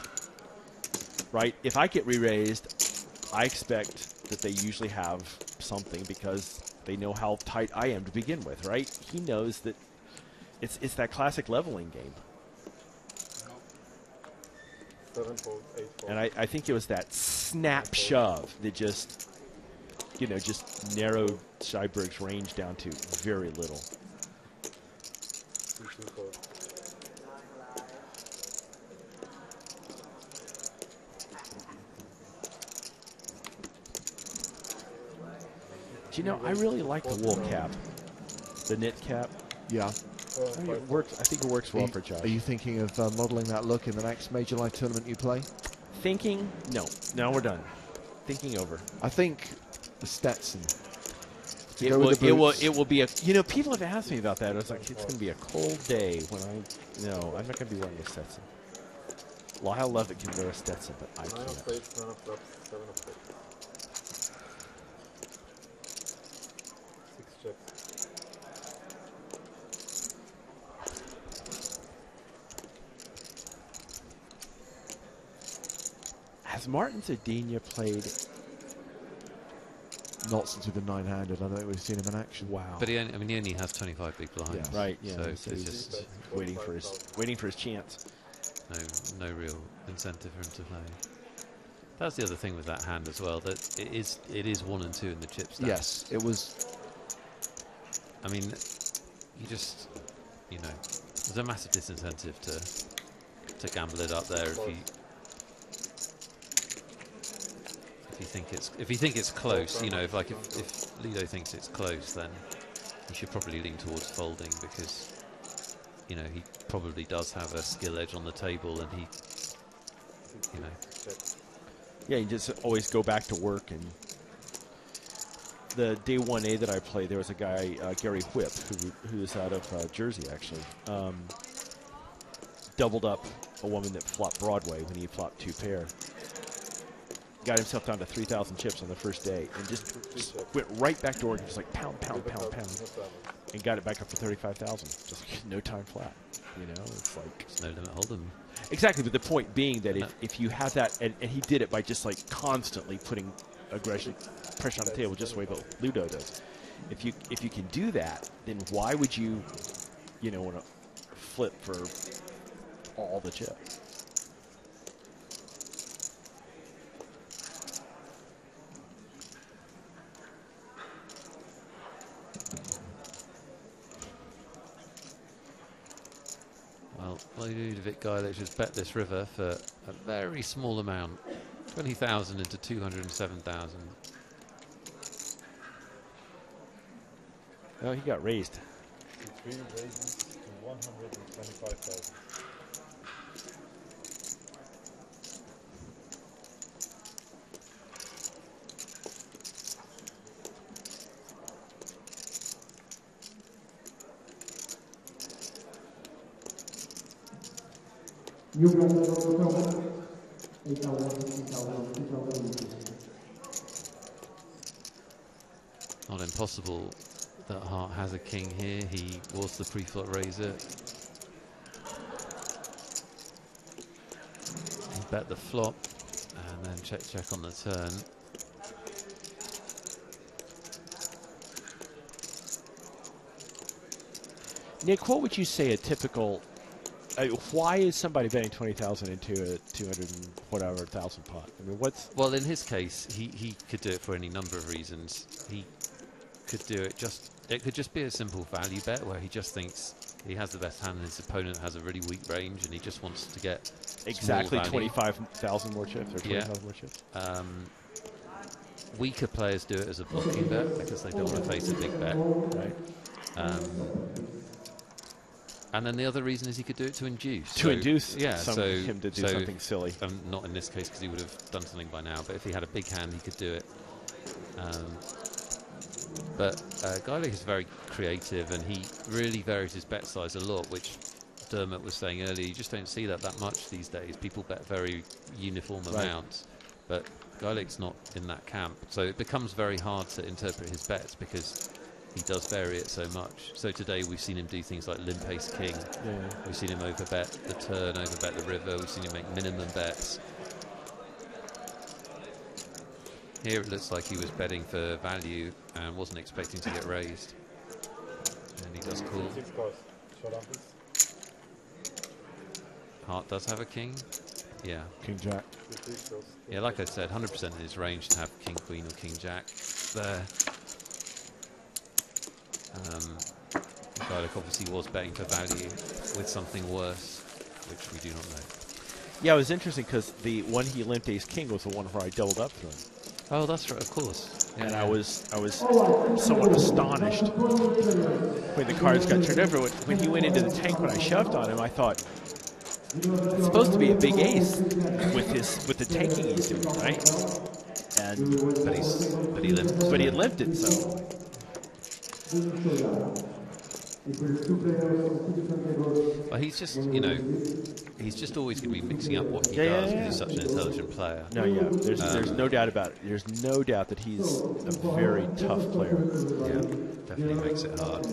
Right? If I get re-raised, I expect that they usually have something because they know how tight I am to begin with, right? He knows that it's that classic leveling game. And I think it was that snap shove that just narrowed Shyberg's range down to very little. Do you know, I really like the wool cap, the knit cap. Yeah. I think it works well for Josh. Are you thinking of modelling that look in the next Major Life tournament you play? Thinking? No. No, we're done. Thinking over. I think the Stetson. It will be a. You know, people have asked me about that. I was like, it's going to be a cold day when I'm not going to be wearing a Stetson. Lyle Levitt can wear a Stetson, but I can't. Has Martin Zedina played? Not since with the 9-handed. I don't think we've seen him in action. Wow. But he only has 25 big blinds. Yeah. Right. Yeah. So so it's he's just waiting for his chance. no real incentive for him to play. That's the other thing with that hand as well, that it is 1 and 2 in the chip stack. Yes, it was. I mean, you just, you know, there's a massive disincentive to gamble it up there if you think it's close. You know, if Lido thinks it's close, then you should probably lean towards folding, because, you know, he probably does have a skill edge on the table, and he, you know. Yeah, you just always go back to work. And the day 1A that I played, there was a guy, Gary Whip, who is out of Jersey, actually. Doubled up a woman that flopped Broadway when he flopped 2-pair. Got himself down to 3,000 chips on the first day, and just went right back to work, and just like pound, and got it back up to 35,000. Just no time flat. You know, it's like it's no limit hold'em. Exactly, but the point being that if you have that, and he did it by just like constantly putting aggression, pressure on the table, just the way Ludo does. If you can do that, then why would you want to flip for all the chips? Well, Ludovic Geilick has bet this river for a very small amount, 20,000 into 207,000. Oh, he got raised. 3 raises to 125,000. Not impossible that Hart has a king here. He was the pre-flop raiser. He bet the flop and then check on the turn. Nick, what would you say a typical? Why is somebody betting 20,000 into a 200 and whatever 1,000 pot? I mean, what's? Well, in his case, he could do it for any number of reasons. He could do it it could just be a simple value bet where he just thinks he has the best hand and his opponent has a really weak range, and he just wants to get exactly 25,000 more chips or 20,000 more chips. Weaker players do it as a blocking bet because they don't want to face a big bet. Right. And then the other reason is he could do it to induce. To induce him to do something silly. Not in this case, because he would have done something by now, but if he had a big hand, he could do it. But Geilick is very creative, and he really varies his bet size a lot, which Dermot was saying earlier. You just don't see that much these days. People bet very uniform amounts, but Geilick's not in that camp. So it becomes very hard to interpret his bets because he does vary it so much. So today we've seen him do things like limp ace king. Yeah. We've seen him overbet the turn, overbet the river. We've seen him make minimum bets. Here it looks like he was betting for value and wasn't expecting to get raised. And he does call. Hart does have a king. Yeah. King jack. Yeah, like I said, 100% in his range to have king queen or king jack there. Geilick obviously was betting for value with something worse, which we do not know. Yeah, it was interesting because the one he limped ace king was the one where I doubled up through him. Oh, that's right, of course. And I was somewhat astonished when the cards got turned over. When he went into the tank, when I shoved on him, I thought it's supposed to be a big ace with the tanking he's doing, right? But he limped it, so. Well, he's just, he's just always going to be mixing up what he does because he's such an intelligent player. No, yeah, there's no doubt about it. There's no doubt that he's a very tough player. Yeah, definitely makes it hard.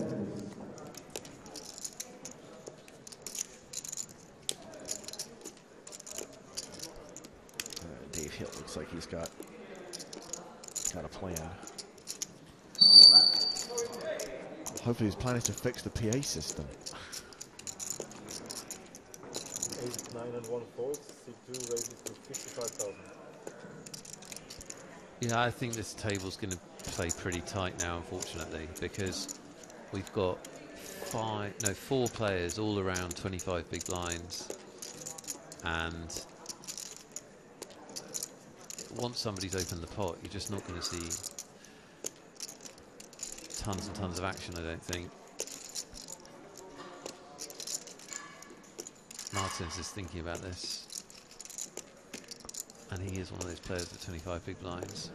Dave Hill looks like he's got a plan. Hopefully his plan is to fix the PA system. 8, 9 and 1 folds. C2 raises to 55,000. Yeah, I think this table's going to play pretty tight now, unfortunately, because we've got 4 players all around 25 big blinds, and once somebody's opened the pot, you're just not going to see tons and tons of action, I don't think. Martins is thinking about this, and he is one of those players with 25 big blinds.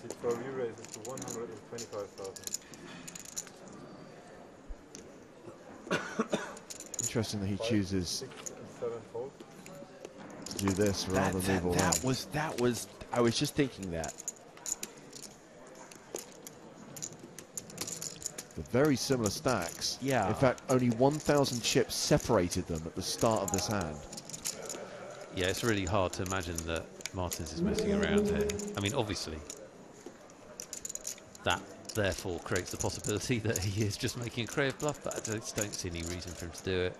C4 raises to 125,000. Interesting that he chooses 6 and 7 folds. to do this rather than move all around. That was. I was just thinking that. They're very similar stacks. Yeah. In fact, only 1,000 chips separated them at the start of this hand. Yeah, it's really hard to imagine that Martins is messing around here. I mean, obviously, that therefore creates the possibility that he is just making a creative bluff, but I just don't see any reason for him to do it.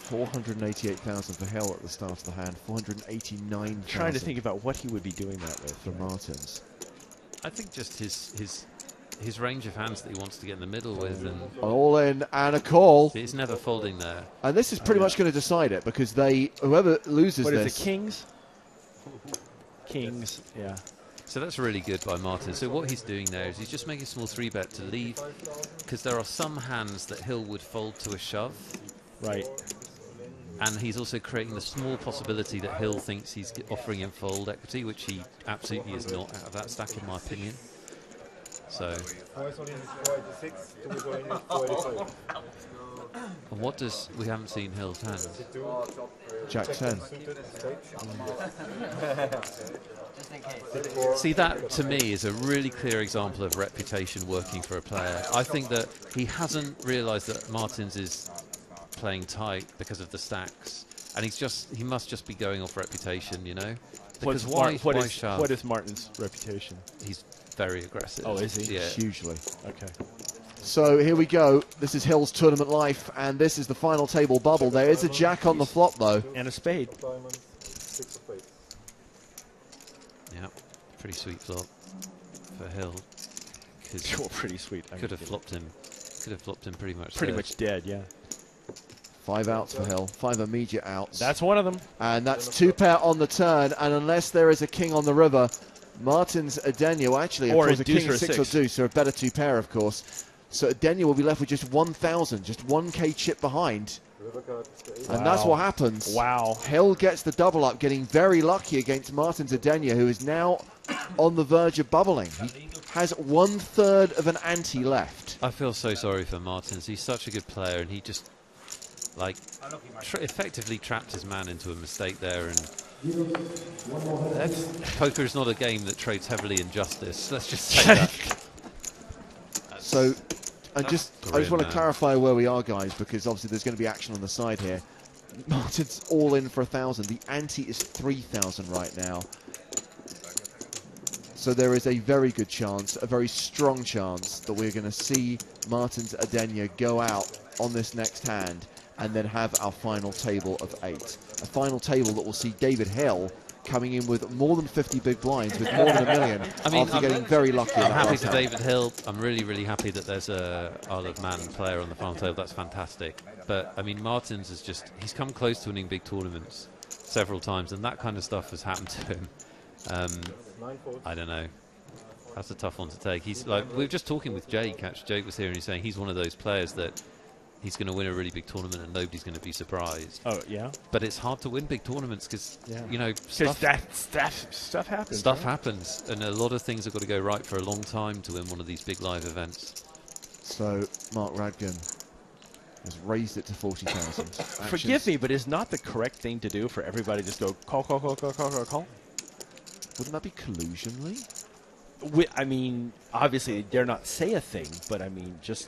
488,000 for Hill at the start of the hand. 489,000. Trying to think about what he would be doing that with. For Martins. I think just his range of hands that he wants to get in the middle with, and all in and a call. It's never folding there. And this is pretty much going to decide it, because whoever loses what this. What is it, kings? Kings, yeah. So that's really good by Martin. So what he's doing there is he's just making a small 3-bet to leave, because there are some hands that Hill would fold to a shove. Right. And he's also creating the small possibility that Hill thinks he's offering him fold equity, which he absolutely is not out of that stack, in my opinion. So. And what does we haven't seen Hill's hand? Jack 10. See, that to me is a really clear example of reputation working for a player. I think that he hasn't realised that Martins is playing tight because of the stacks, and he must just be going off reputation, you know. Because what is Martin's reputation? He's very aggressive. Oh, is he? Yeah, hugely. Okay. So here we go. This is Hill's tournament life, and this is the final table bubble. There is a jack on the flop, though. And a spade. Yeah, pretty sweet flop for Hill. Sure, pretty sweet. Could have flopped him. Could have flopped him pretty much. Pretty much dead, yeah. 5 outs for Hill. 5 immediate outs. That's one of them. And that's 2 pair on the turn, and unless there is a king on the river, Martins Adenia, well, actually, or of course, a king, or 6 or deuce, so a better 2 pair, of course. So Adenia will be left with just 1,000, just 1k chip behind. And that's what happens. Wow. Hill gets the double up, getting very lucky against Martins Adenia, who is now on the verge of bubbling. He has 1/3 of an ante left. I feel so sorry for Martins. He's such a good player, and he just, like, effectively trapped his man into a mistake there. And poker is not a game that trades heavily in justice. Let's just say that. So, I just want to clarify where we are, guys, because obviously there's going to be action on the side here. Martin's all in for 1,000. The ante is 3,000 right now. So there is a very good chance, a very strong chance, that we're going to see Martins Adenia go out on this next hand and then have our final table of 8. A final table that will see David Hill coming in with more than 50 big blinds, with more than $1 million, after getting very lucky. I'm happy for David Hill. I'm really, really happy that there's a Isle of Man player on the final table. That's fantastic. But, I mean, Martins is just, he's come close to winning big tournaments several times, and that kind of stuff has happened to him. I don't know. That's a tough one to take. He's like, we were just talking with Jake. Actually, Jake was here, and he's saying he's one of those players that he's going to win a really big tournament and nobody's going to be surprised. Oh, yeah? But it's hard to win big tournaments because, you know, stuff happens. Stuff happens, and a lot of things have got to go right for a long time to win one of these big live events. So, Mark Radgan has raised it to 40,000. Forgive me, but is not the correct thing to do for everybody to just go call? Wouldn't that be collusionally? I mean, obviously, dare not say a thing, but I mean, just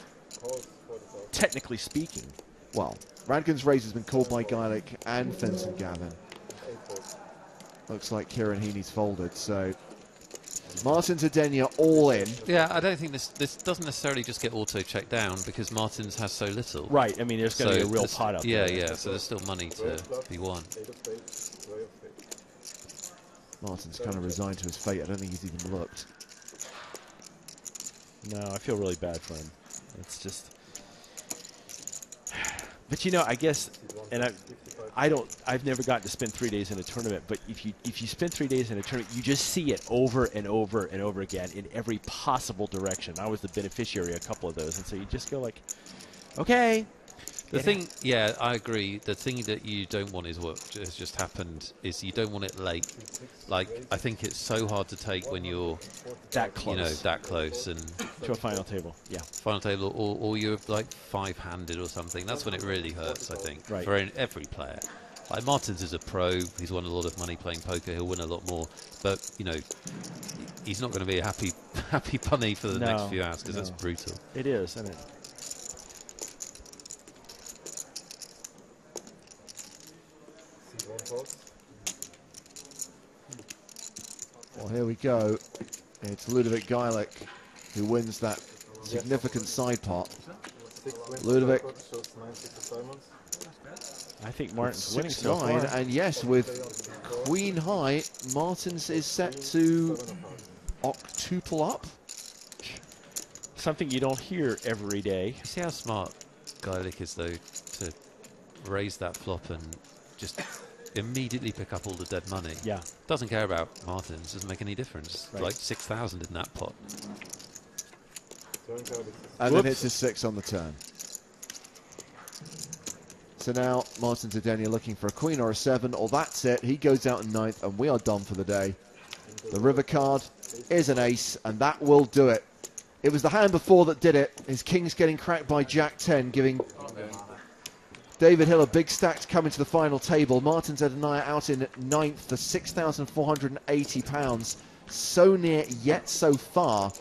technically speaking. Well, Radgan's raise has been called by Geilick and Vincent Gavin. Looks like Kieran Heaney's folded, so Martin Zedenia all in. Yeah, I don't think this doesn't necessarily just get auto-checked down because Martins has so little. Right, I mean, there's going to be a real pot up there. Yeah, so there's still money to be won. Martin's kind of resigned to his fate. I don't think he's even looked. No, I feel really bad for him. It's just... But you know, I guess, and I've never gotten to spend 3 days in a tournament, but if you spend 3 days in a tournament, you just see it over and over and over again in every possible direction. I was the beneficiary of a couple of those, and so you just go like, okay. The thing, yeah, I agree. The thing that you don't want is what has just happened is you don't want it late. Like, I think it's so hard to take when you're that close. You know, that close and to a final table. Yeah, final table, or you're like 5-handed or something. That's when it really hurts. I think right. For every player. Like Martins is a pro. He's won a lot of money playing poker. He'll win a lot more. But you know, he's not going to be a happy bunny for the next few hours because that's brutal. It is, isn't it? Well, here we go. It's Ludovic Geilick who wins that significant side pot. Ludovic. I think Martin's winning so far. And yes, with Queen High, Martins is set to octuple up. Something you don't hear every day. You see how smart Geilick is, though, to raise that flop and just immediately pick up all the dead money. Yeah. Doesn't care about Martins, doesn't make any difference. Right. Like 6,000 in that pot. And then hits his 6 on the turn. So now Martin Zedenia looking for a queen or a 7, or that's it. He goes out in 9th, and we are done for the day. The river card is an ace, and that will do it. It was the hand before that did it. His king's getting cracked by Jack 10, giving David Hill a big stack to come into the final table. Martin Zedenia out in 9th for £6,480. So near, yet so far.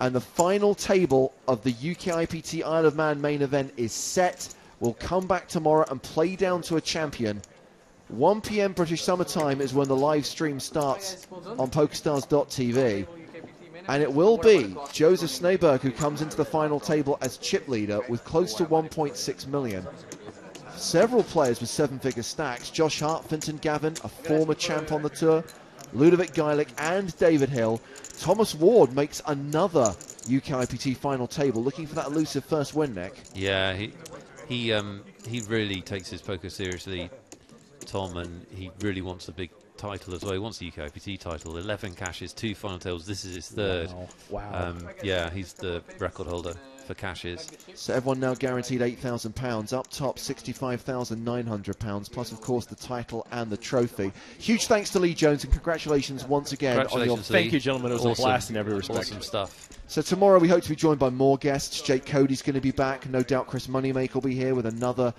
And the final table of the UKIPT Isle of Man main event is set. We'll come back tomorrow and play down to a champion. 1 p.m. British summertime is when the live stream starts on PokerStars.tv. And it will be Joseph Sneyberg who comes into the final table as chip leader with close to 1.6 million. Several players with 7-figure stacks. Josh Hart, Finton Gavin, a former champ on the tour. Ludovic Geilick and David Hill. Thomas Ward makes another UKIPT final table, looking for that elusive first win, Nick. Yeah, he really takes his poker seriously, Tom, and he really wants a big title as well. He wants the UKIPT title. 11 cashes, 2 final tables. This is his 3rd. Wow. Yeah, he's the record holder for cashes. So everyone now guaranteed £8,000. Up top, £65,900. Plus, of course, the title and the trophy. Huge thanks to Lee Jones, and congratulations once again on your... Thank you, gentlemen. It was a blast in every respect. Awesome stuff. So tomorrow we hope to be joined by more guests. Jake Cody's going to be back. No doubt Chris Moneymaker will be here with another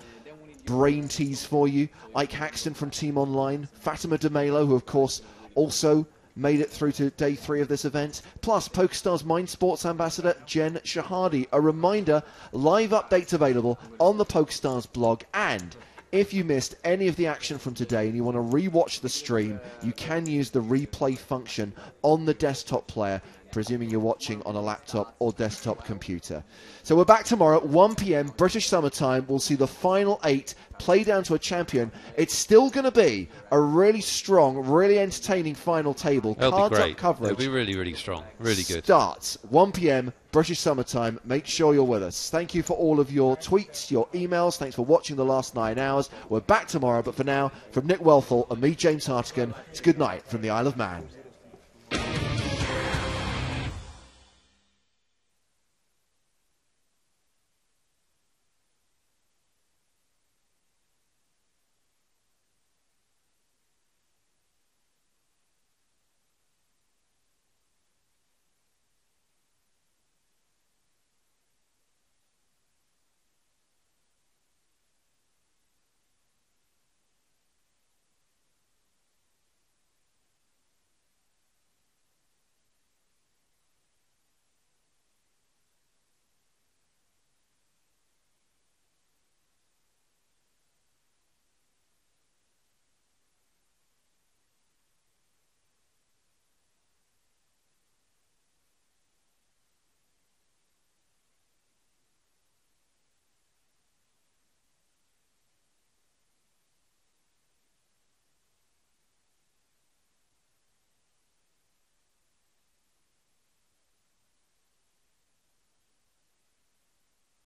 brain tease for you. Ike Haxton from Team Online. Fatima De Melo, who of course also made it through to day 3 of this event. Plus PokerStars Mind Sports Ambassador Jen Shahadi. A reminder, live updates available on the PokerStars blog. And if you missed any of the action from today and you want to re-watch the stream, you can use the replay function on the desktop player, presuming you're watching on a laptop or desktop computer. So we're back tomorrow at 1 p.m. British summertime. We'll see the final 8 play down to a champion. It's still going to be a really strong, really entertaining final table. It'll be great. Up coverage. It'll be really, really strong. Really good. Starts 1 p.m. British summertime. Make sure you're with us. Thank you for all of your tweets, your emails. Thanks for watching the last 9 hours. We're back tomorrow, but for now, from Nick Welthall and me, James Hartigan, it's good night from the Isle of Man.